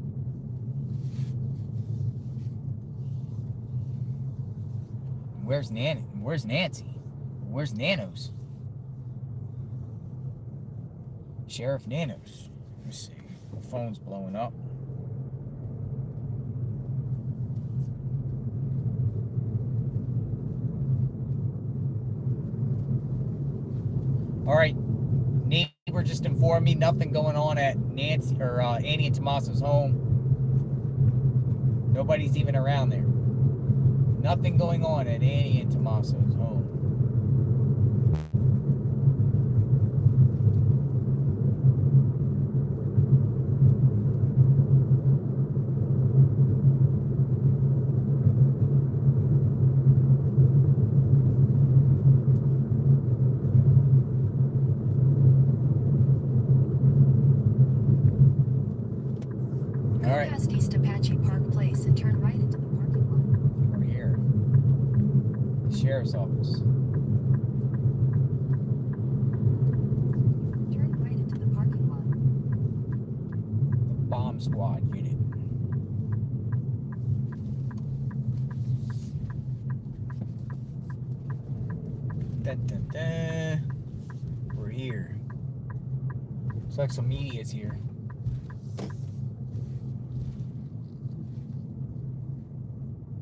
Where's Nancy? Where's Nanos? Sheriff Nanos. Let's see. My phone's blowing up. All right, neighbor just informed me nothing going on at Nancy or Annie and Tommaso's home. Nobody's even around there. Nothing going on at Annie and Tommaso's home. Go past East Apache Park Place and turn right into the parking lot. We're here. The sheriff's office. Turn right into the parking lot. The bomb squad unit. Dun, dun, dun. We're here. Looks like some media's here.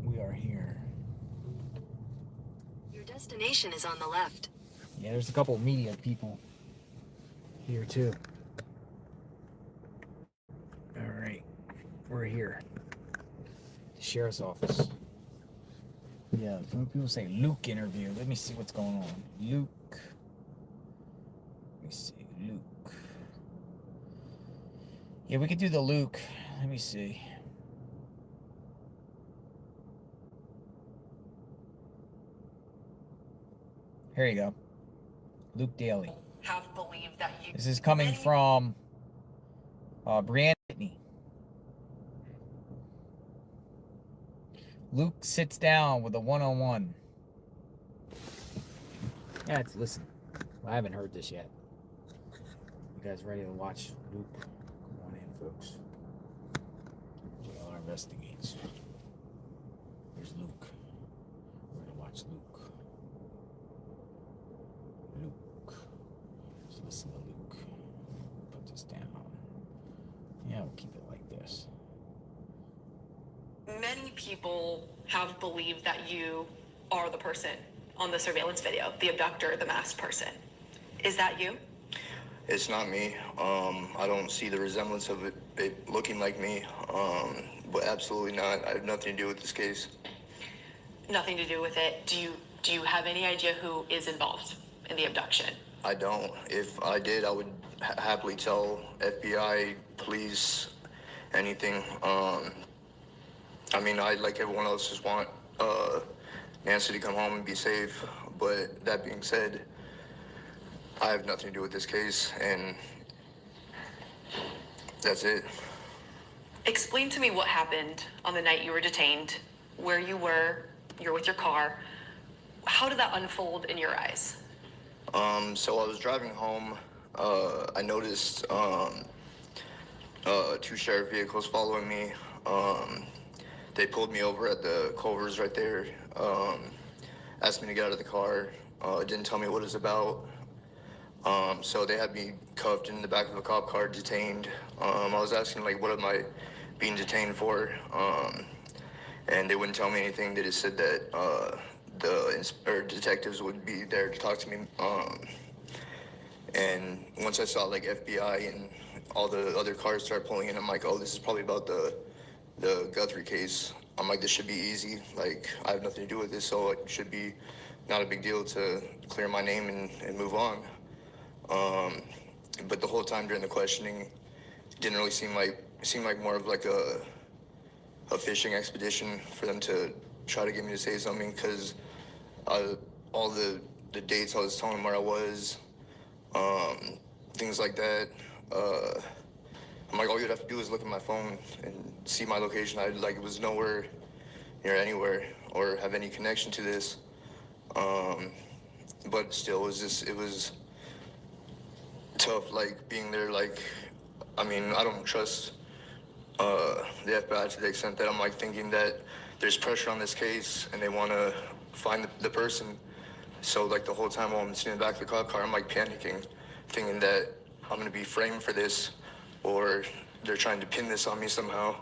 We are here. Your destination is on the left. Yeah, there's a couple of media people here too. All right, we're here. The sheriff's office. Yeah, some people say Luke interview. Let me see what's going on. Luke. Let me see. Luke. Yeah, we could do the Luke. Let me see. Here you go. Luke Daly. Have believed that you. This is coming from Brianna Whitney. Luke sits down with a one-on-one. Yeah, let's listen. I haven't heard this yet. You guys ready to watch Luke? Come on in, folks. JLR investigates. Here's Luke. We're gonna watch Luke. Luke. Let's listen to Luke. Put this down. Yeah, we'll keep it like this. Many people have believed that you are the person on the surveillance video, the abductor, the masked person. Is that you? It's not me. I don't see the resemblance of it looking like me, but absolutely not. I have nothing to do with this case. Nothing to do with it. Do you have any idea who is involved in the abduction? I don't. If I did, I would happily tell FBI, police, anything. I mean, I, like everyone else, just want Nancy to come home and be safe. But that being said, I have nothing to do with this case, and that's it. Explain to me what happened on the night you were detained, where you were, you're with your car. How did that unfold in your eyes? So I was driving home I noticed 2 sheriff vehicles following me. They pulled me over at the Culvers right there, asked me to get out of the car, didn't tell me what it was about. So they had me cuffed in the back of a cop car, detained. I was asking, like, what am I being detained for? And they wouldn't tell me anything. They just said that the detectives would be there to talk to me. And once I saw, like, FBI and all the other cars start pulling in, I'm like, oh, this is probably about the Guthrie case. I'm like, this should be easy. Like, I have nothing to do with this, so it should be not a big deal to clear my name and move on. But the whole time during the questioning, it didn't really seem like more of like a fishing expedition for them to try to get me to say something, because all the dates I was telling them where I was, things like that. I'm like, all you'd have to do is look at my phone and see my location. It was nowhere near anywhere or have any connection to this. But still, it was tough, like, being there. Like, I mean, I don't trust the FBI to the extent that I'm, like, thinking that there's pressure on this case and they want to find the person. So, like, the whole time while I'm sitting in the back of the cop car, I'm, like, panicking, thinking that I'm going to be framed for this, or they're trying to pin this on me somehow.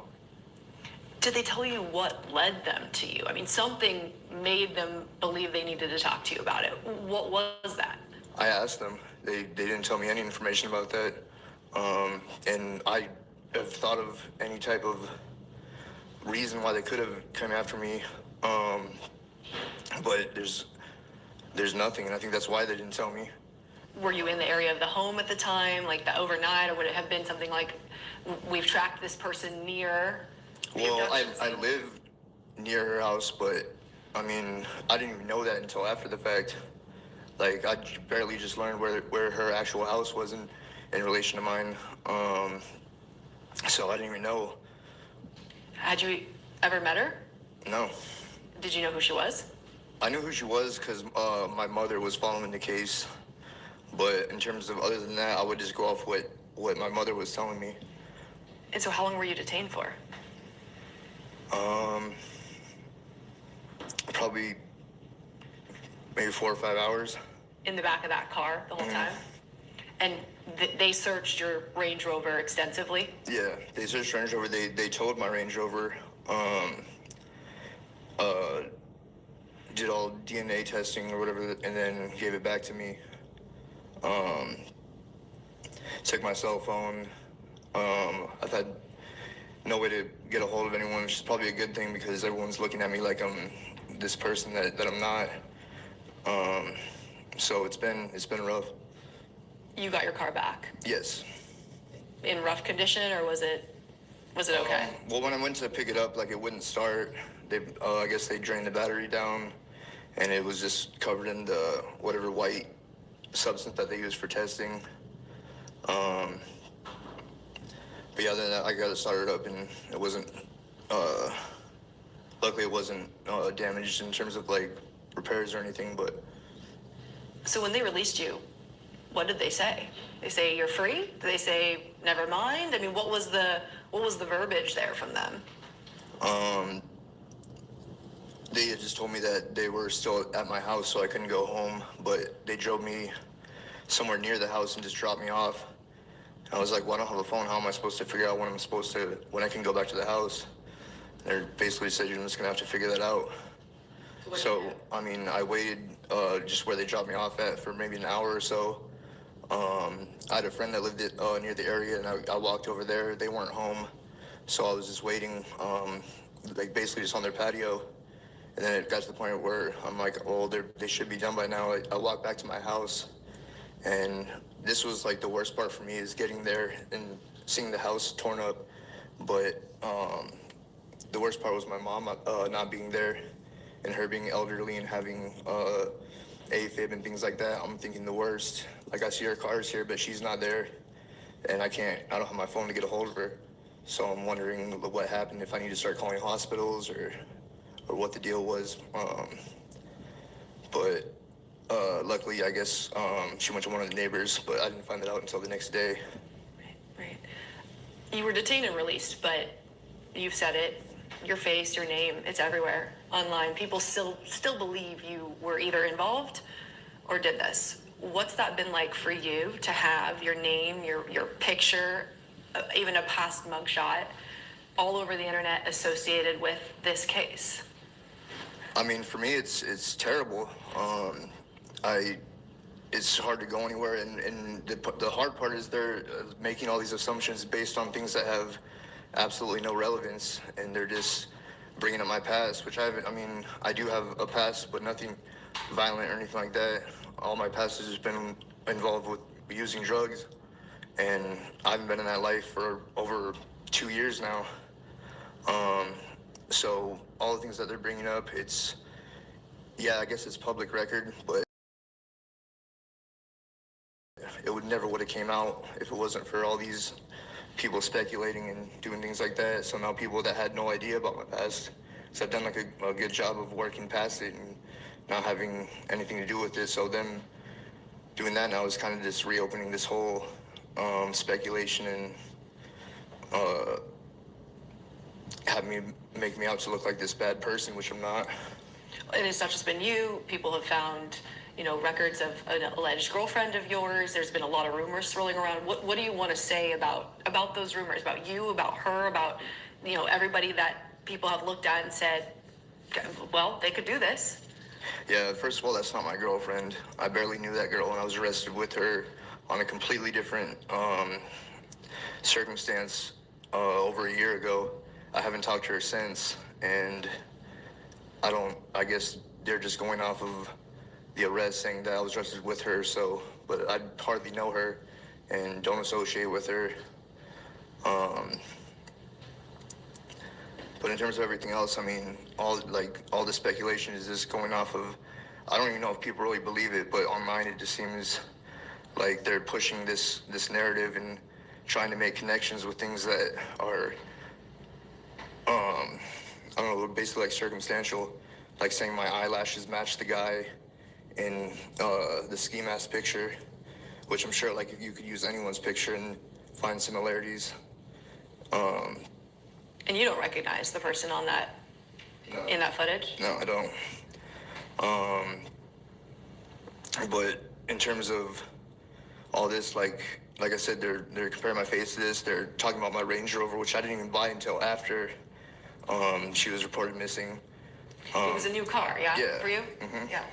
Did they tell you what led them to you? I mean, something made them believe they needed to talk to you about it. What was that? I asked them. They didn't tell me any information about that. And I have thought of any type of reason why they could have come after me. But there's nothing, and I think that's why they didn't tell me. Were you in the area of the home at the time, like the overnight, or would it have been something like, we've tracked this person near? Well, I live near her house, but I mean, I didn't even know that until after the fact. Like, I barely just learned where her actual house was in relation to mine. So I didn't even know. Had you ever met her? No. Did you know who she was? I knew who she was because my mother was following the case. But in terms of other than that, I would just go off what my mother was telling me. And so how long were you detained for? Probably maybe 4 or 5 hours. In the back of that car the whole time? And they searched your Range Rover extensively? Yeah, they searched Range Rover. They towed my Range Rover. Did all DNA testing or whatever, and then gave it back to me. Took my cell phone. I've had no way to get a hold of anyone, which is probably a good thing because everyone's looking at me like I'm this person that I'm not. So it's been rough. You got your car back? Yes. In rough condition, or was it okay? Well, when I went to pick it up, like, it wouldn't start. I guess they drained the battery down, and it was just covered in the whatever white substance that they use for testing. But yeah, then I got it started up, and it wasn't. Luckily, it wasn't damaged in terms of like repairs or anything. But so when they released you, what did they say? They say you're free? Did they say never mind? I mean, what was the verbiage there from them? They had just told me that they were still at my house, so I couldn't go home. But they drove me somewhere near the house and just dropped me off. I was like, well, I don't have a phone. How am I supposed to figure out when I can go back to the house? They basically said, you're just gonna have to figure that out. So, I mean, I waited just where they dropped me off at for maybe an hour or so. I had a friend that lived near the area, and I walked over there. They weren't home, so I was just waiting, like basically just on their patio. And then it got to the point where I'm like, well, they should be done by now. I walked back to my house, and this was like the worst part for me, is getting there and seeing the house torn up. But the worst part was my mom not being there, and her being elderly and having AFib and things like that. I'm thinking the worst. Like, I see her cars here, but she's not there, and I don't have my phone to get a hold of her. So I'm wondering what happened, if I need to start calling hospitals or what the deal was. But luckily, I guess, she went to one of the neighbors, but I didn't find that out until the next day. Right. You were detained and released, but you've said it. Your face, your name, it's everywhere online. People still believe you were either involved or did this. What's that been like for you to have your name, your picture, even a past mugshot all over the internet associated with this case? I mean, for me, it's terrible. It's hard to go anywhere, and the hard part is they're making all these assumptions based on things that have absolutely no relevance, and they're just bringing up my past, which I do have a past, but nothing violent or anything like that. All my past has just been involved with using drugs, and I haven't been in that life for over 2 years now. So all the things that they're bringing up, I guess it's public record, but it would have came out if it wasn't for all these people speculating and doing things like that. So now people that had no idea about my past, so I've done like a good job of working past it and not having anything to do with it. So them doing that now is kind of just reopening this whole speculation and make me out to look like this bad person, which I'm not. And it's not just been you. People have found, records of an alleged girlfriend of yours. There's been a lot of rumors swirling around. What do you want to say about those rumors, about you, about her, about, everybody that people have looked at and said, well, they could do this? Yeah, first of all, that's not my girlfriend. I barely knew that girl when I was arrested with her on a completely different circumstance over a year ago. I haven't talked to her since, and I guess they're just going off of the arrest saying that I was arrested with her, but I hardly know her and don't associate with her. But in terms of everything else, all the speculation is just going off of, I don't even know if people really believe it, but online it just seems like they're pushing this narrative and trying to make connections with things that are, I don't know, basically like circumstantial, like saying my eyelashes match the guy in the ski mask picture, which I'm sure like if you could use anyone's picture and find similarities. And you don't recognize the person on that, no, in that footage? No, I don't. But in terms of all this, like I said, they're comparing my face to this. They're talking about my Range Rover, which I didn't even buy until after she was reported missing. It was a new car, yeah? Yeah. For you? Mm-hmm. Yeah.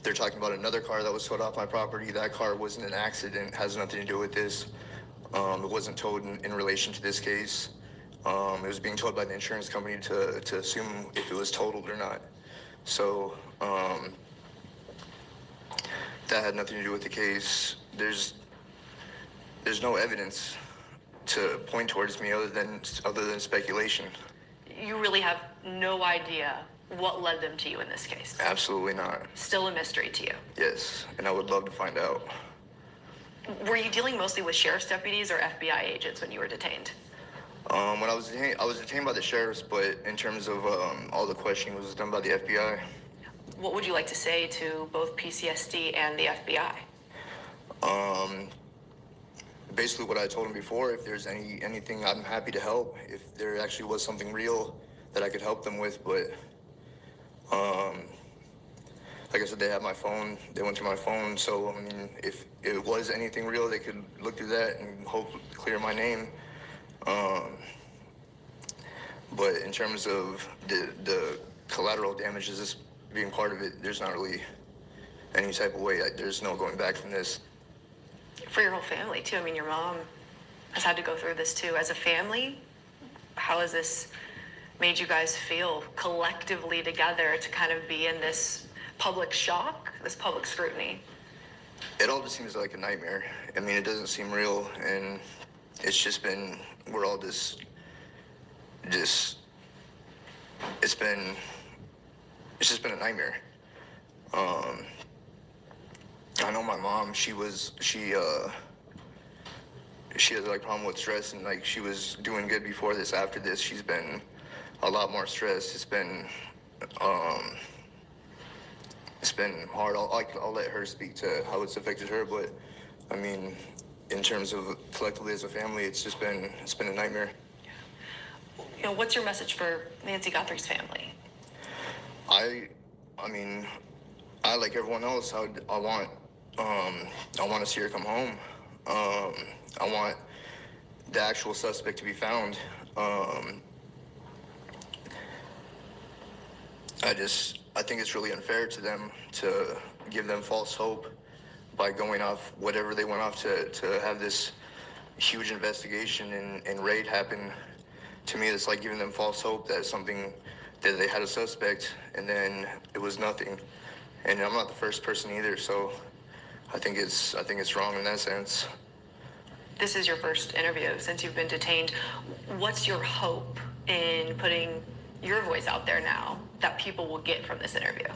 They're talking about another car that was towed off my property. That car wasn't an accident, has nothing to do with this. It wasn't towed in relation to this case. It was being towed by the insurance company to assume if it was totaled or not. So that had nothing to do with the case. There's no evidence to point towards me other than speculation. You really have no idea what led them to you in this case? Absolutely not. Still a mystery to you? Yes, and I would love to find out. Were you dealing mostly with sheriff's deputies or FBI agents when you were detained? When I was detained by the sheriffs, but in terms of all the questioning was done by the FBI. What would you like to say to both PCSD and the FBI? Basically what I told them before, if there's anything, I'm happy to help. If there actually was something real that I could help them with, but like I said, they have my phone. They went through my phone, so if it was anything real, they could look through that and hope to clear my name. But in terms of the collateral damages, this being part of it, there's not really any type of way. There's no going back from this. For your whole family, too. Your mom has had to go through this, too. As a family, how has this made you guys feel collectively together to kind of be in this public shock, this public scrutiny? It all just seems like a nightmare. It doesn't seem real, and it's just been, we're all it's just been a nightmare. I know my mom, she has like problem with stress, and like she was doing good before this. After this, she's been a lot more stressed. It's been been hard. I'll let her speak to how it's affected her, but I mean, in terms of collectively as a family, it's been a nightmare. You know, what's your message for Nancy Guthrie's family? I mean, I like everyone else. I want to see her come home. I want the actual suspect to be found. I think it's really unfair to them to give them false hope by going off whatever they went off to have this huge investigation and raid happen. To me, it's like giving them false hope that they had a suspect and then it was nothing. And I'm not the first person either, so I think it's wrong in that sense. This is your first interview since you've been detained. What's your hope in putting your voice out there now that people will get from this interview?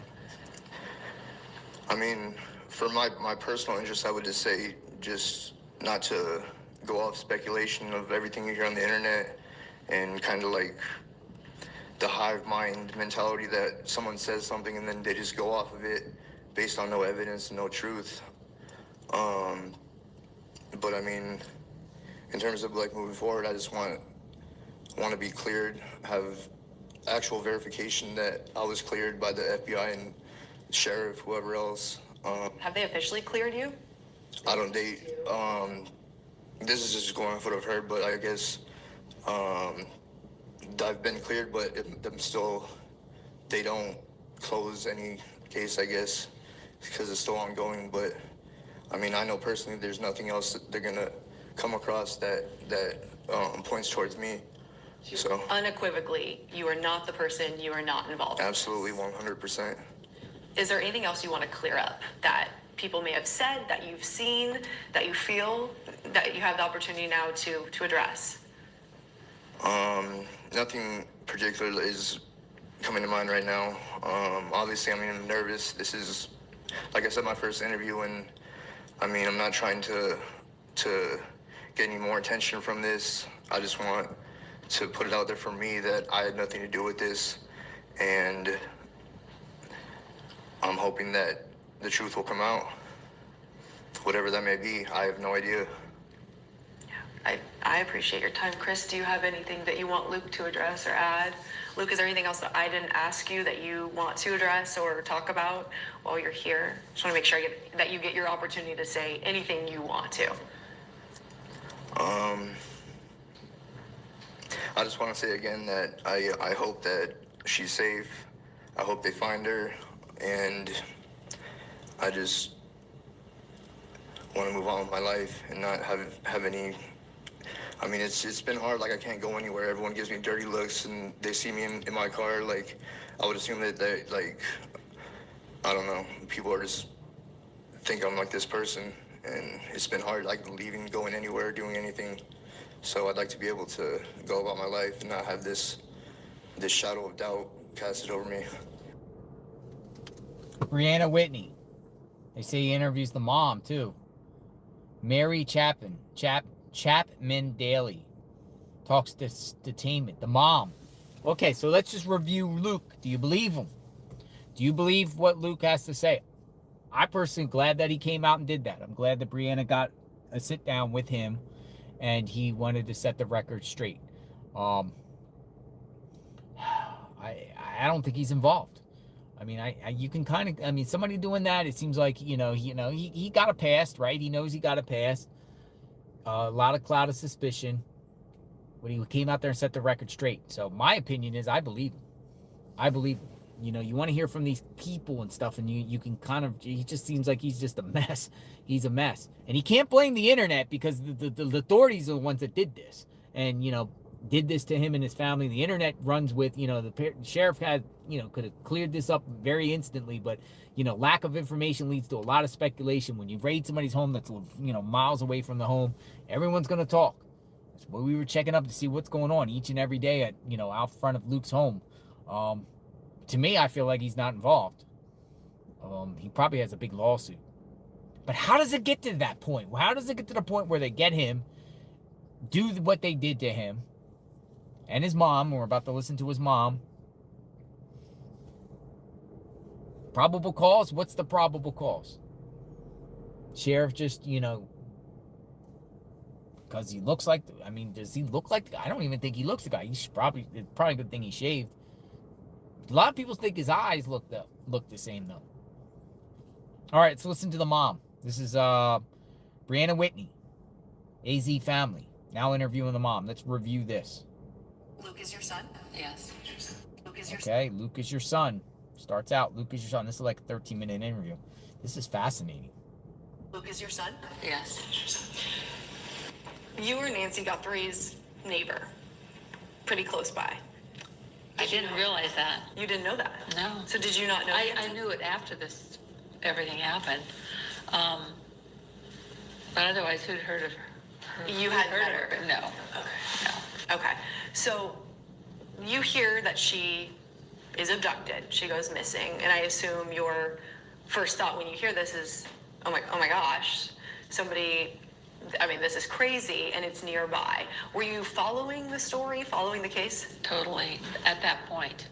I mean, for my personal interest, I would just say just not to go off speculation of everything you hear on the internet and kind of like the hive mind mentality that someone says something and then they just go off of it based on no evidence and no truth. But I mean, in terms of like moving forward, I just want to be cleared, have actual verification that I was cleared by the FBI and sheriff, whoever else. Have they officially cleared you? I don't date. This is just going off what I've heard, but I guess I've been cleared, but they don't close any case, I guess, because it's still ongoing. But I mean, I know personally there's nothing else that they're gonna come across that points towards me. So Unequivocally, you are not the person, you are not involved. Absolutely, 100%. Is there anything else you want to clear up that people may have said, that you've seen, that you feel, that you have the opportunity now to address? Nothing particular is coming to mind right now. Obviously, I'm nervous. This is, like I said, my first interview, and I mean, I'm not trying to get any more attention from this. I just want to put it out there for me that I had nothing to do with this, and I'm hoping that the truth will come out. Whatever that may be, I have no idea. I appreciate your time. Chris, do you have anything that you want Luke to address or add? Luke, is there anything else that I didn't ask you that you want to address or talk about while you're here? Just want to make sure that you get your opportunity to say anything you want to. I just want to say again that I hope that she's safe. I hope they find her, and I just want to move on with my life and not have any. I mean, it's been hard. Like, I can't go anywhere. Everyone gives me dirty looks, and they see me in my car. Like, I would assume that they, like, I don't know, people are just think I'm like this person, and it's been hard, like, leaving, going anywhere, doing anything. So I'd like to be able to go about my life and not have this shadow of doubt casted over me. Brianna Whitney. They say he interviews the mom, too. Mary Chapman Daly talks to detainment. The mom. Okay, so let's just review Luke. Do you believe him? Do you believe what Luke has to say? I personally am glad that he came out and did that. I'm glad that Brianna got a sit down with him and he wanted to set the record straight. I don't think he's involved. I mean, you can kind of, I mean, somebody doing that, it seems like, he got a pass, right? He knows he got a pass. A lot of cloud of suspicion when he came out there and set the record straight. So my opinion is I believe him. I believe him. You want to hear from these people and stuff, and you can kind of, he just seems like he's just a mess. He's a mess. And he can't blame the internet because the authorities are the ones that did this. And, did this to him and his family. The internet runs with, the sheriff had, could have cleared this up very instantly, but, lack of information leads to a lot of speculation. When you raid somebody's home that's, miles away from the home, everyone's going to talk. That's what we were checking up to see what's going on each and every day at, out front of Luke's home. To me, I feel like he's not involved. He probably has a big lawsuit. But how does it get to that point? How does it get to the point where they get him, do what they did to him, and his mom? We're about to listen to his mom. Probable cause? What's the probable cause? Sheriff just, because he looks like, does he look like the guy? I don't even think he looks the guy. It's probably a good thing he shaved. A lot of people think his eyes look the same, though. All right, let's listen to the mom. This is Brianna Whitney, AZ family. Now interviewing the mom. Let's review this. Luke is your son? Yes. Luke is your Okay, Luke is your son. Starts out, Luke is your son. This is like a 13-minute interview. This is fascinating. Luke is your son? Yes. You were Nancy Guthrie's neighbor, pretty close by. I didn't realize that. You didn't know that? No. So did you not know? I knew it after everything happened. But otherwise, who'd heard of her? You hadn't heard of her? No. Okay. No. Okay. So you hear that she is abducted. She goes missing. And I assume your first thought when you hear this is, oh my gosh, this is crazy and it's nearby. Were you following the story, following the case? Totally. At that point,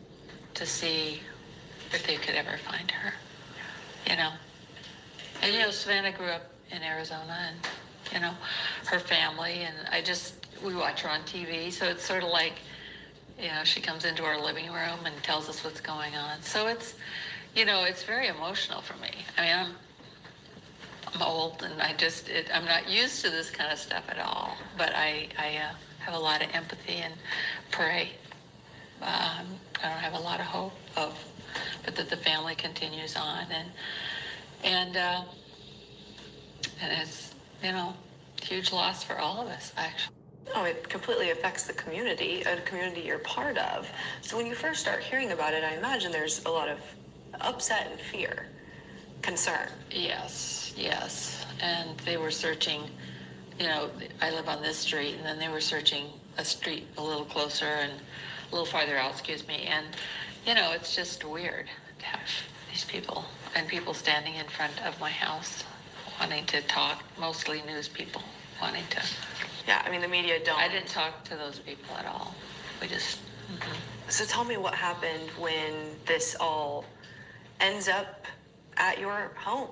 to see if they could ever find her. And Savannah grew up in Arizona, and her family, and we watch her on TV, so it's sort of like, she comes into our living room and tells us what's going on. So it's, it's very emotional for me. I'm old, and I'm not used to this kind of stuff at all, but I have a lot of empathy and pray. I don't have a lot of hope but that the family continues on, and it's, huge loss for all of us, actually. Oh, it completely affects the community, a community you're part of. So when you first start hearing about it, I imagine there's a lot of upset and fear, concern. Yes. And they were searching, I live on this street, and then they were searching a street a little closer and a little farther out, and, it's just weird to have these people and people standing in front of my house wanting to talk, mostly news people wanting to. Yeah, the media don't. I didn't talk to those people at all. We just. Mm-hmm. So tell me what happened when this all ends up at your home.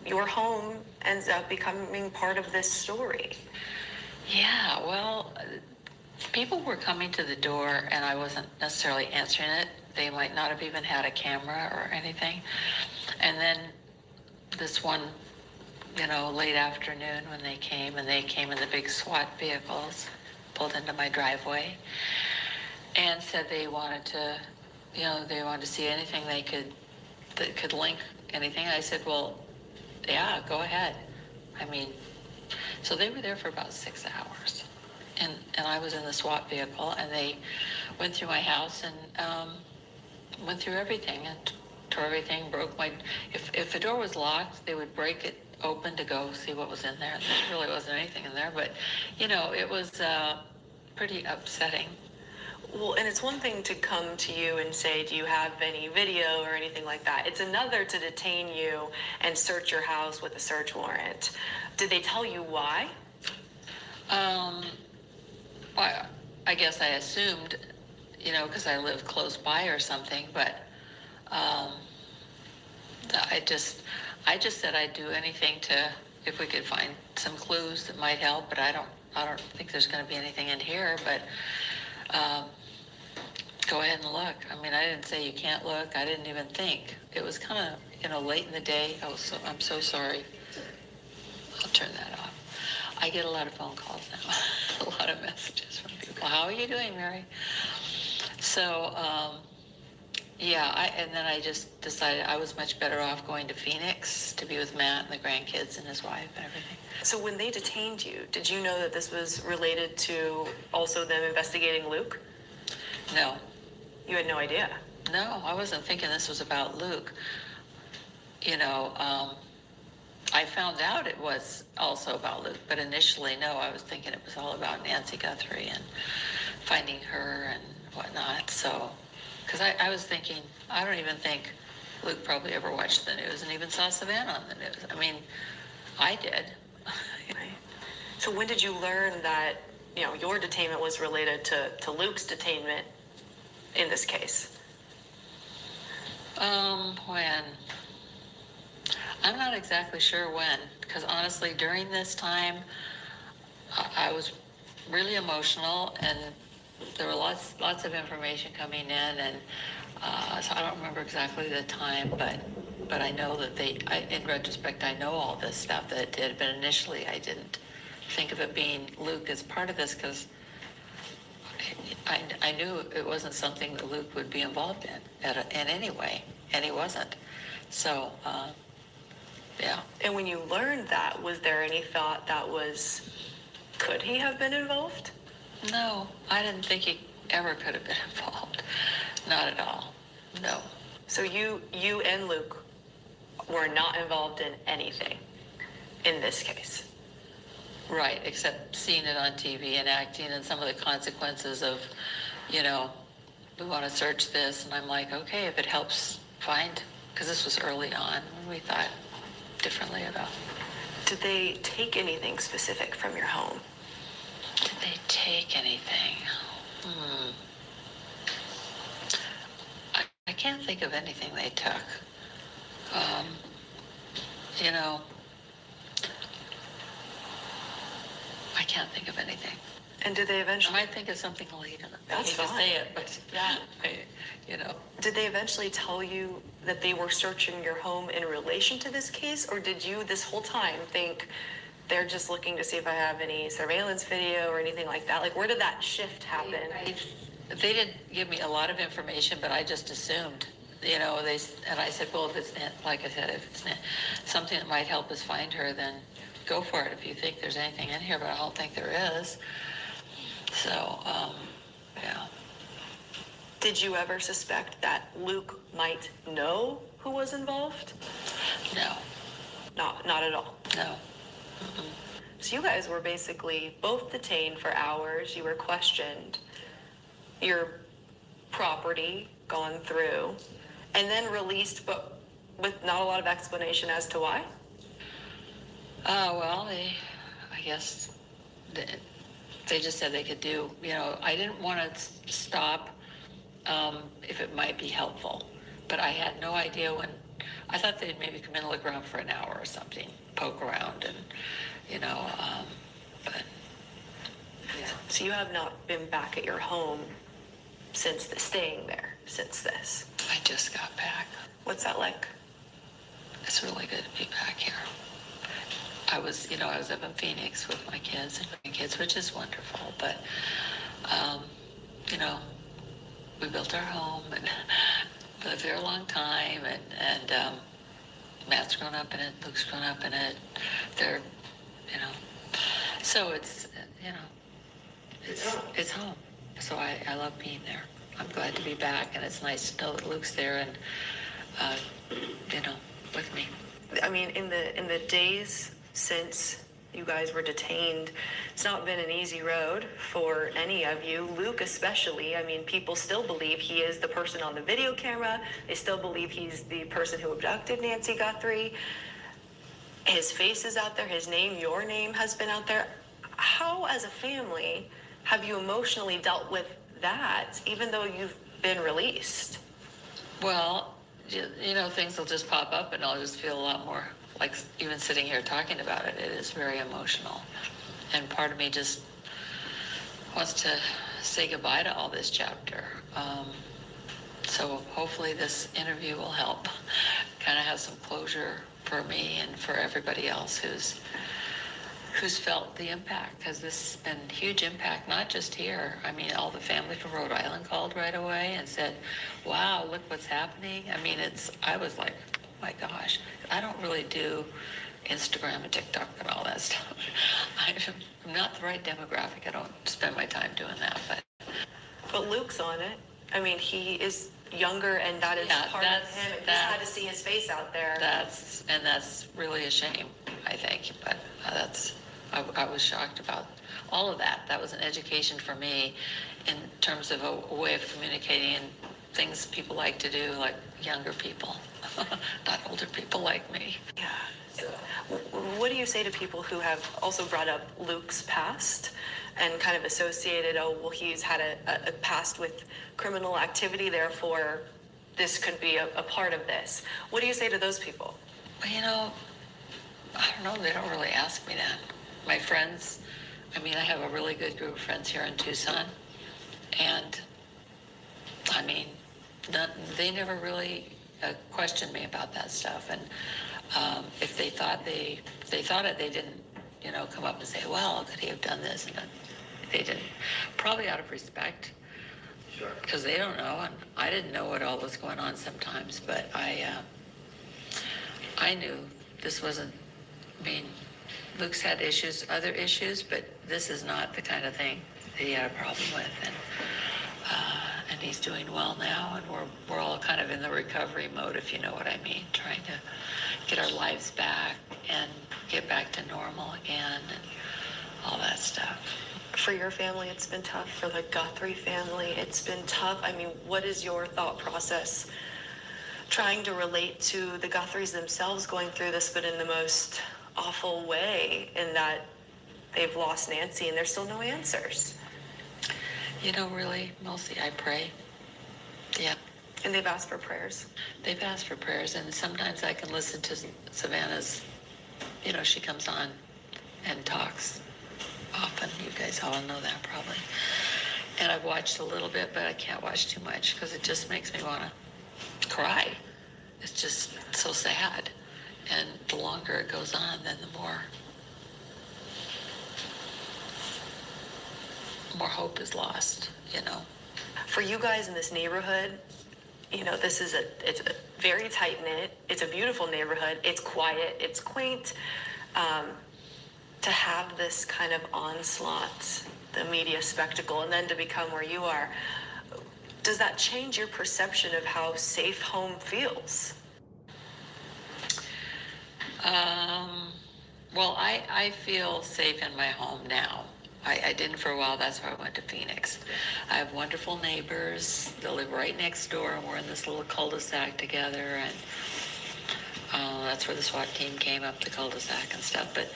Your home ends up becoming part of this story. Yeah, well, people were coming to the door, and I wasn't necessarily answering it. They might not have even had a camera or anything. And then this one, late afternoon when they came in the big SWAT vehicles, pulled into my driveway, and said they wanted to, they wanted to see anything that could link anything. I said, well, yeah, go ahead. So they were there for about 6 hours, and I was in the SWAT vehicle, and they went through my house and went through everything and tore everything, broke my. If the door was locked, they would break it open to go see what was in there. There really wasn't anything in there, but it was pretty upsetting. Well, and it's one thing to come to you and say, do you have any video or anything like that? It's another to detain you and search your house with a search warrant. Did they tell you why? I guess I assumed, because I live close by or something, but I just said I'd do anything if we could find some clues that might help, but I don't think there's going to be anything in here, but go ahead and look. I didn't say you can't look. I didn't even think. It was kind of, late in the day. I'm so sorry. I'll turn that off. I get a lot of phone calls now, a lot of messages from people. How are you doing, Mary? So, and then I just decided I was much better off going to Phoenix to be with Matt and the grandkids and his wife and everything. So when they detained you, did you know that this was related to also them investigating Luke? No. You had no idea? No, I wasn't thinking this was about Luke. I found out it was also about Luke, but initially, no, I was thinking it was all about Nancy Guthrie and finding her and whatnot. So, because I was thinking, I don't even think Luke probably ever watched the news and even saw Savannah on the news. I did. So when did you learn that, your detainment was related to Luke's detainment in this case? When? I'm not exactly sure when, because honestly, during this time, I was really emotional, and there were lots of information coming in, and so I don't remember exactly the time, but I know that in retrospect, I know all this stuff that it did, but initially I didn't think of it being Luke as part of this, because I knew it wasn't something that Luke would be involved in any way, and he wasn't. So, yeah. And when you learned that, was there any thought could he have been involved? No, I didn't think he ever could have been involved. Not at all. No. So you and Luke were not involved in anything in this case? Right, except seeing it on TV and acting and some of the consequences of, we want to search this. And I'm like, okay, if it helps find, because this was early on, we thought differently about. Did they take anything specific from your home? Did they take anything? I can't think of anything they took. I can't think of anything. And did they eventually? I might think of something later. That's fine. I hate to say it, but yeah. Did they eventually tell you that they were searching your home in relation to this case, or did you this whole time think they're just looking to see if I have any surveillance video or anything like that? Like, where did that shift happen? They didn't give me a lot of information, but I just assumed, and I said, well, if it's, like I said, if it's something that might help us find her, then go for it if you think there's anything in here, but I don't think there is. So, yeah. Did you ever suspect that Luke might know who was involved? No. Not at all? No. So you guys were basically both detained for hours. You were questioned. Your property gone through, and then released, but with not a lot of explanation as to why? Well, I guess they just said they could do, I didn't want to stop if it might be helpful, but I had no idea when. I thought they'd maybe come in and look around for an hour or something, poke around, and, but. Yeah. So you have not been back at your home staying there since this? I just got back. What's that like? It's really good to be back here. I was up in Phoenix with my kids and grandkids, which is wonderful, but, we built our home and lived there a long time, and Matt's grown up in it, Luke's grown up in it. They're, so it's, it's home. So I love being there. I'm glad to be back, and it's nice to know that Luke's there and, with me. I mean, in the days since you guys were detained, it's not been an easy road for any of you, Luke especially. I mean, people still believe he is the person on the video camera. They still believe he's the person who abducted Nancy Guthrie. His face is out there. His name, your name, has been out there. How, as a family, have you emotionally dealt with that, even though you've been released? Well, things will just pop up, and I'll just feel a lot more like, even sitting here talking about it, it is very emotional. And part of me just wants to say goodbye to all this chapter. So hopefully this interview will help kind of have some closure for me and for everybody else who's felt the impact, because this has been huge impact, not just here. I mean, all the family from Rhode Island called right away and said, wow, look what's happening. I mean, I was like, oh my gosh, I don't really do Instagram and TikTok and all that stuff. I'm not the right demographic. I don't spend my time doing that, But Luke's on it. I mean, he is younger, and that is part of him. And just had to see his face out there. That's really a shame, I think. But I was shocked about all of that. That was an education for me in terms of a way of communicating and things people like to do, like younger people, not older people like me. Yeah. So. What do you say to people who have also brought up Luke's past and kind of associated, he's had a past with criminal activity, therefore this could be a part of this. What do you say to those people? Well, you know, I don't know. They don't really ask me that. My friends, I mean, I have a really good group of friends here in Tucson. And, I mean, they never really questioned me about that stuff. And if they thought it, they didn't, you know, come up and say, well, could he have done this? And they didn't. Probably out of respect. Sure. Because they don't know, and I didn't know what all was going on sometimes, but I knew this wasn't, I mean, Luke's had other issues, but this is not the kind of thing that he had a problem with, and he's doing well now, and we're all kind of in the recovery mode, if you know what I mean, trying to get our lives back and get back to normal again and all that stuff. For your family, it's been tough. For the Guthrie family, it's been tough. I mean, what is your thought process trying to relate to the Guthries themselves going through this, but in the most awful way, in that they've lost Nancy and there's still no answers? You know, really, mostly I pray. Yeah. And they've asked for prayers. They've asked for prayers, and sometimes I can listen to Savannah's, you know, she comes on and talks often. You guys all know that probably. And I've watched a little bit, but I can't watch too much because it just makes me want to cry. It's just so sad. And the longer it goes on, then the more hope is lost, you know. For you guys in this neighborhood, you know, it's a very tight-knit, it's a beautiful neighborhood, it's quiet, it's quaint. To have this kind of onslaught, the media spectacle, and then to become where you are, does that change your perception of how safe home feels? Well, I feel safe in my home now. I didn't for a while. That's why I went to Phoenix. I have wonderful neighbors. They live right next door, and we're in this little cul-de-sac together, and that's where the SWAT team came up the cul-de-sac and stuff. But,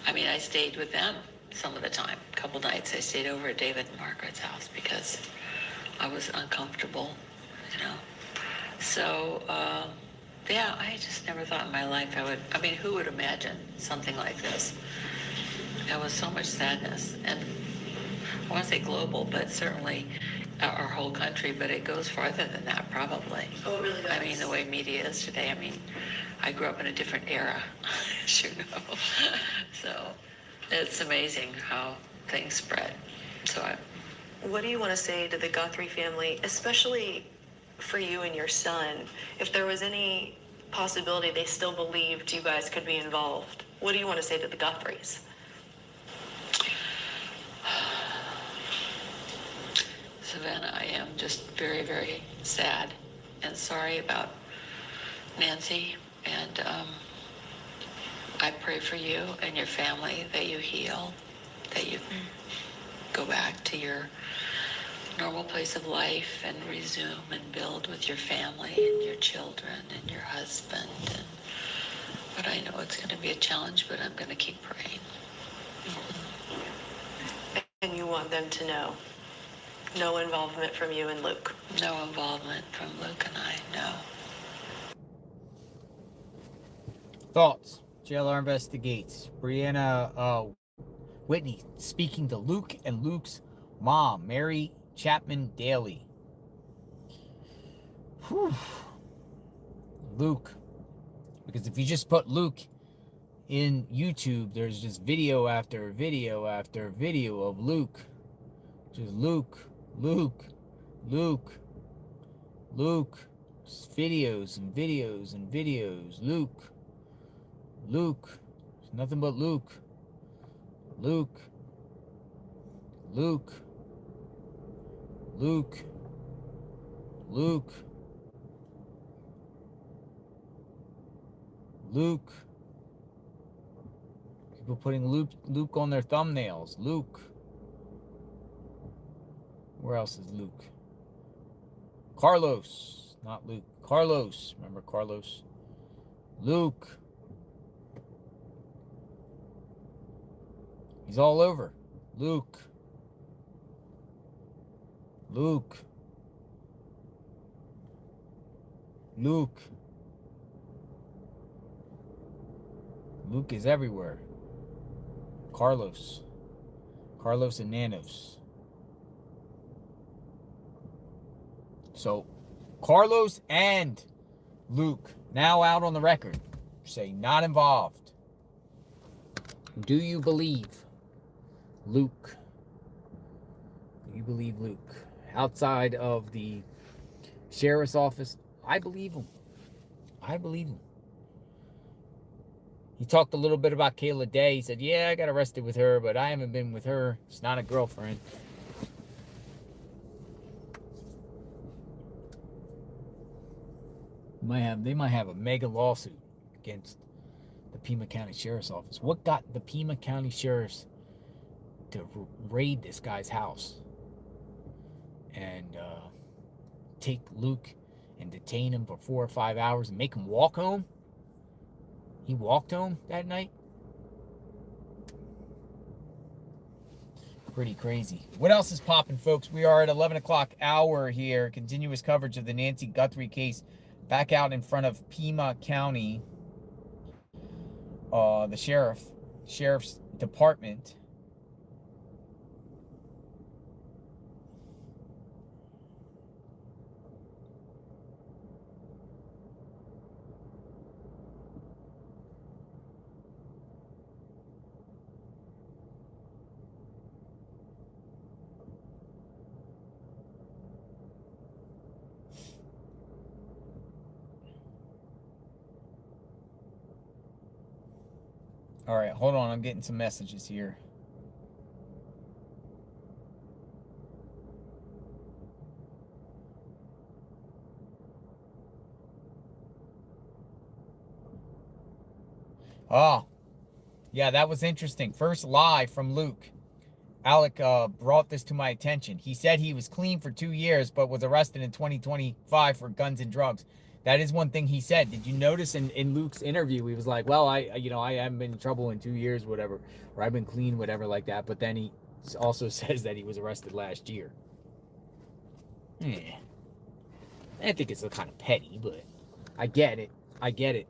I mean, I stayed with them some of the time. A couple nights I stayed over at David and Margaret's house because I was uncomfortable, you know. So, yeah, I just never thought in my life I mean, who would imagine something like this? There was so much sadness, and I want to say global, but certainly our whole country, but it goes farther than that, probably. Oh, it really does. I mean, the way media is today, I mean, I grew up in a different era, as you know. So it's amazing how things spread. So what do you want to say to the Guthrie family, especially for you and your son, if there was any possibility they still believed you guys could be involved? What do you want to say to the Guthries? Savannah, I am just very, very sad and sorry about Nancy, and I pray for you and your family that you heal, that you go back to your normal place of life and resume and build with your family and your children and your husband. But I know it's going to be a challenge, but I'm going to keep praying. And you want them to know? No involvement from you and Luke? No involvement from Luke and I, no. Thoughts? JLR investigates. Brianna Whitney speaking to Luke and Luke's mom, Mary Chapman Daly. Whew. Luke. Because if you just put Luke in YouTube, there's just video after video after video of Luke. Just Luke. Just videos and videos and videos. Luke. It's nothing but Luke. Luke. People putting Luke on their thumbnails. Luke. Where else is Luke? Carlos. Not Luke. Carlos. Remember Carlos? Luke. He's all over. Luke. Luke. Luke is everywhere. Carlos and Nanos. So, Carlos and Luke now out on the record say not involved. Do you believe Luke? Do you believe Luke? Outside of the sheriff's office, I believe him. I believe him. He talked a little bit about Kayla Day. He said, yeah, I got arrested with her, but I haven't been with her. It's not a girlfriend. They might have a mega lawsuit against the Pima County Sheriff's Office. What got the Pima County Sheriffs to raid this guy's house and take Luke and detain him for 4 or 5 hours and make him walk home? He walked home that night? Pretty crazy. What else is popping, folks? We are at 11 o'clock hour here. Continuous coverage of the Nancy Guthrie case. Back out in front of Pima County. The sheriff's department. All right, hold on. I'm getting some messages here. Oh, yeah, that was interesting. First lie from Luke. Alec brought this to my attention. He said he was clean for 2 years, but was arrested in 2025 for guns and drugs. That is one thing he said. Did you notice in Luke's interview, he was like, well, I haven't been in trouble in 2 years, whatever, or I've been clean, whatever, like that. But then he also says that he was arrested last year. Yeah. I think it's kind of petty, but I get it. I get it.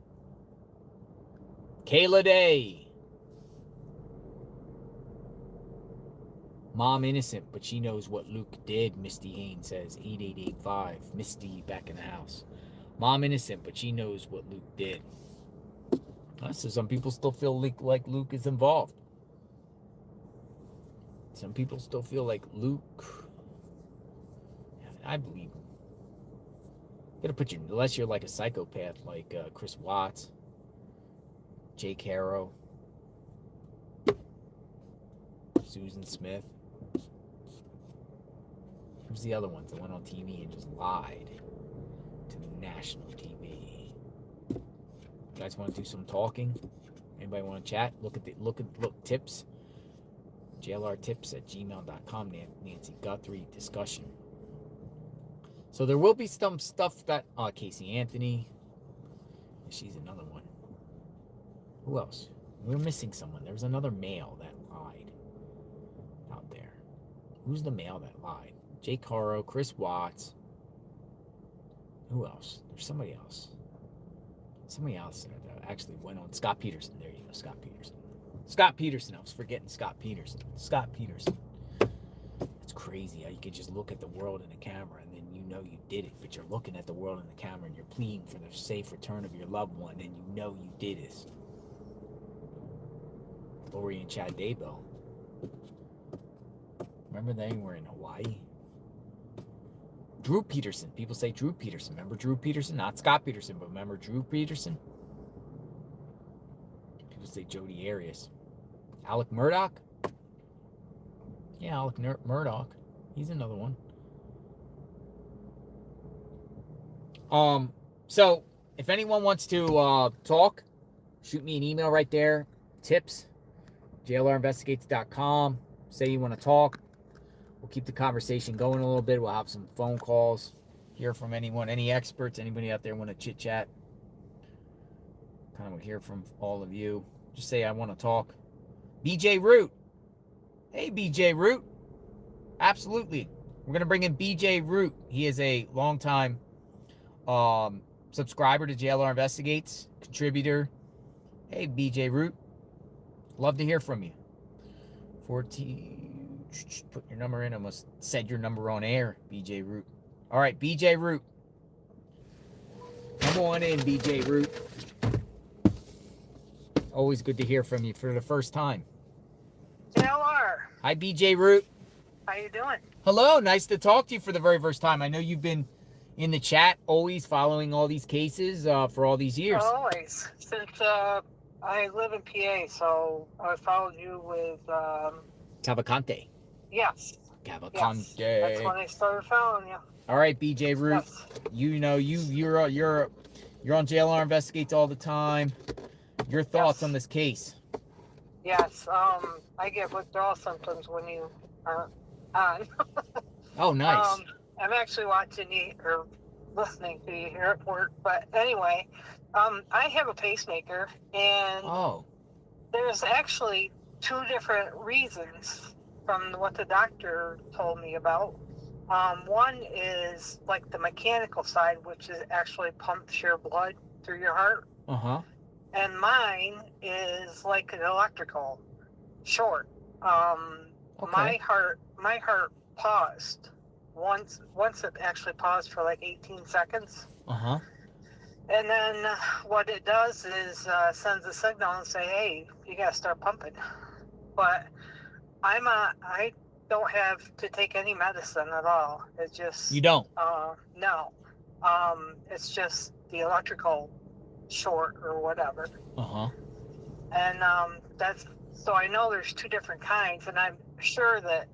Kayla Day. Mom innocent, but she knows what Luke did, Misty Haynes says. 8885. Misty back in the house. Mom innocent, but she knows what Luke did. So some people still feel like Luke is involved. Some people still feel like Luke. I believe him. Unless you're like a psychopath like Chris Watts, Jake Harrow, Susan Smith. Who's the other ones that went on TV and just lied to national TV? You guys want to do some talking? Anybody want to chat? Look tips. JLRtips@gmail.com. Nancy Guthrie discussion. So there will be some stuff that Casey Anthony. She's another one. Who else? We're missing someone. There was another male that lied out there. Who's the male that lied? Jake Harrow, Chris Watts. Who else? There's somebody else. Somebody else that actually went on. Scott Peterson. There you go, Scott Peterson. Scott Peterson. I was forgetting Scott Peterson. Scott Peterson. It's crazy how you can just look at the world in the camera and then you know you did it, but you're looking at the world in the camera and you're pleading for the safe return of your loved one and you know you did it. Lori and Chad Daybell. Remember they were in Hawaii? Drew Peterson. People say Drew Peterson. Remember Drew Peterson? Not Scott Peterson, but remember Drew Peterson? People say Jody Arias. Alec Murdoch? Yeah, Alec Murdoch. He's another one. So, if anyone wants to talk, shoot me an email right there. Tips. JLRinvestigates.com. Say you want to talk. We'll keep the conversation going a little bit. We'll have some phone calls. Hear from anyone, any experts, anybody out there want to chit chat. Kind of hear from all of you. Just say I want to talk. BJ Root. Hey, BJ Root. Absolutely. We're going to bring in BJ Root. He is a longtime subscriber to JLR Investigates, contributor. Hey, BJ Root. Love to hear from you. 14. Put your number in. I almost said your number on air, BJ Root. All right, BJ Root. Come on in, BJ Root. Always good to hear from you for the first time. JLR. Hi, BJ Root. How you doing? Hello, nice to talk to you for the very first time. I know you've been in the chat, always following all these cases for all these years. Always. Since I live in PA, so I followed you with Cavalcante. yes. Cavalcante. Yes. That's when I started following you. All right, BJ Root. Yes. You know you're on JLR Investigates all the time. Your thoughts on this case? Yes. I get withdrawal symptoms when you are on. Oh, nice. I'm actually watching you or listening to you here at work. But anyway, I have a pacemaker, and there's actually two different reasons from what the doctor told me about. One is like the mechanical side, which is actually pumps your blood through your heart. Uh-huh. And mine is like an electrical short. My heart paused once it actually paused for like 18 seconds. Uh-huh. And then what it does is sends a signal and say, hey, you gotta start pumping. But I don't have to take any medicine at all. It's just You don't? No. It's just the electrical short or whatever. Uh-huh. And that's so I know there's two different kinds, and I'm sure that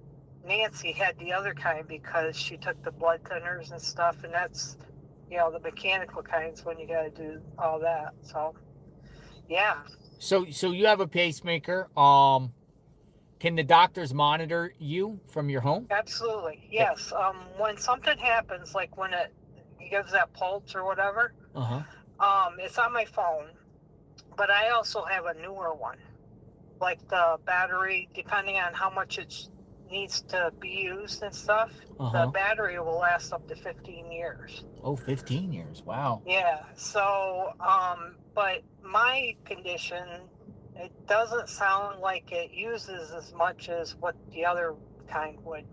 Nancy had the other kind because she took the blood thinners and stuff, and that's the mechanical kinds when you got to do all that. So yeah. So you have a pacemaker. Can the doctors monitor you from your home? Absolutely, yes. When something happens, like when it gives that pulse or whatever, it's on my phone. But I also have a newer one, like the battery, depending on how much it needs to be used and stuff. The battery will last up to 15 years. Oh, 15 years. Wow. Yeah. So, but my condition, it doesn't sound like it uses as much as what the other kind would.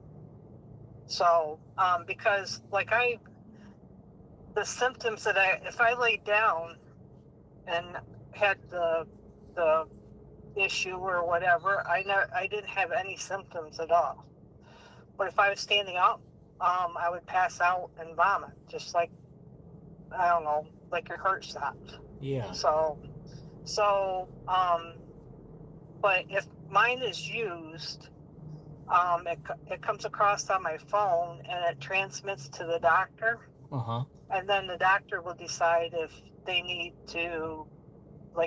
So, because like the symptoms that if I laid down and had the issue or whatever, I didn't have any symptoms at all. But if I was standing up, I would pass out and vomit, just like, I don't know, like your heart stopped. Yeah. So, but if mine is used, it comes across on my phone and it transmits to the doctor. And then the doctor will decide if they need to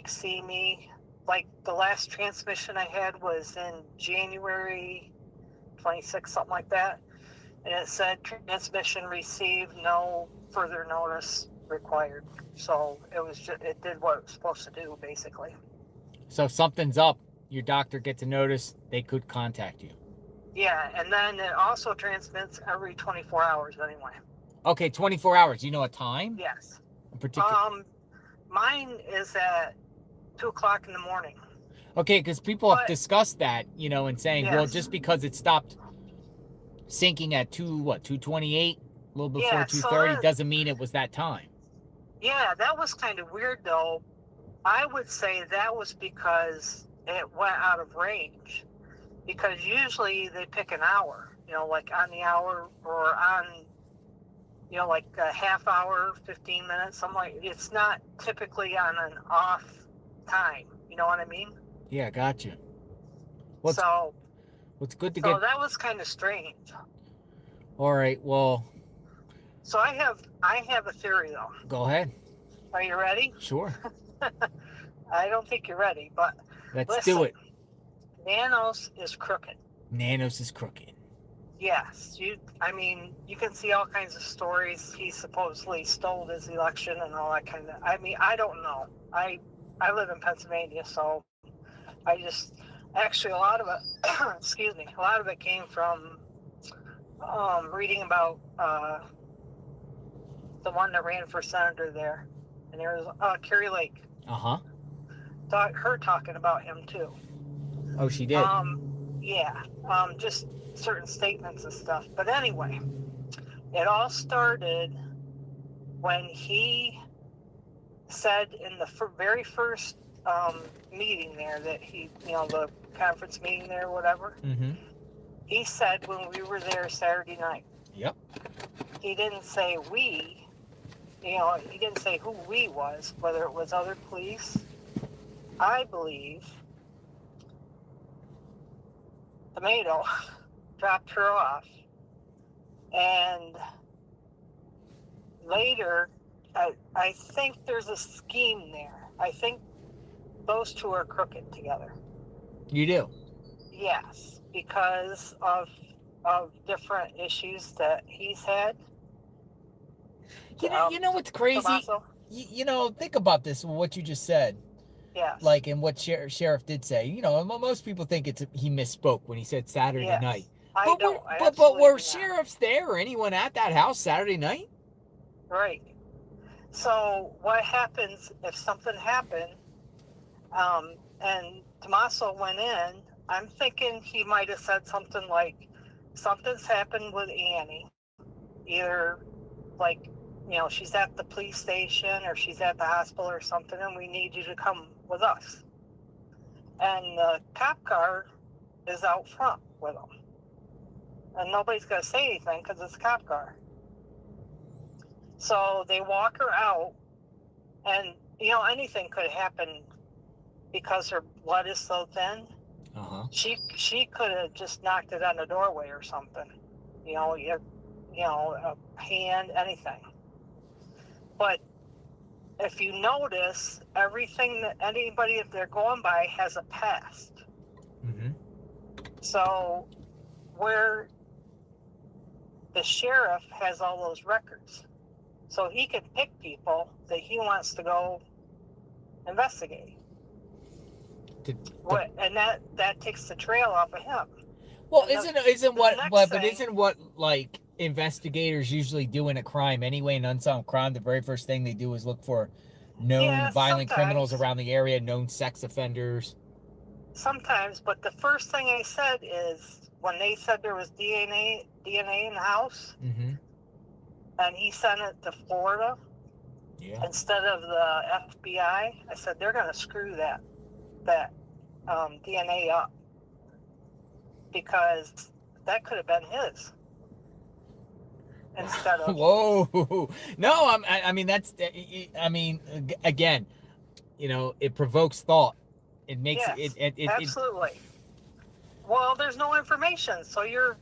see me. Like the last transmission I had was in January 26th, something like that. And it said transmission received, no further notice required. So it did what it was supposed to do, basically. So if something's up, your doctor gets a notice, they could contact you. Yeah, and then it also transmits every 24 hours anyway. Okay, 24 hours. You know a time? Yes. A particular. Mine is at 2:00 in the morning. Okay, because people have discussed that, and saying, well, just because it stopped sinking at 2:28, a little before 2:30, doesn't mean it was that time. Yeah, that was kind of weird, though. I would say that was because it went out of range. Because usually they pick an hour, like on the hour or on, like a half hour, 15 minutes, something like. It's not typically on an off time. You know what I mean? Yeah, gotcha. What's good to So get. that was kind of strange. All right, well. So I have a theory, though. Go ahead. Are you ready? Sure. I don't think you're ready, but Let's do it. Nanos is crooked. Nanos is crooked. Yes, you can see all kinds of stories. He supposedly stole his election and all that kind of. I don't know. I live in Pennsylvania, so I just actually a lot of it. Excuse me. A lot of it came from reading about the one that ran for senator there, and there was Carrie Lake. Her talking about him too. Oh, she did. Yeah. Just certain statements and stuff. But anyway, it all started when he said in the very first meeting there that he, the conference meeting there, or whatever. Mm-hmm. He said when we were there Saturday night. Yep. He didn't say we. He didn't say who we was, whether it was other police. I believe Tomato dropped her off, and later, I think there's a scheme there. I think those two are crooked together. You do? Yes, because of different issues that he's had. You know what's crazy? Think about this, what you just said. Yes. Like, and what Sheriff did say. Most people think he misspoke when he said Saturday night. But were sheriffs there or anyone at that house Saturday night? Right. So what happens if something happened, and Tommaso went in? I'm thinking he might have said something like, something's happened with Annie. Either like, she's at the police station or she's at the hospital or something, and we need you to come with us. And the cop car is out front with them. And nobody's going to say anything because it's a cop car. So they walk her out, and, anything could happen because her blood is so thin. She could have just knocked it on the doorway or something. A hand, anything. But if you notice, everything that anybody that they're going by has a past. Mm-hmm. So where the sheriff has all those records, so he can pick people that he wants to go investigate. And that takes the trail off of him. Well, isn't what like investigators usually do in a crime anyway, an unsolved crime? The very first thing they do is look for known violent criminals around the area, known sex offenders. Sometimes, but the first thing I said is when they said there was DNA in the house, and he sent it to Florida instead of the FBI. I said they're going to screw that DNA up, because that could have been his instead of. Whoa! No, again, it provokes thought. It makes it absolutely. Well, there's no information, so you're,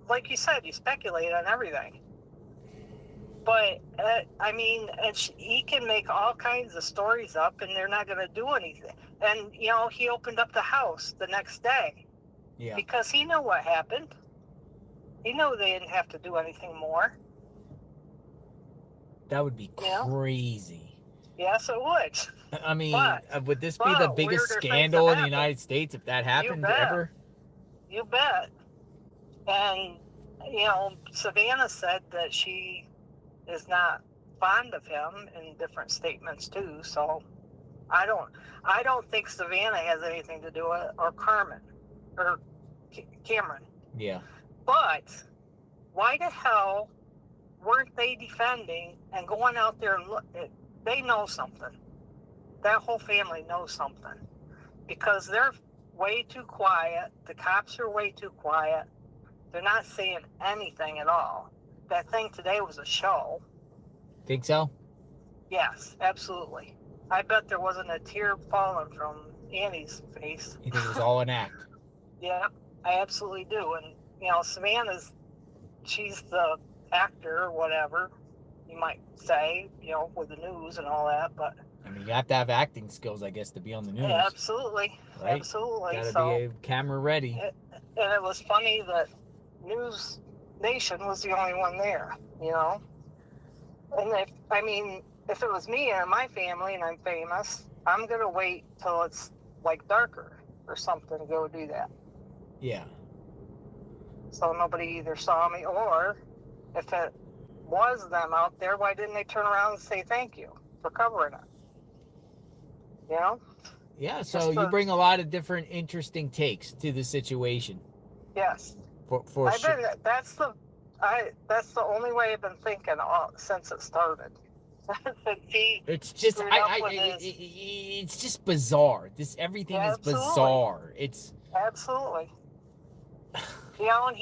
like you said, you speculate on everything. But he can make all kinds of stories up, and they're not going to do anything. And he opened up the house the next day, because he knew what happened. He knew they didn't have to do anything more. That would be crazy. Yes, it would. Would this be the biggest scandal in the United States if that happened ever? You bet. And Savannah said that she is not fond of him in different statements too. So I don't think Savannah has anything to do with it, or Carmen, or Cameron. Yeah. But why the hell weren't they defending and going out there and look? They know something. That whole family knows something, because they're way too quiet. The cops are way too quiet. They're not saying anything at all. That thing today was a show. Think so? Yes, absolutely. I bet there wasn't a tear falling from Annie's face. You think it was all an act? Yeah, I absolutely do. And, Savannah's, she's the actor or whatever, you might say, with the news and all that, but... you have to have acting skills, I guess, to be on the news. Yeah, absolutely. Right? Absolutely. Gotta be camera ready. And it was funny that News Nation was the only one there, And if it was me and my family and I'm famous, I'm going to wait till it's like darker or something to go do that. Yeah. So nobody either saw me, or if it was them out there, why didn't they turn around and say thank you for covering it? You know? Yeah, so you bring a lot of different interesting takes to the situation. Yes. For sure. That's the only way I've been thinking since it started. It's just it's just bizarre. Everything is bizarre. It's absolutely. You know, and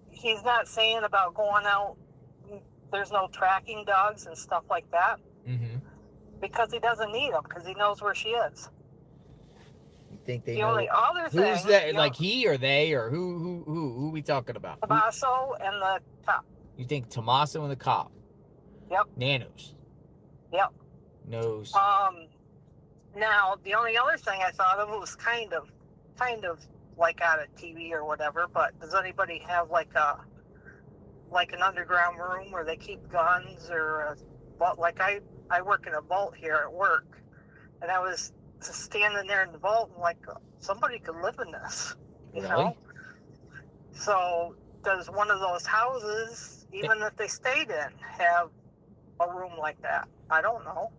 he's not saying about going out. There's no tracking dogs and stuff like that. Mm-hmm. Because he doesn't need them, because he knows where she is. You think they the know? Only other thing, who's that? Like he or they or who we talking about? Tommaso and the cop. You think Tommaso and the cop? Yep. Nanos. Yep. Knows. Now the only other thing I thought of was kind of like out of TV or whatever. But does anybody have like an underground room where they keep guns or like I work in a vault here at work, and I was standing there in the vault and like somebody could live in this, you know? So does one of those houses, even if they stayed in, have a room like that? I don't know.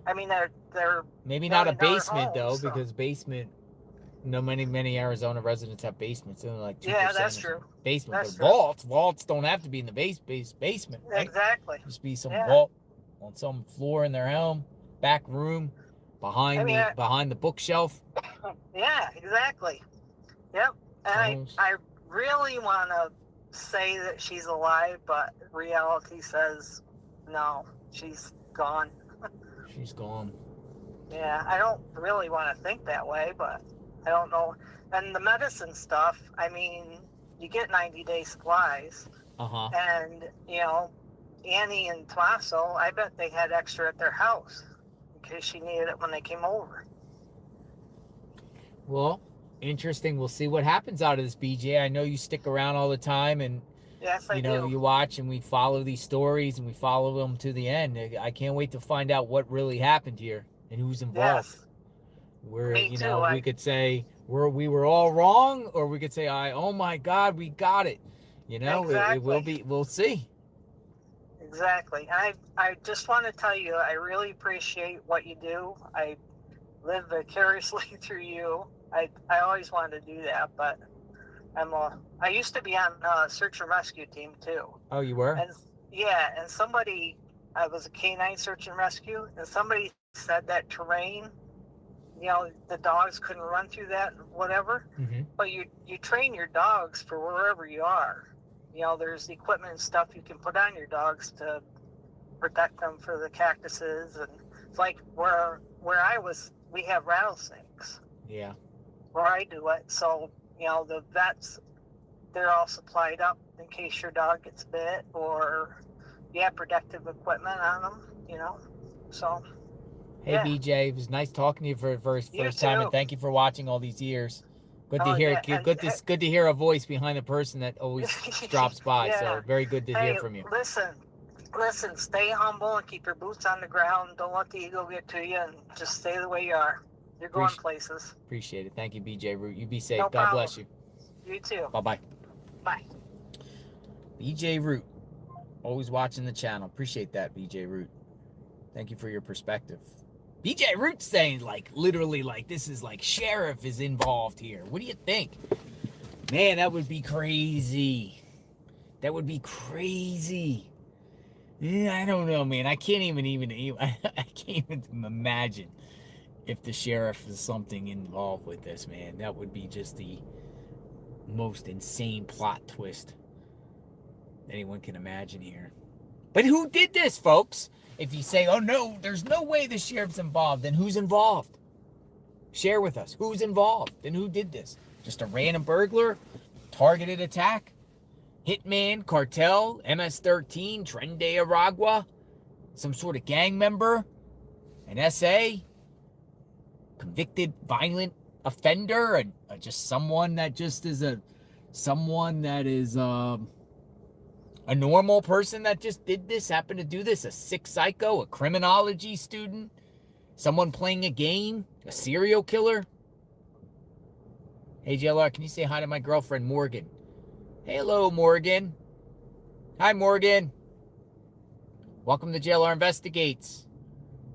I mean, they're maybe not a basement though, because basement. No, many Arizona residents have basements. Only like 2%. Yeah, that's true. Basement, that's but vaults don't have to be in the basement. Right? Exactly. Just be some vault on some floor in their home, back room, behind the bookshelf. Yeah, exactly. Yep. And I really want to say that she's alive, but reality says no, she's gone. She's gone. Yeah, I don't really want to think that way, but I don't know. And the medicine stuff, I mean, you get 90-day supplies. Uh-huh. And, you know, Annie and Tommaso, I bet they had extra at their house in case she needed it when they came over. Well, interesting. We'll see what happens out of this, BJ. I know you stick around all the time, and yes, I do. You watch and we follow these stories and we follow them to the end. I can't wait to find out what really happened here and who's involved. Yes. We could say we were all wrong, or we could say, oh my God, we got it. You know, exactly. It will be. We'll see. Exactly. I just want to tell you, I really appreciate what you do. I live vicariously through you. I always wanted to do that, but I used to be on a search and rescue team too. Oh, you were? And I was a canine search and rescue, and somebody said that terrain, you know, the dogs couldn't run through that, whatever. Mm-hmm. But you train your dogs for wherever you are. You know, there's equipment and stuff you can put on your dogs to protect them for the cactuses. And it's like where I was, we have rattlesnakes. Yeah. Where I do it. So, you know, the vets, they're all supplied up in case your dog gets bit, or you have protective equipment on them, you know. So. Hey, yeah. BJ, it was nice talking to you for the first time, and thank you for watching all these years. Good to hear. Yeah. Good to hear a voice behind the person that always drops by. Yeah. So very good to hear from you. Listen. Stay humble and keep your boots on the ground. Don't let the ego get to you, and just stay the way you are. You're going places. Appreciate it. Thank you, BJ Root. You be safe. No God bless you. You too. Bye-bye. Bye. BJ Root, always watching the channel. Appreciate that, BJ Root. Thank you for your perspective. BJ Root's saying, literally, this is sheriff is involved here. What do you think? Man, that would be crazy. That would be crazy. Yeah, I don't know, man. I can't even I can't even imagine if the sheriff is something involved with this, man. That would be just the most insane plot twist anyone can imagine here. But who did this, folks? If you say, oh no, there's no way the sheriff's involved, then who's involved? Share with us. Who's involved? Then who did this? Just a random burglar? Targeted attack? Hitman? Cartel? MS-13? Tren de Aragua? Some sort of gang member? An SA? Convicted violent offender? And just someone that just is a normal person that just did this, happened to do this, a sick psycho, a criminology student, someone playing a game, a serial killer. Hey, JLR, can you say hi to my girlfriend, Morgan? Hello, Morgan. Hi, Morgan. Welcome to JLR Investigates.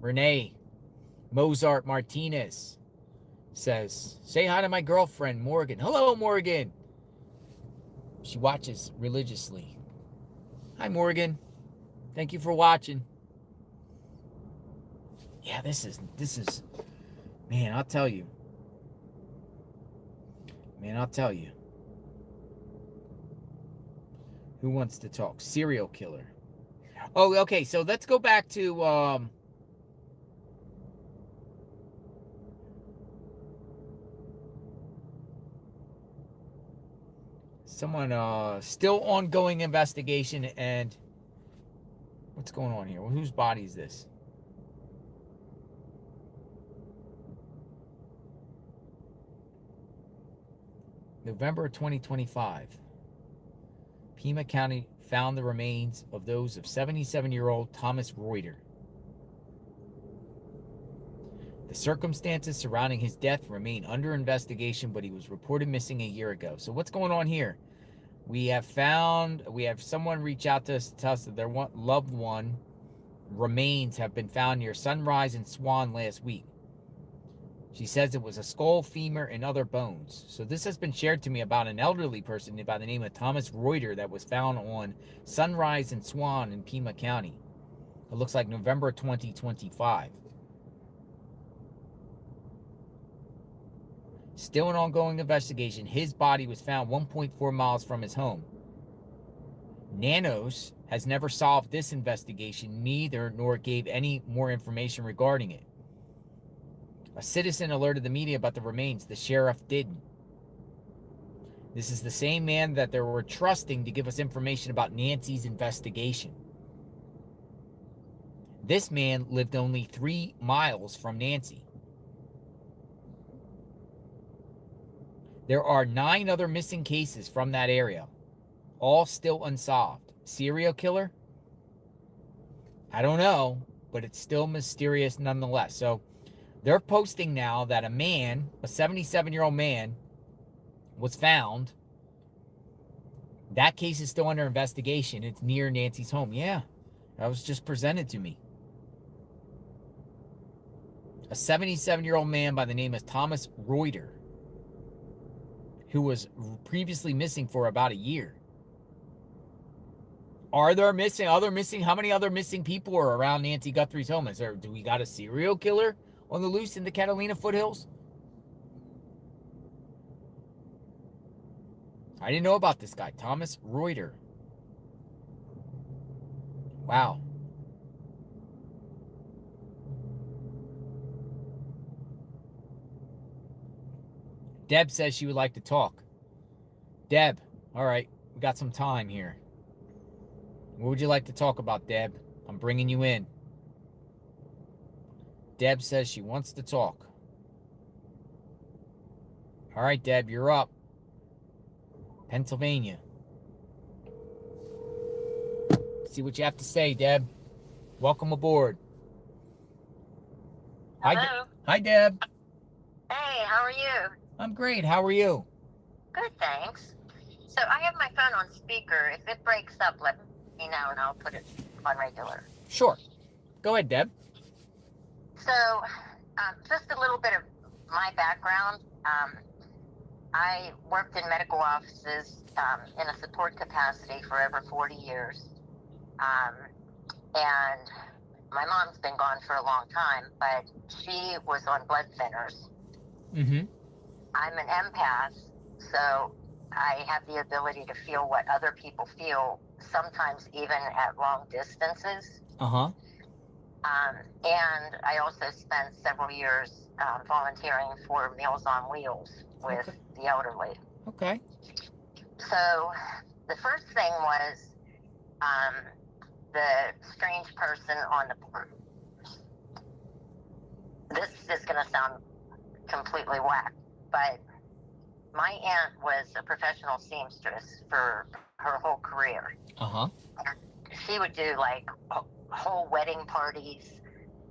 Renee Mozart Martinez says, say hi to my girlfriend, Morgan. Hello, Morgan. She watches religiously. Hi, Morgan. Thank you for watching. Yeah, this is, man, I'll tell you. Who wants to talk? Serial killer. Oh, okay, so let's go back to, someone, still ongoing investigation, and what's going on here? Well, whose body is this? November 2025. Pima County found the remains of those of 77-year-old Thomas Reuter. The circumstances surrounding his death remain under investigation, but he was reported missing a year ago. So what's going on here? We have someone reach out to us to tell us that their loved one remains have been found near Sunrise and Swan last week. She says it was a skull, femur, and other bones. So this has been shared to me about an elderly person by the name of Thomas Reuter that was found on Sunrise and Swan in Pima County. It looks like November 2025. Still an ongoing investigation. His body was found 1.4 miles from his home. Nanos has never solved this investigation, nor gave any more information regarding it. A citizen alerted the media about the remains. The sheriff didn't. This is the same man that they were trusting to give us information about Nancy's investigation. This man lived only 3 miles from Nancy. There are 9 other missing cases from that area, all still unsolved. Serial killer? I don't know, but it's still mysterious nonetheless. So they're posting now that a 77-year-old man, was found. That case is still under investigation. It's near Nancy's home. Yeah, that was just presented to me. A 77-year-old man by the name of Thomas Reuter, who was previously missing for about a year. Are there other missing? How many other missing people are around Nancy Guthrie's home? Do we got a serial killer on the loose in the Catalina foothills? I didn't know about this guy, Thomas Reuter. Wow. Deb says she would like to talk. Deb, all right, we got some time here. What would you like to talk about, Deb? I'm bringing you in. Deb says she wants to talk. All right, Deb, you're up. Pennsylvania. See what you have to say, Deb. Welcome aboard. Hello. Hi, Deb. Hey, how are you? I'm great. How are you? Good, thanks. So I have my phone on speaker. If it breaks up, let me know and I'll put it on regular. Sure. Go ahead, Deb. So, just a little bit of my background. I worked in medical offices in a support capacity for over 40 years. And my mom's been gone for a long time, but she was on blood thinners. Mm-hmm. I'm an empath, so I have the ability to feel what other people feel, sometimes even at long distances. Uh-huh. And I also spent several years volunteering for Meals on Wheels with the elderly. Okay. So the first thing was the strange person on the porch. This is going to sound completely whack, but my aunt was a professional seamstress for her whole career. Uh-huh. She would do like whole wedding parties,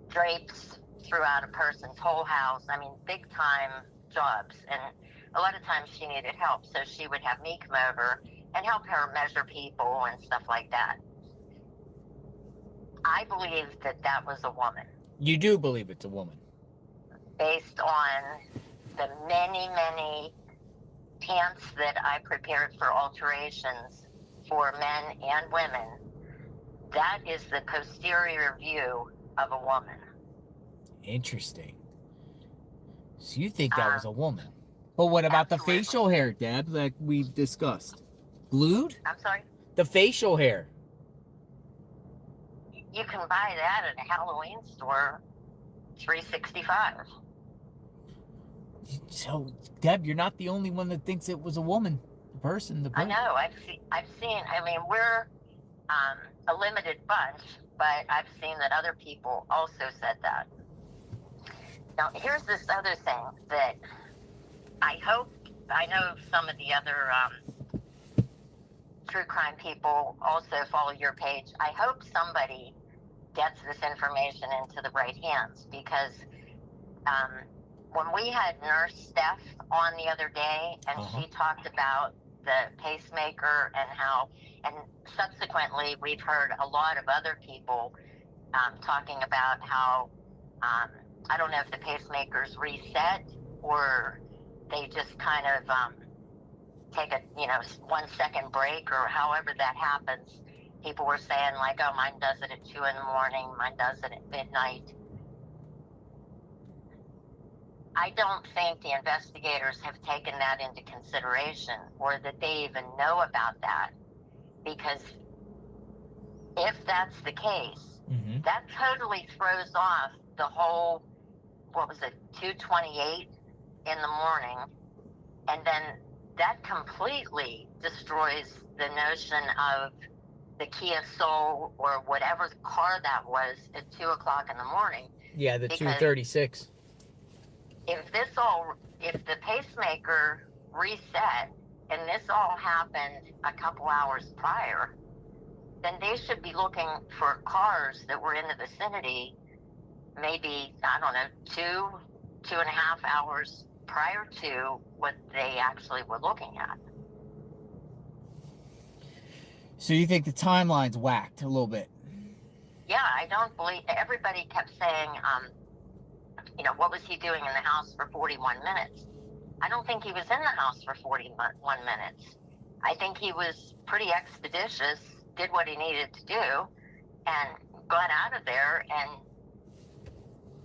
drapes throughout a person's whole house. I mean, big time jobs. And a lot of times she needed help. So she would have me come over and help her measure people and stuff like that. I believe that that was a woman, You do believe it's a woman? based on the many, many pants that I prepared for alterations for men and women. That is the posterior view of a woman. Interesting. So you think that was a woman? But what about the facial hair, Deb, like we've discussed? Glued? I'm sorry? The facial hair. You can buy that at a Halloween store, $365. So, Deb, you're not the only one that thinks it was a woman. The person. I know. I've seen. I mean, we're a limited bunch, but I've seen that other people also said that. Now, here's this other thing that I hope. I know some of the other true crime people also follow your page. I hope somebody gets this information into the right hands, because when we had Nurse Steph on the other day, and she talked about the pacemaker and how, and subsequently we've heard a lot of other people talking about how, I don't know if the pacemakers reset or they just kind of take a 1 second break, or however that happens. People were saying like, oh, mine does it at 2 a.m, mine does it at midnight. I don't think the investigators have taken that into consideration, or that they even know about that, because if that's the case, that totally throws off the whole, 2:28 in the morning, and then that completely destroys the notion of the Kia Soul or whatever car that was at 2 o'clock in the morning. Yeah, the Because 236. if the pacemaker reset and this all happened a couple hours prior, then they should be looking for cars that were in the vicinity, maybe, I don't know, 2.5 hours prior to what they actually were looking at. So you think the timeline's whacked a little bit? Yeah, I don't believe, everybody kept saying, what was he doing in the house for 41 minutes? I don't think he was in the house for 41 minutes. I think he was pretty expeditious, did what he needed to do, and got out of there and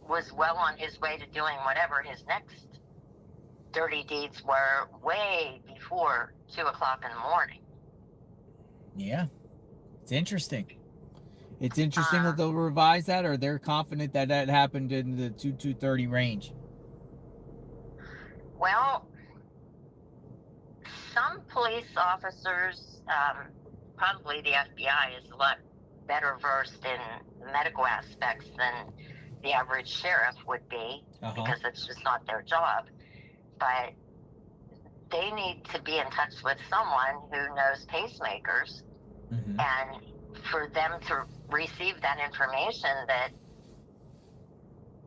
was well on his way to doing whatever his next dirty deeds were way before 2 o'clock in the morning. Yeah. It's interesting. It's interesting that they'll revise that, or they're confident that that happened in the 2:30 range. Well, some police officers, probably the FBI is a lot better versed in medical aspects than the average sheriff would be, because it's just not their job. But they need to be in touch with someone who knows pacemakers, and for them to receive that information, that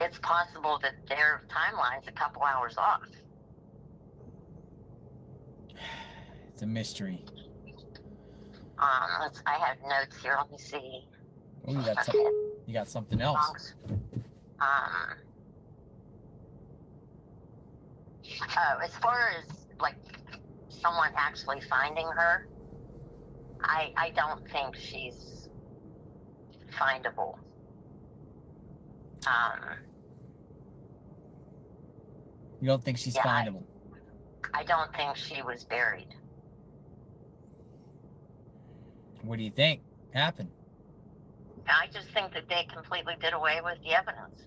it's possible that their timeline's a couple hours off. It's a mystery. I have notes here. Let me see. Oh, you got something else. As far as like someone actually finding her, I don't think she's findable. You don't think she's findable? I don't think she was buried. What do you think happened? I just think that they completely did away with the evidence.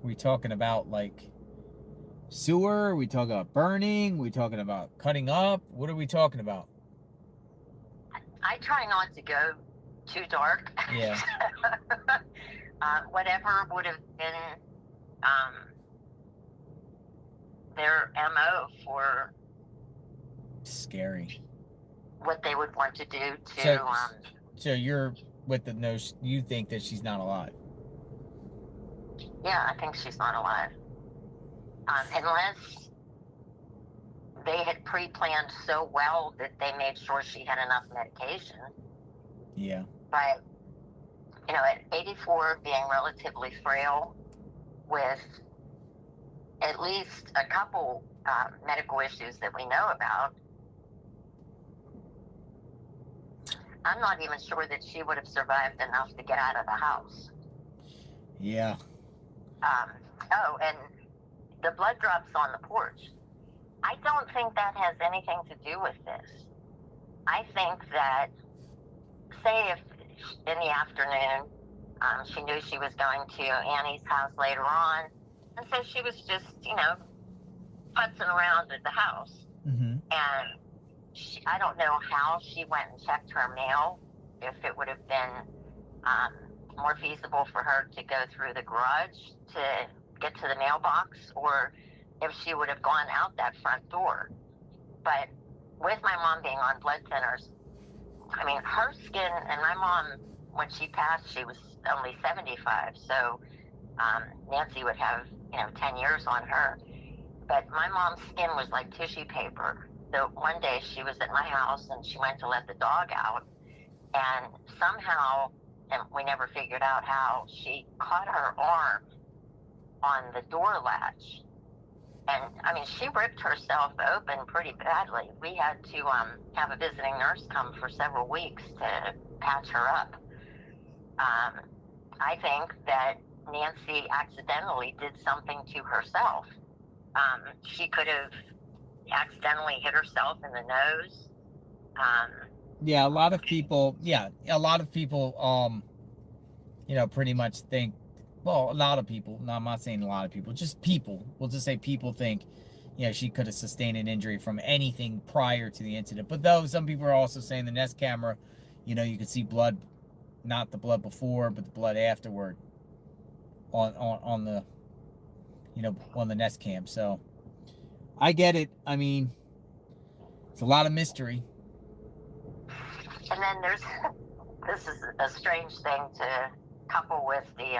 We talking about like sewer? Are we talking about burning? Are we talking about cutting up? What are we talking about? I try not to go too dark. Yeah. Whatever would have been their MO for scary. What they would want to do to. So you're with the notion, you think that she's not alive? Yeah, I think she's not alive. Unless they had pre-planned so well that they made sure she had enough medication. Yeah. But, you know, at 84, being relatively frail with at least a couple medical issues that we know about, I'm not even sure that she would have survived enough to get out of the house. Yeah. Oh, and the blood drops on the porch. I don't think that has anything to do with this. I think that, say if in the afternoon she knew she was going to Annie's house later on, and so she was just, you know, putzing around at the house. Mm-hmm. And I don't know how she went and checked her mail, if it would have been more feasible for her to go through the garage to get to the mailbox, or if she would have gone out that front door. But with my mom being on blood thinners, I mean, her skin, and my mom, when she passed, she was only 75, so Nancy would have, you know, 10 years on her. But my mom's skin was like tissue paper. So one day she was at my house and she went to let the dog out, and somehow, and we never figured out how, she caught her arm on the door latch. And I mean, she ripped herself open pretty badly. We had to have a visiting nurse come for several weeks to patch her up. I think that Nancy accidentally did something to herself. She could have accidentally hit herself in the nose. Yeah, a lot of people, you know, pretty much think, well, a lot of people, no, I'm not saying a lot of people, just people, we'll just say people think, you know, she could have sustained an injury from anything prior to the incident. But though some people are also saying the Nest camera, you know, you could see blood, not the blood before, but the blood afterward on the, you know, on the Nest cam. So I get it. I mean, it's a lot of mystery. And then there's, this is a strange thing to couple with the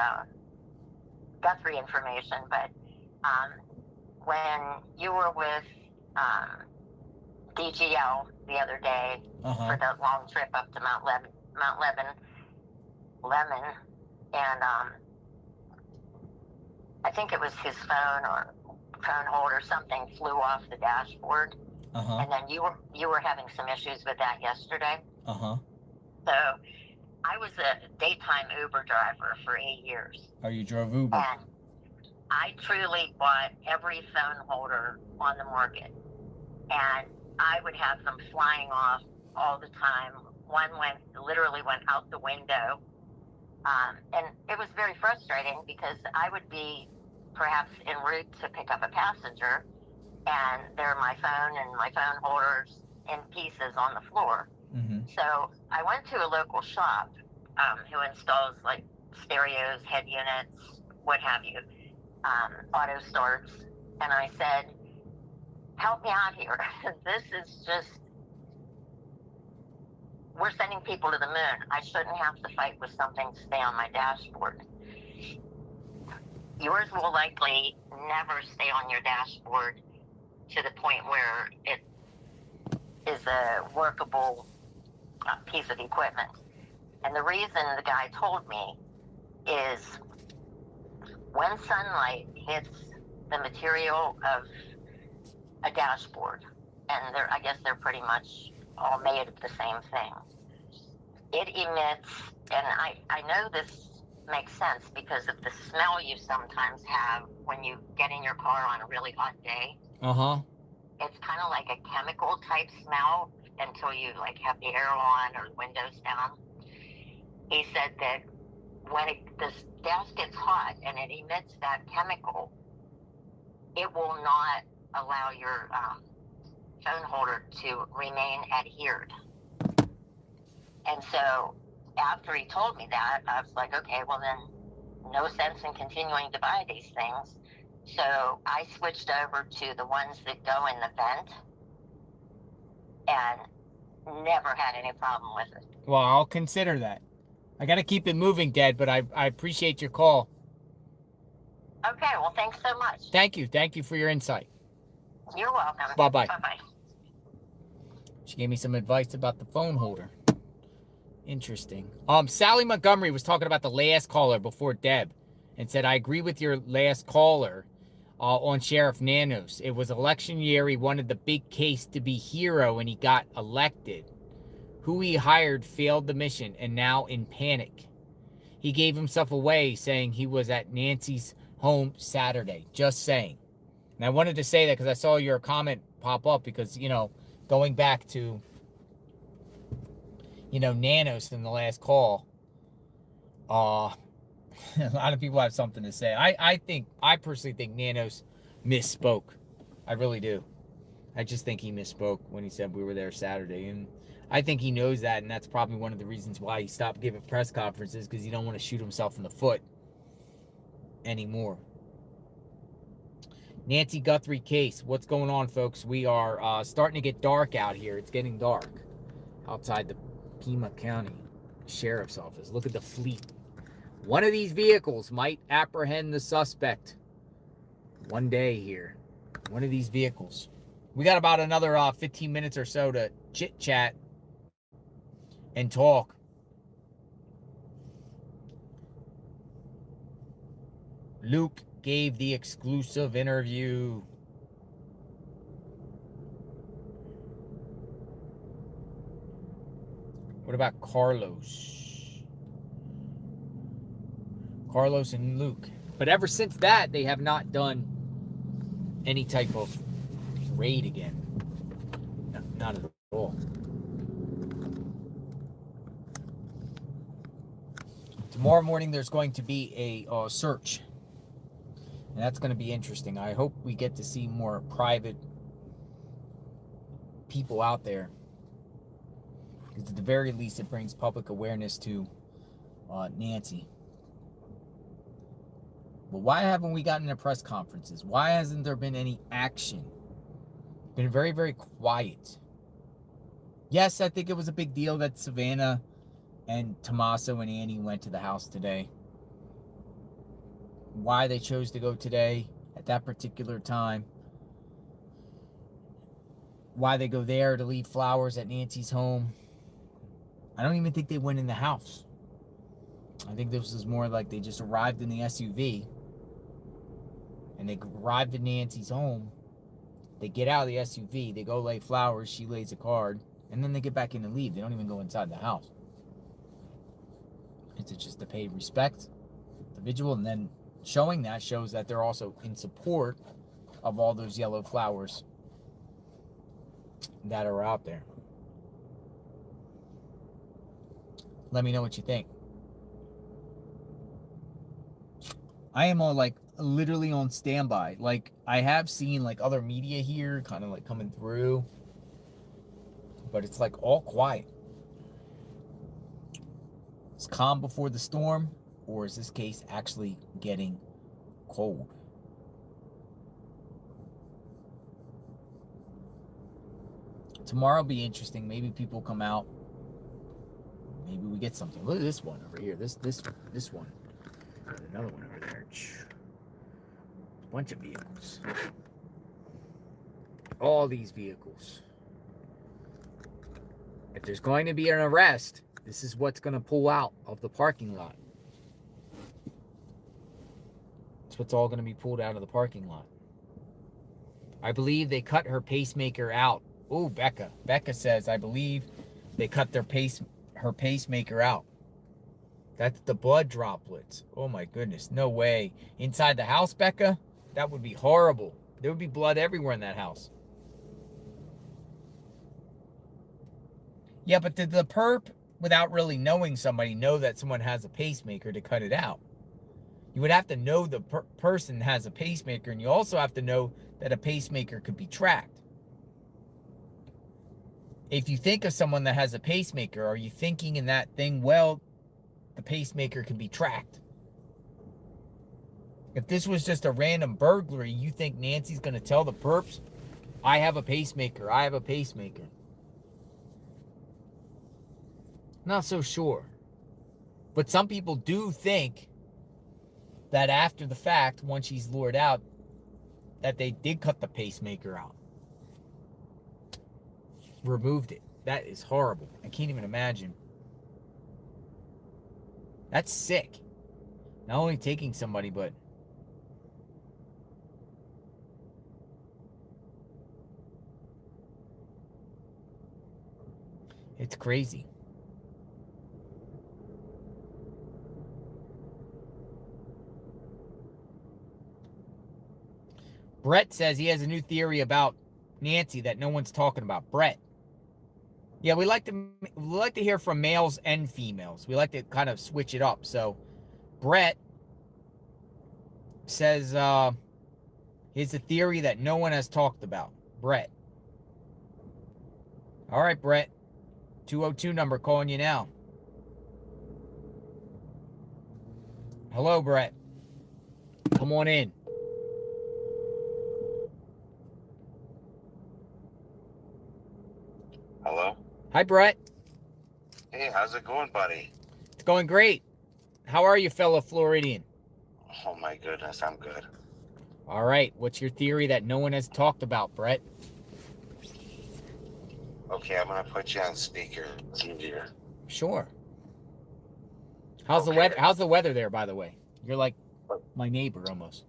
Guthrie information, but when you were with DGL the other day for the long trip up to Mount Lemon, and I think it was his phone or phone holder, something flew off the dashboard, and then you were having some issues with that yesterday. So I was a daytime Uber driver for 8 years. Oh, you drove Uber? And I truly bought every phone holder on the market. And I would have them flying off all the time. One literally went out the window. And it was very frustrating because I would be perhaps en route to pick up a passenger, and there my phone and my phone holders in pieces on the floor. So I went to a local shop who installs like stereos, head units, what have you, auto starts, and I said, help me out here. This is just, we're sending people to the moon. I shouldn't have to fight with something to stay on my dashboard. Yours will likely never stay on your dashboard to the point where it is a workable piece of equipment. And the reason the guy told me is when sunlight hits the material of a dashboard, and I guess they're pretty much all made of the same thing, it emits, and I know this makes sense because of the smell you sometimes have when you get in your car on a really hot day. It's kind of like a chemical type smell until you like have the air on or the windows down. He said that when the gas gets hot and it emits that chemical, it will not allow your phone holder to remain adhered. And so after he told me that, I was like, okay, well then no sense in continuing to buy these things. So I switched over to the ones that go in the vent and never had any problem with it. Well, I'll consider that. I got to keep it moving, Dad, but I appreciate your call. Okay, well, thanks so much. Thank you. Thank you for your insight. You're welcome. Bye-bye. Bye-bye. She gave me some advice about the phone holder. Interesting. Sally Montgomery was talking about the last caller before Deb and said, I agree with your last caller on Sheriff Nanos. It was election year. He wanted the big case to be hero, and he got elected. Who he hired failed the mission and now in panic. He gave himself away saying he was at Nancy's home Saturday. Just saying. And I wanted to say that because I saw your comment pop up because, you know, going back to, you know, Nanos in the last call, a lot of people have something to say. I personally think Nanos misspoke. I really do. I just think he misspoke when he said we were there Saturday. And I think he knows that, and that's probably one of the reasons why he stopped giving press conferences, because he don't want to shoot himself in the foot anymore. Nancy Guthrie case. What's going on, folks? We are starting to get dark out here. It's getting dark outside the Pima County Sheriff's Office. Look at the fleet. One of these vehicles might apprehend the suspect one day here. One of these vehicles. We got about another 15 minutes or so to chit-chat and talk. Luke gave the exclusive interview. What about Carlos? Carlos and Luke. But ever since that, they have not done any type of raid again. No, not at all. Tomorrow morning, there's going to be a search. And that's going to be interesting. I hope we get to see more private people out there. Because at the very least, it brings public awareness to Nancy. But why haven't we gotten to press conferences? Why hasn't there been any action? Been very, very quiet. Yes, I think it was a big deal that Savannah and Tommaso and Annie went to the house today. Why they chose to go today at that particular time. Why they go there to leave flowers at Nancy's home. I don't even think they went in the house. I think this was more like they just arrived in the SUV. And they arrived at Nancy's home. They get out of the SUV. They go lay flowers. She lays a card. And then they get back in and leave. They don't even go inside the house. It's just to pay respect, the vigil, and then showing that shows that they're also in support of all those yellow flowers that are out there. Let me know what you think. I am all like literally on standby. Like I have seen like other media here kind of like coming through, but it's like all quiet. It's calm before the storm, or is this case actually getting cold? Tomorrow will be interesting. Maybe people come out. Maybe we get something. Look at this one over here. This one. There's another one over there. A bunch of vehicles. All these vehicles. If there's going to be an arrest, this is what's going to pull out of the parking lot. It's what's all going to be pulled out of the parking lot. I believe they cut her pacemaker out. Oh, Becca. Becca says, I believe they cut her pacemaker out. That's the blood droplets. Oh my goodness. No way. Inside the house, Becca? That would be horrible. There would be blood everywhere in that house. Yeah, but did the perp, without really knowing somebody, know that someone has a pacemaker to cut it out? You would have to know the person has a pacemaker, and you also have to know that a pacemaker could be tracked. If you think of someone that has a pacemaker, are you thinking in that thing, well, the pacemaker can be tracked? If this was just a random burglary, you think Nancy's going to tell the perps, I have a pacemaker, I have a pacemaker? Not so sure. But some people do think that after the fact, once she's lured out, that they did cut the pacemaker out. removed it. That is horrible. I can't even imagine. That's sick. Not only taking somebody, but it's crazy. Brett says he has a new theory about Nancy that no one's talking about. Brett. Yeah, we like to hear from males and females. We like to kind of switch it up. So, Brett says here's a theory that no one has talked about. Brett. All right, Brett. 202 number calling you now. Hello, Brett. Come on in. Hello? Hi, Brett. Hey, how's it going, buddy? It's going great. How are you, fellow Floridian? Oh my goodness, I'm good. All right. What's your theory that no one has talked about, Brett? Okay, I'm gonna put you on speaker. It's easier. Sure. How's the weather? How's the weather there, by the way? You're like my neighbor almost.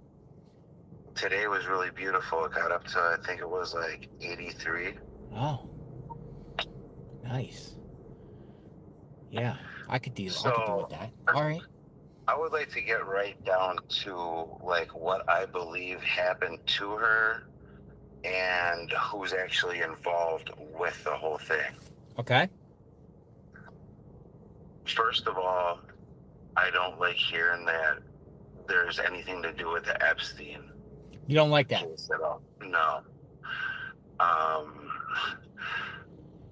Today was really beautiful. It got up to, I think it was like 83. Oh. Nice. Yeah, I could deal with that. All right. I would like to get right down to like what I believe happened to her and who's actually involved with the whole thing. Okay. First of all, I don't like hearing that there's anything to do with the Epstein You don't like that? case at all. No.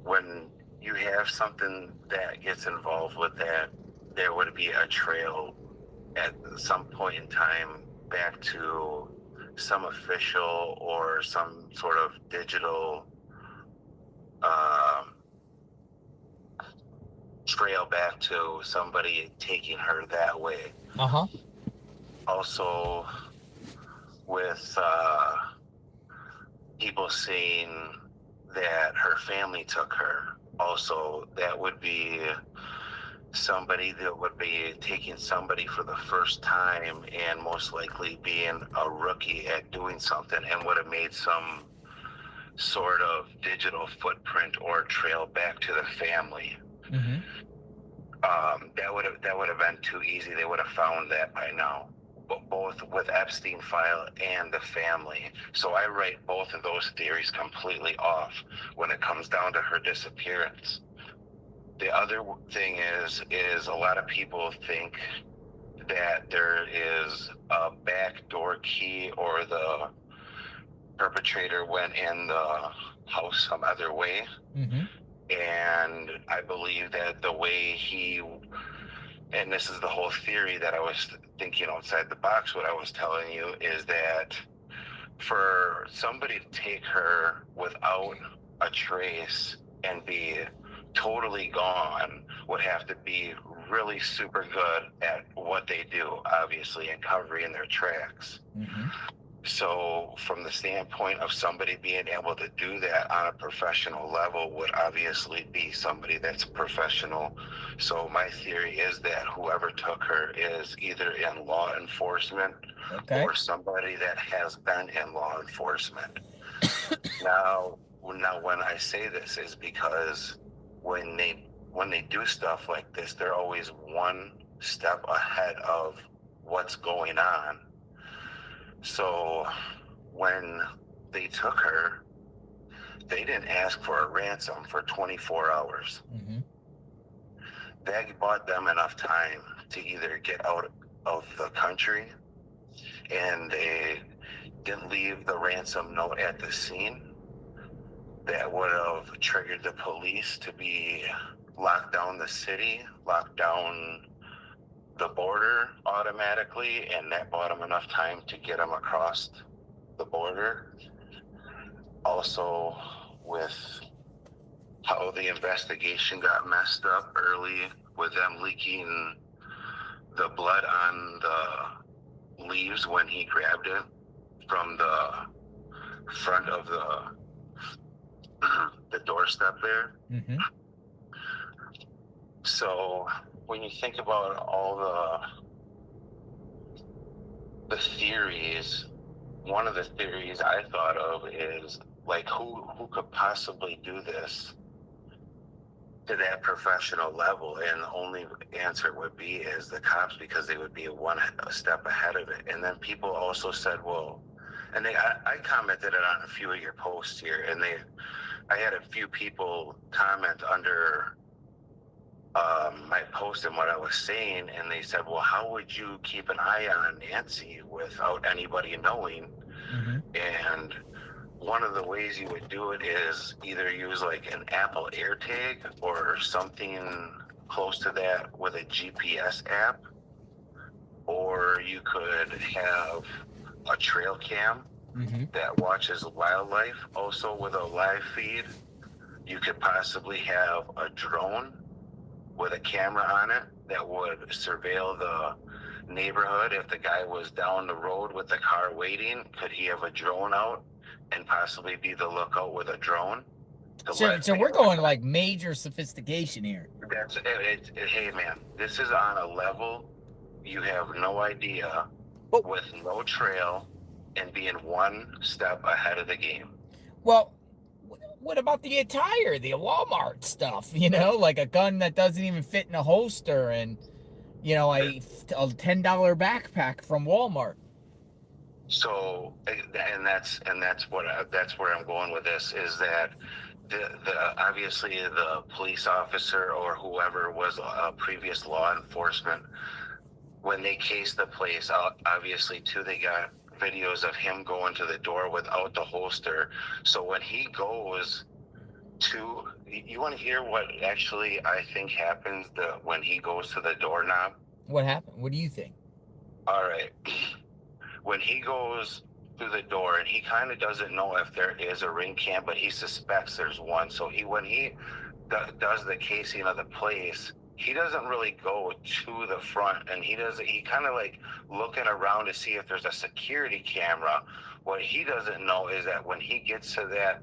When you have something that gets involved with that, there would be a trail at some point in time back to some official or some sort of digital trail back to somebody taking her that way. Uh-huh. Also, with people saying that her family took her, also that would be somebody that would be taking somebody for the first time and most likely being a rookie at doing something and would have made some sort of digital footprint or trail back to the family. Mm-hmm. That would have been too easy. They would have found that by now, both with Epstein file and the family. So I write both of those theories completely off when it comes down to her disappearance. The other thing is a lot of people think that there is a backdoor key or the perpetrator went in the house some other way. Mm-hmm. And I believe that the way and this is the whole theory that I was thinking outside the box, what I was telling you is that for somebody to take her without a trace and be totally gone would have to be really super good at what they do, obviously, and covering their tracks. Mm-hmm. So from the standpoint of somebody being able to do that on a professional level would obviously be somebody that's professional. So my theory is that whoever took her is either in law enforcement or somebody that has been in law enforcement. Now, when I say this is because when they do stuff like this, they're always one step ahead of what's going on. So when they took her, they didn't ask for a ransom for 24 hours. Mm-hmm. That bought them enough time to either get out of the country, and they didn't leave the ransom note at the scene. That would have triggered the police to be locked down the city, locked down the border automatically, and that bought them enough time to get them across the border. Also, with how the investigation got messed up early with them leaking the blood on the leaves when he grabbed it from the front of the the doorstep there. Mm-hmm. So when you think about all the theories, one of the theories I thought of is like who could possibly do this to that professional level, and the only answer would be is the cops, because they would be a step ahead of it. And then people also said, well, and I commented it on a few of your posts here, and I had a few people comment under my post and what I was saying, and they said, well, how would you keep an eye on Nancy without anybody knowing? Mm-hmm. And one of the ways you would do it is either use like an Apple AirTag or something close to that with a GPS app, or you could have a trail cam that watches wildlife also with a live feed. You could possibly have a drone with a camera on it that would surveil the neighborhood. If the guy was down the road with the car waiting, could he have a drone out and possibly be the lookout with a drone? So we're going like major sophistication here. That's it. Hey man, this is on a level you have no idea, with no trail and being one step ahead of the game. Well, what about the attire, the Walmart stuff? You know, like a gun that doesn't even fit in a holster, and you know, a $10 backpack from Walmart. So, and that's where I'm going with this, is that the obviously the police officer or whoever was a previous law enforcement, when they cased the place out, obviously too, they got videos of him going to the door without the holster. So when he goes to, you want to hear what actually I think happens when he goes to the doorknob? What happened? What do you think? All right. When he goes through the door, and he kind of doesn't know if there is a ring cam, but he suspects there's one. So when he does the casing of the place, he doesn't really go to the front, and he kind of like looking around to see if there's a security camera. What he doesn't know is that when he gets to that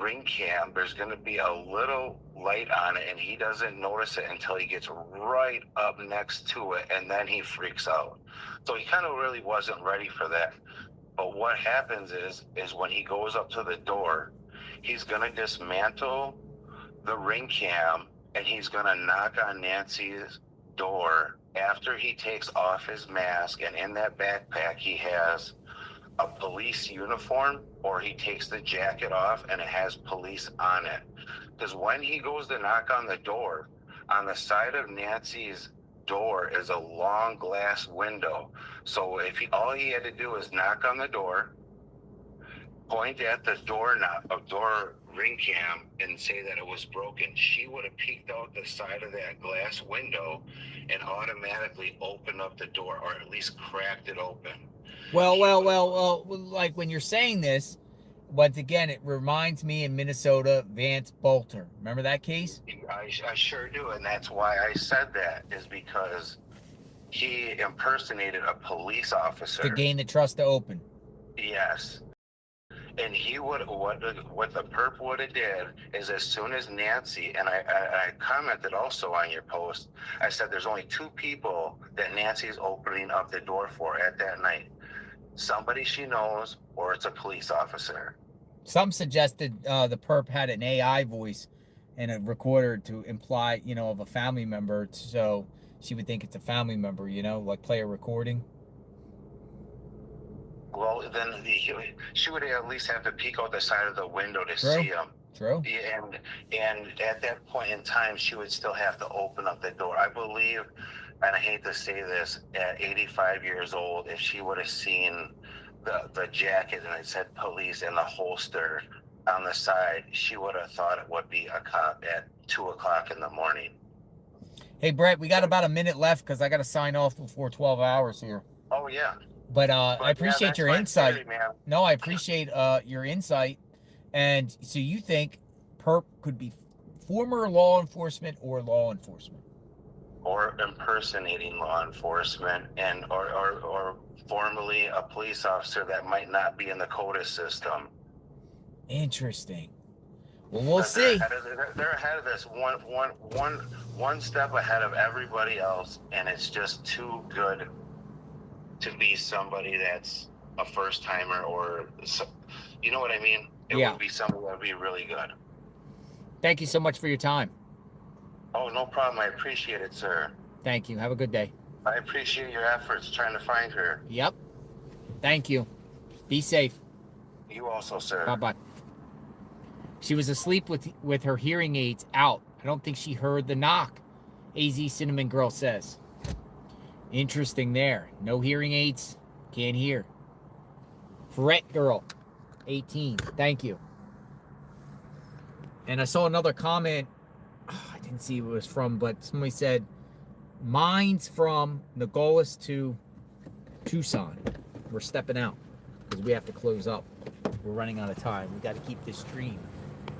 ring cam, there's going to be a little light on it, and he doesn't notice it until he gets right up next to it, and then he freaks out. So he kind of really wasn't ready for that. But what happens is when he goes up to the door, he's going to dismantle the ring cam, and he's going to knock on Nancy's door after he takes off his mask, and in that backpack he has a police uniform, or he takes the jacket off and it has police on it. Because when he goes to knock on the door, on the side of Nancy's door is a long glass window. So all he had to do is knock on the door, point at the door ring cam, and say that it was broken. She would have peeked out the side of that glass window and automatically opened up the door, or at least cracked it open. Well, like when you're saying this, once again, it reminds me in Minnesota, Vance Bolter. Remember that case? I sure do, and that's why I said that, is because he impersonated a police officer. To gain the trust to open. Yes. And he what the perp would have did is, as soon as Nancy, and I commented also on your post, I said there's only two people that Nancy's opening up the door for at that night. Somebody she knows, or it's a police officer. Some suggested the perp had an AI voice and a recorder to imply, of a family member, so she would think it's a family member, like play a recording. Well, then she would at least have to peek out the side of the window to see him. True. And at that point in time, she would still have to open up the door. I believe, and I hate to say this, at 85 years old, if she would have seen the jacket and it said police and the holster on the side, she would have thought it would be a cop at 2 o'clock in the morning. Hey, Brett, we got about a minute left because I got to sign off before 12 hours here. Oh, yeah. But I appreciate your insight. Theory, man. No, I appreciate your insight. And so you think perp could be former law enforcement or law enforcement? Or impersonating law enforcement, and or formerly a police officer that might not be in the CODIS system. Interesting. Well, we'll see. They're ahead of this one step ahead of everybody else, and it's just too good to be somebody that's a first timer, or you know what I mean? It Yeah. would be somebody that would be really good. Thank you so much for your time. Oh, no problem. I appreciate it, sir. Thank you. Have a good day. I appreciate your efforts trying to find her. Yep. Thank you. Be safe. You also, sir. Bye-bye. She was asleep with her hearing aids out. I don't think she heard the knock, AZ Cinnamon Girl says. Interesting there. No hearing aids. Can't hear. Fret Girl, 18. Thank you. And I saw another comment. I didn't see who it was from, but somebody said, mine's from Nogales to Tucson. We're stepping out because we have to close up. We're running out of time. We got to keep this stream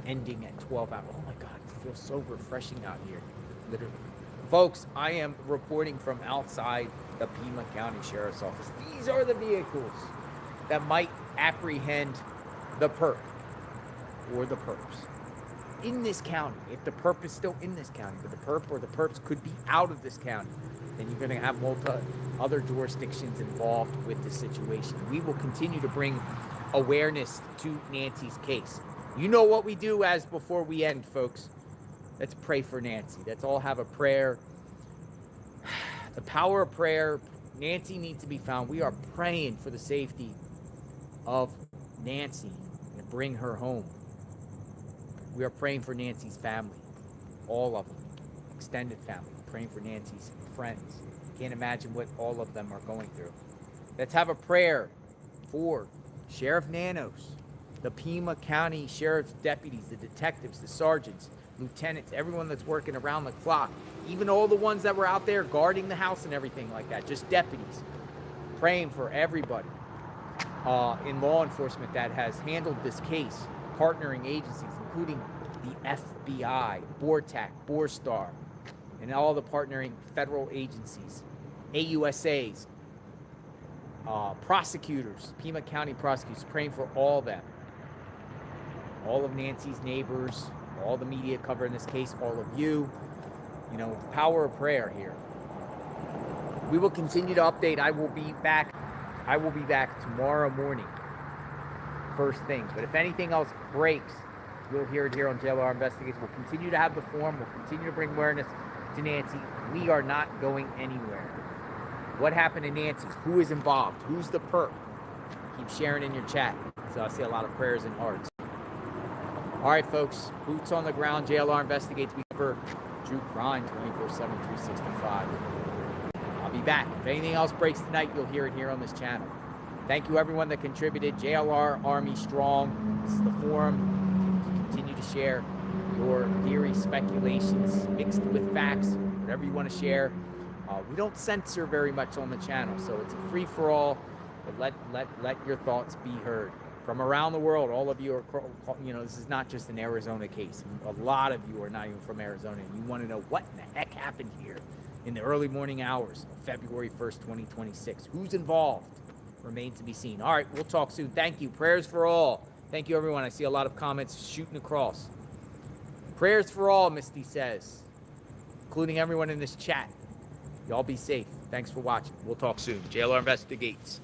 ending at 12 hours. Oh my God, it feels so refreshing out here. Literally. Folks, I am reporting from outside the Pima County Sheriff's Office. These are the vehicles that might apprehend the perp or the perps in this county. If the perp is still in this county, but the perp or the perps could be out of this county, then you're going to have other jurisdictions involved with this situation. We will continue to bring awareness to Nancy's case. You know what we do as before we end, folks. Let's pray for Nancy. Let's all have a prayer. The power of prayer. Nancy needs to be found. We are praying for the safety of Nancy and bring her home. We are praying for Nancy's family, all of them, extended family, praying for Nancy's friends. Can't imagine what all of them are going through. Let's have a prayer for Sheriff Nanos, the Pima County Sheriff's deputies, the detectives, the sergeants, lieutenants, everyone that's working around the clock, even all the ones that were out there guarding the house and everything like that, just deputies. Praying for everybody in law enforcement that has handled this case, partnering agencies, including the FBI, BORTAC, BORSTAR, and all the partnering federal agencies, AUSAs, prosecutors, Pima County prosecutors, praying for all of them. All of Nancy's neighbors, all the media covering this case, all of you. You know, power of prayer here. We will continue to update. I will be back tomorrow morning, first thing. But if anything else breaks, you'll hear it here on JLR Investigates. We'll continue to have the forum. We'll continue to bring awareness to Nancy. We are not going anywhere. What happened to Nancy? Who is involved? Who's the perp? Keep sharing in your chat. So I see a lot of prayers and hearts. All right, folks. Boots on the ground. JLR Investigates. We cover true crime 24/7, 365. I'll be back. If anything else breaks tonight, you'll hear it here on this channel. Thank you, everyone that contributed. JLR Army Strong. This is the forum. Continue to share your theories, speculations, mixed with facts, whatever you want to share. We don't censor very much on the channel, so it's a free-for-all. But let your thoughts be heard. From around the world, all of you are, this is not just an Arizona case. A lot of you are not even from Arizona, and you want to know what in the heck happened here in the early morning hours of February 1st, 2026. Who's involved? Remains to be seen. All right, we'll talk soon. Thank you. Prayers for all. Thank you, everyone. I see a lot of comments shooting across. Prayers for all, Misty says, including everyone in this chat. Y'all be safe. Thanks for watching. We'll talk soon. JLR Investigates.